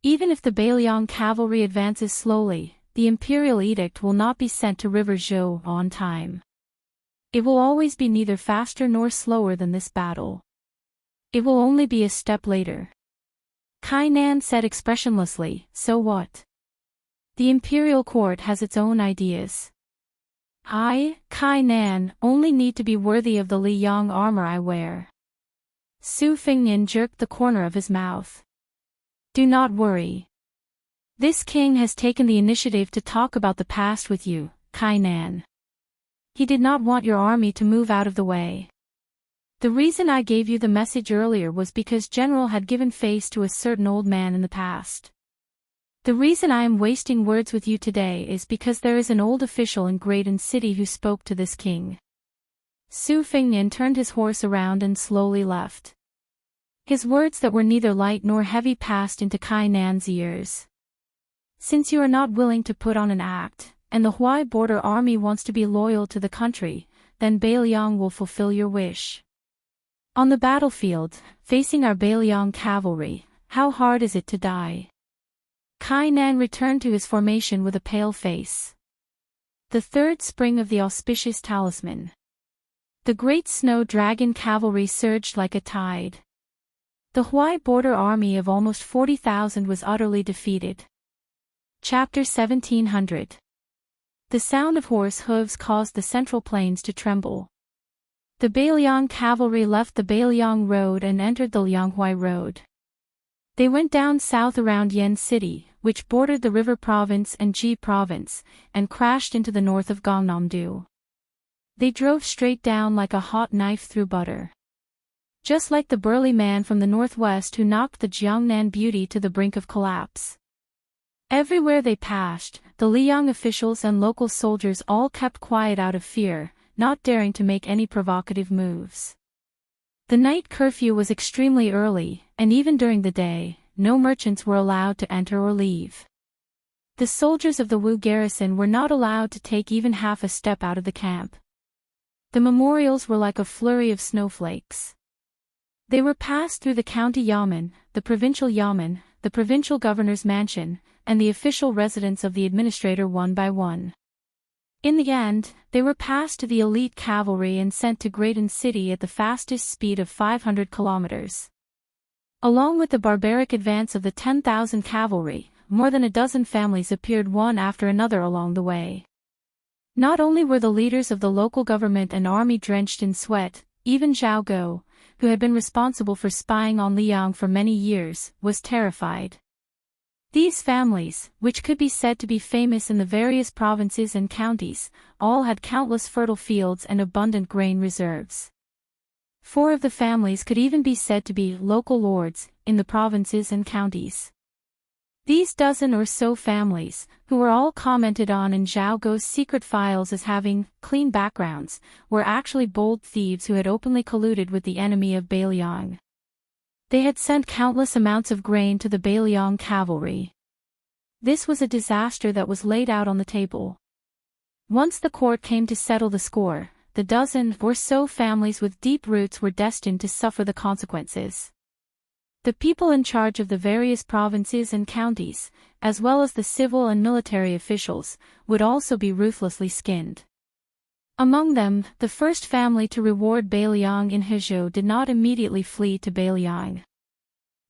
Even if the Biyao cavalry advances slowly, the imperial edict will not be sent to River Zhou on time. It will always be neither faster nor slower than this battle. It will only be a step later." Kai Nan said expressionlessly, "So what? The imperial court has its own ideas. I, Kai Nan, only need to be worthy of the Li Yang armor I wear." Su Fingnian jerked the corner of his mouth. "Do not worry. This king has taken the initiative to talk about the past with you, Kai Nan. He did not want your army to move out of the way. The reason I gave you the message earlier was because General had given face to a certain old man in the past. The reason I am wasting words with you today is because there is an old official in Greaton City who spoke to this king." Su Fingnian turned his horse around and slowly left. His words that were neither light nor heavy passed into Kai Nan's ears. "Since you are not willing to put on an act, and the Huai border army wants to be loyal to the country, then Biyao will fulfill your wish. On the battlefield, facing our Biyao cavalry, how hard is it to die?" Kai Nan returned to his formation with a pale face. The 3rd spring of the auspicious talisman. The great snow dragon cavalry surged like a tide. The Huai border army of almost 40,000 was utterly defeated. Chapter 1700. The sound of horse hooves caused the central plains to tremble. The Beiliang cavalry left the Beiliang Road and entered the Lianghuai Road. They went down south around Yen City, which bordered the River Province and Ji Province, and crashed into the north of Gangnam-do. They drove straight down like a hot knife through butter. Just like the burly man from the northwest who knocked the Jiangnan beauty to the brink of collapse. Everywhere they passed, the Liang officials and local soldiers all kept quiet out of fear, not daring to make any provocative moves. The night curfew was extremely early, and even during the day, no merchants were allowed to enter or leave. The soldiers of the Wu garrison were not allowed to take even half a step out of the camp. The memorials were like a flurry of snowflakes. They were passed through the county yamen, the provincial yamen, the provincial governor's mansion, and the official residence of the administrator one by one. In the end, they were passed to the elite cavalry and sent to Graton City at the fastest speed of 500 kilometers. Along with the barbaric advance of the 10,000 cavalry, more than a dozen families appeared one after another along the way. Not only were the leaders of the local government and army drenched in sweat, even Zhao Go, who had been responsible for spying on Liang for many years, was terrified. These families, which could be said to be famous in the various provinces and counties, all had countless fertile fields and abundant grain reserves. 4 of the families could even be said to be local lords in the provinces and counties. These dozen or so families, who were all commented on in Zhao Go's secret files as having clean backgrounds, were actually bold thieves who had openly colluded with the enemy of Beiliang. They had sent countless amounts of grain to the Beiliang cavalry. This was a disaster that was laid out on the table. Once the court came to settle the score, the dozen or so families with deep roots were destined to suffer the consequences. The people in charge of the various provinces and counties, as well as the civil and military officials, would also be ruthlessly skinned. Among them, the first family to reward Beiliang in Hezhou did not immediately flee to Beiliang.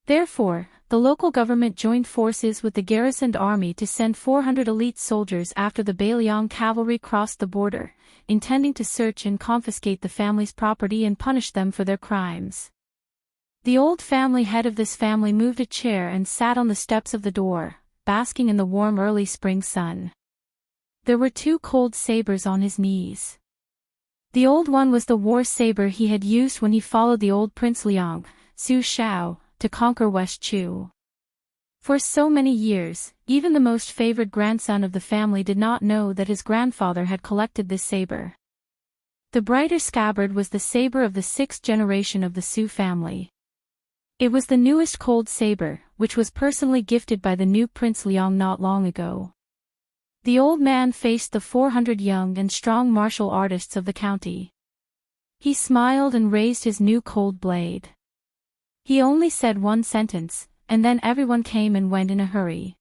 Therefore, the local government joined forces with the garrisoned army to send 400 elite soldiers after the Beiliang cavalry crossed the border, intending to search and confiscate the family's property and punish them for their crimes. The old family head of this family moved a chair and sat on the steps of the door, basking in the warm early spring sun. There were 2 cold sabers on his knees. The old one was the war saber he had used when he followed the old Prince Liang, Su Shao, to conquer West Chu. For so many years, even the most favored grandson of the family did not know that his grandfather had collected this saber. The brighter scabbard was the saber of the 6th generation of the Su family. It was the newest cold saber, which was personally gifted by the new Prince Liang not long ago. The old man faced the 400 young and strong martial artists of the county. He smiled and raised his new cold blade. He only said one sentence, and then everyone came and went in a hurry.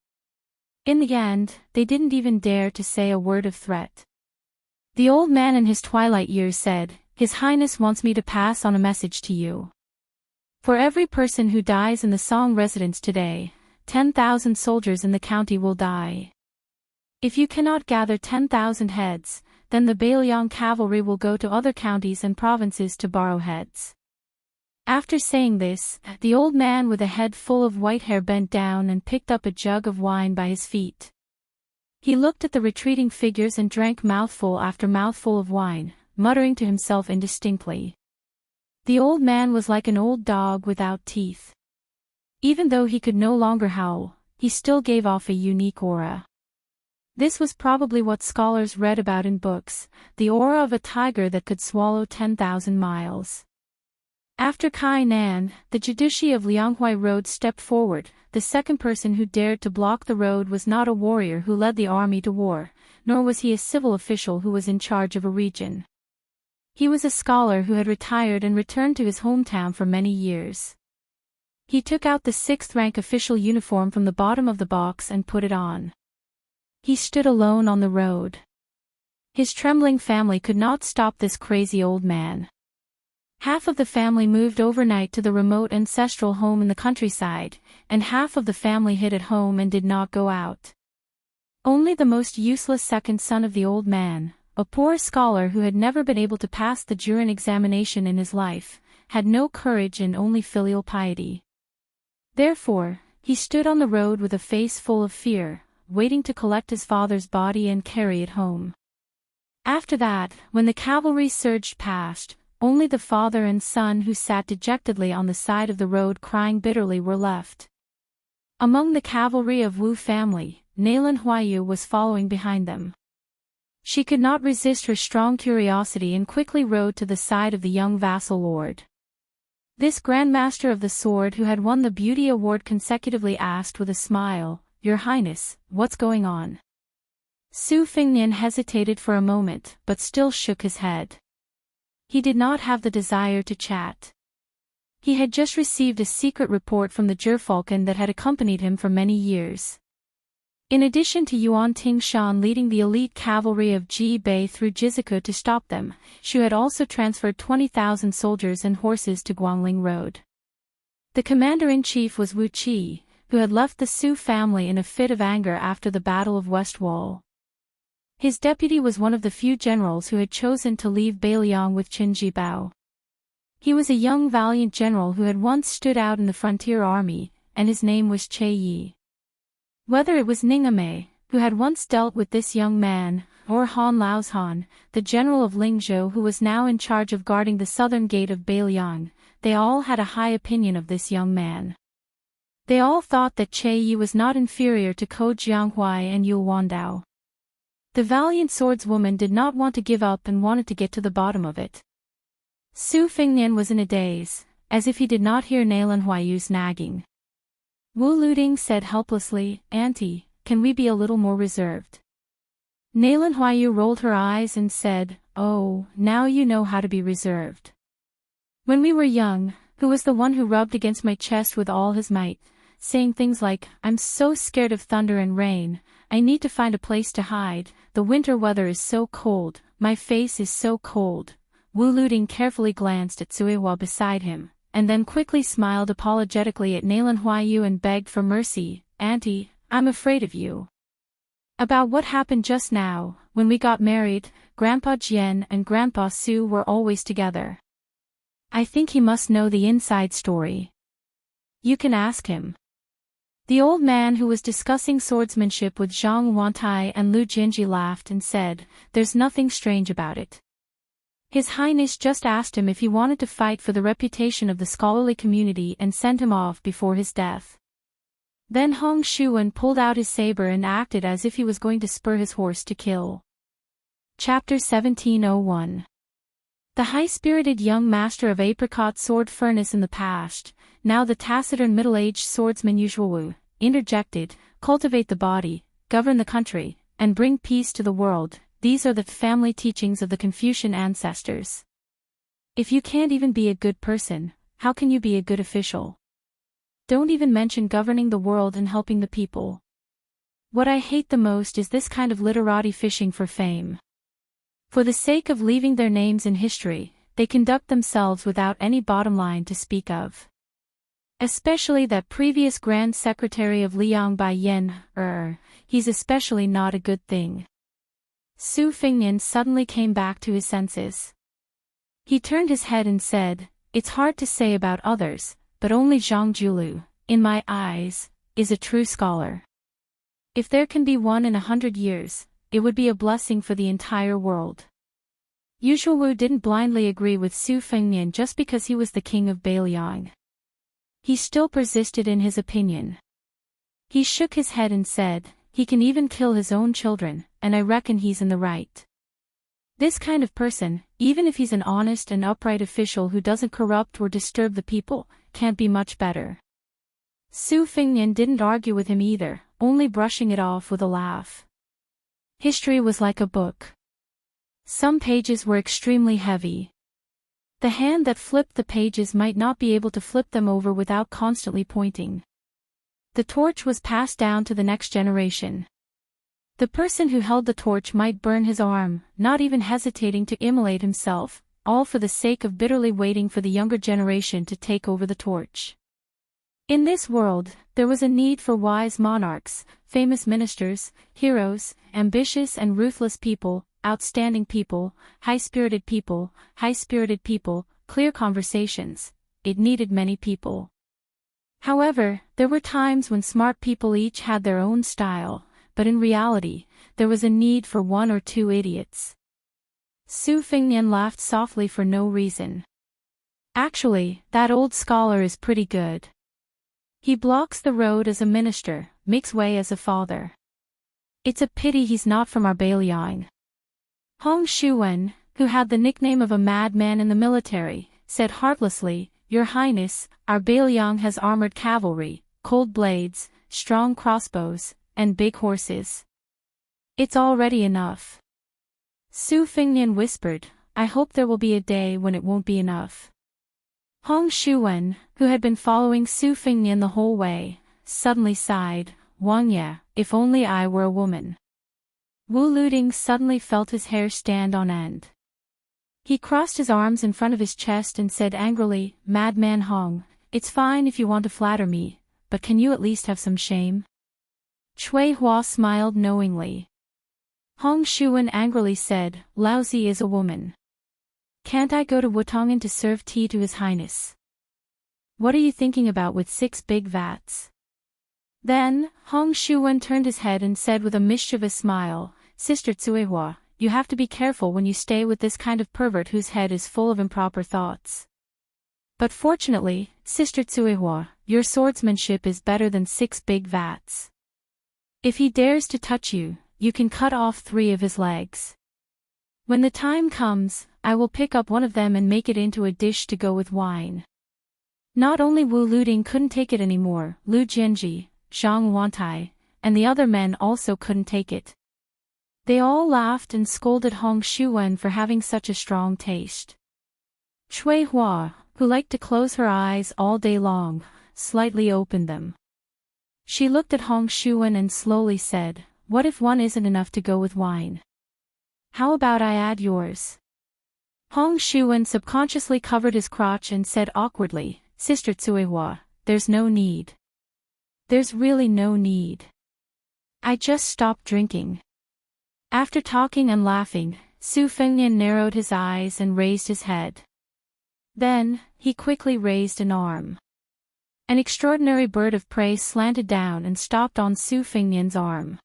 In the end, they didn't even dare to say a word of threat. The old man in his twilight years said, "His Highness wants me to pass on a message to you. For every person who dies in the Song residence today, 10,000 soldiers in the county will die. If you cannot gather 10,000 heads, then the Beiliang cavalry will go to other counties and provinces to borrow heads." After saying this, the old man with a head full of white hair bent down and picked up a jug of wine by his feet. He looked at the retreating figures and drank mouthful after mouthful of wine, muttering to himself indistinctly. The old man was like an old dog without teeth. Even though he could no longer howl, he still gave off a unique aura. This was probably what scholars read about in books, the aura of a tiger that could swallow 10,000 miles. After Kai Nan, the Jidushi of Lianghuai Road stepped forward. The second person who dared to block the road was not a warrior who led the army to war, nor was he a civil official who was in charge of a region. He was a scholar who had retired and returned to his hometown for many years. He took out the 6th rank official uniform from the bottom of the box and put it on. He stood alone on the road. His trembling family could not stop this crazy old man. Half of the family moved overnight to the remote ancestral home in the countryside, and half of the family hid at home and did not go out. Only the most useless second son of the old man, a poor scholar who had never been able to pass the Juran examination in his life, had no courage and only filial piety. Therefore, he stood on the road with a face full of fear, waiting to collect his father's body and carry it home. After that, when the cavalry surged past, only the father and son who sat dejectedly on the side of the road crying bitterly were left. Among the cavalry of Wu family, Nailan Huayu was following behind them. She could not resist her strong curiosity and quickly rode to the side of the young vassal lord. This Grandmaster of the Sword who had won the Beauty Award consecutively asked with a smile, "Your Highness, what's going on?" Su Fengnian hesitated for a moment but still shook his head. He did not have the desire to chat. He had just received a secret report from the Gerfalcon that had accompanied him for many years. In addition to Yuan Tingshan leading the elite cavalry of Ji Bei through Jizuke to stop them, Shu had also transferred 20,000 soldiers and horses to Guangling Road. The commander-in-chief was Wu Qi, who had left the Su family in a fit of anger after the Battle of West Wall. His deputy was one of the few generals who had chosen to leave Beiliang with Qin Jibao. He was a young valiant general who had once stood out in the frontier army, and his name was Che Yi. Whether it was Ningame, who had once dealt with this young man, or Han Laozhan, the general of Lingzhou who was now in charge of guarding the southern gate of Beiliang, they all had a high opinion of this young man. They all thought that Che Yi was not inferior to Ko Jianghuai and Yul Wandao. The valiant swordswoman did not want to give up and wanted to get to the bottom of it. Su Fengnian was in a daze, as if he did not hear Nailan Huayu's nagging. Wu Luding said helplessly, "Auntie, can we be a little more reserved?" Nailan Huayu rolled her eyes and said, "Oh, now you know how to be reserved. When we were young, who was the one who rubbed against my chest with all his might, saying things like, 'I'm so scared of thunder and rain, I need to find a place to hide, the winter weather is so cold, my face is so cold.'" Wu Luding carefully glanced at Suihua beside him, and then quickly smiled apologetically at Nailan Huayu and begged for mercy, "Auntie, I'm afraid of you. About what happened just now, when we got married, Grandpa Jian and Grandpa Su were always together. I think he must know the inside story. You can ask him." The old man who was discussing swordsmanship with Zhang Wantai and Lu Jinji laughed and said, "There's nothing strange about it. His Highness just asked him if he wanted to fight for the reputation of the scholarly community and sent him off before his death." Then Hong Shuwen pulled out his saber and acted as if he was going to spur his horse to kill. Chapter 1701. The high-spirited young master of apricot sword furnace in the past, now the taciturn middle-aged swordsman Wu, interjected, "Cultivate the body, govern the country, and bring peace to the world. These are the family teachings of the Confucian ancestors. If you can't even be a good person, how can you be a good official? Don't even mention governing the world and helping the people. What I hate the most is this kind of literati fishing for fame. For the sake of leaving their names in history, they conduct themselves without any bottom line to speak of. Especially that previous Grand Secretary of Liang Bai Yen, he's especially not a good thing." Su Fengnian suddenly came back to his senses. He turned his head and said, "It's hard to say about others, but only Zhang Julu, in my eyes, is a true scholar. If there can be one in 100 years, it would be a blessing for the entire world." Wu didn't blindly agree with Su Fengnian just because he was the king of Beiliang. He still persisted in his opinion. He shook his head and said, "He can even kill his own children, and I reckon he's in the right. This kind of person, even if he's an honest and upright official who doesn't corrupt or disturb the people, can't be much better." Su Fengnian didn't argue with him either, only brushing it off with a laugh. History was like a book. Some pages were extremely heavy. The hand that flipped the pages might not be able to flip them over without constantly pointing. The torch was passed down to the next generation. The person who held the torch might burn his arm, not even hesitating to immolate himself, all for the sake of bitterly waiting for the younger generation to take over the torch. In this world, there was a need for wise monarchs, famous ministers, heroes, ambitious and ruthless people, outstanding people, high-spirited people, clear conversations. It needed many people. However, there were times when smart people each had their own style, but in reality, there was a need for one or two idiots. Su Fingnian laughed softly for no reason. Actually, that old scholar is pretty good. He blocks the road as a minister, makes way as a father. It's a pity he's not from our Biyao. Hong Shuwen, who had the nickname of a madman in the military, said heartlessly, "Your Highness, our Biyao has armored cavalry, cold blades, strong crossbows, and big horses. It's already enough." Su Fingnian whispered, "I hope there will be a day when it won't be enough." Hong Shuwen, who had been following Su Fingnian the whole way, suddenly sighed, "Wang Ye, if only I were a woman." Wu Luding suddenly felt his hair stand on end. He crossed his arms in front of his chest and said angrily, "Madman Hong, it's fine if you want to flatter me, but can you at least have some shame?" Cui Hua smiled knowingly. Hong Shuwen angrily said, "Lousy is a woman. Can't I go to Wutongan to serve tea to His Highness? What are you thinking about with 6 big vats?" Then, Hong Shuwen turned his head and said with a mischievous smile, "Sister Tsuehua, you have to be careful when you stay with this kind of pervert whose head is full of improper thoughts. But fortunately, Sister Tsuehua, your swordsmanship is better than 6 big vats. If he dares to touch you, you can cut off 3 of his legs. When the time comes, I will pick up one of them and make it into a dish to go with wine." Not only Wu Luding couldn't take it anymore, Lu Jianji, Zhang Wantai, and the other men also couldn't take it. They all laughed and scolded Hong Shuwen for having such a strong taste. Cui Hua, who liked to close her eyes all day long, slightly opened them. She looked at Hong Shuwen and slowly said, "What if one isn't enough to go with wine? How about I add yours?" Hong Shuwen subconsciously covered his crotch and said awkwardly, "Sister Tsuehua, there's no need. There's really no need. I just stopped drinking." After talking and laughing, Su Fengnian narrowed his eyes and raised his head. Then, he quickly raised an arm. An extraordinary bird of prey slanted down and stopped on Su Fengnian's arm.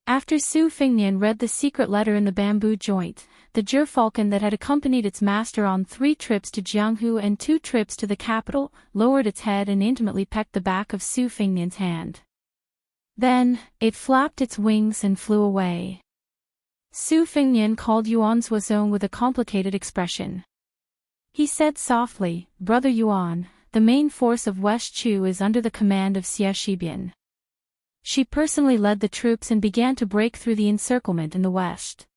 After Su Fingnian read the secret letter in the bamboo joint, the gerfalcon that had accompanied its master on 3 trips to Jianghu and 2 trips to the capital, lowered its head and intimately pecked the back of Su Fingnian's hand. Then, it flapped its wings and flew away. Su Fingnian called Yuan Zuozong with a complicated expression. He said softly, "Brother Yuan, the main force of West Chu is under the command of Xie Shibian. She personally led the troops and began to break through the encirclement in the west.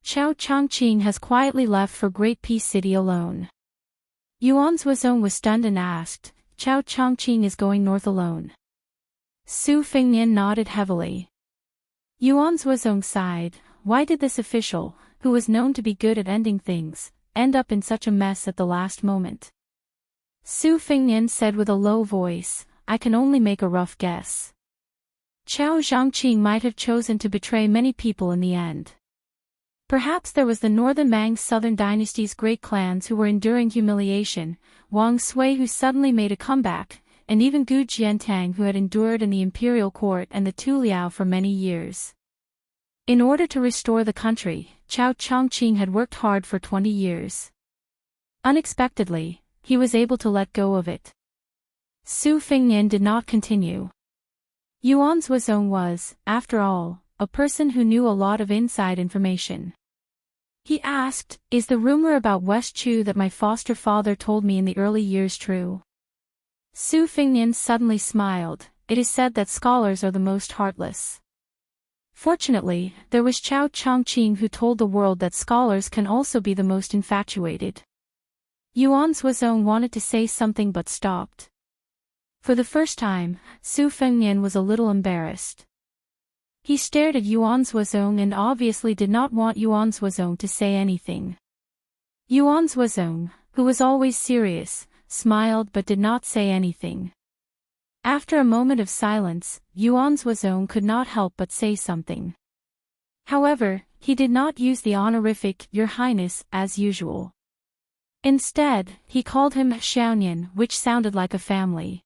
Chao Chongqing has quietly left for Great Peace City alone." Yuan Zuozong was stunned and asked, "Chao Chongqing is going north alone?" Su Fingnian nodded heavily. Yuan Zuozong sighed, "Why did this official, who was known to be good at ending things, end up in such a mess at the last moment?" Su Fingnian said with a low voice, "I can only make a rough guess. Chao Zhangqing might have chosen to betray many people in the end. Perhaps there was the Northern Mang Southern Dynasty's great clans who were enduring humiliation, Wang Sui who suddenly made a comeback, and even Gu Jiantang who had endured in the imperial court and the Tu Liao for many years. In order to restore the country, Chao Chongqing had worked hard for 20 years. Unexpectedly, he was able to let go of it." Su Fingnian did not continue. Yuan Zuozong was, after all, a person who knew a lot of inside information. He asked, "Is the rumor about West Chu that my foster father told me in the early years true?" Su Fingnian suddenly smiled. "It is said that scholars are the most heartless. Fortunately, there was Chao Chongqing who told the world that scholars can also be the most infatuated." Yuan Zuozong wanted to say something but stopped. For the first time, Su Fengnian was a little embarrassed. He stared at Yuan Zuozong and obviously did not want Yuan Zuozong to say anything. Yuan Zuozong, who was always serious, smiled but did not say anything. After a moment of silence, Yuan Zuozong could not help but say something. However, he did not use the honorific Your Highness as usual. Instead, he called him Xiaonian, which sounded like a family.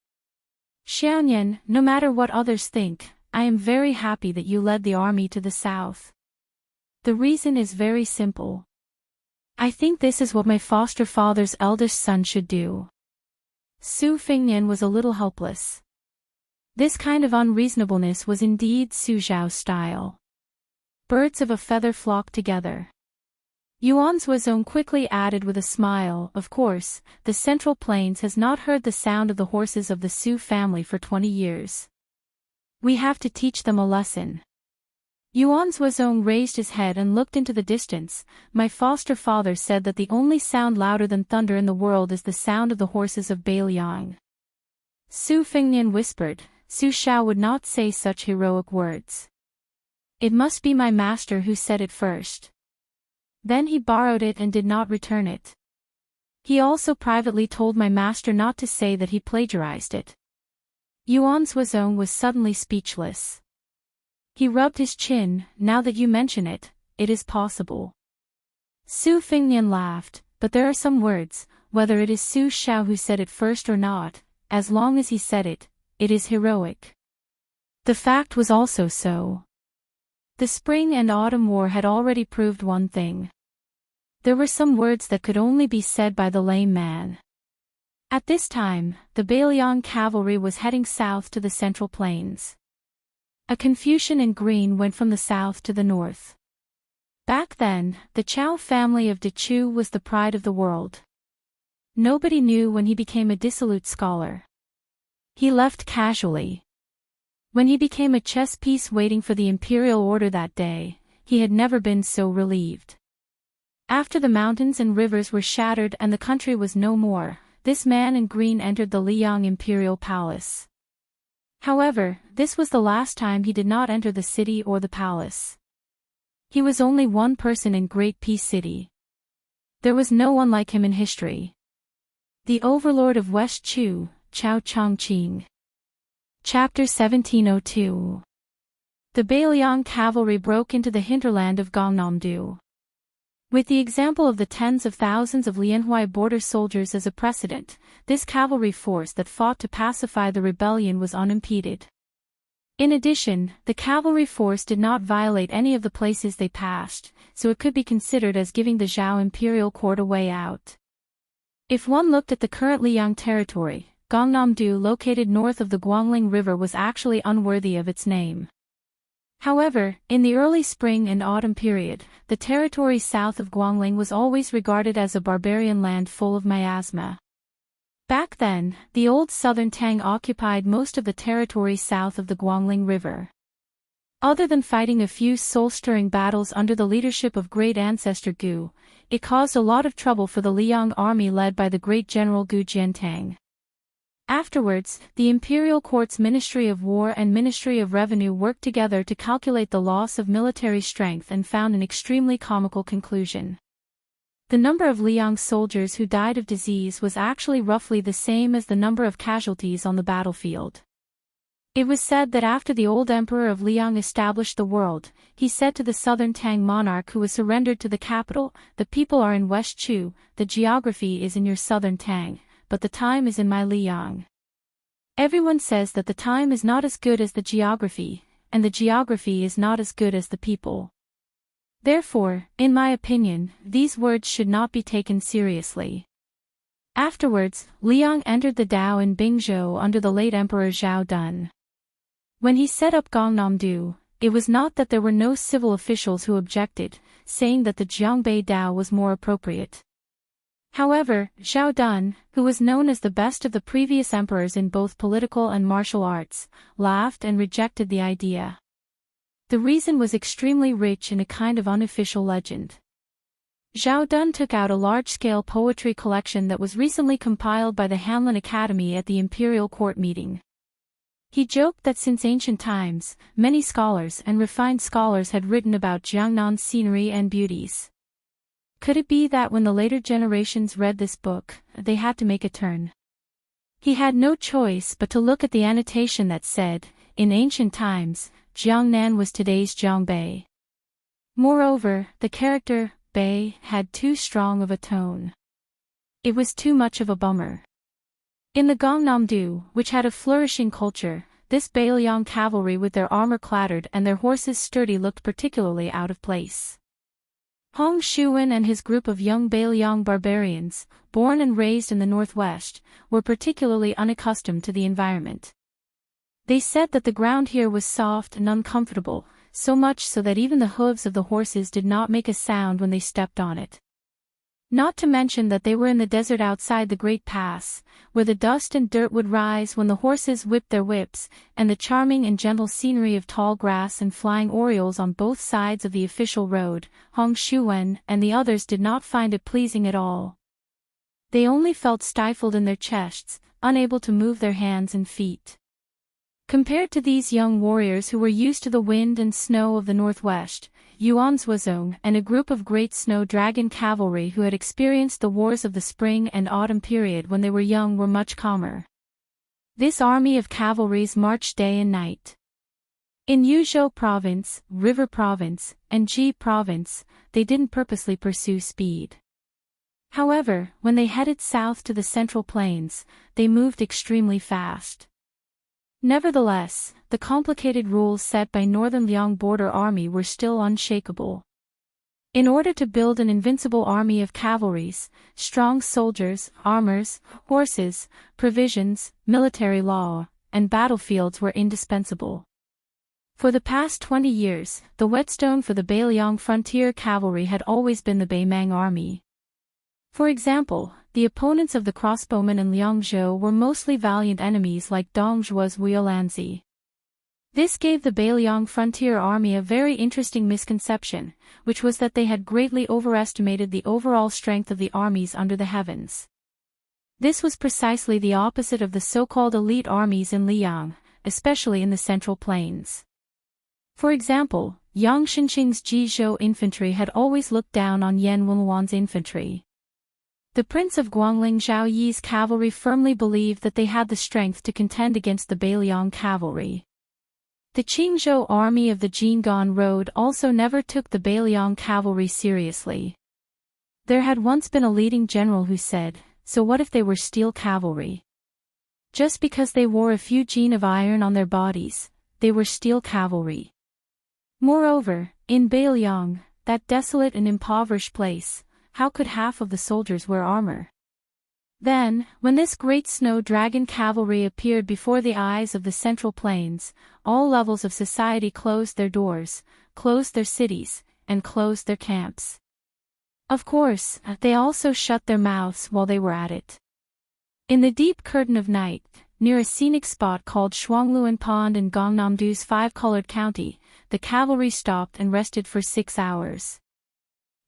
Xiaonian, no matter what others think, I am very happy that you led the army to the south. The reason is very simple. I think this is what my foster father's eldest son should do. Su Fingnian was a little helpless. This kind of unreasonableness was indeed Su Zhao's style. Birds of a feather flock together. Yuan Zuozong quickly added with a smile, of course, the Central Plains has not heard the sound of the horses of the Su family for 20 years. We have to teach them a lesson. Yuan Zuozong raised his head and looked into the distance. My foster father said that the only sound louder than thunder in the world is the sound of the horses of Biyao. Su Fingnian whispered, Su Xiao would not say such heroic words. It must be my master who said it first. Then he borrowed it and did not return it. He also privately told my master not to say that he plagiarized it. Yuan Zuozong was suddenly speechless. He rubbed his chin. Now that you mention it, it is possible. Su Fingnian laughed, but there are some words, whether it is Su Xiao who said it first or not, as long as he said it, it is heroic. The fact was also so. The spring and autumn war had already proved one thing. There were some words that could only be said by the lame man. At this time, the Baliang cavalry was heading south to the Central Plains. A Confucian in green went from the south to the north. Back then, the Chao family of Dechu was the pride of the world. Nobody knew when he became a dissolute scholar. He left casually. When he became a chess piece waiting for the imperial order that day, he had never been so relieved. After the mountains and rivers were shattered and the country was no more, this man in green entered the Liang imperial palace. However, this was the last time he did not enter the city or the palace. He was only one person in Great Peace City. There was no one like him in history. The overlord of West Chu, Chao Chongqing. Chapter 1702. The Baliang cavalry broke into the hinterland of Gangnam-do. With the example of the tens of thousands of Lianhuai border soldiers as a precedent, this cavalry force that fought to pacify the rebellion was unimpeded. In addition, the cavalry force did not violate any of the places they passed, so it could be considered as giving the Zhao imperial court a way out. If one looked at the current Liang territory, Gangnam-do located north of the Guangling River was actually unworthy of its name. However, in the early spring and autumn period, the territory south of Guangling was always regarded as a barbarian land full of miasma. Back then, the old southern Tang occupied most of the territory south of the Guangling River. Other than fighting a few soul-stirring battles under the leadership of great ancestor Gu, it caused a lot of trouble for the Liang army led by the great general Gu Jiantang. Afterwards, the imperial court's Ministry of War and Ministry of Revenue worked together to calculate the loss of military strength and found an extremely comical conclusion. The number of Liang soldiers who died of disease was actually roughly the same as the number of casualties on the battlefield. It was said that after the old emperor of Liang established the world, he said to the southern Tang monarch who was surrendered to the capital, "The people are in West Chu, the geography is in your southern Tang, but the time is in my Liang. Everyone says that the time is not as good as the geography, and the geography is not as good as the people. Therefore, in my opinion, these words should not be taken seriously." Afterwards, Liang entered the Dao in Bingzhou under the late Emperor Zhao Dun. When he set up Gangnam-do, it was not that there were no civil officials who objected, saying that the Jiangbei Dao was more appropriate. However, Zhao Dun, who was known as the best of the previous emperors in both political and martial arts, laughed and rejected the idea. The reason was extremely rich in a kind of unofficial legend. Zhao Dun took out a large-scale poetry collection that was recently compiled by the Hanlin Academy at the imperial court meeting. He joked that since ancient times, many scholars and refined scholars had written about Jiangnan's scenery and beauties. Could it be that when the later generations read this book, they had to make a turn? He had no choice but to look at the annotation that said, in ancient times, Jiangnan was today's Jiangbei. Moreover, the character, Bei, had too strong of a tone. It was too much of a bummer. In the Gangnam-do, which had a flourishing culture, this Beiliang cavalry with their armor clattered and their horses sturdy looked particularly out of place. Hong Shuwen and his group of young Beiliang barbarians, born and raised in the northwest, were particularly unaccustomed to the environment. They said that the ground here was soft and uncomfortable, so much so that even the hooves of the horses did not make a sound when they stepped on it. Not to mention that they were in the desert outside the Great Pass, where the dust and dirt would rise when the horses whipped their whips, and the charming and gentle scenery of tall grass and flying orioles on both sides of the official road. Hong Shuwen and the others did not find it pleasing at all. They only felt stifled in their chests, unable to move their hands and feet. Compared to these young warriors who were used to the wind and snow of the northwest, Yuan Zhuozong and a group of great snow dragon cavalry who had experienced the wars of the spring and autumn period when they were young were much calmer. This army of cavalries marched day and night. In Yuzhou province, River province, and Ji province, they didn't purposely pursue speed. However, when they headed south to the central plains, they moved extremely fast. Nevertheless, the complicated rules set by Northern Liang Border Army were still unshakable. In order to build an invincible army of cavalries, strong soldiers, armors, horses, provisions, military law, and battlefields were indispensable. For the past 20 years, the whetstone for the Beiliang frontier cavalry had always been the Beimang army. For example, the opponents of the crossbowmen in Liangzhou were mostly valiant enemies like Dongzhuo's Wuolanzi. This gave the Beiliang frontier army a very interesting misconception, which was that they had greatly overestimated the overall strength of the armies under the heavens. This was precisely the opposite of the so-called elite armies in Liang, especially in the Central Plains. For example, Yang Shinqing's Jizhou infantry had always looked down on Yan Wenluan's infantry. The Prince of Guangling Zhao Yi's cavalry firmly believed that they had the strength to contend against the Beiliang cavalry. The Qingzhou army of the Jinggan Road also never took the Beiliang cavalry seriously. There had once been a leading general who said, "So what if they were steel cavalry? Just because they wore a few gene of iron on their bodies, they were steel cavalry." Moreover, in Beiliang, that desolate and impoverished place, how could half of the soldiers wear armor? Then, when this great snow dragon cavalry appeared before the eyes of the Central Plains, all levels of society closed their doors, closed their cities, and closed their camps. Of course, they also shut their mouths while they were at it. In the deep curtain of night, near a scenic spot called Shuangluan Pond in Gangnam-do's five-colored county, the cavalry stopped and rested for 6 hours.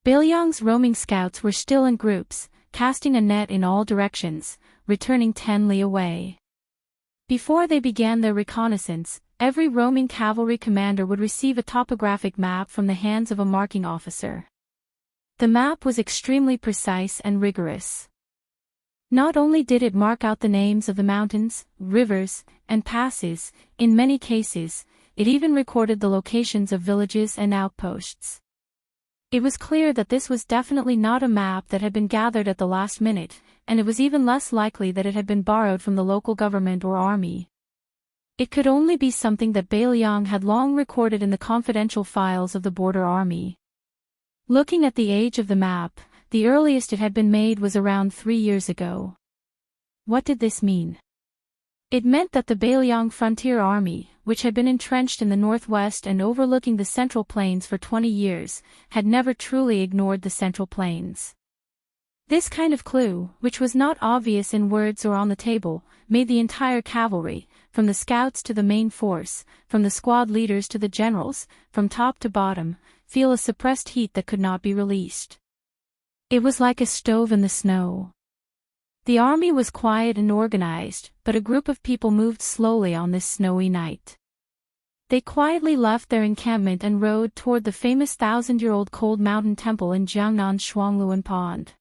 Beiliang's roaming scouts were still in groups, casting a net in all directions, returning 10 li away. Before they began their reconnaissance, every roaming cavalry commander would receive a topographic map from the hands of a marking officer. The map was extremely precise and rigorous. Not only did it mark out the names of the mountains, rivers, and passes, in many cases, it even recorded the locations of villages and outposts. It was clear that this was definitely not a map that had been gathered at the last minute, and it was even less likely that it had been borrowed from the local government or army. It could only be something that Beiliang had long recorded in the confidential files of the border army. Looking at the age of the map, the earliest it had been made was around 3 years ago. What did this mean? It meant that the Beiliang frontier army, which had been entrenched in the northwest and overlooking the Central Plains for 20 years, had never truly ignored the Central Plains. This kind of clue, which was not obvious in words or on the table, made the entire cavalry, from the scouts to the main force, from the squad leaders to the generals, from top to bottom, feel a suppressed heat that could not be released. It was like a stove in the snow. The army was quiet and organized, but a group of people moved slowly on this snowy night. They quietly left their encampment and rode toward the famous thousand-year-old cold mountain temple in Jianghu's Shuangluan Pond.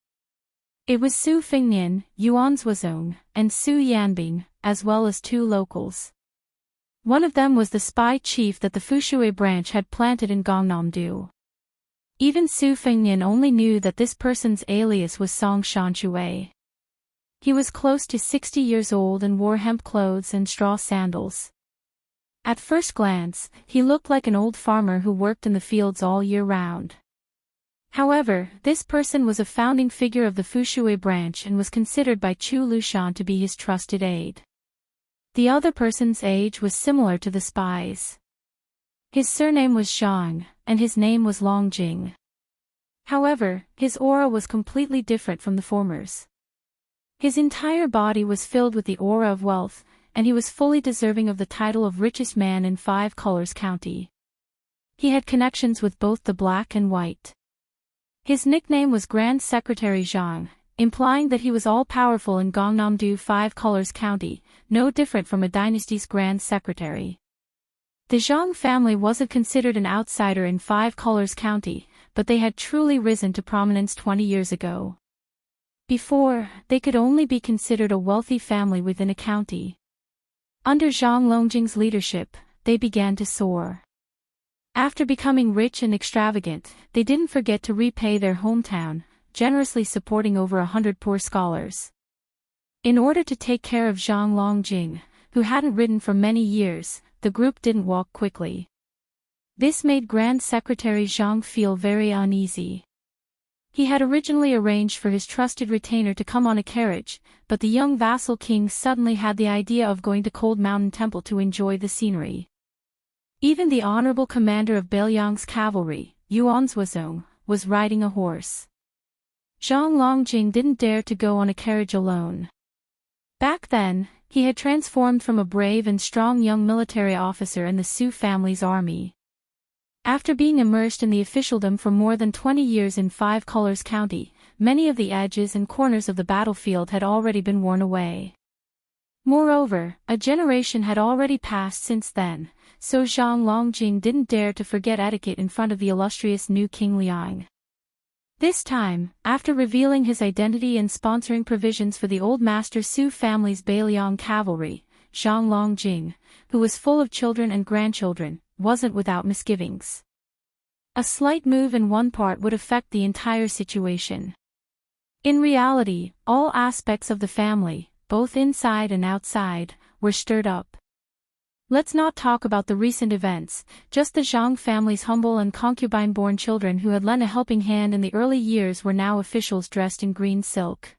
It was Su Fingnian, Yuan Zuozong, and Su Yanbing, as well as 2 locals. One of them was the spy chief that the Fushui branch had planted in Gangnam-do. Even Su Fingnian only knew that this person's alias was Song Shanshui. He was close to 60 years old and wore hemp clothes and straw sandals. At first glance, he looked like an old farmer who worked in the fields all year round. However, this person was a founding figure of the Fushui branch and was considered by Chu Lushan to be his trusted aide. The other person's age was similar to the spy's. His surname was Zhang, and his name was Longjing. However, his aura was completely different from the former's. His entire body was filled with the aura of wealth, and he was fully deserving of the title of richest man in 5 Colors County. He had connections with both the black and white. His nickname was Grand Secretary Zhang, implying that he was all-powerful in Gangnam-do 5 Colors County, no different from a dynasty's Grand Secretary. The Zhang family wasn't considered an outsider in 5 Colors County, but they had truly risen to prominence 20 years ago. Before, they could only be considered a wealthy family within a county. Under Zhang Longjing's leadership, they began to soar. After becoming rich and extravagant, they didn't forget to repay their hometown, generously supporting over 100 poor scholars. In order to take care of Zhang Longjing, who hadn't ridden for many years, the group didn't walk quickly. This made Grand Secretary Zhang feel very uneasy. He had originally arranged for his trusted retainer to come on a carriage, but the young vassal king suddenly had the idea of going to Cold Mountain Temple to enjoy the scenery. Even the honorable commander of Biyang's cavalry, Yuan Zuozong, was riding a horse. Zhang Longjing didn't dare to go on a carriage alone. Back then, he had transformed from a brave and strong young military officer in the Su family's army. After being immersed in the officialdom for more than 20 years in 5 Colors County, many of the edges and corners of the battlefield had already been worn away. Moreover, a generation had already passed since then, so Zhang Longjing didn't dare to forget etiquette in front of the illustrious new King Liang. This time, after revealing his identity and sponsoring provisions for the old master Su family's Beiliang cavalry, Zhang Longjing, who was full of children and grandchildren, wasn't without misgivings. A slight move in one part would affect the entire situation. In reality, all aspects of the family, both inside and outside, were stirred up. Let's not talk about the recent events, just the Zhang family's humble and concubine-born children who had lent a helping hand in the early years were now officials dressed in green silk.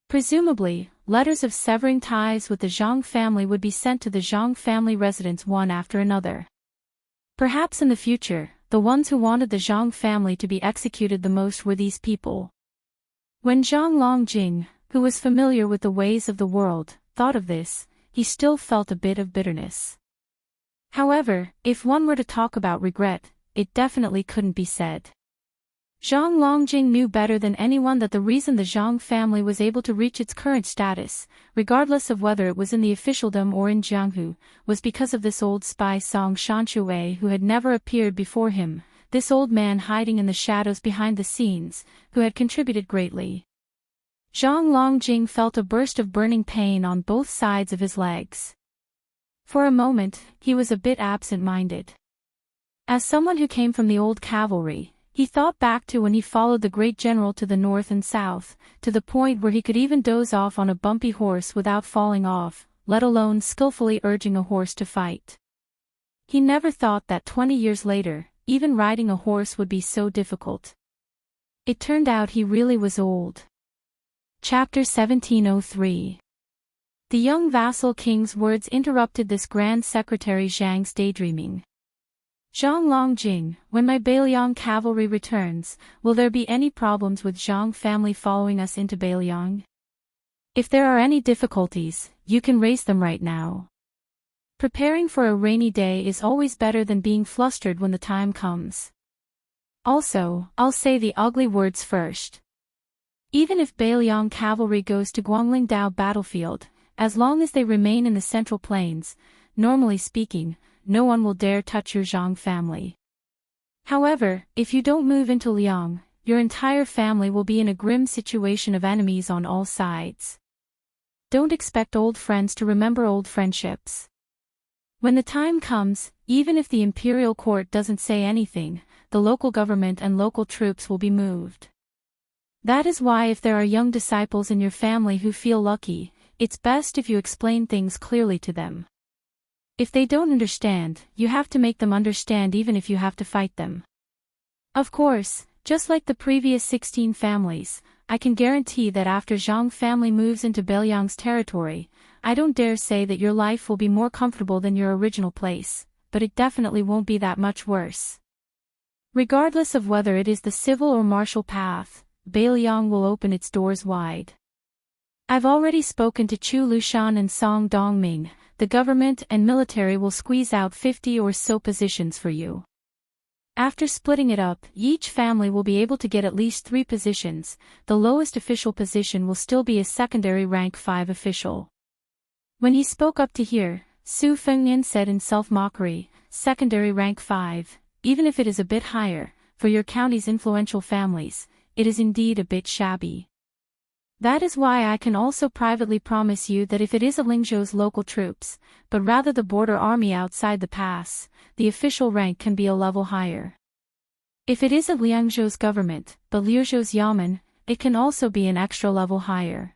Presumably, letters of severing ties with the Zhang family would be sent to the Zhang family residents one after another. Perhaps in the future, the ones who wanted the Zhang family to be executed the most were these people. When Zhang Longjing, who was familiar with the ways of the world, thought of this, he still felt a bit of bitterness. However, if one were to talk about regret, it definitely couldn't be said. Zhang Longjing knew better than anyone that the reason the Zhang family was able to reach its current status, regardless of whether it was in the officialdom or in Jianghu, was because of this old spy Song Shanshui who had never appeared before him, this old man hiding in the shadows behind the scenes, who had contributed greatly. Zhang Longjing felt a burst of burning pain on both sides of his legs. For a moment, he was a bit absent-minded. As someone who came from the old cavalry, he thought back to when he followed the great general to the north and south, to the point where he could even doze off on a bumpy horse without falling off, let alone skillfully urging a horse to fight. He never thought that 20 years later, even riding a horse would be so difficult. It turned out he really was old. Chapter 1703. The young vassal king's words interrupted this Grand Secretary Zhang's daydreaming. Zhang Longjing, when my Beiliang cavalry returns, will there be any problems with Zhang family following us into Beiliang? If there are any difficulties, you can raise them right now. Preparing for a rainy day is always better than being flustered when the time comes. Also, I'll say the ugly words first. Even if Beiliang cavalry goes to Guanglingdao battlefield, as long as they remain in the Central Plains, normally speaking, no one will dare touch your Zhang family. However, if you don't move into Liang, your entire family will be in a grim situation of enemies on all sides. Don't expect old friends to remember old friendships. When the time comes, even if the imperial court doesn't say anything, the local government and local troops will be moved. That is why if there are young disciples in your family who feel lucky, it's best if you explain things clearly to them. If they don't understand, you have to make them understand even if you have to fight them. Of course, just like the previous 16 families, I can guarantee that after Zhang family moves into Biyang's territory, I don't dare say that your life will be more comfortable than your original place, but it definitely won't be that much worse. Regardless of whether it is the civil or martial path, Biyang will open its doors wide. I've already spoken to Chu Lushan and Song Dongming. The government and military will squeeze out 50 or so positions for you. After splitting it up, each family will be able to get at least 3 positions. The lowest official position will still be a secondary rank 5 official. When he spoke up to hear, Su Fengnian said in self-mockery, secondary rank 5, even if it is a bit higher, for your county's influential families, it is indeed a bit shabby. That is why I can also privately promise you that if it is a Lingzhou's local troops, but rather the border army outside the pass, the official rank can be a level higher. If it is a Liangzhou's government, but Liuzhou's yamen, it can also be an extra level higher.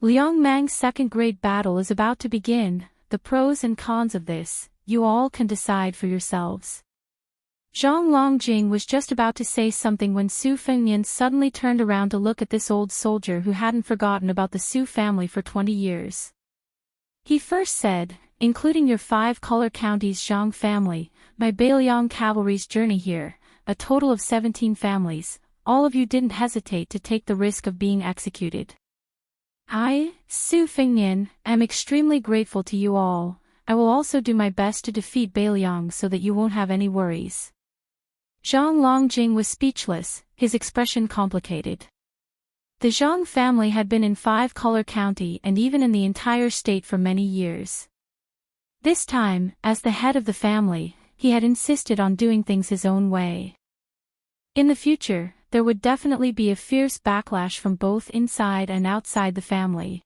Liangmang's second-grade battle is about to begin. The pros and cons of this, you all can decide for yourselves. Zhang Longjing was just about to say something when Su Fengnian suddenly turned around to look at this old soldier who hadn't forgotten about the Su family for 20 years. He first said, including your 5 color counties Zhang family, my Biyao cavalry's journey here, a total of 17 families, all of you didn't hesitate to take the risk of being executed. I, Su Fengnian, am extremely grateful to you all. I will also do my best to defeat Biyao so that you won't have any worries. Zhang Longjing was speechless, his expression complicated. The Zhang family had been in 5 color county and even in the entire state for many years. This time, as the head of the family, he had insisted on doing things his own way. In the future, there would definitely be a fierce backlash from both inside and outside the family.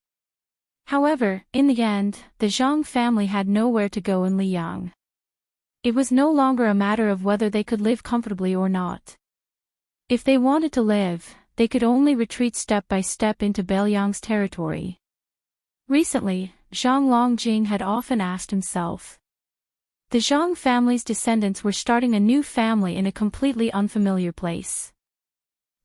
However, in the end, the Zhang family had nowhere to go in Liang. It was no longer a matter of whether they could live comfortably or not. If they wanted to live, they could only retreat step by step into Biyang's territory. Recently, Zhang Longjing had often asked himself. The Zhang family's descendants were starting a new family in a completely unfamiliar place.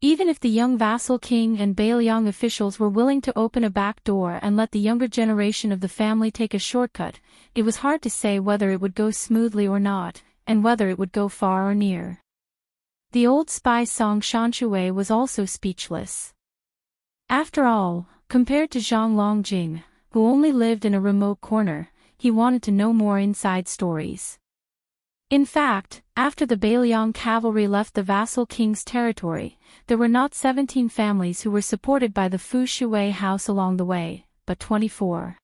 Even if the young vassal king and Biyao officials were willing to open a back door and let the younger generation of the family take a shortcut, it was hard to say whether it would go smoothly or not, and whether it would go far or near. The old spy Song Shanshui was also speechless. After all, compared to Zhang Longjing, who only lived in a remote corner, he wanted to know more inside stories. In fact, after the Biyao cavalry left the vassal king's territory, there were not 17 families who were supported by the Fu Shui house along the way, but 24.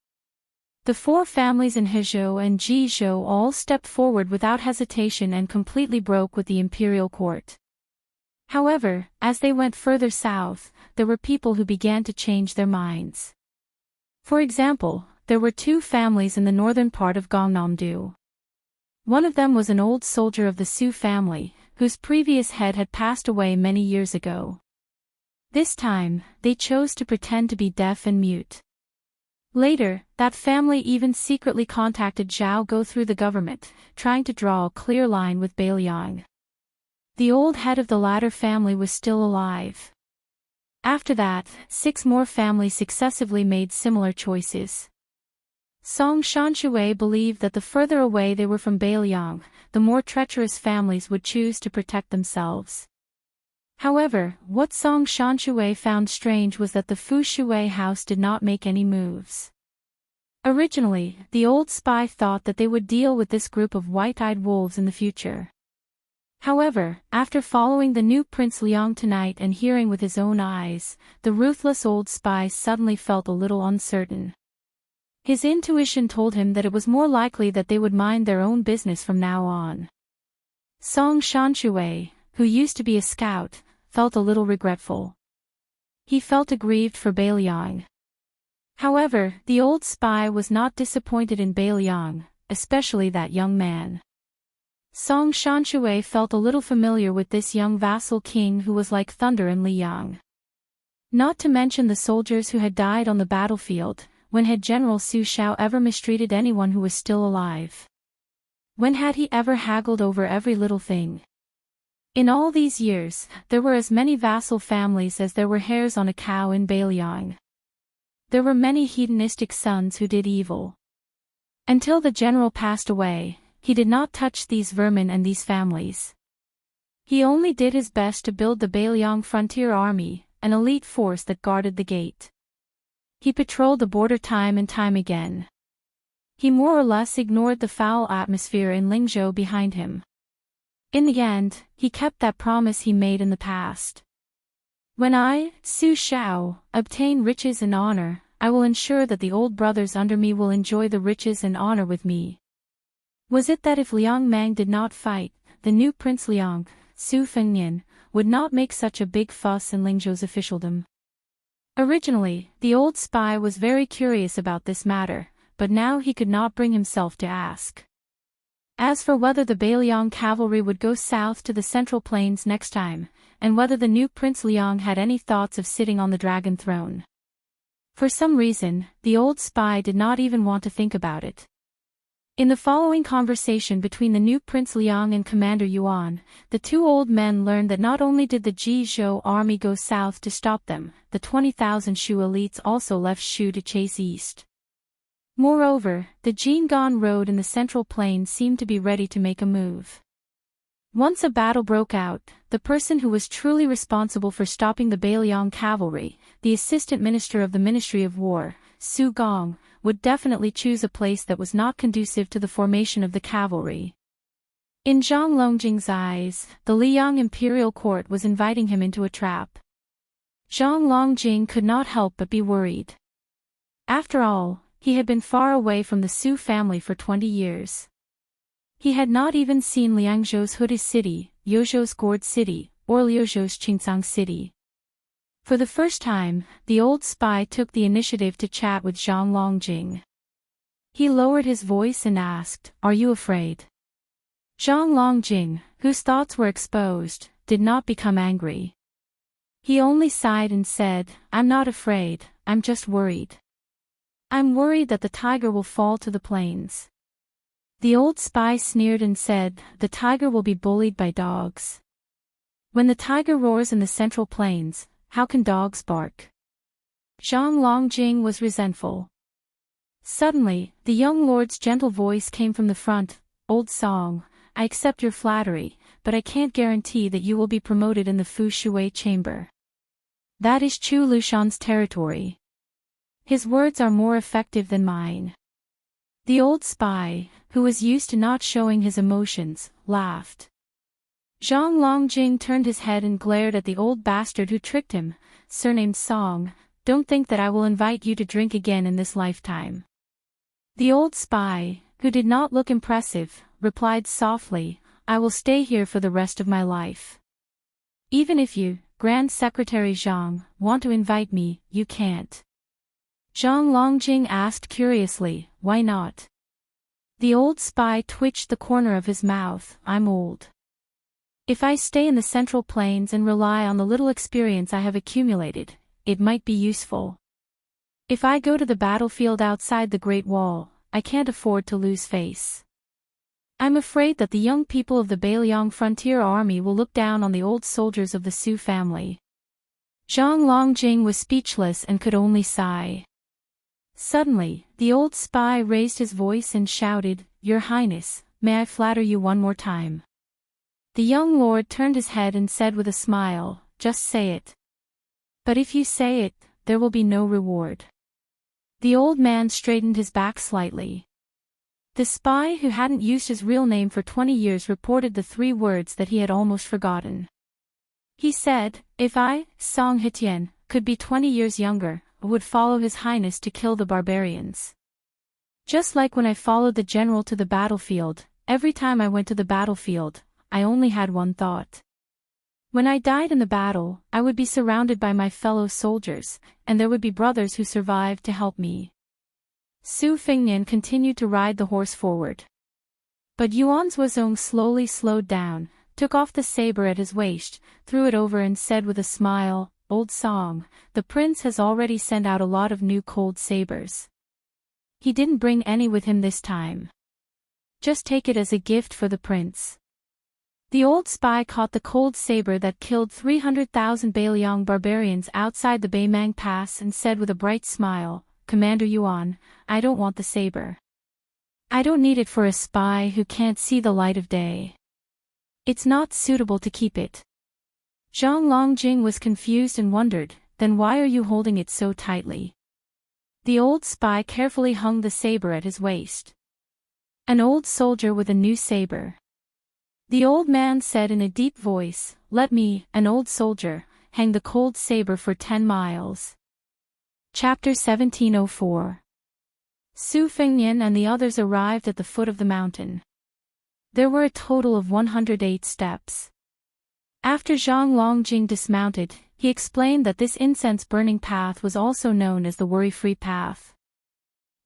The 4 families in Hezhou and Jizhou all stepped forward without hesitation and completely broke with the imperial court. However, as they went further south, there were people who began to change their minds. For example, there were 2 families in the northern part of Gangnam-do. One of them was an old soldier of the Su family, whose previous head had passed away many years ago. This time, they chose to pretend to be deaf and mute. Later, that family even secretly contacted Zhao Go through the government, trying to draw a clear line with Biyao. The old head of the latter family was still alive. After that, 6 more families successively made similar choices. Song Shanshui believed that the further away they were from Biyao, the more treacherous families would choose to protect themselves. However, what Song Shanshui found strange was that the Fu Shui house did not make any moves. Originally, the old spy thought that they would deal with this group of white-eyed wolves in the future. However, after following the new Prince Liang tonight and hearing with his own eyes, the ruthless old spy suddenly felt a little uncertain. His intuition told him that it was more likely that they would mind their own business from now on. Song Shanshui, who used to be a scout, felt a little regretful. He felt aggrieved for Biyao. However, the old spy was not disappointed in Biyao, especially that young man. Song Shanshui felt a little familiar with this young vassal king who was like thunder in Liang. Not to mention the soldiers who had died on the battlefield. When had General Su Shao ever mistreated anyone who was still alive? When had he ever haggled over every little thing? In all these years, there were as many vassal families as there were hairs on a cow in Biyao. There were many hedonistic sons who did evil. Until the general passed away, he did not touch these vermin and these families. He only did his best to build the Biyao frontier army, an elite force that guarded the gate. He patrolled the border time and time again. He more or less ignored the foul atmosphere in Lingzhou behind him. In the end, he kept that promise he made in the past. When I, Su Shao, obtain riches and honor, I will ensure that the old brothers under me will enjoy the riches and honor with me. Was it that if Liang Mang did not fight, the new Prince Liang, Su Fengnian, would not make such a big fuss in Lingzhou's officialdom? Originally, the old spy was very curious about this matter, but now he could not bring himself to ask. As for whether the Biyao cavalry would go south to the Central Plains next time, and whether the new Prince Liang had any thoughts of sitting on the dragon throne. For some reason, the old spy did not even want to think about it. In the following conversation between the new Prince Liang and Commander Yuan, the two old men learned that not only did the Jizhou army go south to stop them, the 20,000 Shu elites also left Shu to chase east. Moreover, the Jianghu road in the Central Plain seemed to be ready to make a move. Once a battle broke out, the person who was truly responsible for stopping the Biyao cavalry, the assistant minister of the Ministry of War, Su Gong, would definitely choose a place that was not conducive to the formation of the cavalry. In Zhang Longjing's eyes, the Liang imperial court was inviting him into a trap. Zhang Longjing could not help but be worried. After all, he had been far away from the Su family for 20 years. He had not even seen Liangzhou's Huda city, Yozhou's Gourd city, or Liuzhou's Qingcang city. For the first time, the old spy took the initiative to chat with Zhang Longjing. He lowered his voice and asked, "Are you afraid?" Zhang Longjing, whose thoughts were exposed, did not become angry. He only sighed and said, "I'm not afraid, I'm just worried. I'm worried that the tiger will fall to the plains." The old spy sneered and said, "The tiger will be bullied by dogs. When the tiger roars in the Central Plains, how can dogs bark?" Zhang Longjing was resentful. Suddenly, the young lord's gentle voice came from the front, "Old Song, I accept your flattery, but I can't guarantee that you will be promoted in the Fu Shui chamber. That is Chu Lushan's territory. His words are more effective than mine." The old spy, who was used to not showing his emotions, laughed. Zhang Longjing turned his head and glared at the old bastard who tricked him, surnamed Song. "Don't think that I will invite you to drink again in this lifetime." The old spy, who did not look impressive, replied softly, "I will stay here for the rest of my life. Even if you, Grand Secretary Zhang, want to invite me, you can't." Zhang Longjing asked curiously, "Why not?" The old spy twitched the corner of his mouth, "I'm old. If I stay in the Central Plains and rely on the little experience I have accumulated, it might be useful. If I go to the battlefield outside the Great Wall, I can't afford to lose face. I'm afraid that the young people of the Biyao frontier army will look down on the old soldiers of the Su family." Zhang Longjing was speechless and could only sigh. Suddenly, the old spy raised his voice and shouted, "Your Highness, may I flatter you one more time?" The young lord turned his head and said with a smile, "Just say it. But if you say it, there will be no reward." The old man straightened his back slightly. The spy who hadn't used his real name for 20 years reported the 3 words that he had almost forgotten. He said, "If I, Song Hitian, could be 20 years younger, I would follow His Highness to kill the barbarians." Just like when I followed the general to the battlefield, every time I went to the battlefield, I only had one thought. When I died in the battle, I would be surrounded by my fellow soldiers, and there would be brothers who survived to help me. Su Fengnian continued to ride the horse forward. But Yuan Zuozong slowly slowed down, took off the saber at his waist, threw it over and said with a smile, "Old song, the prince has already sent out a lot of new cold sabers. He didn't bring any with him this time. Just take it as a gift for the prince." The old spy caught the cold saber that killed 300,000 Bailiang barbarians outside the Baimang Pass and said with a bright smile, "Commander Yuan, I don't want the saber. I don't need it for a spy who can't see the light of day. It's not suitable to keep it." Zhang Longjing was confused and wondered, "Then why are you holding it so tightly?" The old spy carefully hung the saber at his waist. "An old soldier with a new saber." The old man said in a deep voice, "Let me, an old soldier, hang the cold saber for 10 miles. Chapter 1704. Su Fengnian and the others arrived at the foot of the mountain. There were a total of 108 steps. After Zhang Longjing dismounted, he explained that this incense-burning path was also known as the worry-free path.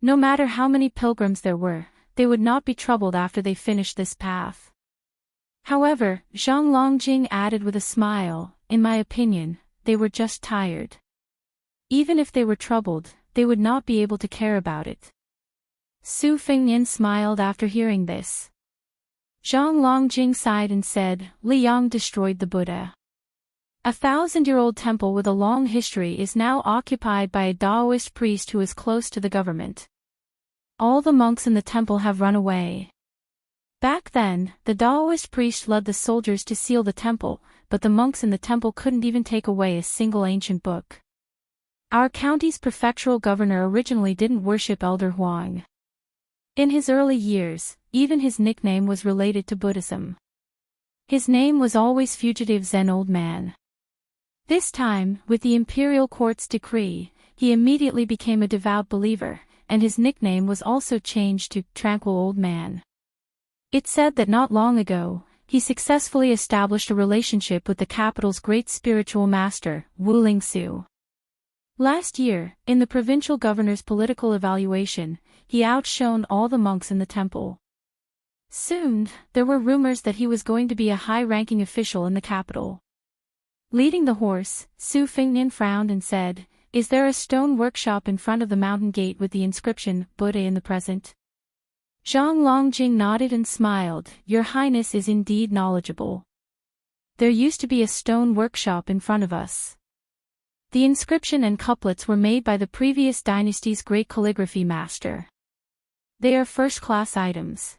No matter how many pilgrims there were, they would not be troubled after they finished this path. However, Zhang Longjing added with a smile, "In my opinion, they were just tired. Even if they were troubled, they would not be able to care about it." Su Fengnian smiled after hearing this. Zhang Longjing sighed and said, "Li Yang destroyed the Buddha. A 1,000-year-old temple with a long history is now occupied by a Taoist priest who is close to the government. All the monks in the temple have run away. Back then, the Taoist priest led the soldiers to seal the temple, but the monks in the temple couldn't even take away a single ancient book. Our county's prefectural governor originally didn't worship Elder Huang. In his early years, even his nickname was related to Buddhism. His name was always Fugitive Zen Old Man. This time, with the imperial court's decree, he immediately became a devout believer, and his nickname was also changed to Tranquil Old Man. It's said that not long ago, he successfully established a relationship with the capital's great spiritual master, Wu Lingsu. Last year, in the provincial governor's political evaluation, he outshone all the monks in the temple. Soon, there were rumors that he was going to be a high-ranking official in the capital. Leading the horse, Su Fengnian frowned and said, "Is there a stone workshop in front of the mountain gate with the inscription, Buddha in the present?" Zhang Longjing nodded and smiled, "Your Highness is indeed knowledgeable. There used to be a stone workshop in front of us. The inscription and couplets were made by the previous dynasty's great calligraphy master. They are first-class items.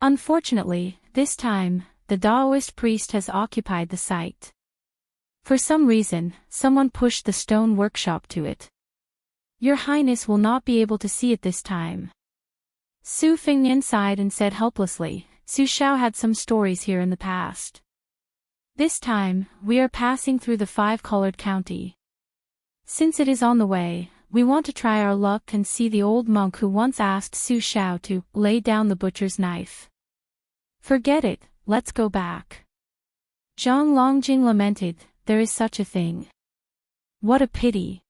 Unfortunately, this time, the Taoist priest has occupied the site. For some reason, someone pushed the stone workshop to it. Your Highness will not be able to see it this time." Su Fengnian sighed and said helplessly, "Su Shao had some stories here in the past. This time, we are passing through the five-colored county. Since it is on the way, we want to try our luck and see the old monk who once asked Su Shao to lay down the butcher's knife. Forget it, let's go back." Zhang Longjing lamented, "There is such a thing. What a pity.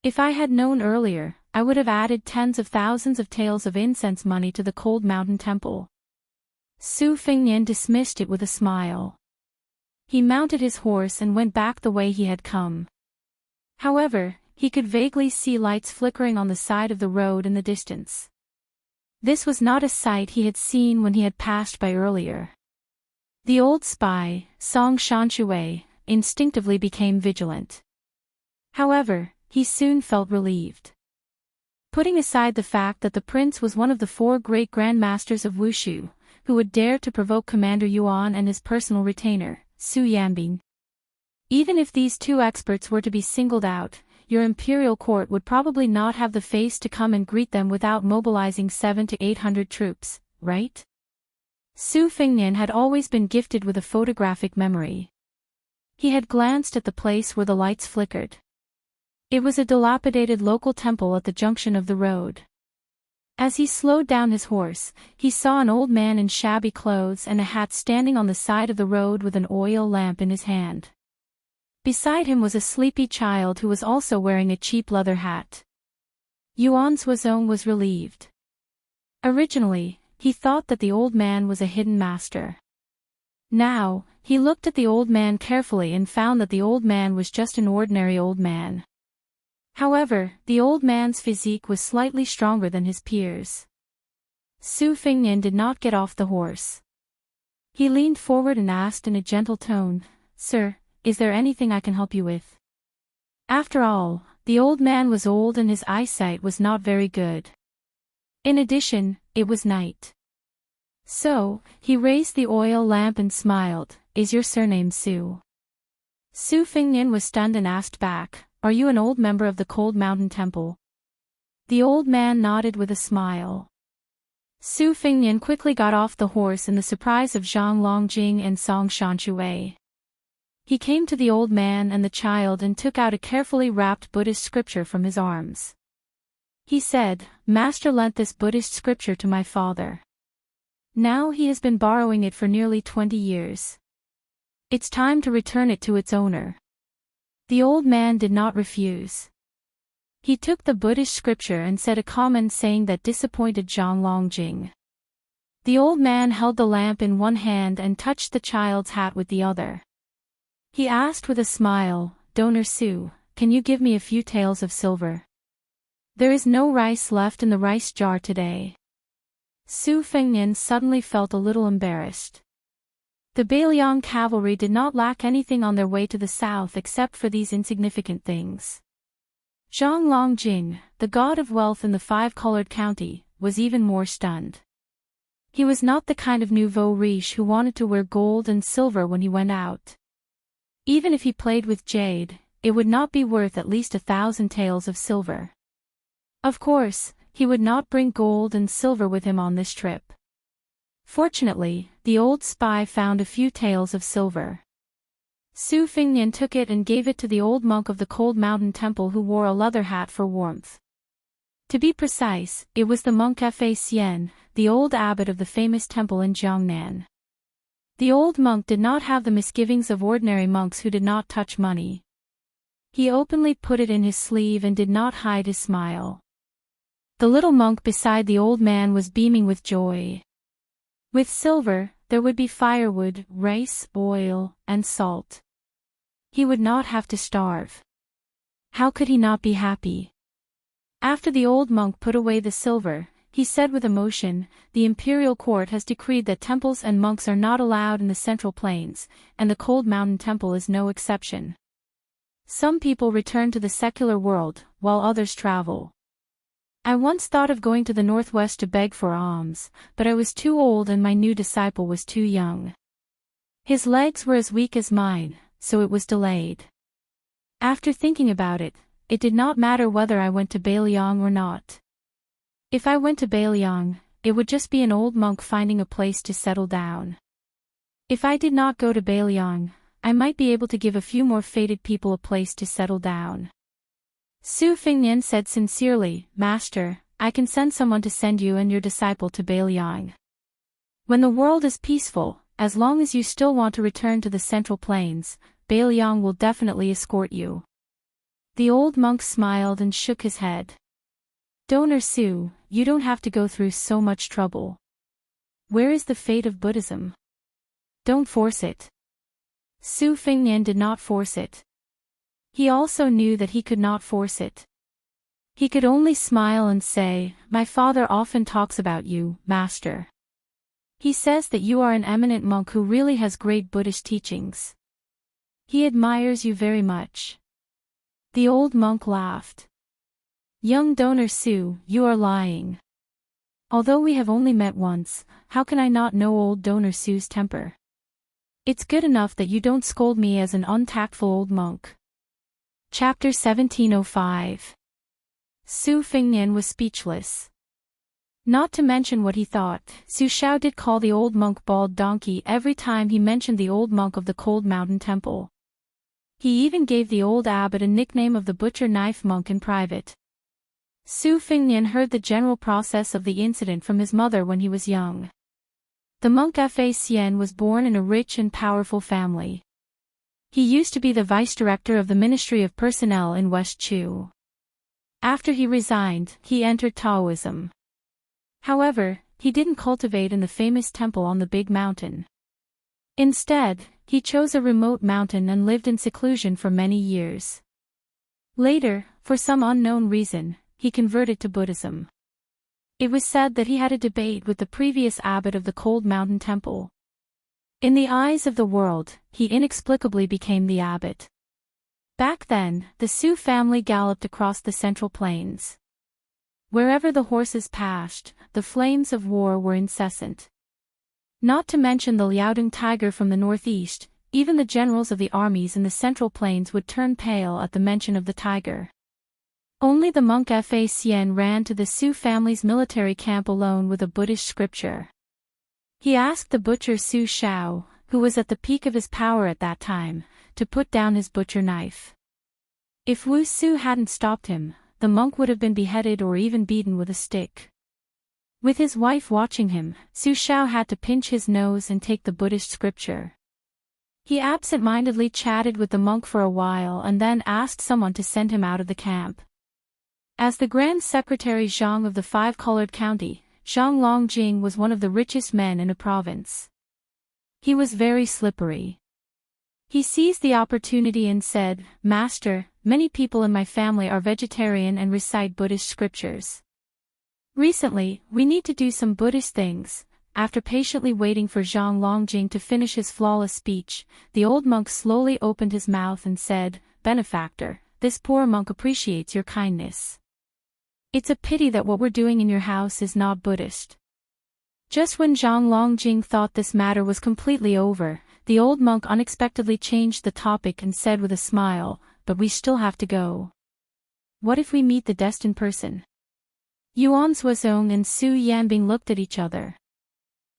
If I had known earlier, I would have added tens of thousands of taels of incense money to the cold mountain temple." Su Fengnian dismissed it with a smile. He mounted his horse and went back the way he had come. However, he could vaguely see lights flickering on the side of the road in the distance. This was not a sight he had seen when he had passed by earlier. The old spy, Song Shanshui, instinctively became vigilant. However, he soon felt relieved. Putting aside the fact that the prince was one of the 4 great grandmasters of Wushu, who would dare to provoke Commander Yuan and his personal retainer, Su Yanbing. Even if these 2 experts were to be singled out, your imperial court would probably not have the face to come and greet them without mobilizing 700 to 800 troops, right? Su Fengnian had always been gifted with a photographic memory. He had glanced at the place where the lights flickered. It was a dilapidated local temple at the junction of the road. As he slowed down his horse, he saw an old man in shabby clothes and a hat standing on the side of the road with an oil lamp in his hand. Beside him was a sleepy child who was also wearing a cheap leather hat. Yuan Suozong was relieved. Originally, he thought that the old man was a hidden master. Now, he looked at the old man carefully and found that the old man was just an ordinary old man. However, the old man's physique was slightly stronger than his peers. Su Fingnian did not get off the horse. He leaned forward and asked in a gentle tone, "Sir, is there anything I can help you with?" After all, the old man was old and his eyesight was not very good. In addition, it was night. So, he raised the oil lamp and smiled, "Is your surname Su?" Su Fingnian was stunned and asked back, "Are you an old member of the Cold Mountain Temple?" The old man nodded with a smile. Su Fingnian quickly got off the horse in the surprise of Zhang Longjing and Song Shanshui. He came to the old man and the child and took out a carefully wrapped Buddhist scripture from his arms. He said, "Master lent this Buddhist scripture to my father. Now he has been borrowing it for nearly 20 years. It's time to return it to its owner." The old man did not refuse. He took the Buddhist scripture and said a comment saying that disappointed Zhang Longjing. The old man held the lamp in one hand and touched the child's hat with the other. He asked with a smile, "Donor Su, can you give me a few taels of silver? There is no rice left in the rice jar today." Su Fingnian suddenly felt a little embarrassed. The Baliang cavalry did not lack anything on their way to the south except for these insignificant things. Zhang Longjing, the god of wealth in the five-colored county, was even more stunned. He was not the kind of nouveau riche who wanted to wear gold and silver when he went out. Even if he played with jade, it would not be worth at least 1,000 taels of silver. Of course, he would not bring gold and silver with him on this trip. Fortunately, the old spy found a few taels of silver. Su Fingnian took it and gave it to the old monk of the Cold Mountain Temple who wore a leather hat for warmth. To be precise, it was the monk Fa Xian, the old abbot of the famous temple in Jiangnan. The old monk did not have the misgivings of ordinary monks who did not touch money. He openly put it in his sleeve and did not hide his smile. The little monk beside the old man was beaming with joy. With silver, there would be firewood, rice, oil, and salt. He would not have to starve. How could he not be happy? After the old monk put away the silver, he said with emotion, "The imperial court has decreed that temples and monks are not allowed in the Central Plains, and the Cold Mountain Temple is no exception. Some people return to the secular world, while others travel. I once thought of going to the northwest to beg for alms, but I was too old and my new disciple was too young. His legs were as weak as mine, so it was delayed. After thinking about it, it did not matter whether I went to Baliang or not. If I went to Baliang, it would just be an old monk finding a place to settle down. If I did not go to Baliang, I might be able to give a few more fated people a place to settle down." Su Fingnian said sincerely, "Master, I can send someone to send you and your disciple to Baliang. When the world is peaceful, as long as you still want to return to the Central Plains, Baliang will definitely escort you." The old monk smiled and shook his head. "Donor Su, you don't have to go through so much trouble. Where is the fate of Buddhism? Don't force it." Su Fingnian did not force it. He also knew that he could not force it. He could only smile and say, "My father often talks about you, Master. He says that you are an eminent monk who really has great Buddhist teachings. He admires you very much." The old monk laughed. "Young Donor Su, you are lying. Although we have only met once, how can I not know old Donor Su's temper? It's good enough that you don't scold me as an untactful old monk." Chapter 1705. Su Fingnian was speechless. Not to mention what he thought, Su Shao did call the old monk bald donkey every time he mentioned the old monk of the Cold Mountain Temple. He even gave the old abbot a nickname of the butcher knife monk in private. Su Fengnian heard the general process of the incident from his mother when he was young. The monk Fa Xian was born in a rich and powerful family. He used to be the vice-director of the Ministry of Personnel in West Chu. After he resigned, he entered Taoism. However, he didn't cultivate in the famous temple on the big mountain. Instead, he chose a remote mountain and lived in seclusion for many years. Later, for some unknown reason, he converted to Buddhism. It was said that he had a debate with the previous abbot of the cold mountain temple. In the eyes of the world, he inexplicably became the abbot. Back then, the Su family galloped across the central plains. Wherever the horses passed, the flames of war were incessant. Not to mention the Liaodong tiger from the northeast, even the generals of the armies in the central plains would turn pale at the mention of the tiger. Only the monk Fa Xian ran to the Su family's military camp alone with a Buddhist scripture. He asked the butcher Su Shao, who was at the peak of his power at that time, to put down his butcher knife. If Wu Su hadn't stopped him, the monk would have been beheaded or even beaten with a stick. With his wife watching him, Su Shao had to pinch his nose and take the Buddhist scripture. He absent-mindedly chatted with the monk for a while and then asked someone to send him out of the camp. As the Grand Secretary Jianghu of the Five-Colored County, Zhang Longjing was one of the richest men in a province. He was very slippery. He seized the opportunity and said, "Master, many people in my family are vegetarian and recite Buddhist scriptures. Recently, we need to do some Buddhist things." After patiently waiting for Zhang Longjing to finish his flawless speech, the old monk slowly opened his mouth and said, "Benefactor, this poor monk appreciates your kindness. It's a pity that what we're doing in your house is not Buddhist." Just when Zhang Longjing thought this matter was completely over, the old monk unexpectedly changed the topic and said with a smile, "But we still have to go. What if we meet the destined person?" Yuan Suozong and Su Yanbing looked at each other.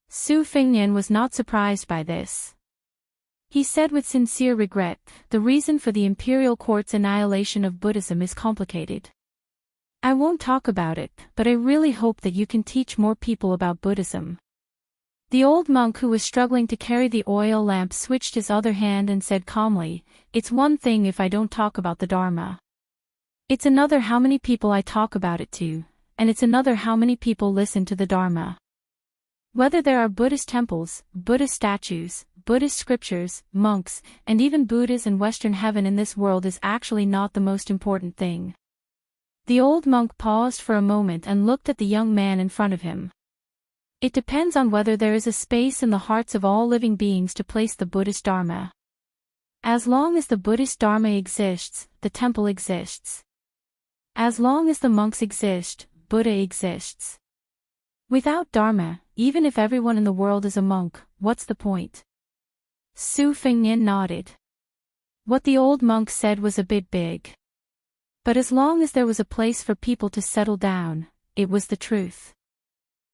Su Fengnian was not surprised by this. He said with sincere regret, "The reason for the imperial court's annihilation of Buddhism is complicated. I won't talk about it, but I really hope that you can teach more people about Buddhism." The old monk who was struggling to carry the oil lamp switched his other hand and said calmly, "It's one thing if I don't talk about the Dharma. It's another how many people I talk about it to, and it's another how many people listen to the Dharma. Whether there are Buddhist temples, Buddhist statues, Buddhist scriptures, monks, and even Buddhas in Western heaven in this world is actually not the most important thing." The old monk paused for a moment and looked at the young man in front of him. "It depends on whether there is a space in the hearts of all living beings to place the Buddhist Dharma. As long as the Buddhist Dharma exists, the temple exists. As long as the monks exist, Buddha exists. Without Dharma, even if everyone in the world is a monk, what's the point?" Su Fengnian nodded. What the old monk said was a bit big. But as long as there was a place for people to settle down, it was the truth.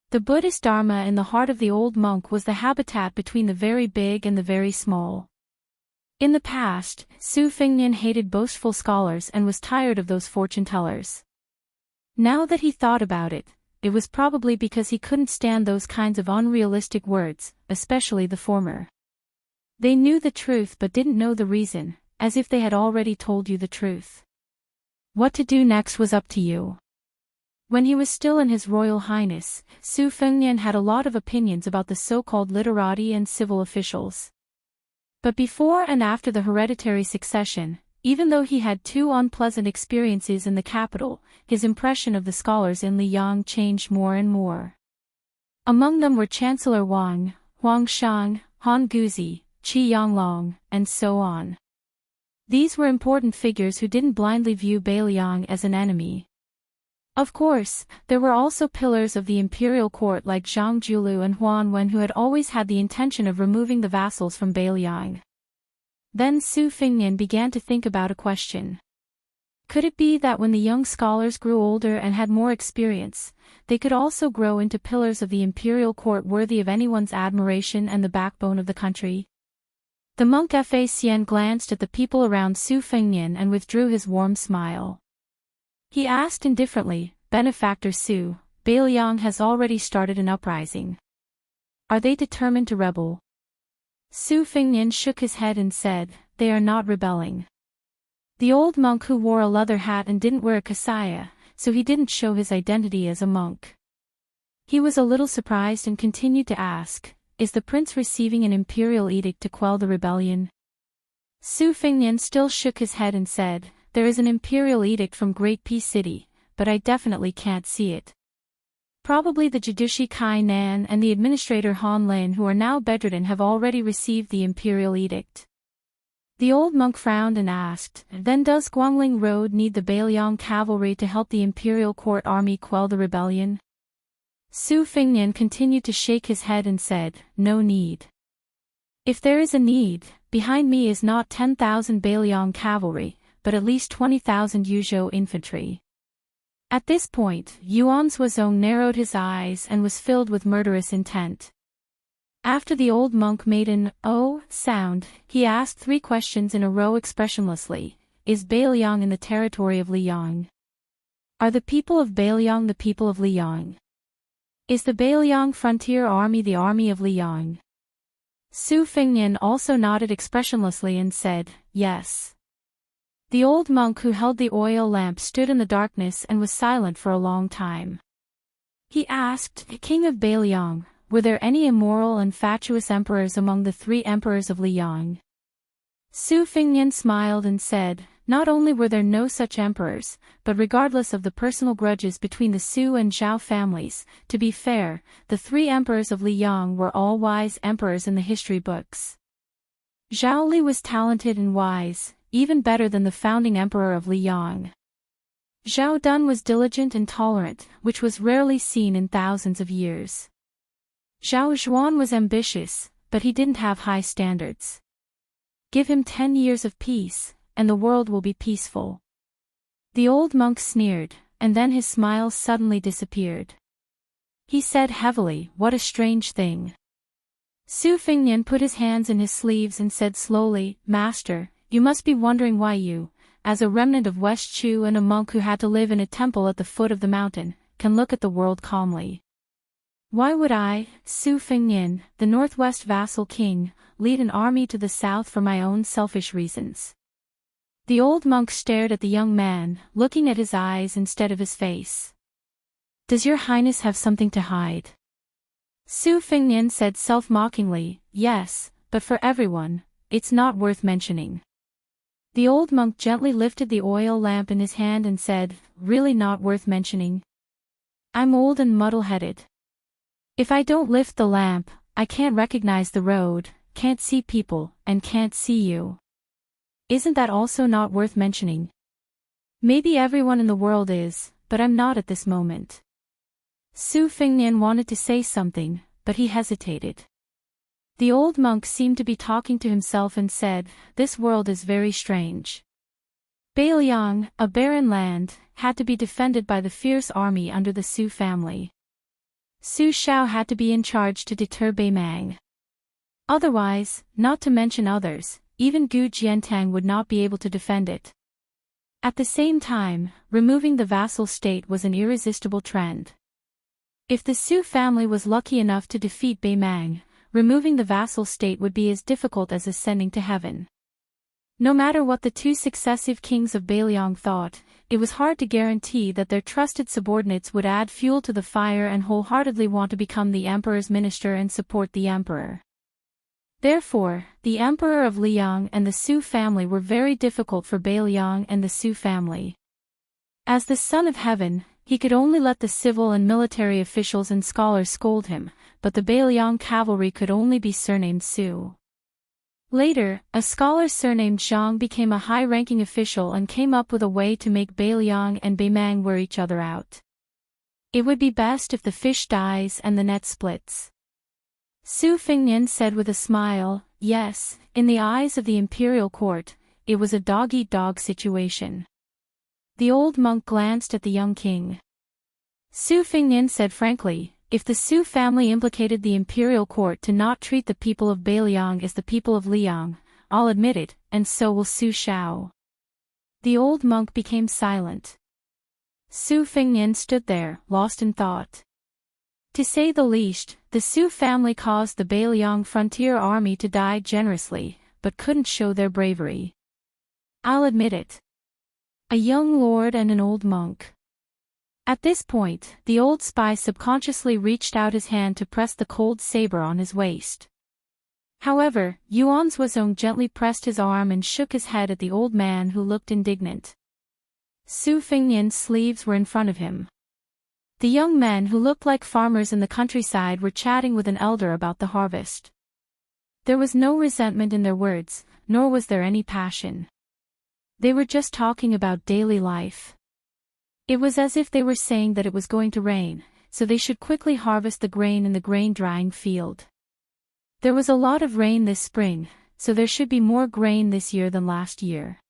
The Buddhist Dharma in the heart of the old monk was the habitat between the very big and the very small. In the past, Su Fengnian hated boastful scholars and was tired of those fortune-tellers. Now that he thought about it, it was probably because he couldn't stand those kinds of unrealistic words, especially the former. They knew the truth but didn't know the reason, as if they had already told you the truth. What to do next was up to you. When he was still in His Royal Highness, Su Fengnian had a lot of opinions about the so-called literati and civil officials. But before and after the hereditary succession, even though he had two unpleasant experiences in the capital, his impression of the scholars in Liyang changed more and more. Among them were Chancellor Wang, Huang Shang, Han Guzi, Qi Yanglong, and so on. These were important figures who didn't blindly view Beiliang as an enemy. Of course, there were also pillars of the imperial court like Zhang Julu and Huan Wen who had always had the intention of removing the vassals from Beiliang. Then Su Fengnian began to think about a question. Could it be that when the young scholars grew older and had more experience, they could also grow into pillars of the imperial court worthy of anyone's admiration and the backbone of the country? The monk Fa Xian glanced at the people around Su Fengnian and withdrew his warm smile. He asked indifferently, benefactor Su, Biyao has already started an uprising. Are they determined to rebel? Su Fengnian shook his head and said, they are not rebelling. The old monk who wore a leather hat and didn't wear a kasaya, so he didn't show his identity as a monk. He was a little surprised and continued to ask, is the prince receiving an imperial edict to quell the rebellion? Su Fengnian still shook his head and said, there is an imperial edict from Great Peace City, but I definitely can't see it. Probably the Jidushi Kai Nan and the administrator Han Lin, who are now bedridden, have already received the imperial edict. The old monk frowned and asked, then does Guangling Road need the Biyao cavalry to help the imperial court army quell the rebellion? Su Fengnian continued to shake his head and said, no need. If there is a need, behind me is not 10,000 Biyao cavalry, but at least 20,000 Yuzhou infantry. At this point, Yuan Suozong narrowed his eyes and was filled with murderous intent. After the old monk made an "oh" sound, he asked 3 questions in a row expressionlessly. Is Biyao in the territory of Liang? Are the people of Biyao the people of Liang? Is the Biyao frontier army the army of Liang? Su Fengnian also nodded expressionlessly and said, yes. The old monk who held the oil lamp stood in the darkness and was silent for a long time. He asked, King of Biyao, were there any immoral and fatuous emperors among the 3 emperors of Liang? Su Fengnian smiled and said, not only were there no such emperors, but regardless of the personal grudges between the Su and Zhao families, to be fair, the 3 emperors of Liang were all wise emperors in the history books. Zhao Li was talented and wise, even better than the founding emperor of Liang. Zhao Dun was diligent and tolerant, which was rarely seen in thousands of years. Zhao Zhuan was ambitious, but he didn't have high standards. Give him 10 years of peace, and the world will be peaceful. The old monk sneered, and then his smile suddenly disappeared. He said heavily, what a strange thing. Su Fengnian put his hands in his sleeves and said slowly, Master, you must be wondering why you, as a remnant of West Chu and a monk who had to live in a temple at the foot of the mountain, can look at the world calmly. Why would I, Su Fengnian, the northwest vassal king, lead an army to the south for my own selfish reasons? The old monk stared at the young man, looking at his eyes instead of his face. Does your highness have something to hide? Su Fengnian said self-mockingly, yes, but for everyone, it's not worth mentioning. The old monk gently lifted the oil lamp in his hand and said, really not worth mentioning? I'm old and muddle-headed. If I don't lift the lamp, I can't recognize the road, can't see people, and can't see you. Isn't that also not worth mentioning? Maybe everyone in the world is, but I'm not at this moment. Su Fengnian wanted to say something, but he hesitated. The old monk seemed to be talking to himself and said, this world is very strange. Biyao, a barren land, had to be defended by the fierce army under the Su family. Su Shao had to be in charge to deter Beimang. Otherwise, not to mention others, even Gu Jiantang would not be able to defend it. At the same time, removing the vassal state was an irresistible trend. If the Su family was lucky enough to defeat Beimang, removing the vassal state would be as difficult as ascending to heaven. No matter what the 2 successive kings of Biyao thought, it was hard to guarantee that their trusted subordinates would add fuel to the fire and wholeheartedly want to become the emperor's minister and support the emperor. Therefore, the emperor of Liang and the Su family were very difficult for Biyao and the Su family. As the son of heaven, he could only let the civil and military officials and scholars scold him, but the Biyao cavalry could only be surnamed Su. Later, a scholar surnamed Zhang became a high-ranking official and came up with a way to make Biyao and Beimang wear each other out. It would be best if the fish dies and the net splits. Su Fengnian said with a smile, yes, in the eyes of the imperial court, it was a dog-eat-dog situation. The old monk glanced at the young king. Su Fengnian said frankly, if the Su family implicated the imperial court to not treat the people of Biyao as the people of Liang, I'll admit it, and so will Su Shao. The old monk became silent. Su Fengnian stood there, lost in thought. To say the least, the Su family caused the Beiliang frontier army to die generously, but couldn't show their bravery. I'll admit it. A young lord and an old monk. At this point, the old spy subconsciously reached out his hand to press the cold saber on his waist. However, Yuan Zuozong gently pressed his arm and shook his head at the old man who looked indignant. Su Fengnian's sleeves were in front of him. The young men who looked like farmers in the countryside were chatting with an elder about the harvest. There was no resentment in their words, nor was there any passion. They were just talking about daily life. It was as if they were saying that it was going to rain, so they should quickly harvest the grain in the grain-drying field. There was a lot of rain this spring, so there should be more grain this year than last year.